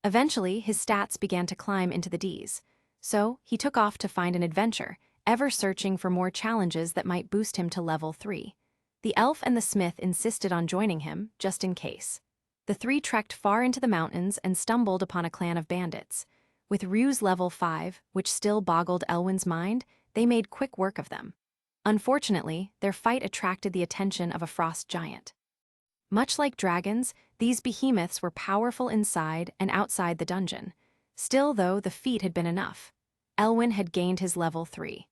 Eventually, his stats began to climb into the Ds. So, he took off to find an adventure, ever searching for more challenges that might boost him to level 3. The elf and the smith insisted on joining him, just in case. The three trekked far into the mountains and stumbled upon a clan of bandits. With Ryuu's level 5, which still boggled Elwyn's mind, they made quick work of them. Unfortunately, their fight attracted the attention of a frost giant. Much like dragons, these behemoths were powerful inside and outside the dungeon. Still, though, the feat had been enough. Elwyn had gained his level 3.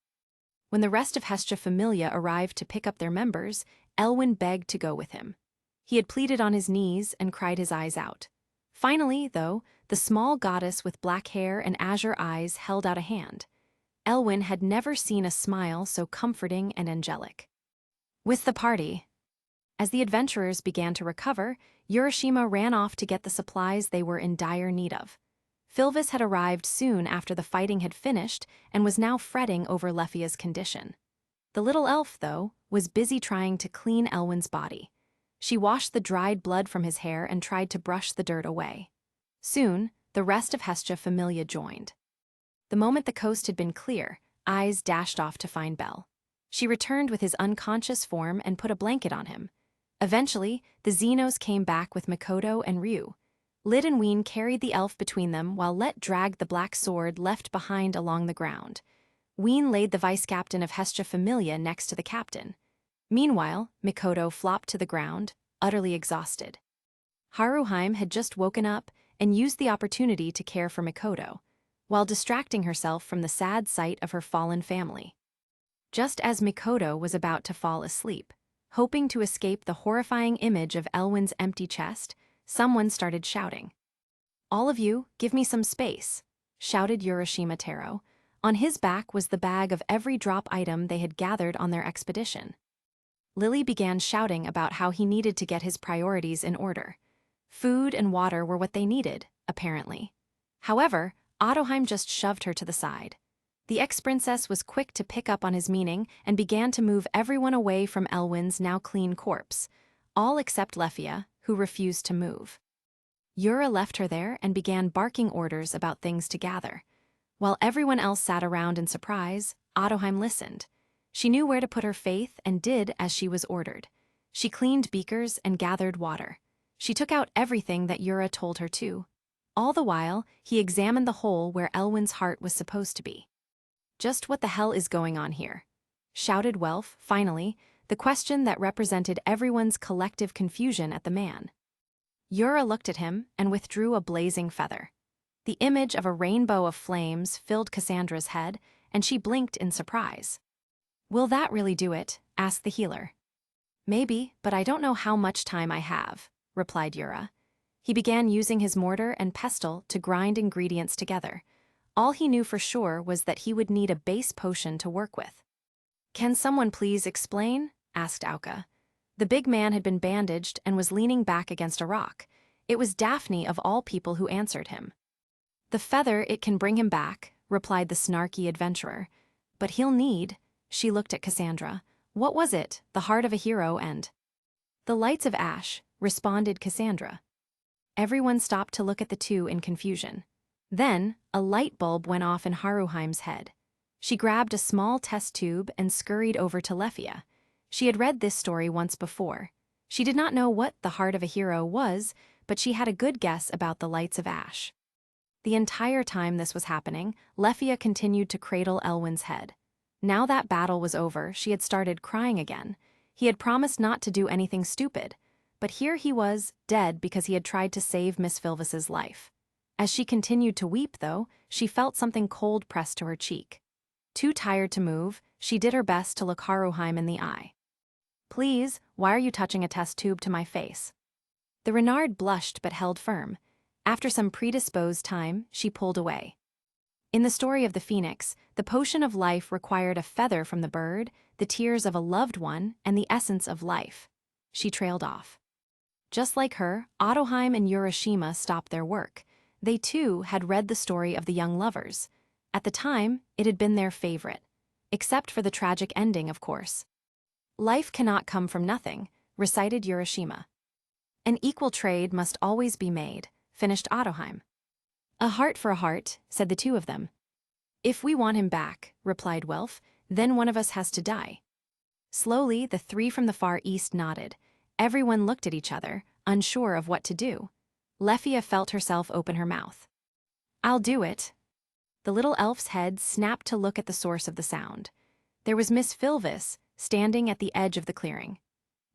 When the rest of Hestia Familia arrived to pick up their members, Elwyn begged to go with him. He had pleaded on his knees and cried his eyes out. Finally, though, the small goddess with black hair and azure eyes held out a hand. Elwyn had never seen a smile so comforting and angelic. With the party. As the adventurers began to recover, Urashima ran off to get the supplies they were in dire need of. Filvis had arrived soon after the fighting had finished and was now fretting over Lefia's condition. The little elf, though, was busy trying to clean Elwyn's body. She washed the dried blood from his hair and tried to brush the dirt away. Soon, the rest of Hestia Familia joined. The moment the coast had been clear, Ais dashed off to find Belle. She returned with his unconscious form and put a blanket on him. Eventually, the Xenos came back with Mikoto and Ryuu. Lid and Ween carried the elf between them while Let dragged the black sword left behind along the ground. Ween laid the vice-captain of Hestia Familia next to the captain. Meanwhile, Mikoto flopped to the ground, utterly exhausted. Haruheim had just woken up and used the opportunity to care for Mikoto, while distracting herself from the sad sight of her fallen family. Just as Mikoto was about to fall asleep, hoping to escape the horrifying image of Elwyn's empty chest, someone started shouting. "All of you, give me some space," shouted Urashima Taro. On his back was the bag of every drop item they had gathered on their expedition. Lily began shouting about how he needed to get his priorities in order. Food and water were what they needed, apparently. However, Ottoheim just shoved her to the side. The ex-princess was quick to pick up on his meaning and began to move everyone away from Elwyn's now clean corpse, all except Lefia, who refused to move. Yura left her there and began barking orders about things to gather. While everyone else sat around in surprise, Ottoheim listened. She knew where to put her faith and did as she was ordered. She cleaned beakers and gathered water. She took out everything that Yura told her to. All the while, he examined the hole where Elwyn's heart was supposed to be. "Just what the hell is going on here?" shouted Welf, finally, the question that represented everyone's collective confusion at the man. Yura looked at him and withdrew a blazing feather. The image of a rainbow of flames filled Cassandra's head, and she blinked in surprise. "Will that really do it?" asked the healer. "Maybe, but I don't know how much time I have," replied Yura. He began using his mortar and pestle to grind ingredients together. All he knew for sure was that he would need a base potion to work with. "Can someone please explain?" asked Auka. The big man had been bandaged and was leaning back against a rock. It was Daphne of all people who answered him. "The feather, it can bring him back," replied the snarky adventurer. "But he'll need—" She looked at Cassandra. "What was it? The heart of a hero and—" "The lights of ash," responded Cassandra. Everyone stopped to look at the two in confusion. Then, a light bulb went off in Haruheim's head. She grabbed a small test tube and scurried over to Lefia. She had read this story once before. She did not know what the heart of a hero was, but she had a good guess about the lights of ash. The entire time this was happening, Lefia continued to cradle Elwyn's head. Now that battle was over, she had started crying again. He had promised not to do anything stupid, but here he was, dead because he had tried to save Miss Filvis's life. As she continued to weep, though, she felt something cold pressed to her cheek. Too tired to move, she did her best to look Haruheim in the eye. "Please, why are you touching a test tube to my face?" The Renard blushed but held firm. After some predisposed time, she pulled away. In the story of the Phoenix, the potion of life required a feather from the bird, the tears of a loved one, and the essence of life. She trailed off. Just like her, Ottoheim and Urashima stopped their work. They, too, had read the story of the young lovers. At the time, it had been their favorite. Except for the tragic ending, of course. "Life cannot come from nothing," recited Urashima. "An equal trade must always be made," finished Ottoheim. "A heart for a heart," said the two of them. "If we want him back," replied Welf, "then one of us has to die." Slowly, the three from the far east nodded. Everyone looked at each other, unsure of what to do. Lefia felt herself open her mouth. "I'll do it." The little elf's head snapped to look at the source of the sound. There was Miss Filvis, standing at the edge of the clearing.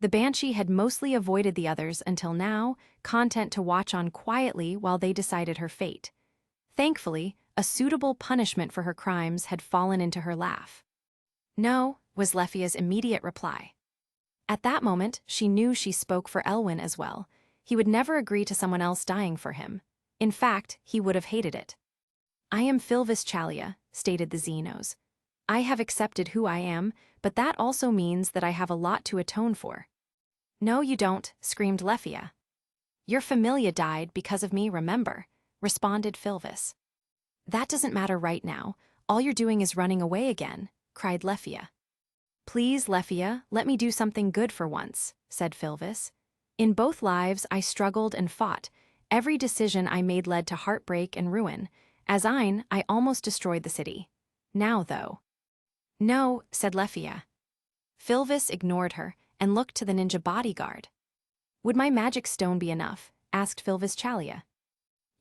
The Banshee had mostly avoided the others until now, content to watch on quietly while they decided her fate. Thankfully, a suitable punishment for her crimes had fallen into her lap. "No," was Lefia's immediate reply. At that moment, she knew she spoke for Elwyn as well. He would never agree to someone else dying for him. In fact, he would have hated it. "I am Philvis Chalia," stated the Xenos. "I have accepted who I am, but that also means that I have a lot to atone for." "No, you don't," screamed Lefia. "Your familia died because of me, remember," responded Philvis. "That doesn't matter right now. All you're doing is running away again," cried Lefia. "Please, Lefia, let me do something good for once," said Philvis. "In both lives, I struggled and fought. Every decision I made led to heartbreak and ruin. As Ein, I almost destroyed the city. Now, though." "No," said Lefia. Philvis ignored her and looked to the ninja bodyguard. "Would my magic stone be enough?" asked Philvis Chalia.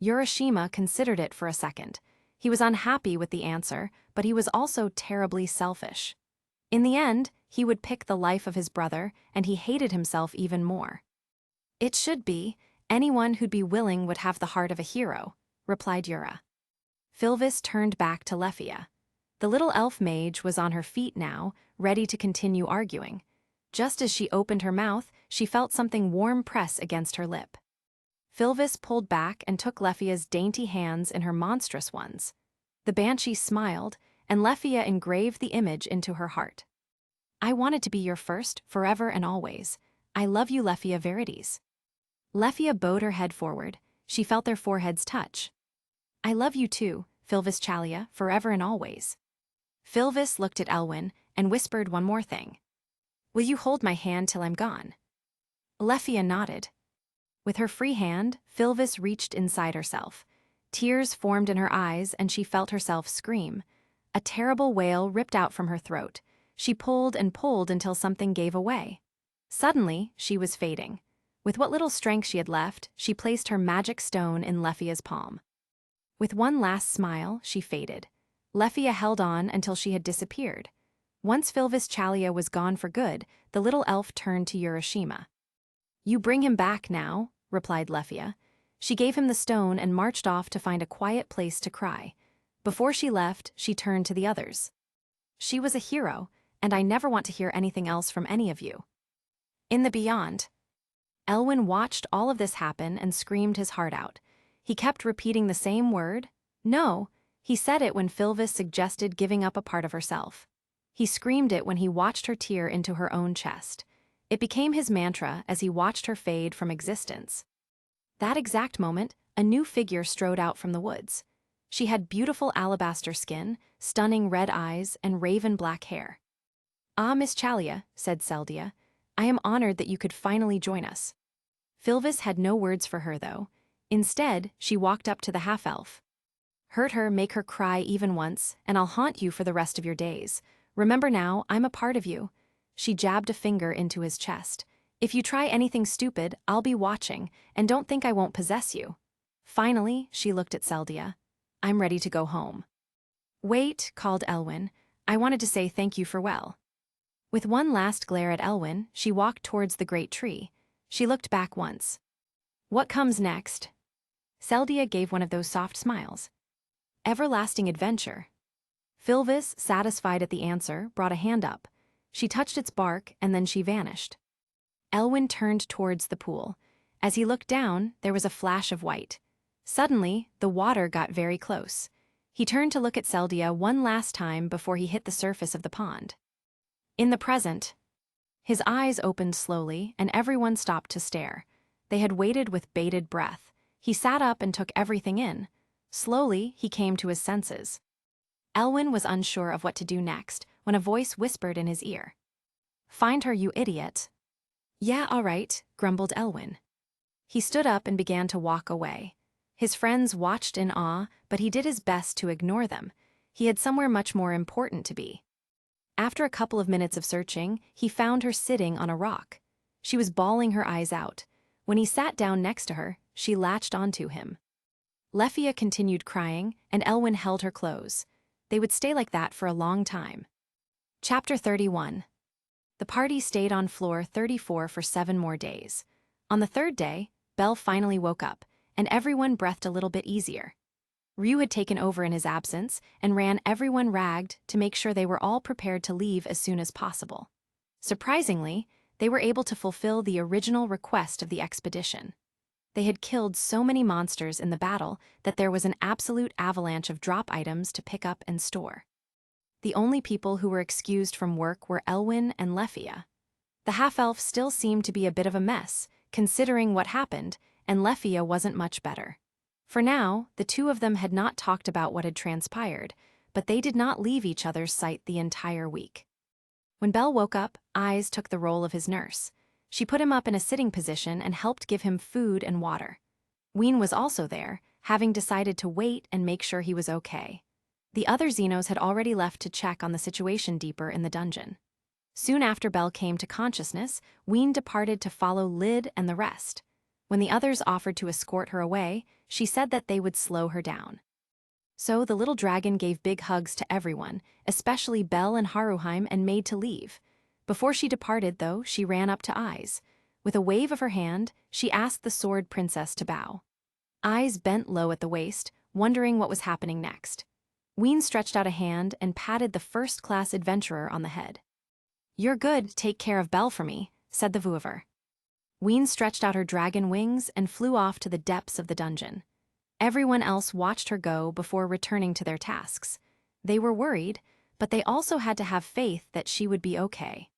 Urashima considered it for a second. He was unhappy with the answer, but he was also terribly selfish. In the end, he would pick the life of his brother, and he hated himself even more. "It should be. Anyone who'd be willing would have the heart of a hero," replied Yura. Philvis turned back to Lefia. The little elf mage was on her feet now, ready to continue arguing. Just as she opened her mouth, she felt something warm press against her lip. Philvis pulled back and took Lefia's dainty hands in her monstrous ones. The Banshee smiled, and Lefia engraved the image into her heart. "I wanted to be your first, forever and always. I love you, Lefia Verities." Lefia bowed her head forward. She felt their foreheads touch. "I love you too, Philvis Chalia, forever and always." Philvis looked at Elwyn and whispered one more thing. "Will you hold my hand till I'm gone?" Lefia nodded. With her free hand, Philvis reached inside herself. Tears formed in her eyes and she felt herself scream. A terrible wail ripped out from her throat. She pulled and pulled until something gave away. Suddenly, she was fading. With what little strength she had left, she placed her magic stone in Lefia's palm. With one last smile, she faded. Lefia held on until she had disappeared. Once Philvis Chalia was gone for good, the little elf turned to Urashima. "You bring him back now," replied Lefia. She gave him the stone and marched off to find a quiet place to cry. Before she left, she turned to the others. "She was a hero, and I never want to hear anything else from any of you." In the beyond, Elwyn watched all of this happen and screamed his heart out. He kept repeating the same word. No, he said it when Philvis suggested giving up a part of herself. He screamed it when he watched her tear into her own chest. It became his mantra as he watched her fade from existence. That exact moment, a new figure strode out from the woods. She had beautiful alabaster skin, stunning red eyes, and raven black hair. "Ah, Miss Chalia," said Seldia, "I am honored that you could finally join us." Philvis had no words for her, though. Instead, she walked up to the half-elf. "Hurt her, make her cry even once, and I'll haunt you for the rest of your days. Remember now, I'm a part of you." She jabbed a finger into his chest. "If you try anything stupid, I'll be watching, and don't think I won't possess you." Finally, she looked at Seldia. "I'm ready to go home." "Wait," called Elwyn. "I wanted to say thank you for well." With one last glare at Elwyn, she walked towards the great tree. She looked back once. "What comes next?" Seldia gave one of those soft smiles. "Everlasting adventure." Philvis, satisfied at the answer, brought a hand up. She touched its bark, and then she vanished. Elwyn turned towards the pool. As he looked down, there was a flash of white. Suddenly, the water got very close. He turned to look at Seldia one last time before he hit the surface of the pond. In the present, his eyes opened slowly, and everyone stopped to stare. They had waited with bated breath. He sat up and took everything in. Slowly, he came to his senses. Elwyn was unsure of what to do next when a voice whispered in his ear. "Find her, you idiot." "Yeah, all right," grumbled Elwyn. He stood up and began to walk away. His friends watched in awe, but he did his best to ignore them. He had somewhere much more important to be. After a couple of minutes of searching, he found her sitting on a rock. She was bawling her eyes out. When he sat down next to her, she latched onto him. Lefia continued crying, and Elwyn held her close. They would stay like that for a long time. Chapter 31. The party stayed on floor 34 for 7 more days. On the third day, Belle finally woke up, and everyone breathed a little bit easier. Ryuu had taken over in his absence and ran everyone ragged to make sure they were all prepared to leave as soon as possible. Surprisingly, they were able to fulfill the original request of the expedition. They had killed so many monsters in the battle that there was an absolute avalanche of drop items to pick up and store. The only people who were excused from work were Elwyn and Lefia. The half-elf still seemed to be a bit of a mess, considering what happened, and Lefia wasn't much better. For now, the two of them had not talked about what had transpired, but they did not leave each other's sight the entire week. When Belle woke up, Ais took the role of his nurse. She put him up in a sitting position and helped give him food and water. Ween was also there, having decided to wait and make sure he was okay. The other Xenos had already left to check on the situation deeper in the dungeon. Soon after Belle came to consciousness, Ween departed to follow Lyd and the rest. When the others offered to escort her away, she said that they would slow her down. So the little dragon gave big hugs to everyone, especially Belle and Haruheim, and made to leave. Before she departed, though, she ran up to Ais. With a wave of her hand, she asked the sword princess to bow. Ais bent low at the waist, wondering what was happening next. Ween stretched out a hand and patted the first-class adventurer on the head. "You're good, take care of Belle for me," said the Vuover. Ween stretched out her dragon wings and flew off to the depths of the dungeon. Everyone else watched her go before returning to their tasks. They were worried, but they also had to have faith that she would be okay.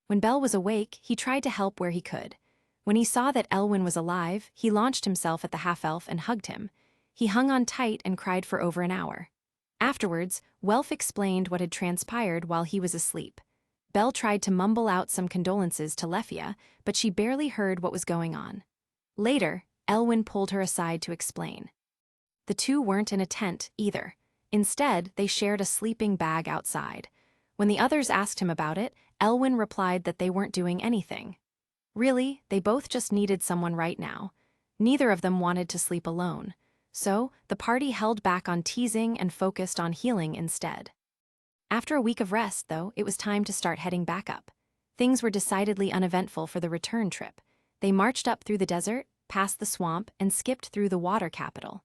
When Belle was awake, he tried to help where he could. When he saw that Elwyn was alive, he launched himself at the half-elf and hugged him. He hung on tight and cried for over an hour. Afterwards, Welf explained what had transpired while he was asleep. Belle tried to mumble out some condolences to Lefia, but she barely heard what was going on. Later, Elwyn pulled her aside to explain. The two weren't in a tent, either. Instead, they shared a sleeping bag outside. When the others asked him about it, Elwyn replied that they weren't doing anything. Really, they both just needed someone right now. Neither of them wanted to sleep alone. So, the party held back on teasing and focused on healing instead. After a week of rest, though, it was time to start heading back up. Things were decidedly uneventful for the return trip. They marched up through the desert, past the swamp, and skipped through the water capital.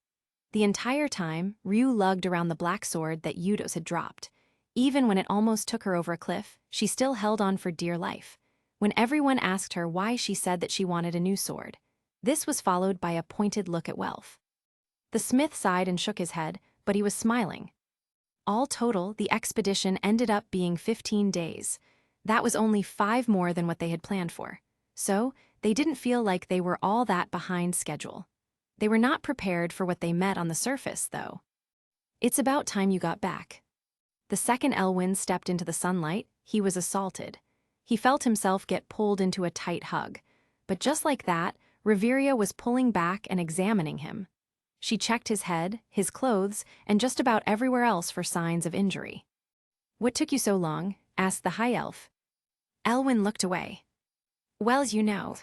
The entire time, Ryuu lugged around the black sword that Eudos had dropped. Even when it almost took her over a cliff, she still held on for dear life. When everyone asked her why, she said that she wanted a new sword. This was followed by a pointed look at Welf. The smith sighed and shook his head, but he was smiling. All total, the expedition ended up being 15 days. That was only 5 more than what they had planned for. So, they didn't feel like they were all that behind schedule. They were not prepared for what they met on the surface, though. "It's about time you got back." The second Elwyn stepped into the sunlight, he was assaulted. He felt himself get pulled into a tight hug. But just like that, Riveria was pulling back and examining him. She checked his head, his clothes, and just about everywhere else for signs of injury. "What took you so long?" asked the high elf. Elwyn looked away. "Well, you know."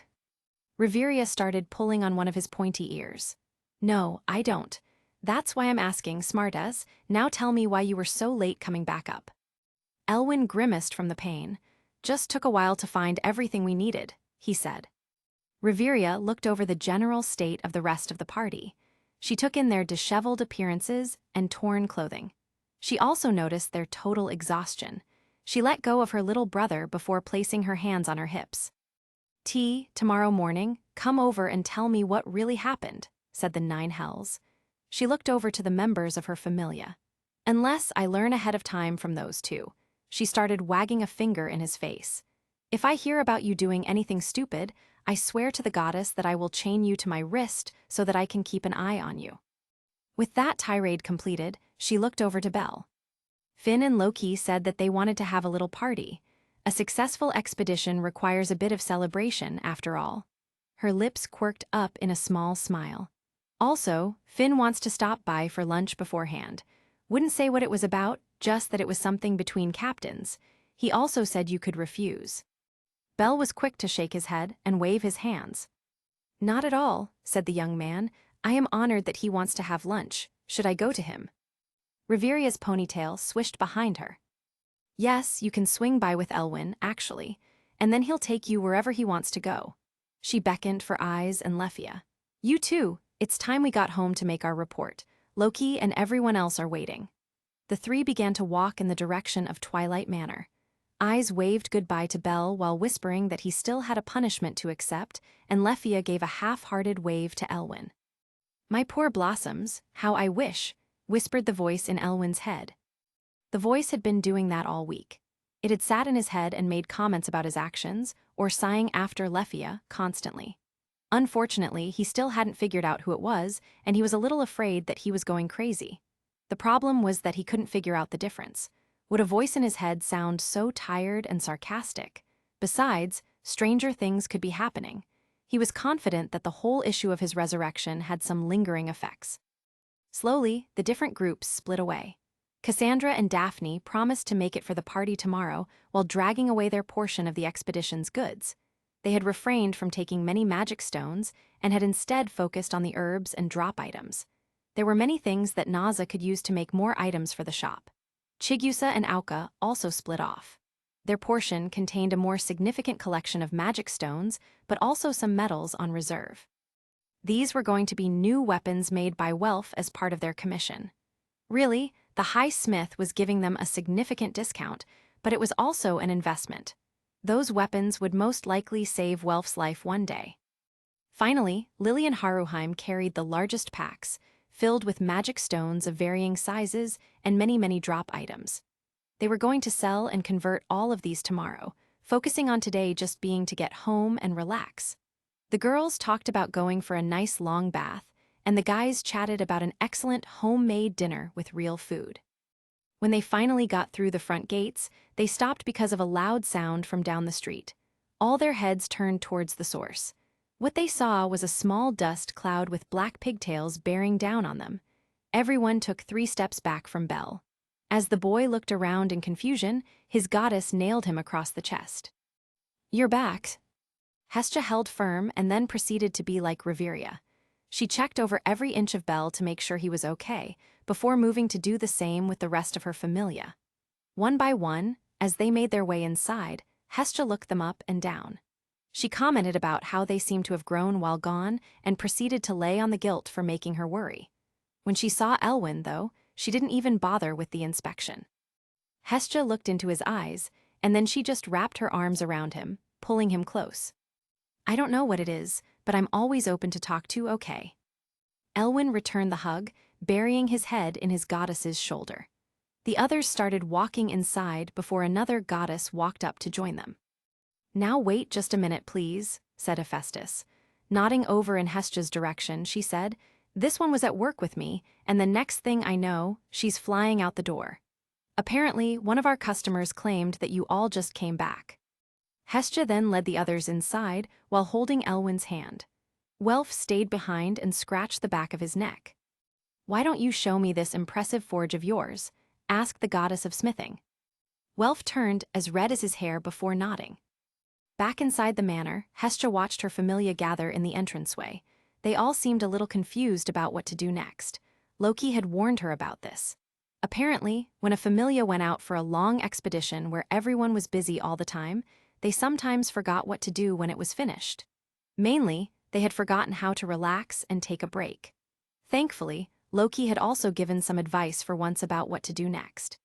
Riveria started pulling on one of his pointy ears. "No, I don't. That's why I'm asking, smartass. Now tell me why you were so late coming back up." Elwyn grimaced from the pain. "Just took a while to find everything we needed," he said. Riveria looked over the general state of the rest of the party. She took in their disheveled appearances and torn clothing. She also noticed their total exhaustion. She let go of her little brother before placing her hands on her hips. "Tomorrow morning, come over and tell me what really happened," said the 9 hells. She looked over to the members of her familia. "Unless I learn ahead of time from those two." She started wagging a finger in his face. "If I hear about you doing anything stupid, I swear to the goddess that I will chain you to my wrist so that I can keep an eye on you." With that tirade completed, she looked over to Belle. Finn and Loki said that they wanted to have a little party. A successful expedition requires a bit of celebration, after all. Her lips quirked up in a small smile. Also, Finn wants to stop by for lunch beforehand. Wouldn't say what it was about, just that it was something between captains. He also said you could refuse. Belle was quick to shake his head and wave his hands. "Not at all," said the young man. "I am honored that he wants to have lunch. Should I go to him?" Riveria's ponytail swished behind her. Yes, you can swing by with Elwyn, actually, and then he'll take you wherever he wants to go. She beckoned for Ais and Lefia. You too, it's time we got home to make our report. Loki and everyone else are waiting. The three began to walk in the direction of Twilight Manor. Ais waved goodbye to Belle while whispering that he still had a punishment to accept, and Lefia gave a half-hearted wave to Elwyn. My poor blossoms, how I wish, whispered the voice in Elwyn's head. The voice had been doing that all week. It had sat in his head and made comments about his actions, or sighing after Lefia, constantly. Unfortunately, he still hadn't figured out who it was, and he was a little afraid that he was going crazy. The problem was that he couldn't figure out the difference. Would a voice in his head sound so tired and sarcastic? Besides, stranger things could be happening. He was confident that the whole issue of his resurrection had some lingering effects. Slowly, the different groups split away. Cassandra and Daphne promised to make it for the party tomorrow while dragging away their portion of the expedition's goods. They had refrained from taking many magic stones and had instead focused on the herbs and drop items. There were many things that Naza could use to make more items for the shop. Chigusa and Auka also split off. Their portion contained a more significant collection of magic stones, but also some metals on reserve. These were going to be new weapons made by Welf as part of their commission. Really, the High Smith was giving them a significant discount, but it was also an investment. Those weapons would most likely save Welf's life one day. Finally, Lily and Haruheim carried the largest packs, filled with magic stones of varying sizes and many drop items. They were going to sell and convert all of these tomorrow, focusing on today just being to get home and relax. The girls talked about going for a nice long bath, and the guys chatted about an excellent homemade dinner with real food. When they finally got through the front gates, they stopped because of a loud sound from down the street. All their heads turned towards the source. What they saw was a small dust cloud with black pigtails bearing down on them. Everyone took 3 steps back from Belle. As the boy looked around in confusion, his goddess nailed him across the chest. "You're back." Hestia held firm and then proceeded to be like Reveria. She checked over every inch of Belle to make sure he was okay, before moving to do the same with the rest of her familia. One by one, as they made their way inside, Hestia looked them up and down. She commented about how they seemed to have grown while gone and proceeded to lay on the guilt for making her worry. When she saw Elwyn, though, she didn't even bother with the inspection. Hestia looked into his eyes, and then she just wrapped her arms around him, pulling him close. "I don't know what it is, but I'm always open to talk to, okay?" Elwyn returned the hug, burying his head in his goddess's shoulder. The others started walking inside before another goddess walked up to join them. "Now wait just a minute, please," said Hephaestus. Nodding over in Hestia's direction, she said, "This one was at work with me, and the next thing I know, she's flying out the door. Apparently, one of our customers claimed that you all just came back." Hestia then led the others inside while holding Elwyn's hand. Welf stayed behind and scratched the back of his neck. "Why don't you show me this impressive forge of yours?" asked the goddess of smithing. Welf turned as red as his hair before nodding. Back inside the manor, Hestia watched her familia gather in the entranceway. They all seemed a little confused about what to do next. Loki had warned her about this. Apparently, when a familia went out for a long expedition where everyone was busy all the time, they sometimes forgot what to do when it was finished. Mainly, they had forgotten how to relax and take a break. Thankfully, Loki had also given some advice for once about what to do next.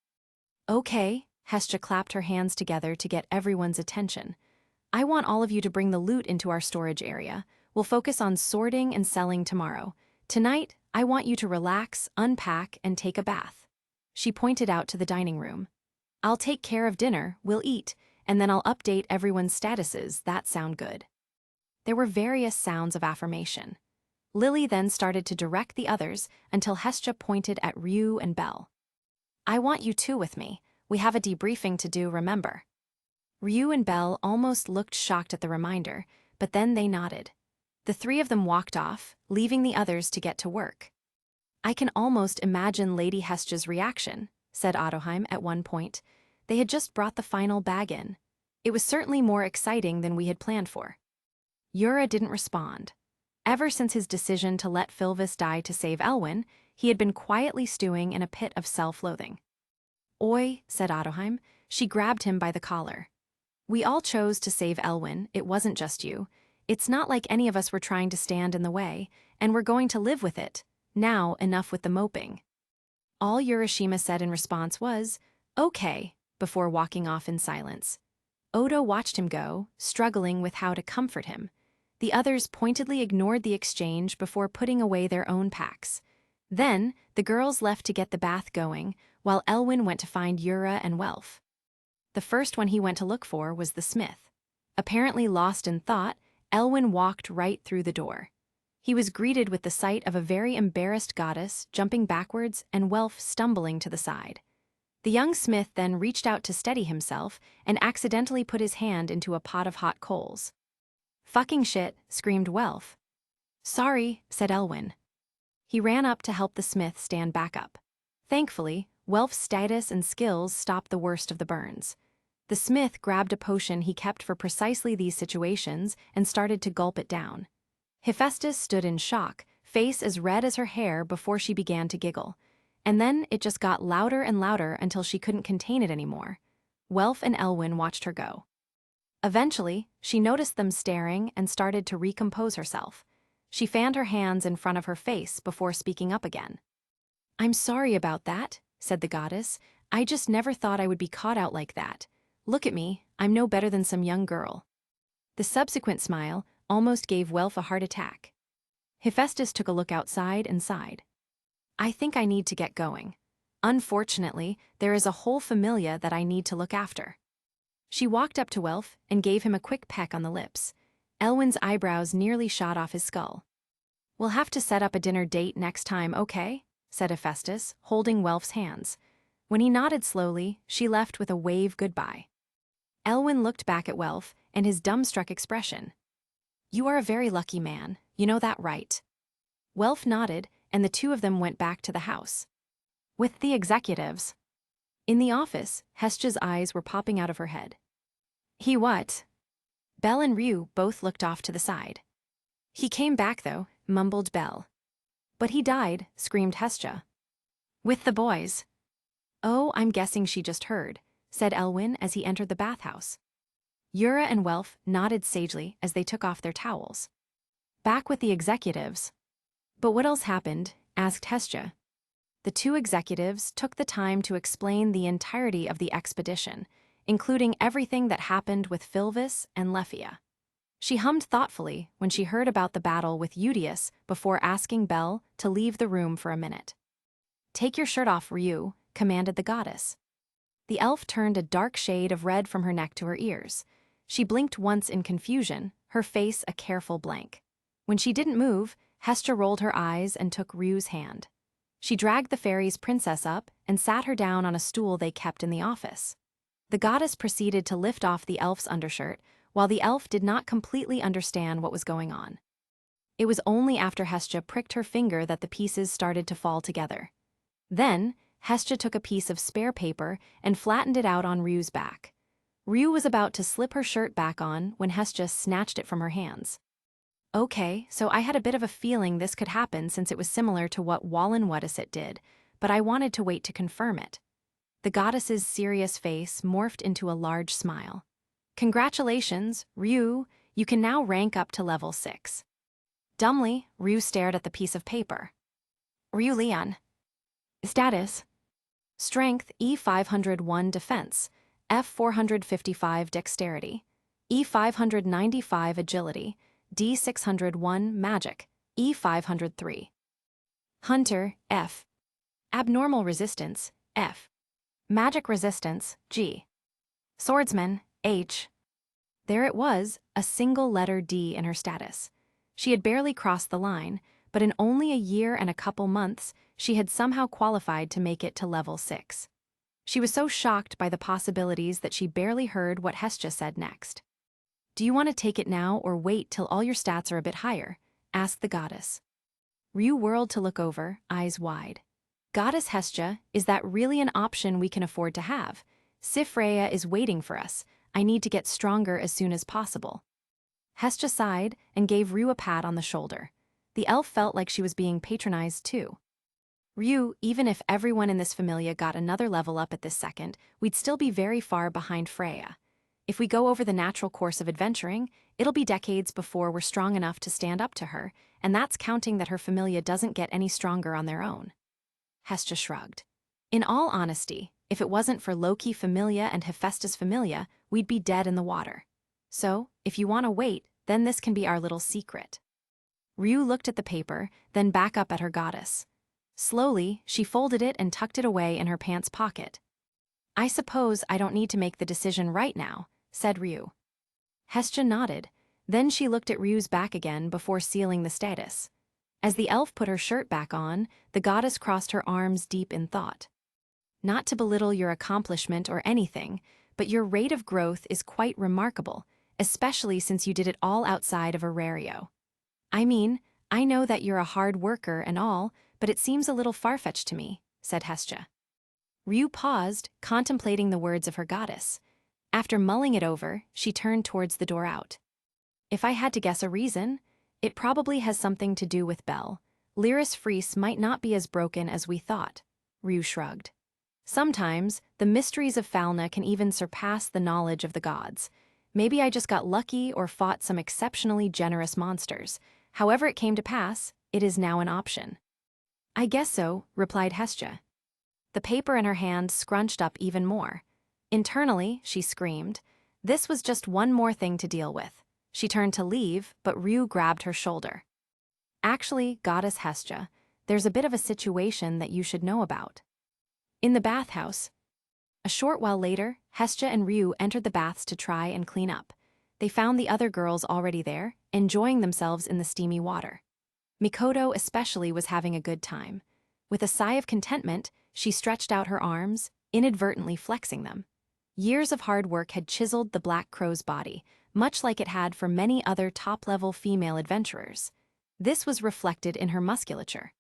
"Okay," Hestia clapped her hands together to get everyone's attention. "I want all of you to bring the loot into our storage area. We'll focus on sorting and selling tomorrow. Tonight, I want you to relax, unpack, and take a bath." She pointed out to the dining room. "I'll take care of dinner, we'll eat, and then I'll update everyone's statuses. That sound good?" There were various sounds of affirmation. Lily then started to direct the others until Hestia pointed at Ryuu and Belle. "I want you two with me. We have a debriefing to do, remember?" Ryuu and Belle almost looked shocked at the reminder, but then they nodded. The 3 of them walked off, leaving the others to get to work. "I can almost imagine Lady Hestia's reaction," said Ottoheim at one point. They had just brought the final bag in. It was certainly more exciting than we had planned for. Yura didn't respond. Ever since his decision to let Filvis die to save Elwyn, he had been quietly stewing in a pit of self-loathing. "Oi," said Ottoheim, she grabbed him by the collar. "We all chose to save Elwyn, it wasn't just you. It's not like any of us were trying to stand in the way, and we're going to live with it. Now, enough with the moping." All Urashima said in response was, "Okay," before walking off in silence. Odo watched him go, struggling with how to comfort him. The others pointedly ignored the exchange before putting away their own packs. Then, the girls left to get the bath going, while Elwyn went to find Yura and Welf. The first one he went to look for was the smith. Apparently lost in thought, Elwyn walked right through the door. He was greeted with the sight of a very embarrassed goddess jumping backwards and Welf stumbling to the side. The young smith then reached out to steady himself and accidentally put his hand into a pot of hot coals. "Fucking shit," screamed Welf. "Sorry," said Elwyn. He ran up to help the smith stand back up. Thankfully, Welf's status and skills stopped the worst of the burns. The smith grabbed a potion he kept for precisely these situations and started to gulp it down. Hephaestus stood in shock, face as red as her hair before she began to giggle. And then it just got louder and louder until she couldn't contain it anymore. Welf and Elwyn watched her go. Eventually, she noticed them staring and started to recompose herself. She fanned her hands in front of her face before speaking up again. "I'm sorry about that," said the goddess. "I just never thought I would be caught out like that. Look at me, I'm no better than some young girl." The subsequent smile almost gave Welf a heart attack. Hephaestus took a look outside and sighed. "I think I need to get going. Unfortunately, there is a whole familia that I need to look after." She walked up to Welf and gave him a quick peck on the lips. Elwyn's eyebrows nearly shot off his skull. "We'll have to set up a dinner date next time, okay?" said Hephaestus, holding Welf's hands. When he nodded slowly, she left with a wave goodbye. Elwyn looked back at Welf and his dumbstruck expression. "You are a very lucky man, you know that, right?" Welf nodded, and the two of them went back to the house. With the executives. In the office, Hestia's eyes were popping out of her head. "He what?" Belle and Ryuu both looked off to the side. "He came back, though," mumbled Belle. "But he died," screamed Hestia. "With the boys." "Oh, I'm guessing she just heard," said Elwyn as he entered the bathhouse. Yura and Welf nodded sagely as they took off their towels. "Back with the executives." "But what else happened?" asked Hestia. The two executives took the time to explain the entirety of the expedition, including everything that happened with Philvis and Lefia. She hummed thoughtfully when she heard about the battle with Udius before asking Belle to leave the room for a minute. "Take your shirt off, Ryuu," commanded the goddess. The elf turned a dark shade of red from her neck to her ears. She blinked once in confusion, her face a careful blank. When she didn't move, Hestia rolled her eyes and took Ryuu's hand. She dragged the fairy's princess up and sat her down on a stool they kept in the office. The goddess proceeded to lift off the elf's undershirt, while the elf did not completely understand what was going on. It was only after Hestia pricked her finger that the pieces started to fall together. Then, Hestia took a piece of spare paper and flattened it out on Ryuu's back. Ryuu was about to slip her shirt back on when Hestia snatched it from her hands. "Okay, so I had a bit of a feeling this could happen since it was similar to what Wallen Wadasit did, but I wanted to wait to confirm it." The goddess's serious face morphed into a large smile. "Congratulations, Ryuu, you can now rank up to level 6. Dumbly, Ryuu stared at the piece of paper. "Ryuu Leon. Status. Strength E501 Defense, F455 Dexterity, E595 Agility, D601 Magic, E503. Hunter, F. Abnormal Resistance, F. Magic Resistance, G. Swordsman, H." There it was, a single letter D in her status. She had barely crossed the line, but in only a year and a couple months, she had somehow qualified to make it to level 6. She was so shocked by the possibilities that she barely heard what Hestia said next. "Do you want to take it now or wait till all your stats are a bit higher?" asked the goddess. Ryuu whirled to look over, eyes wide. "Goddess Hestia, is that really an option we can afford to have? Sifreya is waiting for us. I need to get stronger as soon as possible." Hestia sighed and gave Ryuu a pat on the shoulder. The elf felt like she was being patronized too. Ryu, even if everyone in this familia got another level up at this second, we'd still be very far behind Freya. If we go over the natural course of adventuring, it'll be decades before we're strong enough to stand up to her, and that's counting that her familia doesn't get any stronger on their own. Hestia shrugged. In all honesty, if it wasn't for Loki familia and Hephaestus familia, we'd be dead in the water. So, if you want to wait, then this can be our little secret. Ryu looked at the paper, then back up at her goddess. Slowly, she folded it and tucked it away in her pants pocket. I suppose I don't need to make the decision right now, said Ryu. Hestia nodded. Then she looked at Ryu's back again before sealing the status. As the elf put her shirt back on, the goddess crossed her arms deep in thought. Not to belittle your accomplishment or anything, but your rate of growth is quite remarkable, especially since you did it all outside of Horario. I mean, I know that you're a hard worker and all, but it seems a little far-fetched to me, said Hestia. Ryu paused, contemplating the words of her goddess. After mulling it over, she turned towards the door out. If I had to guess a reason, it probably has something to do with Bel. Lyris Freese might not be as broken as we thought, Ryu shrugged. Sometimes, the mysteries of Falna can even surpass the knowledge of the gods. Maybe I just got lucky or fought some exceptionally generous monsters. However it came to pass, it is now an option. I guess so, replied Hestia. The paper in her hand scrunched up even more. Internally, she screamed. This was just one more thing to deal with. She turned to leave, but Ryu grabbed her shoulder. Actually, Goddess Hestia, there's a bit of a situation that you should know about. In the bathhouse. A short while later, Hestia and Ryu entered the baths to try and clean up. They found the other girls already there, enjoying themselves in the steamy water. Mikoto especially was having a good time. With a sigh of contentment, she stretched out her arms, inadvertently flexing them. Years of hard work had chiseled the Black Crow's body, much like it had for many other top-level female adventurers. This was reflected in her musculature.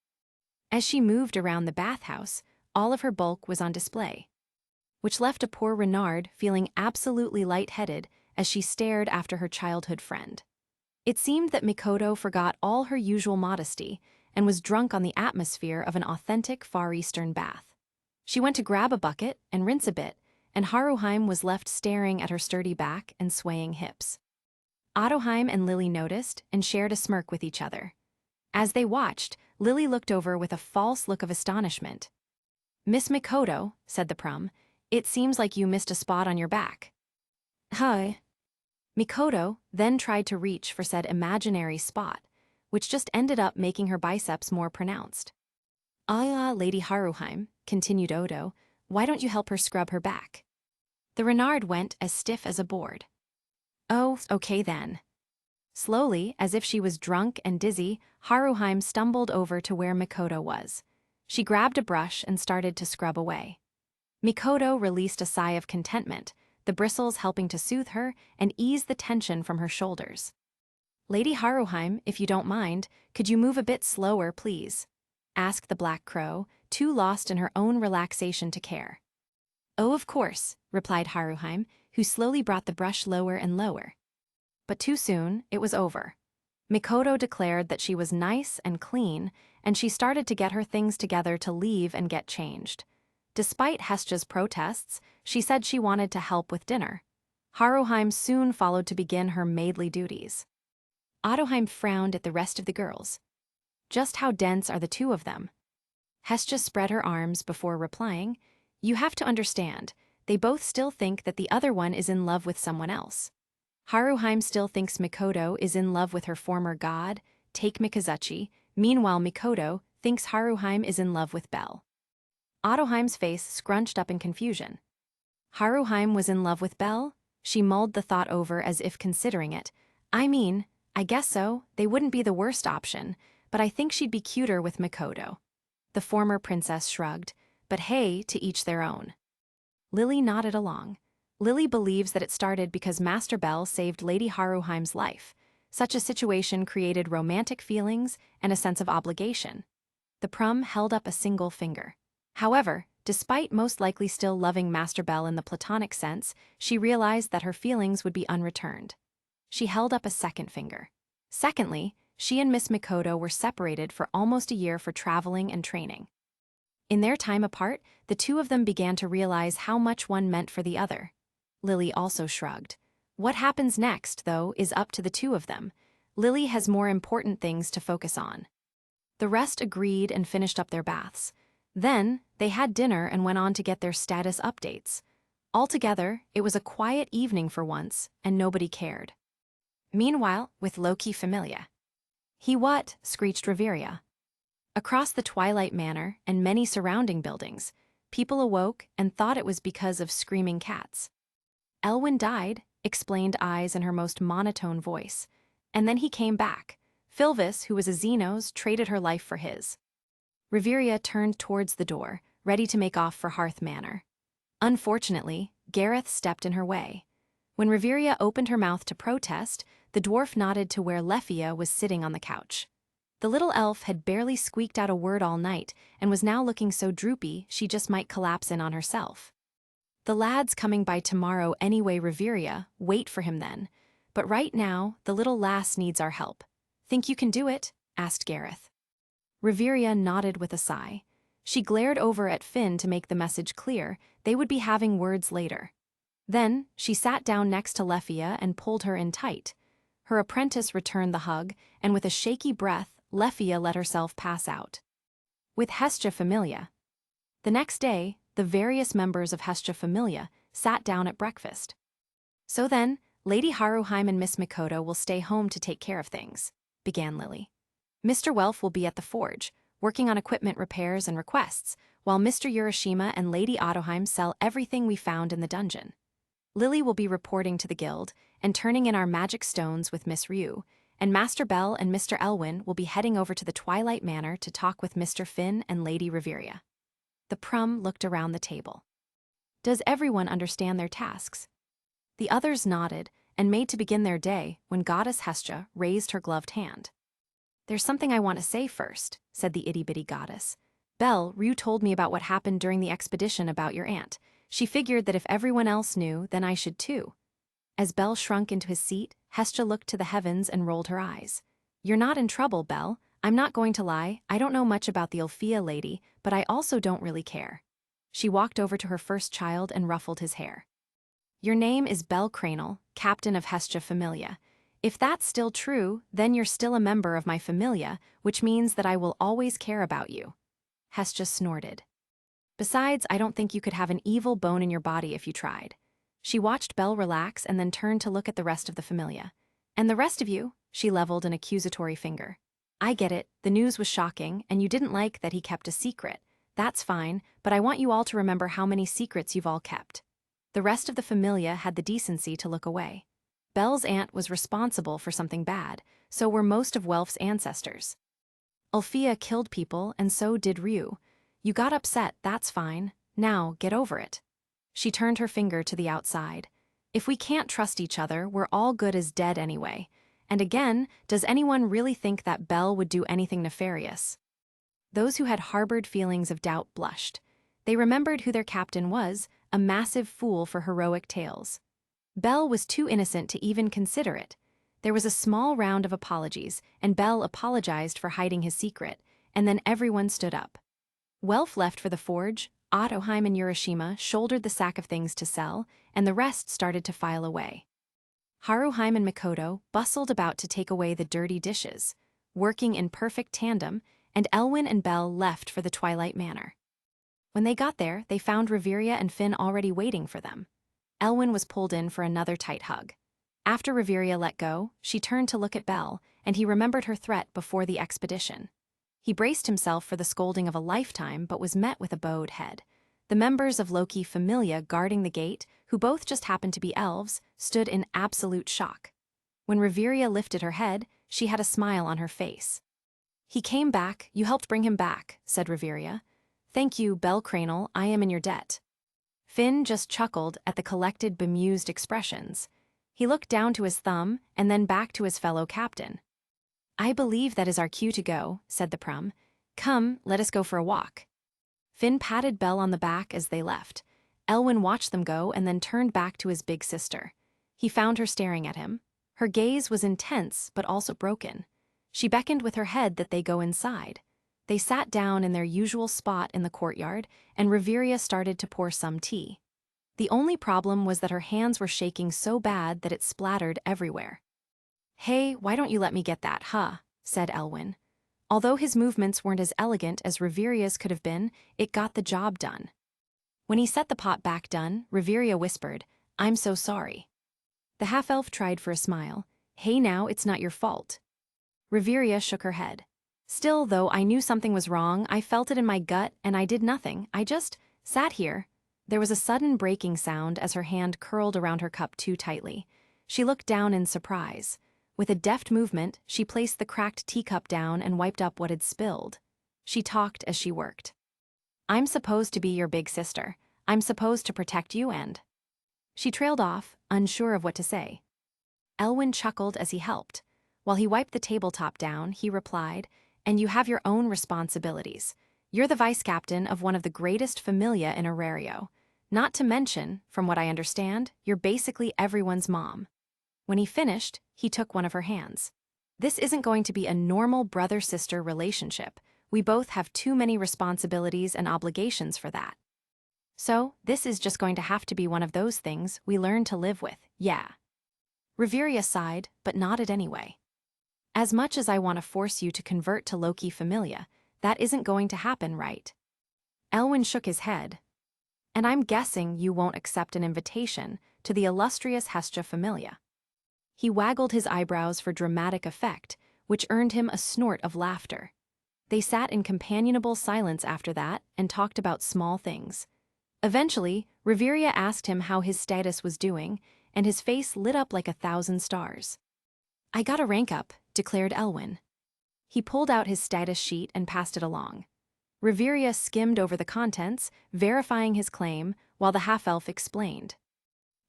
As she moved around the bathhouse, all of her bulk was on display, which left a poor Renard feeling absolutely lightheaded as she stared after her childhood friend. It seemed that Mikoto forgot all her usual modesty and was drunk on the atmosphere of an authentic Far Eastern bath. She went to grab a bucket and rinse a bit, and Haruheim was left staring at her sturdy back and swaying hips. Ottoheim and Lily noticed and shared a smirk with each other. As they watched, Lily looked over with a false look of astonishment. Miss Mikoto, said the Prum, it seems like you missed a spot on your back. Hi. Mikoto then tried to reach for said imaginary spot, which just ended up making her biceps more pronounced. Lady Haruheim, continued Odo, why don't you help her scrub her back? The Renard went as stiff as a board. Oh, okay then. Slowly, as if she was drunk and dizzy, Haruheim stumbled over to where Mikoto was. She grabbed a brush and started to scrub away. Mikoto released a sigh of contentment, the bristles helping to soothe her and ease the tension from her shoulders. Lady Haruheim, if you don't mind, could you move a bit slower, please? Asked the Black Crow, too lost in her own relaxation to care. Oh, of course, replied Haruheim, who slowly brought the brush lower and lower. But too soon, it was over. Mikoto declared that she was nice and clean, and she started to get her things together to leave and get changed. Despite Hestia's protests, she said she wanted to help with dinner. Haruheim soon followed to begin her maidly duties. Ottoheim frowned at the rest of the girls. Just how dense are the two of them? Hestia spread her arms before replying, you have to understand, they both still think that the other one is in love with someone else. Haruheim still thinks Mikoto is in love with her former god, Take Mikazuchi, meanwhile Mikoto thinks Haruheim is in love with Bel. Ottoheim's face scrunched up in confusion. Haruheim was in love with Bel? She mulled the thought over as if considering it. I mean, I guess so, they wouldn't be the worst option, but I think she'd be cuter with Mikoto. The former princess shrugged, but hey, to each their own. Lily nodded along. Lily believes that it started because Master Bel saved Lady Haruheim's life. Such a situation created romantic feelings and a sense of obligation. The Prum held up a single finger. However, despite most likely still loving Master Bel in the platonic sense, she realized that her feelings would be unreturned. She held up a second finger. Secondly, she and Miss Mikoto were separated for almost a year for traveling and training. In their time apart, the two of them began to realize how much one meant for the other. Lily also shrugged. What happens next, though, is up to the two of them. Lily has more important things to focus on. The rest agreed and finished up their baths. Then, they had dinner and went on to get their status updates. Altogether, it was a quiet evening for once, and nobody cared. Meanwhile, with Loki Familia. "He what?" screeched Riveria. Across the Twilight Manor and many surrounding buildings, people awoke and thought it was because of screaming cats. "Elwyn died," explained Ais in her most monotone voice. "And then he came back. Philvis, who was a Xenos, traded her life for his." Riveria turned towards the door, ready to make off for Hearth Manor. Unfortunately, Gareth stepped in her way. When Riveria opened her mouth to protest, the dwarf nodded to where Leffia was sitting on the couch. The little elf had barely squeaked out a word all night and was now looking so droopy she just might collapse in on herself. "The lad's coming by tomorrow anyway, Riveria, wait for him then. But right now, the little lass needs our help. Think you can do it?" asked Gareth. Riveria nodded with a sigh. She glared over at Finn to make the message clear they would be having words later. Then, she sat down next to Leffia and pulled her in tight. Her apprentice returned the hug, and with a shaky breath, Leffia let herself pass out. With Hestia Familia. The next day, the various members of Hestia Familia sat down at breakfast. "So then, Lady Haruheim and Miss Mikoto will stay home to take care of things," began Lily. "Mr. Welf will be at the forge, working on equipment repairs and requests, while Mr. Urashima and Lady Ottoheim sell everything we found in the dungeon. Lily will be reporting to the guild and turning in our magic stones with Miss Ryuu, and Master Bell and Mr. Elwyn will be heading over to the Twilight Manor to talk with Mr. Finn and Lady Riveria." The Prum looked around the table. "Does everyone understand their tasks?" The others nodded and made to begin their day when Goddess Hestia raised her gloved hand. "There's something I want to say first," said the itty-bitty goddess. "Belle, Ryuu told me about what happened during the expedition about your aunt. She figured that if everyone else knew, then I should too." As Belle shrunk into his seat, Hestia looked to the heavens and rolled her eyes. "You're not in trouble, Belle. I'm not going to lie, I don't know much about the Ulfia lady, but I also don't really care." She walked over to her first child and ruffled his hair. "Your name is Belle Cranel, captain of Hestia Familia. If that's still true, then you're still a member of my familia, which means that I will always care about you." Hestia snorted. "Besides, I don't think you could have an evil bone in your body if you tried." She watched Belle relax and then turned to look at the rest of the familia. "And the rest of you?" She leveled an accusatory finger. "I get it, the news was shocking, and you didn't like that he kept a secret. That's fine, but I want you all to remember how many secrets you've all kept." The rest of the familia had the decency to look away. Belle's aunt was responsible for something bad, so were most of Welf's ancestors. Ulfia killed people, and so did Ryuu. You got upset, that's fine. Now, get over it. She turned her finger to the outside. If we can't trust each other, we're all good as dead anyway. And again, does anyone really think that Belle would do anything nefarious? Those who had harbored feelings of doubt blushed. They remembered who their captain was, a massive fool for heroic tales. Belle was too innocent to even consider it. There was a small round of apologies, and Belle apologized for hiding his secret, and then everyone stood up. Welf left for the forge, Ottoheim and Urashima shouldered the sack of things to sell, and the rest started to file away. Haruheim and Mikoto bustled about to take away the dirty dishes, working in perfect tandem, and Elwyn and Belle left for the Twilight Manor. When they got there, they found Riveria and Finn already waiting for them. Elwyn was pulled in for another tight hug. After Riveria let go, she turned to look at Belle, and he remembered her threat before the expedition. He braced himself for the scolding of a lifetime but was met with a bowed head. The members of Loki Familia guarding the gate, who both just happened to be elves, stood in absolute shock. When Riveria lifted her head, she had a smile on her face. "He came back, you helped bring him back," said Riveria. "Thank you, Belle Cranel, I am in your debt." Finn just chuckled at the collected, bemused expressions. He looked down to his thumb and then back to his fellow captain. "I believe that is our cue to go," said the Prum. "Come, let us go for a walk." Finn patted Belle on the back as they left. Elwyn watched them go and then turned back to his big sister. He found her staring at him. Her gaze was intense but also broken. She beckoned with her head that they go inside. They sat down in their usual spot in the courtyard, and Riveria started to pour some tea. The only problem was that her hands were shaking so bad that it splattered everywhere. "Hey, why don't you let me get that, huh?" said Elwin. Although his movements weren't as elegant as Riveria's could have been, it got the job done. When he set the pot back down, Riveria whispered, "I'm so sorry." The half-elf tried for a smile. "Hey now, it's not your fault." Riveria shook her head. "Still, though I knew something was wrong, I felt it in my gut and I did nothing. I just sat here." There was a sudden breaking sound as her hand curled around her cup too tightly. She looked down in surprise. With a deft movement, she placed the cracked teacup down and wiped up what had spilled. She talked as she worked. "I'm supposed to be your big sister. I'm supposed to protect you and—" She trailed off, unsure of what to say. Elwin chuckled as he helped. While he wiped the tabletop down, he replied, "And you have your own responsibilities. You're the vice captain of one of the greatest familia in Horario. Not to mention, from what I understand, you're basically everyone's mom." When he finished, he took one of her hands. "This isn't going to be a normal brother-sister relationship. We both have too many responsibilities and obligations for that. So, this is just going to have to be one of those things we learn to live with, yeah." Riveria sighed, but nodded anyway. "As much as I want to force you to convert to Loki Familia, that isn't going to happen, right?" Elwin shook his head. "And I'm guessing you won't accept an invitation to the illustrious Hestia Familia." He waggled his eyebrows for dramatic effect, which earned him a snort of laughter. They sat in companionable silence after that and talked about small things. Eventually, Riveria asked him how his status was doing, and his face lit up like 1,000 stars. "I got a rank up," declared Elwin. He pulled out his status sheet and passed it along. Riveria skimmed over the contents, verifying his claim, while the half-elf explained.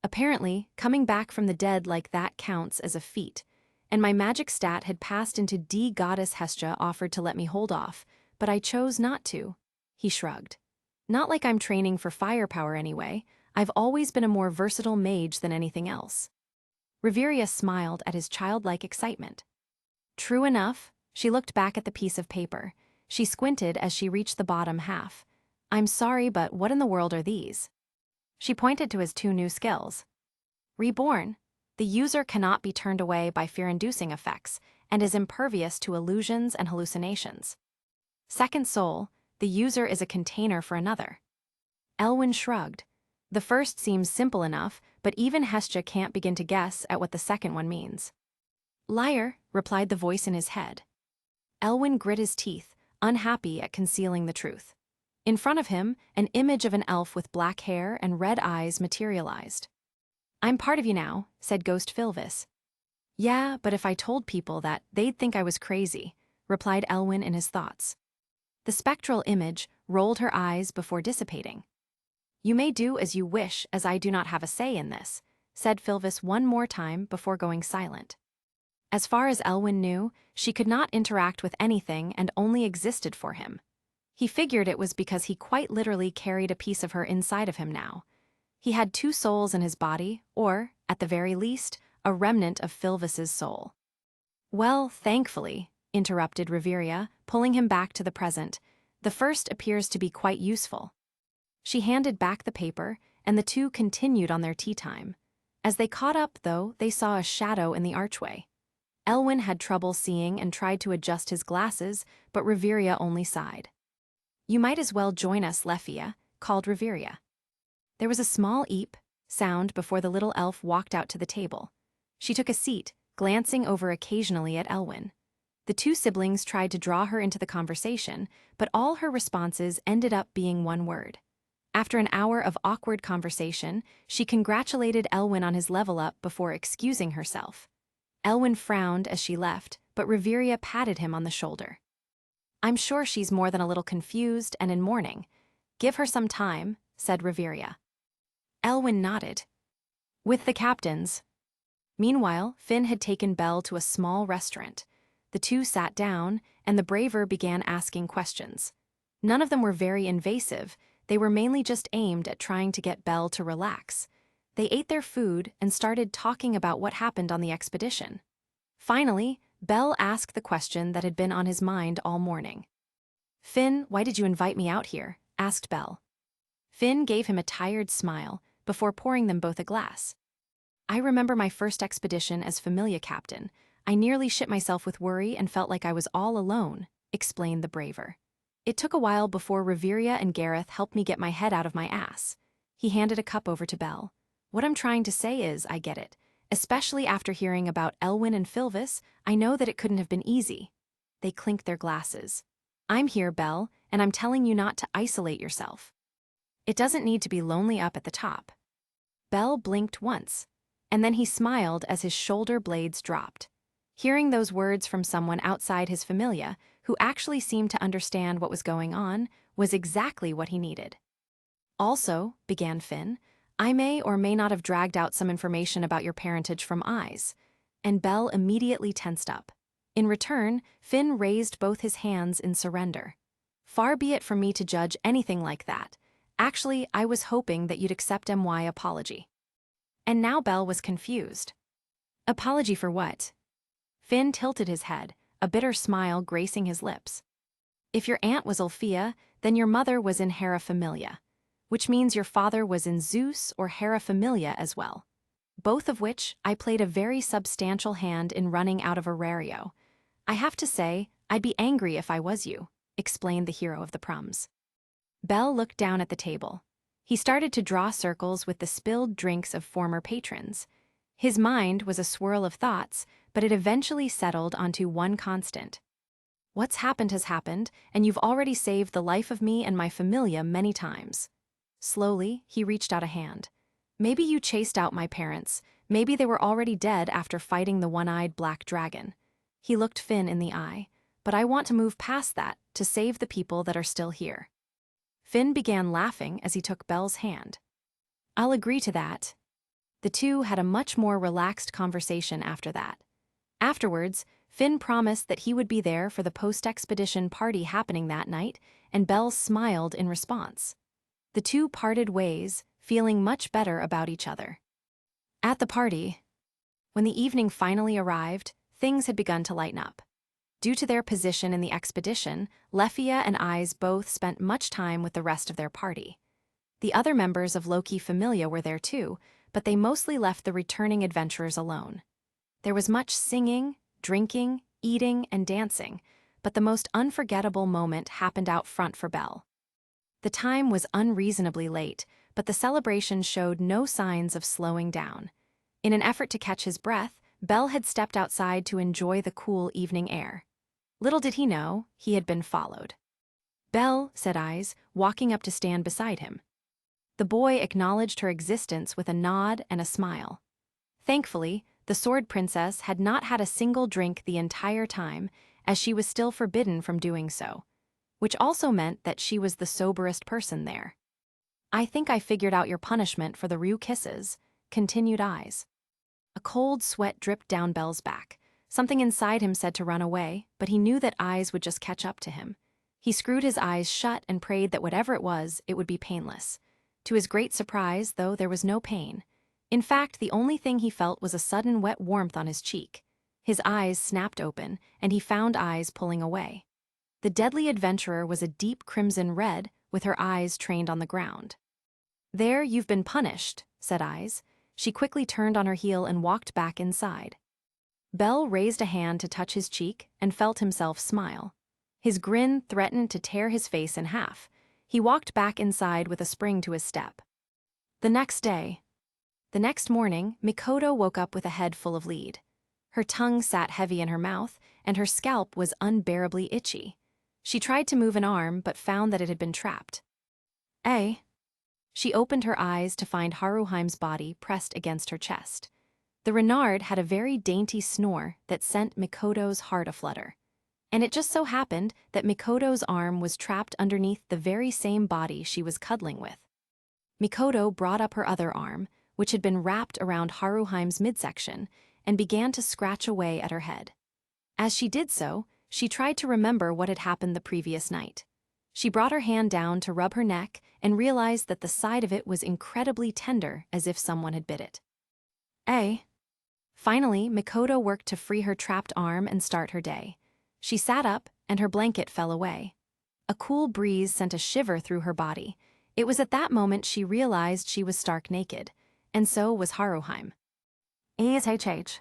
"Apparently, coming back from the dead like that counts as a feat, and my magic stat had passed into D. Goddess Hestia offered to let me hold off, but I chose not to." He shrugged. "Not like I'm training for firepower anyway. I've always been a more versatile mage than anything else." Riveria smiled at his childlike excitement. "True enough." She looked back at the piece of paper. She squinted as she reached the bottom half. "I'm sorry, but what in the world are these?" She pointed to his 2 new skills. "Reborn. The user cannot be turned away by fear-inducing effects and is impervious to illusions and hallucinations. Second Soul. The user is a container for another." Elwin shrugged. The first seems simple enough, but even Hestia can't begin to guess at what the second one means. "Liar," replied the voice in his head. Elwin grit his teeth, unhappy at concealing the truth. In front of him, an image of an elf with black hair and red eyes materialized. "I'm part of you now," said Ghost Filvis. "Yeah, but if I told people that, they'd think I was crazy," replied Elwin in his thoughts. The spectral image rolled her eyes before dissipating. "You may do as you wish, as I do not have a say in this," said Filvis one more time before going silent. As far as Elwin knew, she could not interact with anything and only existed for him. He figured it was because he quite literally carried a piece of her inside of him now. He had 2 souls in his body, or, at the very least, a remnant of Filvis's soul. "Well, thankfully," interrupted Riveria, pulling him back to the present, "the first appears to be quite useful." She handed back the paper, and the 2 continued on their tea time. As they caught up, though, they saw a shadow in the archway. Elwin had trouble seeing and tried to adjust his glasses, but Riveria only sighed. "You might as well join us, Lefia," called Riveria. There was a small eep sound before the little elf walked out to the table. She took a seat, glancing over occasionally at Elwin. The 2 siblings tried to draw her into the conversation, but all her responses ended up being one word. After an hour of awkward conversation, she congratulated Elwin on his level up before excusing herself. Elwin frowned as she left, but Riveria patted him on the shoulder. "I'm sure she's more than a little confused and in mourning. Give her some time," said Riveria. Elwin nodded. "With the captains." Meanwhile, Finn had taken Belle to a small restaurant. The 2 sat down, and the braver began asking questions. None of them were very invasive. They were mainly just aimed at trying to get Belle to relax. They ate their food and started talking about what happened on the expedition. Finally, Belle asked the question that had been on his mind all morning. "Finn, why did you invite me out here?" asked Belle. Finn gave him a tired smile before pouring them both a glass. "I remember my first expedition as Familia captain. I nearly shit myself with worry and felt like I was all alone," explained the braver. "It took a while before Reveria and Gareth helped me get my head out of my ass." He handed a cup over to Belle. "What I'm trying to say is, I get it. Especially after hearing about Elwyn and Philvis, I know that it couldn't have been easy." They clinked their glasses. "I'm here, Belle, and I'm telling you not to isolate yourself. It doesn't need to be lonely up at the top." Belle blinked once, and then he smiled as his shoulder blades dropped. Hearing those words from someone outside his familia, who actually seemed to understand what was going on, was exactly what he needed. "Also," began Finn, "I may or may not have dragged out some information about your parentage from Ais." And Belle immediately tensed up. In return, Finn raised both his hands in surrender. "Far be it from me to judge anything like that. Actually, I was hoping that you'd accept my apology." And now Belle was confused. "Apology for what?" Finn tilted his head, a bitter smile gracing his lips. "If your aunt was Ulfia, then your mother was in Hera Familia, which means your father was in Zeus or Hera Familia as well. Both of which I played a very substantial hand in running out of Horario. I have to say, I'd be angry if I was you," explained the hero of the Prums. Belle looked down at the table. He started to draw circles with the spilled drinks of former patrons. His mind was a swirl of thoughts, but it eventually settled onto one constant. "What's happened has happened, and you've already saved the life of me and my familia many times." Slowly, he reached out a hand. "Maybe you chased out my parents. Maybe they were already dead after fighting the one-eyed black dragon." He looked Finn in the eye. "But I want to move past that, to save the people that are still here." Finn began laughing as he took Belle's hand. "I'll agree to that." The two had a much more relaxed conversation after that. Afterwards, Finn promised that he would be there for the post-expedition party happening that night, and Belle smiled in response. The two parted ways, feeling much better about each other. At the party, when the evening finally arrived, things had begun to lighten up. Due to their position in the expedition, Lefia and Ais both spent much time with the rest of their party. The other members of Loki Familia were there too, but they mostly left the returning adventurers alone. There was much singing, drinking, eating, and dancing, but the most unforgettable moment happened out front for Belle. The time was unreasonably late, but the celebration showed no signs of slowing down. In an effort to catch his breath, Belle had stepped outside to enjoy the cool evening air. Little did he know, he had been followed. "Belle," said Ais, walking up to stand beside him. The boy acknowledged her existence with a nod and a smile. Thankfully, the Sword Princess had not had a single drink the entire time, as she was still forbidden from doing so, which also meant that she was the soberest person there. "I think I figured out your punishment for the Ryuu kisses," continued Ais. A cold sweat dripped down Belle's back. Something inside him said to run away, but he knew that Ais would just catch up to him. He screwed his eyes shut and prayed that whatever it would be painless. To his great surprise, though, there was no pain. In fact, the only thing he felt was a sudden wet warmth on his cheek. His eyes snapped open, and he found Ais pulling away. The deadly adventurer was a deep crimson red, with her eyes trained on the ground. "There, you've been punished," said Ais. She quickly turned on her heel and walked back inside. Belle raised a hand to touch his cheek and felt himself smile. His grin threatened to tear his face in half. He walked back inside with a spring to his step. The next morning, Mikoto woke up with a head full of lead. Her tongue sat heavy in her mouth, and her scalp was unbearably itchy. She tried to move an arm, but found that it had been trapped. "Eh?" She opened her eyes to find Haruheim's body pressed against her chest. The Renard had a very dainty snore that sent Mikoto's heart aflutter. And it just so happened that Mikoto's arm was trapped underneath the very same body she was cuddling with. Mikoto brought up her other arm, which had been wrapped around Haruheim's midsection, and began to scratch away at her head. As she did so, she tried to remember what had happened the previous night. She brought her hand down to rub her neck and realized that the side of it was incredibly tender, as if someone had bit it. "Eh?" Finally, Mikoto worked to free her trapped arm and start her day. She sat up, and her blanket fell away. A cool breeze sent a shiver through her body. It was at that moment she realized she was stark naked, and so was Haruheim. Ais.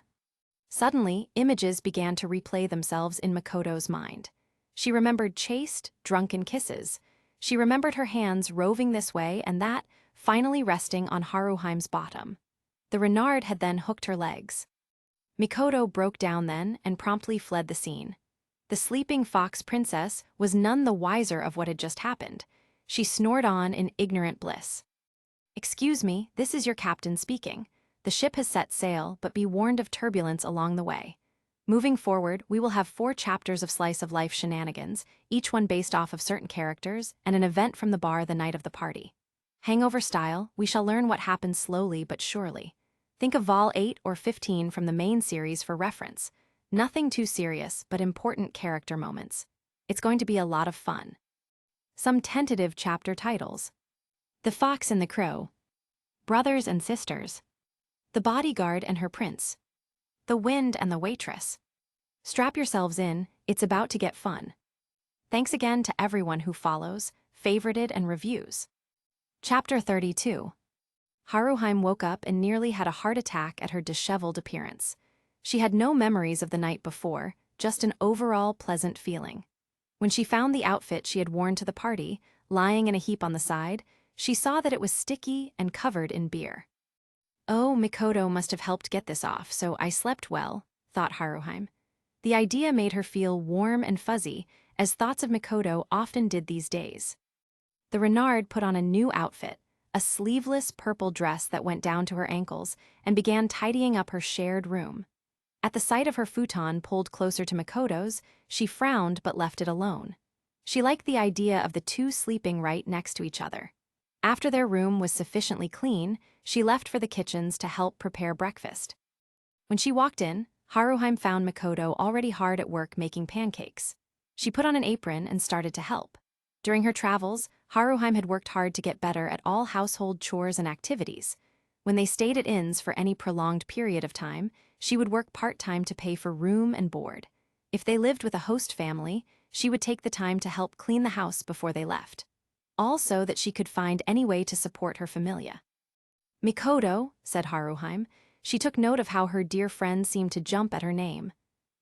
Suddenly, images began to replay themselves in Makoto's mind. She remembered chaste, drunken kisses. She remembered her hands roving this way and that, finally resting on Haruheim's bottom. The renard had then hooked her legs. Mikoto broke down then and promptly fled the scene. The sleeping fox princess was none the wiser of what had just happened. She snored on in ignorant bliss. "Excuse me, this is your captain speaking. The ship has set sail, but be warned of turbulence along the way. Moving forward, we will have 4 chapters of slice-of-life shenanigans, each one based off of certain characters, and an event from the bar the night of the party. Hangover style, we shall learn what happens slowly but surely. Think of Vol 8 or 15 from the main series for reference. Nothing too serious, but important character moments. It's going to be a lot of fun." Some tentative chapter titles: The Fox and the Crow, Brothers and Sisters, The Bodyguard and Her Prince, The Wind and the Waitress. Strap yourselves in, it's about to get fun. Thanks again to everyone who follows, favorited, and reviews. Chapter 32. Haruheim woke up and nearly had a heart attack at her disheveled appearance. She had no memories of the night before, just an overall pleasant feeling. When she found the outfit she had worn to the party, lying in a heap on the side, she saw that it was sticky and covered in beer. "Oh, Mikoto must have helped get this off, so I slept well," thought Haruheim. The idea made her feel warm and fuzzy, as thoughts of Mikoto often did these days. The renard put on a new outfit, a sleeveless purple dress that went down to her ankles, and began tidying up her shared room. At the sight of her futon pulled closer to Mikoto's, she frowned but left it alone. She liked the idea of the two sleeping right next to each other. After their room was sufficiently clean, she left for the kitchens to help prepare breakfast. When she walked in, Haruheim found Mikoto already hard at work making pancakes. She put on an apron and started to help. During her travels, Haruheim had worked hard to get better at all household chores and activities. When they stayed at inns for any prolonged period of time, she would work part-time to pay for room and board. If they lived with a host family, she would take the time to help clean the house before they left. All so that she could find any way to support her familia. "Mikoto," said Haruheim. She took note of how her dear friend seemed to jump at her name.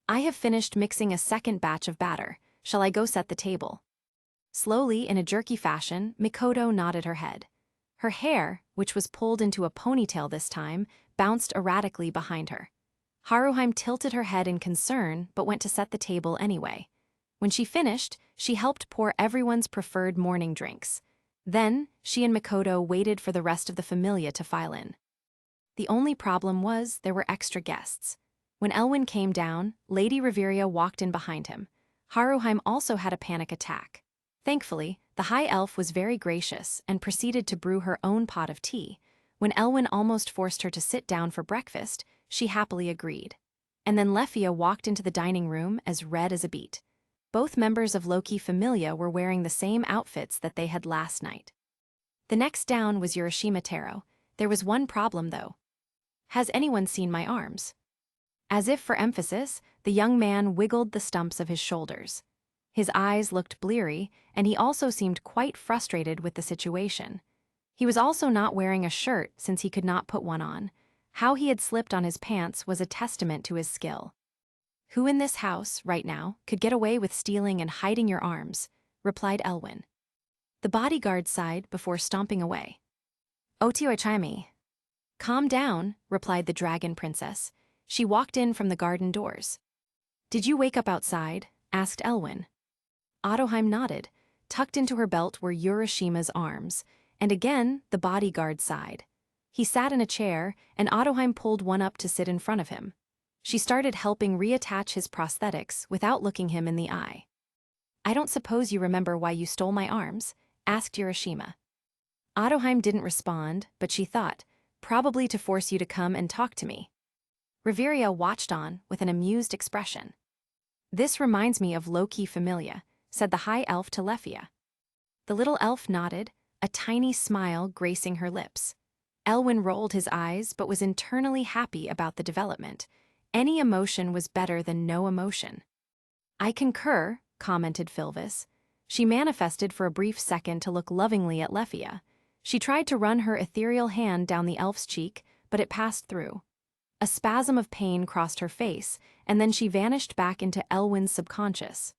"I have finished mixing a second batch of batter. Shall I go set the table?" Slowly, in a jerky fashion, Mikoto nodded her head. Her hair, which was pulled into a ponytail this time, bounced erratically behind her. Haruheim tilted her head in concern, but went to set the table anyway. When she finished, she helped pour everyone's preferred morning drinks. Then, she and Mikoto waited for the rest of the familia to file in. The only problem was there were extra guests. When Elwin came down, Lady Riveria walked in behind him. Haruheim also had a panic attack. Thankfully, the High Elf was very gracious and proceeded to brew her own pot of tea. When Elwin almost forced her to sit down for breakfast, she happily agreed. And then Lefia walked into the dining room as red as a beet. Both members of Loki Familia were wearing the same outfits that they had last night. The next down was Urashima Taro. There was one problem, though. "Has anyone seen my arms?" As if for emphasis, the young man wiggled the stumps of his shoulders. His eyes looked bleary, and he also seemed quite frustrated with the situation. He was also not wearing a shirt since he could not put one on. How he had slipped on his pants was a testament to his skill. "Who in this house, right now, could get away with stealing and hiding your arms?" replied Elwin. The bodyguard sighed before stomping away. "Otioichimi." "Calm down," replied the dragon princess. She walked in from the garden doors. "Did you wake up outside?" asked Elwin. Otoheim nodded. Tucked into her belt were Urashima's arms, and again the bodyguard sighed. He sat in a chair, and Otoheim pulled one up to sit in front of him. She started helping reattach his prosthetics without looking him in the eye. "I don't suppose you remember why you stole my arms?" asked Urashima. Otoheim didn't respond, but she thought, "Probably to force you to come and talk to me." Riveria watched on with an amused expression. "This reminds me of Loki Familia," said the High Elf to Lefia. The little elf nodded, a tiny smile gracing her lips. Elwin rolled his eyes but was internally happy about the development. Any emotion was better than no emotion. "I concur," commented Philvis. She manifested for a brief second to look lovingly at Lefia. She tried to run her ethereal hand down the elf's cheek, but it passed through. A spasm of pain crossed her face, and then she vanished back into Elwyn's subconscious.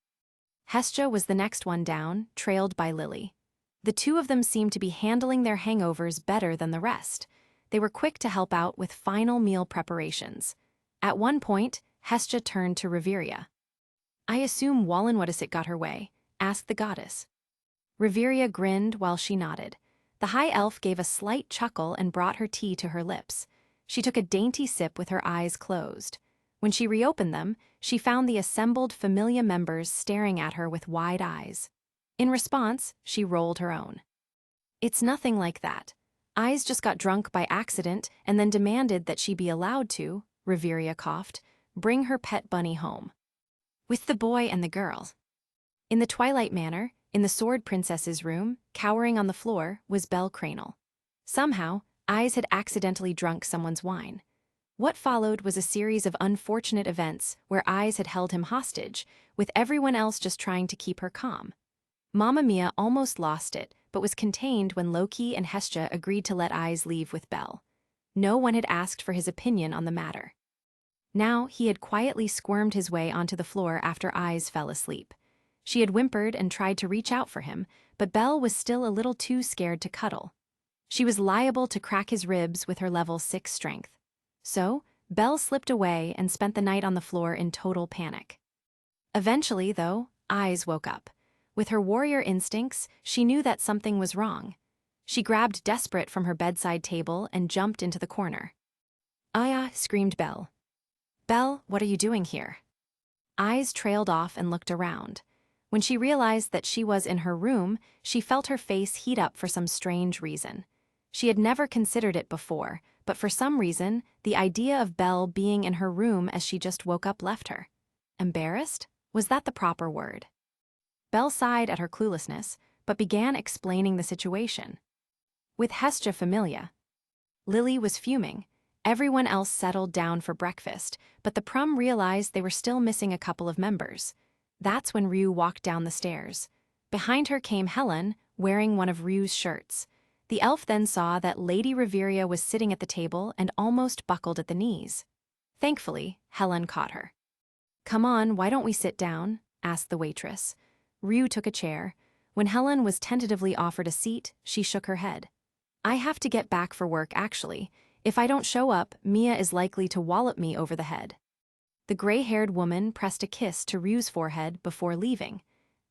Hestia was the next one down, trailed by Lily. The two of them seemed to be handling their hangovers better than the rest. They were quick to help out with final meal preparations. At one point, Hestia turned to Reveria. "I assume Wallenwadisit got her way," asked the goddess. Reveria grinned while she nodded. The high elf gave a slight chuckle and brought her tea to her lips. She took a dainty sip with her eyes closed. When she reopened them, she found the assembled familia members staring at her with wide eyes. In response, she rolled her own. "It's nothing like that. Ais just got drunk by accident and then demanded that she be allowed to," Reveria coughed, "bring her pet bunny home. With the boy and the girl." In the Twilight Manor, in the Sword Princess's room, cowering on the floor, was Belle Cranel. Somehow, Ais had accidentally drunk someone's wine. What followed was a series of unfortunate events where Ais had held him hostage, with everyone else just trying to keep her calm. Mamma Mia almost lost it, but was contained when Loki and Hestia agreed to let Ais leave with Belle. No one had asked for his opinion on the matter. Now he had quietly squirmed his way onto the floor after Ais fell asleep. She had whimpered and tried to reach out for him, but Belle was still a little too scared to cuddle. She was liable to crack his ribs with her level 6 strength. So, Belle slipped away and spent the night on the floor in total panic. Eventually, though, Ais woke up. With her warrior instincts, she knew that something was wrong. She grabbed desperate from her bedside table and jumped into the corner. "Aya!" screamed Belle. "Belle, what are you doing here?" Ais trailed off and looked around. When she realized that she was in her room, she felt her face heat up for some strange reason. She had never considered it before, but for some reason, the idea of Belle being in her room as she just woke up left her. Embarrassed? Was that the proper word? Belle sighed at her cluelessness, but began explaining the situation. With Hestia Familia, Lily was fuming. Everyone else settled down for breakfast, but the Prum realized they were still missing a couple of members. That's when Ryuu walked down the stairs. Behind her came Helun, wearing one of Ryuu's shirts. The elf then saw that Lady Reveria was sitting at the table and almost buckled at the knees. Thankfully, Helun caught her. "Come on, why don't we sit down?" asked the waitress. Ryuu took a chair. When Helun was tentatively offered a seat, she shook her head. "I have to get back for work, actually. If I don't show up, Mia is likely to wallop me over the head." The gray-haired woman pressed a kiss to Ryuu's forehead before leaving.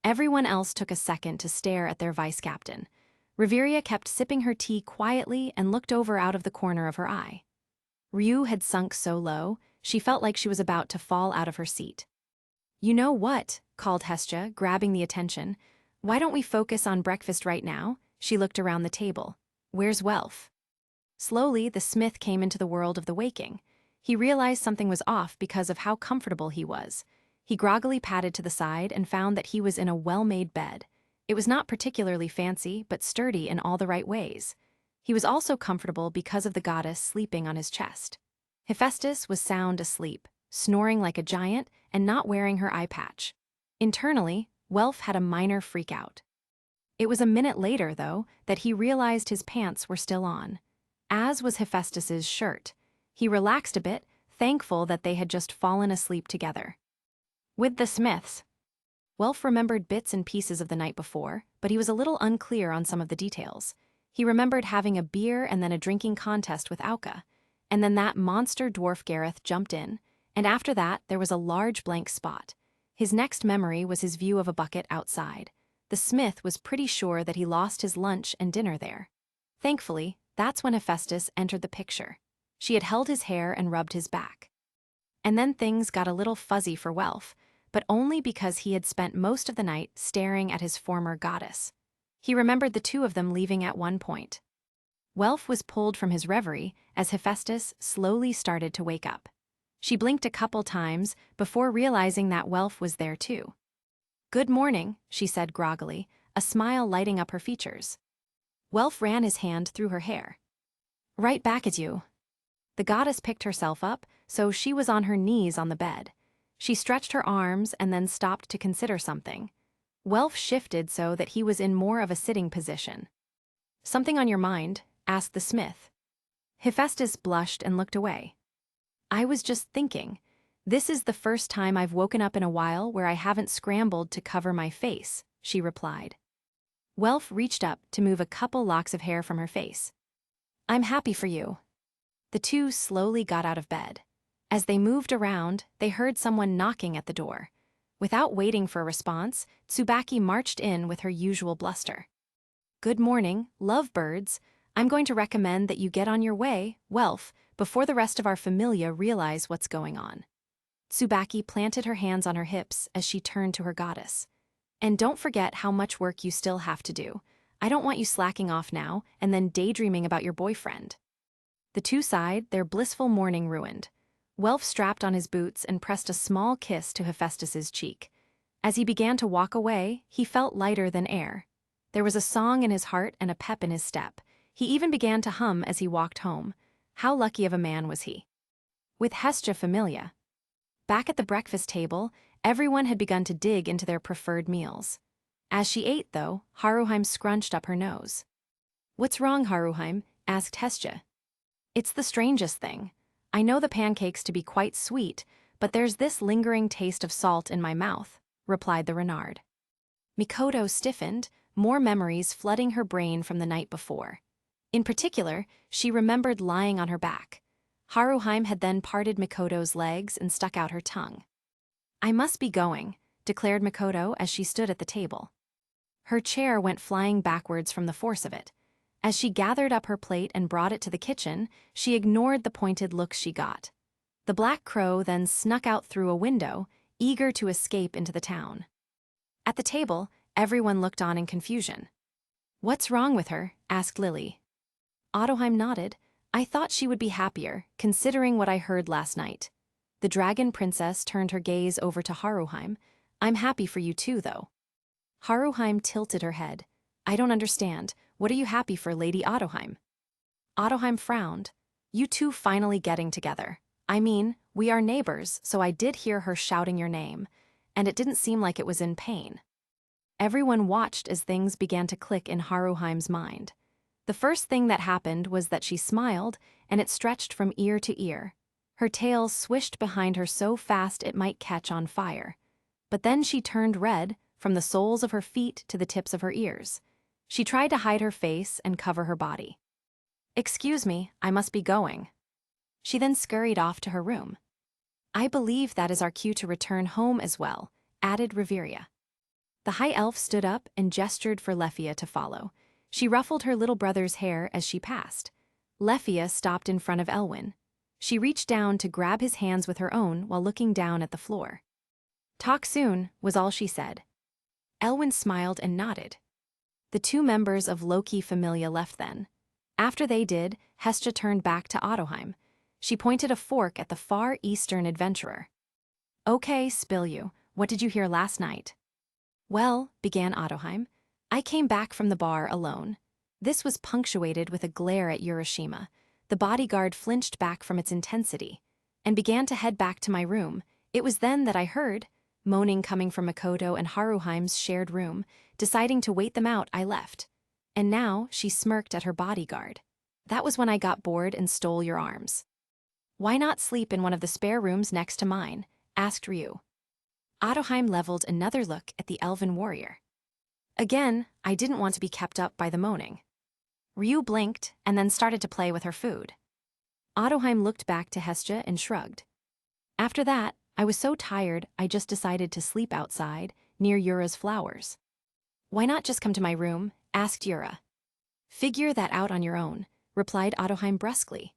Everyone else took a second to stare at their vice-captain. Reveria kept sipping her tea quietly and looked over out of the corner of her eye. Ryuu had sunk so low, she felt like she was about to fall out of her seat. "You know what?" called Hestia, grabbing the attention. "Why don't we focus on breakfast right now?" She looked around the table. "Where's Welf?" Slowly, the smith came into the world of the waking. He realized something was off because of how comfortable he was. He groggily padded to the side and found that he was in a well-made bed. It was not particularly fancy, but sturdy in all the right ways. He was also comfortable because of the goddess sleeping on his chest. Hephaestus was sound asleep, snoring like a giant and not wearing her eye patch. Internally, Welf had a minor freak-out. It was a minute later, though, that he realized his pants were still on, as was Hephaestus's shirt. He relaxed a bit, thankful that they had just fallen asleep together. With the Smiths, Welf remembered bits and pieces of the night before, but he was a little unclear on some of the details. He remembered having a beer and then a drinking contest with Auka, and then that monster dwarf Gareth jumped in, and after that there was a large blank spot. His next memory was his view of a bucket outside. The smith was pretty sure that he lost his lunch and dinner there. Thankfully, that's when Hephaestus entered the picture. She had held his hair and rubbed his back. And then things got a little fuzzy for Welf, but only because he had spent most of the night staring at his former goddess. He remembered the two of them leaving at one point. Welf was pulled from his reverie as Hephaestus slowly started to wake up. She blinked a couple times before realizing that Welf was there too. "Good morning," she said groggily, a smile lighting up her features. Welf ran his hand through her hair. "Right back at you." The goddess picked herself up, so she was on her knees on the bed. She stretched her arms and then stopped to consider something. Welf shifted so that he was in more of a sitting position. "Something on your mind?" asked the smith. Hephaestus blushed and looked away. "I was just thinking. This is the first time I've woken up in a while where I haven't scrambled to cover my face," she replied. Welf reached up to move a couple locks of hair from her face. "I'm happy for you." The two slowly got out of bed. As they moved around, they heard someone knocking at the door. Without waiting for a response, Tsubaki marched in with her usual bluster. "Good morning, lovebirds. I'm going to recommend that you get on your way, Welf, before the rest of our familia realize what's going on." Tsubaki planted her hands on her hips as she turned to her goddess. "And don't forget how much work you still have to do. I don't want you slacking off now and then daydreaming about your boyfriend." The two sighed, their blissful morning ruined. Welf strapped on his boots and pressed a small kiss to Hephaestus's cheek. As he began to walk away, he felt lighter than air. There was a song in his heart and a pep in his step. He even began to hum as he walked home. How lucky of a man was he? With Hestia familia. Back at the breakfast table, everyone had begun to dig into their preferred meals. As she ate, though, Haruheim scrunched up her nose. "What's wrong, Haruheim?" asked Hestia. "It's the strangest thing. I know the pancakes to be quite sweet, but there's this lingering taste of salt in my mouth," replied the renard. Mikoto stiffened, more memories flooding her brain from the night before. In particular, she remembered lying on her back. Haruheim had then parted Mikoto's legs and stuck out her tongue. "I must be going," declared Mikoto as she stood at the table. Her chair went flying backwards from the force of it. As she gathered up her plate and brought it to the kitchen, she ignored the pointed looks she got. The black crow then snuck out through a window, eager to escape into the town. At the table, everyone looked on in confusion. "What's wrong with her?" asked Lily. Otoheim nodded. "I thought she would be happier, considering what I heard last night." The dragon princess turned her gaze over to Haruheim. "I'm happy for you too, though." Haruheim tilted her head. "I don't understand. What are you happy for, Lady Otoheim?" Otoheim frowned. "You two finally getting together. I mean, we are neighbors, so I did hear her shouting your name, and it didn't seem like it was in pain." Everyone watched as things began to click in Haruheim's mind. The first thing that happened was that she smiled, and it stretched from ear to ear. Her tail swished behind her so fast it might catch on fire. But then she turned red, from the soles of her feet to the tips of her ears. She tried to hide her face and cover her body. "Excuse me, I must be going." She then scurried off to her room. "I believe that is our cue to return home as well," added Reveria. The high elf stood up and gestured for Lefia to follow. She ruffled her little brother's hair as she passed. Lefia stopped in front of Elwyn. She reached down to grab his hands with her own while looking down at the floor. "Talk soon," was all she said. Elwyn smiled and nodded. The two members of Loki Familia left then. After they did, Hestia turned back to Otoheim. She pointed a fork at the far eastern adventurer. "Okay, Spilyu, what did you hear last night?" "Well," began Otoheim, "I came back from the bar alone." This was punctuated with a glare at Urashima. The bodyguard flinched back from its intensity and began to head back to my room. It was then that I heard moaning coming from Mikoto and Haruheim's shared room. Deciding to wait them out, I left. And now she smirked at her bodyguard. "That was when I got bored and stole your arms." "Why not sleep in one of the spare rooms next to mine?" asked Ryuu. Otoheim leveled another look at the elven warrior. Again, I didn't want to be kept up by the moaning. Ryuu blinked and then started to play with her food. Otoheim looked back to Hestia and shrugged. After that, I was so tired I just decided to sleep outside, near Yura's flowers. "Why not just come to my room?" asked Yura. "Figure that out on your own," replied Otoheim brusquely.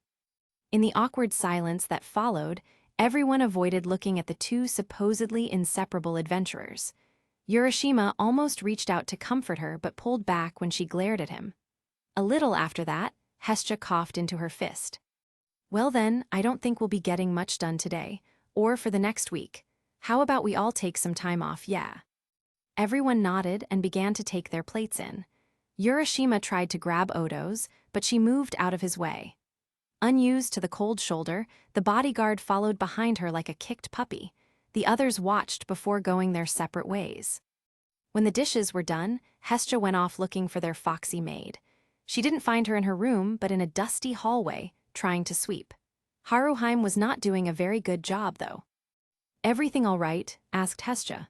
In the awkward silence that followed, everyone avoided looking at the two supposedly inseparable adventurers. Urashima almost reached out to comfort her but pulled back when she glared at him. A little after that, Hestia coughed into her fist. "Well then, I don't think we'll be getting much done today, or for the next week. How about we all take some time off, yeah?" Everyone nodded and began to take their plates in. Urashima tried to grab Odo's, but she moved out of his way. Unused to the cold shoulder, the bodyguard followed behind her like a kicked puppy. The others watched before going their separate ways. When the dishes were done, Hestia went off looking for their foxy maid. She didn't find her in her room, but in a dusty hallway, trying to sweep. Haruheim was not doing a very good job, though. "Everything all right?" asked Hestia.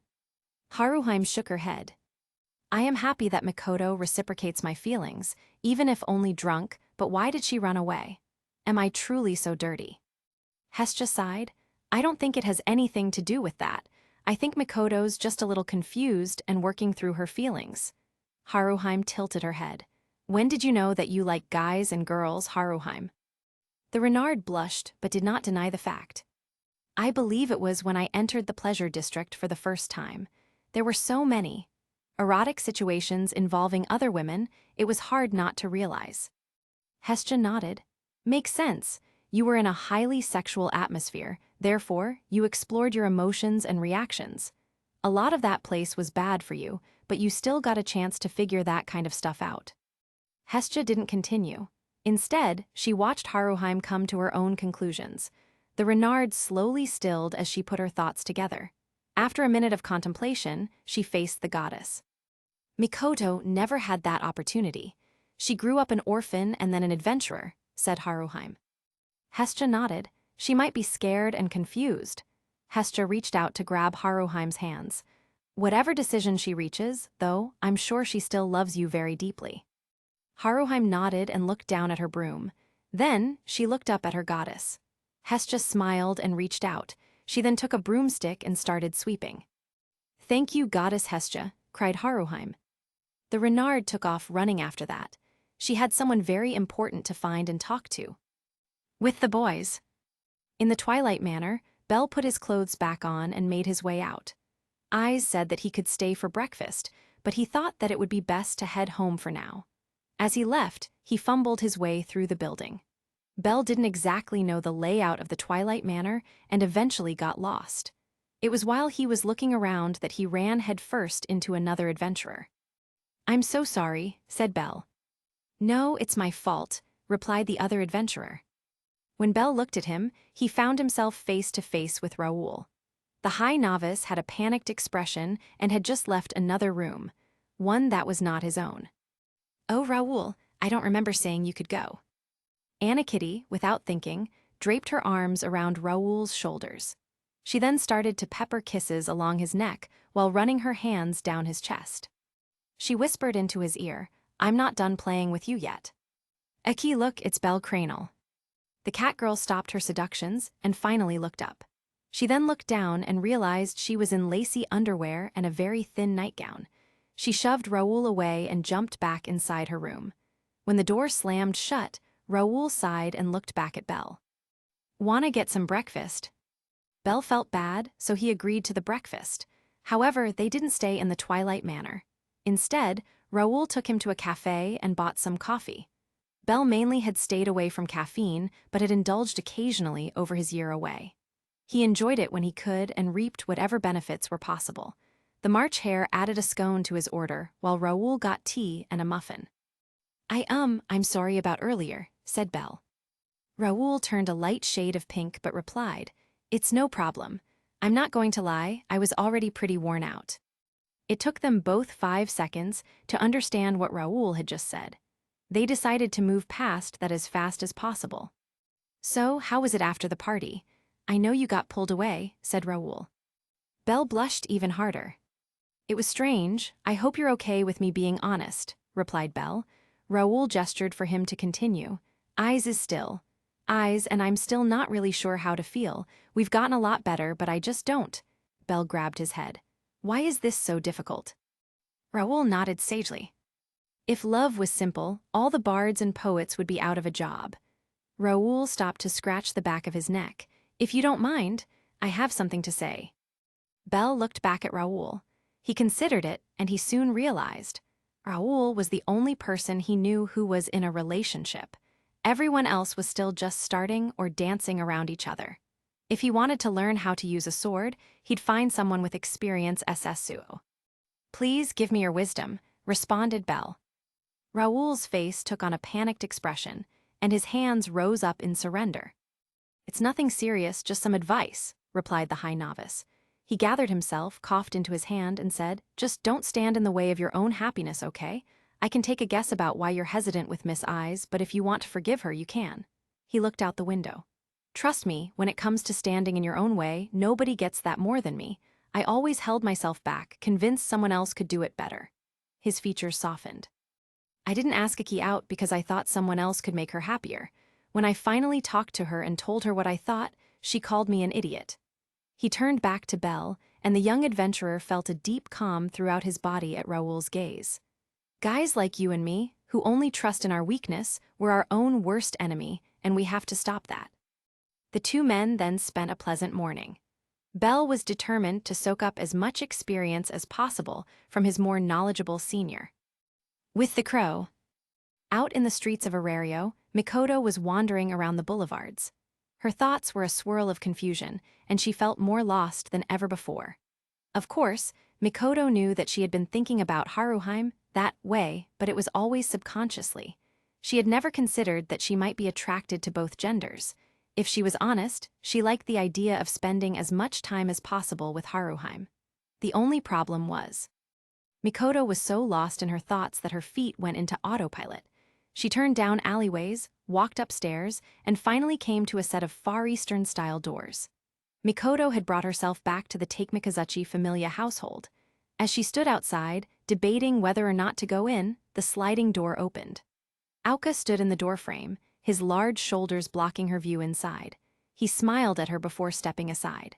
Haruheim shook her head. "I am happy that Mikoto reciprocates my feelings, even if only drunk, but why did she run away? Am I truly so dirty?" Hestia sighed. "I don't think it has anything to do with that. I think Mikoto's just a little confused and working through her feelings." Haruheim tilted her head. "When did you know that you like guys and girls, Haruheim?" The Renard blushed but did not deny the fact. "I believe it was when I entered the pleasure district for the first time. There were so many erotic situations involving other women, it was hard not to realize." Hestia nodded. "Makes sense. You were in a highly sexual atmosphere, therefore, you explored your emotions and reactions. A lot of that place was bad for you, but you still got a chance to figure that kind of stuff out." Hestia didn't continue. Instead, she watched Haruheim come to her own conclusions. The Renard slowly stilled as she put her thoughts together. After a minute of contemplation, she faced the goddess. "Mikoto never had that opportunity. She grew up an orphan and then an adventurer," said Haruheim. Hestia nodded. She might be scared and confused. Hestia reached out to grab Haruheim's hands. "Whatever decision she reaches, though, I'm sure she still loves you very deeply." Haruheim nodded and looked down at her broom. Then, she looked up at her goddess. Hestia smiled and reached out. She then took a broomstick and started sweeping. "Thank you, Goddess Hestia," cried Haruheim. The Renard took off running after that. She had someone very important to find and talk to. With the boys. In the Twilight Manor, Bell put his clothes back on and made his way out. Ais said that he could stay for breakfast, but he thought that it would be best to head home for now. As he left, he fumbled his way through the building. Bell didn't exactly know the layout of the Twilight Manor and eventually got lost. It was while he was looking around that he ran headfirst into another adventurer. "I'm so sorry," said Bell. "No, it's my fault," replied the other adventurer. When Bell looked at him, he found himself face to face with Raoul. The high novice had a panicked expression and had just left another room, one that was not his own. "Oh, Raoul, I don't remember saying you could go." Anna Kitty, without thinking, draped her arms around Raoul's shoulders. She then started to pepper kisses along his neck while running her hands down his chest. She whispered into his ear, "I'm not done playing with you yet." "Aki, look, it's Belle Cranel." The cat girl stopped her seductions and finally looked up. She then looked down and realized she was in lacy underwear and a very thin nightgown. She shoved Raoul away and jumped back inside her room. When the door slammed shut, Raoul sighed and looked back at Belle. "Wanna get some breakfast?" Belle felt bad, so he agreed to the breakfast. However, they didn't stay in the Twilight Manor. Instead, Raoul took him to a cafe and bought some coffee. Belle mainly had stayed away from caffeine, but had indulged occasionally over his year away. He enjoyed it when he could and reaped whatever benefits were possible. The March Hare added a scone to his order, while Raoul got tea and a muffin. I'm sorry about earlier," said Belle. Raoul turned a light shade of pink but replied, "It's no problem. I'm not going to lie, I was already pretty worn out." It took them both 5 seconds to understand what Raoul had just said. They decided to move past that as fast as possible. "So, how was it after the party? I know you got pulled away," said Raoul. Belle blushed even harder. "It was strange. I hope you're okay with me being honest," replied Belle. Raoul gestured for him to continue. "Ais is still. Ais, and I'm still not really sure how to feel. We've gotten a lot better, but I just don't." Belle grabbed his head. "Why is this so difficult?" Raoul nodded sagely. "If love was simple, all the bards and poets would be out of a job." Raoul stopped to scratch the back of his neck. "If you don't mind, I have something to say." Belle looked back at Raoul. He considered it, and he soon realized. Raoul was the only person he knew who was in a relationship. Everyone else was still just starting or dancing around each other. If he wanted to learn how to use a sword, he'd find someone with experience Suo. "Please give me your wisdom," responded Belle. Raoul's face took on a panicked expression, and his hands rose up in surrender. "It's nothing serious, just some advice," replied the high novice. He gathered himself, coughed into his hand, and said, "Just don't stand in the way of your own happiness, okay? I can take a guess about why you're hesitant with Miss Ais, but if you want to forgive her, you can." He looked out the window. "Trust me, when it comes to standing in your own way, nobody gets that more than me. I always held myself back, convinced someone else could do it better." His features softened. "I didn't ask Aki out because I thought someone else could make her happier. When I finally talked to her and told her what I thought, she called me an idiot." He turned back to Belle, and the young adventurer felt a deep calm throughout his body at Raoul's gaze. "Guys like you and me, who only trust in our weakness, we're our own worst enemy, and we have to stop that." The two men then spent a pleasant morning. Belle was determined to soak up as much experience as possible from his more knowledgeable senior. With the crow. Out in the streets of Horario, Mikoto was wandering around the boulevards. Her thoughts were a swirl of confusion, and she felt more lost than ever before. Of course, Mikoto knew that she had been thinking about Haruheim that way, but it was always subconsciously. She had never considered that she might be attracted to both genders. If she was honest, she liked the idea of spending as much time as possible with Haruheim. The only problem was, Mikoto was so lost in her thoughts that her feet went into autopilot. She turned down alleyways, walked upstairs, and finally came to a set of Far Eastern-style doors. Mikoto had brought herself back to the Tgthegood familia household. As she stood outside, debating whether or not to go in, the sliding door opened. Aoka stood in the doorframe, his large shoulders blocking her view inside. He smiled at her before stepping aside.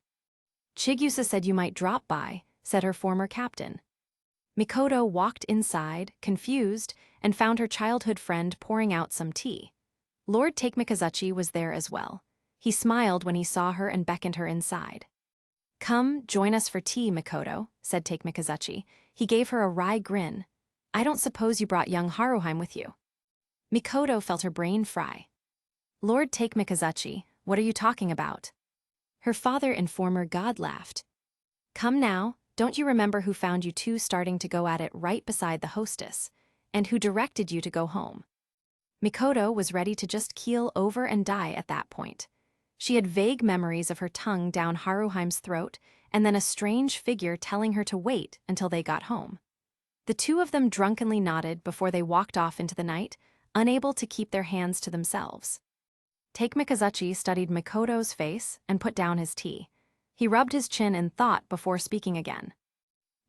"Chigusa said you might drop by," said her former captain. Mikoto walked inside, confused, and found her childhood friend pouring out some tea. Lord Takemikazuchi was there as well. He smiled when he saw her and beckoned her inside. "Come, join us for tea, Mikoto," said Takemikazuchi. He gave her a wry grin. "I don't suppose you brought young Haruheim with you." Mikoto felt her brain fry. "Lord Takemikazuchi, what are you talking about?" Her father and former god laughed. "Come now, don't you remember who found you two starting to go at it right beside the hostess, and who directed you to go home?" Mikoto was ready to just keel over and die at that point. She had vague memories of her tongue down Haruheim's throat, and then a strange figure telling her to wait until they got home. The two of them drunkenly nodded before they walked off into the night, unable to keep their hands to themselves. Takemikazuchi studied Mikoto's face and put down his tea. He rubbed his chin in thought before speaking again.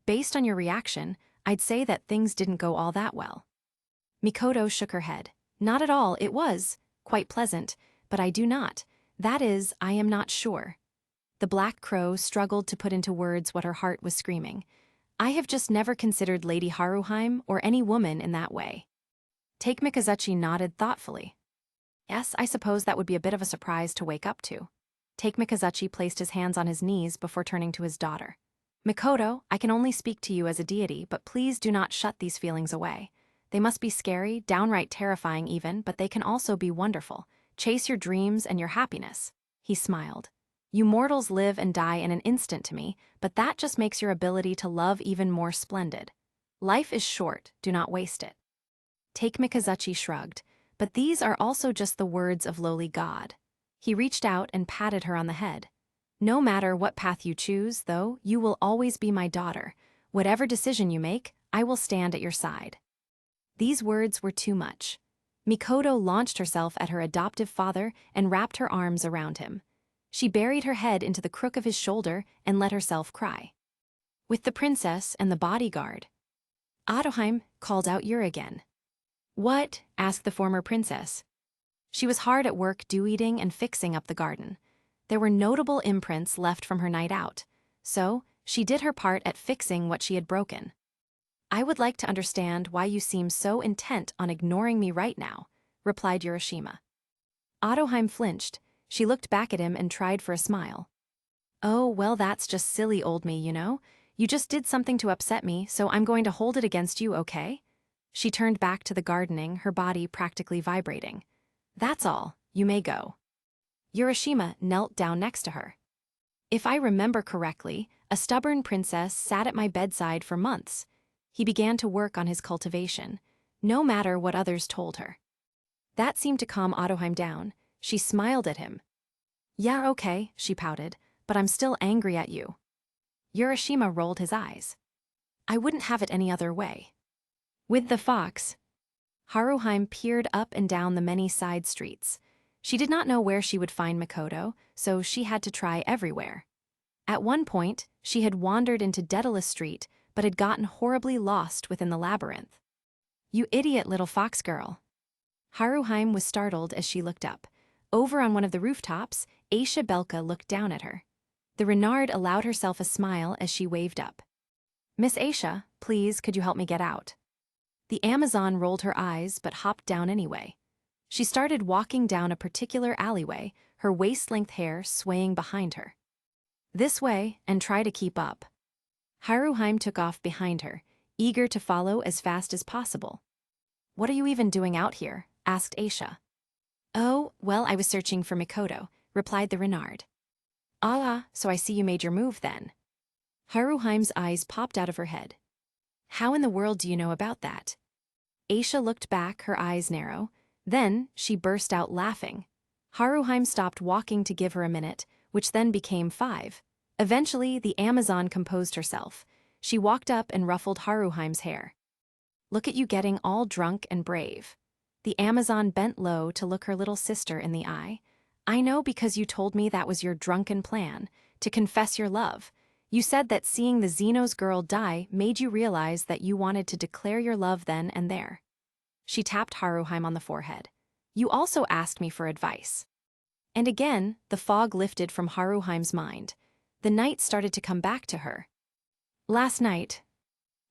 "Based on your reaction, I'd say that things didn't go all that well." Mikoto shook her head. "Not at all, it was quite pleasant, but I do not. That is, I am not sure." The black crow struggled to put into words what her heart was screaming. "I have just never considered Lady Haruheim or any woman in that way." Takemikazuchi nodded thoughtfully. "Yes, I suppose that would be a bit of a surprise to wake up to." Takemikazuchi placed his hands on his knees before turning to his daughter. "Mikoto, I can only speak to you as a deity, but please do not shut these feelings away. They must be scary, downright terrifying even, but they can also be wonderful. Chase your dreams and your happiness." He smiled. "You mortals live and die in an instant to me, but that just makes your ability to love even more splendid. Life is short, do not waste it." Takemikazuchi shrugged, but these are also just the words of lowly God. He reached out and patted her on the head. "No matter what path you choose, though, you will always be my daughter. Whatever decision you make, I will stand at your side." These words were too much. Mikoto launched herself at her adoptive father and wrapped her arms around him. She buried her head into the crook of his shoulder and let herself cry. With the princess and the bodyguard, Haruheim called out Urigen. "What?" asked the former princess. She was hard at work dew-eating and fixing up the garden. There were notable imprints left from her night out, so she did her part at fixing what she had broken. "I would like to understand why you seem so intent on ignoring me right now," replied Urashima. Haruheim flinched. She looked back at him and tried for a smile. "Oh, well, that's just silly old me, you know. You just did something to upset me, so I'm going to hold it against you, okay?" She turned back to the gardening, her body practically vibrating. "That's all. You may go." Urashima knelt down next to her. "If I remember correctly, a stubborn princess sat at my bedside for months." He began to work on his cultivation, no matter what others told her. That seemed to calm Haruheim down. She smiled at him. "Yeah, okay," she pouted, "but I'm still angry at you." Urashima rolled his eyes. I wouldn't have it any other way. With the fox, Haruheim peered up and down the many side streets. She did not know where she would find Mikoto, so she had to try everywhere. At one point, she had wandered into Daedalus Street, but had gotten horribly lost within the labyrinth. You idiot little fox girl. Haruheim was startled as she looked up. Over on one of the rooftops, Aisha Belka looked down at her. The Renard allowed herself a smile as she waved up. Miss Aisha, please, could you help me get out? The Amazon rolled her eyes but hopped down anyway. She started walking down a particular alleyway, her waist-length hair swaying behind her. This way, and try to keep up. Haruheim took off behind her, eager to follow as fast as possible. What are you even doing out here? Asked Aisha. Oh, well, I was searching for Mikoto, replied the Renard. Ah, so I see you made your move then. Haruheim's eyes popped out of her head. How in the world do you know about that? Aisha looked back, her eyes narrow. Then, she burst out laughing. Haruheim stopped walking to give her a minute, which then became 5. Eventually, the Amazon composed herself. She walked up and ruffled Haruheim's hair. Look at you getting all drunk and brave. The Amazon bent low to look her little sister in the eye. I know because you told me that was your drunken plan, to confess your love. You said that seeing the Xenos girl die made you realize that you wanted to declare your love then and there. She tapped Haruheim on the forehead. You also asked me for advice. And again, the fog lifted from Haruheim's mind. The night started to come back to her. Last night.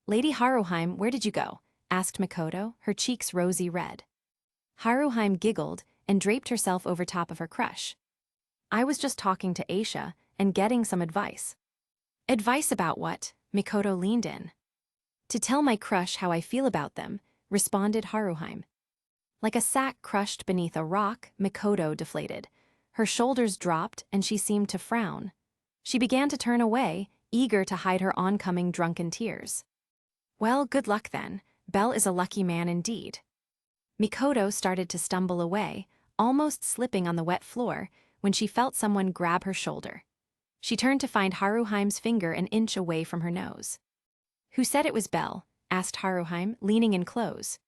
Lady Haruheim, where did you go? Asked Mikoto, her cheeks rosy red. Haruheim giggled and draped herself over top of her crush. I was just talking to Aisha and getting some advice. Advice about what? Mikoto leaned in. To tell my crush how I feel about them, responded Haruheim. Like a sack crushed beneath a rock, Mikoto deflated. Her shoulders dropped and she seemed to frown. She began to turn away, eager to hide her oncoming drunken tears. Well, good luck then. Bell is a lucky man indeed. Mikoto started to stumble away, almost slipping on the wet floor, when she felt someone grab her shoulder. She turned to find Haruheim's finger an inch away from her nose. Who said it was Bell? Asked Haruheim, leaning in close.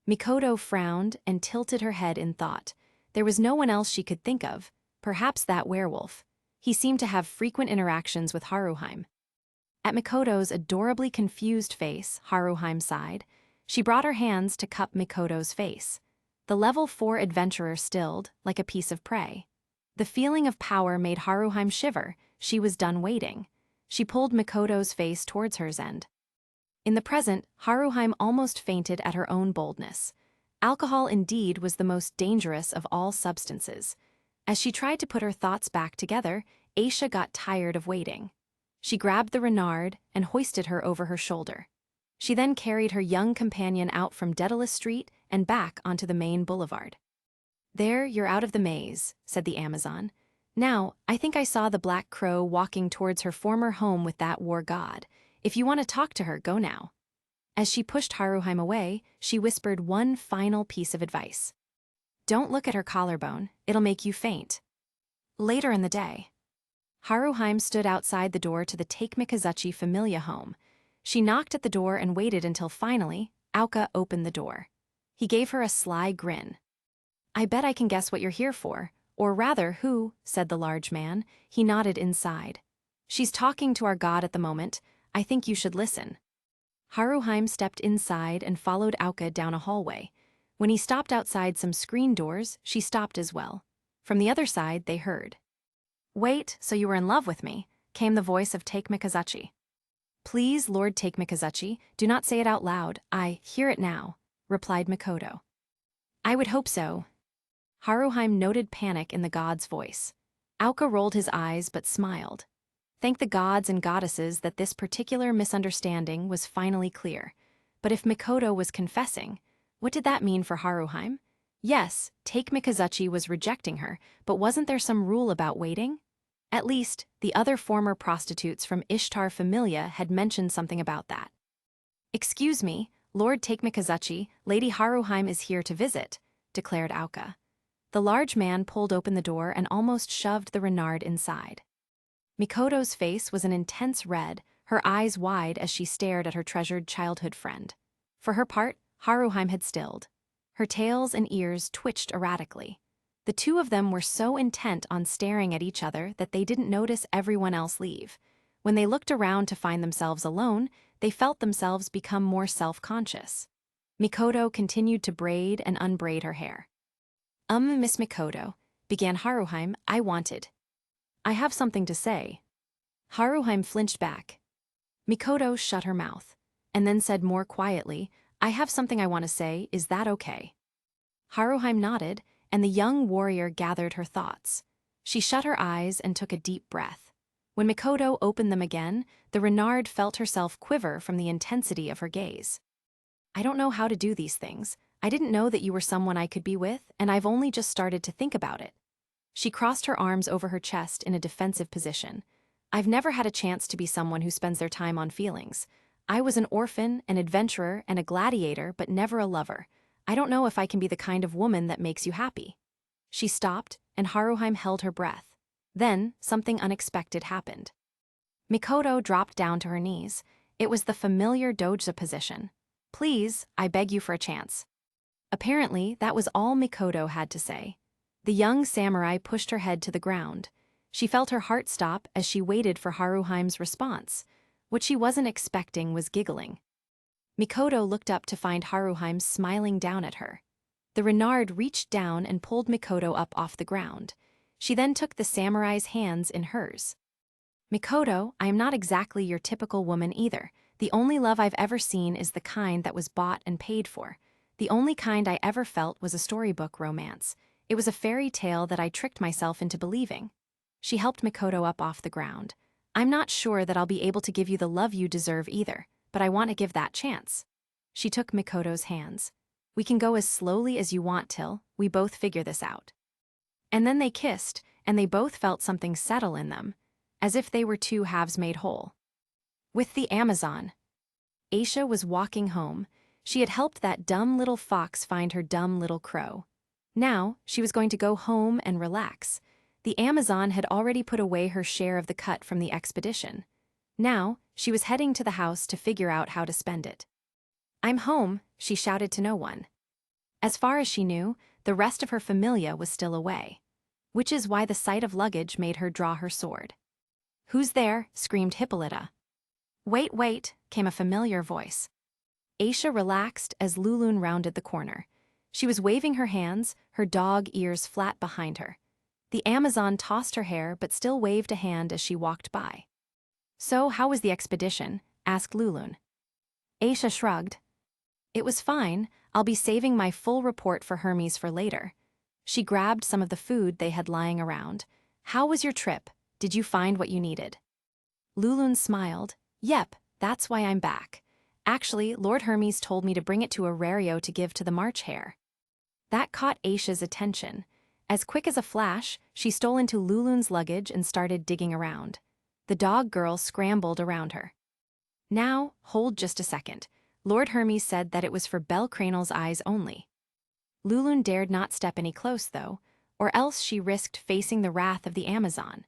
Mikoto frowned and tilted her head in thought. There was no one else she could think of, perhaps that werewolf. He seemed to have frequent interactions with Haruheim. At Mikoto's adorably confused face, Haruheim sighed. She brought her hands to cup Mikoto's face. The level 4 adventurer stilled, like a piece of prey. The feeling of power made Haruheim shiver. She was done waiting. She pulled Mikoto's face towards hers and. In the present, Haruheim almost fainted at her own boldness. Alcohol indeed was the most dangerous of all substances. As she tried to put her thoughts back together, Aisha got tired of waiting. She grabbed the Renard and hoisted her over her shoulder. She then carried her young companion out from Daedalus Street and back onto the main boulevard. There, you're out of the maze, said the Amazon. Now, I think I saw the Black Crow walking towards her former home with that war god. If you want to talk to her, go now. As she pushed Haruheim away, she whispered one final piece of advice. Don't look at her collarbone, it'll make you faint. Later in the day, Haruheim stood outside the door to the Tgthegood Familia home. She knocked at the door and waited until finally, Auka opened the door. He gave her a sly grin. I bet I can guess what you're here for, or rather who, said the large man. He nodded inside. She's talking to our god at the moment. I think you should listen. Haruheim stepped inside and followed Auka down a hallway. When he stopped outside some screen doors, she stopped as well. From the other side, they heard. Wait, so you were in love with me, came the voice of Tgthegood. Please, Lord Tgthegood, do not say it out loud. I hear it now, replied Mikoto. I would hope so. Haruheim noted panic in the god's voice. Auka rolled his eyes but smiled. Thank the gods and goddesses that this particular misunderstanding was finally clear. But if Mikoto was confessing, what did that mean for Haruheim? Yes, Tgthegood was rejecting her, but wasn't there some rule about waiting? At least, the other former prostitutes from Ishtar Familia had mentioned something about that. Excuse me, Lord Tgthegood, Lady Haruheim is here to visit, declared Auka. The large man pulled open the door and almost shoved the Renard inside. Mikoto's face was an intense red, her eyes wide as she stared at her treasured childhood friend. For her part, Haruheim had stilled. Her tails and ears twitched erratically. The two of them were so intent on staring at each other that they didn't notice everyone else leave. When they looked around to find themselves alone, they felt themselves become more self-conscious. Mikoto continued to braid and unbraid her hair. Miss Mikoto," began Haruheim, I have something to say." Haruheim flinched back. Mikoto shut her mouth, and then said more quietly, "I have something I want to say, is that okay?" Haruheim nodded, and the young warrior gathered her thoughts. She shut her eyes and took a deep breath. When Mikoto opened them again, the Renard felt herself quiver from the intensity of her gaze. "I don't know how to do these things. I didn't know that you were someone I could be with, and I've only just started to think about it." She crossed her arms over her chest in a defensive position. "I've never had a chance to be someone who spends their time on feelings. I was an orphan, an adventurer, and a gladiator, but never a lover. I don't know if I can be the kind of woman that makes you happy." She stopped, and Haruheim held her breath. Then, something unexpected happened. Mikoto dropped down to her knees. It was the familiar doja position. "Please, I beg you for a chance." Apparently, that was all Mikoto had to say. The young samurai pushed her head to the ground. She felt her heart stop as she waited for Haruheim's response. What she wasn't expecting was giggling. Mikoto looked up to find Haruheim smiling down at her. The Renard reached down and pulled Mikoto up off the ground. She then took the samurai's hands in hers. "Mikoto, I am not exactly your typical woman either. The only love I've ever seen is the kind that was bought and paid for. The only kind I ever felt was a storybook romance. It was a fairy tale that I tricked myself into believing." She helped Mikoto up off the ground. "I'm not sure that I'll be able to give you the love you deserve either, but I want to give that chance." She took Mikoto's hands. "We can go as slowly as you want till we both figure this out." And then they kissed, and they both felt something settle in them, as if they were two halves made whole. With the Amazon. Aisha was walking home. She had helped that dumb little fox find her dumb little crow. Now, she was going to go home and relax. The Amazon had already put away her share of the cut from the expedition. Now, she was heading to the house to figure out how to spend it. "I'm home," she shouted to no one. As far as she knew, the rest of her familia was still away. Which is why the sight of luggage made her draw her sword. "Who's there?" screamed Hippolyta. "Wait, wait," came a familiar voice. Aisha relaxed as Lulun rounded the corner. She was waving her hands, her dog ears flat behind her. The Amazon tossed her hair but still waved a hand as she walked by. "So, how was the expedition?" asked Lulun. Aisha shrugged. "It was fine. I'll be saving my full report for Hermes for later." She grabbed some of the food they had lying around. "How was your trip? Did you find what you needed?" Lulun smiled. "Yep, that's why I'm back. Actually, Lord Hermes told me to bring it to Horario to give to the March Hare." That caught Aisha's attention. As quick as a flash, she stole into Lulun's luggage and started digging around. The dog girl scrambled around her. "Now, hold just a second. Lord Hermes said that it was for Belcranel's eyes only." Lulun dared not step any close, though, or else she risked facing the wrath of the Amazon.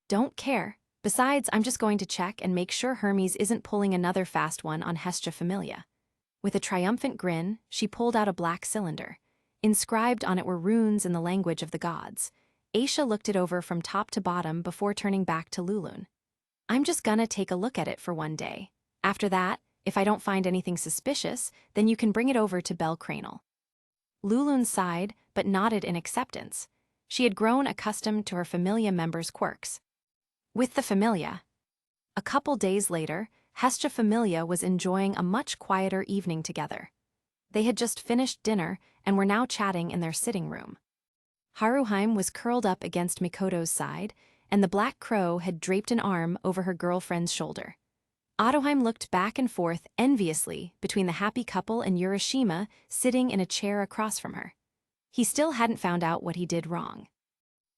"Don't care. Besides, I'm just going to check and make sure Hermes isn't pulling another fast one on Hestia Familia." With a triumphant grin, she pulled out a black cylinder. Inscribed on it were runes in the language of the gods. Aisha looked it over from top to bottom before turning back to Lulun. "I'm just gonna take a look at it for one day. After that, if I don't find anything suspicious, then you can bring it over to Belcranel." Lulun sighed, but nodded in acceptance. She had grown accustomed to her Familia members' quirks. With the Familia. A couple days later, Hestia Familia was enjoying a much quieter evening together. They had just finished dinner and were now chatting in their sitting room. Haruheim was curled up against Mikoto's side, and the black crow had draped an arm over her girlfriend's shoulder. Otoheim looked back and forth enviously between the happy couple and Urashima sitting in a chair across from her. He still hadn't found out what he did wrong.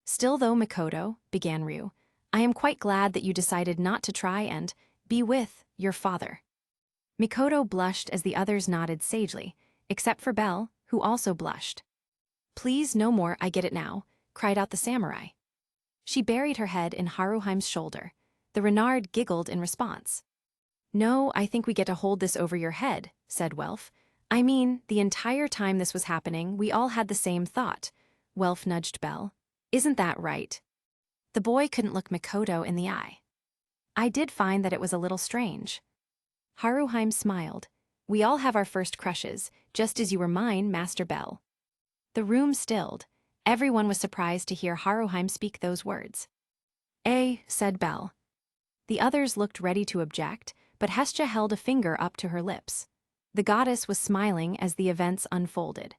"Still though, Mikoto," began Ryuu, "I am quite glad that you decided not to try and be with your father." Mikoto blushed as the others nodded sagely, except for Belle, who also blushed. "Please no more, I get it now," cried out the samurai. She buried her head in Haruheim's shoulder. The Renard giggled in response. "No, I think we get to hold this over your head," said Welf. "I mean, the entire time this was happening, we all had the same thought." Welf nudged Belle. "Isn't that right?" The boy couldn't look Mikoto in the eye. "I did find that it was a little strange." Haruheim smiled. "We all have our first crushes, just as you were mine, Master Bell." The room stilled. Everyone was surprised to hear Haruheim speak those words. Said Belle. The others looked ready to object, but Hestia held a finger up to her lips. The goddess was smiling as the events unfolded.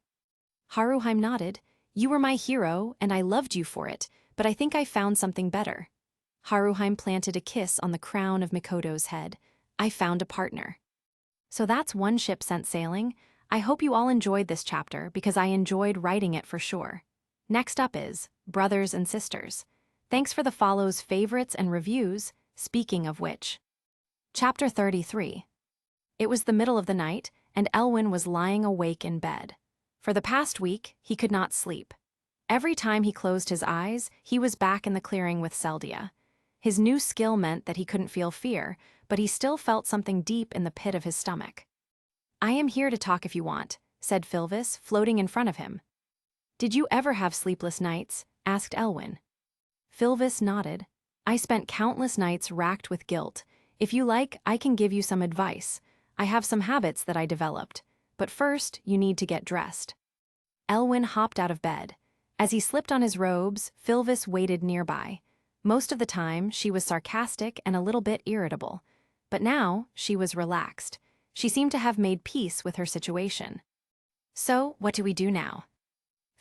Haruheim nodded. "You were my hero, and I loved you for it, but I think I found something better." Haruheim planted a kiss on the crown of Mikoto's head. "I found a partner." So that's one ship sent sailing. I hope you all enjoyed this chapter because I enjoyed writing it for sure. Next up is Brothers and Sisters. Thanks for the follows, favorites, and reviews, speaking of which. Chapter 33. It was the middle of the night, and Elwyn was lying awake in bed. For the past week, he could not sleep. Every time he closed his eyes, he was back in the clearing with Seldia. His new skill meant that he couldn't feel fear, but he still felt something deep in the pit of his stomach. "I am here to talk if you want," said Filvis, floating in front of him. "Did you ever have sleepless nights?" asked Elwyn. Filvis nodded. "I spent countless nights racked with guilt. If you like, I can give you some advice. I have some habits that I developed. But first, you need to get dressed." Elwyn hopped out of bed. As he slipped on his robes, Filvis waited nearby. Most of the time, she was sarcastic and a little bit irritable. But now, she was relaxed. She seemed to have made peace with her situation. "So, what do we do now?"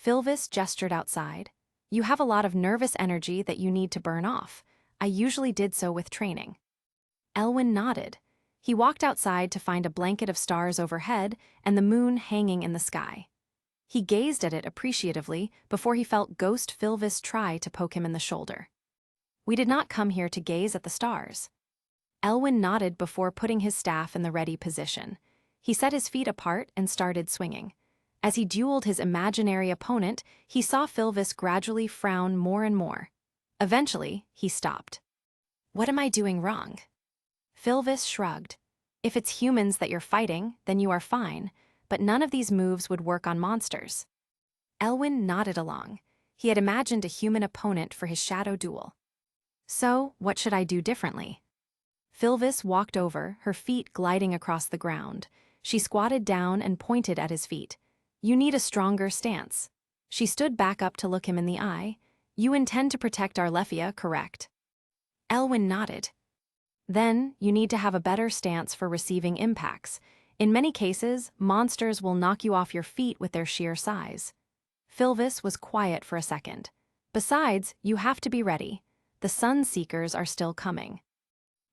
Filvis gestured outside. "You have a lot of nervous energy that you need to burn off. I usually did so with training." Elwyn nodded. He walked outside to find a blanket of stars overhead and the moon hanging in the sky. He gazed at it appreciatively before he felt Ghost Filvis try to poke him in the shoulder. "We did not come here to gaze at the stars." Elwyn nodded before putting his staff in the ready position. He set his feet apart and started swinging. As he dueled his imaginary opponent, he saw Filvis gradually frown more and more. Eventually, he stopped. "What am I doing wrong?" Filvis shrugged. "If it's humans that you're fighting, then you are fine, but none of these moves would work on monsters." Elwyn nodded along. He had imagined a human opponent for his shadow duel. "So, what should I do differently?" Filvis walked over, her feet gliding across the ground. She squatted down and pointed at his feet. "You need a stronger stance." She stood back up to look him in the eye. "You intend to protect Arlefia, correct?" Elwyn nodded. "Then, you need to have a better stance for receiving impacts. In many cases, monsters will knock you off your feet with their sheer size." Filvis was quiet for a second. "Besides, you have to be ready. The Sun Seekers are still coming."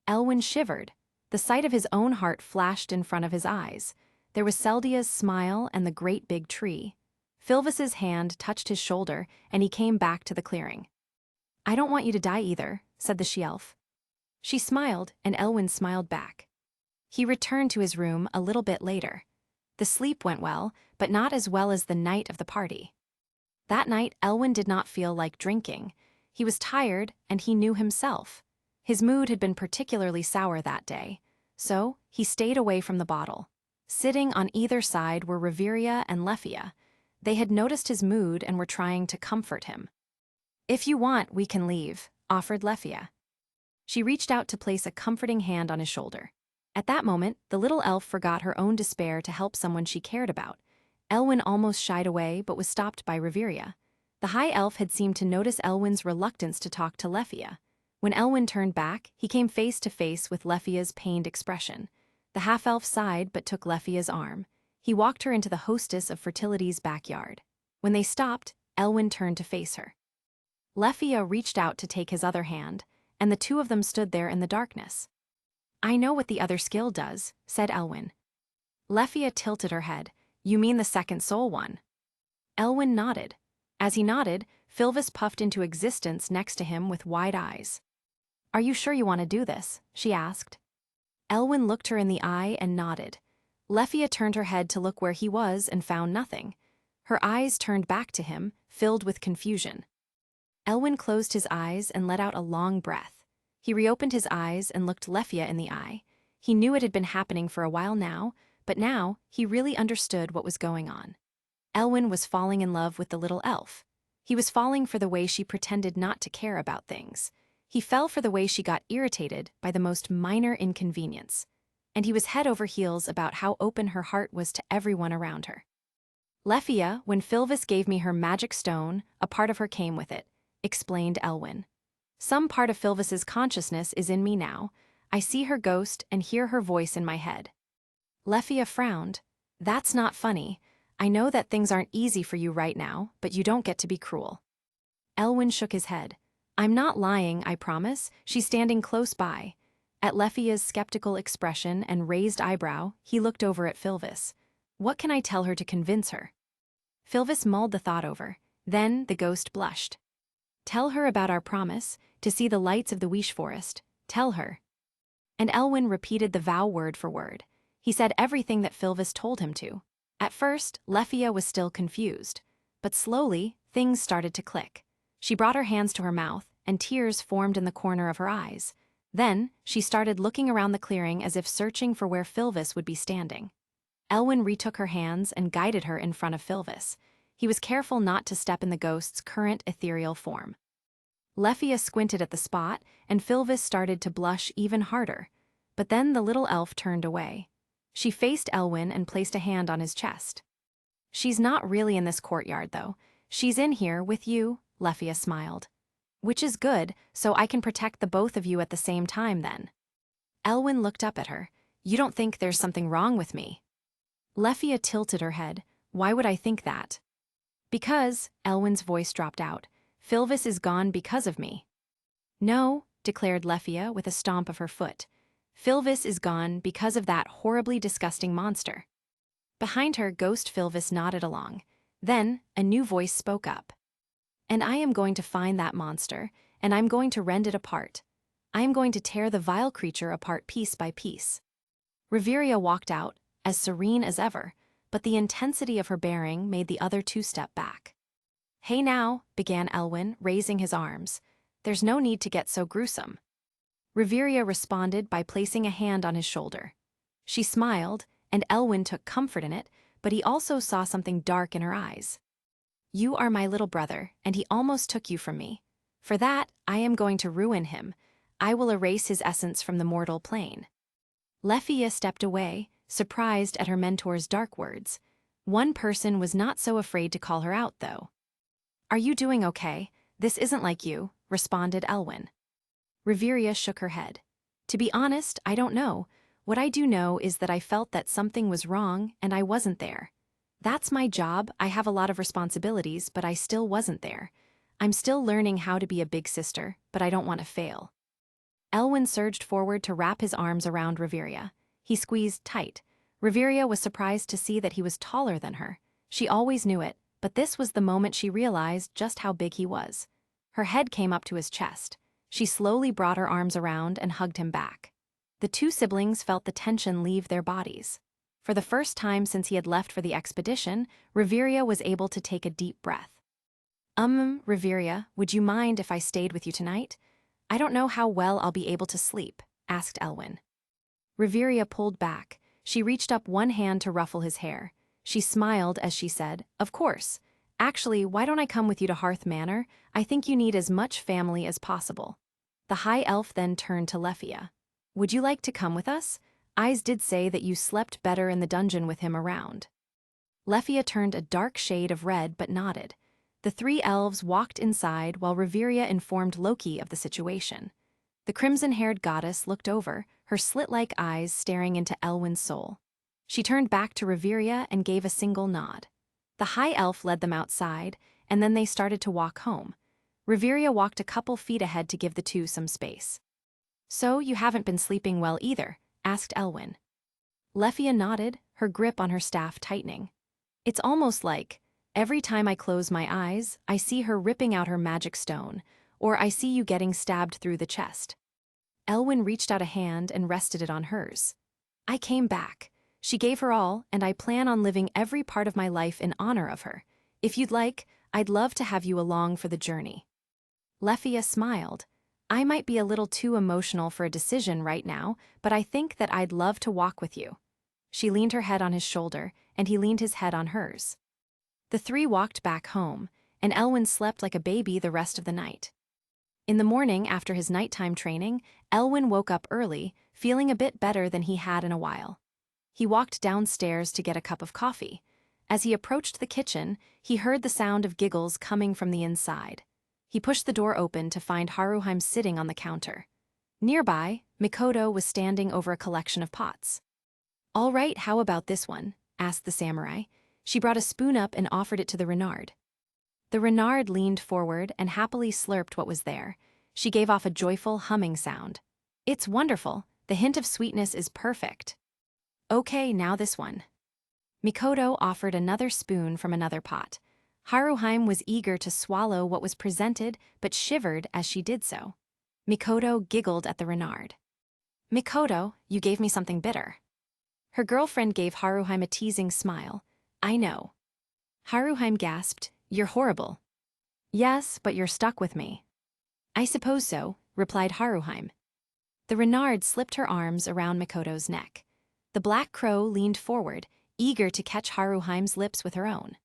Elwyn shivered. The sight of his own heart flashed in front of his eyes. There was Seldia's smile and the great big tree. Filvis's hand touched his shoulder, and he came back to the clearing. "I don't want you to die either," said the she-elf. She smiled, and Elwyn smiled back. He returned to his room a little bit later. The sleep went well, but not as well as the night of the party. That night, Elwyn did not feel like drinking. He was tired, and he knew himself. His mood had been particularly sour that day, so he stayed away from the bottle. Sitting on either side were Reveria and Lefia. They had noticed his mood and were trying to comfort him. "If you want, we can leave," offered Lefia. She reached out to place a comforting hand on his shoulder. At that moment, the little elf forgot her own despair to help someone she cared about. Elwyn almost shied away but was stopped by Reveria. The high elf had seemed to notice Elwyn's reluctance to talk to Lefia. When Elwyn turned back, he came face to face with Lefia's pained expression. The half-elf sighed but took Lefia's arm. He walked her into the hostess of fertility's backyard. When they stopped, Elwyn turned to face her. Lefia reached out to take his other hand, and the two of them stood there in the darkness. "I know what the other skill does," said Elwyn. Lefia tilted her head. "You mean the second soul one?" Elwyn nodded. As he nodded, Filvis puffed into existence next to him with wide eyes. "Are you sure you want to do this?" she asked. Elwyn looked her in the eye and nodded. Lefia turned her head to look where he was and found nothing. Her eyes turned back to him, filled with confusion. Elwyn closed his eyes and let out a long breath. He reopened his eyes and looked Lefia in the eye. He knew it had been happening for a while now, but now he really understood what was going on. Elwyn was falling in love with the little elf. He was falling for the way she pretended not to care about things. He fell for the way she got irritated by the most minor inconvenience. And he was head over heels about how open her heart was to everyone around her. Lefia, when Filvis gave me her magic stone, a part of her came with it, explained Elwyn. Some part of Filvis's consciousness is in me now. I see her ghost and hear her voice in my head. Lefia frowned. That's not funny. I know that things aren't easy for you right now, but you don't get to be cruel. Elwyn shook his head. I'm not lying, I promise. She's standing close by. At Lefia's skeptical expression and raised eyebrow, he looked over at Filvis. What can I tell her to convince her? Filvis mulled the thought over. Then the ghost blushed. Tell her about our promise, to see the lights of the Wish Forest. Tell her. And Elwyn repeated the vow word for word. He said everything that Filvis told him to. At first, Lefia was still confused. But slowly, things started to click. She brought her hands to her mouth, and tears formed in the corner of her eyes. Then, she started looking around the clearing as if searching for where Filvis would be standing. Elwyn retook her hands and guided her in front of Filvis. He was careful not to step in the ghost's current ethereal form. Lefia squinted at the spot, and Filvis started to blush even harder. But then the little elf turned away. She faced Elwyn and placed a hand on his chest. She's not really in this courtyard, though. She's in here with you, Lefia smiled. Which is good, so I can protect the both of you at the same time then. Elwyn looked up at her. You don't think there's something wrong with me? Lefia tilted her head. Why would I think that? Because, Elwyn's voice dropped out, Filvis is gone because of me. No, declared Lefia with a stomp of her foot. Filvis is gone because of that horribly disgusting monster. Behind her, Ghost Filvis nodded along. Then, a new voice spoke up. And I am going to find that monster, and I'm going to rend it apart. I am going to tear the vile creature apart piece by piece. Riveria walked out, as serene as ever, but the intensity of her bearing made the other two step back. Hey now, began Elwyn, raising his arms. There's no need to get so gruesome. Riveria responded by placing a hand on his shoulder. She smiled, and Elwyn took comfort in it, but he also saw something dark in her eyes. You are my little brother, and he almost took you from me. For that, I am going to ruin him. I will erase his essence from the mortal plane. Lefia stepped away, surprised at her mentor's dark words. One person was not so afraid to call her out, though. Are you doing okay? This isn't like you, responded Elwyn. Riveria shook her head. To be honest, I don't know. What I do know is that I felt that something was wrong and I wasn't there. That's my job, I have a lot of responsibilities, but I still wasn't there. I'm still learning how to be a big sister, but I don't want to fail. Elwyn surged forward to wrap his arms around Riveria. He squeezed tight. Riveria was surprised to see that he was taller than her. She always knew it, but this was the moment she realized just how big he was. Her head came up to his chest. She slowly brought her arms around and hugged him back. The two siblings felt the tension leave their bodies. For the first time since he had left for the expedition, Riveria was able to take a deep breath. Riveria, would you mind if I stayed with you tonight? I don't know how well I'll be able to sleep, asked Elwyn. Riveria pulled back. She reached up one hand to ruffle his hair. She smiled as she said, Of course. Actually, why don't I come with you to Hearth Manor? I think you need as much family as possible. The high elf then turned to Lefia. Would you like to come with us? Ais did say that you slept better in the dungeon with him around. Lefia turned a dark shade of red but nodded. The three elves walked inside while Riveria informed Loki of the situation. The crimson-haired goddess looked over, her slit-like eyes staring into Elwyn's soul. She turned back to Riveria and gave a single nod. The high elf led them outside, and then they started to walk home. Riveria walked a couple feet ahead to give the two some space. So you haven't been sleeping well either, asked Elwyn. Lefia nodded, her grip on her staff tightening. It's almost like, every time I close my eyes, I see her ripping out her magic stone, or I see you getting stabbed through the chest. Elwyn reached out a hand and rested it on hers. I came back. She gave her all, and I plan on living every part of my life in honor of her. If you'd like, I'd love to have you along for the journey. Lefia smiled. I might be a little too emotional for a decision right now, but I think that I'd love to walk with you. She leaned her head on his shoulder, and he leaned his head on hers. The three walked back home, and Elwin slept like a baby the rest of the night. In the morning, after his nighttime training, Elwin woke up early, feeling a bit better than he had in a while. He walked downstairs to get a cup of coffee. As he approached the kitchen, he heard the sound of giggles coming from the inside. He pushed the door open to find Haruheim sitting on the counter. Nearby, Mikoto was standing over a collection of pots. "All right, how about this one?" asked the samurai. She brought a spoon up and offered it to the Renard. The Renard leaned forward and happily slurped what was there. She gave off a joyful humming sound. "It's wonderful. The hint of sweetness is perfect." "Okay, now this one." Mikoto offered another spoon from another pot. Haruheim was eager to swallow what was presented but shivered as she did so. Mikoto giggled at the Renard. "Mikoto, you gave me something bitter." Her girlfriend gave Haruheim a teasing smile. "I know." Haruheim gasped, "You're horrible." "Yes, but you're stuck with me." "I suppose so," replied Haruheim. The Renard slipped her arms around Mikoto's neck. The black crow leaned forward, eager to catch Haruheim's lips with her own.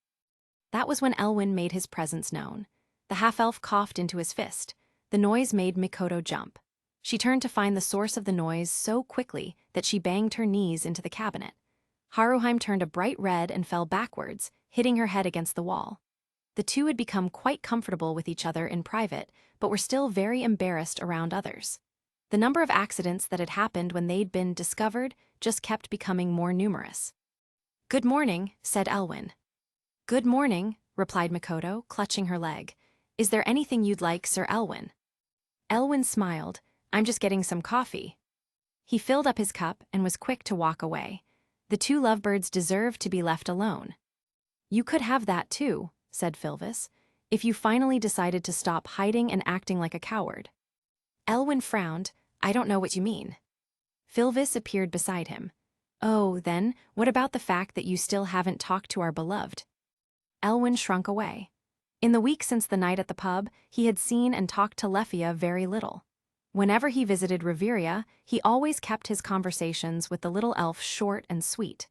That was when Elwin made his presence known. The half-elf coughed into his fist. The noise made Mikoto jump. She turned to find the source of the noise so quickly that she banged her knees into the cabinet. Haruheim turned a bright red and fell backwards, hitting her head against the wall. The two had become quite comfortable with each other in private, but were still very embarrassed around others. The number of accidents that had happened when they'd been discovered just kept becoming more numerous. "Good morning," said Elwin. "Good morning," replied Mikoto, clutching her leg. "Is there anything you'd like, Sir Elwin?" Elwin smiled. "I'm just getting some coffee." He filled up his cup and was quick to walk away. The two lovebirds deserved to be left alone. "You could have that too," said Filvis, "if you finally decided to stop hiding and acting like a coward." Elwin frowned. "I don't know what you mean." Filvis appeared beside him. "Oh, then, what about the fact that you still haven't talked to our beloved?" Elwin shrunk away. In the week since the night at the pub, he had seen and talked to Lefia very little. Whenever he visited Reveria, he always kept his conversations with the little elf short and sweet.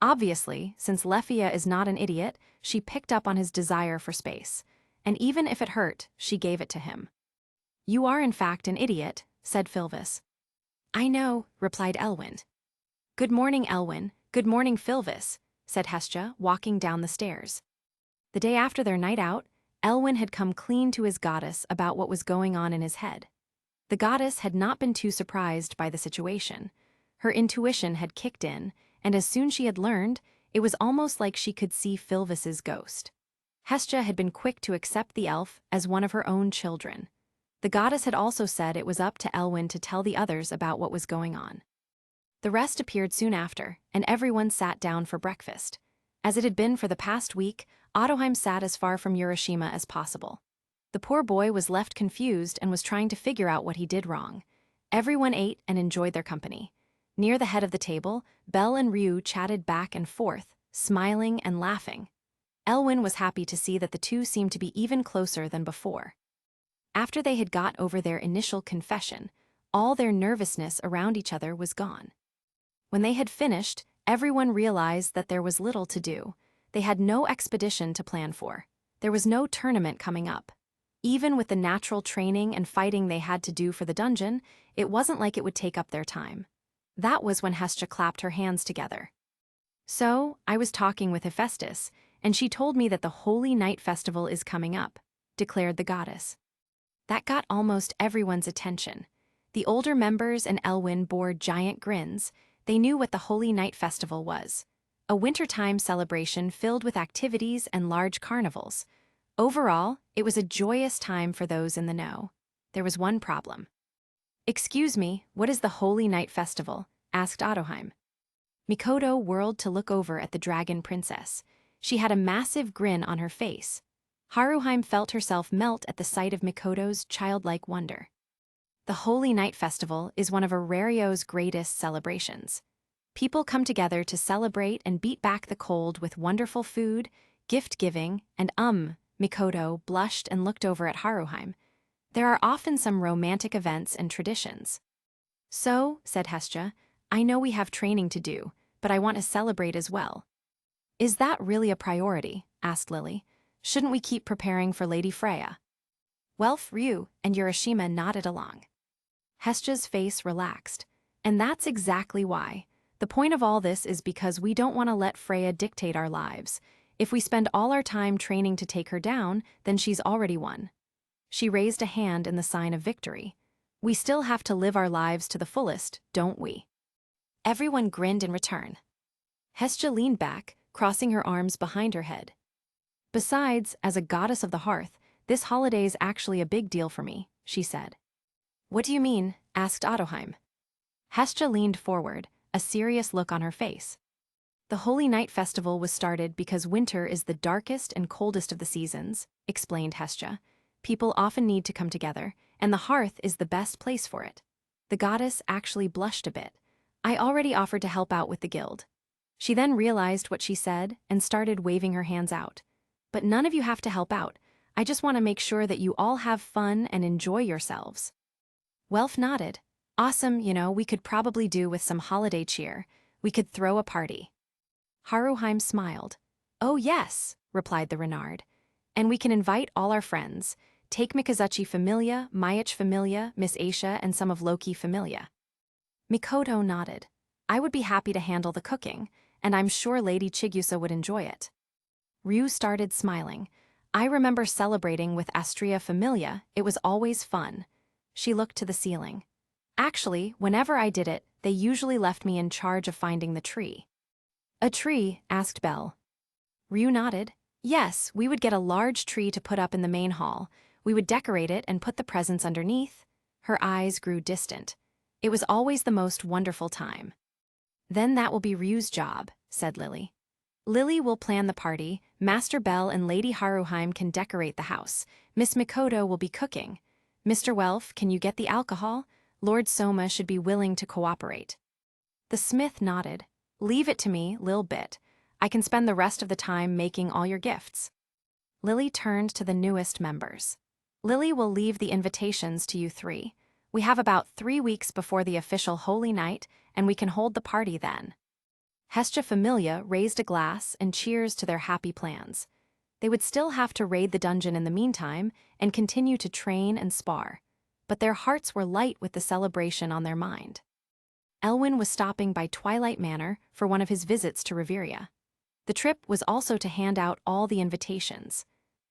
Obviously, since Lefia is not an idiot, she picked up on his desire for space. And even if it hurt, she gave it to him. "You are in fact an idiot," said Filvis. "I know," replied Elwin. "Good morning, Elwin. Good morning, Filvis," said Hestia, walking down the stairs. The day after their night out, Elwin had come clean to his goddess about what was going on in his head. The goddess had not been too surprised by the situation. Her intuition had kicked in, and as soon as she had learned, it was almost like she could see Filvis's ghost. Hestia had been quick to accept the elf as one of her own children. The goddess had also said it was up to Elwin to tell the others about what was going on. The rest appeared soon after, and everyone sat down for breakfast. As it had been for the past week, Otoheim sat as far from Urashima as possible. The poor boy was left confused and was trying to figure out what he did wrong. Everyone ate and enjoyed their company. Near the head of the table, Belle and Ryuu chatted back and forth, smiling and laughing. Elwin was happy to see that the two seemed to be even closer than before. After they had got over their initial confession, all their nervousness around each other was gone. When they had finished, everyone realized that there was little to do. They had no expedition to plan for. There was no tournament coming up. Even with the natural training and fighting they had to do for the dungeon, it wasn't like it would take up their time. That was when Hestia clapped her hands together. "So, I was talking with Hephaestus, and she told me that the Holy Night Festival is coming up," declared the goddess. That got almost everyone's attention. The older members and Elwin bore giant grins. They knew what the Holy Night Festival was. A wintertime celebration filled with activities and large carnivals. Overall, it was a joyous time for those in the know. There was one problem. "Excuse me, what is the Holy Night Festival?" asked Otoheim. Mikoto whirled to look over at the dragon princess. She had a massive grin on her face. Haruheim felt herself melt at the sight of Mikoto's childlike wonder. The Holy Night Festival is one of Horario's greatest celebrations. People come together to celebrate and beat back the cold with wonderful food, gift-giving, and Mikoto blushed and looked over at Haruheim. There are often some romantic events and traditions. So, said Hestia, I know we have training to do, but I want to celebrate as well. Is that really a priority? Asked Lily. Shouldn't we keep preparing for Lady Freya? Welf, Ryuu, and Urashima nodded along. Hestia's face relaxed. And that's exactly why. The point of all this is because we don't want to let Freya dictate our lives. If we spend all our time training to take her down, then she's already won. She raised a hand in the sign of victory. We still have to live our lives to the fullest, don't we? Everyone grinned in return. Hestia leaned back, crossing her arms behind her head. Besides, as a goddess of the hearth, this holiday's actually a big deal for me, she said. What do you mean? Asked Ottoheim. Hestia leaned forward, a serious look on her face. The Holy Night Festival was started because winter is the darkest and coldest of the seasons, explained Hestia. People often need to come together, and the hearth is the best place for it. The goddess actually blushed a bit. I already offered to help out with the guild. She then realized what she said and started waving her hands out. But none of you have to help out. I just want to make sure that you all have fun and enjoy yourselves. Welf nodded. Awesome, we could probably do with some holiday cheer. We could throw a party. Haruheim smiled. Oh yes, replied the Renard. And we can invite all our friends. Take Mikazuchi Familia, Mayach Familia, Miss Aisha, and some of Loki Familia. Mikoto nodded. I would be happy to handle the cooking, and I'm sure Lady Chigusa would enjoy it. Ryuu started smiling. I remember celebrating with Astria Familia. It was always fun. She looked to the ceiling. Actually, whenever I did it, they usually left me in charge of finding the tree. A tree? Asked Belle. Ryuu nodded. Yes, we would get a large tree to put up in the main hall. We would decorate it and put the presents underneath. Her eyes grew distant. It was always the most wonderful time. Then that will be Ryu's job, said Lily. Lily will plan the party, Master Bell and Lady Haruheim can decorate the house, Miss Mikoto will be cooking. Mr. Welf, can you get the alcohol? Lord Soma should be willing to cooperate. The smith nodded. Leave it to me, Lil Bit. I can spend the rest of the time making all your gifts. Lily turned to the newest members. Lily will leave the invitations to you three. We have about 3 weeks before the official Holy Night, and we can hold the party then. Hestia Familia raised a glass and cheers to their happy plans. They would still have to raid the dungeon in the meantime and continue to train and spar, but their hearts were light with the celebration on their mind. Elwyn was stopping by Twilight Manor for one of his visits to Reveria. The trip was also to hand out all the invitations.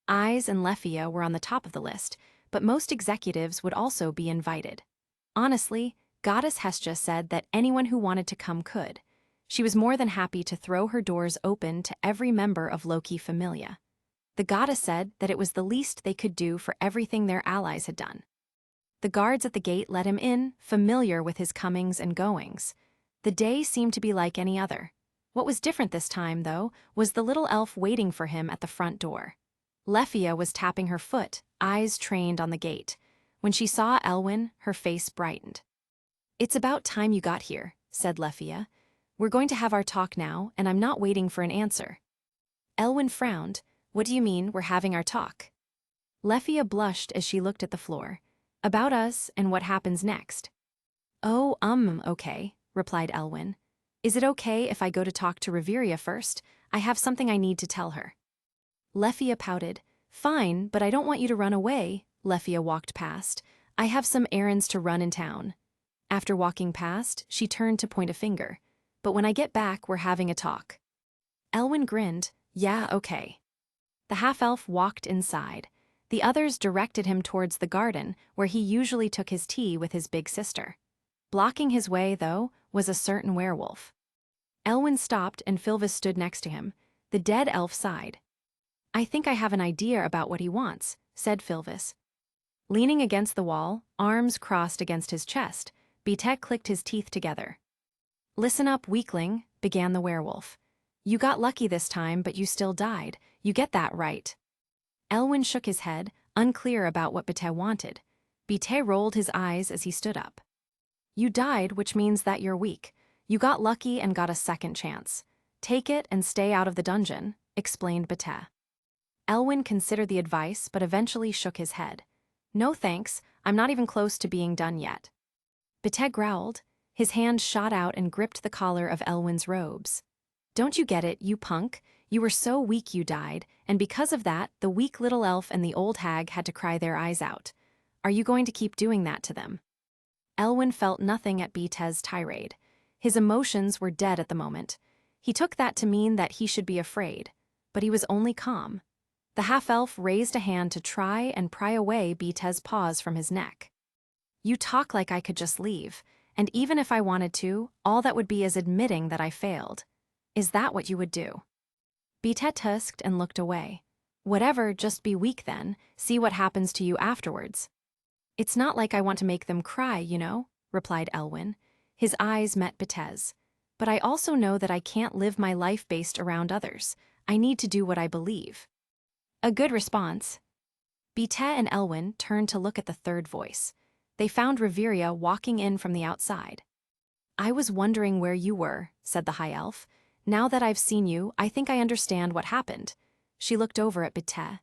Ais and Lefia were on the top of the list, but most executives would also be invited. Honestly, Goddess Hestia said that anyone who wanted to come could. She was more than happy to throw her doors open to every member of Loki Familia. The goddess said that it was the least they could do for everything their allies had done. The guards at the gate let him in, familiar with his comings and goings. The day seemed to be like any other. What was different this time, though, was the little elf waiting for him at the front door. Lefia was tapping her foot, eyes trained on the gate. When she saw Elwyn, her face brightened. It's about time you got here, said Lefia. We're going to have our talk now, and I'm not waiting for an answer. Elwyn frowned. What do you mean, we're having our talk? Lefia blushed as she looked at the floor. About us and what happens next. Oh, okay, replied Elwyn. Is it okay if I go to talk to Reveria first? I have something I need to tell her. Lefia pouted. Fine, but I don't want you to run away. Lefia walked past. I have some errands to run in town. After walking past, she turned to point a finger. But when I get back, we're having a talk. Elwyn grinned. Yeah, okay. The half-elf walked inside. The others directed him towards the garden, where he usually took his tea with his big sister. Blocking his way, though, was a certain werewolf. Elwyn stopped and Filvis stood next to him. The dead elf sighed. I think I have an idea about what he wants, said Filvis. Leaning against the wall, arms crossed against his chest, Bitek clicked his teeth together. Listen up, weakling, began the werewolf. You got lucky this time, but you still died. You get that right. Elwyn shook his head, unclear about what Bitek wanted. Bitek rolled his eyes as he stood up. You died, which means that you're weak. You got lucky and got a second chance. Take it and stay out of the dungeon, explained Bitek. Elwyn considered the advice but eventually shook his head. No thanks, I'm not even close to being done yet. Bete growled. His hand shot out and gripped the collar of Elwyn's robes. Don't you get it, you punk? You were so weak you died, and because of that, the weak little elf and the old hag had to cry their eyes out. Are you going to keep doing that to them? Elwyn felt nothing at Bete's tirade. His emotions were dead at the moment. He took that to mean that he should be afraid, but he was only calm. The half-elf raised a hand to try and pry away Bete's paws from his neck. You talk like I could just leave, and even if I wanted to, all that would be is admitting that I failed. Is that what you would do? Bete tusked and looked away. Whatever, just be weak then, see what happens to you afterwards. It's not like I want to make them cry, you know, replied Elwyn. His eyes met Bete's. But I also know that I can't live my life based around others. I need to do what I believe. A good response. Bete and Elwyn turned to look at the third voice. They found Riveria walking in from the outside. I was wondering where you were, said the high elf. Now that I've seen you, I think I understand what happened. She looked over at Bete.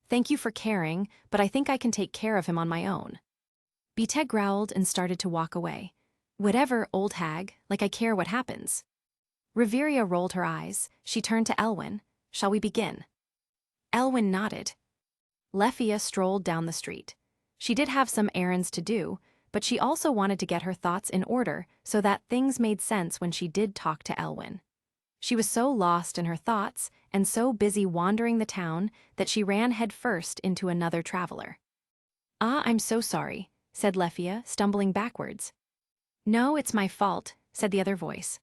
Thank you for caring, but I think I can take care of him on my own. Bete growled and started to walk away. Whatever, old hag, like I care what happens. Riveria rolled her eyes. She turned to Elwyn. Shall we begin? Elwyn nodded. Lefia strolled down the street. She did have some errands to do, but she also wanted to get her thoughts in order so that things made sense when she did talk to Elwyn. She was so lost in her thoughts and so busy wandering the town that she ran headfirst into another traveler. Ah, I'm so sorry, said Lefia, stumbling backwards. No, it's my fault, said the other voice.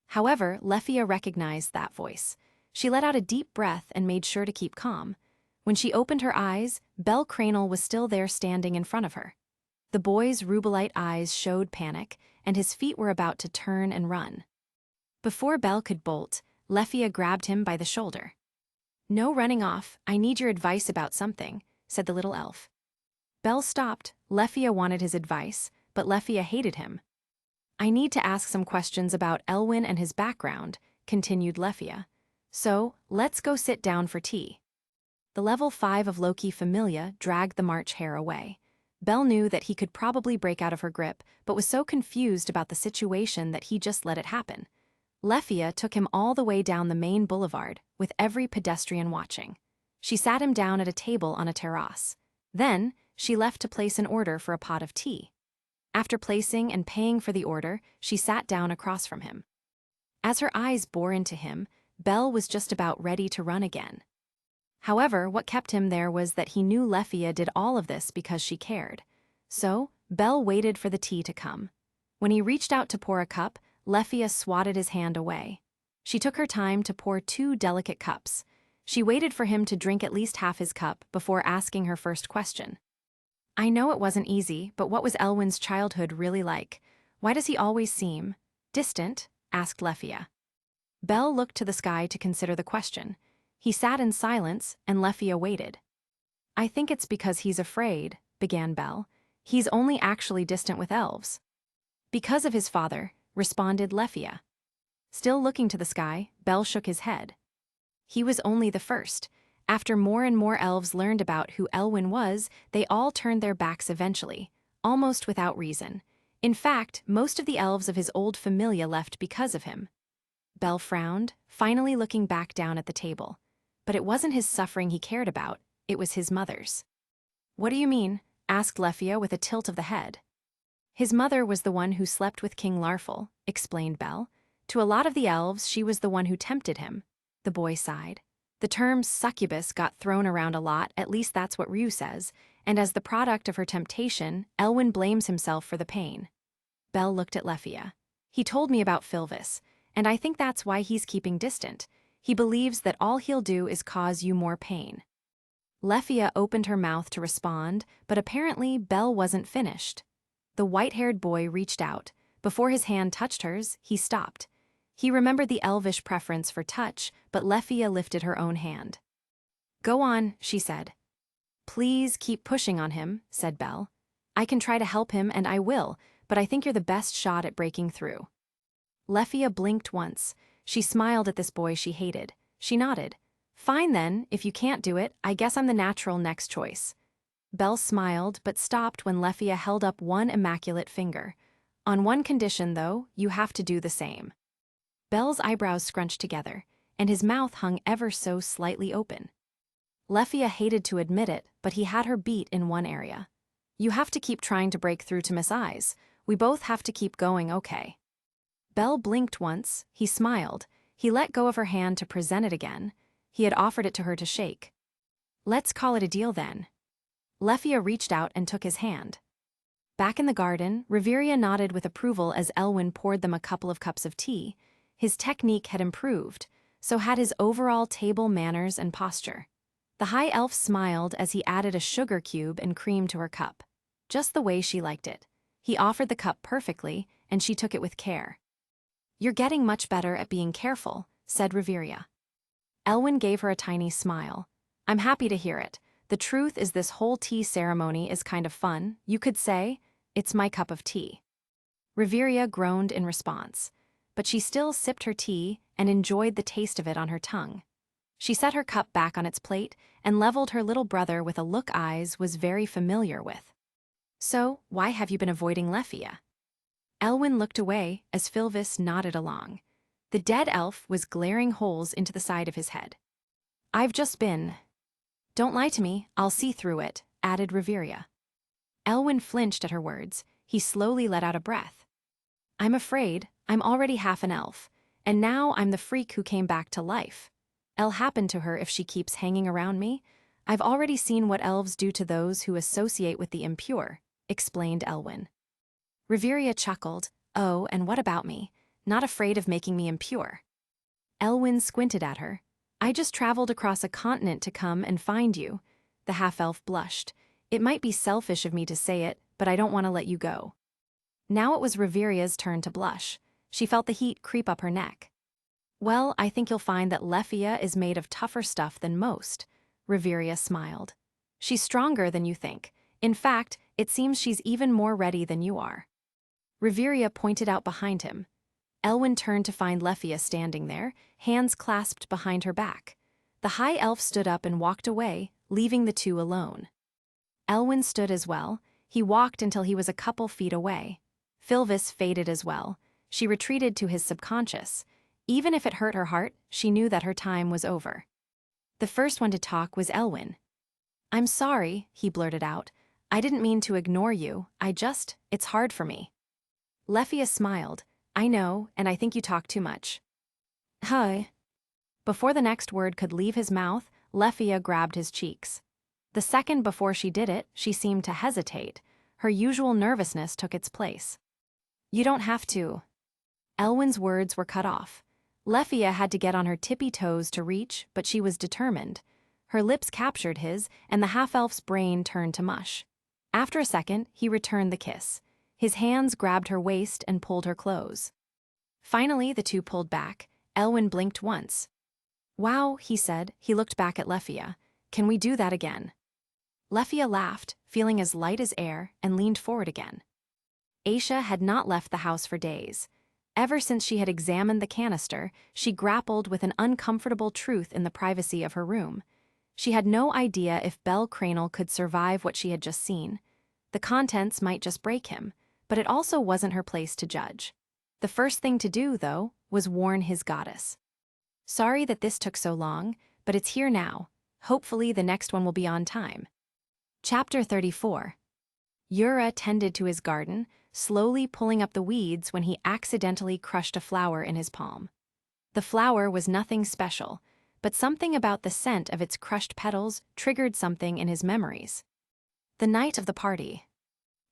However, Lefia recognized that voice. She let out a deep breath and made sure to keep calm. When she opened her eyes, Bel Cranel was still there standing in front of her. The boy's rubelite eyes showed panic, and his feet were about to turn and run. Before Bel could bolt, Lefia grabbed him by the shoulder. No running off, I need your advice about something, said the little elf. Bel stopped. Lefia wanted his advice, but Lefia hated him. I need to ask some questions about Elwyn and his background, continued Lefia. So, let's go sit down for tea. The level 5 of Loki Familia dragged the March Hare away. Bel knew that he could probably break out of her grip, but was so confused about the situation that he just let it happen. Lefia took him all the way down the main boulevard, with every pedestrian watching. She sat him down at a table on a terrace. Then, she left to place an order for a pot of tea. After placing and paying for the order, she sat down across from him. As her eyes bore into him, Bel was just about ready to run again. However, what kept him there was that he knew Lefia did all of this because she cared. So, Bel waited for the tea to come. When he reached out to pour a cup, Lefia swatted his hand away. She took her time to pour 2 delicate cups. She waited for him to drink at least half his cup before asking her first question. I know it wasn't easy, but what was Elwyn's childhood really like? Why does he always seem distant? Asked Lefia. Bel looked to the sky to consider the question. He sat in silence, and Lefia waited. I think it's because he's afraid, began Bel. He's only actually distant with elves. Because of his father, responded Lefia. Still looking to the sky, Bel shook his head. He was only the first. After more and more elves learned about who Elwyn was, they all turned their backs eventually, almost without reason. In fact, most of the elves of his old familia left because of him. Bel frowned, finally looking back down at the table. But it wasn't his suffering he cared about, it was his mother's. What do you mean? Asked Lefia with a tilt of the head. His mother was the one who slept with King Larfel, explained Bel. To a lot of the elves, she was the one who tempted him. The boy sighed. The term succubus got thrown around a lot, at least that's what Ryuu says, and as the product of her temptation, Elwyn blames himself for the pain. Bel looked at Lefia. He told me about Filvis, and I think that's why he's keeping distant. He believes that all he'll do is cause you more pain. Lefia opened her mouth to respond, but apparently Bel wasn't finished. The white-haired boy reached out. Before his hand touched hers, he stopped. He remembered the elvish preference for touch, but Lefia lifted her own hand. Go on, she said. Please keep pushing on him, said Bel. I can try to help him, and I will, but I think you're the best shot at breaking through. Lefia blinked once. She smiled at this boy she hated. She nodded. Fine then, if you can't do it, I guess I'm the natural next choice. Belle smiled but stopped when Lefia held up one immaculate finger. On one condition, though, you have to do the same. Belle's eyebrows scrunched together, and his mouth hung ever so slightly open. Lefia hated to admit it, but he had her beat in one area. You have to keep trying to break through to Miss Ais. We both have to keep going, okay? Belle blinked once, he smiled. He let go of her hand to present it again. He had offered it to her to shake. Let's call it a deal then. Lefia reached out and took his hand. Back in the garden, Riveria nodded with approval as Elwyn poured them a couple of cups of tea. His technique had improved, so had his overall table manners and posture. The high elf smiled as he added a sugar cube and cream to her cup. Just the way she liked it. He offered the cup perfectly, and she took it with care. You're getting much better at being careful, said Riveria. Elwyn gave her a tiny smile. I'm happy to hear it. The truth is this whole tea ceremony is kind of fun. You could say, it's my cup of tea. Riveria groaned in response, but she still sipped her tea and enjoyed the taste of it on her tongue. She set her cup back on its plate and leveled her little brother with a look Ais was very familiar with. So, why have you been avoiding Lefia? Elwyn looked away as Filvis nodded along. The dead elf was glaring holes into the side of his head. I've just been... Don't lie to me, I'll see through it, added Riveria. Elwyn flinched at her words. He slowly let out a breath. I'm afraid I'm already half an elf, and now I'm the freak who came back to life. It'll happen to her if she keeps hanging around me. I've already seen what elves do to those who associate with the impure, explained Elwyn. Riveria chuckled. Oh, and what about me? Not afraid of making me impure? Elwyn squinted at her. I just traveled across a continent to come and find you. The half-elf blushed. It might be selfish of me to say it, but I don't want to let you go. Now it was Riveria's turn to blush. She felt the heat creep up her neck. Well, I think you'll find that Lefia is made of tougher stuff than most. Riveria smiled. She's stronger than you think. In fact, it seems she's even more ready than you are. Riveria pointed out behind him. Elwyn turned to find Lefia standing there, hands clasped behind her back. The high elf stood up and walked away, leaving the two alone. Elwyn stood as well. He walked until he was a couple feet away. Filvis faded as well. She retreated to his subconscious. Even if it hurt her heart, she knew that her time was over. The first one to talk was Elwyn. I'm sorry, he blurted out. I didn't mean to ignore you. It's hard for me. Lefia smiled. I know, and I think you talk too much. Hi. Before the next word could leave his mouth, Lefia grabbed his cheeks. The second before she did it, she seemed to hesitate. Her usual nervousness took its place. You don't have to. Elwyn's words were cut off. Lefia had to get on her tippy toes to reach, but she was determined. Her lips captured his, and the half-elf's brain turned to mush. After a second, he returned the kiss. His hands grabbed her waist and pulled her close. Finally, the two pulled back. Elwyn blinked once. Wow, he said. He looked back at Lefia. Can we do that again? Lefia laughed, feeling as light as air, and leaned forward again. Aisha had not left the house for days. Ever since she had examined the canister, she grappled with an uncomfortable truth in the privacy of her room. She had no idea if Belle Cranel could survive what she had just seen. The contents might just break him, but it also wasn't her place to judge. The first thing to do, though, was warn his goddess. Sorry that this took so long, but it's here now. Hopefully the next one will be on time. Chapter 34. Yura tended to his garden, slowly pulling up the weeds when he accidentally crushed a flower in his palm. The flower was nothing special, but something about the scent of its crushed petals triggered something in his memories. The night of the party.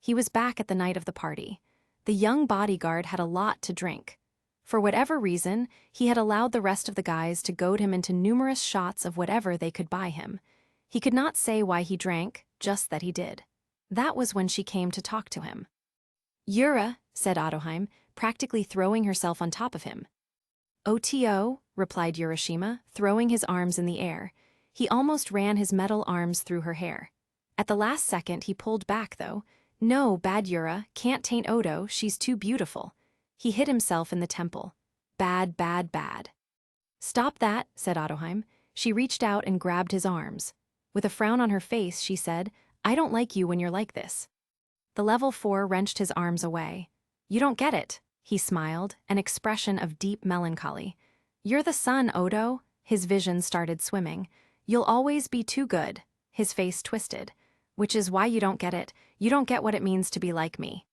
He was back at the night of the party. The young bodyguard had a lot to drink. For whatever reason, he had allowed the rest of the guys to goad him into numerous shots of whatever they could buy him. He could not say why he drank, just that he did. That was when she came to talk to him. Yura, said Otoheim, practically throwing herself on top of him. OTO, replied Urashima, throwing his arms in the air. He almost ran his metal arms through her hair. At the last second, he pulled back, though. No, bad Yura, can't taint Odo, she's too beautiful. He hit himself in the temple. Bad, bad, bad. Stop that, said Otoheim. She reached out and grabbed his arms. With a frown on her face, she said, I don't like you when you're like this. The level 4 wrenched his arms away. You don't get it, he smiled, an expression of deep melancholy. You're the sun, Odo. His vision started swimming. You'll always be too good. His face twisted. Which is why you don't get it. You don't get what it means to be like me.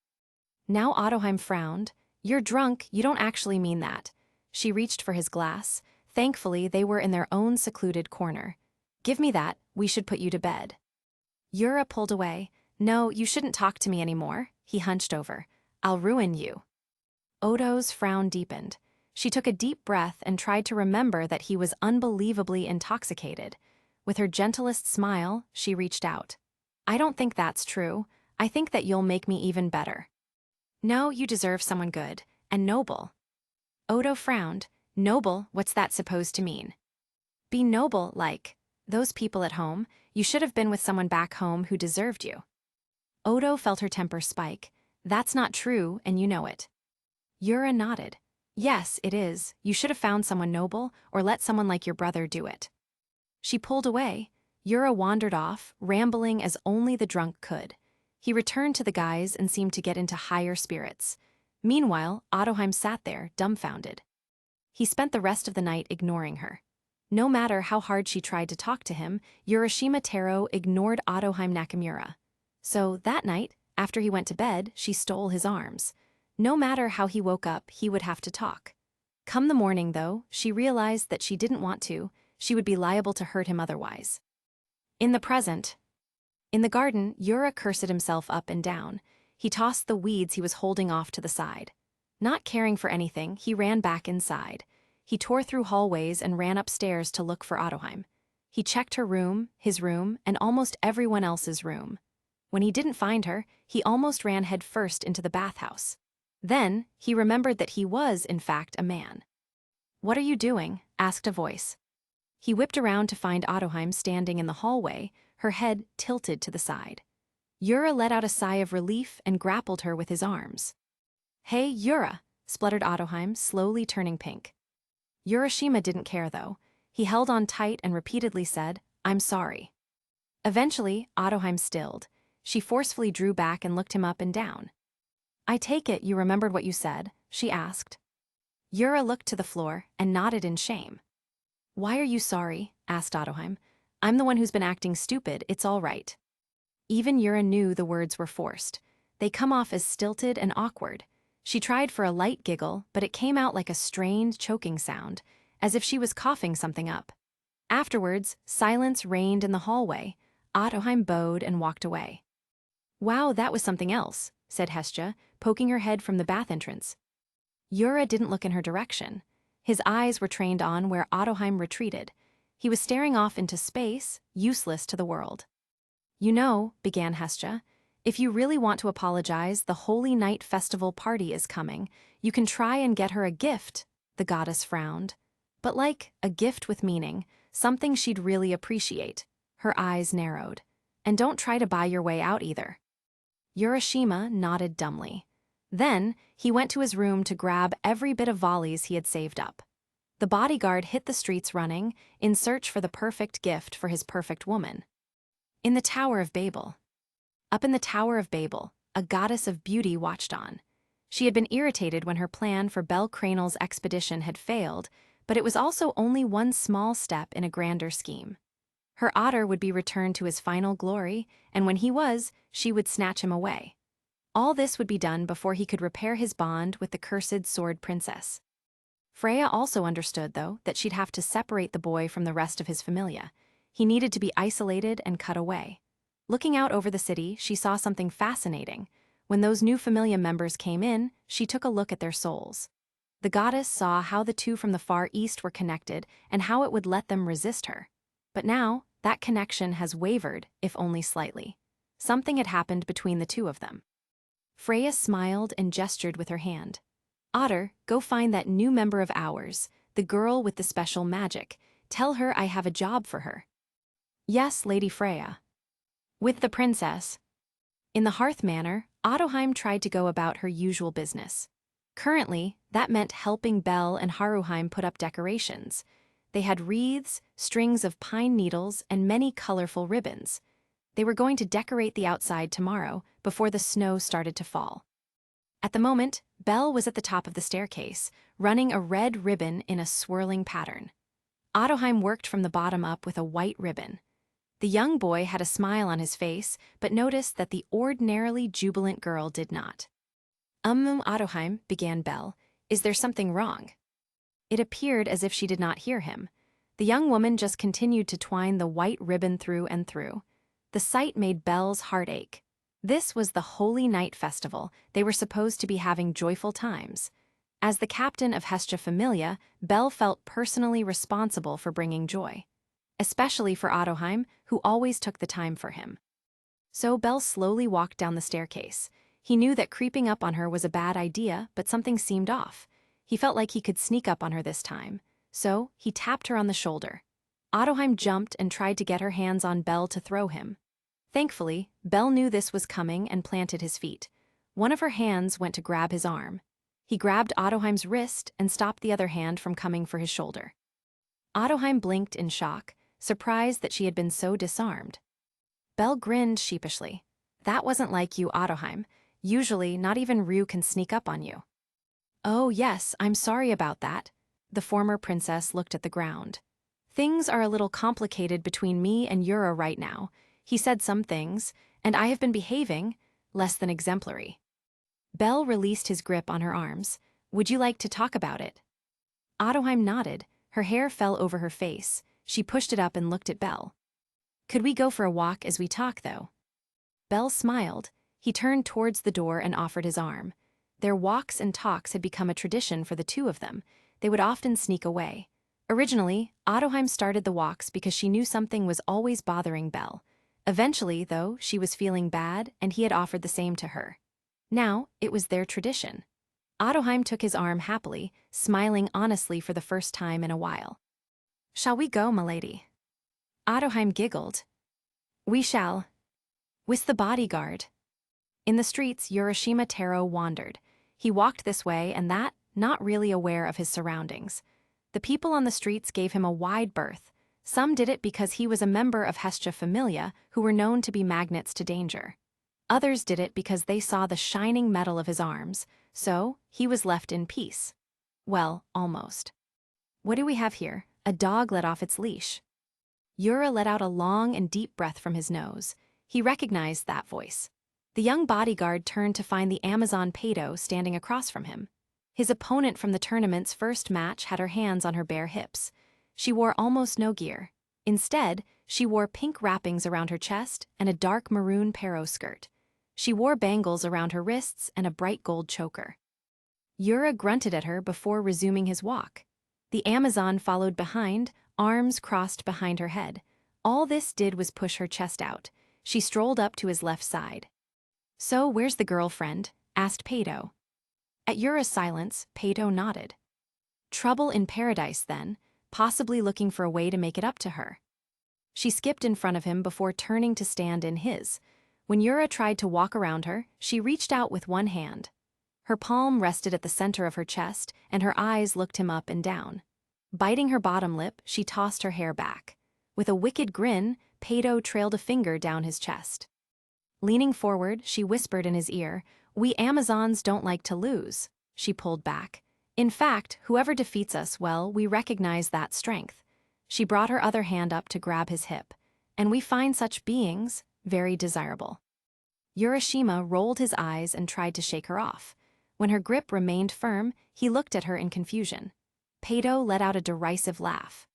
Now Ottoheim frowned. You're drunk, you don't actually mean that. She reached for his glass. Thankfully, they were in their own secluded corner. Give me that, we should put you to bed. Yura pulled away. No, you shouldn't talk to me anymore. He hunched over. I'll ruin you. Odo's frown deepened. She took a deep breath and tried to remember that he was unbelievably intoxicated. With her gentlest smile, she reached out. I don't think that's true. I think that you'll make me even better. No, you deserve someone good and noble. Odo frowned. Noble, what's that supposed to mean? Be noble, like those people at home. You should have been with someone back home who deserved you. Odo felt her temper spike. That's not true, and you know it. Yura nodded. Yes, it is. You should have found someone noble, or let someone like your brother do it. She pulled away. Yura wandered off, rambling as only the drunk could. He returned to the guys and seemed to get into higher spirits. Meanwhile, Ottoheim sat there, dumbfounded. He spent the rest of the night ignoring her. No matter how hard she tried to talk to him, Urashima Taro ignored Ottoheim Nakamura. So, that night, after he went to bed, she stole his arms. No matter how he woke up, he would have to talk. Come the morning, though, she realized that she didn't want to. She would be liable to hurt him otherwise. In the present. In the garden, Yura cursed himself up and down. He tossed the weeds he was holding off to the side. Not caring for anything, he ran back inside. He tore through hallways and ran upstairs to look for Ottoheim. He checked her room, his room, and almost everyone else's room. When he didn't find her, he almost ran headfirst into the bathhouse. Then, he remembered that he was, in fact, a man. What are you doing? Asked a voice. He whipped around to find Ottoheim standing in the hallway, her head tilted to the side. Yura let out a sigh of relief and grappled her with his arms. Hey, Yura, spluttered Ottoheim, slowly turning pink. Urashima didn't care, though. He held on tight and repeatedly said, I'm sorry. Eventually, Ottoheim stilled. She forcefully drew back and looked him up and down. I take it you remembered what you said, she asked. Yura looked to the floor and nodded in shame. Why are you sorry? Asked Ottoheim. I'm the one who's been acting stupid, it's all right. Even Yura knew the words were forced. They come off as stilted and awkward. She tried for a light giggle, but it came out like a strained, choking sound, as if she was coughing something up. Afterwards, silence reigned in the hallway. Ottoheim bowed and walked away. Wow, that was something else, said Hestia, poking her head from the bath entrance. Yura didn't look in her direction. His eyes were trained on where Ottoheim retreated. He was staring off into space, useless to the world. You know, began Hestia, if you really want to apologize, the Holy Night Festival party is coming. You can try and get her a gift, the goddess frowned. But like, a gift with meaning, something she'd really appreciate. Her eyes narrowed. And don't try to buy your way out either. Urashima nodded dumbly. Then, he went to his room to grab every bit of volleys he had saved up. The bodyguard hit the streets running, in search for the perfect gift for his perfect woman. In the Tower of Babel. Up in the Tower of Babel, a goddess of beauty watched on. She had been irritated when her plan for Bel Cranel's expedition had failed, but it was also only one small step in a grander scheme. Her otter would be returned to his final glory, and when he was, she would snatch him away. All this would be done before he could repair his bond with the cursed sword princess. Freya also understood, though, that she'd have to separate the boy from the rest of his familia. He needed to be isolated and cut away. Looking out over the city, she saw something fascinating. When those new familia members came in, she took a look at their souls. The goddess saw how the two from the Far East were connected and how it would let them resist her. But now, that connection has wavered, if only slightly. Something had happened between the two of them. Freya smiled and gestured with her hand. Otter, go find that new member of ours, the girl with the special magic. Tell her I have a job for her. Yes, Lady Freya. With the princess. In the Hearth Manor, Ottoheim tried to go about her usual business. Currently, that meant helping Bel and Haruheim put up decorations. They had wreaths, strings of pine needles, and many colorful ribbons. They were going to decorate the outside tomorrow before the snow started to fall. At the moment, Belle was at the top of the staircase, running a red ribbon in a swirling pattern. Ottoheim worked from the bottom up with a white ribbon. The young boy had a smile on his face, but noticed that the ordinarily jubilant girl did not. Ottoheim, began Belle, is there something wrong? It appeared as if she did not hear him. The young woman just continued to twine the white ribbon through and through. The sight made Belle's heart ache. This was the Holy Night Festival. They were supposed to be having joyful times. As the captain of Hestia Familia, Belle felt personally responsible for bringing joy. Especially for Ottoheim, who always took the time for him. So Belle slowly walked down the staircase. He knew that creeping up on her was a bad idea, but something seemed off. He felt like he could sneak up on her this time. So he tapped her on the shoulder. Ottoheim jumped and tried to get her hands on Belle to throw him. Thankfully, Belle knew this was coming and planted his feet. One of her hands went to grab his arm. He grabbed Ottoheim's wrist and stopped the other hand from coming for his shoulder. Ottoheim blinked in shock, surprised that she had been so disarmed. Belle grinned sheepishly. That wasn't like you, Ottoheim. Usually, not even Ryuu can sneak up on you. Oh yes, I'm sorry about that. The former princess looked at the ground. Things are a little complicated between me and Yura right now. He said some things, and I have been behaving less than exemplary. Belle released his grip on her arms. Would you like to talk about it? Ottoheim nodded. Her hair fell over her face. She pushed it up and looked at Belle. Could we go for a walk as we talk, though? Belle smiled. He turned towards the door and offered his arm. Their walks and talks had become a tradition for the two of them. They would often sneak away. Originally, Ottoheim started the walks because she knew something was always bothering Belle. Eventually, though, she was feeling bad, and he had offered the same to her. Now, it was their tradition. Ottoheim took his arm happily, smiling honestly for the first time in a while. Shall we go, milady? Ottoheim giggled. We shall. With the bodyguard. In the streets, Urashima Taro wandered. He walked this way and that, not really aware of his surroundings. The people on the streets gave him a wide berth. Some did it because he was a member of Hestia Familia, who were known to be magnets to danger. Others did it because they saw the shining metal of his arms, so he was left in peace. Well, almost. What do we have here? A dog let off its leash. Yura let out a long and deep breath from his nose. He recognized that voice. The young bodyguard turned to find the Amazon Pato standing across from him. His opponent from the tournament's first match had her hands on her bare hips. She wore almost no gear. Instead, she wore pink wrappings around her chest and a dark maroon Pero skirt. She wore bangles around her wrists and a bright gold choker. Yura grunted at her before resuming his walk. The Amazon followed behind, arms crossed behind her head. All this did was push her chest out. She strolled up to his left side. So where's the girlfriend? Asked Pato. At Yura's silence, Pato nodded. Trouble in paradise then, possibly looking for a way to make it up to her. She skipped in front of him before turning to stand in his. When Yura tried to walk around her, she reached out with one hand. Her palm rested at the center of her chest, and her eyes looked him up and down. Biting her bottom lip, she tossed her hair back. With a wicked grin, Pato trailed a finger down his chest. Leaning forward, she whispered in his ear, "We Amazons don't like to lose." She pulled back. In fact, whoever defeats us, well, we recognize that strength. She brought her other hand up to grab his hip. And we find such beings very desirable. Urashima rolled his eyes and tried to shake her off. When her grip remained firm, he looked at her in confusion. Pato let out a derisive laugh.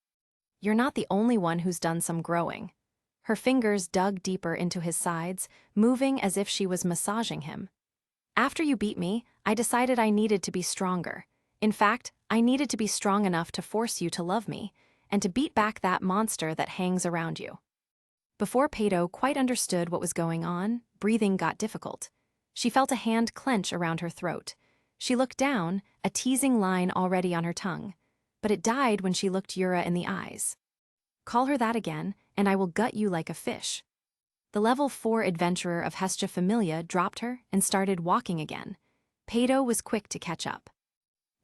You're not the only one who's done some growing. Her fingers dug deeper into his sides, moving as if she was massaging him. After you beat me, I decided I needed to be stronger. In fact, I needed to be strong enough to force you to love me, and to beat back that monster that hangs around you. Before Pato quite understood what was going on, breathing got difficult. She felt a hand clench around her throat. She looked down, a teasing line already on her tongue. But it died when she looked Yura in the eyes. Call her that again, and I will gut you like a fish. The level 4 adventurer of Hestia Familia dropped her and started walking again. Pato was quick to catch up.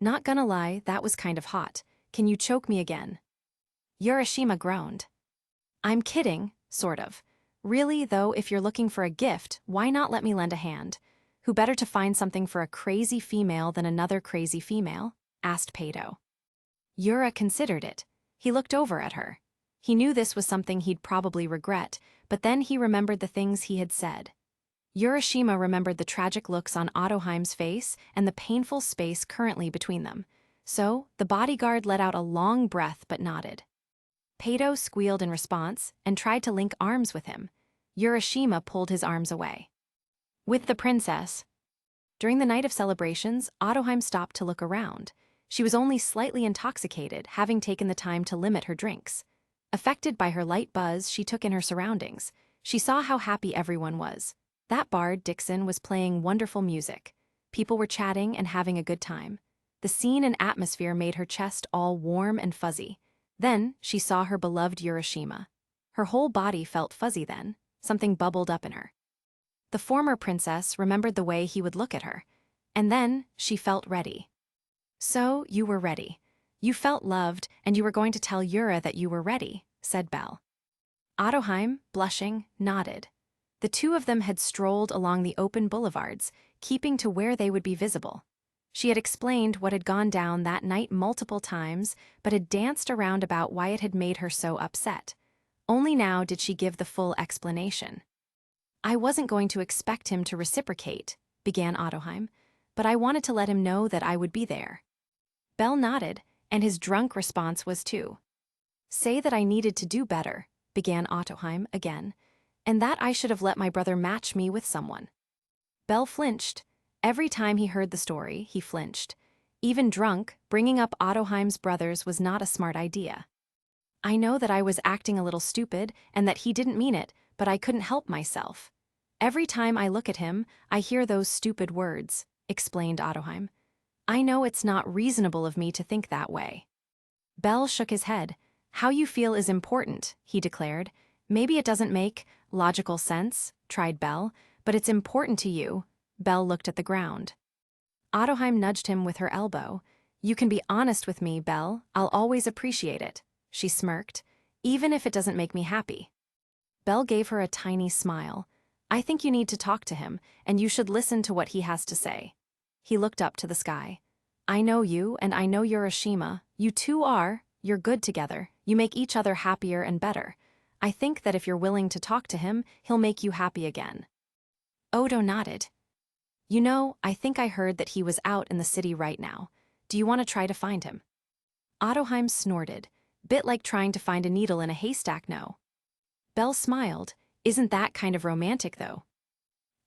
Not gonna lie, that was kind of hot. Can you choke me again? Urashima groaned. I'm kidding, sort of. Really, though, if you're looking for a gift, why not let me lend a hand? Who better to find something for a crazy female than another crazy female? Asked Peito. Yura considered it. He looked over at her. He knew this was something he'd probably regret, but then he remembered the things he had said. Urashima remembered the tragic looks on Ottoheim's face and the painful space currently between them. So, the bodyguard let out a long breath but nodded. Peito squealed in response and tried to link arms with him. Urashima pulled his arms away. With the princess. During the night of celebrations, Ottoheim stopped to look around. She was only slightly intoxicated, having taken the time to limit her drinks. Affected by her light buzz, she took in her surroundings. She saw how happy everyone was. That bard, Dixon, was playing wonderful music. People were chatting and having a good time. The scene and atmosphere made her chest all warm and fuzzy. Then, she saw her beloved Urashima. Her whole body felt fuzzy then. Something bubbled up in her. The former princess remembered the way he would look at her. And then, she felt ready. So, you were ready. You felt loved, and you were going to tell Yura that you were ready, said Belle. Ottoheim, blushing, nodded. The two of them had strolled along the open boulevards, keeping to where they would be visible. She had explained what had gone down that night multiple times, but had danced around about why it had made her so upset. Only now did she give the full explanation. I wasn't going to expect him to reciprocate, began Ottoheim, but I wanted to let him know that I would be there. Belle nodded, and his drunk response was too. Say that I needed to do better, began Ottoheim again, and that I should have let my brother match me with someone. Belle flinched. Every time he heard the story, he flinched. Even drunk, bringing up Ottoheim's brothers was not a smart idea. I know that I was acting a little stupid and that he didn't mean it, but I couldn't help myself. Every time I look at him, I hear those stupid words, explained Ottoheim. I know it's not reasonable of me to think that way. Belle shook his head. How you feel is important, he declared. Maybe it doesn't make logical sense, tried Belle, but it's important to you. Belle looked at the ground. Ottoheim nudged him with her elbow. You can be honest with me, Belle. I'll always appreciate it. She smirked. Even if it doesn't make me happy. Belle gave her a tiny smile. I think you need to talk to him, and you should listen to what he has to say. He looked up to the sky. I know you, and I know Urashima. You two are. You're good together. You make each other happier and better. I think that if you're willing to talk to him, he'll make you happy again. Odo nodded. You know, I think I heard that he was out in the city right now. Do you want to try to find him? Ottoheim snorted. Bit like trying to find a needle in a haystack, no. Belle smiled. Isn't that kind of romantic, though?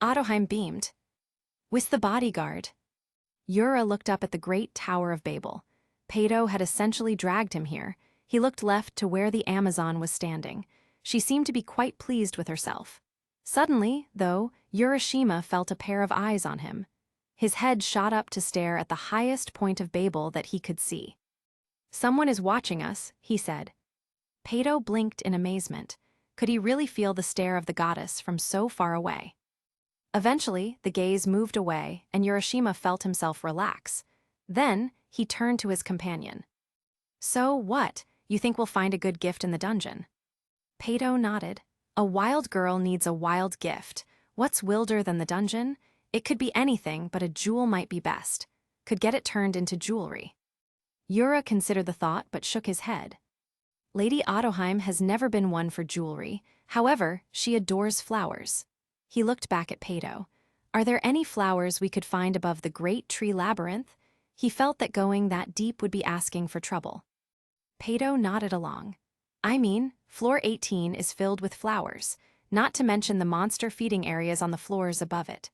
Ottoheim beamed. With the bodyguard. Yura looked up at the great Tower of Babel. Peito had essentially dragged him here. He looked left to where the Amazon was standing. She seemed to be quite pleased with herself. Suddenly, though, Urashima felt a pair of eyes on him. His head shot up to stare at the highest point of Babel that he could see. Someone is watching us, he said. Peito blinked in amazement. Could he really feel the stare of the goddess from so far away? Eventually, the gaze moved away, and Urashima felt himself relax. Then, he turned to his companion. So what? You think we'll find a good gift in the dungeon? Peito nodded. A wild girl needs a wild gift. What's wilder than the dungeon? It could be anything, but a jewel might be best. Could get it turned into jewelry. Yura considered the thought but shook his head. Lady Ottoheim has never been one for jewelry. However, she adores flowers. He looked back at Peito. Are there any flowers we could find above the great tree labyrinth? He felt that going that deep would be asking for trouble. Peito nodded along. I mean, floor 18 is filled with flowers, not to mention the monster feeding areas on the floors above it.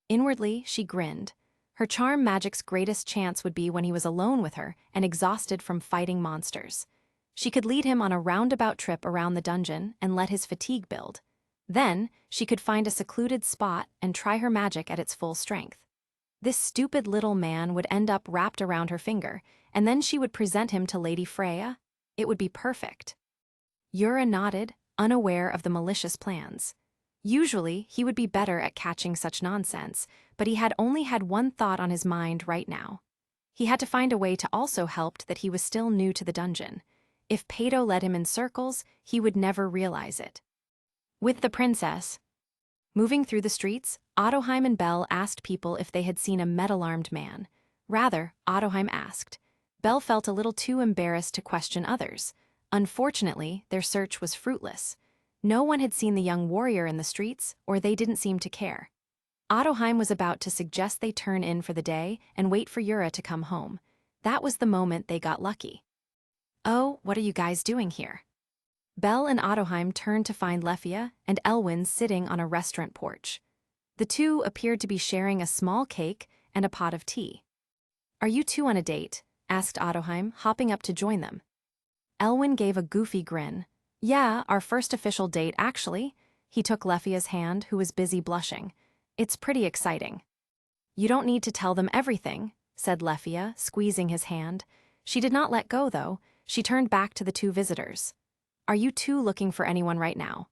Inwardly, she grinned. Her charm magic's greatest chance would be when he was alone with her and exhausted from fighting monsters. She could lead him on a roundabout trip around the dungeon and let his fatigue build. Then, she could find a secluded spot and try her magic at its full strength. This stupid little man would end up wrapped around her finger, and then she would present him to Lady Freya. It would be perfect. Yura nodded, unaware of the malicious plans. Usually, he would be better at catching such nonsense, but he had only had one thought on his mind right now. He had to find a way to also help that he was still new to the dungeon. If Peito led him in circles, he would never realize it. With the princess. Moving through the streets, Ottoheim and Belle asked people if they had seen a metal-armed man. Rather, Ottoheim asked. Belle felt a little too embarrassed to question others. Unfortunately, their search was fruitless. No one had seen the young warrior in the streets, or they didn't seem to care. Ottoheim was about to suggest they turn in for the day and wait for Yura to come home. That was the moment they got lucky. "Oh, what are you guys doing here?" Belle and Ottoheim turned to find Lefia and Elwyn sitting on a restaurant porch. The two appeared to be sharing a small cake and a pot of tea. "Are you two on a date?" asked Ottoheim, hopping up to join them. Elwyn gave a goofy grin. "Yeah, our first official date, actually." He took Lefia's hand, who was busy blushing. "It's pretty exciting." "You don't need to tell them everything," said Lefia, squeezing his hand. She did not let go, though. She turned back to the two visitors. "Are you two looking for anyone right now?"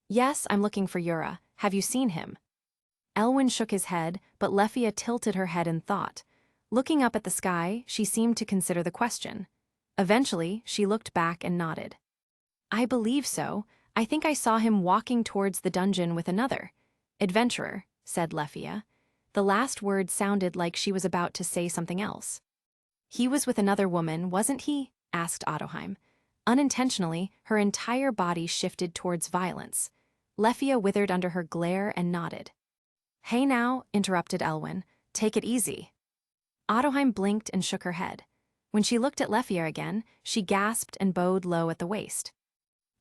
"Yes, I'm looking for Yura. Have you seen him?" Elwyn shook his head, but Lefia tilted her head in thought. Looking up at the sky, she seemed to consider the question. Eventually, she looked back and nodded. "I believe so. I think I saw him walking towards the dungeon with another adventurer," said Lefia. The last word sounded like she was about to say something else. "He was with another woman, wasn't he?" asked Ottoheim. Unintentionally, her entire body shifted towards violence. Lefia withered under her glare and nodded. "Hey now," interrupted Elwyn. "Take it easy." Ottoheim blinked and shook her head. When she looked at Lefia again, she gasped and bowed low at the waist.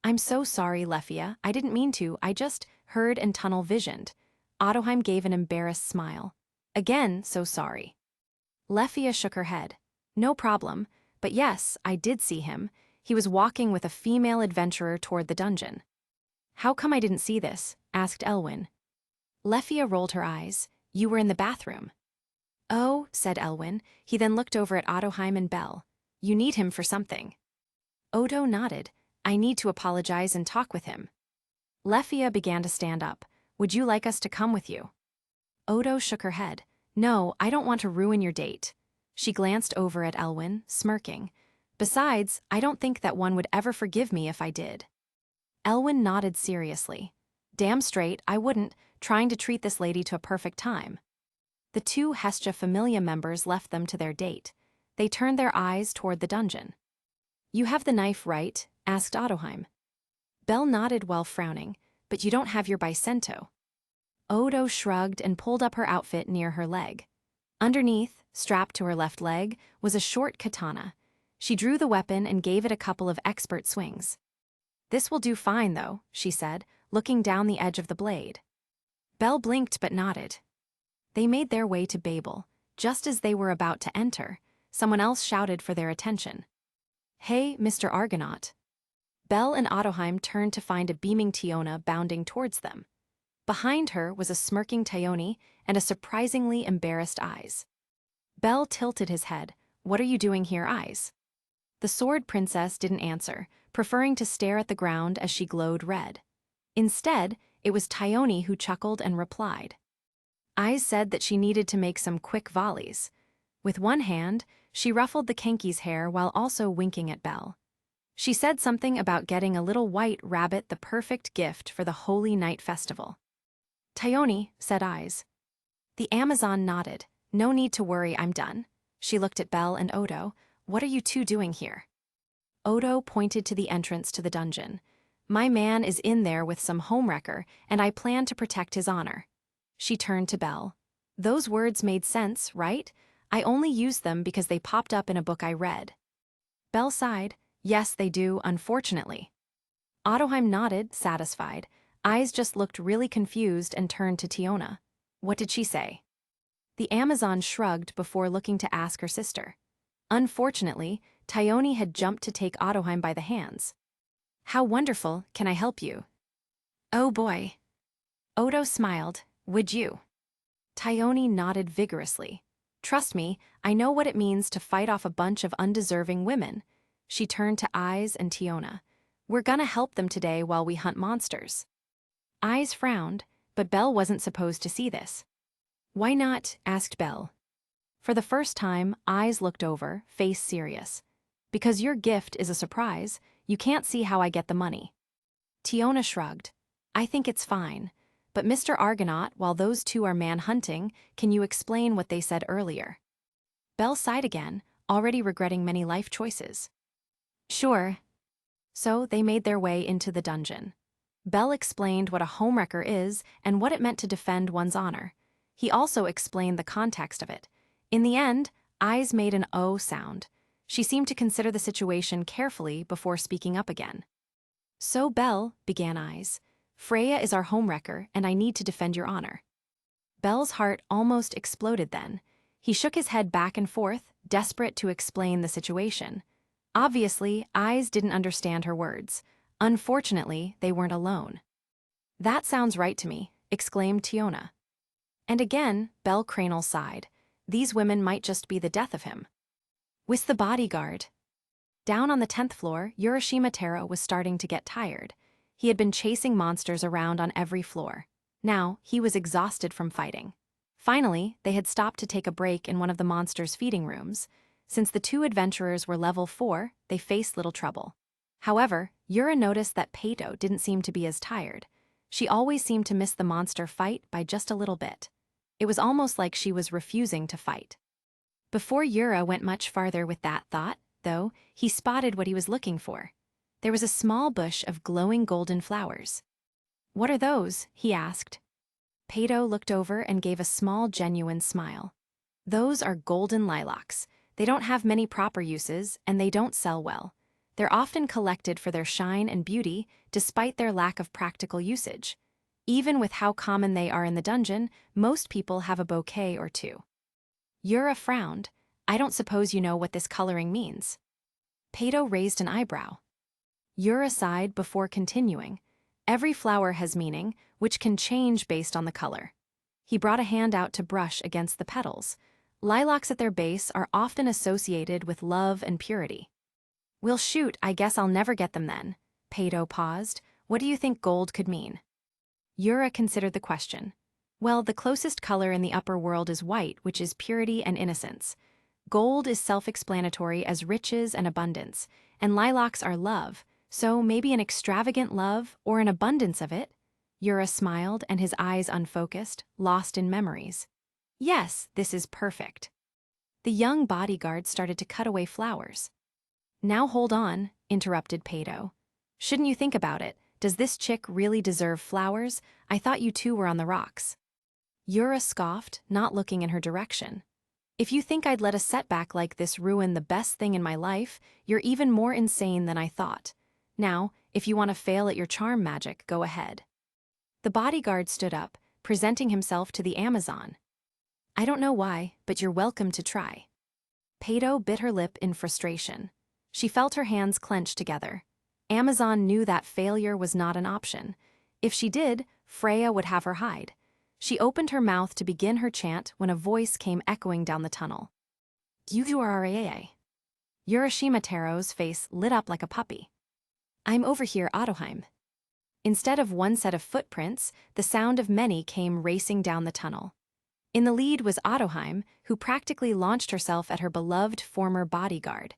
"I'm so sorry, Lefia. I didn't mean to. I just heard and tunnel-visioned." Ottoheim gave an embarrassed smile. "Again, so sorry." Lefia shook her head. "No problem. But yes, I did see him. He was walking with a female adventurer toward the dungeon." "How come I didn't see this?" asked Elwyn. Lefia rolled her eyes. "You were in the bathroom." "Oh," said Elwyn. He then looked over at Ottoheim and Belle. "You need him for something." Odo nodded. "I need to apologize and talk with him." Lefia began to stand up. "Would you like us to come with you?" Odo shook her head. "No, I don't want to ruin your date." She glanced over at Elwyn, smirking. "Besides, I don't think that one would ever forgive me if I did." Elwyn nodded seriously. "Damn straight, I wouldn't, trying to treat this lady to a perfect time." The two Hestia Familia members left them to their date. They turned their eyes toward the dungeon. "You have the knife, right?" asked Ottoheim. Belle nodded while frowning. "But you don't have your bicento." Odo shrugged and pulled up her outfit near her leg. Underneath, strapped to her left leg, was a short katana. She drew the weapon and gave it a couple of expert swings. "This will do fine, though," she said, looking down the edge of the blade. Belle blinked but nodded. They made their way to Babel. Just as they were about to enter, someone else shouted for their attention. "Hey, Mr. Argonaut." Belle and Ottoheim turned to find a beaming Tiona bounding towards them. Behind her was a smirking Taioni and a surprisingly embarrassed Ais. Belle tilted his head. "What are you doing here, Ais?" The sword princess didn't answer, preferring to stare at the ground as she glowed red. Instead, it was Taioni who chuckled and replied. Ais said that she needed to make some quick volleys. With one hand, she ruffled the Kenki's hair while also winking at Belle. She said something about getting a little white rabbit the perfect gift for the Holy Night Festival. "Taioni," said Ais. The Amazon nodded. "No need to worry, I'm done." She looked at Belle and Odo. "What are you two doing here?" Odo pointed to the entrance to the dungeon. "My man is in there with some homewrecker, and I plan to protect his honor." She turned to Belle. "Those words made sense, right? I only used them because they popped up in a book I read." Belle sighed. "Yes, they do, unfortunately." Ottoheim nodded, satisfied. Ais just looked really confused and turned to Tiona. "What did she say?" The Amazon shrugged before looking to ask her sister. Unfortunately, Taioni had jumped to take Ottoheim by the hands. "How wonderful, can I help you?" "Oh boy." Odo smiled. "Would you?" Taioni nodded vigorously. "Trust me, I know what it means to fight off a bunch of undeserving women." She turned to Ais and Tiona. "We're gonna help them today while we hunt monsters." Ais frowned, but Belle wasn't supposed to see this. "Why not?" asked Belle. For the first time, Ais looked over, face serious. "Because your gift is a surprise, you can't see how I get the money." Tiona shrugged. I think it's fine. But Mr. Argonaut, while those two are man-hunting, can you explain what they said earlier? Belle sighed again, already regretting many life choices. Sure. So they made their way into the dungeon. Belle explained what a homewrecker is and what it meant to defend one's honor. He also explained the context of it. In the end, Ais made an O sound. She seemed to consider the situation carefully before speaking up again. So Belle, began Ais, Freya is our homewrecker and I need to defend your honor. Belle's heart almost exploded then. He shook his head back and forth, desperate to explain the situation. Obviously, Ais didn't understand her words. Unfortunately, they weren't alone. That sounds right to me, exclaimed Tiona. And again, Belle Cranel sighed. These women might just be the death of him. With the bodyguard. Down on the 10th floor, Urashima Taro was starting to get tired. He had been chasing monsters around on every floor. Now, he was exhausted from fighting. Finally, they had stopped to take a break in one of the monsters' feeding rooms. Since the two adventurers were level 4, they faced little trouble. However, Yura noticed that Peito didn't seem to be as tired. She always seemed to miss the monster fight by just a little bit. It was almost like she was refusing to fight. Before Yura went much farther with that thought, though, he spotted what he was looking for. There was a small bush of glowing golden flowers. What are those? He asked. Peito looked over and gave a small genuine smile. Those are golden lilacs. They don't have many proper uses, and they don't sell well. They're often collected for their shine and beauty, despite their lack of practical usage. Even with how common they are in the dungeon, most people have a bouquet or two. Yura frowned. I don't suppose you know what this coloring means. Peito raised an eyebrow. Yura sighed before continuing. Every flower has meaning, which can change based on the color. He brought a hand out to brush against the petals. Lilacs at their base are often associated with love and purity. Well shoot, I guess I'll never get them then. Peito paused. What do you think gold could mean? Yura considered the question. Well, the closest color in the upper world is white, which is purity and innocence. Gold is self-explanatory as riches and abundance, and lilacs are love, so maybe an extravagant love or an abundance of it? Yura smiled and his eyes unfocused, lost in memories. Yes, this is perfect. The young bodyguard started to cut away flowers. Now hold on, interrupted Peito. Shouldn't you think about it? Does this chick really deserve flowers? I thought you two were on the rocks. Yura scoffed, not looking in her direction. If you think I'd let a setback like this ruin the best thing in my life, you're even more insane than I thought. Now, if you want to fail at your charm magic, go ahead. The bodyguard stood up, presenting himself to the Amazon. I don't know why, but you're welcome to try. Peito bit her lip in frustration. She felt her hands clench together. Amazon knew that failure was not an option. If she did, Freya would have her hide. She opened her mouth to begin her chant when a voice came echoing down the tunnel. Urashima Taro's face lit up like a puppy. I'm over here, Autoheim. Instead of one set of footprints, the sound of many came racing down the tunnel. In the lead was Autoheim, who practically launched herself at her beloved former bodyguard.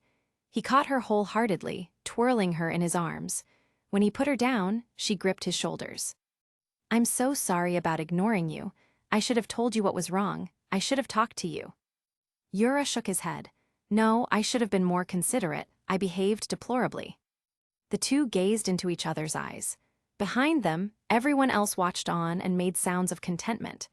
He caught her wholeheartedly, twirling her in his arms. When he put her down, she gripped his shoulders. I'm so sorry about ignoring you. I should have told you what was wrong. I should have talked to you. Yura shook his head. No, I should have been more considerate. I behaved deplorably. The two gazed into each other's eyes. Behind them, everyone else watched on and made sounds of contentment.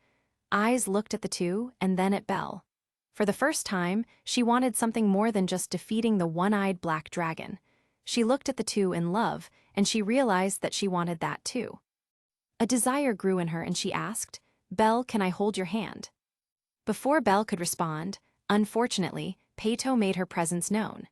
Ais looked at the two and then at Belle. For the first time, she wanted something more than just defeating the one-eyed black dragon. She looked at the two in love, and she realized that she wanted that too. A desire grew in her and she asked, Belle, can I hold your hand? Before Belle could respond, unfortunately, Peito made her presence known.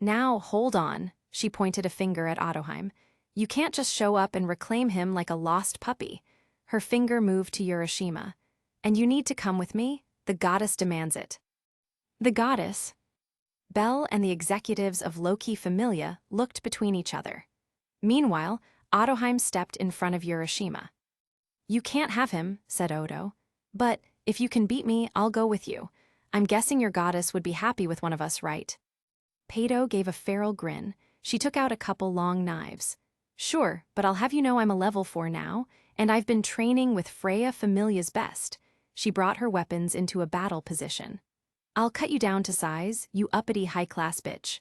Now, hold on, she pointed a finger at Autoheim. You can't just show up and reclaim him like a lost puppy. Her finger moved to Urashima. And you need to come with me? The goddess demands it. The goddess? Belle and the executives of Loki Familia looked between each other. Meanwhile, Autoheim stepped in front of Urashima. You can't have him, said Odo. But, if you can beat me, I'll go with you. I'm guessing your goddess would be happy with one of us, right? Peito gave a feral grin. She took out a couple long knives. Sure, but I'll have you know I'm a level 4 now, and I've been training with Freya Familia's best. She brought her weapons into a battle position. I'll cut you down to size, you uppity high-class bitch.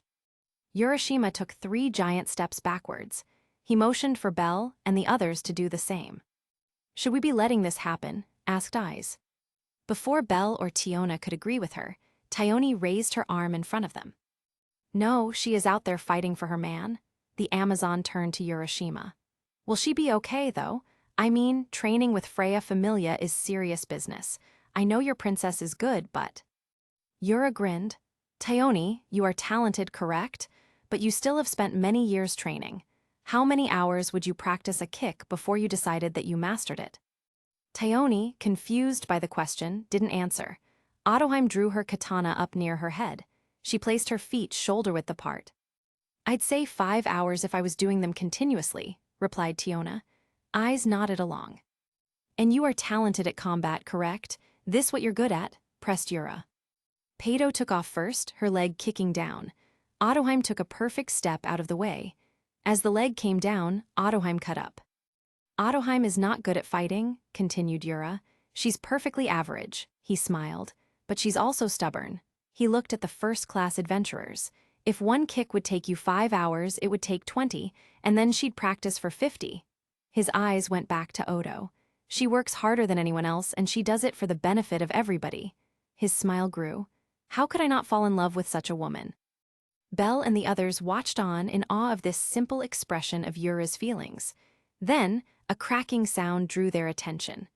Urashima took 3 giant steps backwards. He motioned for Belle and the others to do the same. Should we be letting this happen? Asked Ais. Before Belle or Tiona could agree with her, Tione raised her arm in front of them. No, she is out there fighting for her man. The Amazon turned to Urashima. Will she be okay, though? I mean, training with Freya Familia is serious business. I know your princess is good, but... Yura grinned. Tione, you are talented, correct? But you still have spent many years training. How many hours would you practice a kick before you decided that you mastered it? Tione, confused by the question, didn't answer. Ottoheim drew her katana up near her head. She placed her feet shoulder-width apart. I'd say 5 hours if I was doing them continuously, replied Tiona. Ais nodded along. And you are talented at combat, correct? This what you're good at? Pressed Yura. Peito took off first, her leg kicking down. Ottoheim took a perfect step out of the way. As the leg came down, Ottoheim cut up. Ottoheim is not good at fighting, continued Yura. She's perfectly average, he smiled. But she's also stubborn. He looked at the first-class adventurers. If one kick would take you 5 hours, it would take 20, and then she'd practice for 50. His eyes went back to Odo. She works harder than anyone else, and she does it for the benefit of everybody. His smile grew. How could I not fall in love with such a woman? Belle and the others watched on in awe of this simple expression of Yura's feelings. Then, a cracking sound drew their attention.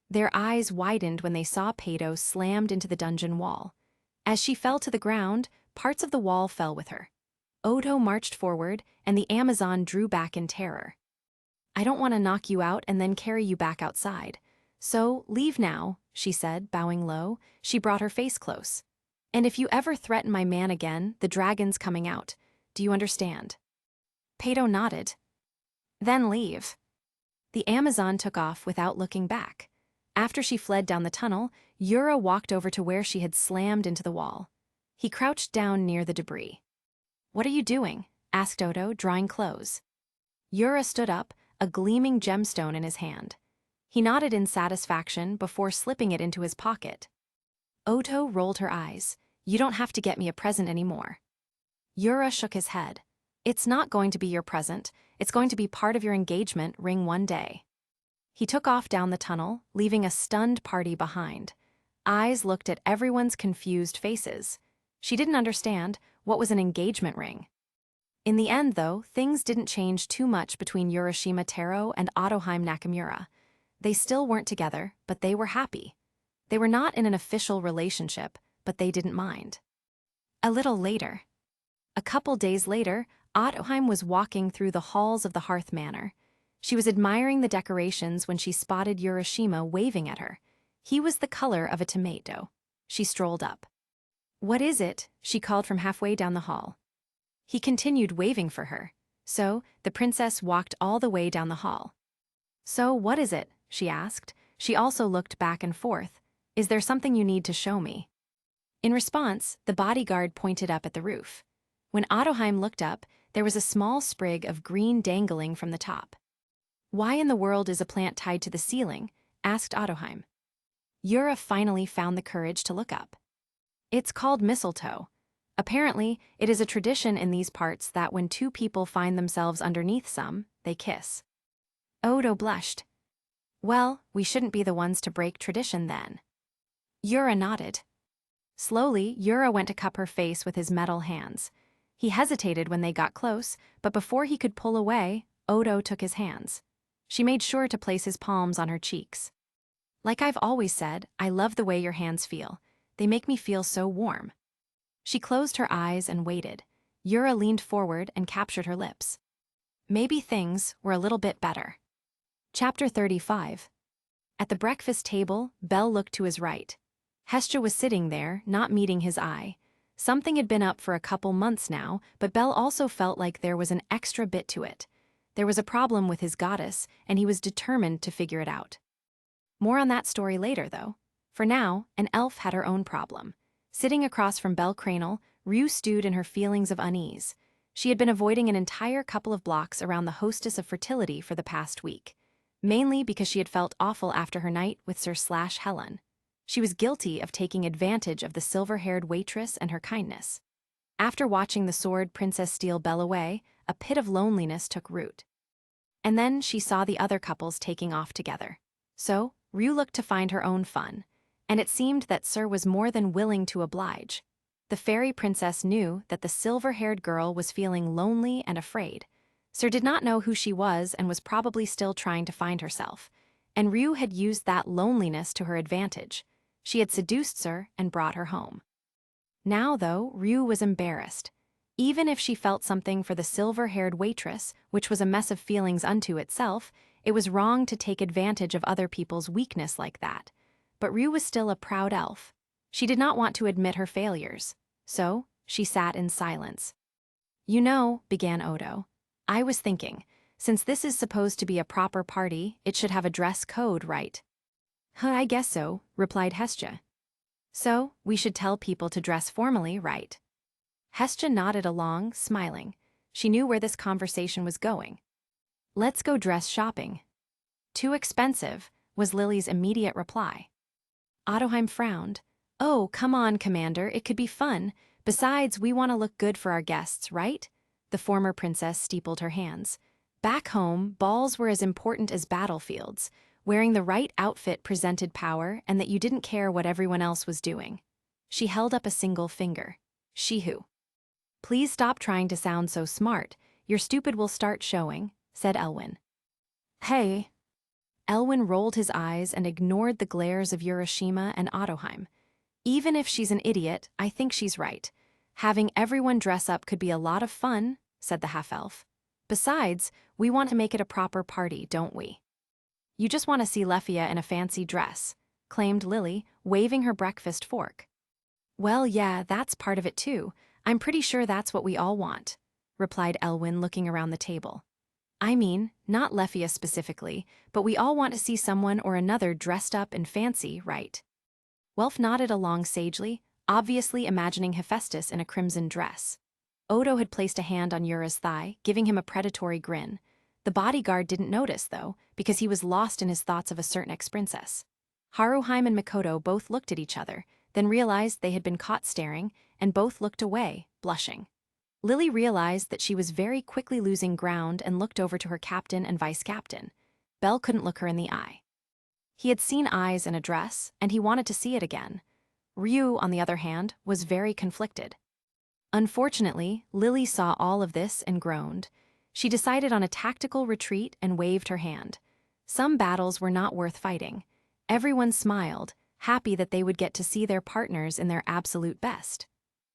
Their eyes widened when they saw Peito slammed into the dungeon wall. As she fell to the ground, parts of the wall fell with her. Odo marched forward, and the Amazon drew back in terror. I don't want to knock you out and then carry you back outside. So, leave now, she said, bowing low. She brought her face close. And if you ever threaten my man again, the dragon's coming out. Do you understand? Peito nodded. Then leave. The Amazon took off without looking back. After she fled down the tunnel, Yura walked over to where she had slammed into the wall. He crouched down near the debris. What are you doing? Asked Odo, drawing close. Yura stood up, a gleaming gemstone in his hand. He nodded in satisfaction before slipping it into his pocket. Odo rolled her eyes. You don't have to get me a present anymore. Yura shook his head. It's not going to be your present. It's going to be part of your engagement ring one day. He took off down the tunnel, leaving a stunned party behind. Ais looked at everyone's confused faces. She didn't understand what was an engagement ring. In the end, though, things didn't change too much between Urashima Taro and Ottoheim Nakamura. They still weren't together, but they were happy. They were not in an official relationship, but they didn't mind. A little later. A couple days later, Ottoheim was walking through the halls of the Hearth Manor. She was admiring the decorations when she spotted Urashima waving at her. He was the color of a tomato. She strolled up. What is it? She called from halfway down the hall. He continued waving for her. So, the princess walked all the way down the hall. So, what is it? She asked. She also looked back and forth. Is there something you need to show me? In response, the bodyguard pointed up at the roof. When Ottoheim looked up, there was a small sprig of green dangling from the top. Why in the world is a plant tied to the ceiling? Asked Ottoheim. Yura finally found the courage to look up. It's called mistletoe. Apparently, it is a tradition in these parts that when two people find themselves underneath some, they kiss. Odo blushed. Well, we shouldn't be the ones to break tradition then. Yura nodded. Slowly, Yura went to cup her face with his metal hands. He hesitated when they got close, but before he could pull away, Odo took his hands. She made sure to place his palms on her cheeks. Like I've always said, I love the way your hands feel. They make me feel so warm. She closed her eyes and waited. Yura leaned forward and captured her lips. Maybe things were a little bit better. Chapter 35. At the breakfast table, Belle looked to his right. Hestia was sitting there, not meeting his eye. Something had been up for a couple months now, but Belle also felt like there was an extra bit to it. There was a problem with his goddess, and he was determined to figure it out. More on that story later, though. For now, an elf had her own problem. Sitting across from Belle Cranel, Ryuu stewed in her feelings of unease. She had been avoiding an entire couple of blocks around the hostess of fertility for the past week, mainly because she had felt awful after her night with Sir/Helun. She was guilty of taking advantage of the silver-haired waitress and her kindness. After watching the sword princess steal Belle away, a pit of loneliness took root. And then she saw the other couples taking off together. So, Ryuu looked to find her own fun, and it seemed that Sir was more than willing to oblige. The fairy princess knew that the silver-haired girl was feeling lonely and afraid. Sir did not know who she was and was probably still trying to find herself, and Ryuu had used that loneliness to her advantage. She had seduced Sir and brought her home. Now, though, Ryuu was embarrassed. Even if she felt something for the silver-haired waitress, which was a mess of feelings unto itself, it was wrong to take advantage of other people's weakness like that. But Ryuu was still a proud elf. She did not want to admit her failures, so she sat in silence. "You know," began Odo, "I was thinking, since this is supposed to be a proper party, it should have a dress code, right?" "I guess so," replied Hestia. "So, we should tell people to dress formally, right?" Hestia nodded along, smiling. She knew where this conversation was going. "Let's go dress shopping." "Too expensive," was Lily's immediate reply. Odoheim frowned. "Oh, come on, Commander, it could be fun. Besides, we want to look good for our guests, right?" The former princess steepled her hands. Back home, balls were as important as battlefields. Wearing the right outfit presented power, and that you didn't care what everyone else was doing. She held up a single finger. "Shihu." "Please stop trying to sound so smart. Your stupid will start showing," said Elwyn. "Hey." Elwyn rolled his eyes and ignored the glares of Urashima and Odoheim. "Even if she's an idiot, I think she's right. Having everyone dress up could be a lot of fun," said the half-elf. "Besides, we want to make it a proper party, don't we?" "You just want to see Lefia in a fancy dress," claimed Lily, waving her breakfast fork. "Well, yeah, that's part of it too. I'm pretty sure that's what we all want," replied Elwyn, looking around the table. "I mean, not Lefia specifically, but we all want to see someone or another dressed up and fancy, right?" Welf nodded along sagely, obviously imagining Hephaestus in a crimson dress. Odo had placed a hand on Yura's thigh, giving him a predatory grin. The bodyguard didn't notice, though, because he was lost in his thoughts of a certain ex-princess. Haruheim and Mikoto both looked at each other, then realized they had been caught staring, and both looked away, blushing. Lily realized that she was very quickly losing ground and looked over to her captain and vice-captain. Belle couldn't look her in the eye. He had seen Ais in a dress, and he wanted to see it again. Ryuu, on the other hand, was very conflicted. Unfortunately, Lily saw all of this and groaned. She decided on a tactical retreat and waved her hand. Some battles were not worth fighting. Everyone smiled, happy that they would get to see their partners in their absolute best.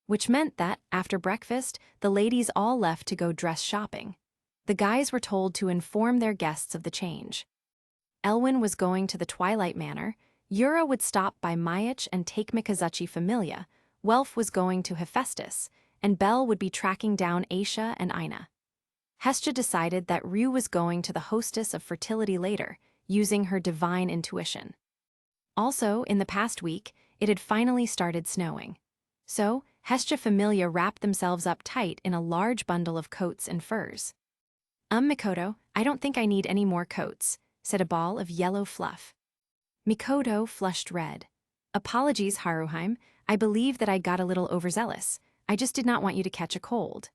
Which meant that, after breakfast, the ladies all left to go dress shopping. The guys were told to inform their guests of the change. Elwyn was going to the Twilight Manor, Yura would stop by Mayach and take Mikazuchi Familia, Welf was going to Hephaestus, and Belle would be tracking down Aisha and Ina. Hestia decided that Ryuu was going to the hostess of fertility later, using her divine intuition. Also, in the past week, it had finally started snowing. So, Hestia Familia wrapped themselves up tight in a large bundle of coats and furs. Mikoto, I don't think I need any more coats," said a ball of yellow fluff. Mikoto flushed red. "Apologies, Haruheim. I believe that I got a little overzealous. I just did not want you to catch a cold."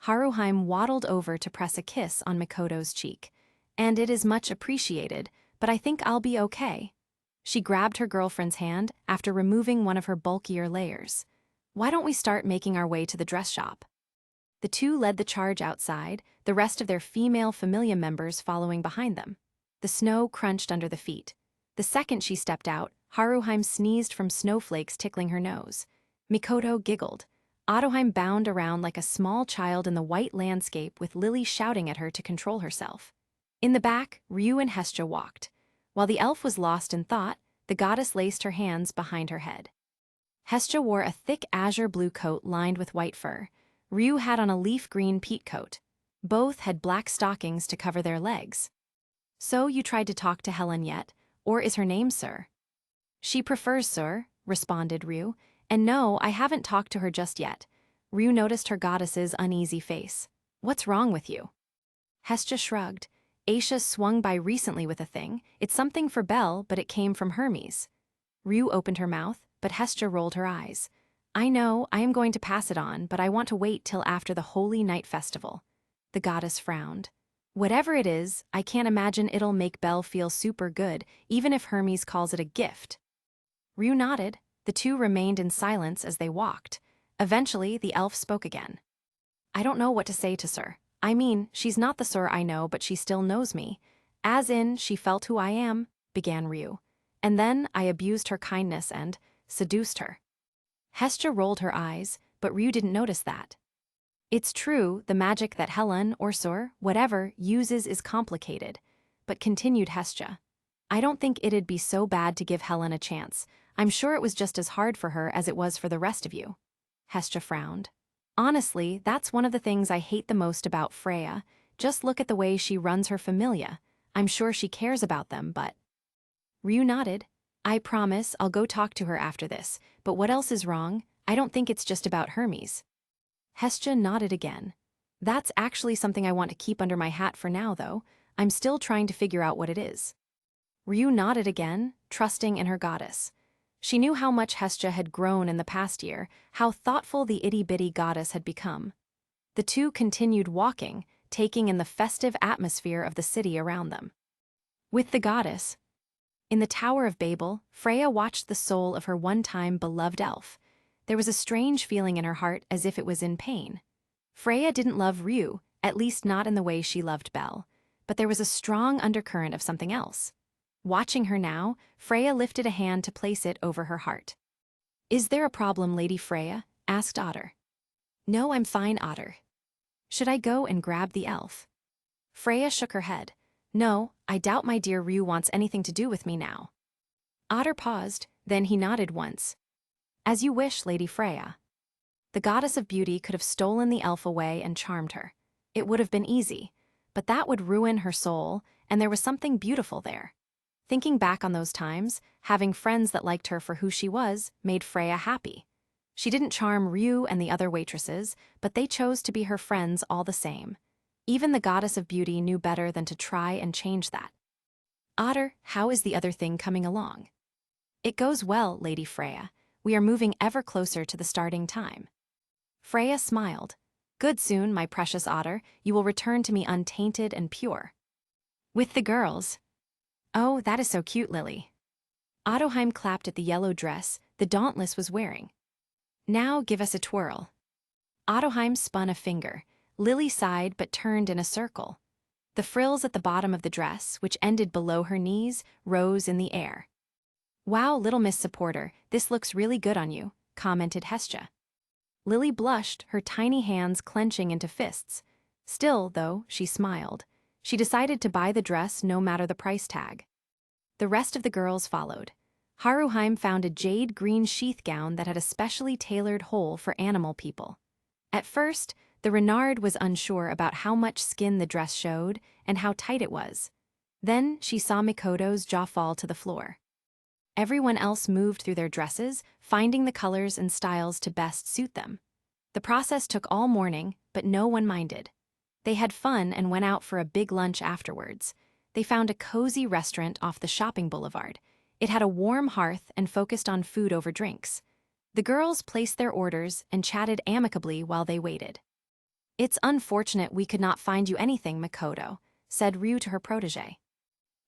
Haruheim waddled over to press a kiss on Mikoto's cheek. "And it is much appreciated, but I think I'll be okay." She grabbed her girlfriend's hand after removing one of her bulkier layers. "Why don't we start making our way to the dress shop?" The two led the charge outside, the rest of their female familia members following behind them. The snow crunched under the feet. The second she stepped out, Haruheim sneezed from snowflakes tickling her nose. Mikoto giggled. Odoheim bounded around like a small child in the white landscape with Lily shouting at her to control herself. In the back, Ryuu and Hestia walked. While the elf was lost in thought, the goddess laced her hands behind her head. Hestia wore a thick azure blue coat lined with white fur. Ryuu had on a leaf green peat coat. Both had black stockings to cover their legs. "So you tried to talk to Helen yet, or is her name Sir?" "She prefers Sir," responded Ryuu, "and no, I haven't talked to her just yet. Ryuu noticed her goddess's uneasy face. What's wrong with you? Hestia shrugged. Aisha swung by recently with a thing. It's something for Belle, but it came from Hermes. Ryuu opened her mouth, but Hestia rolled her eyes. I know, I am going to pass it on, but I want to wait till after the Holy Night Festival. The goddess frowned. Whatever it is, I can't imagine it'll make Belle feel super good, even if Hermes calls it a gift. Ryuu nodded. The two remained in silence as they walked. Eventually, the elf spoke again. I don't know what to say to Sir. I mean, she's not the Sir I know, but she still knows me. As in, she felt who I am, began Ryuu. And then I abused her kindness and seduced her. Hestia rolled her eyes, but Ryuu didn't notice that. It's true, the magic that Helun or Sur, whatever, uses is complicated. But continued Hestia. I don't think it'd be so bad to give Helun a chance. I'm sure it was just as hard for her as it was for the rest of you. Hestia frowned. Honestly, that's one of the things I hate the most about Freya. Just look at the way she runs her familia. I'm sure she cares about them, but... Ryuu nodded. I promise I'll go talk to her after this, but what else is wrong? I don't think it's just about Hermes. Hestia nodded again. That's actually something I want to keep under my hat for now, though. I'm still trying to figure out what it is. Ryuu nodded again, trusting in her goddess. She knew how much Hestia had grown in the past year, how thoughtful the itty-bitty goddess had become. The two continued walking, taking in the festive atmosphere of the city around them. With the goddess, in the Tower of Babel, Freya watched the soul of her one-time beloved elf. There was a strange feeling in her heart as if it was in pain. Freya didn't love Ryuu, at least not in the way she loved Belle, but there was a strong undercurrent of something else. Watching her now, Freya lifted a hand to place it over her heart. Is there a problem, Lady Freya? Asked Otter. No, I'm fine, Otter. Should I go and grab the elf? Freya shook her head. No, I doubt my dear Ryuu wants anything to do with me now. Otter paused, then he nodded once. As you wish, Lady Freya. The goddess of beauty could have stolen the elf away and charmed her. It would have been easy, but that would ruin her soul, and there was something beautiful there. Thinking back on those times, having friends that liked her for who she was made Freya happy. She didn't charm Ryuu and the other waitresses, but they chose to be her friends all the same. Even the goddess of beauty knew better than to try and change that. Otter, how is the other thing coming along? It goes well, Lady Freya. We are moving ever closer to the starting time. Freya smiled. Good soon, my precious Otter, you will return to me untainted and pure. With the girls. Oh, that is so cute, Lily. Ottoheim clapped at the yellow dress the Dauntless was wearing. Now give us a twirl. Ottoheim spun a finger. Lily sighed but turned in a circle. The frills at the bottom of the dress, which ended below her knees, rose in the air. Wow, little Miss Supporter, this looks really good on you, commented Hestia. Lily blushed, her tiny hands clenching into fists. Still, though, she smiled. She decided to buy the dress no matter the price tag. The rest of the girls followed. Haruheim found a jade green sheath gown that had a specially tailored hole for animal people. At first, the Renard was unsure about how much skin the dress showed and how tight it was. Then she saw Mikoto's jaw fall to the floor. Everyone else moved through their dresses, finding the colors and styles to best suit them. The process took all morning, but no one minded. They had fun and went out for a big lunch afterwards. They found a cozy restaurant off the shopping boulevard. It had a warm hearth and focused on food over drinks. The girls placed their orders and chatted amicably while they waited. It's unfortunate we could not find you anything, Mikoto, said Ryuu to her protege.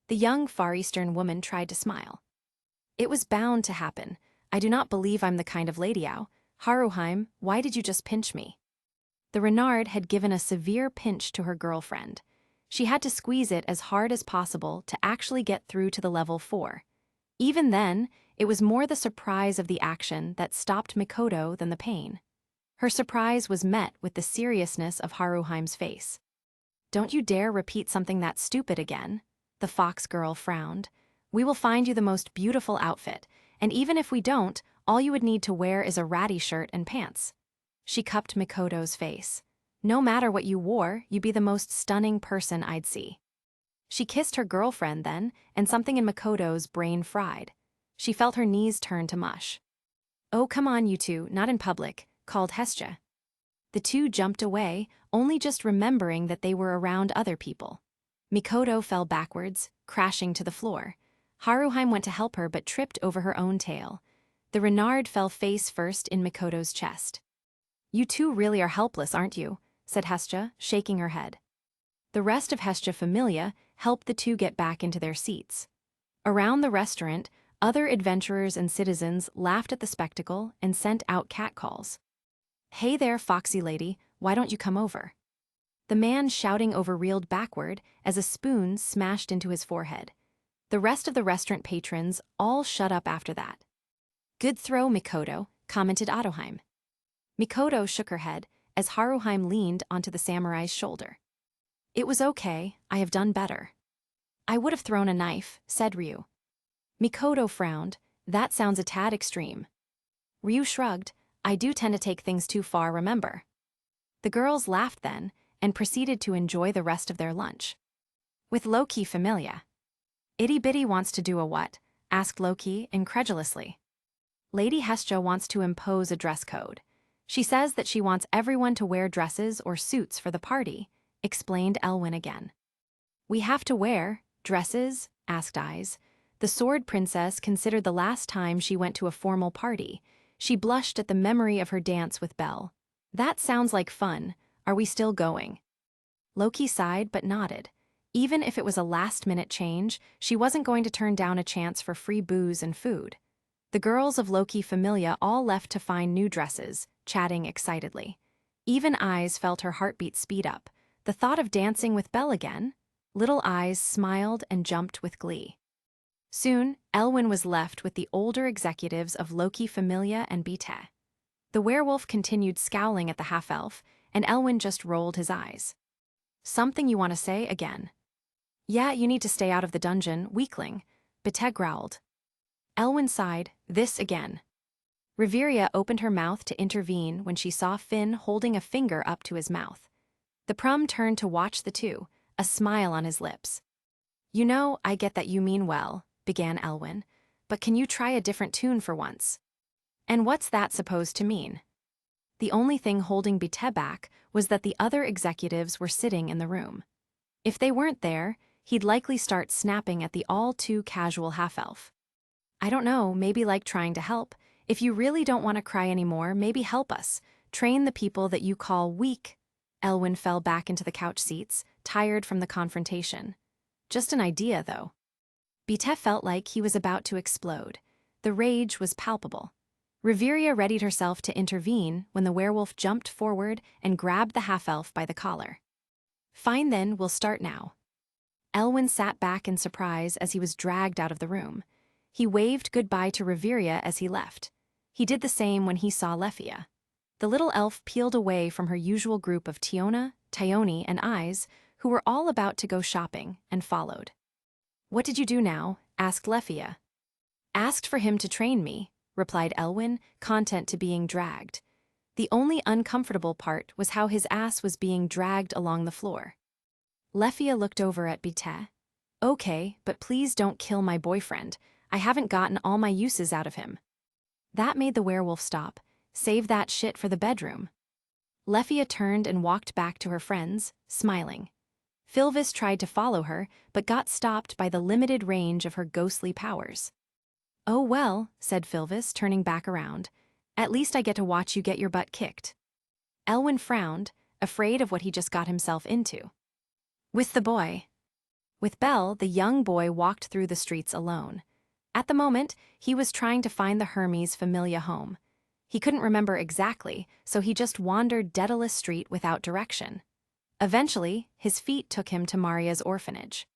The young Far Eastern woman tried to smile. It was bound to happen. I do not believe I'm the kind of lady ow. Haruheim, why did you just pinch me? The Renard had given a severe pinch to her girlfriend. She had to squeeze it as hard as possible to actually get through to the level 4. Even then, it was more the surprise of the action that stopped Mikoto than the pain. Her surprise was met with the seriousness of Haruheim's face. Don't you dare repeat something that stupid again, the fox girl frowned. We will find you the most beautiful outfit, and even if we don't, all you would need to wear is a ratty shirt and pants. She cupped Mikoto's face. No matter what you wore, you'd be the most stunning person I'd see. She kissed her girlfriend then, and something in Mikoto's brain fried. She felt her knees turn to mush. Oh, come on, you two, not in public, called Hestia. The two jumped away, only just remembering that they were around other people. Mikoto fell backwards, crashing to the floor. Haruheim went to help her but tripped over her own tail. The renard fell face first in Mikoto's chest. "You two really are helpless, aren't you?" said Hestia, shaking her head. The rest of Hestia Familia helped the two get back into their seats. Around the restaurant, other adventurers and citizens laughed at the spectacle and sent out catcalls. "Hey there, foxy lady, why don't you come over?" The man shouting overreeled backward as a spoon smashed into his forehead. The rest of the restaurant patrons all shut up after that. "Good throw, Mikoto," commented Otoheim. Mikoto shook her head as Haruheim leaned onto the samurai's shoulder. "It was okay, I have done better." "I would have thrown a knife," said Ryuu. Mikoto frowned. "That sounds a tad extreme." Ryuu shrugged. "I do tend to take things too far, remember." The girls laughed then and proceeded to enjoy the rest of their lunch. With Loki Familia. "Itty Bitty wants to do a what?" asked Loki incredulously. "Lady Hestia wants to impose a dress code. She says that she wants everyone to wear dresses or suits for the party," explained Elwyn again. "We have to wear dresses?" asked Ais. The Sword Princess considered the last time she went to a formal party. She blushed at the memory of her dance with Belle. "That sounds like fun. Are we still going?" Loki sighed but nodded. Even if it was a last-minute change, she wasn't going to turn down a chance for free booze and food. The girls of Loki Familia all left to find new dresses, chatting excitedly. Even Ais felt her heartbeat speed up. The thought of dancing with Belle again? Little Ais smiled and jumped with glee. Soon, Elwyn was left with the older executives of Loki Familia and Bite. The werewolf continued scowling at the half-elf, and Elwyn just rolled his eyes. "Something you want to say again?" "Yeah, you need to stay out of the dungeon, weakling," Bite growled. Elwyn sighed. "This again." Riveria opened her mouth to intervene when she saw Finn holding a finger up to his mouth. The Prum turned to watch the two, a smile on his lips. "You know, I get that you mean well," began Elwyn, "but can you try a different tune for once?" "And what's that supposed to mean?" The only thing holding Bite back was that the other executives were sitting in the room. If they weren't there, he'd likely start snapping at the all-too-casual half-elf. "I don't know, maybe like trying to help. If you really don't want to cry anymore, maybe help us. Train the people that you call weak." Elwyn fell back into the couch seats, tired from the confrontation. Just an idea, though. Bite felt like he was about to explode. The rage was palpable. Riveria readied herself to intervene when the werewolf jumped forward and grabbed the half-elf by the collar. "Fine then, we'll start now." Elwyn sat back in surprise as he was dragged out of the room. He waved goodbye to Riveria as he left. He did the same when he saw Lefia. The little elf peeled away from her usual group of Tiona, Tyone, and Ais, who were all about to go shopping, and followed. "What did you do now?" asked Lefia. "Asked for him to train me," replied Elwyn, content to being dragged. The only uncomfortable part was how his ass was being dragged along the floor. Lefia looked over at Bite. "Okay, but please don't kill my boyfriend. I haven't gotten all my uses out of him." That made the werewolf stop. "Save that shit for the bedroom." Lefia turned and walked back to her friends, smiling. Filvis tried to follow her, but got stopped by the limited range of her ghostly powers. "Oh well," said Filvis, turning back around. "At least I get to watch you get your butt kicked." Elwyn frowned, afraid of what he just got himself into. With the boy. With Belle, the young boy walked through the streets alone. At the moment, he was trying to find the Hermes Familia home. He couldn't remember exactly, so he just wandered Daedalus Street without direction. Eventually, his feet took him to Maria's orphanage.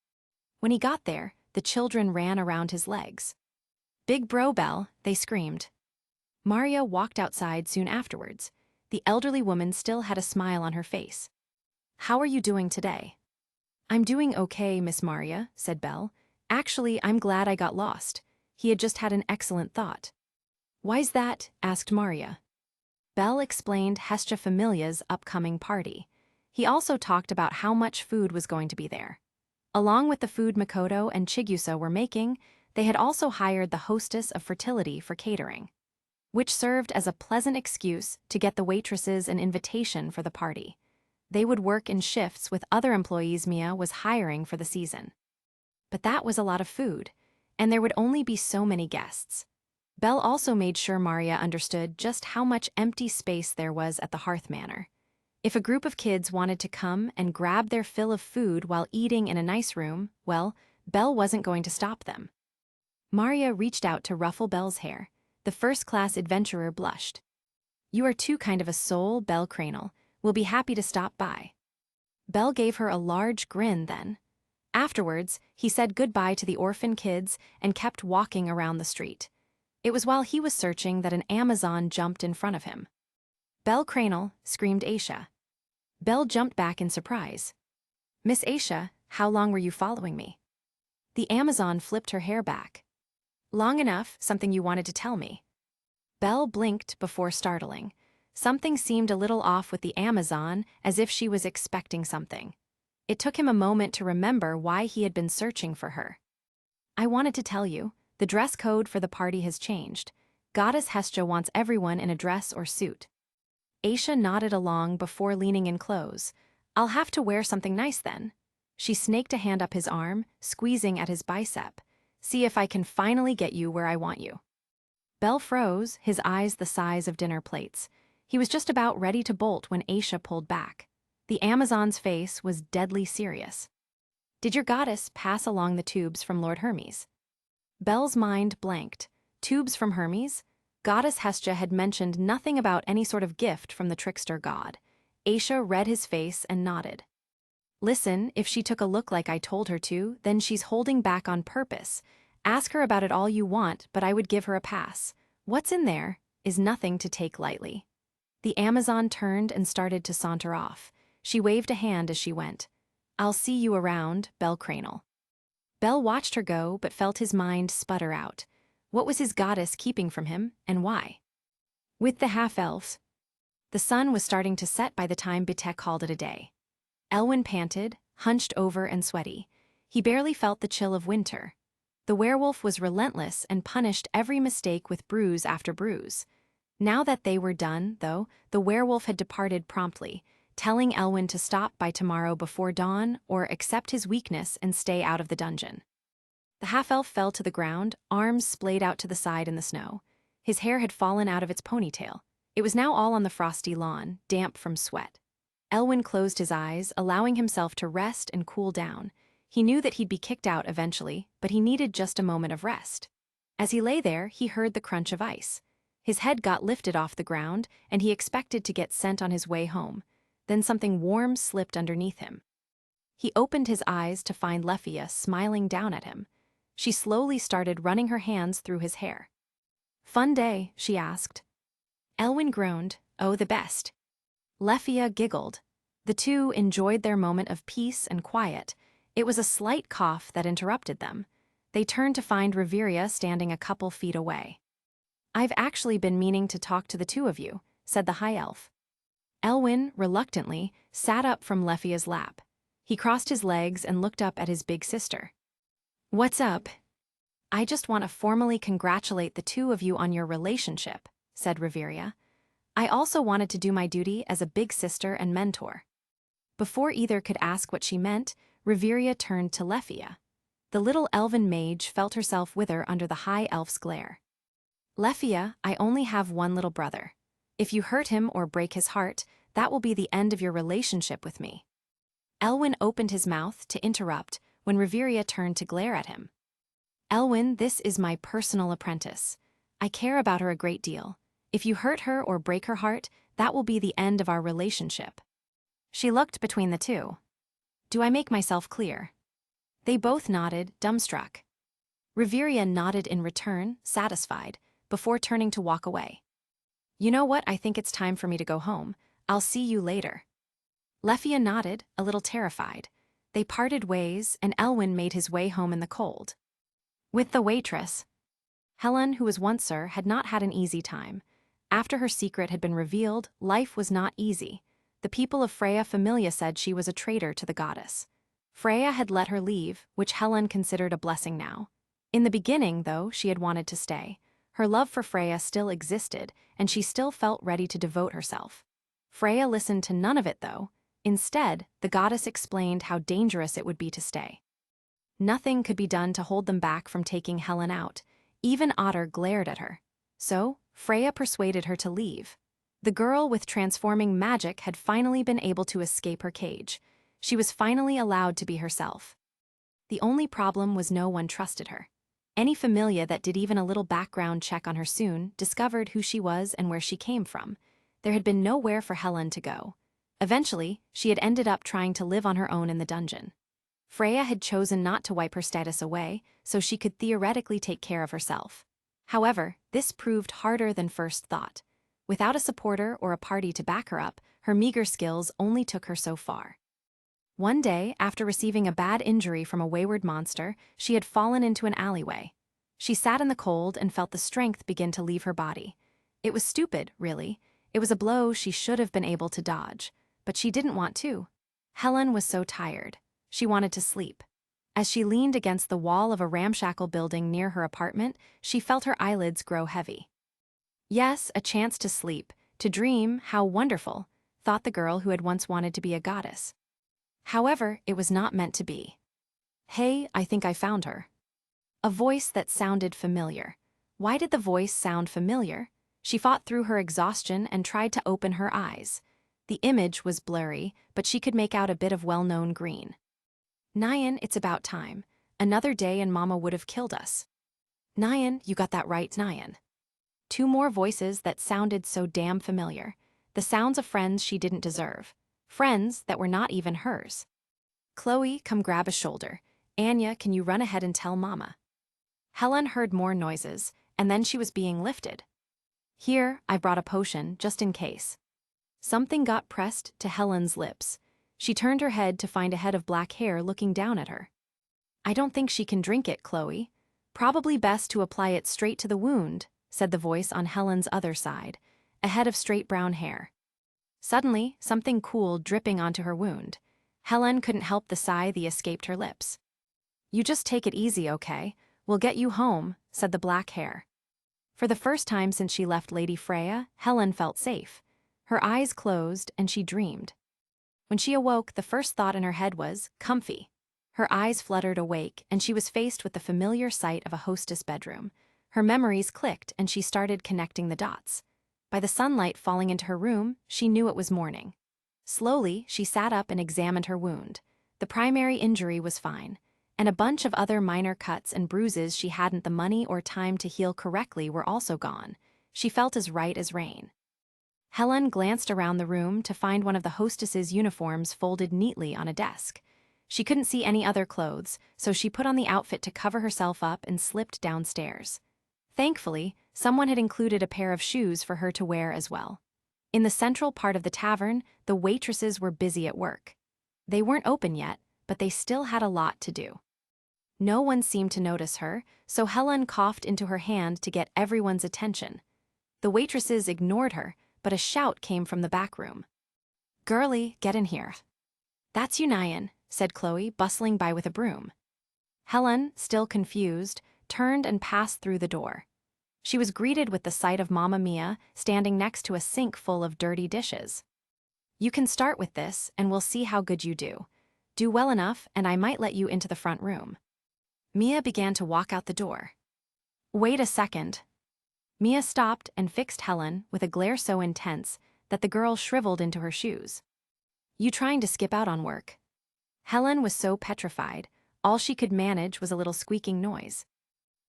When he got there, the children ran around his legs. "Big bro, Belle," they screamed. Maria walked outside soon afterwards. The elderly woman still had a smile on her face. "How are you doing today?" "I'm doing okay, Miss Maria," said Belle. "Actually, I'm glad I got lost." He had just had an excellent thought. "Why's that?" asked Maria. Belle explained Hestia Familia's upcoming party. He also talked about how much food was going to be there. Along with the food Makoto and Chigusa were making, they had also hired the hostess of fertility for catering. which served as a pleasant excuse to get the waitresses an invitation for the party. They would work in shifts with other employees Mia was hiring for the season. But that was a lot of food, and there would only be so many guests. Belle also made sure Maria understood just how much empty space there was at the Hearth Manor. If a group of kids wanted to come and grab their fill of food while eating in a nice room, well, Belle wasn't going to stop them. Maria reached out to ruffle Belle's hair. The first-class adventurer blushed. "You are too kind of a soul, Belle Cranel. We'll be happy to stop by." Belle gave her a large grin then. Afterwards, he said goodbye to the orphan kids and kept walking around the street. It was while he was searching that an Amazon jumped in front of him. "Belle Cranel," screamed Aisha. Belle jumped back in surprise. "Miss Aisha, how long were you following me?" The Amazon flipped her hair back. "Long enough, something you wanted to tell me." Belle blinked before startling. Something seemed a little off with the Amazon, as if she was expecting something. It took him a moment to remember why he had been searching for her. "I wanted to tell you, the dress code for the party has changed. Goddess Hestia wants everyone in a dress or suit." Aisha nodded along before leaning in close. "I'll have to wear something nice then." She snaked a hand up his arm, squeezing at his bicep. "See if I can finally get you where I want you." Belle froze, his eyes the size of dinner plates. He was just about ready to bolt when Aisha pulled back. The Amazon's face was deadly serious. "Did your goddess pass along the tubes from Lord Hermes?" Belle's mind blanked. Tubes from Hermes? Goddess Hestia had mentioned nothing about any sort of gift from the trickster god. Aisha read his face and nodded. "Listen, if she took a look like I told her to, then she's holding back on purpose. Ask her about it all you want, but I would give her a pass. What's in there is nothing to take lightly." The Amazon turned and started to saunter off. She waved a hand as she went. "I'll see you around, Belle Cranel." Belle watched her go but felt his mind sputter out. What was his goddess keeping from him, and why? With the half-elves. The sun was starting to set by the time Bitek called it a day. Elwyn panted, hunched over and sweaty. He barely felt the chill of winter. The werewolf was relentless and punished every mistake with bruise after bruise. Now that they were done, though, the werewolf had departed promptly, telling Elwyn to stop by tomorrow before dawn or accept his weakness and stay out of the dungeon. The half-elf fell to the ground, arms splayed out to the side in the snow. His hair had fallen out of its ponytail. It was now all on the frosty lawn, damp from sweat. Elwyn closed his eyes, allowing himself to rest and cool down. He knew that he'd be kicked out eventually, but he needed just a moment of rest. As he lay there, he heard the crunch of ice. His head got lifted off the ground, and he expected to get sent on his way home. Then something warm slipped underneath him. He opened his eyes to find Lefia smiling down at him. She slowly started running her hands through his hair. "Fun day?" she asked. Elwyn groaned, "Oh, the best." Lefia giggled. The two enjoyed their moment of peace and quiet. It was a slight cough that interrupted them. They turned to find Riveria standing a couple feet away. "I've actually been meaning to talk to the two of you," said the high elf. Elwyn, reluctantly, sat up from Lefia's lap. He crossed his legs and looked up at his big sister. "What's up?" "I just want to formally congratulate the two of you on your relationship," said Riveria. "I also wanted to do my duty as a big sister and mentor." Before either could ask what she meant, Riveria turned to Lefia. The little elven mage felt herself wither under the high elf's glare. "Lefia, I only have one little brother. If you hurt him or break his heart, that will be the end of your relationship with me." Elwyn opened his mouth to interrupt when Riveria turned to glare at him. "Elwyn, this is my personal apprentice. I care about her a great deal. If you hurt her or break her heart, that will be the end of our relationship." She looked between the two. "Do I make myself clear?" They both nodded, dumbstruck. Riveria nodded in return, satisfied, before turning to walk away. "You know what, I think it's time for me to go home. I'll see you later." Lefia nodded, a little terrified. They parted ways, and Elwyn made his way home in the cold. With the waitress. Helun, who was once her, had not had an easy time. After her secret had been revealed, life was not easy. The people of Freya Familia said she was a traitor to the goddess. Freya had let her leave, which Helun considered a blessing now. In the beginning, though, she had wanted to stay. Her love for Freya still existed, and she still felt ready to devote herself. Freya listened to none of it, though. Instead, the goddess explained how dangerous it would be to stay. Nothing could be done to hold them back from taking Helun out. Even Otter glared at her. So, Freya persuaded her to leave. The girl with transforming magic had finally been able to escape her cage. She was finally allowed to be herself. The only problem was no one trusted her. Any familia that did even a little background check on her soon discovered who she was and where she came from. There had been nowhere for Helun to go. Eventually, she had ended up trying to live on her own in the dungeon. Freya had chosen not to wipe her status away, so she could theoretically take care of herself. However, this proved harder than first thought. Without a supporter or a party to back her up, her meager skills only took her so far. One day, after receiving a bad injury from a wayward monster, she had fallen into an alleyway. She sat in the cold and felt the strength begin to leave her body. It was stupid, really. It was a blow she should have been able to dodge. But she didn't want to. Helun was so tired. She wanted to sleep. As she leaned against the wall of a ramshackle building near her apartment, she felt her eyelids grow heavy. Yes, a chance to sleep, to dream, how wonderful, thought the girl who had once wanted to be a goddess. However, it was not meant to be. Hey, I think I found her. A voice that sounded familiar. Why did the voice sound familiar? She fought through her exhaustion and tried to open her eyes. The image was blurry, but she could make out a bit of well-known green. Nyan, it's about time. Another day and Mama would have killed us. Nyan, you got that right, Nyan. Two more voices that sounded so damn familiar. The sounds of friends she didn't deserve. Friends that were not even hers. Chloe, come grab a shoulder. Anya, can you run ahead and tell Mama? Helun heard more noises, and then she was being lifted. Here, I brought a potion, just in case. Something got pressed to Helun's lips. She turned her head to find a head of black hair looking down at her. I don't think she can drink it, Chloe. Probably best to apply it straight to the wound, said the voice on Helun's other side, a head of straight brown hair. Suddenly, something cool dripping onto her wound. Helun couldn't help the sigh that escaped her lips. You just take it easy, okay? We'll get you home, said the black hair. For the first time since she left Lady Freya, Helun felt safe. Her eyes closed and she dreamed. When she awoke, the first thought in her head was, comfy. Her eyes fluttered awake and she was faced with the familiar sight of a hostess bedroom. Her memories clicked and she started connecting the dots. By the sunlight falling into her room, she knew it was morning. Slowly, she sat up and examined her wound. The primary injury was fine, and a bunch of other minor cuts and bruises she hadn't the money or time to heal correctly were also gone. She felt as right as rain. Helun glanced around the room to find one of the hostess's uniforms folded neatly on a desk. She couldn't see any other clothes, so she put on the outfit to cover herself up and slipped downstairs. Thankfully, someone had included a pair of shoes for her to wear as well. In the central part of the tavern, the waitresses were busy at work. They weren't open yet, but they still had a lot to do. No one seemed to notice her, so Helun coughed into her hand to get everyone's attention. The waitresses ignored her, but a shout came from the back room. Girlie, get in here. That's you, Nyan, said Chloe, bustling by with a broom. Helun, still confused, turned and passed through the door. She was greeted with the sight of Mamma Mia standing next to a sink full of dirty dishes. You can start with this, and we'll see how good you do. Do well enough, and I might let you into the front room. Mia began to walk out the door. Wait a second. Mia stopped and fixed Helun with a glare so intense that the girl shriveled into her shoes. You trying to skip out on work? Helun was so petrified, all she could manage was a little squeaking noise.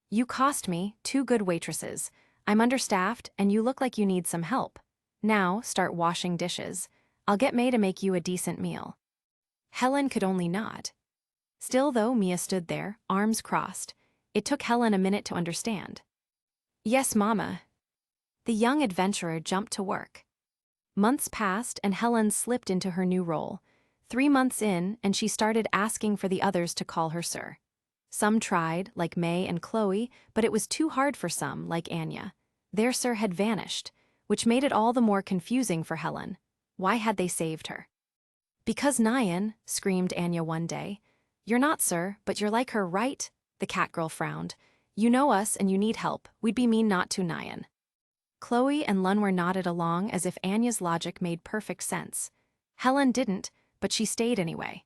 You cost me 2 good waitresses. I'm understaffed and you look like you need some help. Now start washing dishes. I'll get May to make you a decent meal. Helun could only nod. Still though, Mia stood there, arms crossed. It took Helun a minute to understand. Yes, Mama. The young adventurer jumped to work. Months passed and Helun slipped into her new role. 3 months in, and she started asking for the others to call her sir. Some tried, like May and Chloe, but it was too hard for some, like Anya. Their sir had vanished, which made it all the more confusing for Helun. Why had they saved her? Because Nyan, screamed Anya one day. You're not sir, but you're like her, right? The catgirl frowned. You know us and you need help, we'd be mean not to, Nyan. Chloe and Lunwar nodded along as if Anya's logic made perfect sense. Helen didn't, but she stayed anyway.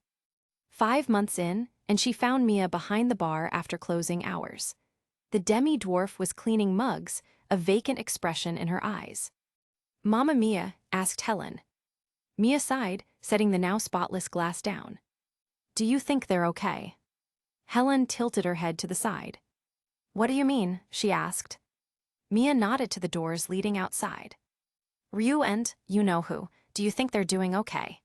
5 months in, and she found Mia behind the bar after closing hours. The demi-dwarf was cleaning mugs, a vacant expression in her eyes. "Mama Mia," asked Helen. Mia sighed, setting the now spotless glass down. "Do you think they're okay?" Helen tilted her head to the side. "What do you mean?" she asked. Mia nodded to the doors leading outside. "Ryuu and, you know who, do you think they're doing okay?"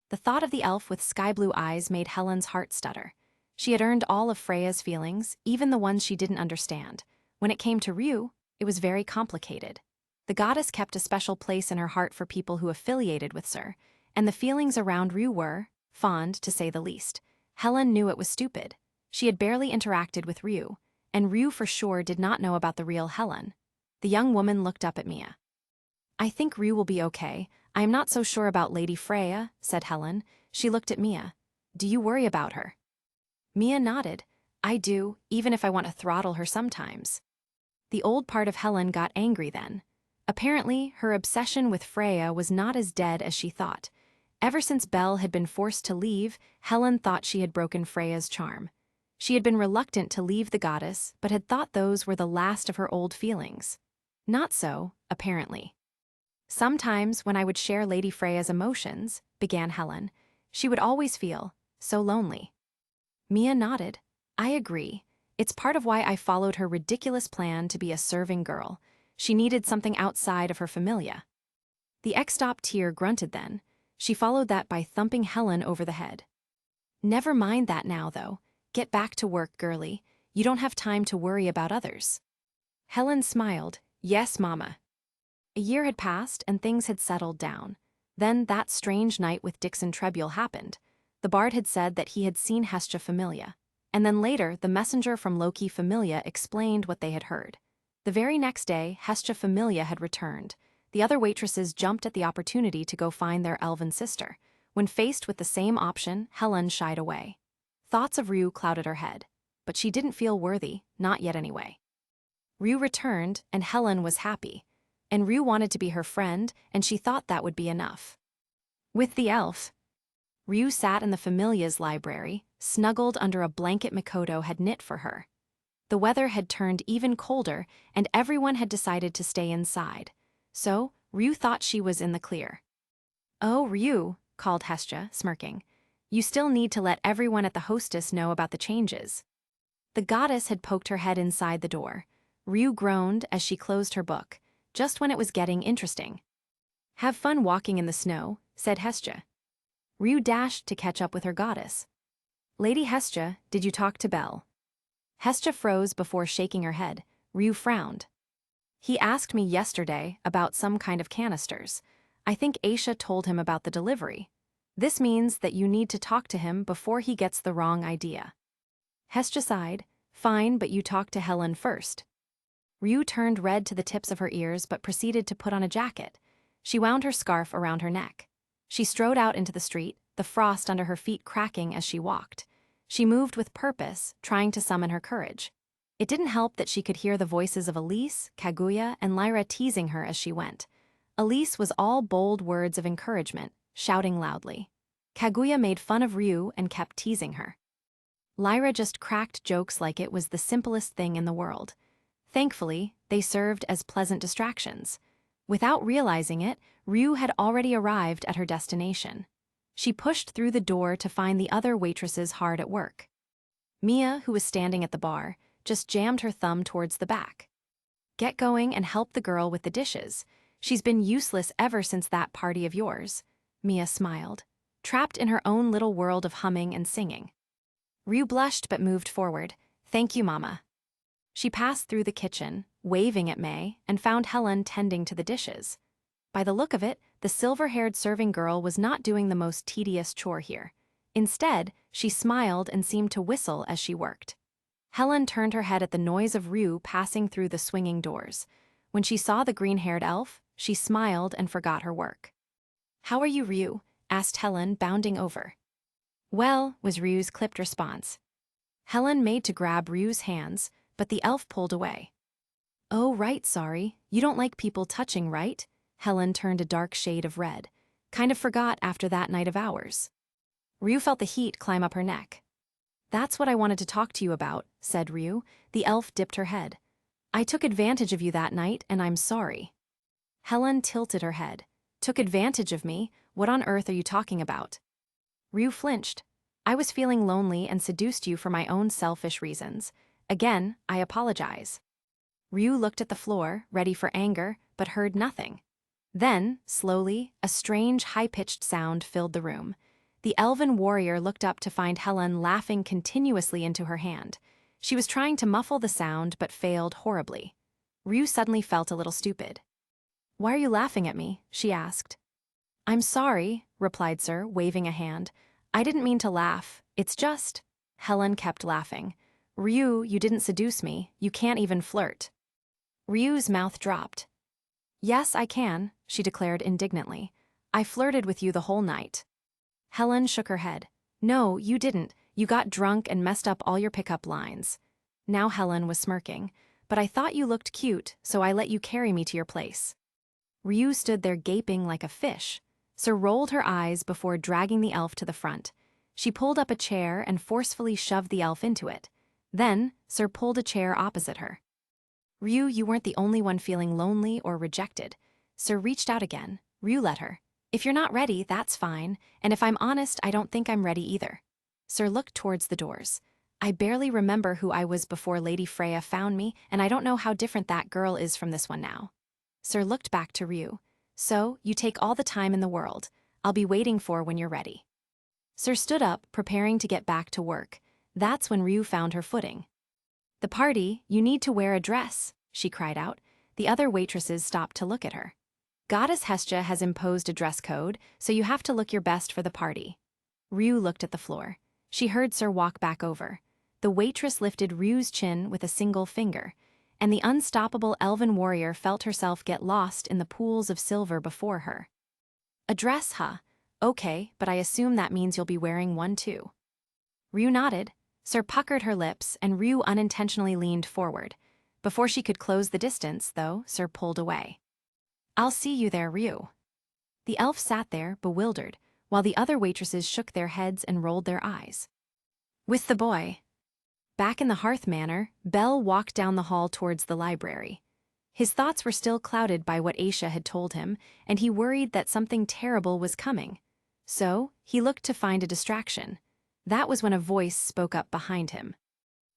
The thought of the elf with sky-blue eyes made Helen's heart stutter. She had earned all of Freya's feelings, even the ones she didn't understand. When it came to Ryuu, it was very complicated. The goddess kept a special place in her heart for people who affiliated with her, and the feelings around Ryuu were fond, to say the least. Helen knew it was stupid. She had barely interacted with Ryuu, and Ryuu for sure did not know about the real Helen. The young woman looked up at Mia. "I think Ryuu will be okay. I am not so sure about Lady Freya," said Helen. She looked at Mia. "Do you worry about her?" Mia nodded. "I do, even if I want to throttle her sometimes." The old part of Helen got angry then. Apparently, her obsession with Freya was not as dead as she thought. Ever since Belle had been forced to leave, Helen thought she had broken Freya's charm. She had been reluctant to leave the goddess, but had thought those were the last of her old feelings. Not so, apparently. "Sometimes, when I would share Lady Freya's emotions," began Helen, "she would always feel so lonely." Mia nodded. "I agree. It's part of why I followed her ridiculous plan to be a serving girl. She needed something outside of her familia." The ex-stop tear grunted then. She followed that by thumping Helen over the head. "Never mind that now, though. Get back to work, girlie. You don't have time to worry about others." Helen smiled. "Yes, Mama." A year had passed and things had settled down. Then that strange night with Dixon Trebule happened. The bard had said that he had seen Hestia Familia. And then later, the messenger from Loki Familia explained what they had heard. The very next day, Hestia Familia had returned. The other waitresses jumped at the opportunity to go find their elven sister. When faced with the same option, Helen shied away. Thoughts of Ryuu clouded her head. But she didn't feel worthy, not yet anyway. Ryuu returned, and Helen was happy. And Ryuu wanted to be her friend, and she thought that would be enough. With the elf, Ryuu sat in the Familia's library, snuggled under a blanket Mikoto had knit for her. The weather had turned even colder, and everyone had decided to stay inside. So, Ryuu thought she was in the clear. "Oh, Ryuu," called Hestia, smirking. "You still need to let everyone at the hostess know about the changes." The goddess had poked her head inside the door. Ryuu groaned as she closed her book, just when it was getting interesting. "Have fun walking in the snow," said Hestia. Ryuu dashed to catch up with her goddess. "Lady Hestia, did you talk to Belle?" Hestia froze before shaking her head. Ryuu frowned. "He asked me yesterday about some kind of canisters. I think Aisha told him about the delivery. This means that you need to talk to him before he gets the wrong idea." Hestia sighed. "Fine, but you talk to Helen first." Ryuu turned red to the tips of her ears but proceeded to put on a jacket. She wound her scarf around her neck. She strode out into the street, the frost under her feet cracking as she walked. She moved with purpose, trying to summon her courage. It didn't help that she could hear the voices of Elise, Kaguya, and Lyra teasing her as she went. Elise was all bold words of encouragement, shouting loudly. Kaguya made fun of Ryuu and kept teasing her. Lyra just cracked jokes like it was the simplest thing in the world. Thankfully, they served as pleasant distractions. Without realizing it, Ryuu had already arrived at her destination. She pushed through the door to find the other waitresses hard at work. Mia, who was standing at the bar, just jammed her thumb towards the back. "Get going and help the girl with the dishes. She's been useless ever since that party of yours." Mia smiled, trapped in her own little world of humming and singing. Ryuu blushed but moved forward. "Thank you, Mama." She passed through the kitchen, waving at May, and found Helen tending to the dishes. By the look of it, the silver-haired serving girl was not doing the most tedious chore here. Instead, she smiled and seemed to whistle as she worked. Helen turned her head at the noise of Ryuu passing through the swinging doors. When she saw the green-haired elf, she smiled and forgot her work. "How are you, Ryuu?" asked Helen, bounding over. "Well," was Ryuu's clipped response. Helen made to grab Ryuu's hands, but the elf pulled away. "Oh, right, sorry. You don't like people touching, right?" Helen turned a dark shade of red. "Kind of forgot after that night of ours." Ryuu felt the heat climb up her neck. "That's what I wanted to talk to you about," said Ryuu. The elf dipped her head. "I took advantage of you that night, and I'm sorry." Helen tilted her head. "Took advantage of me? What on earth are you talking about?" Ryuu flinched. "I was feeling lonely and seduced you for my own selfish reasons. Again, I apologize." Ryuu looked at the floor, ready for anger, but heard nothing. Then, slowly, a strange, high-pitched sound filled the room. The elven warrior looked up to find Helen laughing continuously into her hand. She was trying to muffle the sound but failed horribly. Ryuu suddenly felt a little stupid. "Why are you laughing at me?" she asked. "I'm sorry," replied Sir, waving a hand. "I didn't mean to laugh. It's just—" Helen kept laughing. "Ryuu, you didn't seduce me. You can't even flirt." Ryuu's mouth dropped. "Yes, I can," she declared indignantly. "I flirted with you the whole night." Helen shook her head. "No, you didn't. You got drunk and messed up all your pickup lines." Now Helen was smirking. "But I thought you looked cute, so I let you carry me to your place." Ryuu stood there gaping like a fish. Sir rolled her eyes before dragging the elf to the front. She pulled up a chair and forcefully shoved the elf into it. Then, Sir pulled a chair opposite her. "Ryuu, you weren't the only one feeling lonely or rejected." Sir reached out again. Ryuu let her. "If you're not ready, that's fine, and if I'm honest, I don't think I'm ready either." Sir looked towards the doors. "I barely remember who I was before Lady Freya found me, and I don't know how different that girl is from this one now." Sir looked back to Ryuu. "So, you take all the time in the world. I'll be waiting for when you're ready." Sir stood up, preparing to get back to work. That's when Ryuu found her footing. "The party, you need to wear a dress," she cried out. The other waitresses stopped to look at her. "Goddess Hestia has imposed a dress code, so you have to look your best for the party." Ryuu looked at the floor. She heard Sir walk back over. The waitress lifted Ryuu's chin with a single finger, and the unstoppable elven warrior felt herself get lost in the pools of silver before her. "A dress, huh? Okay, but I assume that means you'll be wearing one too." Ryuu nodded. Sir puckered her lips, and Ryuu unintentionally leaned forward. Before she could close the distance, though, Sir pulled away. "I'll see you there, Ryuu." The elf sat there, bewildered, while the other waitresses shook their heads and rolled their eyes. With the boy. Back in the Hearth Manor, Bell walked down the hall towards the library. His thoughts were still clouded by what Aisha had told him, and he worried that something terrible was coming. So, he looked to find a distraction. That was when a voice spoke up behind him.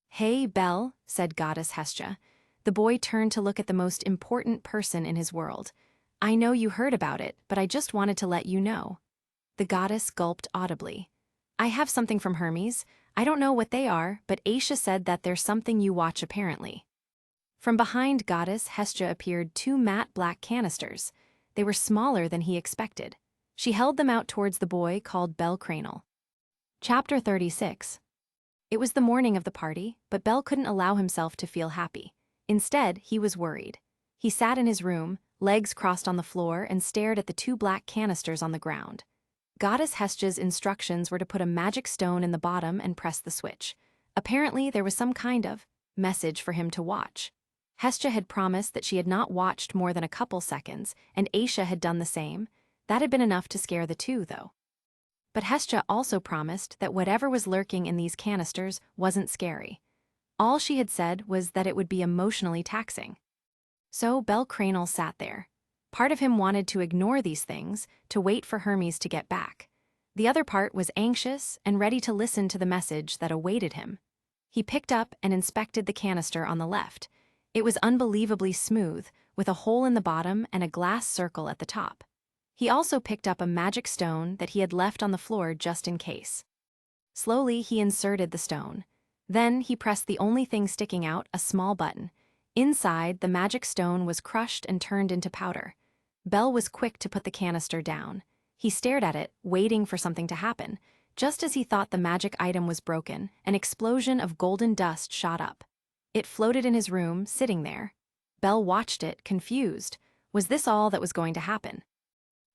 "Hey, Bell," said Goddess Hestia. The boy turned to look at the most important person in his world. "I know you heard about it, but I just wanted to let you know." The goddess gulped audibly. "I have something from Hermes. I don't know what they are, but Aisha said that there's something you watch apparently." From behind Goddess Hestia appeared two matte black canisters. They were smaller than he expected. She held them out towards the boy called Bell Cranel. Chapter 36. It was the morning of the party, but Bell couldn't allow himself to feel happy. Instead, he was worried. He sat in his room, legs crossed on the floor, and stared at the two black canisters on the ground. Goddess Hestia's instructions were to put a magic stone in the bottom and press the switch. Apparently, there was some kind of message for him to watch. Hestia had promised that she had not watched more than a couple seconds, and Aisha had done the same. That had been enough to scare the two, though. But Hestia also promised that whatever was lurking in these canisters wasn't scary. All she had said was that it would be emotionally taxing. So Bell Cranel sat there. Part of him wanted to ignore these things, to wait for Hermes to get back. The other part was anxious and ready to listen to the message that awaited him. He picked up and inspected the canister on the left. It was unbelievably smooth, with a hole in the bottom and a glass circle at the top. He also picked up a magic stone that he had left on the floor just in case. Slowly, he inserted the stone. Then he pressed the only thing sticking out, a small button. Inside, the magic stone was crushed and turned into powder. Bell was quick to put the canister down. He stared at it, waiting for something to happen. Just as he thought the magic item was broken, an explosion of golden dust shot up. It floated in his room, sitting there. Bell watched it, confused. Was this all that was going to happen?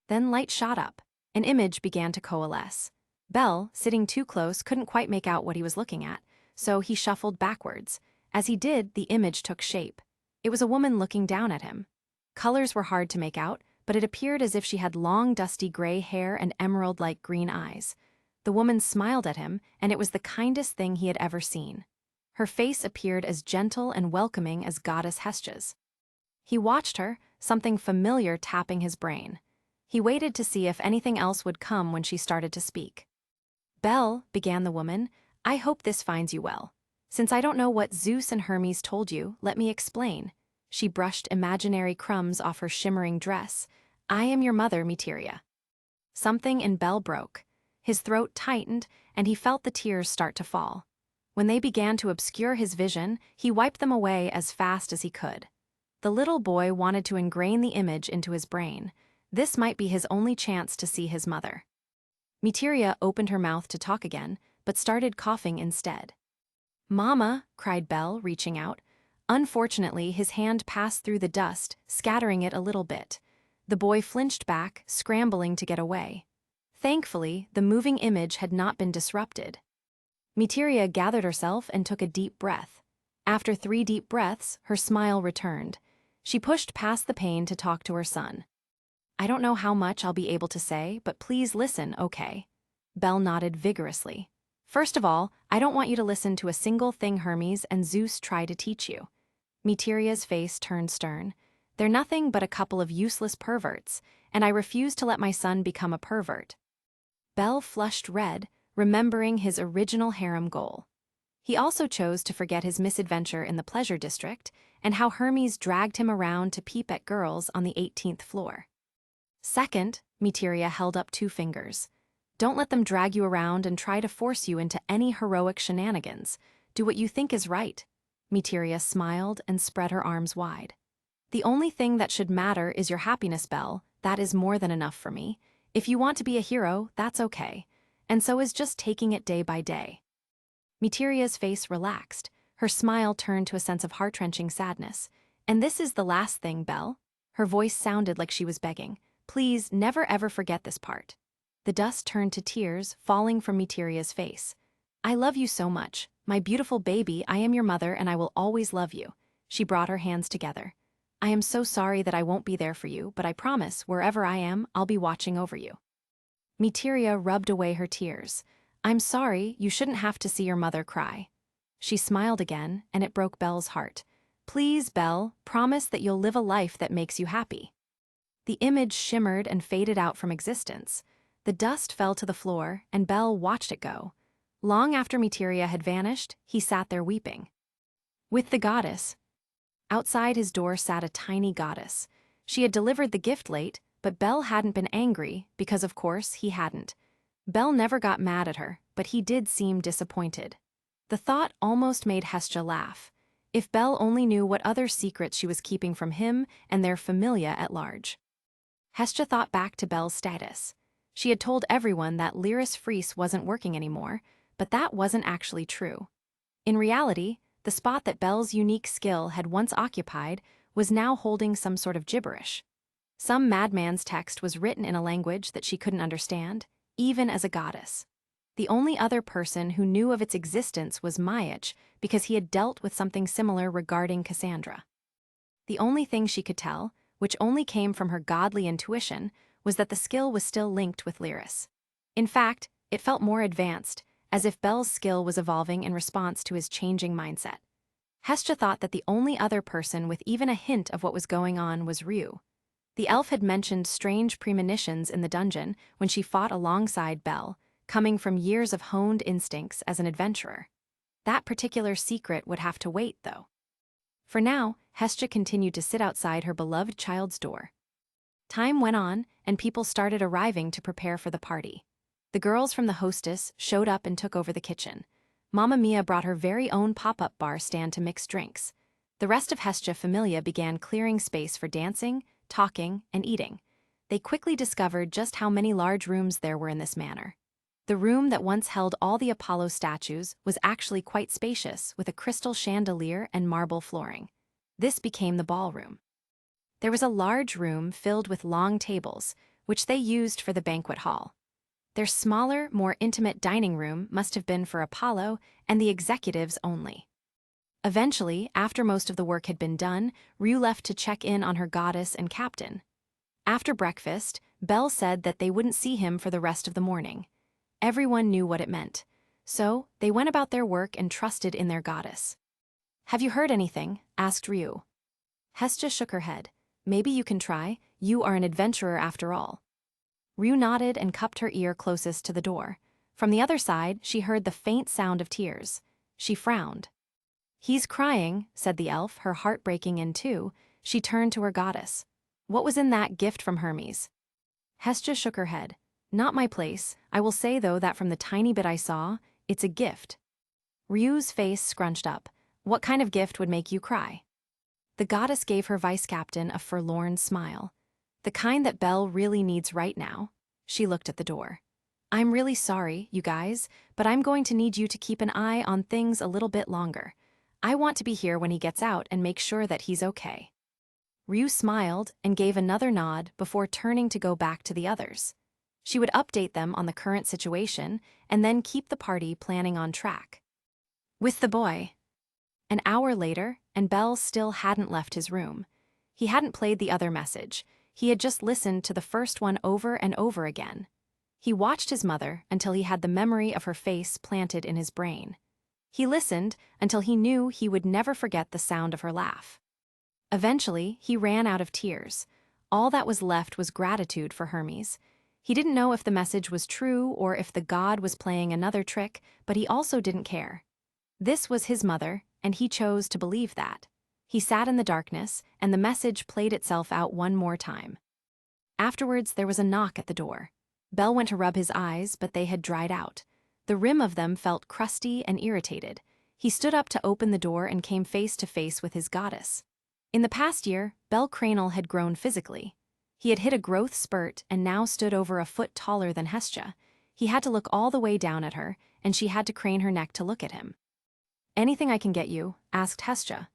Then light shot up. An image began to coalesce. Bell, sitting too close, couldn't quite make out what he was looking at, so he shuffled backwards. As he did, the image took shape. It was a woman looking down at him. Colors were hard to make out, but it appeared as if she had long, dusty gray hair and emerald-like green eyes. The woman smiled at him, and it was the kindest thing he had ever seen. Her face appeared as gentle and welcoming as goddess Hestia's. He watched her, something familiar tapping his brain. He waited to see if anything else would come when she started to speak. "Belle," began the woman, "I hope this finds you well. Since I don't know what Zeus and Hermes told you, let me explain." She brushed imaginary crumbs off her shimmering dress. "I am your mother, Materia." Something in Belle broke. His throat tightened, and he felt the tears start to fall. When they began to obscure his vision, he wiped them away as fast as he could. The little boy wanted to ingrain the image into his brain. This might be his only chance to see his mother. Materia opened her mouth to talk again, but started coughing instead. "Mama," cried Belle, reaching out. Unfortunately, his hand passed through the dust, scattering it a little bit. The boy flinched back, scrambling to get away. Thankfully, the moving image had not been disrupted. Materia gathered herself and took a deep breath. After 3 deep breaths, her smile returned. She pushed past the pain to talk to her son. "I don't know how much I'll be able to say, but please listen, okay?" Belle nodded vigorously. "First of all, I don't want you to listen to a single thing Hermes and Zeus try to teach you." Materia's face turned stern. "They're nothing but a couple of useless perverts, and I refuse to let my son become a pervert." Belle flushed red, remembering his original harem goal. He also chose to forget his misadventure in the pleasure district and how Hermes dragged him around to peep at girls on the 18th floor. "Second," Materia held up 2 fingers. "Don't let them drag you around and try to force you into any heroic shenanigans. Do what you think is right." Materia smiled and spread her arms wide. "The only thing that should matter is your happiness, Belle. That is more than enough for me. If you want to be a hero, that's okay. And so is just taking it day by day." Materia's face relaxed. Her smile turned to a sense of heart-wrenching sadness. "And this is the last thing, Belle." Her voice sounded like she was begging. "Please never ever forget this part." The dust turned to tears, falling from Materia's face. "I love you so much. My beautiful baby, I am your mother and I will always love you." She brought her hands together. "I am so sorry that I won't be there for you, but I promise, wherever I am, I'll be watching over you." Materia rubbed away her tears. "I'm sorry, you shouldn't have to see your mother cry." She smiled again, and it broke Belle's heart. "Please, Belle, promise that you'll live a life that makes you happy." The image shimmered and faded out from existence. The dust fell to the floor, and Belle watched it go. Long after Materia had vanished, he sat there weeping. With the goddess. Outside his door sat a tiny goddess. She had delivered the gift late, but Belle hadn't been angry, because of course he hadn't. Belle never got mad at her, but he did seem disappointed. The thought almost made Hestia laugh. If Belle only knew what other secrets she was keeping from him and their familia at large. Hestia thought back to Belle's status. She had told everyone that Lyris Freese wasn't working anymore, but that wasn't actually true. In reality, the spot that Belle's unique skill had once occupied was now holding some sort of gibberish. Some madman's text was written in a language that she couldn't understand, even as a goddess. The only other person who knew of its existence was Mayach, because he had dealt with something similar regarding Cassandra. The only thing she could tell, which only came from her godly intuition, was that the skill was still linked with Lyris. In fact, it felt more advanced, as if Belle's skill was evolving in response to his changing mindset. Hestia thought that the only other person with even a hint of what was going on was Ryuu. The elf had mentioned strange premonitions in the dungeon when she fought alongside Belle, coming from years of honed instincts as an adventurer. That particular secret would have to wait, though. For now, Hestia continued to sit outside her beloved child's door. Time went on, and people started arriving to prepare for the party. The girls from the hostess showed up and took over the kitchen. Mamma Mia brought her very own pop-up bar stand to mix drinks. The rest of Hestia Familia began clearing space for dancing, talking, and eating. They quickly discovered just how many large rooms there were in this manor. The room that once held all the Apollo statues was actually quite spacious, with a crystal chandelier and marble flooring. This became the ballroom. There was a large room filled with long tables, which they used for the banquet hall. Their smaller, more intimate dining room must have been for Apollo and the executives only. Eventually, after most of the work had been done, Ryuu left to check in on her goddess and captain. After breakfast, Belle said that they wouldn't see him for the rest of the morning. Everyone knew what it meant. So, they went about their work and trusted in their goddess. "Have you heard anything?" asked Ryuu. Hestia shook her head. "Maybe you can try. You are an adventurer after all." Ryuu nodded and cupped her ear closest to the door. From the other side, she heard the faint sound of tears. She frowned. "He's crying," said the elf, her heart breaking in two. She turned to her goddess. "What was in that gift from Hermes?" Hestia shook her head. "Not my place. I will say, though, that from the tiny bit I saw, it's a gift." Ryuu's face scrunched up. "What kind of gift would make you cry?" The goddess gave her vice-captain a forlorn smile. "The kind that Belle really needs right now." She looked at the door. "I'm really sorry, you guys, but I'm going to need you to keep an eye on things a little bit longer. I want to be here when he gets out and make sure that he's okay." Ryuu smiled and gave another nod before turning to go back to the others. She would update them on the current situation and then keep the party planning on track. With the boy. An hour later, and Belle still hadn't left his room. He hadn't played the other message. He had just listened to the first one over and over again. He watched his mother until he had the memory of her face planted in his brain. He listened until he knew he would never forget the sound of her laugh. Eventually, he ran out of tears. All that was left was gratitude for Hermes. He didn't know if the message was true or if the god was playing another trick, but he also didn't care. This was his mother, and he chose to believe that. He sat in the darkness, and the message played itself out one more time. Afterwards, there was a knock at the door. Belle went to rub his eyes, but they had dried out. The rim of them felt crusty and irritated. He stood up to open the door and came face to face with his goddess. In the past year, Belle Cranel had grown physically. He had hit a growth spurt and now stood over a foot taller than Hestia. He had to look all the way down at her, and she had to crane her neck to look at him. "Anything I can get you?" asked Hestia.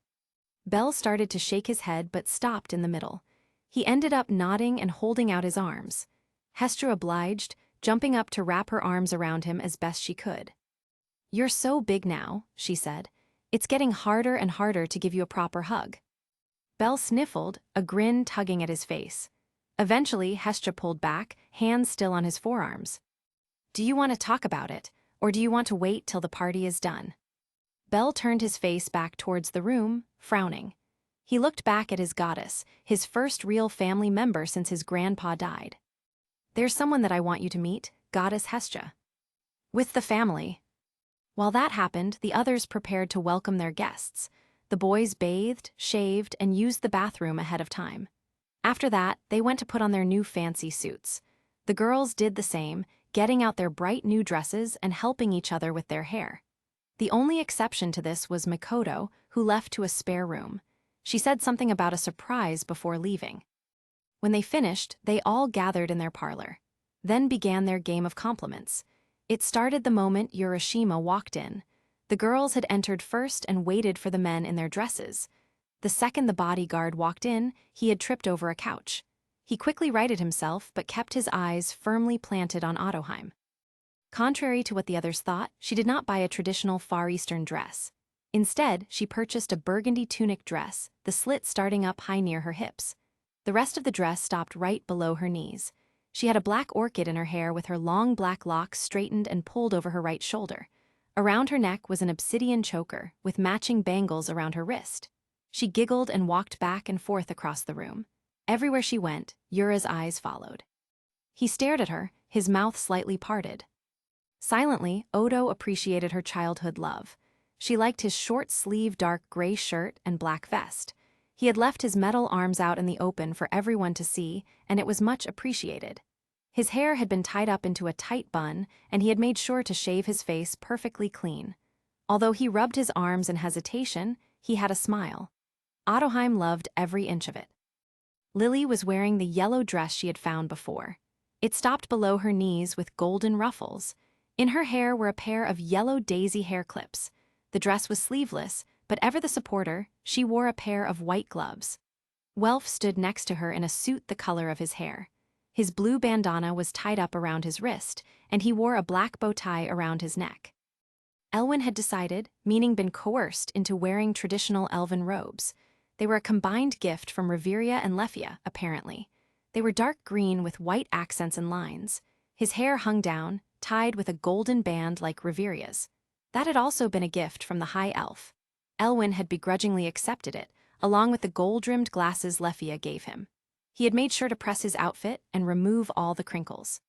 Belle started to shake his head but stopped in the middle. He ended up nodding and holding out his arms. Hestia obliged, jumping up to wrap her arms around him as best she could. "You're so big now," she said. "It's getting harder and harder to give you a proper hug." Belle sniffled, a grin tugging at his face. Eventually, Hestia pulled back, hands still on his forearms. "Do you want to talk about it, or do you want to wait till the party is done?" Belle turned his face back towards the room, frowning. He looked back at his goddess, his first real family member since his grandpa died. "There's someone that I want you to meet, Goddess Hestia." "With the family." While that happened, the others prepared to welcome their guests. The boys bathed, shaved, and used the bathroom ahead of time. After that, they went to put on their new fancy suits. The girls did the same, getting out their bright new dresses and helping each other with their hair. The only exception to this was Makoto, who left to a spare room. She said something about a surprise before leaving. When they finished, they all gathered in their parlor. Then began their game of compliments. It started the moment Urashima walked in. The girls had entered first and waited for the men in their dresses. The second the bodyguard walked in, he had tripped over a couch. He quickly righted himself but kept his eyes firmly planted on Ottoheim. Contrary to what the others thought, she did not buy a traditional Far Eastern dress. Instead, she purchased a burgundy tunic dress, the slit starting up high near her hips. The rest of the dress stopped right below her knees. She had a black orchid in her hair with her long black locks straightened and pulled over her right shoulder. Around her neck was an obsidian choker with matching bangles around her wrist. She giggled and walked back and forth across the room. Everywhere she went, Yura's eyes followed. He stared at her, his mouth slightly parted. Silently, Odo appreciated her childhood love. She liked his short-sleeved dark gray shirt and black vest. He had left his metal arms out in the open for everyone to see, and it was much appreciated. His hair had been tied up into a tight bun, and he had made sure to shave his face perfectly clean. Although he rubbed his arms in hesitation, he had a smile. Ottoheim loved every inch of it. Lily was wearing the yellow dress she had found before. It stopped below her knees with golden ruffles. In her hair were a pair of yellow daisy hair clips. The dress was sleeveless, but ever the supporter, she wore a pair of white gloves. Welf stood next to her in a suit the color of his hair. His blue bandana was tied up around his wrist, and he wore a black bow tie around his neck. Elwyn had decided, meaning been coerced into wearing traditional elven robes. They were a combined gift from Riveria and Lefia, apparently. They were dark green with white accents and lines. His hair hung down, tied with a golden band like Riveria's. That had also been a gift from the High Elf. Elwyn had begrudgingly accepted it, along with the gold-rimmed glasses Lefia gave him. He had made sure to press his outfit and remove all the crinkles.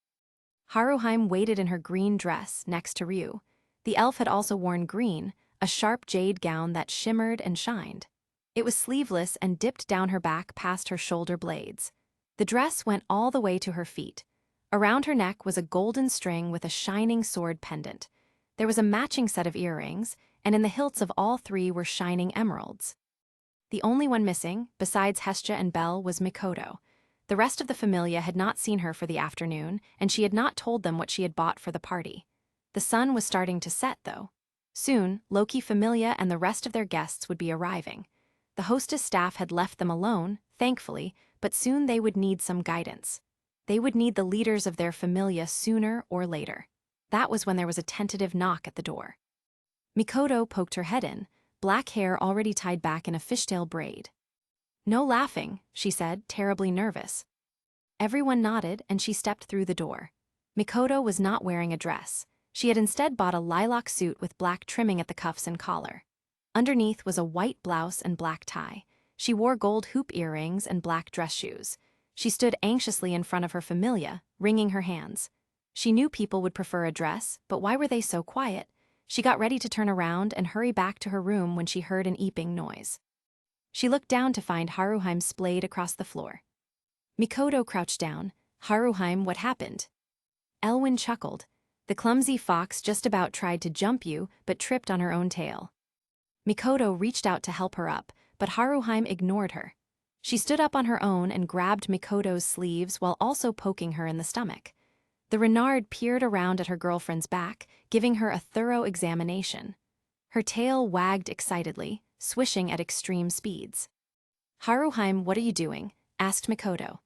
Haruheim waited in her green dress next to Ryuu. The elf had also worn green, a sharp jade gown that shimmered and shined. It was sleeveless and dipped down her back past her shoulder blades. The dress went all the way to her feet. Around her neck was a golden string with a shining sword pendant. There was a matching set of earrings, and in the hilts of all three were shining emeralds. The only one missing, besides Hestia and Belle, was Mikoto. The rest of the familia had not seen her for the afternoon, and she had not told them what she had bought for the party. The sun was starting to set, though. Soon, Loki familia and the rest of their guests would be arriving. The hostess staff had left them alone, thankfully, but soon they would need some guidance. They would need the leaders of their familia sooner or later. That was when there was a tentative knock at the door. Mikoto poked her head in, black hair already tied back in a fishtail braid. "No laughing," she said, terribly nervous. Everyone nodded, and she stepped through the door. Mikoto was not wearing a dress. She had instead bought a lilac suit with black trimming at the cuffs and collar. Underneath was a white blouse and black tie. She wore gold hoop earrings and black dress shoes. She stood anxiously in front of her familia, wringing her hands. She knew people would prefer a dress, but why were they so quiet? She got ready to turn around and hurry back to her room when she heard an eeping noise. She looked down to find Haruheim splayed across the floor. Mikoto crouched down. "Haruheim, what happened?" Elwyn chuckled. "The clumsy fox just about tried to jump you, but tripped on her own tail." Mikoto reached out to help her up, but Haruheim ignored her. She stood up on her own and grabbed Mikoto's sleeves while also poking her in the stomach. The Renard peered around at her girlfriend's back, giving her a thorough examination. Her tail wagged excitedly, swishing at extreme speeds. "Haruheim, what are you doing?" asked Mikoto.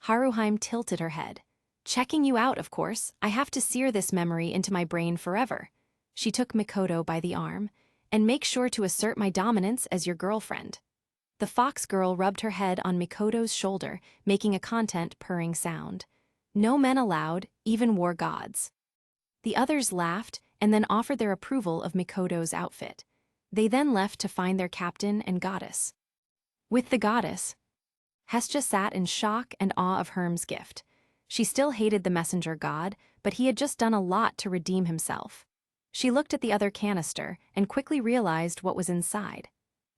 Haruheim tilted her head. "Checking you out, of course. I have to sear this memory into my brain forever." She took Mikoto by the arm. "And make sure to assert my dominance as your girlfriend." The fox girl rubbed her head on Mikoto's shoulder, making a content purring sound. "No men allowed, even war gods." The others laughed and then offered their approval of Mikoto's outfit. They then left to find their captain and goddess. With the goddess, Hestia sat in shock and awe of Hermes' gift. She still hated the messenger god, but he had just done a lot to redeem himself. She looked at the other canister and quickly realized what was inside.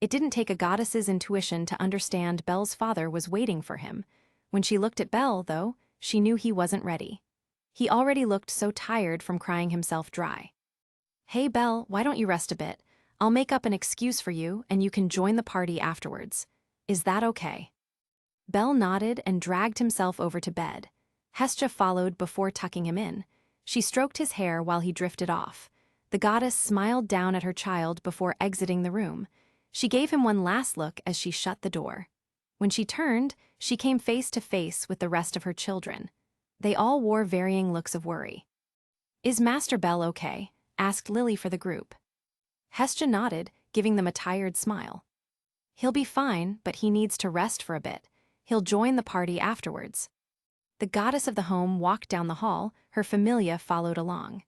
It didn't take a goddess's intuition to understand Belle's father was waiting for him. When she looked at Belle, though, she knew he wasn't ready. He already looked so tired from crying himself dry. "Hey Belle, why don't you rest a bit? I'll make up an excuse for you and you can join the party afterwards. Is that okay?" Belle nodded and dragged himself over to bed. Hestia followed before tucking him in. She stroked his hair while he drifted off. The goddess smiled down at her child before exiting the room. She gave him one last look as she shut the door. When she turned, she came face to face with the rest of her children. They all wore varying looks of worry. "Is Master Bell okay?" asked Lily for the group. Hestia nodded, giving them a tired smile. "He'll be fine, but he needs to rest for a bit. He'll join the party afterwards." The goddess of the home walked down the hall, her familia followed along.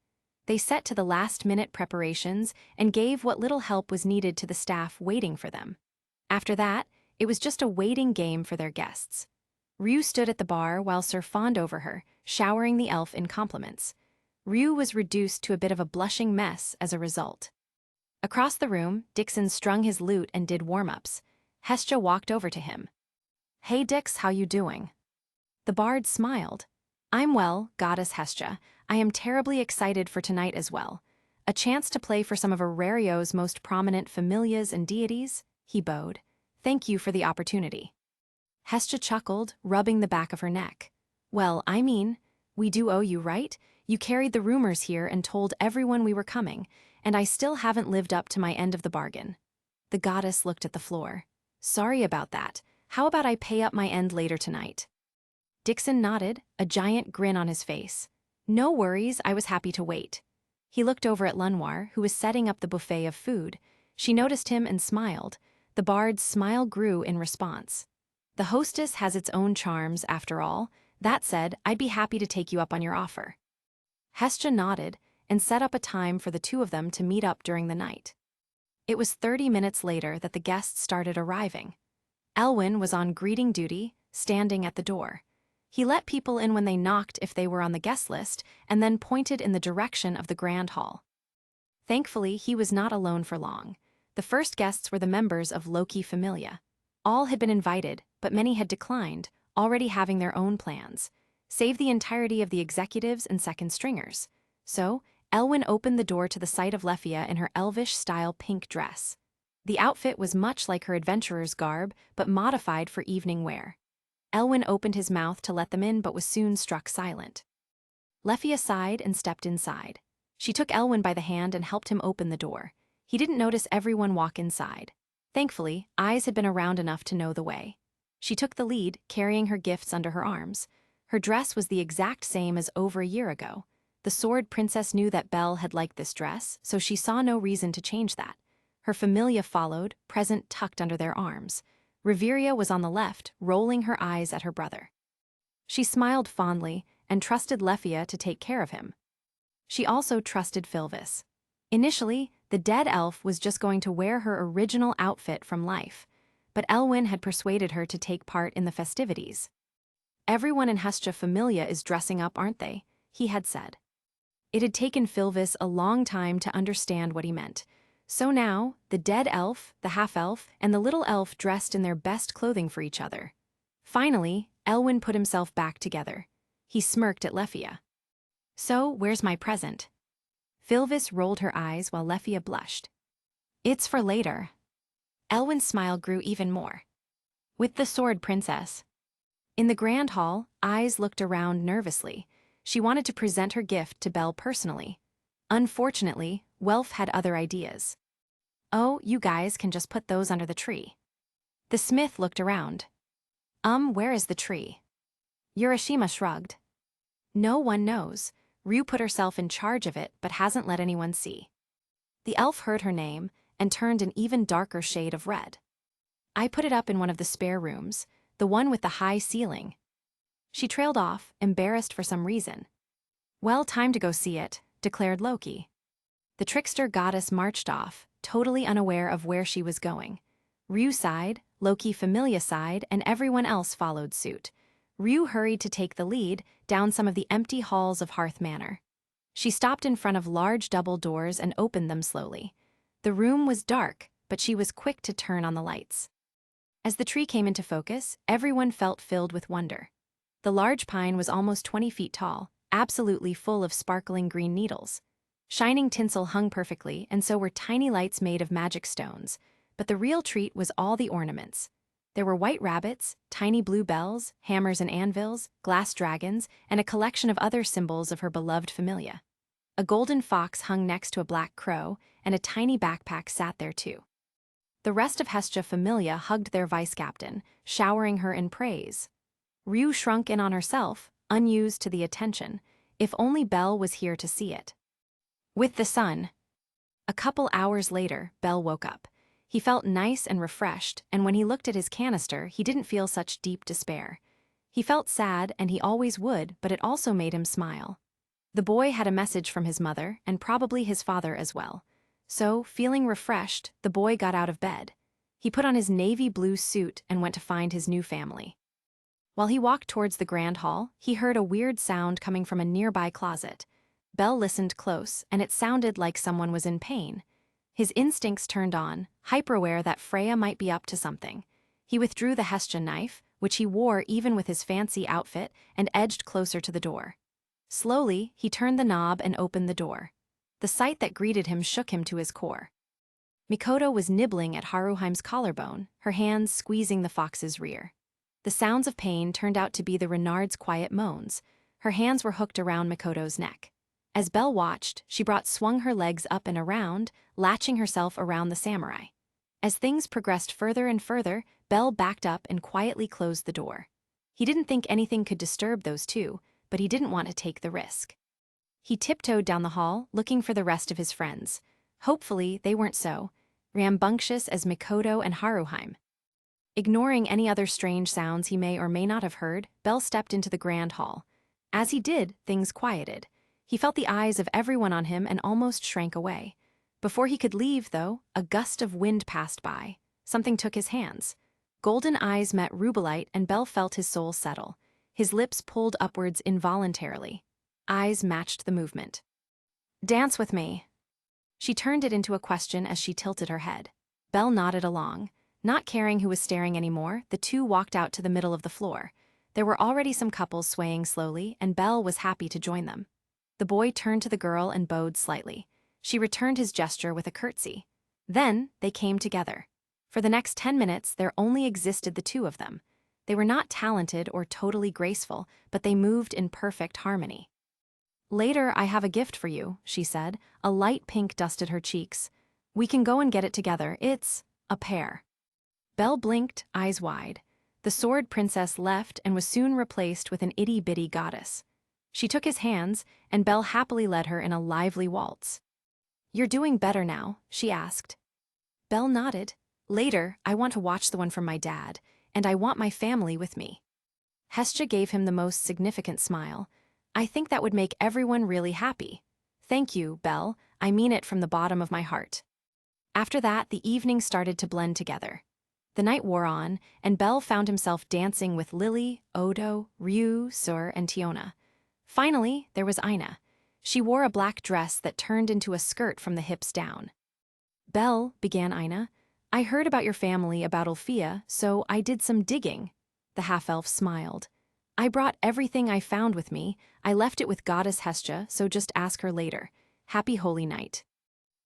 They set to the last-minute preparations and gave what little help was needed to the staff waiting for them. After that, it was just a waiting game for their guests. Ryuu stood at the bar while Sir fawned over her, showering the elf in compliments. Ryuu was reduced to a bit of a blushing mess as a result. Across the room, Dixon strung his lute and did warm-ups. Hestia walked over to him. "Hey Dix, how you doing?" The bard smiled. "I'm well, Goddess Hestia. I am terribly excited for tonight as well. A chance to play for some of Horario's most prominent familias and deities," he bowed. "Thank you for the opportunity." Hestia chuckled, rubbing the back of her neck. "Well, I mean, we do owe you, right? You carried the rumors here and told everyone we were coming, and I still haven't lived up to my end of the bargain." The goddess looked at the floor. "Sorry about that. How about I pay up my end later tonight?" Dixon nodded, a giant grin on his face. "No worries, I was happy to wait." He looked over at Lunwar, who was setting up the buffet of food. She noticed him and smiled. The bard's smile grew in response. The hostess has its own charms, after all. That said, I'd be happy to take you up on your offer. Hestia nodded and set up a time for the two of them to meet up during the night. It was 30 minutes later that the guests started arriving. Elwyn was on greeting duty, standing at the door. He let people in when they knocked if they were on the guest list, and then pointed in the direction of the grand hall. Thankfully, he was not alone for long. The first guests were the members of Loki Familia. All had been invited, but many had declined, already having their own plans, save the entirety of the executives and second stringers. So, Elwyn opened the door to the sight of Lefia in her elvish-style pink dress. The outfit was much like her adventurer's garb, but modified for evening wear. Elwyn opened his mouth to let them in but was soon struck silent. Lefia sighed and stepped inside. She took Elwyn by the hand and helped him open the door. He didn't notice everyone walk inside. Thankfully, Ais had been around enough to know the way. She took the lead, carrying her gifts under her arms. Her dress was the exact same as over a year ago. The Sword Princess knew that Belle had liked this dress, so she saw no reason to change that. Her familia followed, present tucked under their arms. Riveria was on the left, rolling her eyes at her brother. She smiled fondly and trusted Lefia to take care of him. She also trusted Filvis. Initially, the dead elf was just going to wear her original outfit from life, but Elwyn had persuaded her to take part in the festivities. Everyone in Hestia Familia is dressing up, aren't they? He had said. It had taken Filvis a long time to understand what he meant. So now, the dead elf, the half-elf, and the little elf dressed in their best clothing for each other. Finally, Elwyn put himself back together. He smirked at Lefia. So, where's my present? Filvis rolled her eyes while Lefia blushed. It's for later. Elwyn's smile grew even more. With the Sword Princess. In the grand hall, Ais looked around nervously. She wanted to present her gift to Belle personally. Unfortunately, Welf had other ideas. Oh, you guys can just put those under the tree. The smith looked around. Where is the tree? Urashima shrugged. No one knows. Ryuu put herself in charge of it but hasn't let anyone see. The elf heard her name and turned an even darker shade of red. I put it up in one of the spare rooms, the one with the high ceiling. She trailed off, embarrassed for some reason. Well, time to go see it, declared Loki. The trickster goddess marched off, totally unaware of where she was going. Ryuu sighed, Loki Familia sighed, and everyone else followed suit. Ryuu hurried to take the lead down some of the empty halls of Hearth Manor. She stopped in front of large double doors and opened them slowly. The room was dark, but she was quick to turn on the lights. As the tree came into focus, everyone felt filled with wonder. The large pine was almost 20 feet tall, absolutely full of sparkling green needles. Shining tinsel hung perfectly, and so were tiny lights made of magic stones. But the real treat was all the ornaments. There were white rabbits, tiny blue bells, hammers and anvils, glass dragons, and a collection of other symbols of her beloved familia. A golden fox hung next to a black crow, and a tiny backpack sat there too. The rest of Hestia Familia hugged their vice-captain, showering her in praise. Ryuu shrunk in on herself, unused to the attention. If only Belle was here to see it. With the sun. A couple hours later, Belle woke up. He felt nice and refreshed, and when he looked at his canister, he didn't feel such deep despair. He felt sad, and he always would, but it also made him smile. The boy had a message from his mother, and probably his father as well. So, feeling refreshed, the boy got out of bed. He put on his navy blue suit and went to find his new family. While he walked towards the grand hall, he heard a weird sound coming from a nearby closet. Belle listened close, and it sounded like someone was in pain. His instincts turned on, hyper-aware that Freya might be up to something. He withdrew the Hestia knife, which he wore even with his fancy outfit, and edged closer to the door. Slowly, he turned the knob and opened the door. The sight that greeted him shook him to his core. Mikoto was nibbling at Haruheim's collarbone, her hands squeezing the fox's rear. The sounds of pain turned out to be the Renard's quiet moans. Her hands were hooked around Mikoto's neck. As Belle watched, she swung her legs up and around, latching herself around the samurai. As things progressed further and further, Belle backed up and quietly closed the door. He didn't think anything could disturb those two, but he didn't want to take the risk. He tiptoed down the hall, looking for the rest of his friends. Hopefully, they weren't so rambunctious as Mikoto and Haruheim. Ignoring any other strange sounds he may or may not have heard, Bell stepped into the grand hall. As he did, things quieted. He felt the eyes of everyone on him and almost shrank away. Before he could leave, though, a gust of wind passed by. Something took his hands. Golden eyes met rubelite and Bell felt his soul settle. His lips pulled upwards involuntarily. Eyes matched the movement. "Dance with me." She turned it into a question as she tilted her head. Bell nodded along. Not caring who was staring anymore, the two walked out to the middle of the floor. There were already some couples swaying slowly, and Bell was happy to join them. The boy turned to the girl and bowed slightly. She returned his gesture with a curtsy. Then, they came together. For the next 10 minutes, there only existed the two of them. They were not talented or totally graceful, but they moved in perfect harmony. "Later, I have a gift for you," she said. A light pink dusted her cheeks. "We can go and get it together. It's a pair." Belle blinked, eyes wide. The sword princess left and was soon replaced with an itty-bitty goddess. She took his hands, and Belle happily led her in a lively waltz. "You're doing better now?" she asked. Belle nodded. "Later, I want to watch the one from my dad, and I want my family with me." Hestia gave him the most significant smile. "I think that would make everyone really happy." "Thank you, Belle. I mean it from the bottom of my heart." After that, the evening started to blend together. The night wore on, and Belle found himself dancing with Lily, Odo, Ryuu, Sur, and Tiona. Finally, there was Aina. She wore a black dress that turned into a skirt from the hips down. "Belle," began Aina, "I heard about your family about Ulfia, so I did some digging." The half-elf smiled. "I brought everything I found with me. I left it with Goddess Hestia, so just ask her later. Happy holy night."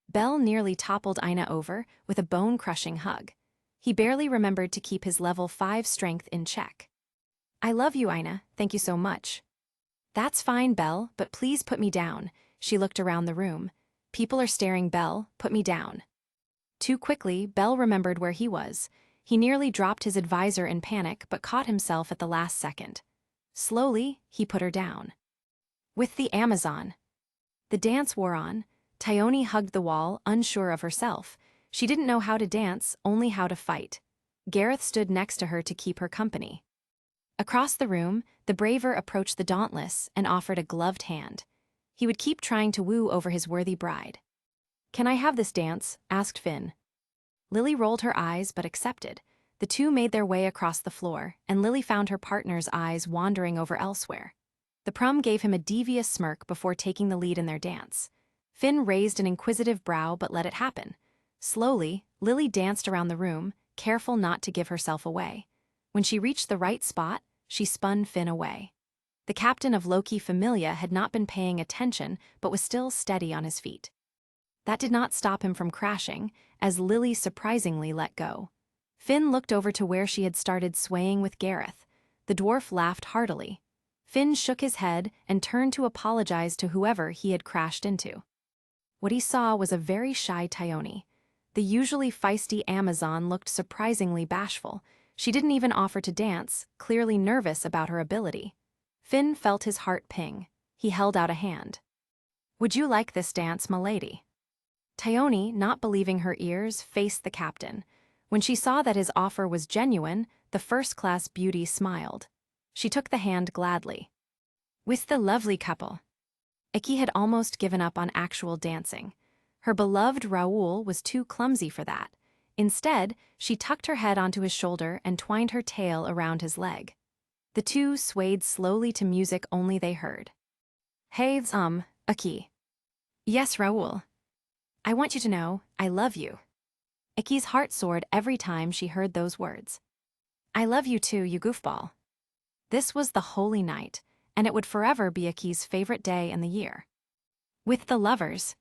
Belle nearly toppled Aina over with a bone-crushing hug. He barely remembered to keep his level 5 strength in check. "I love you, Aina. Thank you so much." "That's fine, Belle, but please put me down." She looked around the room. "People are staring, Belle. Put me down." Too quickly, Belle remembered where he was. He nearly dropped his advisor in panic but caught himself at the last second. Slowly, he put her down. "With the Amazon." The dance wore on. Tione hugged the wall, unsure of herself. She didn't know how to dance, only how to fight. Gareth stood next to her to keep her company. Across the room, the braver approached the dauntless and offered a gloved hand. He would keep trying to woo over his worthy bride. "Can I have this dance?" asked Finn. Lily rolled her eyes but accepted. The two made their way across the floor, and Lily found her partner's eyes wandering over elsewhere. The prum gave him a devious smirk before taking the lead in their dance. Finn raised an inquisitive brow but let it happen. Slowly, Lily danced around the room, careful not to give herself away. When she reached the right spot, she spun Finn away. The captain of Loki Familia had not been paying attention but was still steady on his feet. That did not stop him from crashing, as Lily surprisingly let go. Finn looked over to where she had started swaying with Gareth. The dwarf laughed heartily. Finn shook his head and turned to apologize to whoever he had crashed into. What he saw was a very shy Tione. The usually feisty Amazon looked surprisingly bashful. She didn't even offer to dance, clearly nervous about her ability. Finn felt his heart ping. He held out a hand. "Would you like this dance, m'lady?" Tione, not believing her ears, faced the captain. When she saw that his offer was genuine, the first-class beauty smiled. She took the hand gladly. "With the lovely couple." Iki had almost given up on actual dancing. Her beloved Raoul was too clumsy for that. Instead, she tucked her head onto his shoulder and twined her tail around his leg. The two swayed slowly to music only they heard. "Hey, Iki." "Yes, Raoul. I want you to know, I love you." Iki's heart soared every time she heard those words. "I love you too, you goofball." This was the holy night, and it would forever be Iki's favorite day in the year. With the lovers.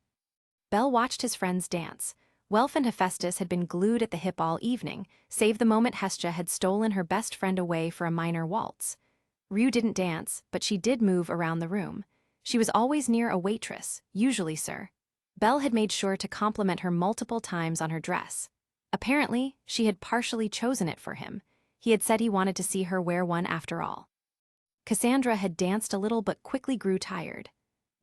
Bell watched his friends dance. Welf and Hephaestus had been glued at the hip all evening, save the moment Hestia had stolen her best friend away for a minor waltz. Ryuu didn't dance, but she did move around the room. She was always near a waitress, usually Sir. Belle had made sure to compliment her multiple times on her dress. Apparently, she had partially chosen it for him. He had said he wanted to see her wear one after all. Cassandra had danced a little but quickly grew tired.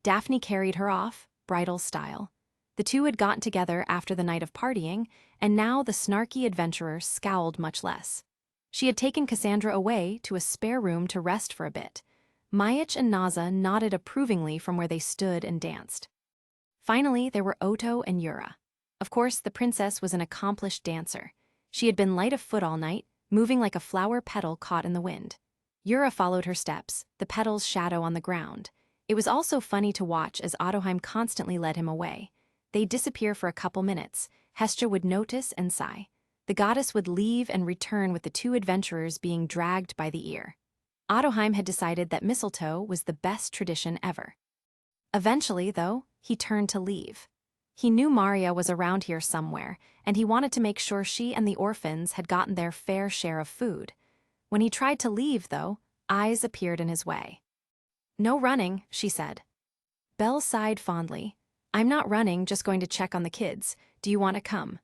Daphne carried her off, bridal style. The two had gotten together after the night of partying, and now the snarky adventurer scowled much less. She had taken Cassandra away to a spare room to rest for a bit. Mayach and Naza nodded approvingly from where they stood and danced. Finally, there were Otto and Yura. Of course, the princess was an accomplished dancer. She had been light of foot all night, moving like a flower petal caught in the wind. Yura followed her steps, the petal's shadow on the ground. It was also funny to watch as Ottoheim constantly led him away. They'd disappear for a couple minutes. Hestia would notice and sigh. The goddess would leave and return with the two adventurers being dragged by the ear. Ottoheim had decided that mistletoe was the best tradition ever. Eventually, though, he turned to leave. He knew Maria was around here somewhere, and he wanted to make sure she and the orphans had gotten their fair share of food. When he tried to leave, though, Ais appeared in his way. "No running," she said. Belle sighed fondly. "I'm not running, just going to check on the kids. Do you want to come?"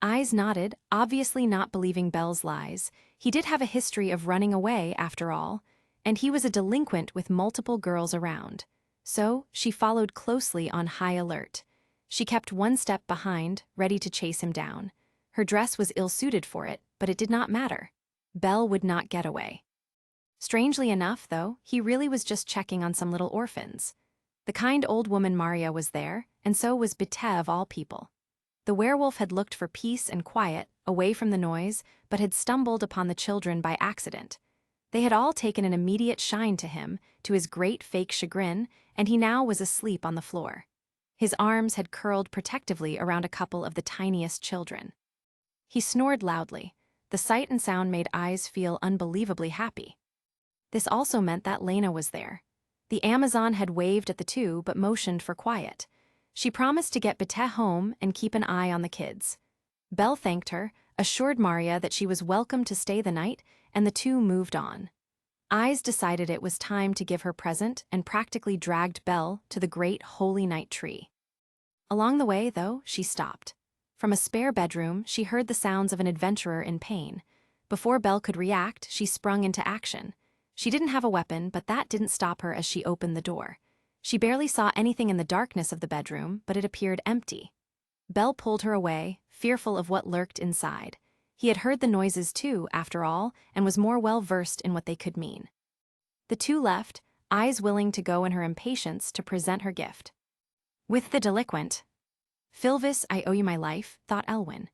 Ais nodded, obviously not believing Belle's lies. He did have a history of running away, after all, and he was a delinquent with multiple girls around. So, she followed closely on high alert. She kept one step behind, ready to chase him down. Her dress was ill-suited for it, but it did not matter. Belle would not get away. Strangely enough, though, he really was just checking on some little orphans. The kind old woman Maria was there, and so was Bete of all people. The werewolf had looked for peace and quiet, away from the noise, but had stumbled upon the children by accident. They had all taken an immediate shine to him, to his great fake chagrin, and he now was asleep on the floor. His arms had curled protectively around a couple of the tiniest children. He snored loudly. The sight and sound made Ais feel unbelievably happy. This also meant that Lena was there. The Amazon had waved at the two but motioned for quiet. She promised to get Bete home and keep an eye on the kids. Belle thanked her, assured Maria that she was welcome to stay the night, and the two moved on. Ais decided it was time to give her present and practically dragged Belle to the great holy night tree. Along the way, though, she stopped. From a spare bedroom, she heard the sounds of an adventurer in pain. Before Belle could react, she sprung into action. She didn't have a weapon, but that didn't stop her as she opened the door. She barely saw anything in the darkness of the bedroom, but it appeared empty. Belle pulled her away, fearful of what lurked inside. He had heard the noises too, after all, and was more well-versed in what they could mean. The two left, Ais willing to go in her impatience to present her gift. With the delinquent. "Philvis, I owe you my life," thought Elwyn.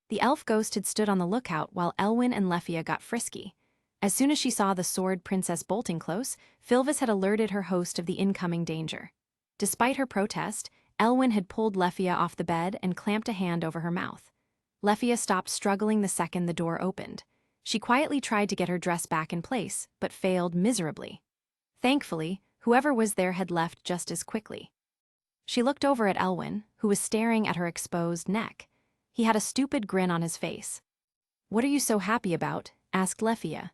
The elf ghost had stood on the lookout while Elwyn and Leffia got frisky. As soon as she saw the sword princess bolting close, Philvis had alerted her host of the incoming danger. Despite her protest, Elwyn had pulled Leffia off the bed and clamped a hand over her mouth. Leffia stopped struggling the second the door opened. She quietly tried to get her dress back in place, but failed miserably. Thankfully, whoever was there had left just as quickly. She looked over at Elwyn, who was staring at her exposed neck. He had a stupid grin on his face. "What are you so happy about?" asked Leffia.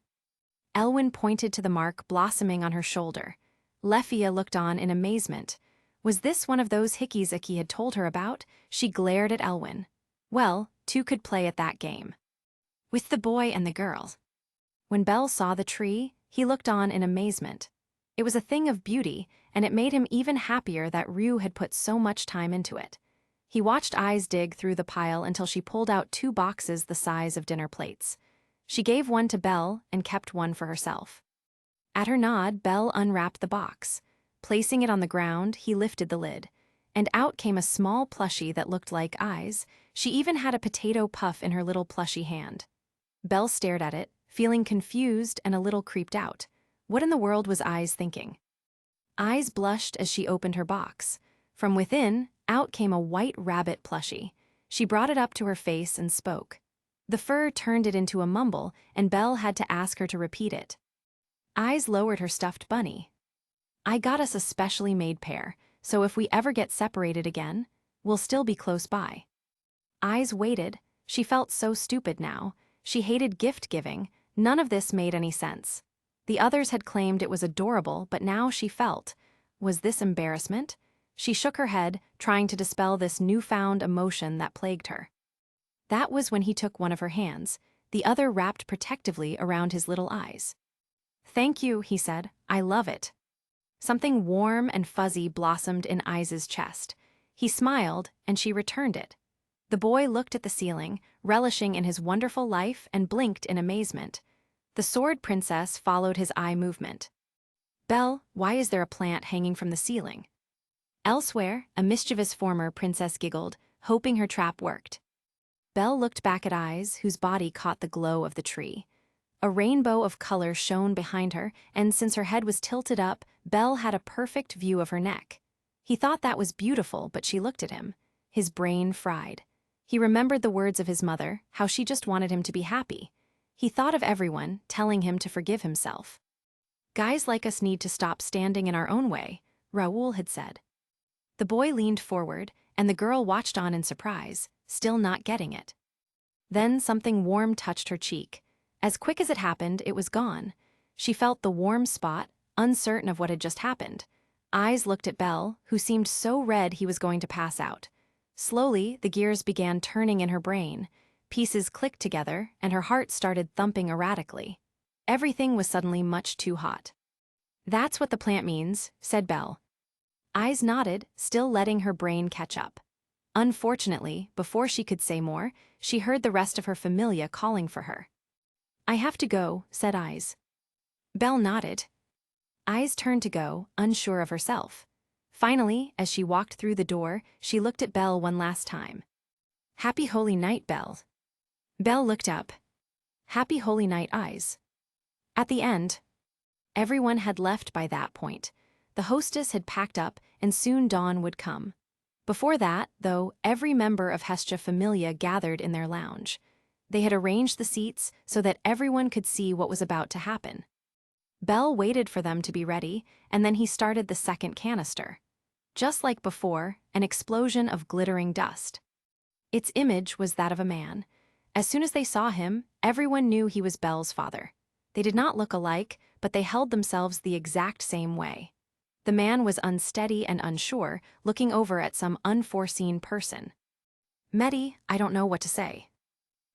Elwyn pointed to the mark blossoming on her shoulder. Leffia looked on in amazement. Was this one of those hickeys Aki had told her about? She glared at Elwyn. Well, two could play at that game. With the boy and the girl. When Belle saw the tree, he looked on in amazement. It was a thing of beauty, and it made him even happier that Ryuu had put so much time into it. He watched Ais dig through the pile until she pulled out 2 boxes the size of dinner plates. She gave one to Belle and kept one for herself. At her nod, Belle unwrapped the box. Placing it on the ground, he lifted the lid. And out came a small plushie that looked like Ais. She even had a potato puff in her little plushy hand. Belle stared at it, feeling confused and a little creeped out. What in the world was Ais thinking? Ais blushed as she opened her box. From within, out came a white rabbit plushie. She brought it up to her face and spoke. The fur turned it into a mumble, and Belle had to ask her to repeat it. Ais lowered her stuffed bunny. "I got us a specially made pair, so if we ever get separated again, we'll still be close by." Ais waited. She felt so stupid now. She hated gift-giving. None of this made any sense. The others had claimed it was adorable, but now she felt. Was this embarrassment? She shook her head, trying to dispel this newfound emotion that plagued her. That was when he took one of her hands, the other wrapped protectively around his little eyes. "Thank you," he said. "I love it." Something warm and fuzzy blossomed in Ais's chest. He smiled, and she returned it. The boy looked at the ceiling, relishing in his wonderful life, and blinked in amazement. The sword princess followed his eye movement. "Belle, why is there a plant hanging from the ceiling?" Elsewhere, a mischievous former princess giggled, hoping her trap worked. Belle looked back at Ais, whose body caught the glow of the tree. A rainbow of color shone behind her, and since her head was tilted up, Belle had a perfect view of her neck. He thought that was beautiful, but she looked at him. His brain fried. He remembered the words of his mother, how she just wanted him to be happy. He thought of everyone, telling him to forgive himself. "Guys like us need to stop standing in our own way," Raoul had said. The boy leaned forward, and the girl watched on in surprise, still not getting it. Then something warm touched her cheek. As quick as it happened, it was gone. She felt the warm spot, uncertain of what had just happened. Ais looked at Belle, who seemed so red he was going to pass out. Slowly, the gears began turning in her brain. Pieces clicked together, and her heart started thumping erratically. Everything was suddenly much too hot. "That's what the plant means," said Belle. Ais nodded, still letting her brain catch up. Unfortunately, before she could say more, she heard the rest of her familia calling for her. "I have to go," said Ais. Belle nodded. Ais turned to go, unsure of herself. Finally, as she walked through the door, she looked at Belle one last time. "Happy Holy Night, Belle." Belle looked up. "Happy Holy Night, Ais." At the end, everyone had left by that point. The hostess had packed up, and soon dawn would come. Before that, though, every member of Hestia Familia gathered in their lounge. They had arranged the seats so that everyone could see what was about to happen. Belle waited for them to be ready, and then he started the second canister. Just like before, an explosion of glittering dust. Its image was that of a man. As soon as they saw him, everyone knew he was Belle's father. They did not look alike, but they held themselves the exact same way. The man was unsteady and unsure, looking over at some unforeseen person. "Mehdi, I don't know what to say."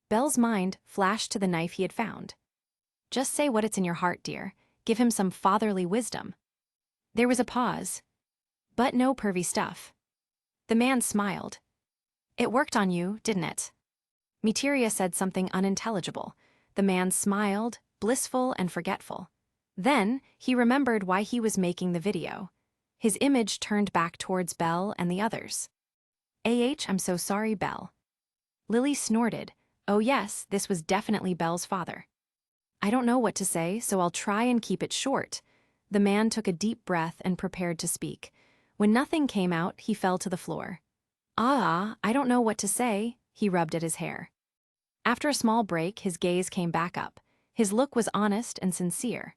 Belle's mind flashed to the knife he had found. "Just say what it's in your heart, dear. Give him some fatherly wisdom." There was a pause. "But no pervy stuff." The man smiled. "It worked on you, didn't it?" Materia said something unintelligible. The man smiled, blissful and forgetful. Then, he remembered why he was making the video. His image turned back towards Belle and the others. I'm so sorry, Belle." Lily snorted. Oh yes, this was definitely Belle's father. "I don't know what to say, so I'll try and keep it short." The man took a deep breath and prepared to speak. When nothing came out, he fell to the floor. I don't know what to say," he rubbed at his hair. After a small break, his gaze came back up. His look was honest and sincere.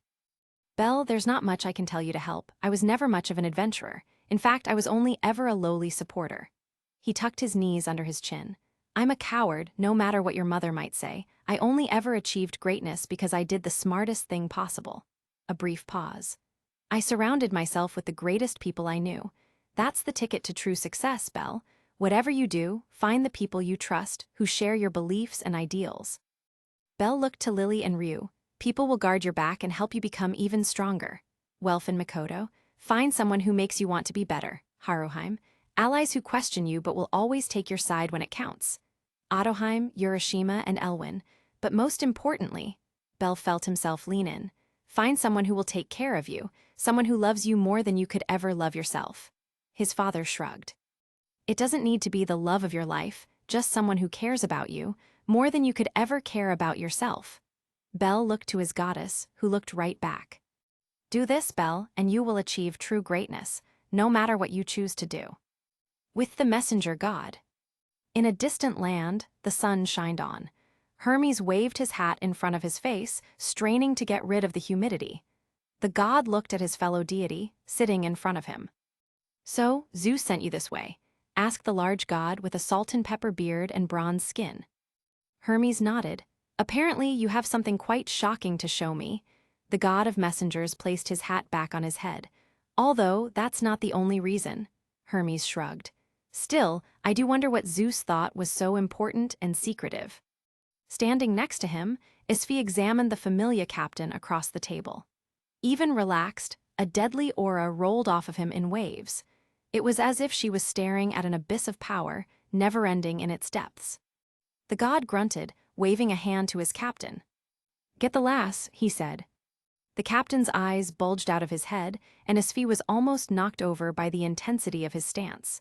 "Belle, there's not much I can tell you to help. I was never much of an adventurer. In fact, I was only ever a lowly supporter." He tucked his knees under his chin. "I'm a coward, no matter what your mother might say. I only ever achieved greatness because I did the smartest thing possible." A brief pause. "I surrounded myself with the greatest people I knew. That's the ticket to true success, Belle. Whatever you do, find the people you trust, who share your beliefs and ideals." Belle looked to Lily and Ryuu. "People will guard your back and help you become even stronger." Welf and Makoto. "Find someone who makes you want to be better." Haruheim. "Allies who question you but will always take your side when it counts." Otoheim, Urashima, and Elwyn. But most importantly, Belle felt himself lean in. "Find someone who will take care of you, someone who loves you more than you could ever love yourself." His father shrugged. "It doesn't need to be the love of your life, just someone who cares about you, more than you could ever care about yourself." Belle looked to his goddess, who looked right back. "Do this, Belle, and you will achieve true greatness, no matter what you choose to do." With the messenger god. In a distant land, the sun shined on. Hermes waved his hat in front of his face, straining to get rid of the humidity. The god looked at his fellow deity, sitting in front of him. "So, Zeus sent you this way?" asked the large god with a salt and pepper beard and bronze skin. Hermes nodded. "Apparently you have something quite shocking to show me." The god of messengers placed his hat back on his head. "Although, that's not the only reason." Hermes shrugged. "Still, I do wonder what Zeus thought was so important and secretive." Standing next to him, Isfi examined the familia captain across the table. Even relaxed, A deadly aura rolled off of him in waves. It was as if she was staring at an abyss of power, never-ending in its depths. The god grunted, waving a hand to his captain. "Get the lass," he said. The captain's eyes bulged out of his head, and his fee was almost knocked over by the intensity of his stance.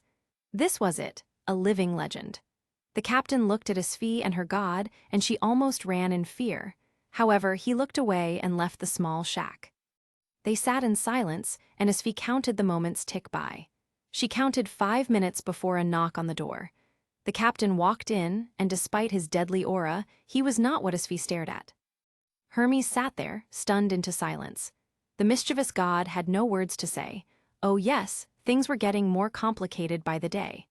This was it, a living legend. The captain looked at his fee and her god, and she almost ran in fear. However, he looked away and left the small shack. They sat in silence, and his fee counted the moments tick by. She counted 5 minutes before a knock on the door. The captain walked in, and despite his deadly aura, he was not what his fee stared at. Hermes sat there, stunned into silence. The mischievous god had no words to say. Oh yes, things were getting more complicated by the day.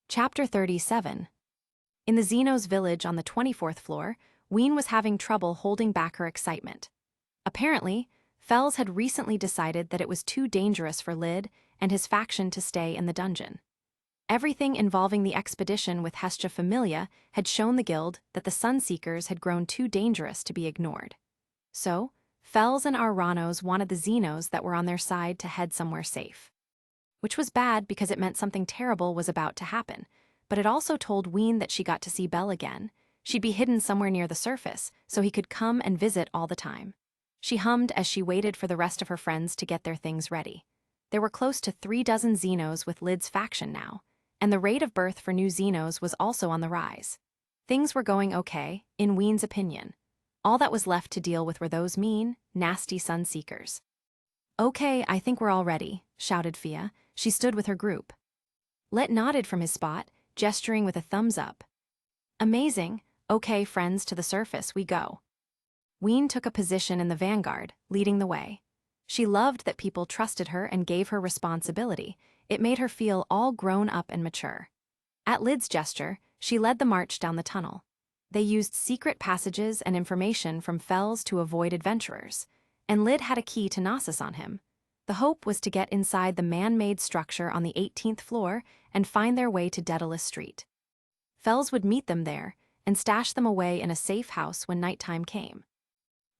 Chapter 37. In the Xenos village on the 24th floor, Ween was having trouble holding back her excitement. Apparently, Fells had recently decided that it was too dangerous for Lyd and his faction to stay in the dungeon. Everything involving the expedition with Hestia Familia had shown the guild that the Sunseekers had grown too dangerous to be ignored. So, Fells and Arranos wanted the Xenos that were on their side to head somewhere safe. Which was bad because it meant something terrible was about to happen, but it also told Ween that she got to see Belle again. She'd be hidden somewhere near the surface, so he could come and visit all the time. She hummed as she waited for the rest of her friends to get their things ready. There were close to 36 Xenos with Lyd's faction now, and the rate of birth for new Xenos was also on the rise. Things were going okay, in Ween's opinion. All that was left to deal with were those mean, nasty Sunseekers. "Okay, I think we're all ready," shouted Fia. She stood with her group. Let nodded from his spot, gesturing with a thumbs up. "Amazing. Okay, friends, to the surface we go." Ween took a position in the vanguard, leading the way. She loved that people trusted her and gave her responsibility. It made her feel all grown up and mature. At Lyd's gesture, she led the march down the tunnel. They used secret passages and information from Fells to avoid adventurers, and Lyd had a key to Gnosis on him. The hope was to get inside the man-made structure on the 18th floor and find their way to Daedalus Street. Fells would meet them there and stash them away in a safe house when nighttime came.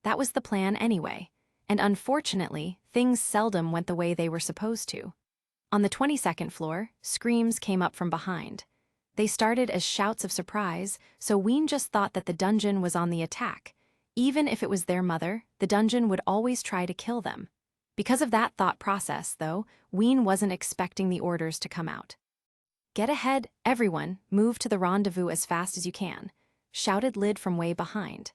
That was the plan anyway, and unfortunately, things seldom went the way they were supposed to. On the 22nd floor, screams came up from behind. They started as shouts of surprise, so Ween just thought that the dungeon was on the attack. Even if it was their mother, the dungeon would always try to kill them. Because of that thought process, though, Ween wasn't expecting the orders to come out. "Get ahead, everyone, move to the rendezvous as fast as you can," shouted Lyd from way behind.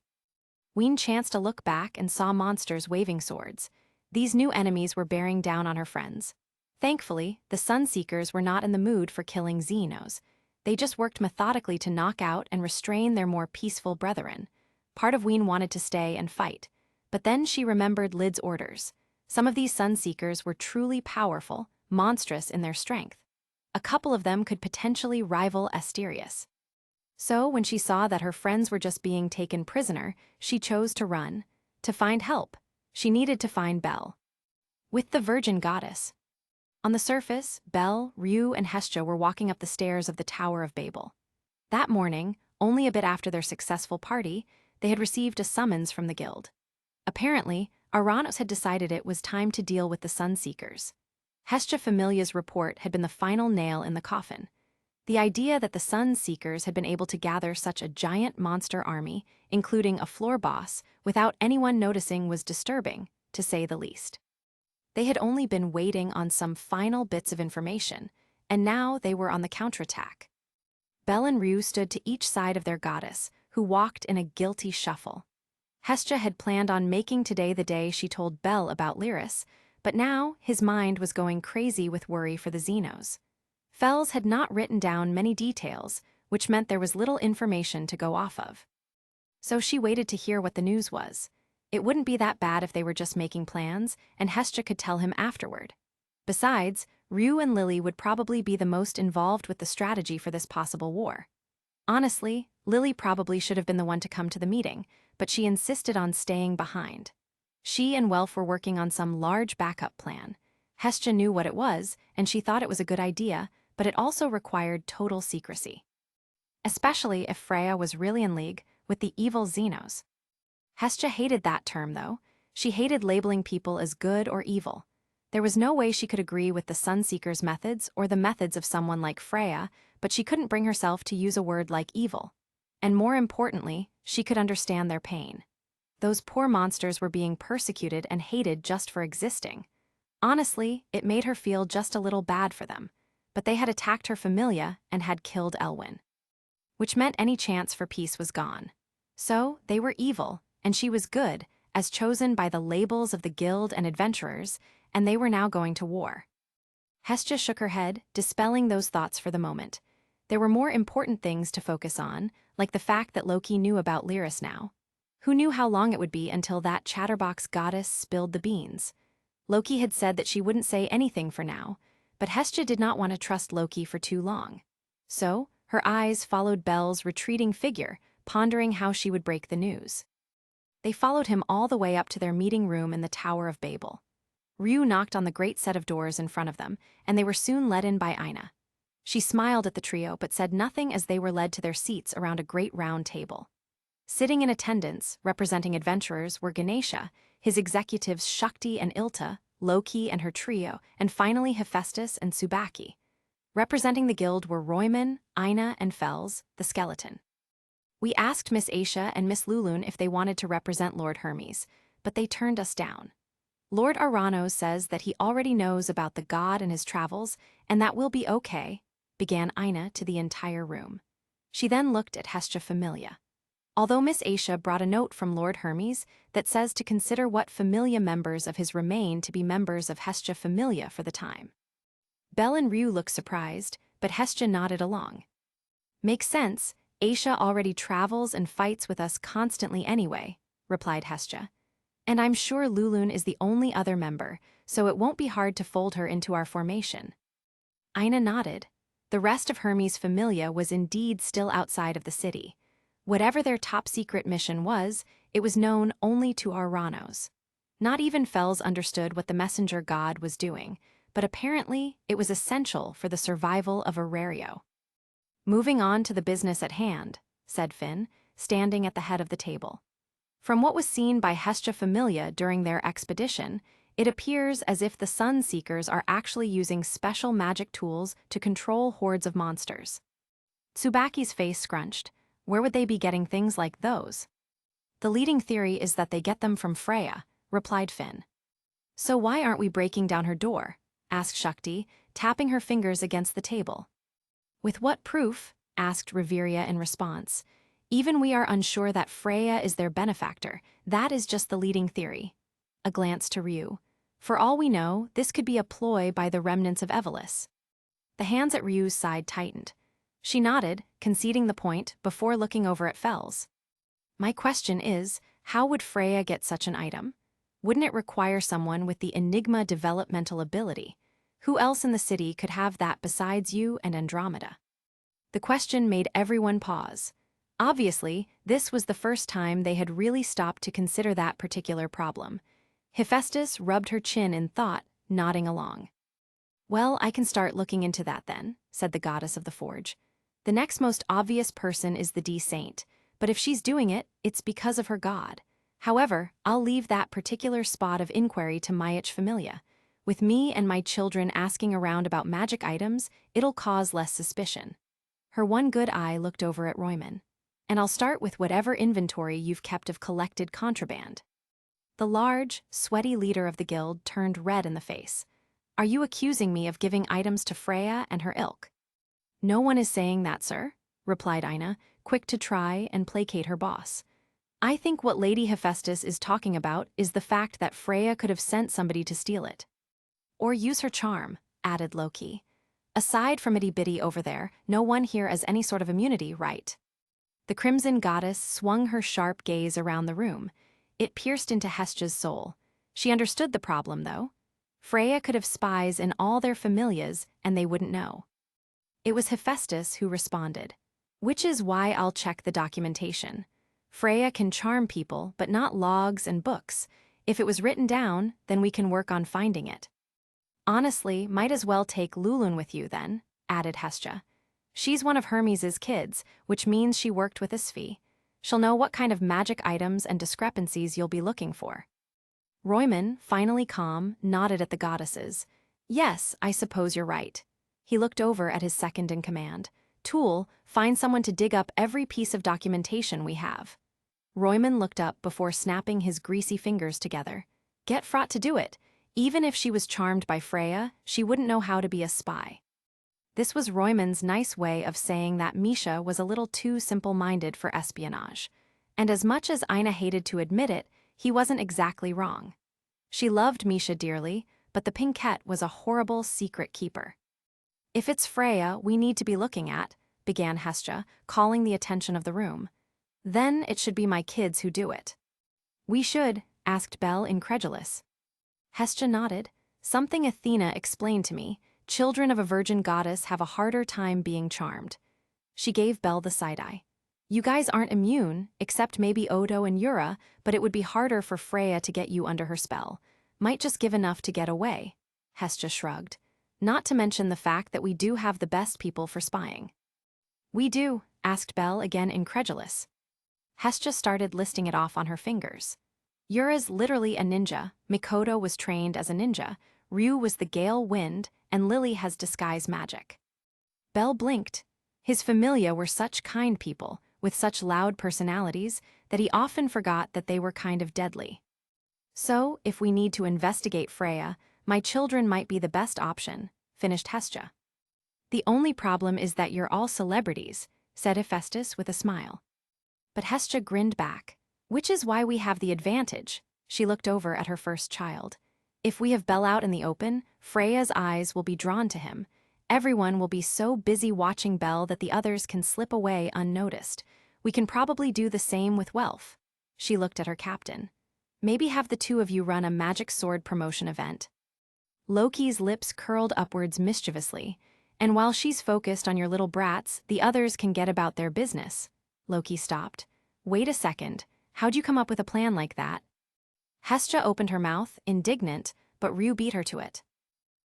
Ween chanced to look back and saw monsters waving swords. These new enemies were bearing down on her friends. Thankfully, the Sunseekers were not in the mood for killing Xenos. They just worked methodically to knock out and restrain their more peaceful brethren. Part of Ween wanted to stay and fight, but then she remembered Lyd's orders. Some of these Sunseekers were truly powerful, monstrous in their strength. A couple of them could potentially rival Asterius. So when she saw that her friends were just being taken prisoner, she chose to run. To find help, she needed to find Belle. With the Virgin Goddess. On the surface, Belle, Ryuu, and Hestia were walking up the stairs of the Tower of Babel. That morning, only a bit after their successful party, they had received a summons from the guild. Apparently, Arranos had decided it was time to deal with the Sunseekers. Hestia Familia's report had been the final nail in the coffin. The idea that the Sunseekers had been able to gather such a giant monster army, including a floor boss, without anyone noticing was disturbing, to say the least. They had only been waiting on some final bits of information, and now they were on the counterattack. Belle and Ryuu stood to each side of their goddess, who walked in a guilty shuffle. Hestia had planned on making today the day she told Belle about Lyris, but now his mind was going crazy with worry for the Xenos. Fells had not written down many details, which meant there was little information to go off of. So she waited to hear what the news was. It wouldn't be that bad if they were just making plans, and Hestia could tell him afterward. Besides, Ryuu and Lily would probably be the most involved with the strategy for this possible war. Honestly, Lily probably should have been the one to come to the meeting, but she insisted on staying behind. She and Welf were working on some large backup plan. Hestia knew what it was, and she thought it was a good idea, but it also required total secrecy. Especially if Freya was really in league with the evil Xenos. Hestia hated that term, though. She hated labeling people as good or evil. There was no way she could agree with the Sunseeker's methods or the methods of someone like Freya, but she couldn't bring herself to use a word like evil. And more importantly, she could understand their pain. Those poor monsters were being persecuted and hated just for existing. Honestly, it made her feel just a little bad for them, but they had attacked her familia and had killed Elwyn, which meant any chance for peace was gone. So, they were evil, and she was good, as chosen by the labels of the guild and adventurers, and they were now going to war. Hestia shook her head, dispelling those thoughts for the moment. There were more important things to focus on, like the fact that Loki knew about Lyris now. Who knew how long it would be until that chatterbox goddess spilled the beans? Loki had said that she wouldn't say anything for now, but Hestia did not want to trust Loki for too long. So, her eyes followed Belle's retreating figure, pondering how she would break the news. They followed him all the way up to their meeting room in the Tower of Babel. Ryuu knocked on the great set of doors in front of them, and they were soon led in by Ina. She smiled at the trio but said nothing as they were led to their seats around a great round table. Sitting in attendance, representing adventurers, were Ganesha, his executives Shakti and Ilta, Loki and her trio, and finally Hephaestus and Tsubaki. Representing the guild were Royman, Ina, and Fels, the skeleton. We asked Miss Aisha and Miss Lulun if they wanted to represent Lord Hermes, but they turned us down. Lord Arano says that he already knows about the god and his travels, and that will be okay, began Ina to the entire room. She then looked at Hestia Familia. Although Miss Aisha brought a note from Lord Hermes that says to consider what Familia members of his remain to be members of Hestia Familia for the time. Belle and Ryuu looked surprised, but Hestia nodded along. Makes sense, Aisha already travels and fights with us constantly anyway, replied Hestia. And I'm sure Lulun is the only other member, so it won't be hard to fold her into our formation. Ina nodded. The rest of Hermes' Familia was indeed still outside of the city. Whatever their top-secret mission was, it was known only to Aranos. Not even Fels understood what the messenger god was doing, but apparently it was essential for the survival of Horario. Moving on to the business at hand, said Finn, standing at the head of the table. From what was seen by Hestia Familia during their expedition, it appears as if the Sunseekers are actually using special magic tools to control hordes of monsters. Tsubaki's face scrunched. Where would they be getting things like those? The leading theory is that they get them from Freya, replied Finn. So why aren't we breaking down her door? Asked Shakti, tapping her fingers against the table. With what proof? Asked Reveria in response. Even we are unsure that Freya is their benefactor. That is just the leading theory. A glance to Ryuu. For all we know, this could be a ploy by the remnants of Evelys. The hands at Ryuu's side tightened. She nodded, conceding the point, before looking over at Fels. My question is, how would Freya get such an item? Wouldn't it require someone with the Enigma developmental ability? Who else in the city could have that besides you and Andromeda? The question made everyone pause. Obviously, this was the first time they had really stopped to consider that particular problem. Hephaestus rubbed her chin in thought, nodding along. Well, I can start looking into that then, said the goddess of the forge. The next most obvious person is the D-Saint, but if she's doing it, it's because of her god. However, I'll leave that particular spot of inquiry to Myich Familia. With me and my children asking around about magic items, it'll cause less suspicion. Her one good eye looked over at Royman. And I'll start with whatever inventory you've kept of collected contraband. The large, sweaty leader of the guild turned red in the face. Are you accusing me of giving items to Freya and her ilk? No one is saying that, sir, replied Ina, quick to try and placate her boss. I think what Lady Hephaestus is talking about is the fact that Freya could have sent somebody to steal it. Or use her charm, added Loki. Aside from itty bitty over there, no one here has any sort of immunity, right? The crimson goddess swung her sharp gaze around the room. It pierced into Hestia's soul. She understood the problem, though. Freya could have spies in all their familias, and they wouldn't know. It was Hephaestus who responded. Which is why I'll check the documentation. Freya can charm people, but not logs and books. If it was written down, then we can work on finding it. Honestly, might as well take Lulun with you then, added Hestia. She's one of Hermes' kids, which means she worked with Isfi. She'll know what kind of magic items and discrepancies you'll be looking for. Royman, finally calm, nodded at the goddesses. Yes, I suppose you're right. He looked over at his second-in-command. Tool, find someone to dig up every piece of documentation we have. Royman looked up before snapping his greasy fingers together. Get Fraught to do it. Even if she was charmed by Freya, she wouldn't know how to be a spy. This was Royman's nice way of saying that Misha was a little too simple-minded for espionage. And as much as Ina hated to admit it, he wasn't exactly wrong. She loved Misha dearly, but the Pinkette was a horrible secret keeper. If it's Freya we need to be looking at, began Hestia, calling the attention of the room. Then it should be my kids who do it. We should, asked Belle, incredulous. Hestia nodded. Something Athena explained to me. Children of a virgin goddess have a harder time being charmed. She gave Belle the side-eye. You guys aren't immune, except maybe Odo and Yura, but it would be harder for Freya to get you under her spell. Might just give enough to get away. Hestia shrugged. Not to mention the fact that we do have the best people for spying. We do, asked Belle, again incredulous. Hestia started listing it off on her fingers. Yura's literally a ninja, Mikoto was trained as a ninja, Ryuu was the gale wind, and Lily has disguise magic. Belle blinked. His familia were such kind people, with such loud personalities, that he often forgot that they were kind of deadly. So, if we need to investigate Freya, my children might be the best option, finished Hestia. The only problem is that you're all celebrities, said Hephaestus with a smile. But Hestia grinned back. Which is why we have the advantage. She looked over at her first child. If we have Belle out in the open, Freya's eyes will be drawn to him. Everyone will be so busy watching Belle that the others can slip away unnoticed. We can probably do the same with Welf. She looked at her captain. Maybe have the two of you run a magic sword promotion event. Loki's lips curled upwards mischievously. And while she's focused on your little brats, the others can get about their business. Loki stopped. Wait a second. How'd you come up with a plan like that? Hestia opened her mouth, indignant, but Ryuu beat her to it.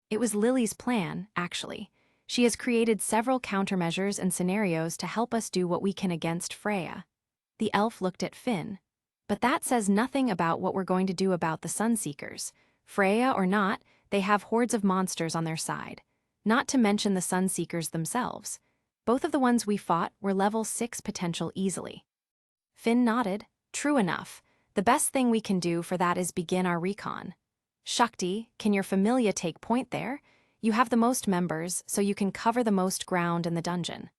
It was Lily's plan, actually. She has created several countermeasures and scenarios to help us do what we can against Freya. The elf looked at Finn. But that says nothing about what we're going to do about the Sunseekers. Freya or not, they have hordes of monsters on their side. Not to mention the Sunseekers themselves. Both of the ones we fought were level 6 potential easily. Finn nodded. True enough. The best thing we can do for that is begin our recon. Shakti, can your familia take point there? You have the most members, so you can cover the most ground in the dungeon.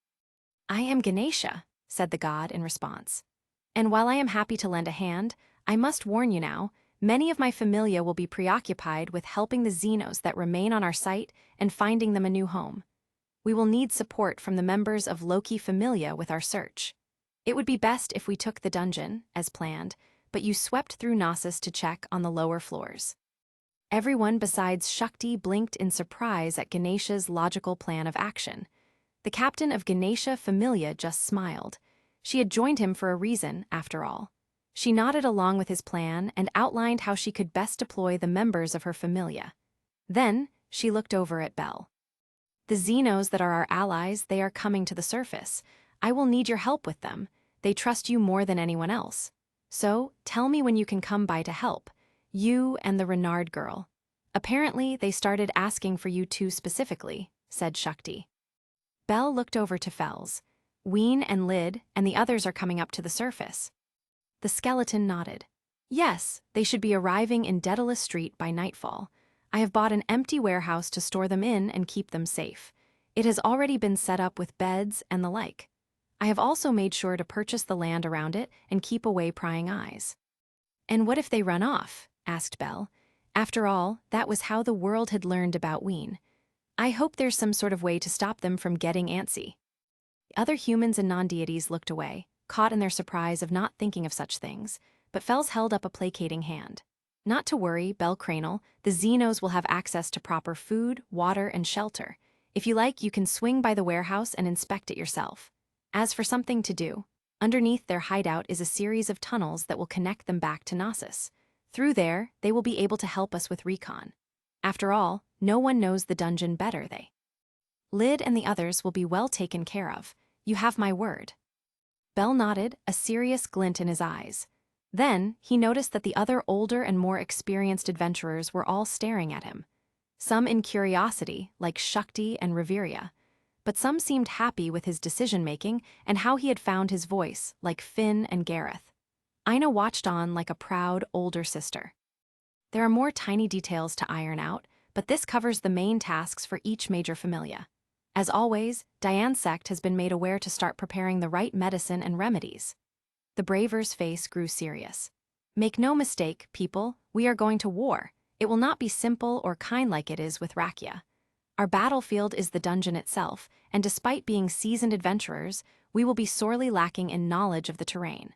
I am Ganesha, said the god in response. And while I am happy to lend a hand, I must warn you now, many of my familia will be preoccupied with helping the Xenos that remain on our site and finding them a new home. We will need support from the members of Loki familia with our search. It would be best if we took the dungeon, as planned, but you swept through Knossos to check on the lower floors. Everyone besides Shakti blinked in surprise at Ganesha's logical plan of action. The captain of Ganesha Familia just smiled. She had joined him for a reason, after all. She nodded along with his plan and outlined how she could best deploy the members of her familia. Then, she looked over at Belle. The Xenos that are our allies, they are coming to the surface. I will need your help with them. They trust you more than anyone else. So, tell me when you can come by to help. You and the Renard girl. Apparently, they started asking for you two specifically, said Shakti. Belle looked over to Fels. Ween and Lyd and the others are coming up to the surface. The skeleton nodded. Yes, they should be arriving in Daedalus Street by nightfall. I have bought an empty warehouse to store them in and keep them safe. It has already been set up with beds and the like. I have also made sure to purchase the land around it and keep away prying eyes. And what if they run off? Asked Belle. After all, that was how the world had learned about Ween. I hope there's some sort of way to stop them from getting antsy. The other humans and non-deities looked away, caught in their surprise of not thinking of such things, but Fels held up a placating hand. Not to worry, Belle Cranel, the Xenos will have access to proper food, water, and shelter. If you like, you can swing by the warehouse and inspect it yourself. As for something to do, underneath their hideout is a series of tunnels that will connect them back to Knossos. Through there, they will be able to help us with recon. After all, no one knows the dungeon better, they. Lyd and the others will be well taken care of. You have my word. Belle nodded, a serious glint in his eyes. Then, he noticed that the other older and more experienced adventurers were all staring at him. Some in curiosity, like Shakti and Reveria, but some seemed happy with his decision-making and how he had found his voice, like Finn and Gareth. Aina watched on like a proud, older sister. There are more tiny details to iron out, but this covers the main tasks for each major familia. As always, Diane's sect has been made aware to start preparing the right medicine and remedies. The braver's face grew serious. Make no mistake, people, we are going to war. It will not be simple or kind like it is with Rakia. Our battlefield is the dungeon itself, and despite being seasoned adventurers, we will be sorely lacking in knowledge of the terrain.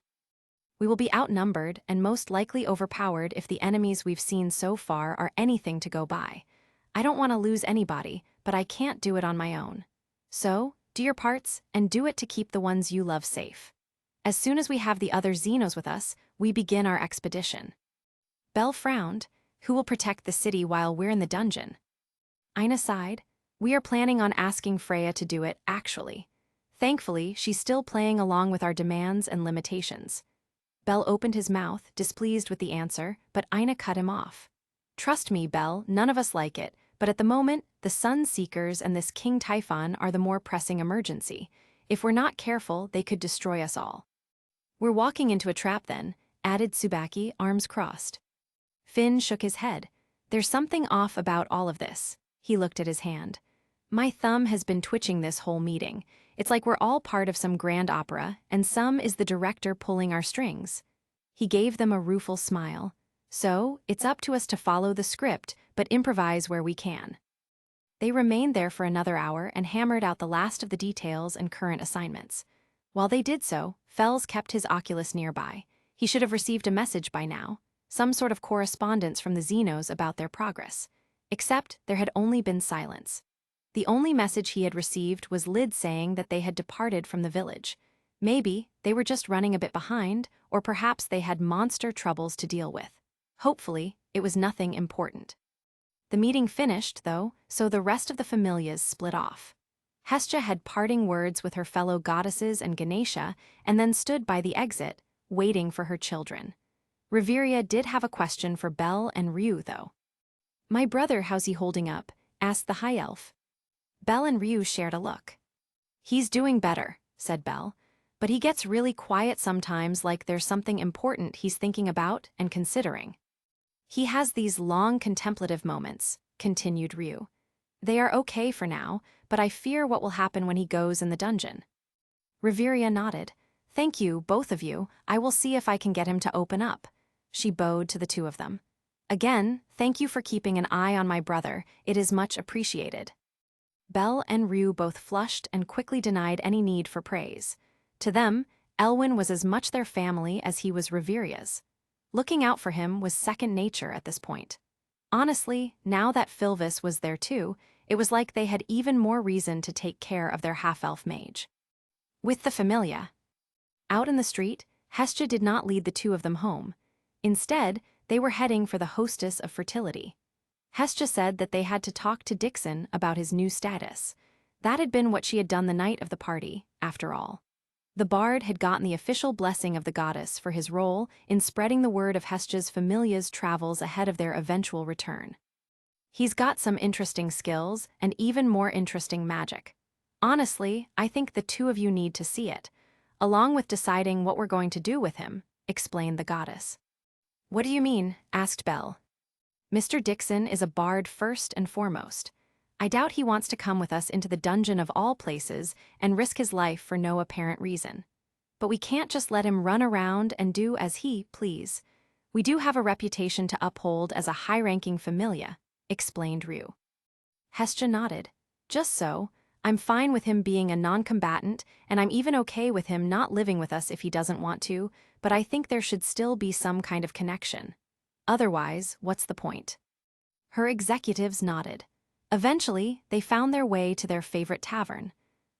We will be outnumbered and most likely overpowered if the enemies we've seen so far are anything to go by. I don't want to lose anybody, but I can't do it on my own. So, do your parts, and do it to keep the ones you love safe. As soon as we have the other Xenos with us, we begin our expedition. Belle frowned. Who will protect the city while we're in the dungeon? Aina sighed. We are planning on asking Freya to do it, actually. Thankfully, she's still playing along with our demands and limitations. Belle opened his mouth, displeased with the answer, but Aina cut him off. Trust me, Belle, none of us like it, but at the moment, the Sun Seekers and this King Typhon are the more pressing emergency. If we're not careful, they could destroy us all. We're walking into a trap then, added Tsubaki, arms crossed. Finn shook his head. There's something off about all of this. He looked at his hand. My thumb has been twitching this whole meeting. It's like we're all part of some grand opera, and some is the director pulling our strings. He gave them a rueful smile. So, it's up to us to follow the script, but improvise where we can. They remained there for another hour and hammered out the last of the details and current assignments. While they did so, Fells kept his Oculus nearby. He should have received a message by now. Some sort of correspondence from the Xenos about their progress. Except there had only been silence. The only message he had received was Lyd saying that they had departed from the village. Maybe they were just running a bit behind, or perhaps they had monster troubles to deal with. Hopefully, it was nothing important. The meeting finished, though, so the rest of the familias split off. Hestia had parting words with her fellow goddesses and Ganesha, and then stood by the exit, waiting for her children. Reveria did have a question for Belle and Ryuu, though. My brother, how's he holding up? Asked the High Elf. Belle and Ryuu shared a look. He's doing better, said Belle, but he gets really quiet sometimes, like there's something important he's thinking about and considering. He has these long contemplative moments, continued Ryuu. They are okay for now, but I fear what will happen when he goes in the dungeon. Reveria nodded. Thank you, both of you. I will see if I can get him to open up. She bowed to the two of them. Again, thank you for keeping an eye on my brother. It is much appreciated. Belle and Ryuu both flushed and quickly denied any need for praise. To them, Elwyn was as much their family as he was Reveria's. Looking out for him was second nature at this point. Honestly, now that Filvis was there too, it was like they had even more reason to take care of their half-elf mage. With the familia. Out in the street, Hestia did not lead the two of them home. Instead, they were heading for the hostess of fertility. Hestia said that they had to talk to Dixon about his new status. That had been what she had done the night of the party, after all. The bard had gotten the official blessing of the goddess for his role in spreading the word of Hestia's familia's travels ahead of their eventual return. He's got some interesting skills and even more interesting magic. Honestly, I think the two of you need to see it, along with deciding what we're going to do with him, explained the goddess. What do you mean? Asked Belle. Mr. Dixon is a bard first and foremost. I doubt he wants to come with us into the dungeon of all places and risk his life for no apparent reason. But we can't just let him run around and do as he please. We do have a reputation to uphold as a high-ranking familia, explained Ryuu. Hestia nodded. Just so. I'm fine with him being a non-combatant, and I'm even okay with him not living with us if he doesn't want to, but I think there should still be some kind of connection. Otherwise, what's the point? Her executives nodded. Eventually, they found their way to their favorite tavern.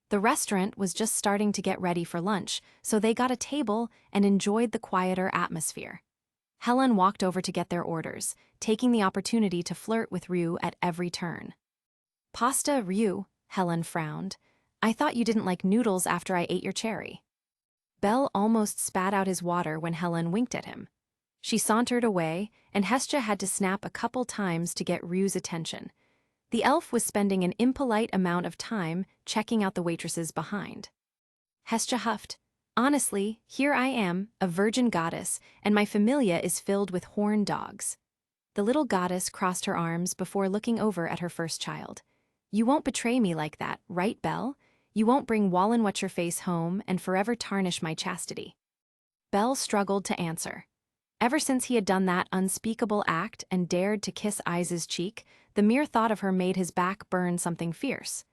The restaurant was just starting to get ready for lunch, so they got a table and enjoyed the quieter atmosphere. Helun walked over to get their orders, taking the opportunity to flirt with Ryuu at every turn. Pasta, Ryuu, Helun frowned. I thought you didn't like noodles after I ate your cherry. Belle almost spat out his water when Helun winked at him. She sauntered away, and Hestia had to snap a couple times to get Ryu's attention. The elf was spending an impolite amount of time checking out the waitresses behind. Hestia huffed. Honestly, here I am, a virgin goddess, and my familia is filled with horned dogs. The little goddess crossed her arms before looking over at her first child. You won't betray me like that, right, Belle? You won't bring Wallen-What's-Her-Face home and forever tarnish my chastity. Belle struggled to answer. Ever since he had done that unspeakable act and dared to kiss Ais's cheek, the mere thought of her made his back burn something fierce.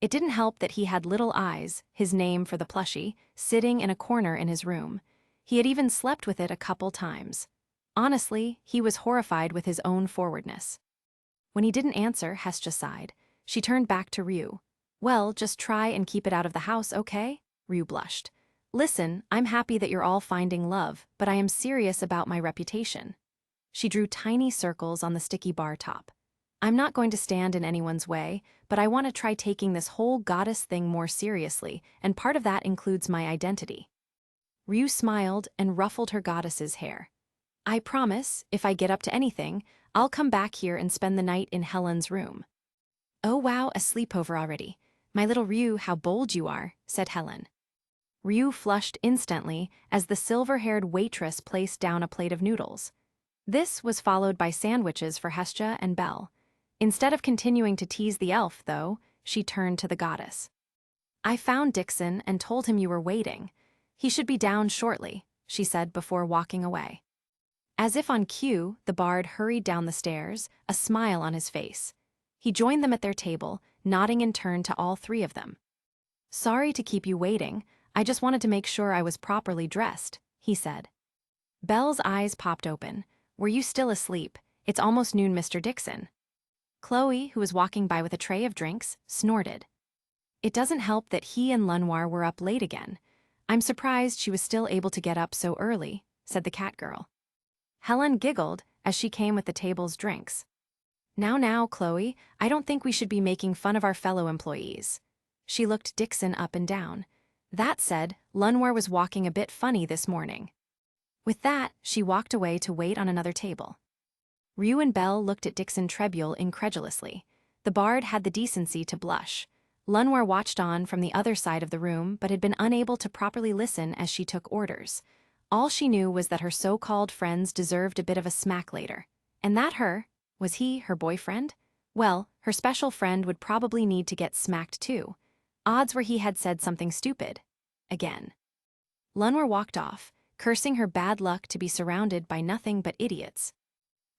It didn't help that he had little Ais, his name for the plushie, sitting in a corner in his room. He had even slept with it a couple times. Honestly, he was horrified with his own forwardness. When he didn't answer, Hestia sighed. She turned back to Ryuu. Well, just try and keep it out of the house, okay? Ryuu blushed. Listen, I'm happy that you're all finding love, but I am serious about my reputation. She drew tiny circles on the sticky bar top. I'm not going to stand in anyone's way, but I want to try taking this whole goddess thing more seriously, and part of that includes my identity. Ryuu smiled and ruffled her goddess's hair. I promise, if I get up to anything, I'll come back here and spend the night in Helun's room. Oh wow, a sleepover already. My little Ryuu, how bold you are, said Helun. Ryuu flushed instantly as the silver-haired waitress placed down a plate of noodles. This was followed by sandwiches for Hestia and Belle. Instead of continuing to tease the elf, though, she turned to the goddess. I found Dixon and told him you were waiting. He should be down shortly, she said before walking away. As if on cue, the bard hurried down the stairs, a smile on his face. He joined them at their table, nodding in turn to all three of them. Sorry to keep you waiting, I just wanted to make sure I was properly dressed, he said. Belle's eyes popped open. Were you still asleep? It's almost noon, Mr. Dixon. Chloe, who was walking by with a tray of drinks, snorted. It doesn't help that he and Lenoir were up late again. I'm surprised she was still able to get up so early, said the cat girl. Helun giggled as she came with the table's drinks. Now, Chloe, I don't think we should be making fun of our fellow employees. She looked Dixon up and down. That said, Lenoir was walking a bit funny this morning. With that, she walked away to wait on another table. Ryuu and Belle looked at Dixon Trebule incredulously. The bard had the decency to blush. Lenoir watched on from the other side of the room but had been unable to properly listen as she took orders. All she knew was that her so-called friends deserved a bit of a smack later. And that was he her boyfriend? Well, her special friend would probably need to get smacked too. Odds were he had said something stupid. Again. Lenoir walked off, cursing her bad luck to be surrounded by nothing but idiots.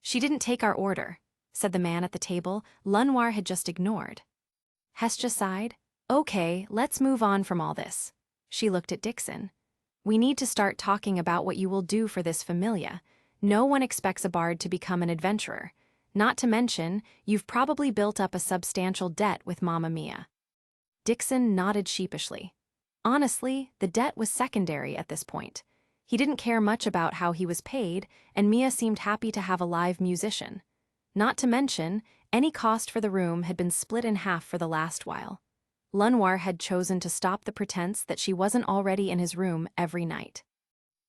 She didn't take our order, said the man at the table Lenoir had just ignored. Hestia sighed. Okay, let's move on from all this. She looked at Dixon. We need to start talking about what you will do for this familia. No one expects a bard to become an adventurer. Not to mention, you've probably built up a substantial debt with Mamma Mia. Dixon nodded sheepishly. Honestly, the debt was secondary at this point. He didn't care much about how he was paid, and Mia seemed happy to have a live musician. Not to mention, any cost for the room had been split in half for the last while. Lenoir had chosen to stop the pretense that she wasn't already in his room every night.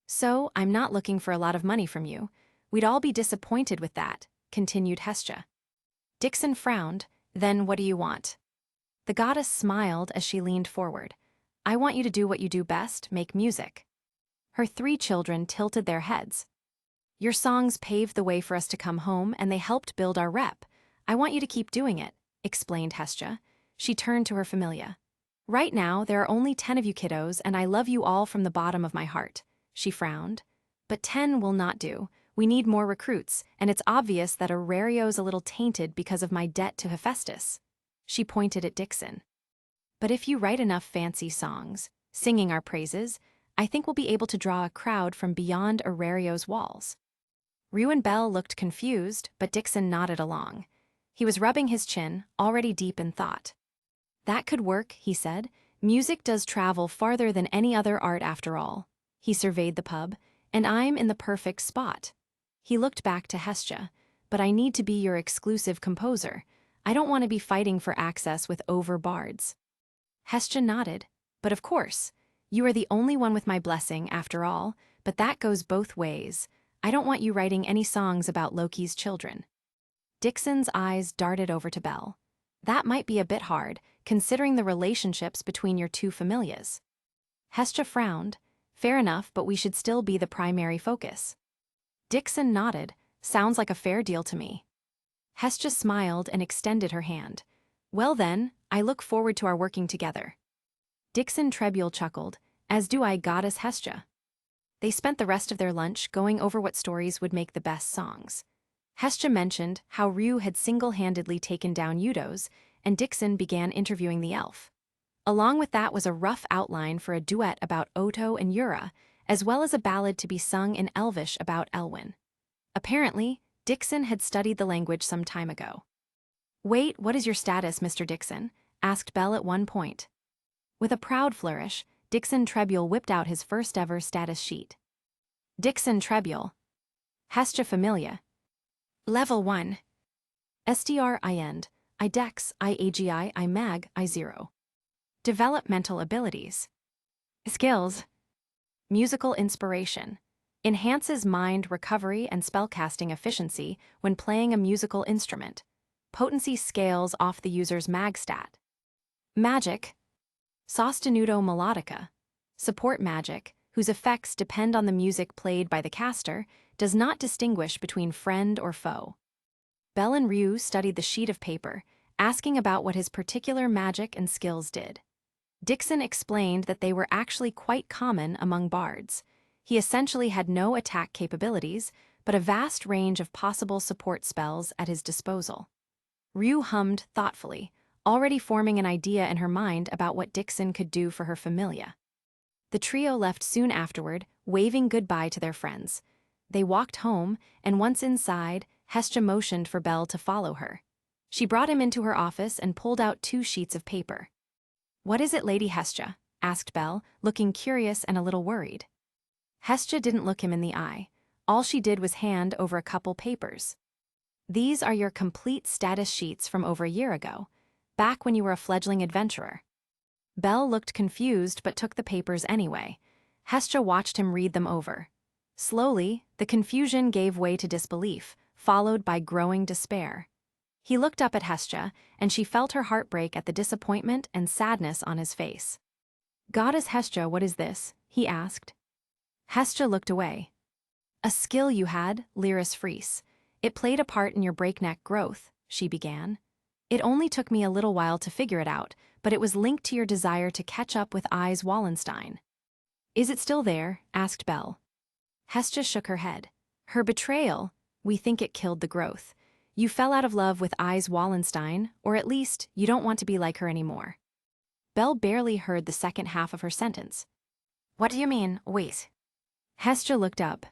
So, I'm not looking for a lot of money from you. We'd all be disappointed with that, continued Hestia. Dixon frowned. Then what do you want? The goddess smiled as she leaned forward. I want you to do what you do best, make music. Her three children tilted their heads. Your songs paved the way for us to come home, and they helped build our rep. I want you to keep doing it, explained Hestia. She turned to her familia. Right now, there are only 10 of you kiddos, and I love you all from the bottom of my heart. She frowned. But 10 will not do. We need more recruits, and it's obvious that Horario's a little tainted because of my debt to Hephaestus. She pointed at Dixon. But if you write enough fancy songs, singing our praises, I think we'll be able to draw a crowd from beyond Horario's walls. Ryuu and Belle looked confused, but Dixon nodded along. He was rubbing his chin, already deep in thought. That could work, he said. Music does travel farther than any other art after all. He surveyed the pub, and I'm in the perfect spot. He looked back to Hestia. But I need to be your exclusive composer. I don't want to be fighting for access with over-bards. Hestia nodded. But of course. You are the only one with my blessing, after all, but that goes both ways. I don't want you writing any songs about Loki's children. Dixon's eyes darted over to Belle. That might be a bit hard, considering the relationships between your two familias. Hestia frowned. Fair enough, but we should still be the primary focus. Dixon nodded. Sounds like a fair deal to me. Hestia smiled and extended her hand. Well then, I look forward to our working together. Dixon Trebule chuckled, as do I, Goddess Hestia. They spent the rest of their lunch going over what stories would make the best songs. Hestia mentioned how Ryuu had single-handedly taken down Udos, and Dixon began interviewing the elf. Along with that was a rough outline for a duet about Otto and Yura, as well as a ballad to be sung in Elvish about Elwyn. Apparently, Dixon had studied the language some time ago. Wait, what is your status, Mr. Dixon? Asked Belle at one point. With a proud flourish, Dixon Trebule whipped out his first-ever status sheet. Dixon Trebule. Hestia Familia. Level 1. SDR I-End, I-Dex, I-AGI, I-MAG, I-0. Developmental abilities. Skills. Musical inspiration. Enhances mind recovery and spellcasting efficiency when playing a musical instrument. Potency scales off the user's mag stat. Magic. Sostenuto melodica. Support magic, whose effects depend on the music played by the caster, does not distinguish between friend or foe. Belle and Ryuu studied the sheet of paper, asking about what his particular magic and skills did. Dixon explained that they were actually quite common among bards. He essentially had no attack capabilities, but a vast range of possible support spells at his disposal. Ryuu hummed thoughtfully, already forming an idea in her mind about what Dixon could do for her familia. The trio left soon afterward, waving goodbye to their friends. They walked home, and once inside, Hestia motioned for Belle to follow her. She brought him into her office and pulled out 2 sheets of paper. What is it, Lady Hestia? Asked Belle, looking curious and a little worried. Hestia didn't look him in the eye. All she did was hand over a couple papers. These are your complete status sheets from over a year ago, back when you were a fledgling adventurer. Belle looked confused but took the papers anyway. Hestia watched him read them over. Slowly, the confusion gave way to disbelief, followed by growing despair. He looked up at Hestia, and she felt her heart break at the disappointment and sadness on his face. Goddess Hestia, what is this? He asked. Hestia looked away. A skill you had, Lyris Fries. It played a part in your breakneck growth, she began. It only took me a little while to figure it out, but it was linked to your desire to catch up with Ais Wallenstein. Is it still there? Asked Belle. Hestia shook her head. Her betrayal, we think it killed the growth. You fell out of love with Ais Wallenstein, or at least, you don't want to be like her anymore. Belle barely heard the second half of her sentence. What do you mean, wait? Hestia looked up.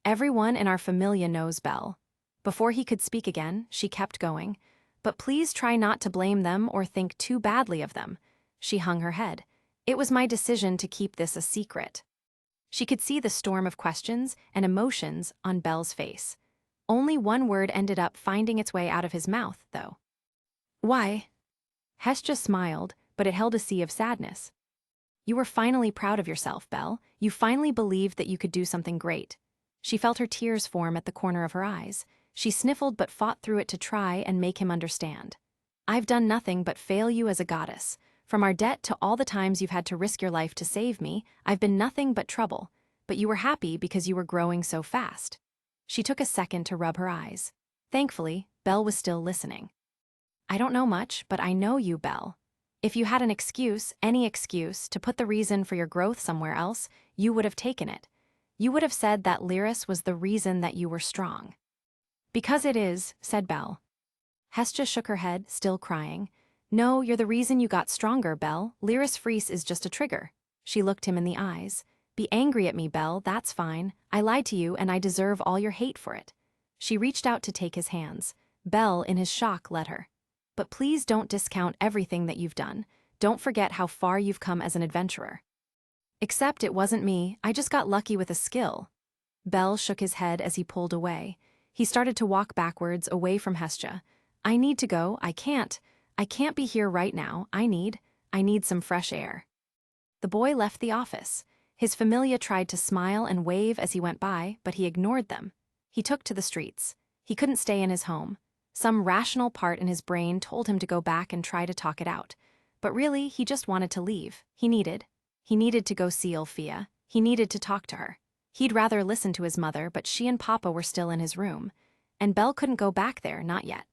Everyone in our familia knows Belle. Before he could speak again, she kept going. But please try not to blame them or think too badly of them. She hung her head. It was my decision to keep this a secret. She could see the storm of questions and emotions on Belle's face. Only one word ended up finding its way out of his mouth, though. Why? Hestia smiled, but it held a sea of sadness. You were finally proud of yourself, Belle. You finally believed that you could do something great. She felt her tears form at the corner of her eyes. She sniffled but fought through it to try and make him understand. I've done nothing but fail you as a goddess. From our debt to all the times you've had to risk your life to save me, I've been nothing but trouble. But you were happy because you were growing so fast. She took a second to rub her eyes. Thankfully, Belle was still listening. I don't know much, but I know you, Belle. If you had an excuse, any excuse, to put the reason for your growth somewhere else, you would have taken it. You would have said that Lyris was the reason that you were strong. Because it is, said Belle. Hestia shook her head, still crying. No, you're the reason you got stronger, Belle. Lyris Fries is just a trigger. She looked him in the eyes. Be angry at me, Belle, that's fine. I lied to you and I deserve all your hate for it. She reached out to take his hands. Belle, in his shock, let her. But please don't discount everything that you've done. Don't forget how far you've come as an adventurer. Except it wasn't me, I just got lucky with a skill. Belle shook his head as he pulled away. He started to walk backwards, away from Hestia. I need to go, I can't be here right now, I need some fresh air. The boy left the office. His familia tried to smile and wave as he went by, but he ignored them. He took to the streets. He couldn't stay in his home. Some rational part in his brain told him to go back and try to talk it out. But really, he just wanted to leave. He needed to go see Ulfia. He needed to talk to her. He'd rather listen to his mother, but she and Papa were still in his room. And Belle couldn't go back there, not yet.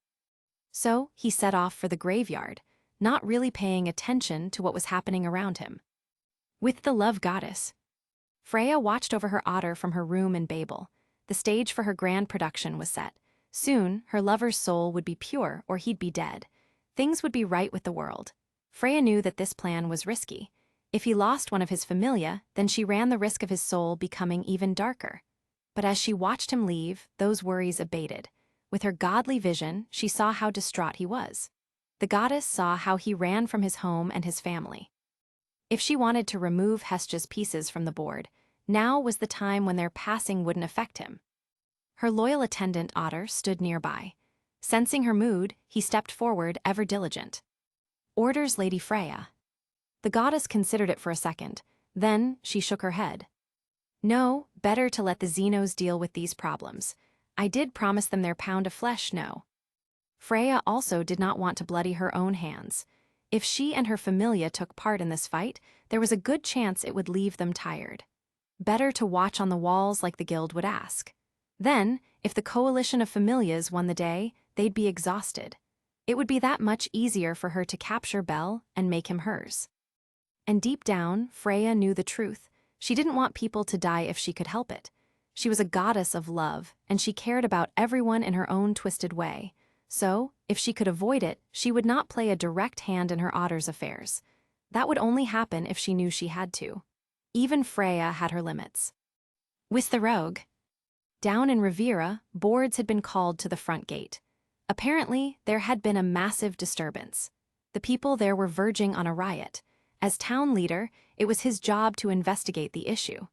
So, he set off for the graveyard, not really paying attention to what was happening around him. With the love goddess, Freya watched over her otter from her room in Babel. The stage for her grand production was set. Soon, her lover's soul would be pure or he'd be dead. Things would be right with the world. Freya knew that this plan was risky. If he lost one of his familia, then she ran the risk of his soul becoming even darker. But as she watched him leave, those worries abated. With her godly vision, she saw how distraught he was. The goddess saw how he ran from his home and his family. If she wanted to remove Hestia's pieces from the board, now was the time when their passing wouldn't affect him. Her loyal attendant, Otter, stood nearby. Sensing her mood, he stepped forward, ever diligent. "Orders, Lady Freya." The goddess considered it for a second. Then she shook her head. "No, better to let the Xenos deal with these problems. I did promise them their pound of flesh, no." Freya also did not want to bloody her own hands. If she and her familia took part in this fight, there was a good chance it would leave them tired. Better to watch on the walls like the guild would ask. Then, if the coalition of familias won the day, they'd be exhausted. It would be that much easier for her to capture Belle and make him hers. And deep down, Freya knew the truth. She didn't want people to die if she could help it. She was a goddess of love, and she cared about everyone in her own twisted way. So, if she could avoid it, she would not play a direct hand in her otter's affairs. That would only happen if she knew she had to. Even Freya had her limits. With the rogue. Down in Riviera, boards had been called to the front gate. Apparently, there had been a massive disturbance. The people there were verging on a riot. As town leader, it was his job to investigate the issue.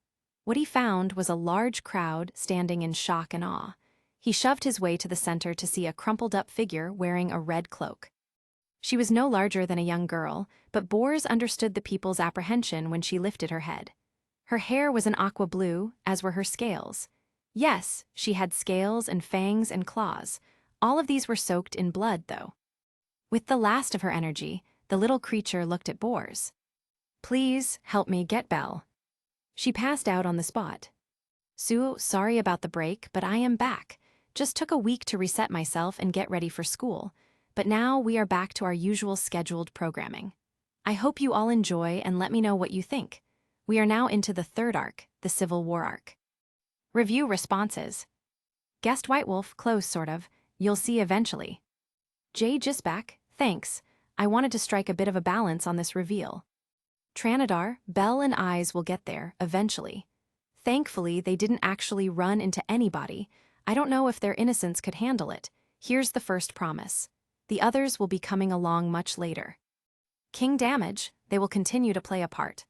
What he found was a large crowd standing in shock and awe. He shoved his way to the center to see a crumpled-up figure wearing a red cloak. She was no larger than a young girl, but Bors understood the people's apprehension when she lifted her head. Her hair was an aqua blue, as were her scales. Yes, she had scales and fangs and claws. All of these were soaked in blood, though. With the last of her energy, the little creature looked at Bors. "Please, help me get Belle." She passed out on the spot. "Sue, sorry about the break, but I am back. Just took a week to reset myself and get ready for school. But now we are back to our usual scheduled programming. I hope you all enjoy and let me know what you think. We are now into the third arc, the Civil War arc." Review responses. Guessed White Wolf, close sort of. You'll see eventually. Jay Gisback, thanks. I wanted to strike a bit of a balance on this reveal. Tranadar, Belle and Ais will get there, eventually. Thankfully, they didn't actually run into anybody. I don't know if their innocence could handle it. Here's the first promise. The others will be coming along much later. King Damage, they will continue to play a part.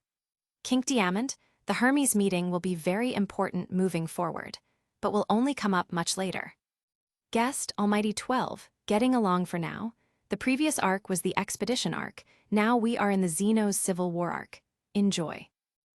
Kink Diamond, the Hermes meeting will be very important moving forward, but will only come up much later. Guest Almighty 12, getting along for now. The previous arc was the Expedition arc. Now we are in the Xenos Civil War arc. Enjoy.